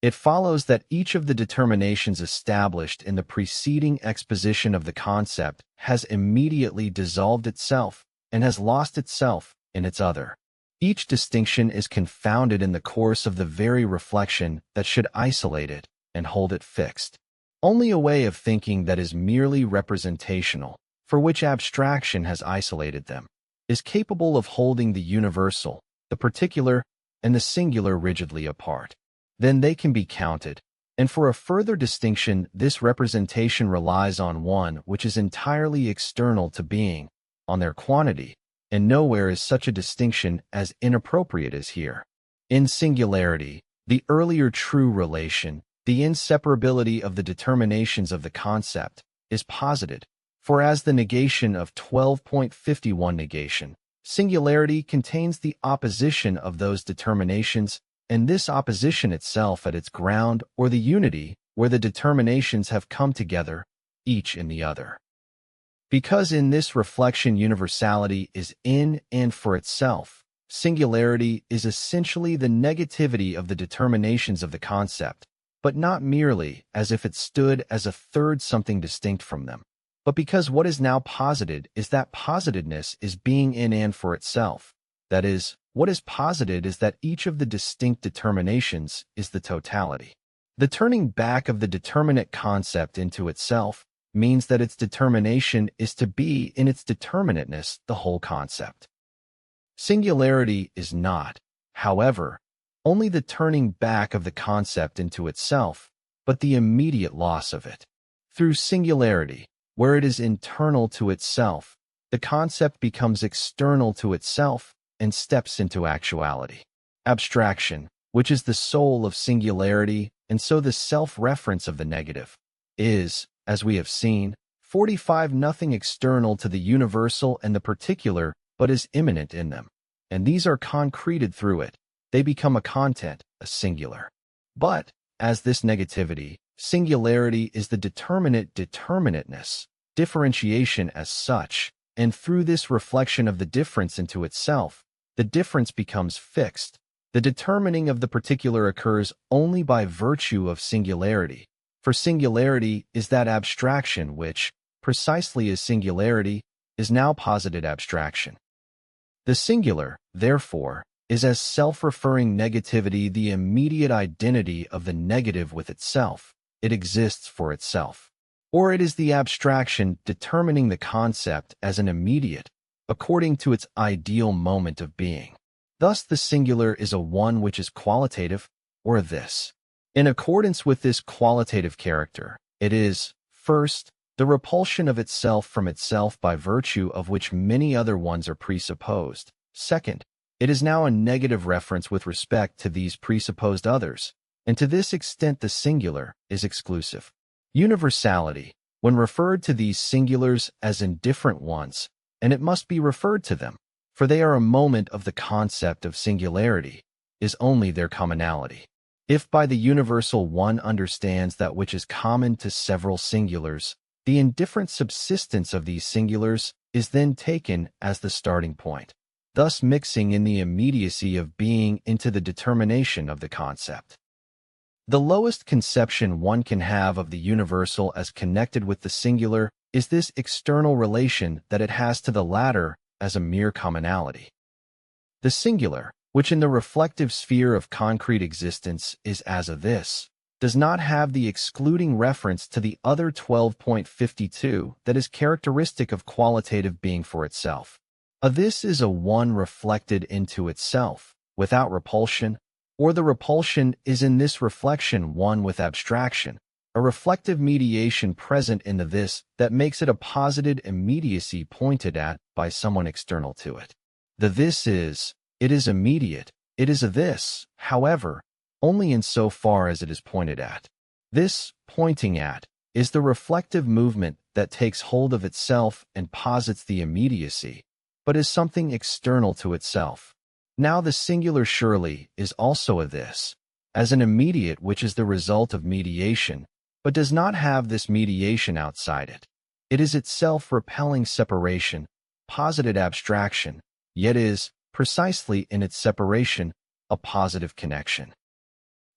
[SPEAKER 1] It follows that each of the determinations established in the preceding exposition of the concept has immediately dissolved itself and has lost itself in its other. Each distinction is confounded in the course of the very reflection that should isolate it and hold it fixed. Only a way of thinking that is merely representational, for which abstraction has isolated them, is capable of holding the universal, the particular, and the singular rigidly apart. Then they can be counted, and for a further distinction this representation relies on one which is entirely external to being, on their quantity, and nowhere is such a distinction as inappropriate as here. In singularity, the earlier true relation, the inseparability of the determinations of the concept, is posited, for as the negation of 12.51 negation, singularity contains the opposition of those determinations, and this opposition itself at its ground or the unity where the determinations have come together, each in the other. Because in this reflection universality is in and for itself, singularity is essentially the negativity of the determinations of the concept, but not merely as if it stood as a third something distinct from them, but because what is now posited is that positedness is being in and for itself, that is, what is posited is that each of the distinct determinations is the totality. The turning back of the determinate concept into itself means that its determination is to be in its determinateness the whole concept. Singularity is not, however, only the turning back of the concept into itself, but the immediate loss of it. Through singularity, where it is internal to itself, the concept becomes external to itself, and steps into actuality. Abstraction, which is the soul of singularity and so the self-reference of the negative, is, as we have seen, 45 nothing external to the universal and the particular, but is immanent in them. And these are concreted through it. They become a content, a singular. But, as this negativity, singularity is the determinate determinateness, differentiation as such, and through this reflection of the difference into itself, the difference becomes fixed. The determining of the particular occurs only by virtue of singularity, for singularity is that abstraction which, precisely as singularity, is now posited abstraction. The singular, therefore, is as self-referring negativity the immediate identity of the negative with itself. It exists for itself. Or it is the abstraction determining the concept as an immediate, according to its ideal moment of being. Thus the singular is a one which is qualitative, or this. In accordance with this qualitative character, it is, first, the repulsion of itself from itself by virtue of which many other ones are presupposed. Second, it is now a negative reference with respect to these presupposed others, and to this extent the singular is exclusive. Universality, when referred to these singulars as indifferent ones, and it must be referred to them, for they are a moment of the concept of singularity, is only their commonality. If by the universal one understands that which is common to several singulars, the indifferent subsistence of these singulars is then taken as the starting point, thus mixing in the immediacy of being into the determination of the concept. The lowest conception one can have of the universal as connected with the singular is this external relation that it has to the latter as a mere commonality. The singular, which in the reflective sphere of concrete existence is as a this, does not have the excluding reference to the other 12.52 that is characteristic of qualitative being for itself. A this is a one reflected into itself, without repulsion, or the repulsion is in this reflection one with abstraction, a reflective mediation present in the this that makes it a posited immediacy pointed at by someone external to it. The this is, it is immediate, it is a this, however, only in so far as it is pointed at. This, pointing at, is the reflective movement that takes hold of itself and posits the immediacy, but is something external to itself. Now the singular surely is also a this, as an immediate which is the result of mediation, but does not have this mediation outside it. It is itself repelling separation, posited abstraction, yet is, precisely in its separation, a positive connection.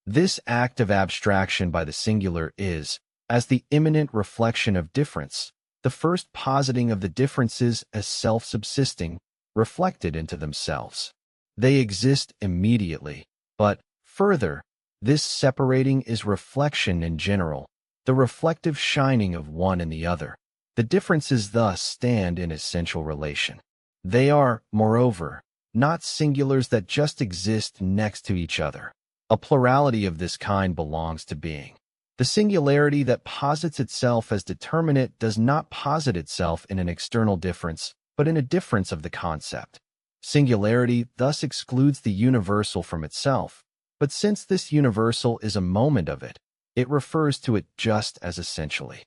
[SPEAKER 1] This act of abstraction by the singular is, as the immanent reflection of difference, the first positing of the differences as self-subsisting, reflected into themselves. They exist immediately, but, further, this separating is reflection in general, the reflective shining of one in the other. The differences thus stand in essential relation. They are, moreover, not singulars that just exist next to each other. A plurality of this kind belongs to being. The singularity that posits itself as determinate does not posit itself in an external difference, but in a difference of the concept. Singularity thus excludes the universal from itself, but since this universal is a moment of it, it refers to it just as essentially.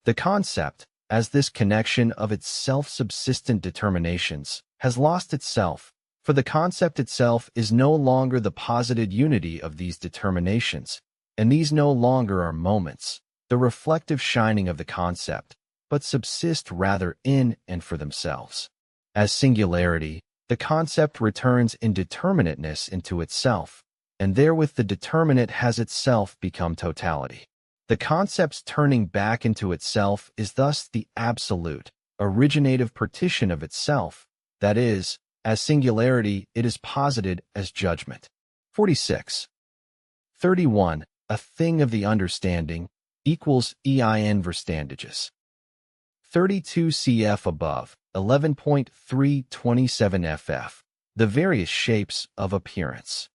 [SPEAKER 1] The concept, as this connection of its self-subsistent determinations, has lost itself, for the concept itself is no longer the posited unity of these determinations, and these no longer are moments, the reflective shining of the concept, but subsist rather in and for themselves. As singularity, the concept returns indeterminateness into itself, and therewith the determinate has itself become totality. The concept's turning back into itself is thus the absolute, originative partition of itself, that is, as singularity it is posited as judgment. 46. 31. A thing of the understanding equals EIN verstandages. 32 cf above, 11.327 ff. The various shapes of appearance.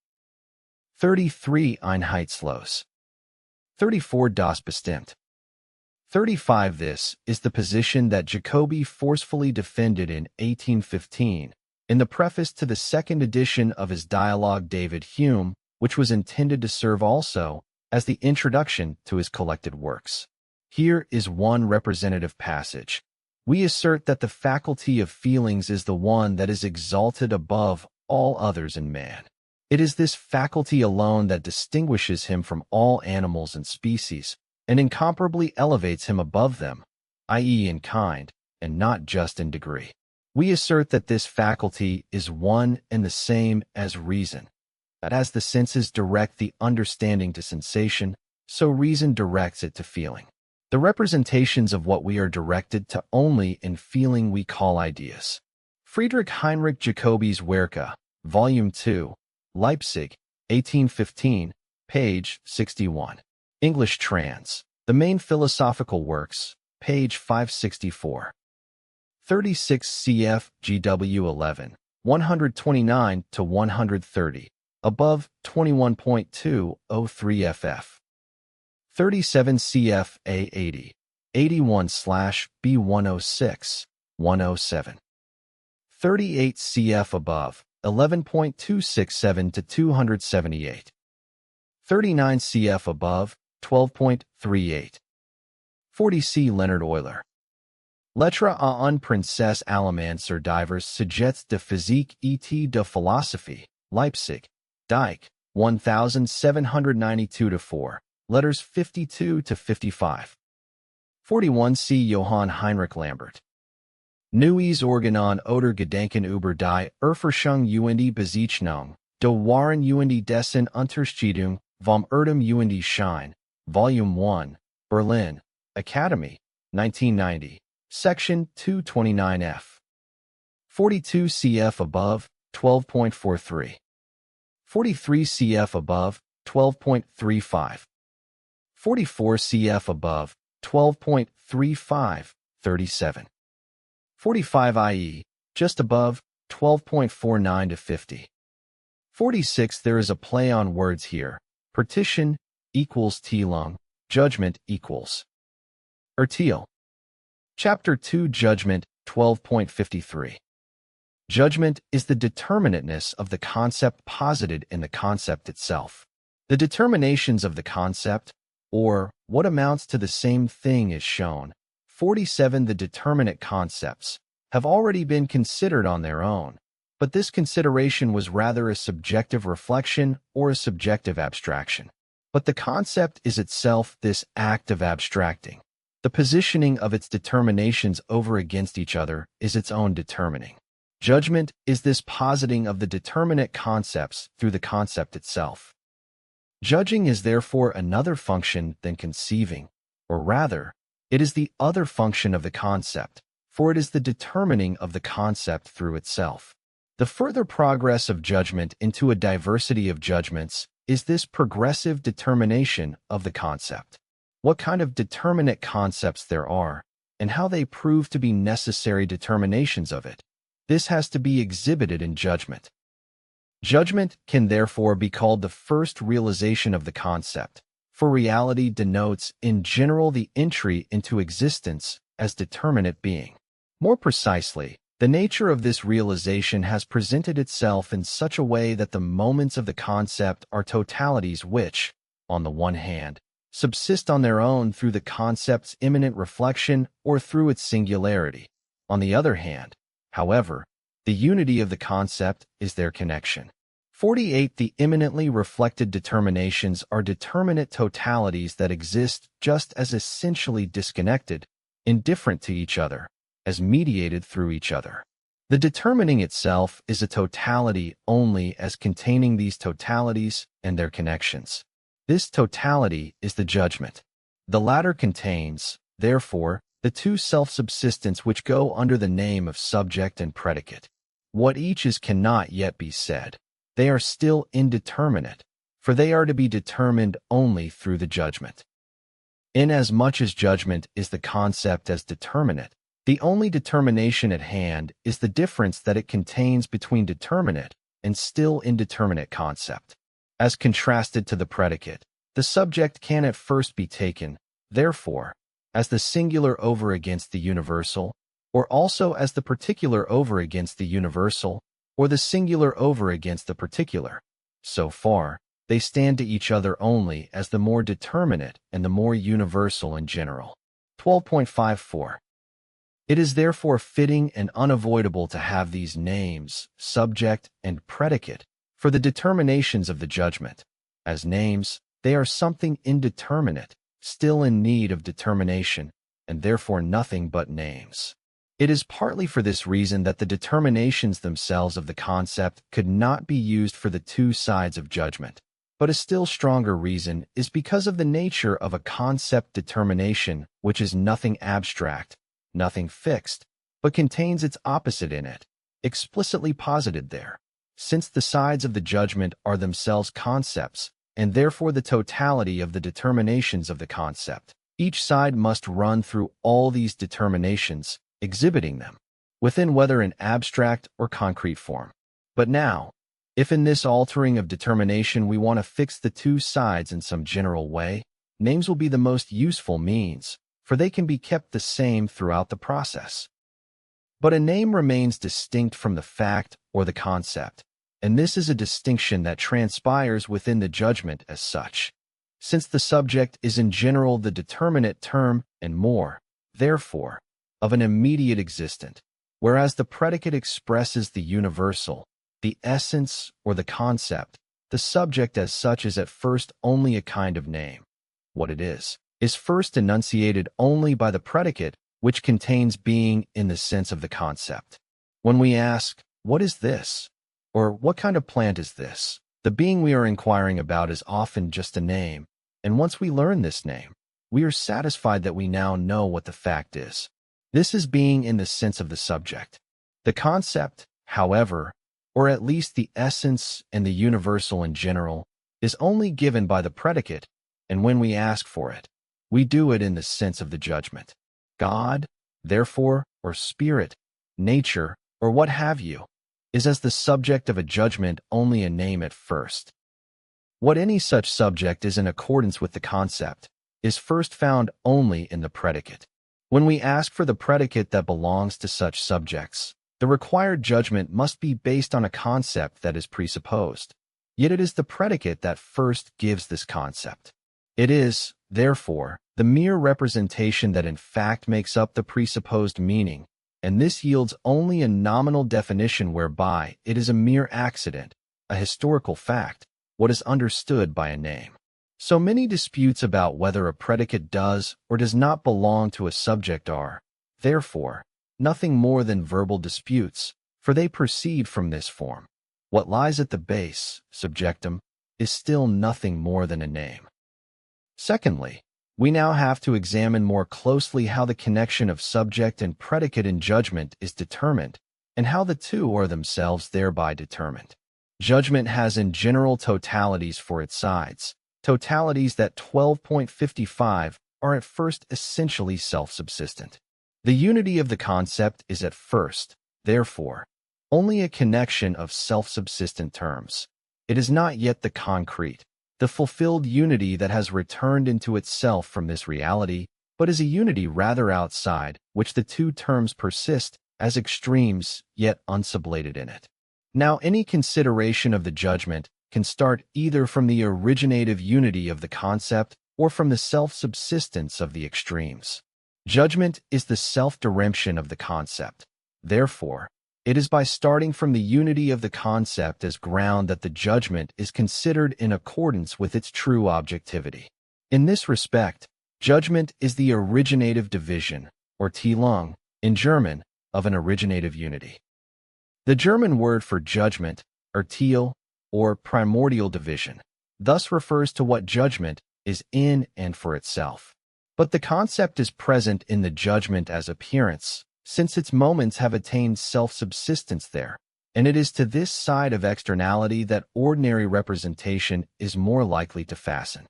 [SPEAKER 1] 33 Einheitslos. 34 Das bestimmt. 35 This is the position that Jacobi forcefully defended in 1815, In the preface to the second edition of his dialogue David Hume, which was intended to serve also as the introduction to his collected works. Here is one representative passage. We assert that the faculty of feelings is the one that is exalted above all others in man. It is this faculty alone that distinguishes him from all animals and species, and incomparably elevates him above them, i.e. in kind, and not just in degree. We assert that this faculty is one and the same as reason, that as the senses direct the understanding to sensation, so reason directs it to feeling. The representations of what we are directed to only in feeling we call ideas. Friedrich Heinrich Jacobi's Werke, Volume 2, Leipzig, 1815, page 61. English trans. The Main Philosophical Works, page 564. 36 cf. GW 11, 129 to 130, above 21.203 ff. 37 cf. A 80, 81/B 106, 107. 38 cf. above, 11.267 to 278. 39 cf. above, 12.38. 40 C. Leonard Euler. Lettres à une princesse allemande sur divers sujets de physique et de philosophie, Leipzig, Dijk, 1792-4, letters 52 to 55. 41 C. Johann Heinrich Lambert. Neues Organon oder Gedenken über die Erforschung und Bezeichnung der wahren und dessen Unterscheidung vom Irrtum und Schein, Volume 1, Berlin, Academy, 1990, Section 229F. 42 cf. above, 12.43. 43 cf. above, 12.35. 44 cf. above, 12.35, 37. 45 i.e., just above, 12.49 to 50. 46 There is a play on words here. Partition equals Teilung, judgment equals Urteil. Chapter 2 Judgment, 12.53. Judgment is the determinateness of the concept posited in the concept itself. The determinations of the concept, or what amounts to the same thing is shown. 47 The determinate concepts have already been considered on their own, but this consideration was rather a subjective reflection or a subjective abstraction. But the concept is itself this act of abstracting. The positioning of its determinations over against each other is its own determining. Judgment is this positing of the determinate concepts through the concept itself. Judging is therefore another function than conceiving, or rather, it is the other function of the concept, for it is the determining of the concept through itself. The further progress of judgment into a diversity of judgments is this progressive determination of the concept. What kind of determinate concepts there are, and how they prove to be necessary determinations of it. This has to be exhibited in judgment. Judgment can therefore be called the first realization of the concept, for reality denotes in general the entry into existence as determinate being. More precisely, the nature of this realization has presented itself in such a way that the moments of the concept are totalities which, on the one hand, subsist on their own through the concept's immanent reflection or through its singularity. On the other hand, however, the unity of the concept is their connection. 48 The immanently reflected determinations are determinate totalities that exist just as essentially disconnected, indifferent to each other, as mediated through each other. The determining itself is a totality only as containing these totalities and their connections. This totality is the judgment. The latter contains, therefore, the two self-subsistents which go under the name of subject and predicate. What each is cannot yet be said. They are still indeterminate, for they are to be determined only through the judgment. Inasmuch as judgment is the concept as determinate, the only determination at hand is the difference that it contains between determinate and still indeterminate concept. As contrasted to the predicate, the subject can at first be taken, therefore, as the singular over against the universal, or also as the particular over against the universal, or the singular over against the particular. So far, they stand to each other only as the more determinate and the more universal in general. 12.54. It is therefore fitting and unavoidable to have these names, subject and predicate, for the determinations of the judgment. As names, they are something indeterminate, still in need of determination, and therefore nothing but names. It is partly for this reason that the determinations themselves of the concept could not be used for the two sides of judgment. But a still stronger reason is because of the nature of a concept determination, which is nothing abstract, nothing fixed, but contains its opposite in it, explicitly posited there. Since the sides of the judgment are themselves concepts, and therefore the totality of the determinations of the concept, each side must run through all these determinations, exhibiting them, within whether an abstract or concrete form. But now, if in this altering of determination we want to fix the two sides in some general way, names will be the most useful means, for they can be kept the same throughout the process. But a name remains distinct from the fact or the concept, and this is a distinction that transpires within the judgment as such. Since the subject is in general the determinate term and more, therefore, of an immediate existent, whereas the predicate expresses the universal, the essence or the concept, the subject as such is at first only a kind of name. What it is first enunciated only by the predicate, which contains being in the sense of the concept. When we ask, "What is this?" or "What kind of plant is this?" the being we are inquiring about is often just a name, and once we learn this name, we are satisfied that we now know what the fact is. This is being in the sense of the subject. The concept, however, or at least the essence and the universal in general, is only given by the predicate, and when we ask for it, we do it in the sense of the judgment. God, therefore, or spirit, nature, or what have you, is as the subject of a judgment only a name at first. What any such subject is in accordance with the concept is first found only in the predicate. When we ask for the predicate that belongs to such subjects, the required judgment must be based on a concept that is presupposed. Yet it is the predicate that first gives this concept. It is, therefore, the mere representation that in fact makes up the presupposed meaning, and this yields only a nominal definition whereby it is a mere accident, a historical fact, what is understood by a name. So many disputes about whether a predicate does or does not belong to a subject are, therefore, nothing more than verbal disputes, for they proceed from this form. What lies at the base, subjectum, is still nothing more than a name. Secondly, we now have to examine more closely how the connection of subject and predicate in judgment is determined, and how the two are themselves thereby determined. Judgment has in general totalities for its sides, totalities that 12.55 are at first essentially self-subsistent. The unity of the concept is at first, therefore, only a connection of self-subsistent terms. It is not yet the concrete, the fulfilled unity that has returned into itself from this reality, but is a unity rather outside, which the two terms persist as extremes, yet unsublated in it. Now, any consideration of the judgment can start either from the originative unity of the concept or from the self-subsistence of the extremes. Judgment is the self-diremption of the concept. Therefore, it is by starting from the unity of the concept as ground that the judgment is considered in accordance with its true objectivity. In this respect, judgment is the originative division, or Teilung, in German, of an originative unity. The German word for judgment, Urteil, or primordial division, thus refers to what judgment is in and for itself. But the concept is present in the judgment as appearance, since its moments have attained self-subsistence there, and it is to this side of externality that ordinary representation is more likely to fasten.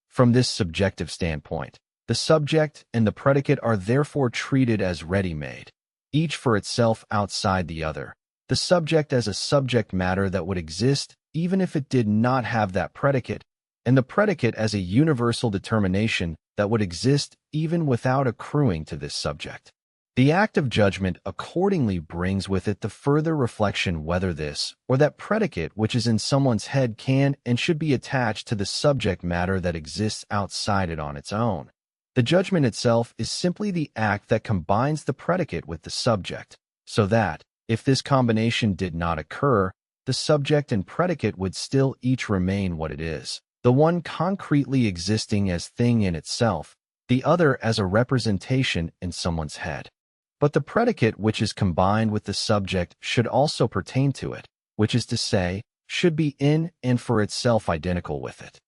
[SPEAKER 1] From this subjective standpoint, the subject and the predicate are therefore treated as ready-made, each for itself outside the other, the subject as a subject matter that would exist even if it did not have that predicate, and the predicate as a universal determination that would exist even without accruing to this subject. The act of judgment accordingly brings with it the further reflection whether this or that predicate which is in someone's head can and should be attached to the subject matter that exists outside it on its own. The judgment itself is simply the act that combines the predicate with the subject, so that, if this combination did not occur, the subject and predicate would still each remain what it is, the one concretely existing as thing in itself, the other as a representation in someone's head. But the predicate which is combined with the subject should also pertain to it, which is to say, should be in and for itself identical with it.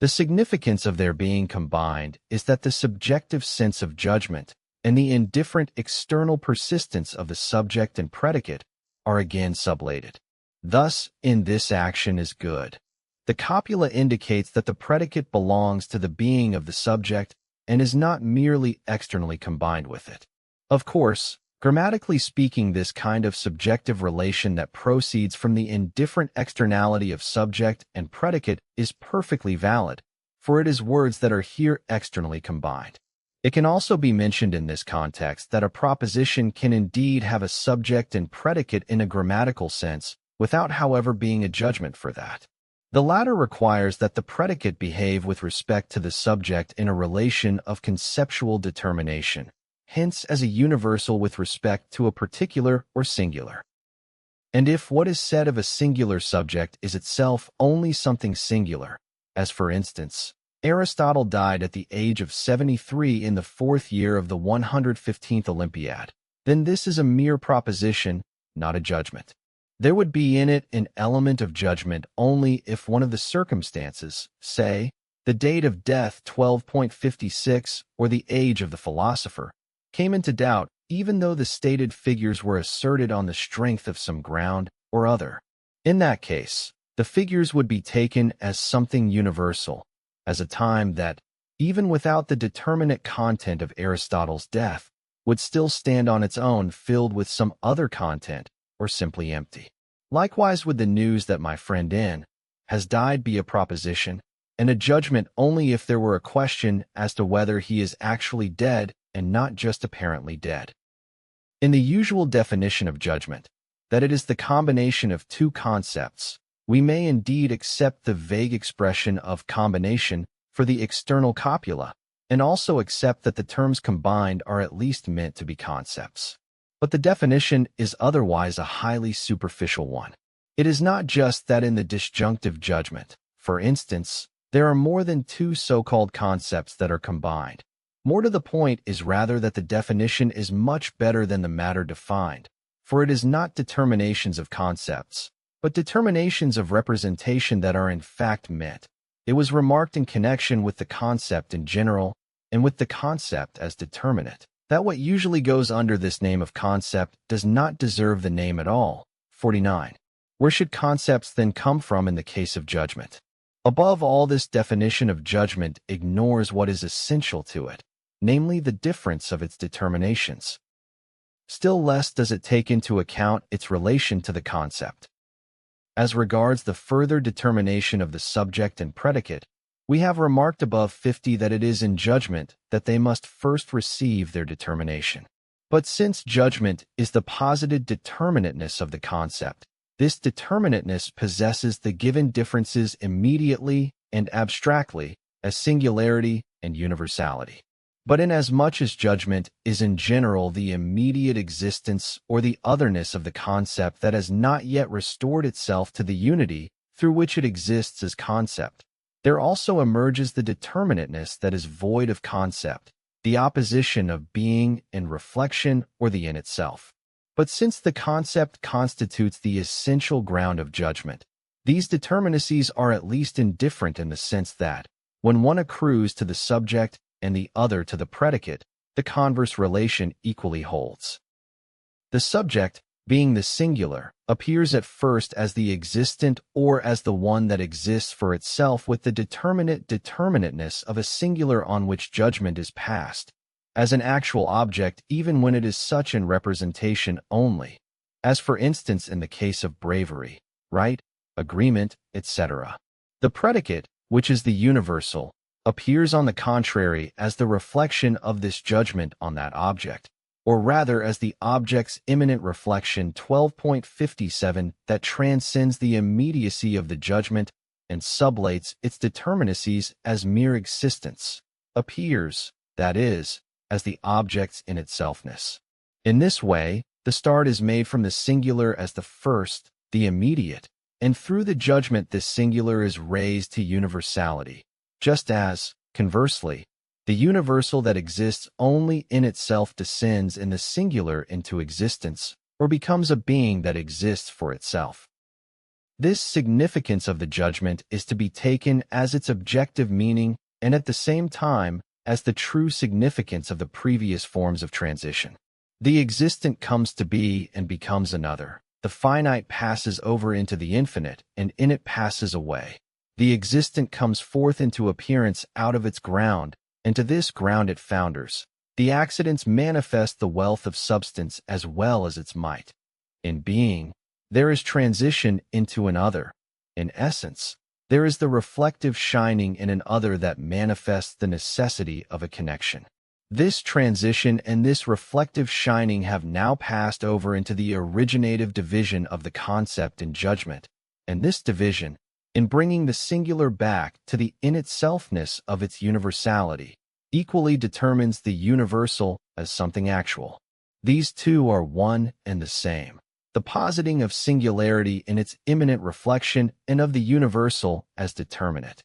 [SPEAKER 1] The significance of their being combined is that the subjective sense of judgment and the indifferent external persistence of the subject and predicate are again sublated. Thus, in this action is good. The copula indicates that the predicate belongs to the being of the subject and is not merely externally combined with it. Of course, grammatically speaking, this kind of subjective relation that proceeds from the indifferent externality of subject and predicate is perfectly valid, for it is words that are here externally combined. It can also be mentioned in this context that a proposition can indeed have a subject and predicate in a grammatical sense, without however being a judgment for that. The latter requires that the predicate behave with respect to the subject in a relation of conceptual determination, hence as a universal with respect to a particular or singular. And if what is said of a singular subject is itself only something singular, as for instance, Aristotle died at the age of 73 in the 4th year of the 115th Olympiad, then this is a mere proposition, not a judgment. There would be in it an element of judgment only if one of the circumstances, say, the date of death 12.56 or the age of the philosopher, came into doubt, even though the stated figures were asserted on the strength of some ground or other. In that case, the figures would be taken as something universal, as a time that, even without the determinate content of Aristotle's death, would still stand on its own filled with some other content, or simply empty. Likewise would the news that my friend N has died be a proposition, and a judgment only if there were a question as to whether he is actually dead and not just apparently dead. In the usual definition of judgment, that it is the combination of two concepts, we may indeed accept the vague expression of combination for the external copula, and also accept that the terms combined are at least meant to be concepts. But the definition is otherwise a highly superficial one. It is not just that in the disjunctive judgment, for instance, there are more than two so-called concepts that are combined. More to the point is rather that the definition is much better than the matter defined, for it is not determinations of concepts, but determinations of representation that are in fact meant. It was remarked in connection with the concept in general and with the concept as determinate, that what usually goes under this name of concept does not deserve the name at all. 49. Where should concepts then come from in the case of judgment? Above all, this definition of judgment ignores what is essential to it, namely the difference of its determinations. Still less does it take into account its relation to the concept. As regards the further determination of the subject and predicate, we have remarked above 50 that it is in judgment that they must first receive their determination. But since judgment is the posited determinateness of the concept, this determinateness possesses the given differences immediately and abstractly as singularity and universality. But inasmuch as judgment is in general the immediate existence or the otherness of the concept that has not yet restored itself to the unity through which it exists as concept, there also emerges the determinateness that is void of concept, the opposition of being and reflection or the in itself. But since the concept constitutes the essential ground of judgment, these determinacies are at least indifferent in the sense that, when one accrues to the subject and the other to the predicate, the converse relation equally holds. The subject, being the singular, appears at first as the existent or as the one that exists for itself with the determinate determinateness of a singular on which judgment is passed, as an actual object even when it is such in representation only, as for instance in the case of bravery, right, agreement, etc. The predicate, which is the universal, appears on the contrary as the reflection of this judgment on that object, or rather as the object's immanent reflection 12.57 that transcends the immediacy of the judgment and sublates its determinacies as mere existence, appears, that is, as the object's in itselfness. In this way, the start is made from the singular as the first, the immediate, and through the judgment this singular is raised to universality, just as, conversely, the universal that exists only in itself descends in the singular into existence, or becomes a being that exists for itself. This significance of the judgment is to be taken as its objective meaning and at the same time as the true significance of the previous forms of transition. The existent comes to be and becomes another. The finite passes over into the infinite, and in it passes away. The existent comes forth into appearance out of its ground, and to this ground it founders. The accidents manifest the wealth of substance as well as its might. In being, there is transition into an other. In essence, there is the reflective shining in an other that manifests the necessity of a connection. This transition and this reflective shining have now passed over into the originative division of the concept in judgment, and this division, in bringing the singular back to the in-itselfness of its universality, equally determines the universal as something actual. These two are one and the same. The positing of singularity in its immanent reflection and of the universal as determinate.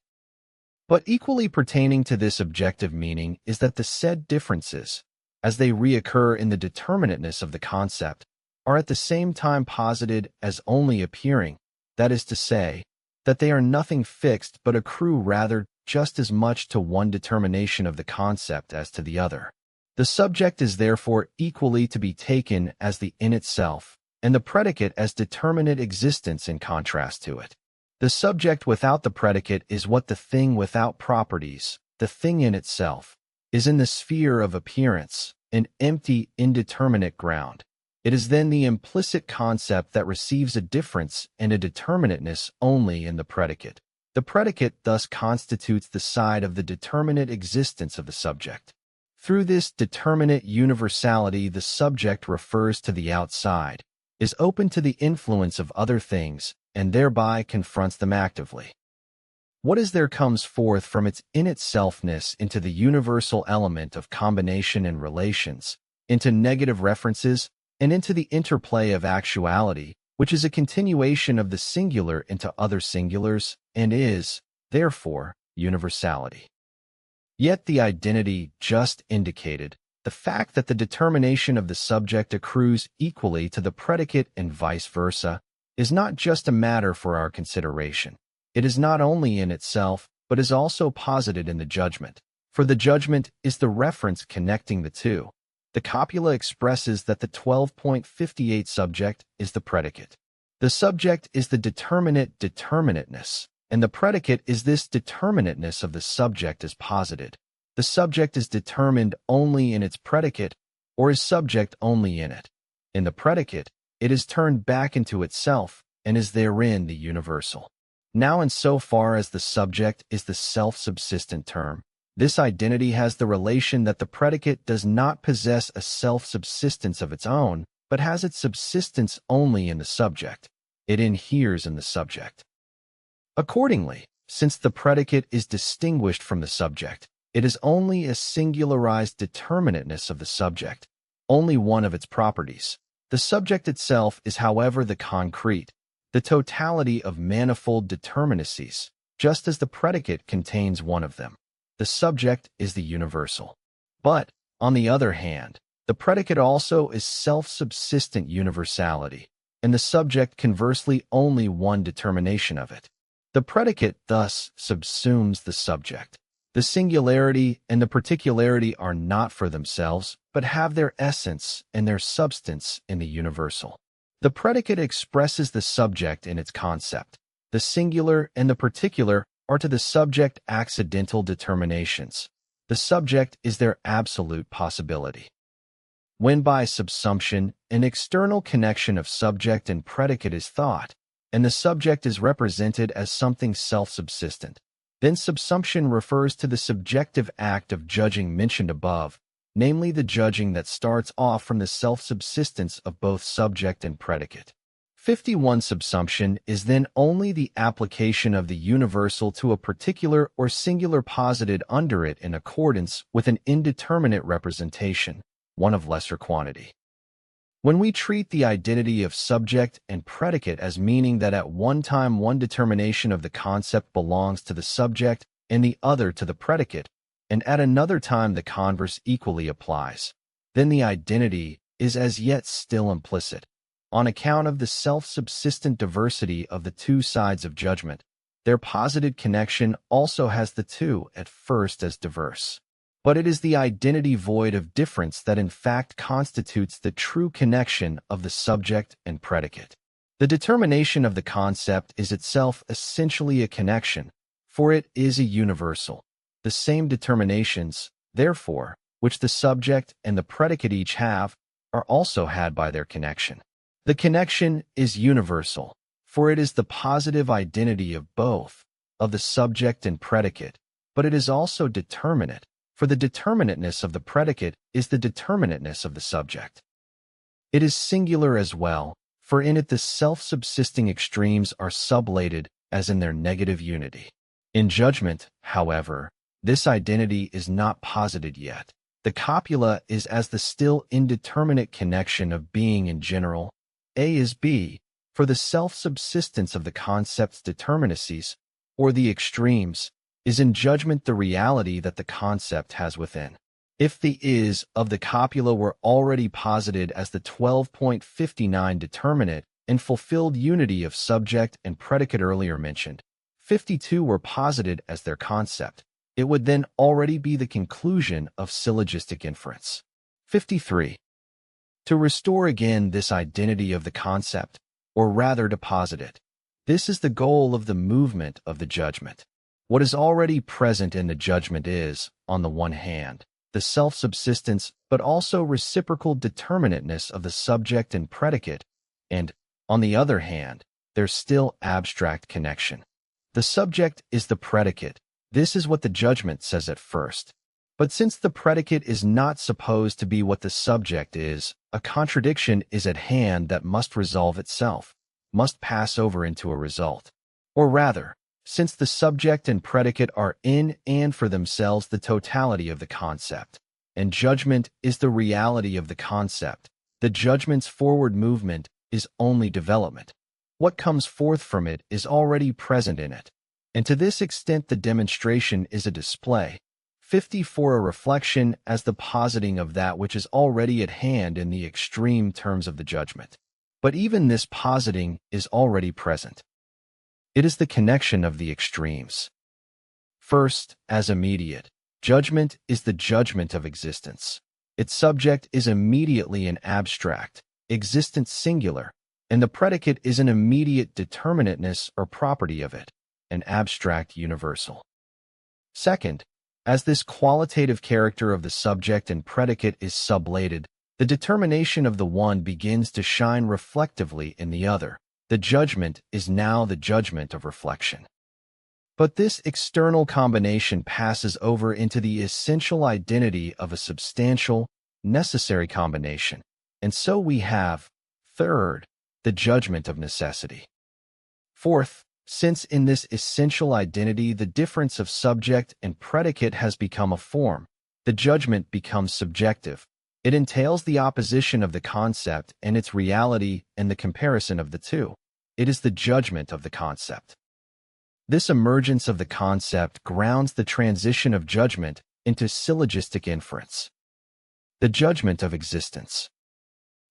[SPEAKER 1] But equally pertaining to this objective meaning is that the said differences, as they reoccur in the determinateness of the concept, are at the same time posited as only appearing, that is to say, that they are nothing fixed but accrue rather just as much to one determination of the concept as to the other. The subject is therefore equally to be taken as the in itself, and the predicate as determinate existence in contrast to it. The subject without the predicate is what the thing without properties, the thing in itself, is in the sphere of appearance, an empty, indeterminate ground. It is then the implicit concept that receives a difference and a determinateness only in the predicate. The predicate thus constitutes the side of the determinate existence of the subject. Through this determinate universality, the subject refers to the outside, is open to the influence of other things, and thereby confronts them actively. What is there comes forth from its in-itselfness into the universal element of combination and relations, into negative references, and into the interplay of actuality, which is a continuation of the singular into other singulars, and is, therefore, universality. Yet the identity just indicated, the fact that the determination of the subject accrues equally to the predicate and vice versa, is not just a matter for our consideration. It is not only in itself, but is also posited in the judgment, for the judgment is the reference connecting the two. The copula expresses that the 12.58 subject is the predicate. The subject is the determinate determinateness, and the predicate is this determinateness of the subject as posited. The subject is determined only in its predicate, or is subject only in it. In the predicate, it is turned back into itself, and is therein the universal. Now in so far as the subject is the self-subsistent term, this identity has the relation that the predicate does not possess a self-subsistence of its own, but has its subsistence only in the subject. It inheres in the subject. Accordingly, since the predicate is distinguished from the subject, it is only a singularized determinateness of the subject, only one of its properties. The subject itself is, however, the concrete, the totality of manifold determinacies, just as the predicate contains one of them. The subject is the universal. But, on the other hand, the predicate also is self-subsistent universality, and the subject conversely only one determination of it. The predicate thus subsumes the subject. The singularity and the particularity are not for themselves, but have their essence and their substance in the universal. The predicate expresses the subject in its concept. The singular and the particular are to the subject accidental determinations. The subject is their absolute possibility. When by subsumption, an external connection of subject and predicate is thought, and the subject is represented as something self-subsistent, then subsumption refers to the subjective act of judging mentioned above, namely the judging that starts off from the self-subsistence of both subject and predicate. 51 subsumption is then only the application of the universal to a particular or singular posited under it in accordance with an indeterminate representation, one of lesser quantity. When we treat the identity of subject and predicate as meaning that at one time one determination of the concept belongs to the subject and the other to the predicate, and at another time the converse equally applies, then the identity is as yet still implicit. On account of the self-subsistent diversity of the two sides of judgment, their posited connection also has the two at first as diverse. But it is the identity void of difference that in fact constitutes the true connection of the subject and predicate. The determination of the concept is itself essentially a connection, for it is a universal. The same determinations, therefore, which the subject and the predicate each have, are also had by their connection. The connection is universal, for it is the positive identity of both, of the subject and predicate, but it is also determinate, for the determinateness of the predicate is the determinateness of the subject. It is singular as well, for in it the self-subsisting extremes are sublated as in their negative unity. In judgment, however, this identity is not posited yet. The copula is as the still indeterminate connection of being in general. A is B, for the self-subsistence of the concept's determinacies, or the extremes, is in judgment the reality that the concept has within. If the is of the copula were already posited as the 12.59 determinate and fulfilled unity of subject and predicate earlier mentioned, 52 were posited as their concept, it would then already be the conclusion of syllogistic inference. 53. To restore again this identity of the concept, or rather to posit it. This is the goal of the movement of the judgment. What is already present in the judgment is, on the one hand, the self-subsistence but also reciprocal determinateness of the subject and predicate, and, on the other hand, their still abstract connection. The subject is the predicate. This is what the judgment says at first. But since the predicate is not supposed to be what the subject is, a contradiction is at hand that must resolve itself, must pass over into a result. Or rather, since the subject and predicate are in and for themselves the totality of the concept, and judgment is the reality of the concept, the judgment's forward movement is only development. What comes forth from it is already present in it, and to this extent the demonstration is a display. 54 a reflection as the positing of that which is already at hand in the extreme terms of the judgment. But even this positing is already present. It is the connection of the extremes. First, as immediate, judgment is the judgment of existence. Its subject is immediately an abstract, existence singular, and the predicate is an immediate determinateness or property of it, an abstract universal. Second, as this qualitative character of the subject and predicate is sublated, the determination of the one begins to shine reflectively in the other. The judgment is now the judgment of reflection. But this external combination passes over into the essential identity of a substantial, necessary combination, and so we have, third, the judgment of necessity. Fourth, since in this essential identity the difference of subject and predicate has become a form, the judgment becomes subjective. It entails the opposition of the concept and its reality and the comparison of the two. It is the judgment of the concept. This emergence of the concept grounds the transition of judgment into syllogistic inference. The judgment of existence.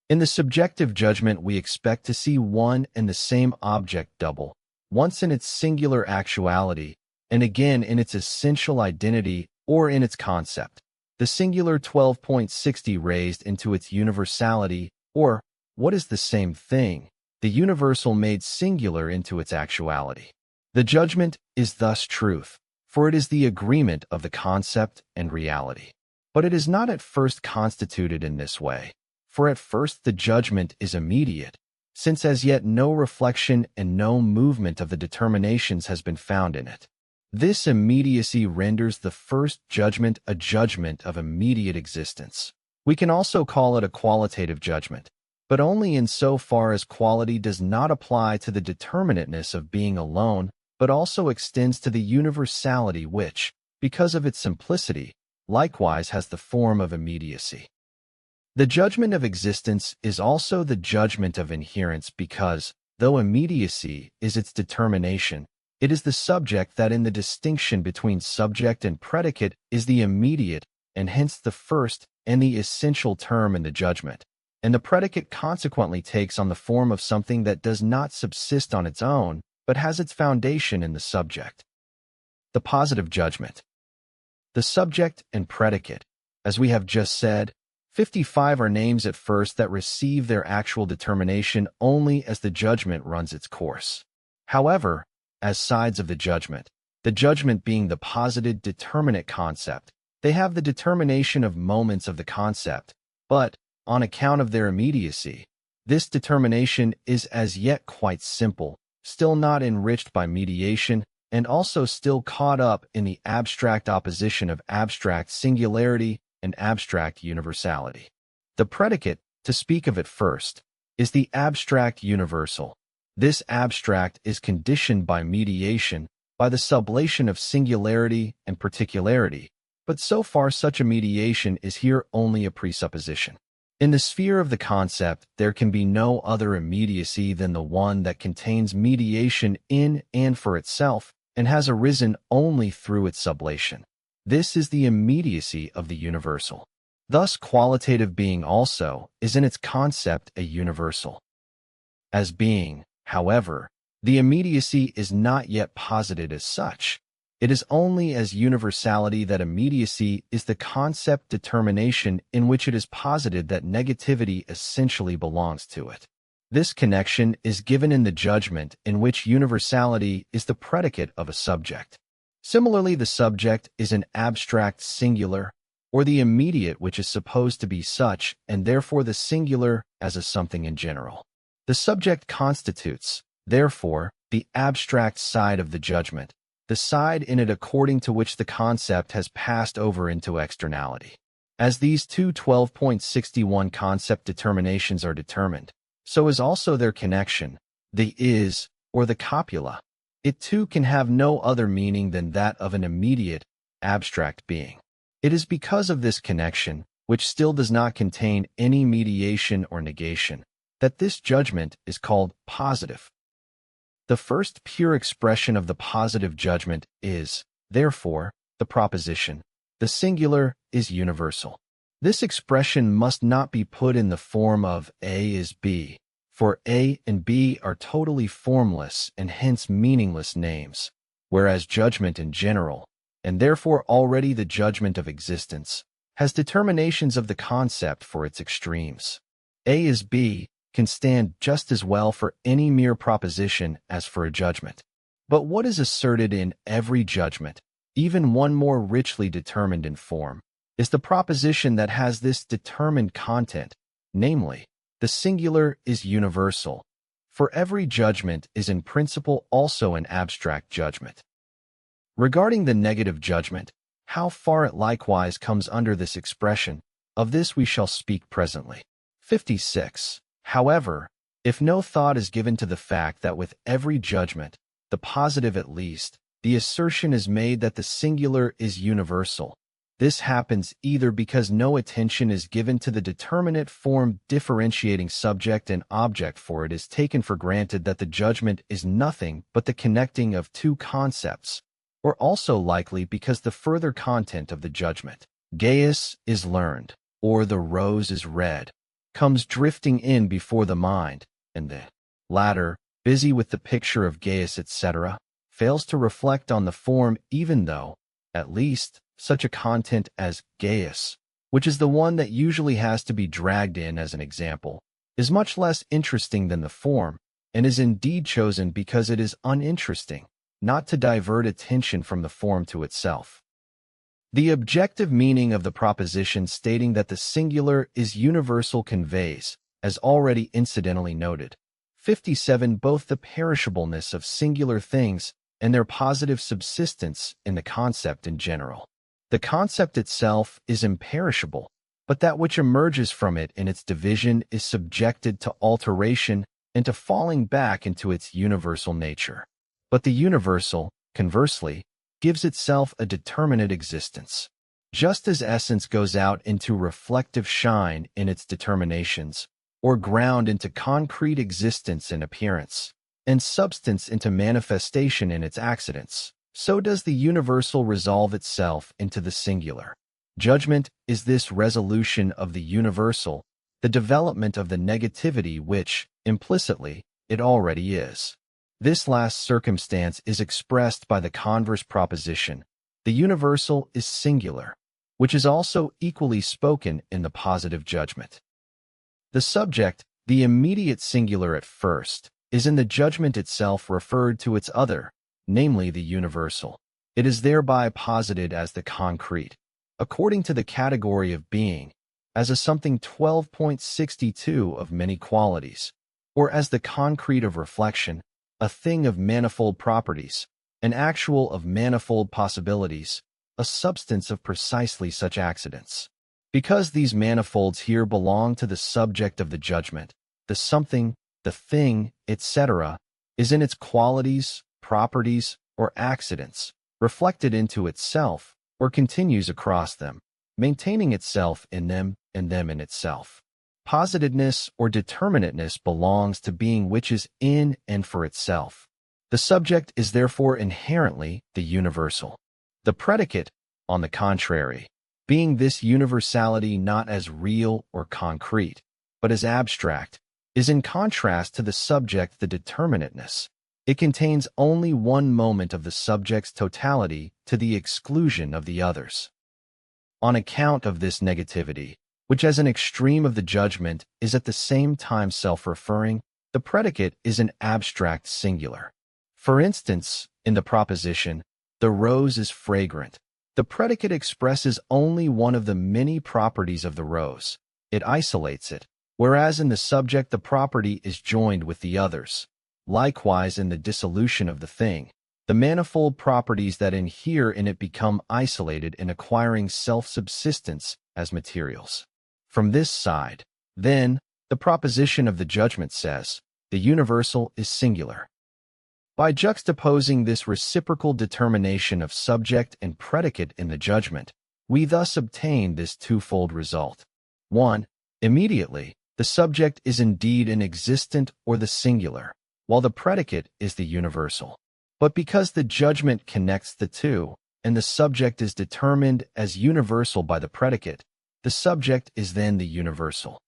[SPEAKER 1] In the subjective judgment we expect to see one and the same object double, once in its singular actuality, and again in its essential identity or in its concept, the singular 12.60 raised into its universality, or, what is the same thing, the universal made singular into its actuality. The judgment is thus truth, for it is the agreement of the concept and reality. But it is not at first constituted in this way, for at first the judgment is immediate, since as yet no reflection and no movement of the determinations has been found in it. This immediacy renders the first judgment a judgment of immediate existence. We can also call it a qualitative judgment, but only insofar as quality does not apply to the determinateness of being alone, but also extends to the universality which, because of its simplicity, likewise has the form of immediacy. The judgment of existence is also the judgment of inherence because, though immediacy is its determination, it is the subject that in the distinction between subject and predicate is the immediate and hence the first and the essential term in the judgment, and the predicate consequently takes on the form of something that does not subsist on its own, but has its foundation in the subject. The positive judgment. The subject and predicate, as we have just said, 55 are names at first that receive their actual determination only as the judgment runs its course. However, as sides of the judgment being the posited determinate concept, they have the determination of moments of the concept, but, on account of their immediacy, this determination is as yet quite simple, still not enriched by mediation, and also still caught up in the abstract opposition of abstract singularity and abstract universality. The predicate, to speak of it first, is the abstract universal. This abstract is conditioned by mediation, by the sublation of singularity and particularity, but so far such a mediation is here only a presupposition. In the sphere of the concept, there can be no other immediacy than the one that contains mediation in and for itself, and has arisen only through its sublation. This is the immediacy of the universal. Thus, qualitative being also is in its concept a universal. As being, however, the immediacy is not yet posited as such. It is only as universality that immediacy is the concept determination in which it is posited that negativity essentially belongs to it. This connection is given in the judgment in which universality is the predicate of a subject. Similarly, the subject is an abstract singular, or the immediate which is supposed to be such, and therefore the singular as a something in general. The subject constitutes, therefore, the abstract side of the judgment, the side in it according to which the concept has passed over into externality. As these two 12.61 concept determinations are determined, so is also their connection, the is, or the copula. It too can have no other meaning than that of an immediate, abstract being. It is because of this connection, which still does not contain any mediation or negation, that this judgment is called positive. The first pure expression of the positive judgment is, therefore, the proposition, the singular is universal. This expression must not be put in the form of A is B, for A and B are totally formless and hence meaningless names, whereas judgment in general, and therefore already the judgment of existence, has determinations of the concept for its extremes. A is B can stand just as well for any mere proposition as for a judgment. But what is asserted in every judgment, even one more richly determined in form, is the proposition that has this determined content, namely, the singular is universal, for every judgment is in principle also an abstract judgment. Regarding the negative judgment, how far it likewise comes under this expression, of this we shall speak presently. 56. However, if no thought is given to the fact that with every judgment, the positive at least, the assertion is made that the singular is universal, this happens either because no attention is given to the determinate form differentiating subject and object, for it is taken for granted that the judgment is nothing but the connecting of two concepts, or also likely because the further content of the judgment, Gaius is learned, or the rose is red, comes drifting in before the mind, and the latter, busy with the picture of Gaius, etc., fails to reflect on the form, even though, at least, such a content as Gaius, which is the one that usually has to be dragged in as an example, is much less interesting than the form, and is indeed chosen because it is uninteresting, not to divert attention from the form to itself. The objective meaning of the proposition stating that the singular is universal conveys, as already incidentally noted, 57, both the perishableness of singular things and their positive subsistence in the concept in general. The concept itself is imperishable, but that which emerges from it in its division is subjected to alteration and to falling back into its universal nature. But the universal, conversely, gives itself a determinate existence. Just as essence goes out into reflective shine in its determinations, or ground into concrete existence and appearance, and substance into manifestation in its accidents, so does the universal resolve itself into the singular. Judgment is this resolution of the universal, the development of the negativity which, implicitly, it already is. This last circumstance is expressed by the converse proposition, the universal is singular, which is also equally spoken in the positive judgment. The subject, the immediate singular at first, is in the judgment itself referred to its other, namely the universal. It is thereby posited as the concrete, according to the category of being, as a something 12.62 of many qualities, or as the concrete of reflection, a thing of manifold properties, an actual of manifold possibilities, a substance of precisely such accidents. Because these manifolds here belong to the subject of the judgment, the something, the thing, etc., is in its qualities, properties, or accidents, reflected into itself, or continues across them, maintaining itself in them and them in itself. Positedness or determinateness belongs to being which is in and for itself. The subject is therefore inherently the universal. The predicate, on the contrary, being this universality not as real or concrete, but as abstract, is in contrast to the subject the determinateness. It contains only one moment of the subject's totality to the exclusion of the others. On account of this negativity, which as an extreme of the judgment is at the same time self-referring, the predicate is an abstract singular. For instance, in the proposition, the rose is fragrant, the predicate expresses only one of the many properties of the rose. It isolates it, whereas in the subject the property is joined with the others. Likewise in the dissolution of the thing, the manifold properties that inhere in it become isolated in acquiring self-subsistence as materials. From this side, then, the proposition of the judgment says, the universal is singular. By juxtaposing this reciprocal determination of subject and predicate in the judgment, we thus obtain this twofold result. 1. Immediately, the subject is indeed an existent or the singular, while the predicate is the universal. But because the judgment connects the two, and the subject is determined as universal by the predicate, the subject is then the universal.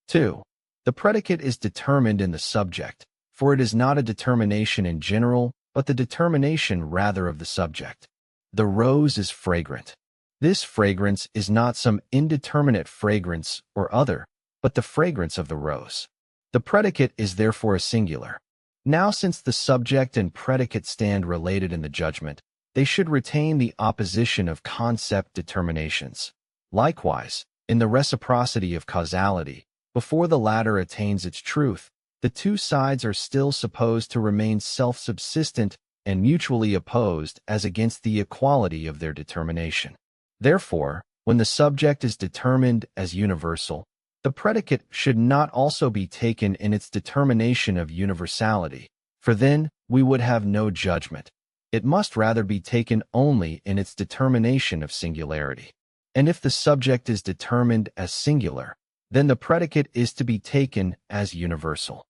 [SPEAKER 1] 2. The predicate is determined in the subject, for it is not a determination in general, but the determination rather of the subject. The rose is fragrant. This fragrance is not some indeterminate fragrance or other, but the fragrance of the rose. The predicate is therefore a singular. Now, since the subject and predicate stand related in the judgment, they should retain the opposition of concept determinations. Likewise, in the reciprocity of causality, before the latter attains its truth, the two sides are still supposed to remain self-subsistent and mutually opposed as against the equality of their determination. Therefore, when the subject is determined as universal, the predicate should not also be taken in its determination of universality, for then we would have no judgment. It must rather be taken only in its determination of singularity. And if the subject is determined as singular, then the predicate is to be taken as universal.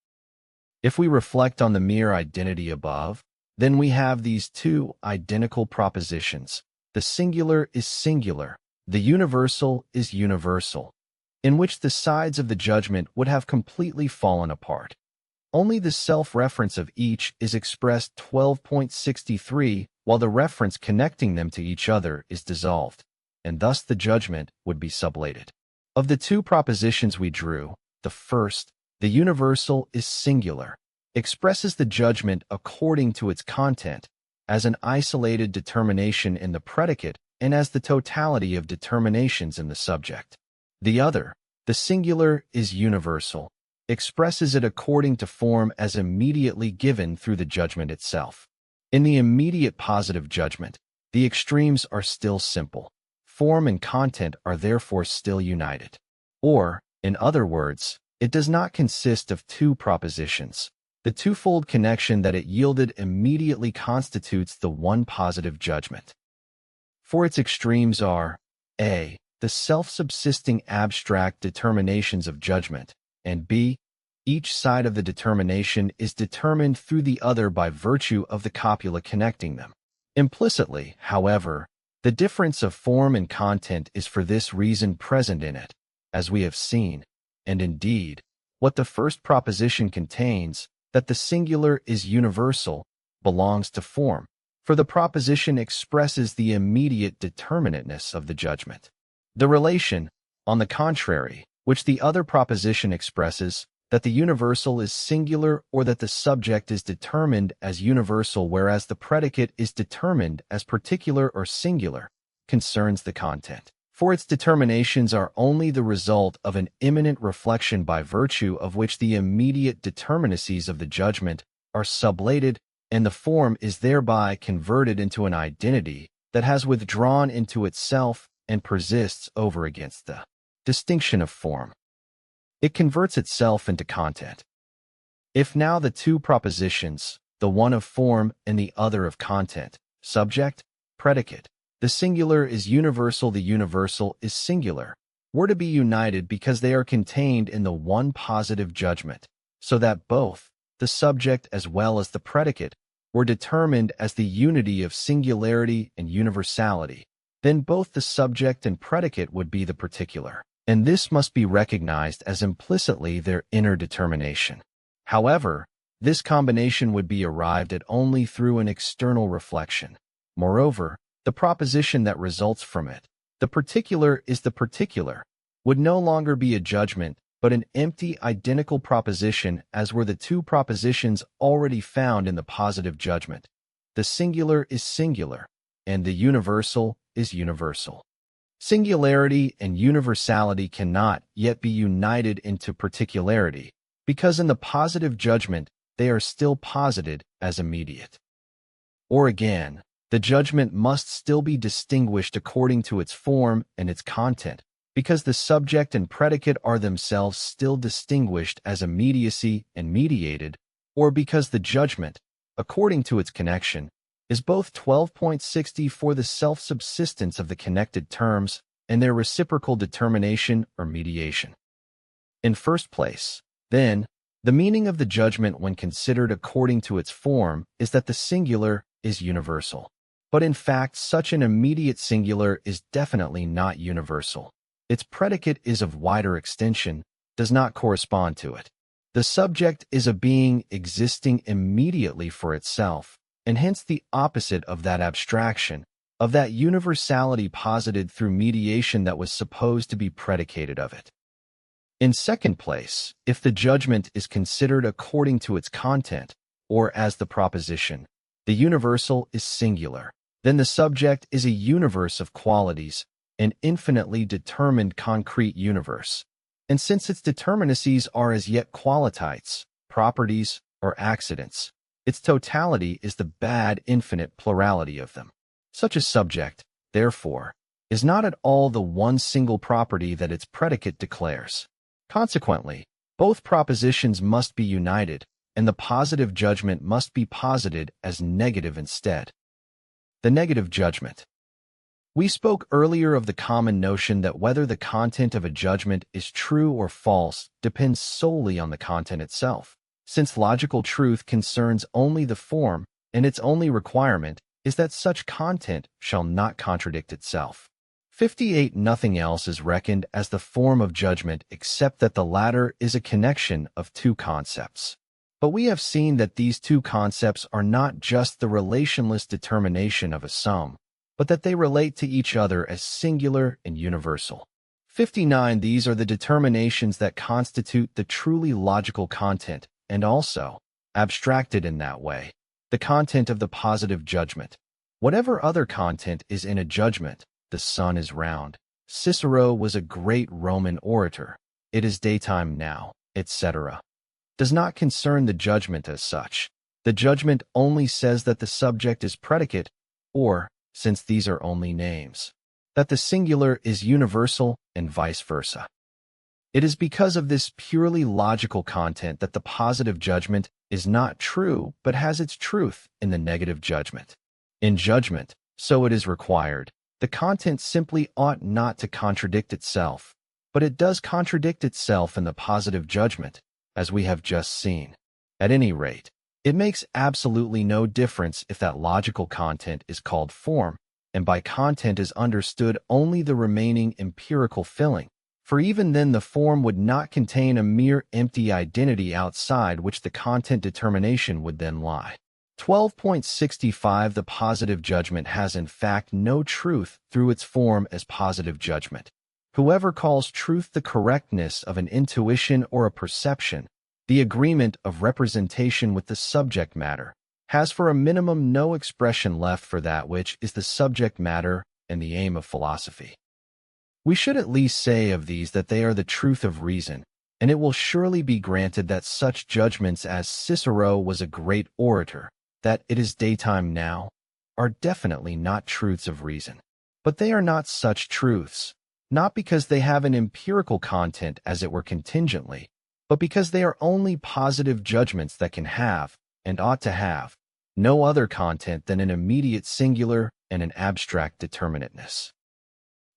[SPEAKER 1] If we reflect on the mere identity above, then we have these two identical propositions. The singular is singular, the universal is universal, in which the sides of the judgment would have completely fallen apart. Only the self-reference of each is expressed 12.63, while the reference connecting them to each other is dissolved, and thus the judgment would be sublated. Of the two propositions we drew, the first, the universal is singular, expresses the judgment according to its content, as an isolated determination in the predicate and as the totality of determinations in the subject. The other, the singular is universal, expresses it according to form as immediately given through the judgment itself. In the immediate positive judgment, the extremes are still simple. Form and content are therefore still united. Or, in other words, it does not consist of two propositions. The twofold connection that it yielded immediately constitutes the one positive judgment. For its extremes are a. the self-subsisting abstract determinations of judgment, and b. each side of the determination is determined through the other by virtue of the copula connecting them. Implicitly, however, the difference of form and content is for this reason present in it, as we have seen, and indeed, what the first proposition contains, that the singular is universal, belongs to form, for the proposition expresses the immediate determinateness of the judgment. The relation, on the contrary, which the other proposition expresses, that the universal is singular or that the subject is determined as universal whereas the predicate is determined as particular or singular, concerns the content. For its determinations are only the result of an immanent reflection by virtue of which the immediate determinacies of the judgment are sublated, and the form is thereby converted into an identity that has withdrawn into itself and persists over against the distinction of form. It converts itself into content. If now the two propositions, the one of form and the other of content, subject, predicate, the singular is universal, the universal is singular, were to be united because they are contained in the one positive judgment, so that both, the subject as well as the predicate, were determined as the unity of singularity and universality, then both the subject and predicate would be the particular, and this must be recognized as implicitly their inner determination. However, this combination would be arrived at only through an external reflection. Moreover, the proposition that results from it, the particular is the particular, would no longer be a judgment, but an empty identical proposition as were the two propositions already found in the positive judgment. The singular is singular, and the universal is universal. Singularity and universality cannot yet be united into particularity, because in the positive judgment they are still posited as immediate. Or again, the judgment must still be distinguished according to its form and its content, because the subject and predicate are themselves still distinguished as immediacy and mediated, or because the judgment, according to its connection, is both 12.60 for the self-subsistence of the connected terms and their reciprocal determination or mediation. In first place, then, the meaning of the judgment when considered according to its form is that the singular is universal. But in fact, such an immediate singular is definitely not universal. Its predicate is of wider extension, does not correspond to it. The subject is a being existing immediately for itself, and hence the opposite of that abstraction, of that universality posited through mediation that was supposed to be predicated of it. In second place, if the judgment is considered according to its content, or as the proposition, the universal is singular, then the subject is a universe of qualities, an infinitely determined concrete universe. And since its determinacies are as yet qualities, properties, or accidents, its totality is the bad infinite plurality of them. Such a subject, therefore, is not at all the one single property that its predicate declares. Consequently, both propositions must be united, and the positive judgment must be posited as negative instead. The negative judgment. We spoke earlier of the common notion that whether the content of a judgment is true or false depends solely on the content itself, since logical truth concerns only the form, and its only requirement is that such content shall not contradict itself. 58. Nothing else is reckoned as the form of judgment except that the latter is a connection of two concepts. But we have seen that these two concepts are not just the relationless determination of a sum, but that they relate to each other as singular and universal. 59. These are the determinations that constitute the truly logical content, and also, abstracted in that way, the content of the positive judgment. Whatever other content is in a judgment, the sun is round. Cicero was a great Roman orator. It is daytime now, etc. Does not concern the judgment as such. The judgment only says that the subject is predicate, or, since these are only names, that the singular is universal and vice versa. It is because of this purely logical content that the positive judgment is not true but has its truth in the negative judgment. In judgment, so it is required, the content simply ought not to contradict itself, but it does contradict itself in the positive judgment, as we have just seen. At any rate, it makes absolutely no difference if that logical content is called form, and by content is understood only the remaining empirical filling, for even then the form would not contain a mere empty identity outside which the content determination would then lie. 12.65 The positive judgment has in fact no truth through its form as positive judgment. Whoever calls truth the correctness of an intuition or a perception, the agreement of representation with the subject matter, has for a minimum no expression left for that which is the subject matter and the aim of philosophy. We should at least say of these that they are the truth of reason, and it will surely be granted that such judgments as Cicero was a great orator, that it is daytime now, are definitely not truths of reason. But they are not such truths, not because they have an empirical content as it were contingently, but because they are only positive judgments that can have, and ought to have, no other content than an immediate singular and an abstract determinateness.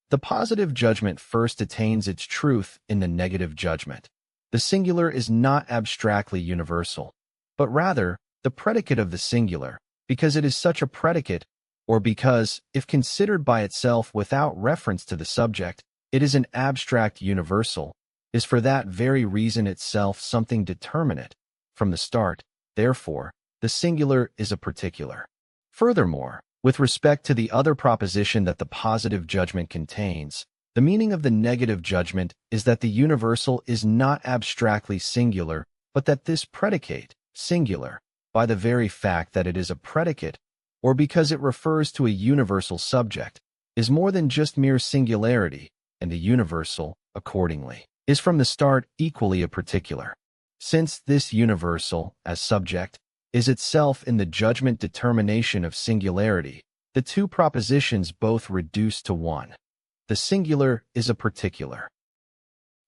[SPEAKER 1] The positive judgment first attains its truth in the negative judgment. The singular is not abstractly universal, but rather the predicate of the singular, because it is such a predicate, or because, if considered by itself without reference to the subject, it is an abstract universal, is for that very reason itself something determinate. From the start, therefore, the singular is a particular. Furthermore, with respect to the other proposition that the positive judgment contains, the meaning of the negative judgment is that the universal is not abstractly singular, but that this predicate, singular, by the very fact that it is a predicate, or because it refers to a universal subject, is more than just mere singularity, and the universal, accordingly, is from the start equally a particular. Since this universal, as subject, is itself in the judgment determination of singularity, the two propositions both reduce to one. The singular is a particular.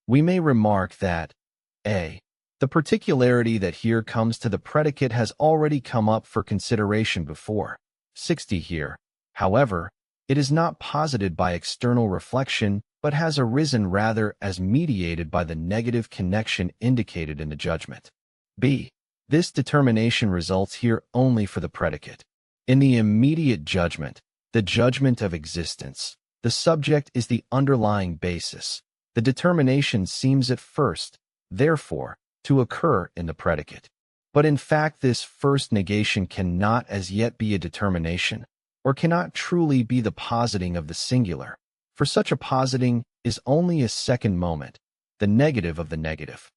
[SPEAKER 1] We may remark that a. The particularity that here comes to the predicate has already come up for consideration before. 60 here, however, it is not posited by external reflection, but has arisen rather as mediated by the negative connection indicated in the judgment. b. This determination results here only for the predicate. In the immediate judgment, the judgment of existence, the subject is the underlying basis. The determination seems at first, therefore, to occur in the predicate. But in fact this first negation cannot as yet be a determination, or cannot truly be the positing of the singular, for such a positing is only a second moment, the negative of the negative.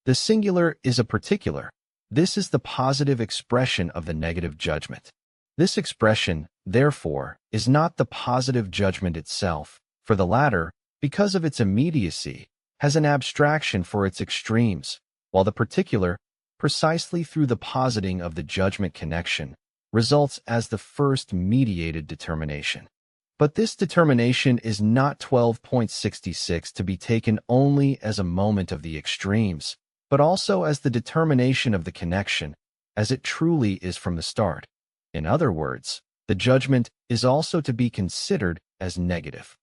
[SPEAKER 1] The singular is a particular. This is the positive expression of the negative judgment. This expression, therefore, is not the positive judgment itself, for the latter, because of its immediacy, has an abstraction for its extremes, while the particular, precisely through the positing of the judgment connection, results as the first mediated determination. But this determination is not 12.66 to be taken only as a moment of the extremes, but also as the determination of the connection, as it truly is from the start. In other words, the judgment is also to be considered as negative.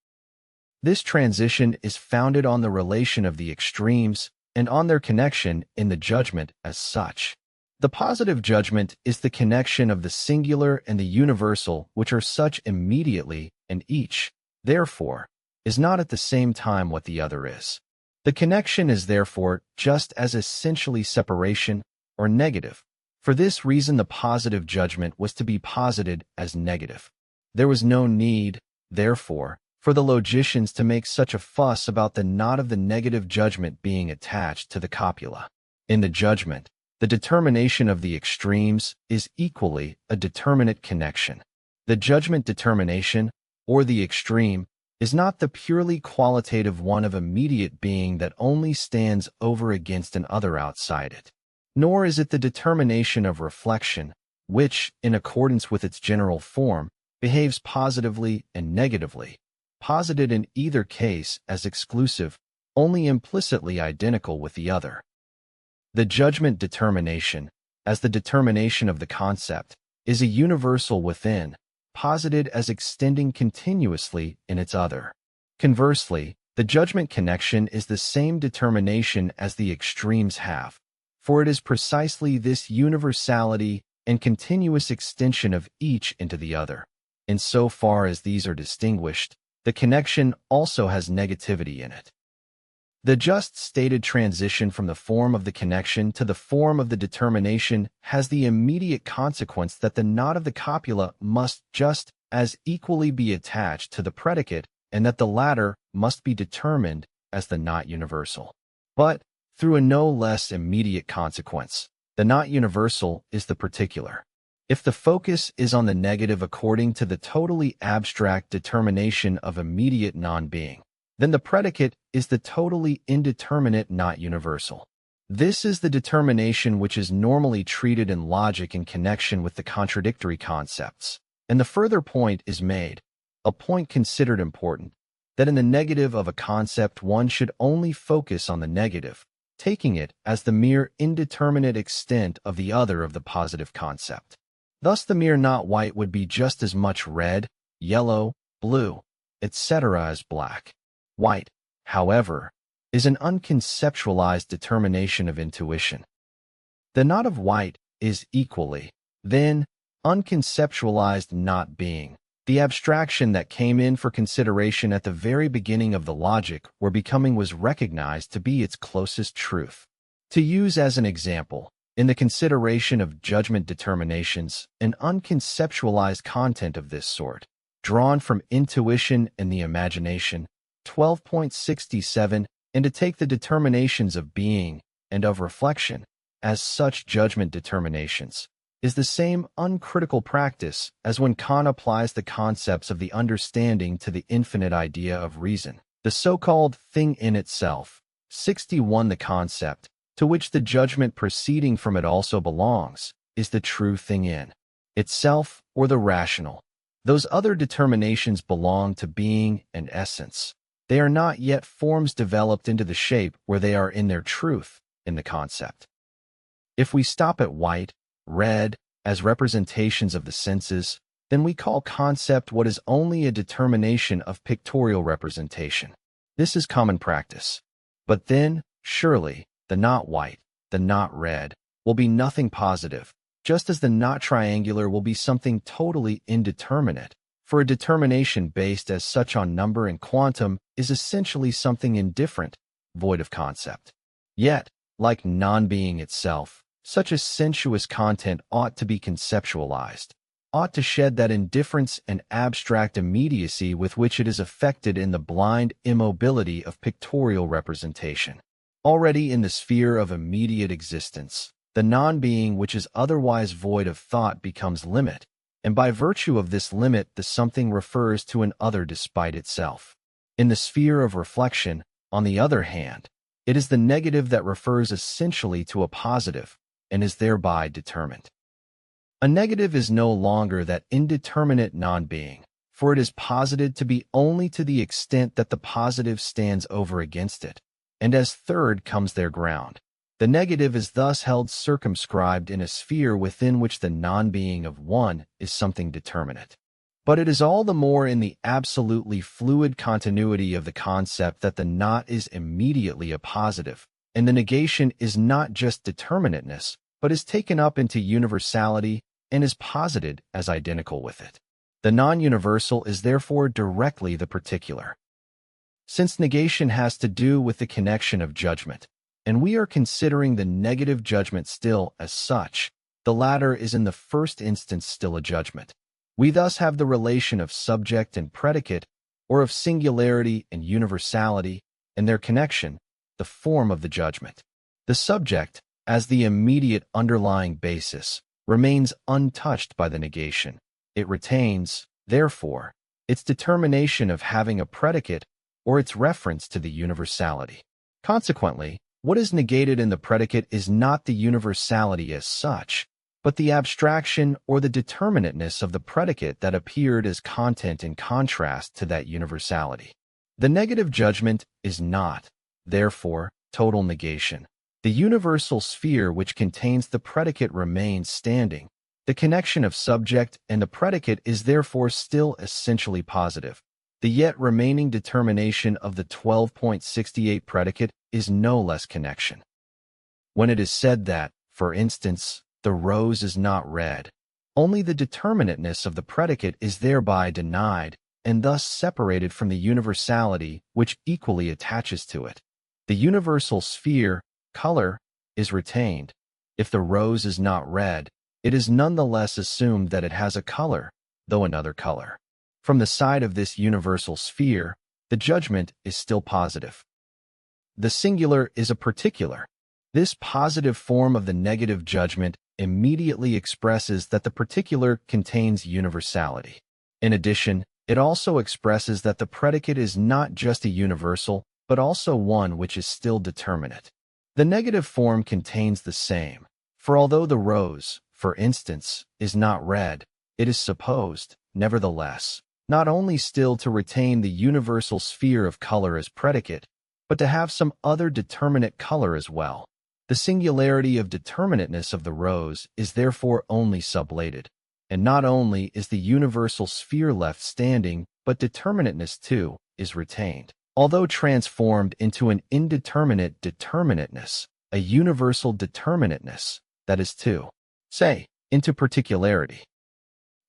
[SPEAKER 1] This transition is founded on the relation of the extremes and on their connection in the judgment as such. The positive judgment is the connection of the singular and the universal, which are such immediately, and each, therefore, is not at the same time what the other is. The connection is therefore just as essentially separation, or negative. For this reason the positive judgment was to be posited as negative. There was no need, therefore, for the logicians to make such a fuss about the knot of the negative judgment being attached to the copula. In the judgment, the determination of the extremes is equally a determinate connection. The judgment determination, or the extreme, is not the purely qualitative one of immediate being that only stands over against an other outside it. nor is it the determination of reflection, which, in accordance with its general form, behaves positively and negatively, posited in either case as exclusive, only implicitly identical with the other. The judgment determination, as the determination of the concept, is a universal within, posited as extending continuously in its other. Conversely, the judgment connection is the same determination as the extremes have, for it is precisely this universality and continuous extension of each into the other. In so far as these are distinguished, the connection also has negativity in it. The just stated transition from the form of the connection to the form of the determination has the immediate consequence that the not of the copula must just as equally be attached to the predicate and that the latter must be determined as the not universal. But, through a no less immediate consequence, the not universal is the particular. If the focus is on the negative according to the totally abstract determination of immediate non-being, then the predicate is the totally indeterminate not universal. This is the determination which is normally treated in logic in connection with the contradictory concepts. And the further point is made, a point considered important, that in the negative of a concept one should only focus on the negative, taking it as the mere indeterminate extent of the other of the positive concept. Thus the mere not white would be just as much red, yellow, blue, etc. as black. White, however, is an unconceptualized determination of intuition. The not of white is equally, then, unconceptualized not being, the abstraction that came in for consideration at the very beginning of the logic where becoming was recognized to be its closest truth. To use as an example, in the consideration of judgment determinations, an unconceptualized content of this sort, drawn from intuition and the imagination, 12.67, and to take the determinations of being and of reflection as such judgment determinations, is the same uncritical practice as when Kant applies the concepts of the understanding to the infinite idea of reason, the so-called thing in itself. 61. The concept, to which the judgment proceeding from it also belongs, is the true thing in itself or the rational. Those other determinations belong to being and essence. They are not yet forms developed into the shape where they are in their truth in the concept. If we stop at white, red, as representations of the senses, then we call concept what is only a determination of pictorial representation. This is common practice. But then, surely, the not white, the not red, will be nothing positive, just as the not triangular will be something totally indeterminate, for a determination based as such on number and quantum is essentially something indifferent, void of concept. Yet, like non-being itself, such a sensuous content ought to be conceptualized, ought to shed that indifference and abstract immediacy with which it is affected in the blind immobility of pictorial representation. Already in the sphere of immediate existence, the non-being which is otherwise void of thought becomes limit, and by virtue of this limit the something refers to an other despite itself. In the sphere of reflection, on the other hand, it is the negative that refers essentially to a positive, and is thereby determined. A negative is no longer that indeterminate non-being, for it is posited to be only to the extent that the positive stands over against it, and as third comes their ground. The negative is thus held circumscribed in a sphere within which the non-being of one is something determinate. But it is all the more in the absolutely fluid continuity of the concept that the not is immediately a positive, and the negation is not just determinateness, but is taken up into universality and is posited as identical with it. The non-universal is therefore directly the particular. Since negation has to do with the connection of judgment, and we are considering the negative judgment still as such, the latter is in the first instance still a judgment. We thus have the relation of subject and predicate, or of singularity and universality, and their connection, the form of the judgment. The subject, as the immediate underlying basis, remains untouched by the negation. It retains, therefore, its determination of having a predicate or its reference to the universality. Consequently, What is negated in the predicate is not the universality as such, but the abstraction or the determinateness of the predicate that appeared as content in contrast to that universality. The negative judgment is not, therefore, total negation. The universal sphere which contains the predicate remains standing. The connection of subject and the predicate is therefore still essentially positive. The yet remaining determination of the 12.68 predicate is no less connection. When it is said that, for instance, the rose is not red, only the determinateness of the predicate is thereby denied and thus separated from the universality which equally attaches to it. The universal sphere, color, is retained. If the rose is not red, it is nonetheless assumed that it has a color, though another color. From the side of this universal sphere, the judgment is still positive. The singular is a particular. This positive form of the negative judgment immediately expresses that the particular contains universality. In addition, it also expresses that the predicate is not just a universal, but also one which is still determinate. The negative form contains the same, for although the rose, for instance, is not red, it is supposed, nevertheless, not only still to retain the universal sphere of color as predicate, but to have some other determinate color as well. The singularity of determinateness of the rose is therefore only sublated, and not only is the universal sphere left standing, but determinateness too is retained, although transformed into an indeterminate determinateness, a universal determinateness, that is to say, into particularity.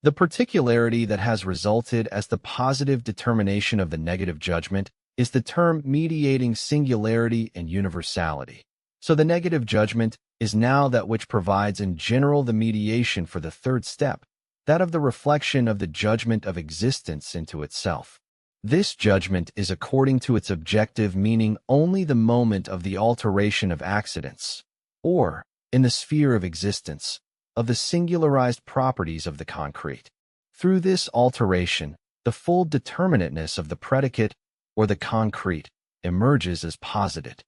[SPEAKER 1] The particularity that has resulted as the positive determination of the negative judgment is the term mediating singularity and universality. So the negative judgment is now that which provides in general the mediation for the third step, that of the reflection of the judgment of existence into itself. This judgment is according to its objective meaning only the moment of the alteration of accidents, or, in the sphere of existence, of the singularized properties of the concrete. Through this alteration, the full determinateness of the predicate, or the concrete, emerges as posited.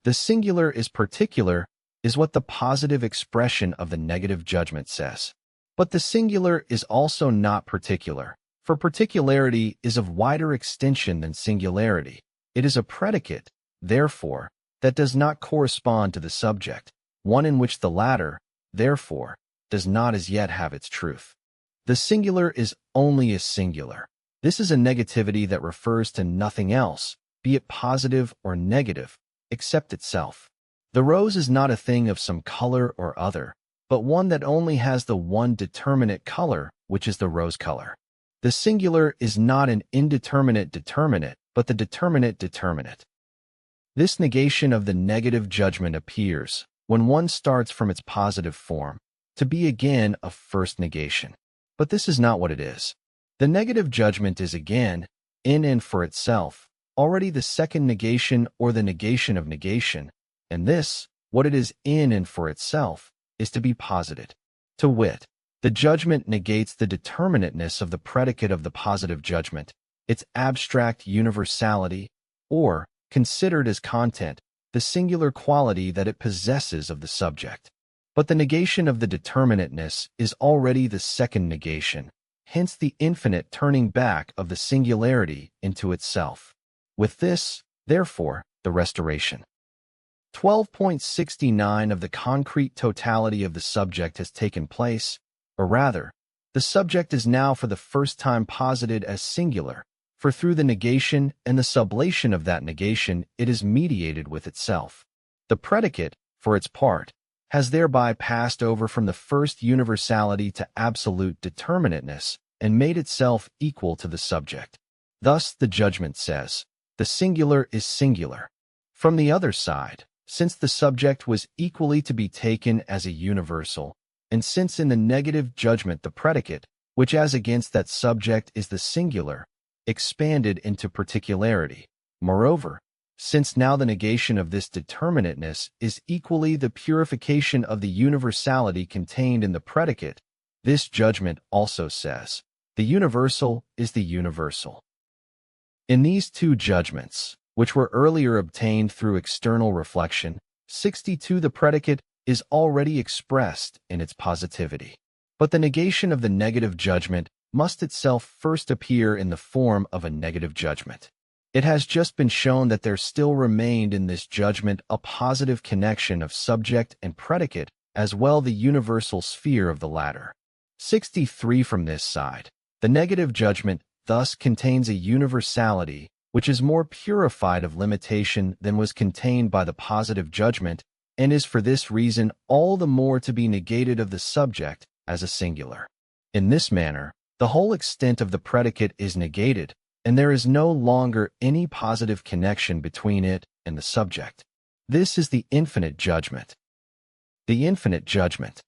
[SPEAKER 1] The singular is particular is what the positive expression of the negative judgment says. But the singular is also not particular, for particularity is of wider extension than singularity. It is a predicate, therefore, that does not correspond to the subject, one in which the latter, therefore, does not as yet have its truth. The singular is only a singular. This is a negativity that refers to nothing else, be it positive or negative, except itself. The rose is not a thing of some color or other, but one that only has the one determinate color, which is the rose color. The singular is not an indeterminate determinate, but the determinate determinate. This negation of the negative judgment appears, when one starts from its positive form, to be again a first negation. But this is not what it is. The negative judgment is again, in and for itself, already the second negation or the negation of negation, and this, what it is in and for itself, is to be posited. To wit, the judgment negates the determinateness of the predicate of the positive judgment, its abstract universality, or, considered as content, the singular quality that it possesses of the subject. But the negation of the determinateness is already the second negation, hence the infinite turning back of the singularity into itself. With this, therefore, the restoration. 12.69 of the concrete totality of the subject has taken place, or rather, the subject is now for the first time posited as singular, for through the negation and the sublation of that negation it is mediated with itself. The predicate, for its part, has thereby passed over from the first universality to absolute determinateness and made itself equal to the subject. Thus the judgment says, the singular is singular. From the other side, since the subject was equally to be taken as a universal, and since in the negative judgment the predicate, which as against that subject is the singular, expanded into particularity. Moreover, since now the negation of this determinateness is equally the purification of the universality contained in the predicate, this judgment also says, the universal is the universal. In these two judgments, which were earlier obtained through external reflection. 62. The predicate is already expressed in its positivity. But the negation of the negative judgment must itself first appear in the form of a negative judgment. It has just been shown that there still remained in this judgment a positive connection of subject and predicate, as well the universal sphere of the latter. 63. From this side, the negative judgment thus contains a universality which is more purified of limitation than was contained by the positive judgment, and is for this reason all the more to be negated of the subject as a singular. In this manner, the whole extent of the predicate is negated, and there is no longer any positive connection between it and the subject. This is the infinite judgment. The infinite judgment.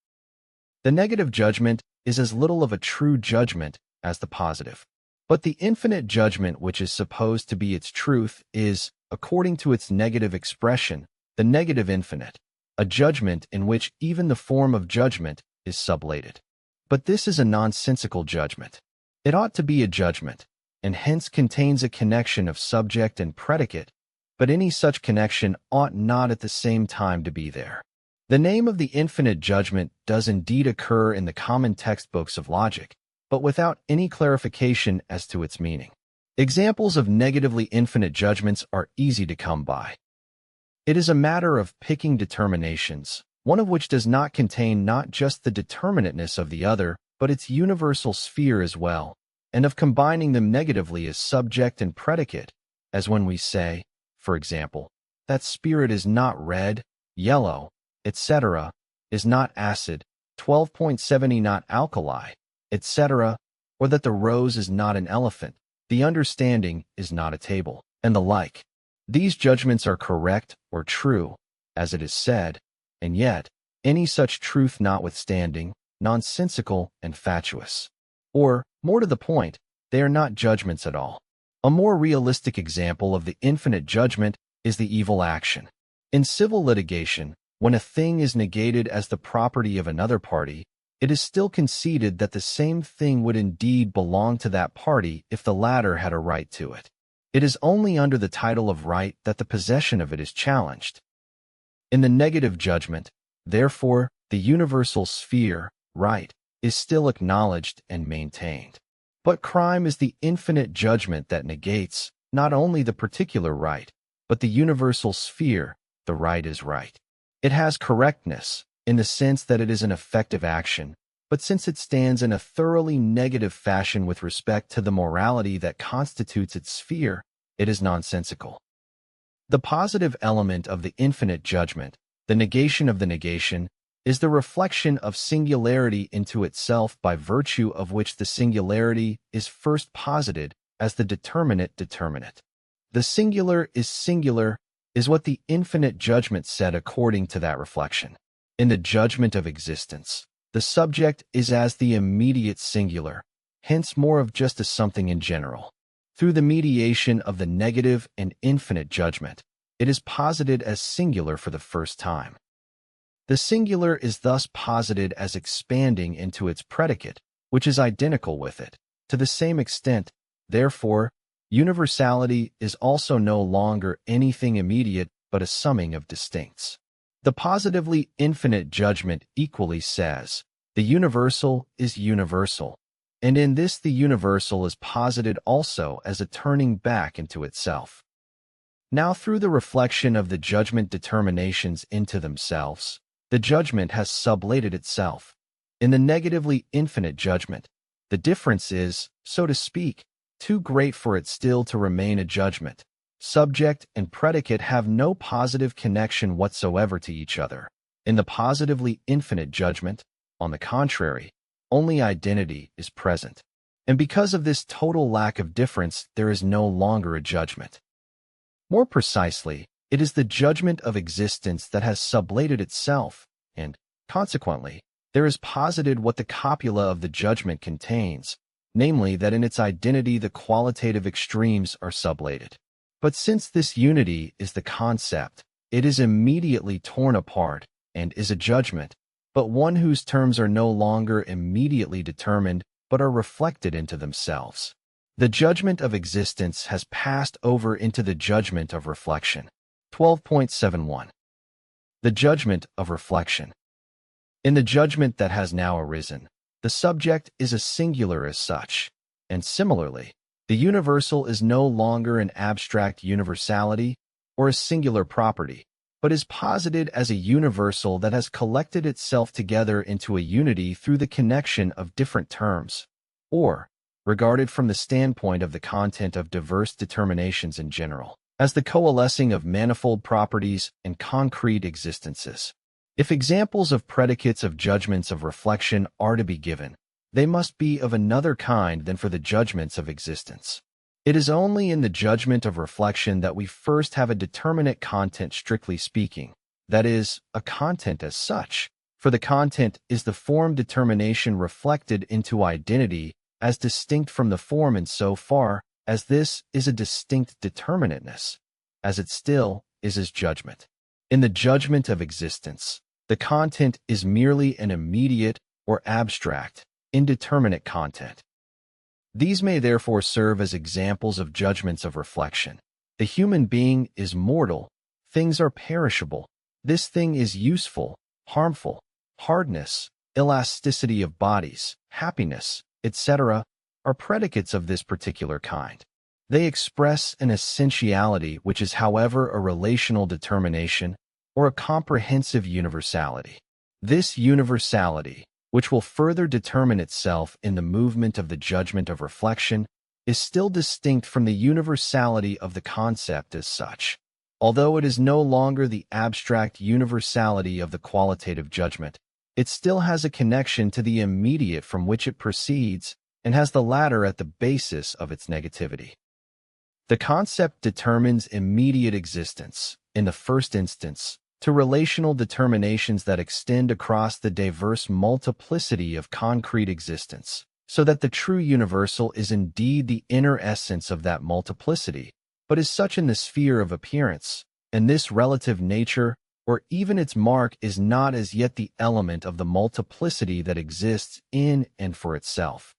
[SPEAKER 1] The negative judgment is as little of a true judgment as the positive. But the infinite judgment, which is supposed to be its truth, is, according to its negative expression, the negative infinite, a judgment in which even the form of judgment is sublated. But this is a nonsensical judgment. It ought to be a judgment, and hence contains a connection of subject and predicate, but any such connection ought not at the same time to be there. The name of the infinite judgment does indeed occur in the common textbooks of logic, but without any clarification as to its meaning. Examples of negatively infinite judgments are easy to come by. It is a matter of picking determinations, one of which does not contain not just the determinateness of the other, but its universal sphere as well, and of combining them negatively as subject and predicate, as when we say, for example, that spirit is not red, yellow, etc., is not acid, 12.70 not alkali, etc., or that the rose is not an elephant, the understanding is not a table, and the like. These judgments are correct or true, as it is said, and yet, any such truth notwithstanding, nonsensical and fatuous. Or, more to the point, they are not judgments at all. A more realistic example of the infinite judgment is the evil action. In civil litigation, when a thing is negated as the property of another party, it is still conceded that the same thing would indeed belong to that party if the latter had a right to it. It is only under the title of right that the possession of it is challenged. In the negative judgment, therefore, the universal sphere, right, is still acknowledged and maintained. But crime is the infinite judgment that negates not only the particular right, but the universal sphere, the right is right. It has correctness, in the sense that it is an effective action, but since it stands in a thoroughly negative fashion with respect to the morality that constitutes its sphere, it is nonsensical. The positive element of the infinite judgment, the negation of the negation, is the reflection of singularity into itself, by virtue of which the singularity is first posited as the determinate determinate. The singular is what the infinite judgment said according to that reflection. In the judgment of existence, the subject is as the immediate singular, hence more of just a something in general. Through the mediation of the negative and infinite judgment, it is posited as singular for the first time. The singular is thus posited as expanding into its predicate, which is identical with it. To the same extent, therefore, universality is also no longer anything immediate but a summing of distincts. The positively infinite judgment equally says, the universal is universal, and in this the universal is posited also as a turning back into itself. Now through the reflection of the judgment determinations into themselves, the judgment has sublated itself. In the negatively infinite judgment, the difference is, so to speak, too great for it still to remain a judgment. Subject and predicate have no positive connection whatsoever to each other. In the positively infinite judgment, on the contrary, only identity is present. And because of this total lack of difference, there is no longer a judgment. More precisely, it is the judgment of existence that has sublated itself, and, consequently, there is posited what the copula of the judgment contains, namely that in its identity the qualitative extremes are sublated. But since this unity is the concept, it is immediately torn apart, and is a judgment, but one whose terms are no longer immediately determined, but are reflected into themselves. The judgment of existence has passed over into the judgment of reflection. 12.71. The judgment of reflection. In the judgment that has now arisen, the subject is a singular as such, and similarly, the universal is no longer an abstract universality or a singular property, but is posited as a universal that has collected itself together into a unity through the connection of different terms, or, regarded from the standpoint of the content of diverse determinations in general, as the coalescing of manifold properties and concrete existences. If examples of predicates of judgments of reflection are to be given, they must be of another kind than for the judgments of existence. It is only in the judgment of reflection that we first have a determinate content strictly speaking, that is, a content as such, for the content is the form determination reflected into identity as distinct from the form in so far as this is a distinct determinateness, as it still is as judgment. In the judgment of existence, the content is merely an immediate or abstract, indeterminate content. These may therefore serve as examples of judgments of reflection. The human being is mortal, things are perishable, this thing is useful, harmful, hardness, elasticity of bodies, happiness, etc., are predicates of this particular kind. They express an essentiality which is, however, a relational determination or a comprehensive universality. This universality, which will further determine itself in the movement of the judgment of reflection, is still distinct from the universality of the concept as such. Although it is no longer the abstract universality of the qualitative judgment, it still has a connection to the immediate from which it proceeds and has the latter at the basis of its negativity. The concept determines immediate existence, in the first instance, to relational determinations that extend across the diverse multiplicity of concrete existence, so that the true universal is indeed the inner essence of that multiplicity, but is such in the sphere of appearance, and this relative nature, or even its mark, is not as yet the element of the multiplicity that exists in and for itself.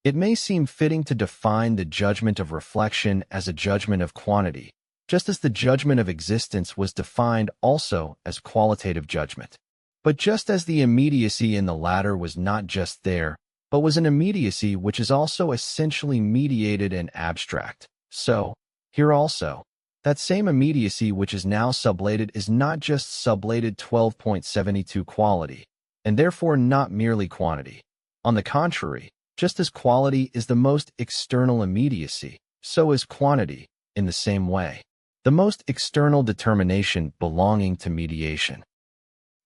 [SPEAKER 1] It may seem fitting to define the judgment of reflection as a judgment of quantity, just as the judgment of existence was defined also as qualitative judgment. But just as the immediacy in the latter was not just there, but was an immediacy which is also essentially mediated and abstract, so, here also, that same immediacy which is now sublated is not just sublated 12.72 quality, and therefore not merely quantity. On the contrary, just as quality is the most external immediacy, so is quantity, in the same way, the most external determination belonging to mediation.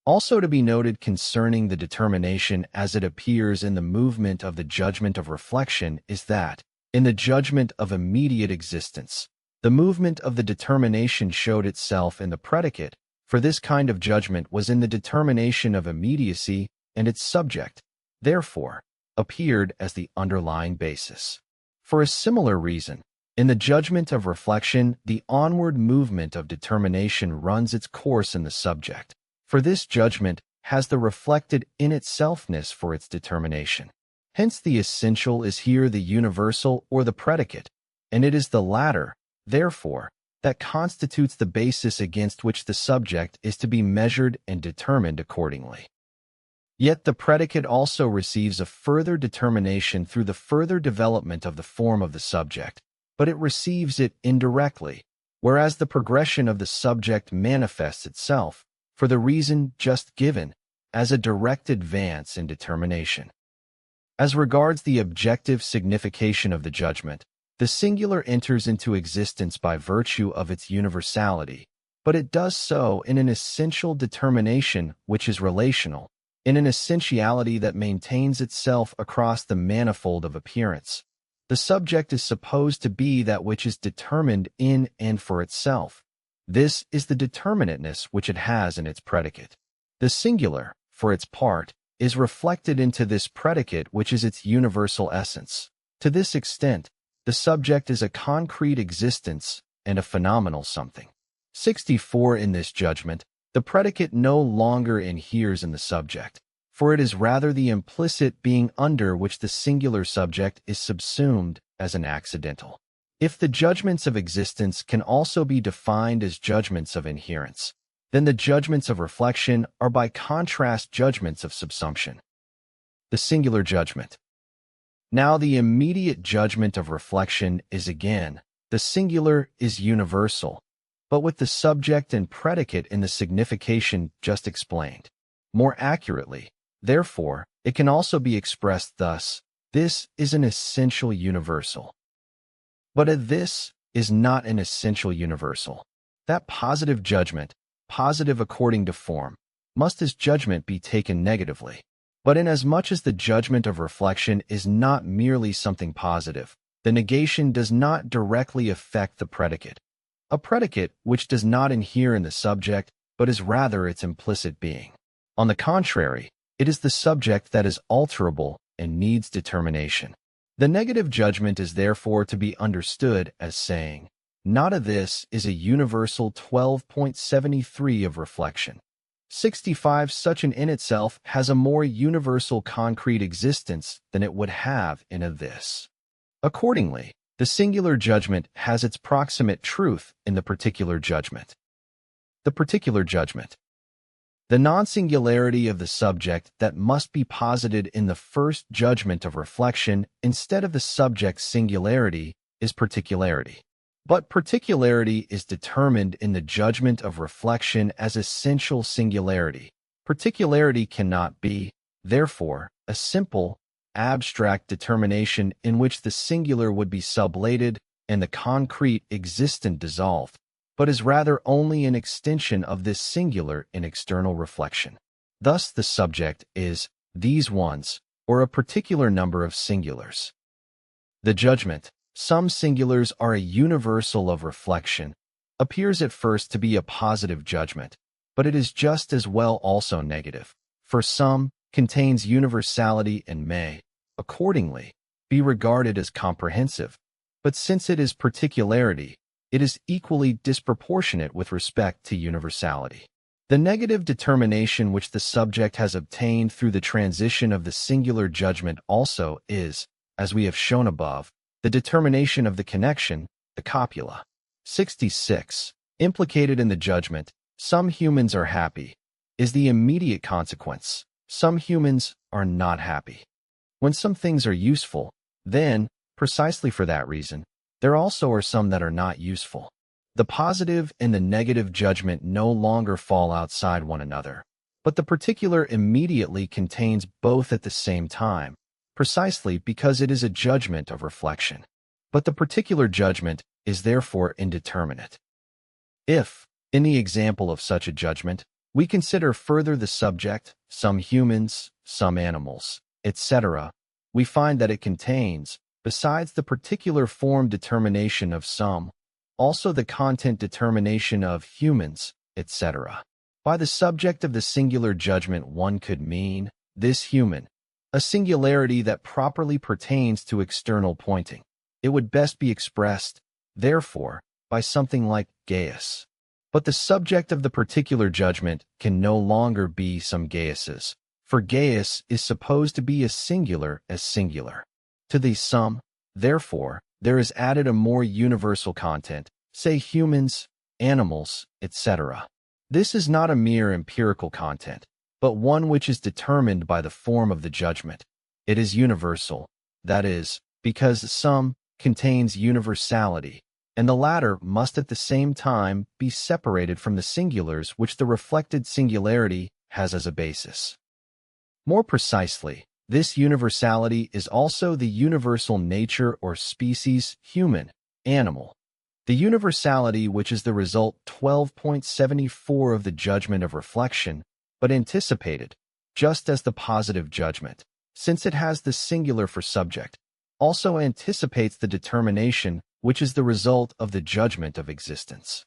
[SPEAKER 1] Also to be noted concerning the determination as it appears in the movement of the judgment of reflection is that, in the judgment of immediate existence, the movement of the determination showed itself in the predicate, for this kind of judgment was in the determination of immediacy, and its subject, therefore, appeared as the underlying basis. For a similar reason, in the judgment of reflection, the onward movement of determination runs its course in the subject, for this judgment has the reflected in itselfness for its determination. Hence the essential is here the universal or the predicate, and it is the latter, therefore, that constitutes the basis against which the subject is to be measured and determined accordingly. Yet the predicate also receives a further determination through the further development of the form of the subject, but it receives it indirectly, whereas the progression of the subject manifests itself, for the reason just given, as a direct advance in determination. As regards the objective signification of the judgment, the singular enters into existence by virtue of its universality, but it does so in an essential determination which is relational, in an essentiality that maintains itself across the manifold of appearance. The subject is supposed to be that which is determined in and for itself. This is the determinateness which it has in its predicate. The singular, for its part, is reflected into this predicate which is its universal essence. To this extent, the subject is a concrete existence and a phenomenal something. 64. In this judgment, the predicate no longer inheres in the subject, for it is rather the implicit being under which the singular subject is subsumed as an accidental. If the judgments of existence can also be defined as judgments of inherence, then the judgments of reflection are by contrast judgments of subsumption. The singular judgment. Now the immediate judgment of reflection is again, the singular is universal, but with the subject and predicate in the signification just explained. More accurately, therefore, it can also be expressed thus: this is an essential universal. But a this is not an essential universal. That positive judgment, positive according to form, must as judgment be taken negatively. But inasmuch as the judgment of reflection is not merely something positive, the negation does not directly affect the predicate, a predicate which does not inhere in the subject, but is rather its implicit being. On the contrary, it is the subject that is alterable and needs determination. The negative judgment is therefore to be understood as saying, not a this is a universal 12.73 of reflection. 65 Such an in itself has a more universal concrete existence than it would have in a this. Accordingly, the singular judgment has its proximate truth in the particular judgment. The particular judgment. The non-singularity of the subject that must be posited in the first judgment of reflection instead of the subject's singularity is particularity. But particularity is determined in the judgment of reflection as essential singularity. Particularity cannot be, therefore, a simple, abstract determination in which the singular would be sublated and the concrete existent dissolved, but is rather only an extension of this singular in external reflection. Thus the subject is these ones, or a particular number of singulars. The judgment, some singulars are a universal of reflection, appears at first to be a positive judgment, but it is just as well also negative, for some contains universality and may, accordingly, be regarded as comprehensive, but since it is particularity, it is equally disproportionate with respect to universality. The negative determination which the subject has obtained through the transition of the singular judgment also is, as we have shown above, the determination of the connection, the copula. 66. Implicated in the judgment, some humans are happy, is the immediate consequence. Some humans are not happy. When some things are useful, then, precisely for that reason, there also are some that are not useful. The positive and the negative judgment no longer fall outside one another, but the particular immediately contains both at the same time, precisely because it is a judgment of reflection. But the particular judgment is therefore indeterminate. If, in the example of such a judgment, we consider further the subject, some humans, some animals, etc., we find that it contains, besides the particular form determination of some, also the content determination of humans, etc. By the subject of the singular judgment one could mean, this human, a singularity that properly pertains to external pointing. It would best be expressed, therefore, by something like Gaius. But the subject of the particular judgment can no longer be some Gaiuses, for Gaius is supposed to be as singular as singular. To the some, therefore, there is added a more universal content, say humans, animals, etc. This is not a mere empirical content, but one which is determined by the form of the judgment. It is universal, that is, because some contains universality, and the latter must at the same time be separated from the singulars which the reflected singularity has as a basis. More precisely, this universality is also the universal nature or species human, animal. The universality which is the result 12.74 of the judgment of reflection, but anticipated, just as the positive judgment, since it has the singular for subject, also anticipates the determination which is the result of the judgment of existence.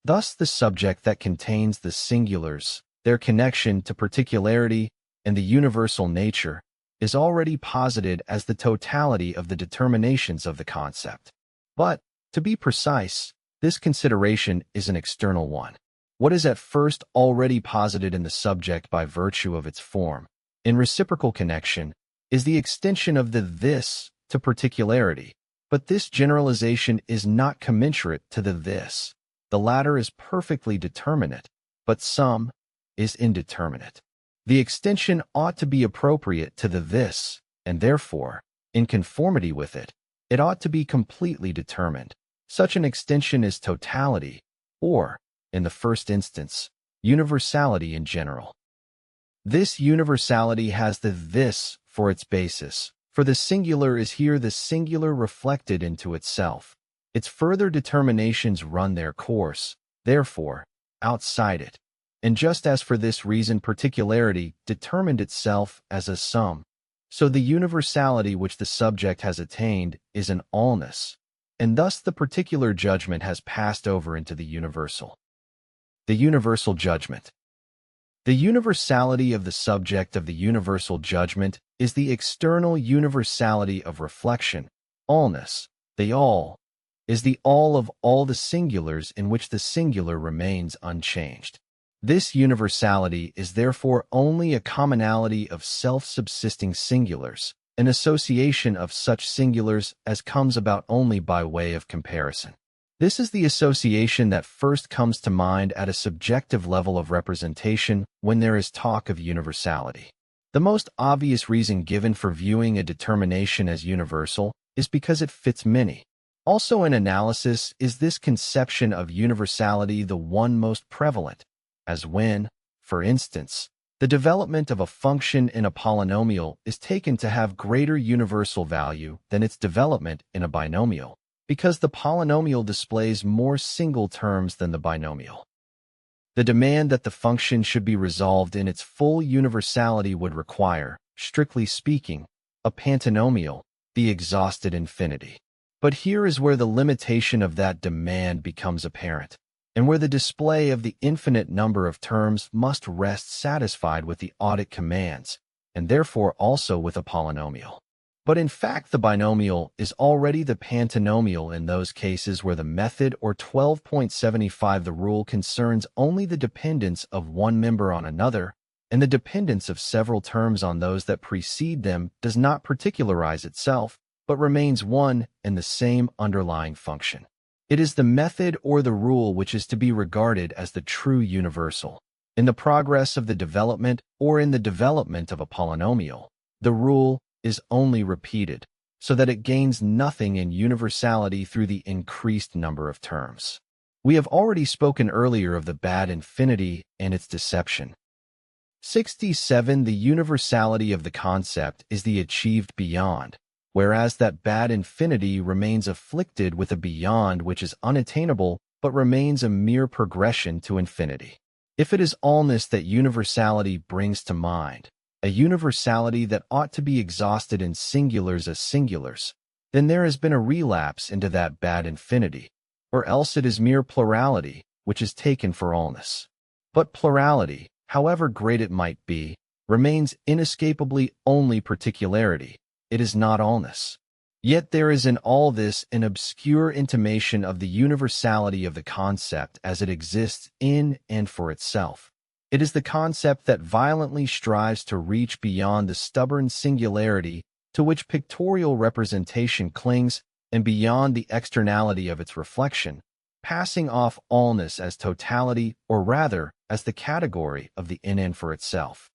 [SPEAKER 1] Thus the subject that contains the singulars, their connection to particularity, and the universal nature, is already posited as the totality of the determinations of the concept. But, to be precise, this consideration is an external one. What is at first already posited in the subject by virtue of its form, in reciprocal connection, is the extension of the this to particularity, But this generalization is not commensurate to the this. The latter is perfectly determinate, but some is indeterminate. The extension ought to be appropriate to the this, and therefore, in conformity with it, it ought to be completely determined. Such an extension is totality, or, in the first instance, universality in general. This universality has the this for its basis, for the singular is here the singular reflected into itself. Its further determinations run their course, therefore, outside it. And just as for this reason particularity determined itself as a sum, so the universality which the subject has attained is an allness, and thus the particular judgment has passed over into the universal. The universal judgment. The universality of the subject of the universal judgment is the external universality of reflection, allness. The all is the all of all the singulars in which the singular remains unchanged. This universality is therefore only a commonality of self-subsisting singulars, an association of such singulars as comes about only by way of comparison. This is the association that first comes to mind at a subjective level of representation when there is talk of universality. The most obvious reason given for viewing a determination as universal is because it fits many. Also in analysis is this conception of universality the one most prevalent, as when, for instance, the development of a function in a polynomial is taken to have greater universal value than its development in a binomial, because the polynomial displays more single terms than the binomial. The demand that the function should be resolved in its full universality would require, strictly speaking, a pantinomial, the exhausted infinity. But here is where the limitation of that demand becomes apparent, and where the display of the infinite number of terms must rest satisfied with the audit commands, and therefore also with a polynomial. But in fact the binomial is already the pantinomial in those cases where the method or 12.75 the rule concerns only the dependence of one member on another, and the dependence of several terms on those that precede them does not particularize itself, but remains one and the same underlying function. It is the method or the rule which is to be regarded as the true universal. In the progress of the development or in the development of a polynomial, the rule is only repeated, so that it gains nothing in universality through the increased number of terms. We have already spoken earlier of the bad infinity and its deception. 67. The universality of the concept is the achieved beyond, whereas that bad infinity remains afflicted with a beyond which is unattainable but remains a mere progression to infinity. If it is allness that universality brings to mind, a universality that ought to be exhausted in singulars as singulars, then there has been a relapse into that bad infinity, or else it is mere plurality, which is taken for allness. But plurality, however great it might be, remains inescapably only particularity. It is not allness. Yet there is in all this an obscure intimation of the universality of the concept as it exists in and for itself. It is the concept that violently strives to reach beyond the stubborn singularity to which pictorial representation clings and beyond the externality of its reflection, passing off allness as totality or rather as the category of the in and for itself.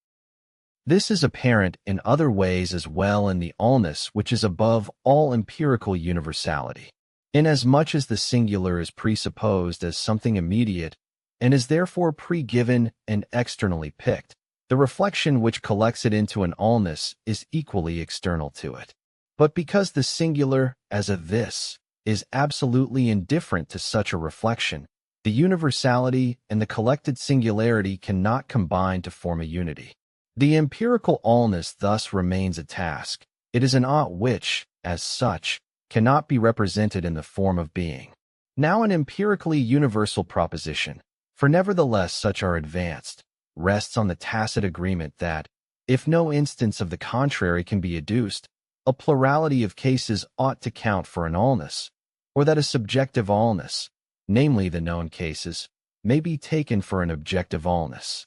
[SPEAKER 1] This is apparent in other ways as well in the allness which is above all empirical universality. Inasmuch as the singular is presupposed as something immediate, and is therefore pre-given and externally picked, the reflection which collects it into an allness is equally external to it. But because the singular, as a this, is absolutely indifferent to such a reflection, the universality and the collected singularity cannot combine to form a unity. The empirical allness thus remains a task. It is an ought which, as such, cannot be represented in the form of being. Now an empirically universal proposition, for nevertheless such are advanced, rests on the tacit agreement that, if no instance of the contrary can be adduced, a plurality of cases ought to count for an allness, or that a subjective allness, namely the known cases, may be taken for an objective allness.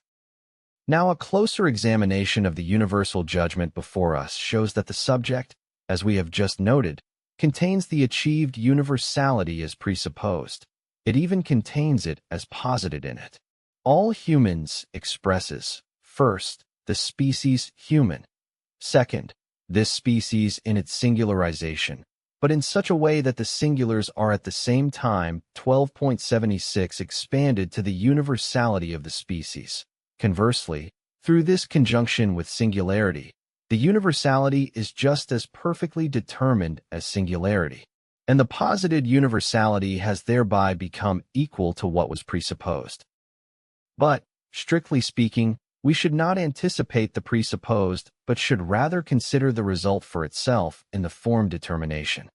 [SPEAKER 1] Now a closer examination of the universal judgment before us shows that the subject, as we have just noted, contains the achieved universality as presupposed. It even contains it as posited in it. All humans expresses, first, the species human. Second, this species in its singularization, but in such a way that the singulars are at the same time 12.76 expanded to the universality of the species. Conversely, through this conjunction with singularity, the universality is just as perfectly determined as singularity, and the posited universality has thereby become equal to what was presupposed. But, strictly speaking, we should not anticipate the presupposed, but should rather consider the result for itself in the form determination.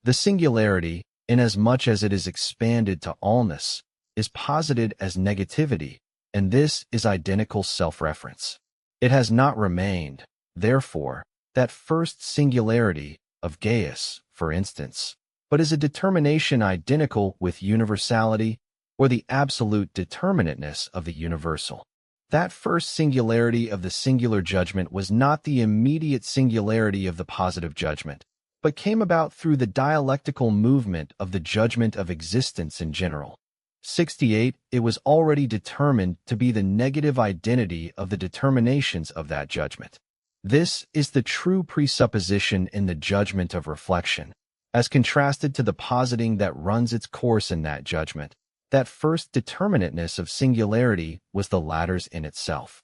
[SPEAKER 1] The singularity, inasmuch as it is expanded to allness, is posited as negativity, and this is identical self-reference. It has not remained, therefore, that first singularity of Gaius, for instance, but is a determination identical with universality or the absolute determinateness of the universal. That first singularity of the singular judgment was not the immediate singularity of the positive judgment, but came about through the dialectical movement of the judgment of existence in general. 68. It was already determined to be the negative identity of the determinations of that judgment. This is the true presupposition in the judgment of reflection, as contrasted to the positing that runs its course in that judgment. That first determinateness of singularity was the latter's in itself.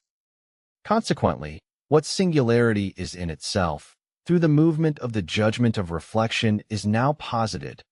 [SPEAKER 1] Consequently, what singularity is in itself, through the movement of the judgment of reflection, is now posited,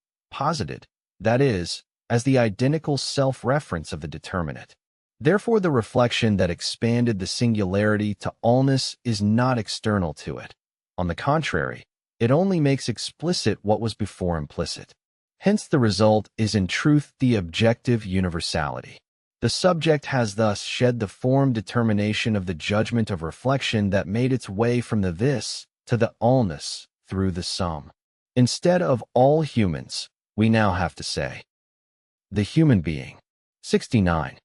[SPEAKER 1] that is, as the identical self-reference of the determinate. Therefore, the reflection that expanded the singularity to allness is not external to it. On the contrary, it only makes explicit what was before implicit. Hence, the result is in truth the objective universality. The subject has thus shed the form determination of the judgment of reflection that made its way from the this to the allness through the sum. Instead of all humans, we now have to say, the human being. 69.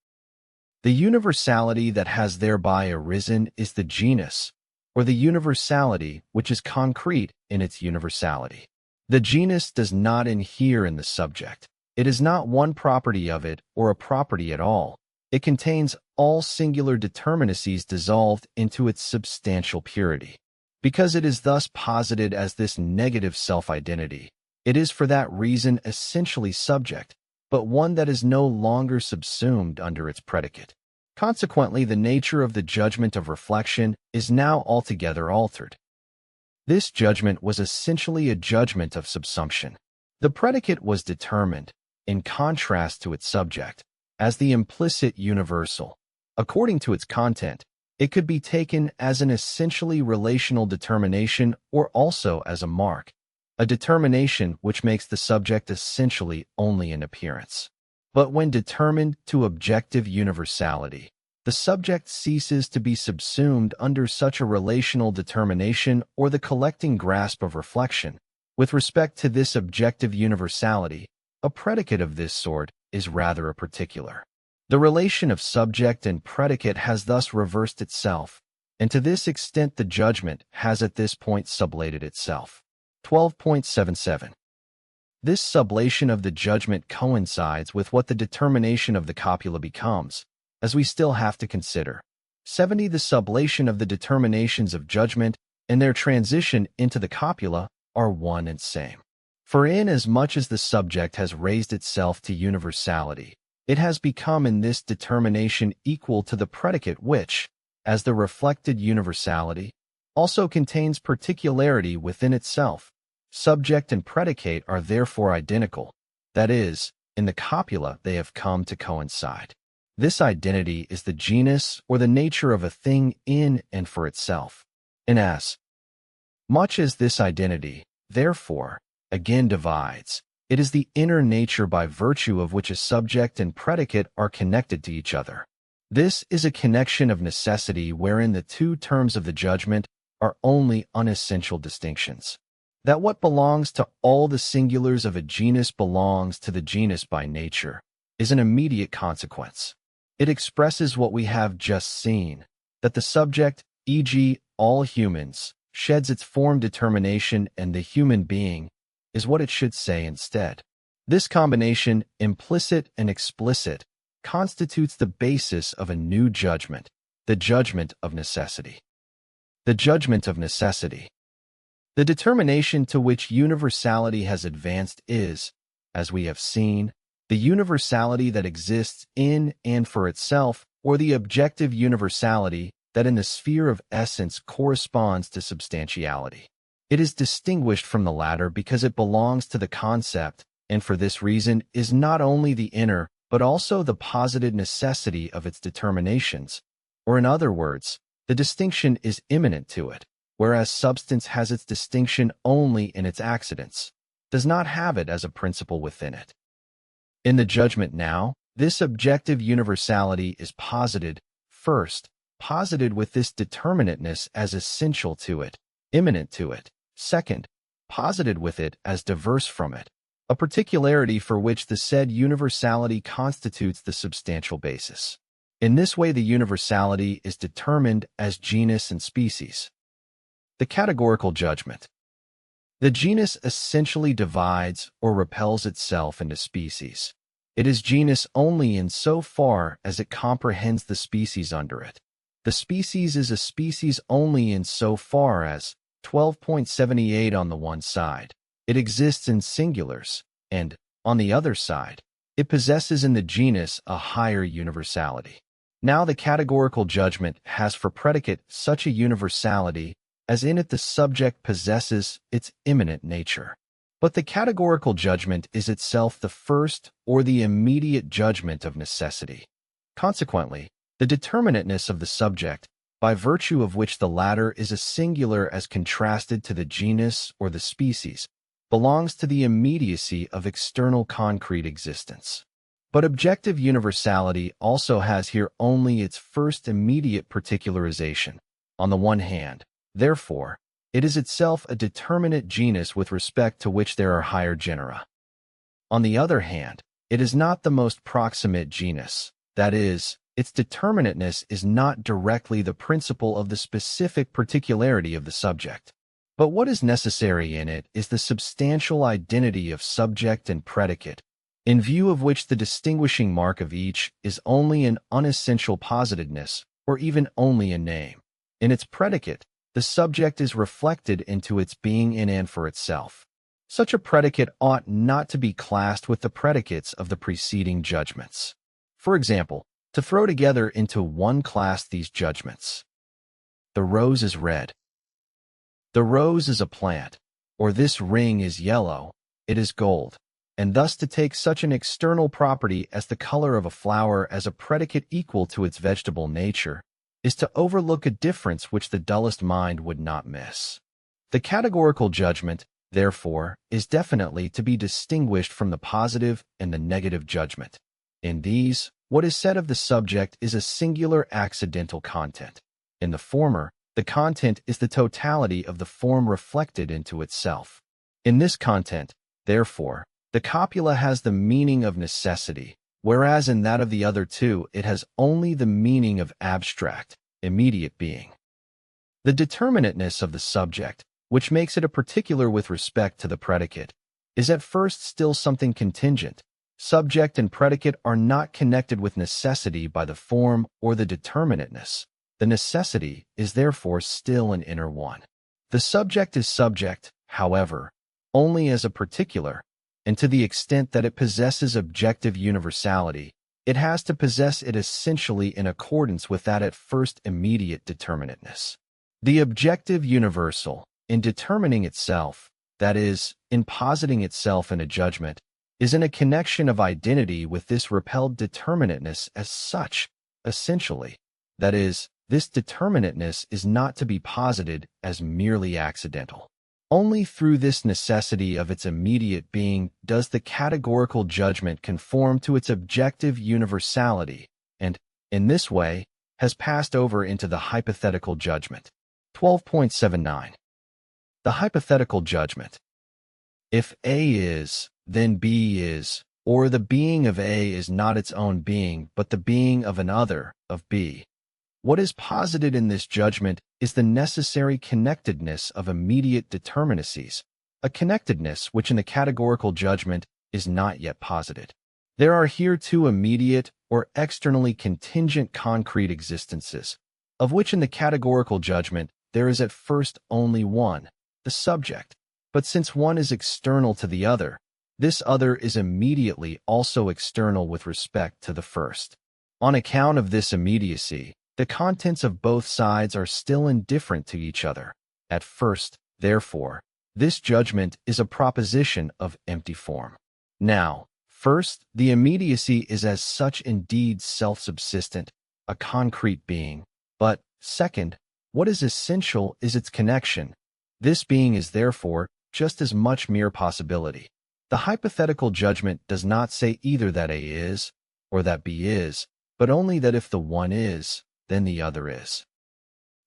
[SPEAKER 1] The universality that has thereby arisen is the genus, or the universality which is concrete in its universality. The genus does not inhere in the subject. It is not one property of it or a property at all. It contains all singular determinacies dissolved into its substantial purity. Because it is thus posited as this negative self-identity, it is for that reason essentially subject, but one that is no longer subsumed under its predicate. Consequently, the nature of the judgment of reflection is now altogether altered. This judgment was essentially a judgment of subsumption. The predicate was determined, in contrast to its subject, as the implicit universal. According to its content, it could be taken as an essentially relational determination or also as a mark, a determination which makes the subject essentially only an appearance. But when determined to objective universality, the subject ceases to be subsumed under such a relational determination or the collecting grasp of reflection. With respect to this objective universality, a predicate of this sort is rather a particular. The relation of subject and predicate has thus reversed itself, and to this extent the judgment has at this point sublated itself. 12.77. This sublation of the judgment coincides with what the determination of the copula becomes, as we still have to consider. 70. The sublation of the determinations of judgment and their transition into the copula are one and same. For inasmuch as the subject has raised itself to universality, it has become in this determination equal to the predicate which, as the reflected universality, also contains particularity within itself. Subject and predicate are therefore identical, that is, in the copula they have come to coincide. This identity is the genus or the nature of a thing in and for itself. And as much as this identity, therefore, again divides, it is the inner nature by virtue of which a subject and predicate are connected to each other. This is a connection of necessity wherein the two terms of the judgment are only unessential distinctions. That what belongs to all the singulars of a genus belongs to the genus by nature is an immediate consequence. It expresses what we have just seen, that the subject, e.g., all humans, sheds its form determination and the human being, is what it should say instead. This combination, implicit and explicit, constitutes the basis of a new judgment, the judgment of necessity. The judgment of necessity. The determination to which universality has advanced is, as we have seen, the universality that exists in and for itself, or the objective universality that in the sphere of essence corresponds to substantiality. It is distinguished from the latter because it belongs to the concept, and for this reason is not only the inner, but also the posited necessity of its determinations, or in other words, the distinction is immanent to it, whereas substance has its distinction only in its accidents, does not have it as a principle within it. In the judgment now, this objective universality is posited, first, posited with this determinateness as essential to it, immanent to it, second, posited with it as diverse from it, a particularity for which the said universality constitutes the substantial basis. In this way the universality is determined as genus and species. The categorical judgment. The genus essentially divides or repels itself into species. It is genus only in so far as it comprehends the species under it. The species is a species only in so far as, 12.78 on the one side, it exists in singulars, and, on the other side, it possesses in the genus a higher universality. Now the categorical judgment has for predicate such a universality as in it the subject possesses its immanent nature. But the categorical judgment is itself the first or the immediate judgment of necessity. Consequently, the determinateness of the subject, by virtue of which the latter is a singular as contrasted to the genus or the species, belongs to the immediacy of external concrete existence. But objective universality also has here only its first immediate particularization. On the one hand, therefore, it is itself a determinate genus with respect to which there are higher genera. On the other hand, it is not the most proximate genus, that is, its determinateness is not directly the principle of the specific particularity of the subject. But what is necessary in it is the substantial identity of subject and predicate, in view of which the distinguishing mark of each is only an unessential positedness, or even only a name. In its predicate, the subject is reflected into its being in and for itself. Such a predicate ought not to be classed with the predicates of the preceding judgments. For example, to throw together into one class these judgments. The rose is red. The rose is a plant, or this ring is yellow, it is gold, and thus to take such an external property as the color of a flower as a predicate equal to its vegetable nature, is to overlook a difference which the dullest mind would not miss. The categorical judgment, therefore, is definitely to be distinguished from the positive and the negative judgment. In these, what is said of the subject is a singular accidental content. In the former, the content is the totality of the form reflected into itself. In this content, therefore, the copula has the meaning of necessity, whereas in that of the other two it has only the meaning of abstract, immediate being. The determinateness of the subject, which makes it a particular with respect to the predicate, is at first still something contingent. Subject and predicate are not connected with necessity by the form or the determinateness. The necessity is therefore still an inner one. The subject is subject, however, only as a particular, and to the extent that it possesses objective universality, it has to possess it essentially in accordance with that at first immediate determinateness. The objective universal, in determining itself, that is, in positing itself in a judgment, is in a connection of identity with this repelled determinateness as such, essentially. That is, this determinateness is not to be posited as merely accidental. Only through this necessity of its immediate being does the categorical judgment conform to its objective universality, and, in this way, has passed over into the hypothetical judgment. 12.79. The hypothetical judgment. If A is, then B is, or the being of A is not its own being but the being of another, of B. What is posited in this judgment is the necessary connectedness of immediate determinacies, a connectedness which in the categorical judgment is not yet posited. There are here two immediate or externally contingent concrete existences, of which in the categorical judgment there is at first only one, the subject. But since one is external to the other, this other is immediately also external with respect to the first. On account of this immediacy, the contents of both sides are still indifferent to each other. At first, therefore, this judgment is a proposition of empty form. Now, first, the immediacy is as such indeed self-subsistent, a concrete being. But, second, what is essential is its connection. This being is therefore just as much mere possibility. The hypothetical judgment does not say either that A is, or that B is, but only that if the one is, then the other is.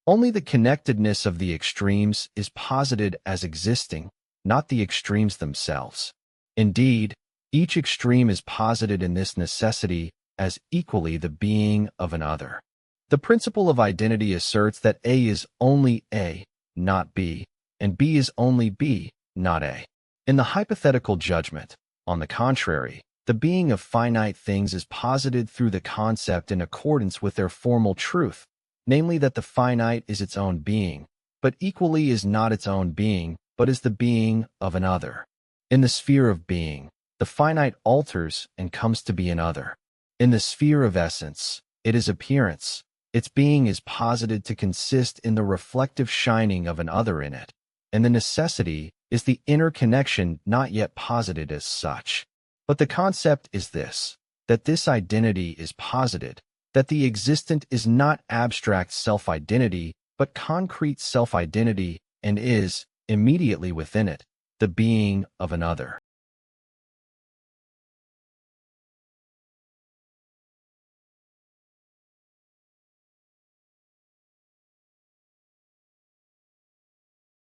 [SPEAKER 1] Only the connectedness of the extremes is posited as existing, not the extremes themselves. Indeed, each extreme is posited in this necessity as equally the being of an other. The principle of identity asserts that A is only A, not B, and B is only B, not A. In the hypothetical judgment, on the contrary, the being of finite things is posited through the concept in accordance with their formal truth, namely that the finite is its own being, but equally is not its own being, but is the being of an other. In the sphere of being, the finite alters and comes to be an other. In the sphere of essence, it is appearance. Its being is posited to consist in the reflective shining of an other in it, and the necessity is the inner connection not yet posited as such. But the concept is this, that this identity is posited, that the existent is not abstract self-identity, but concrete self-identity, and is, immediately within it, the being of another.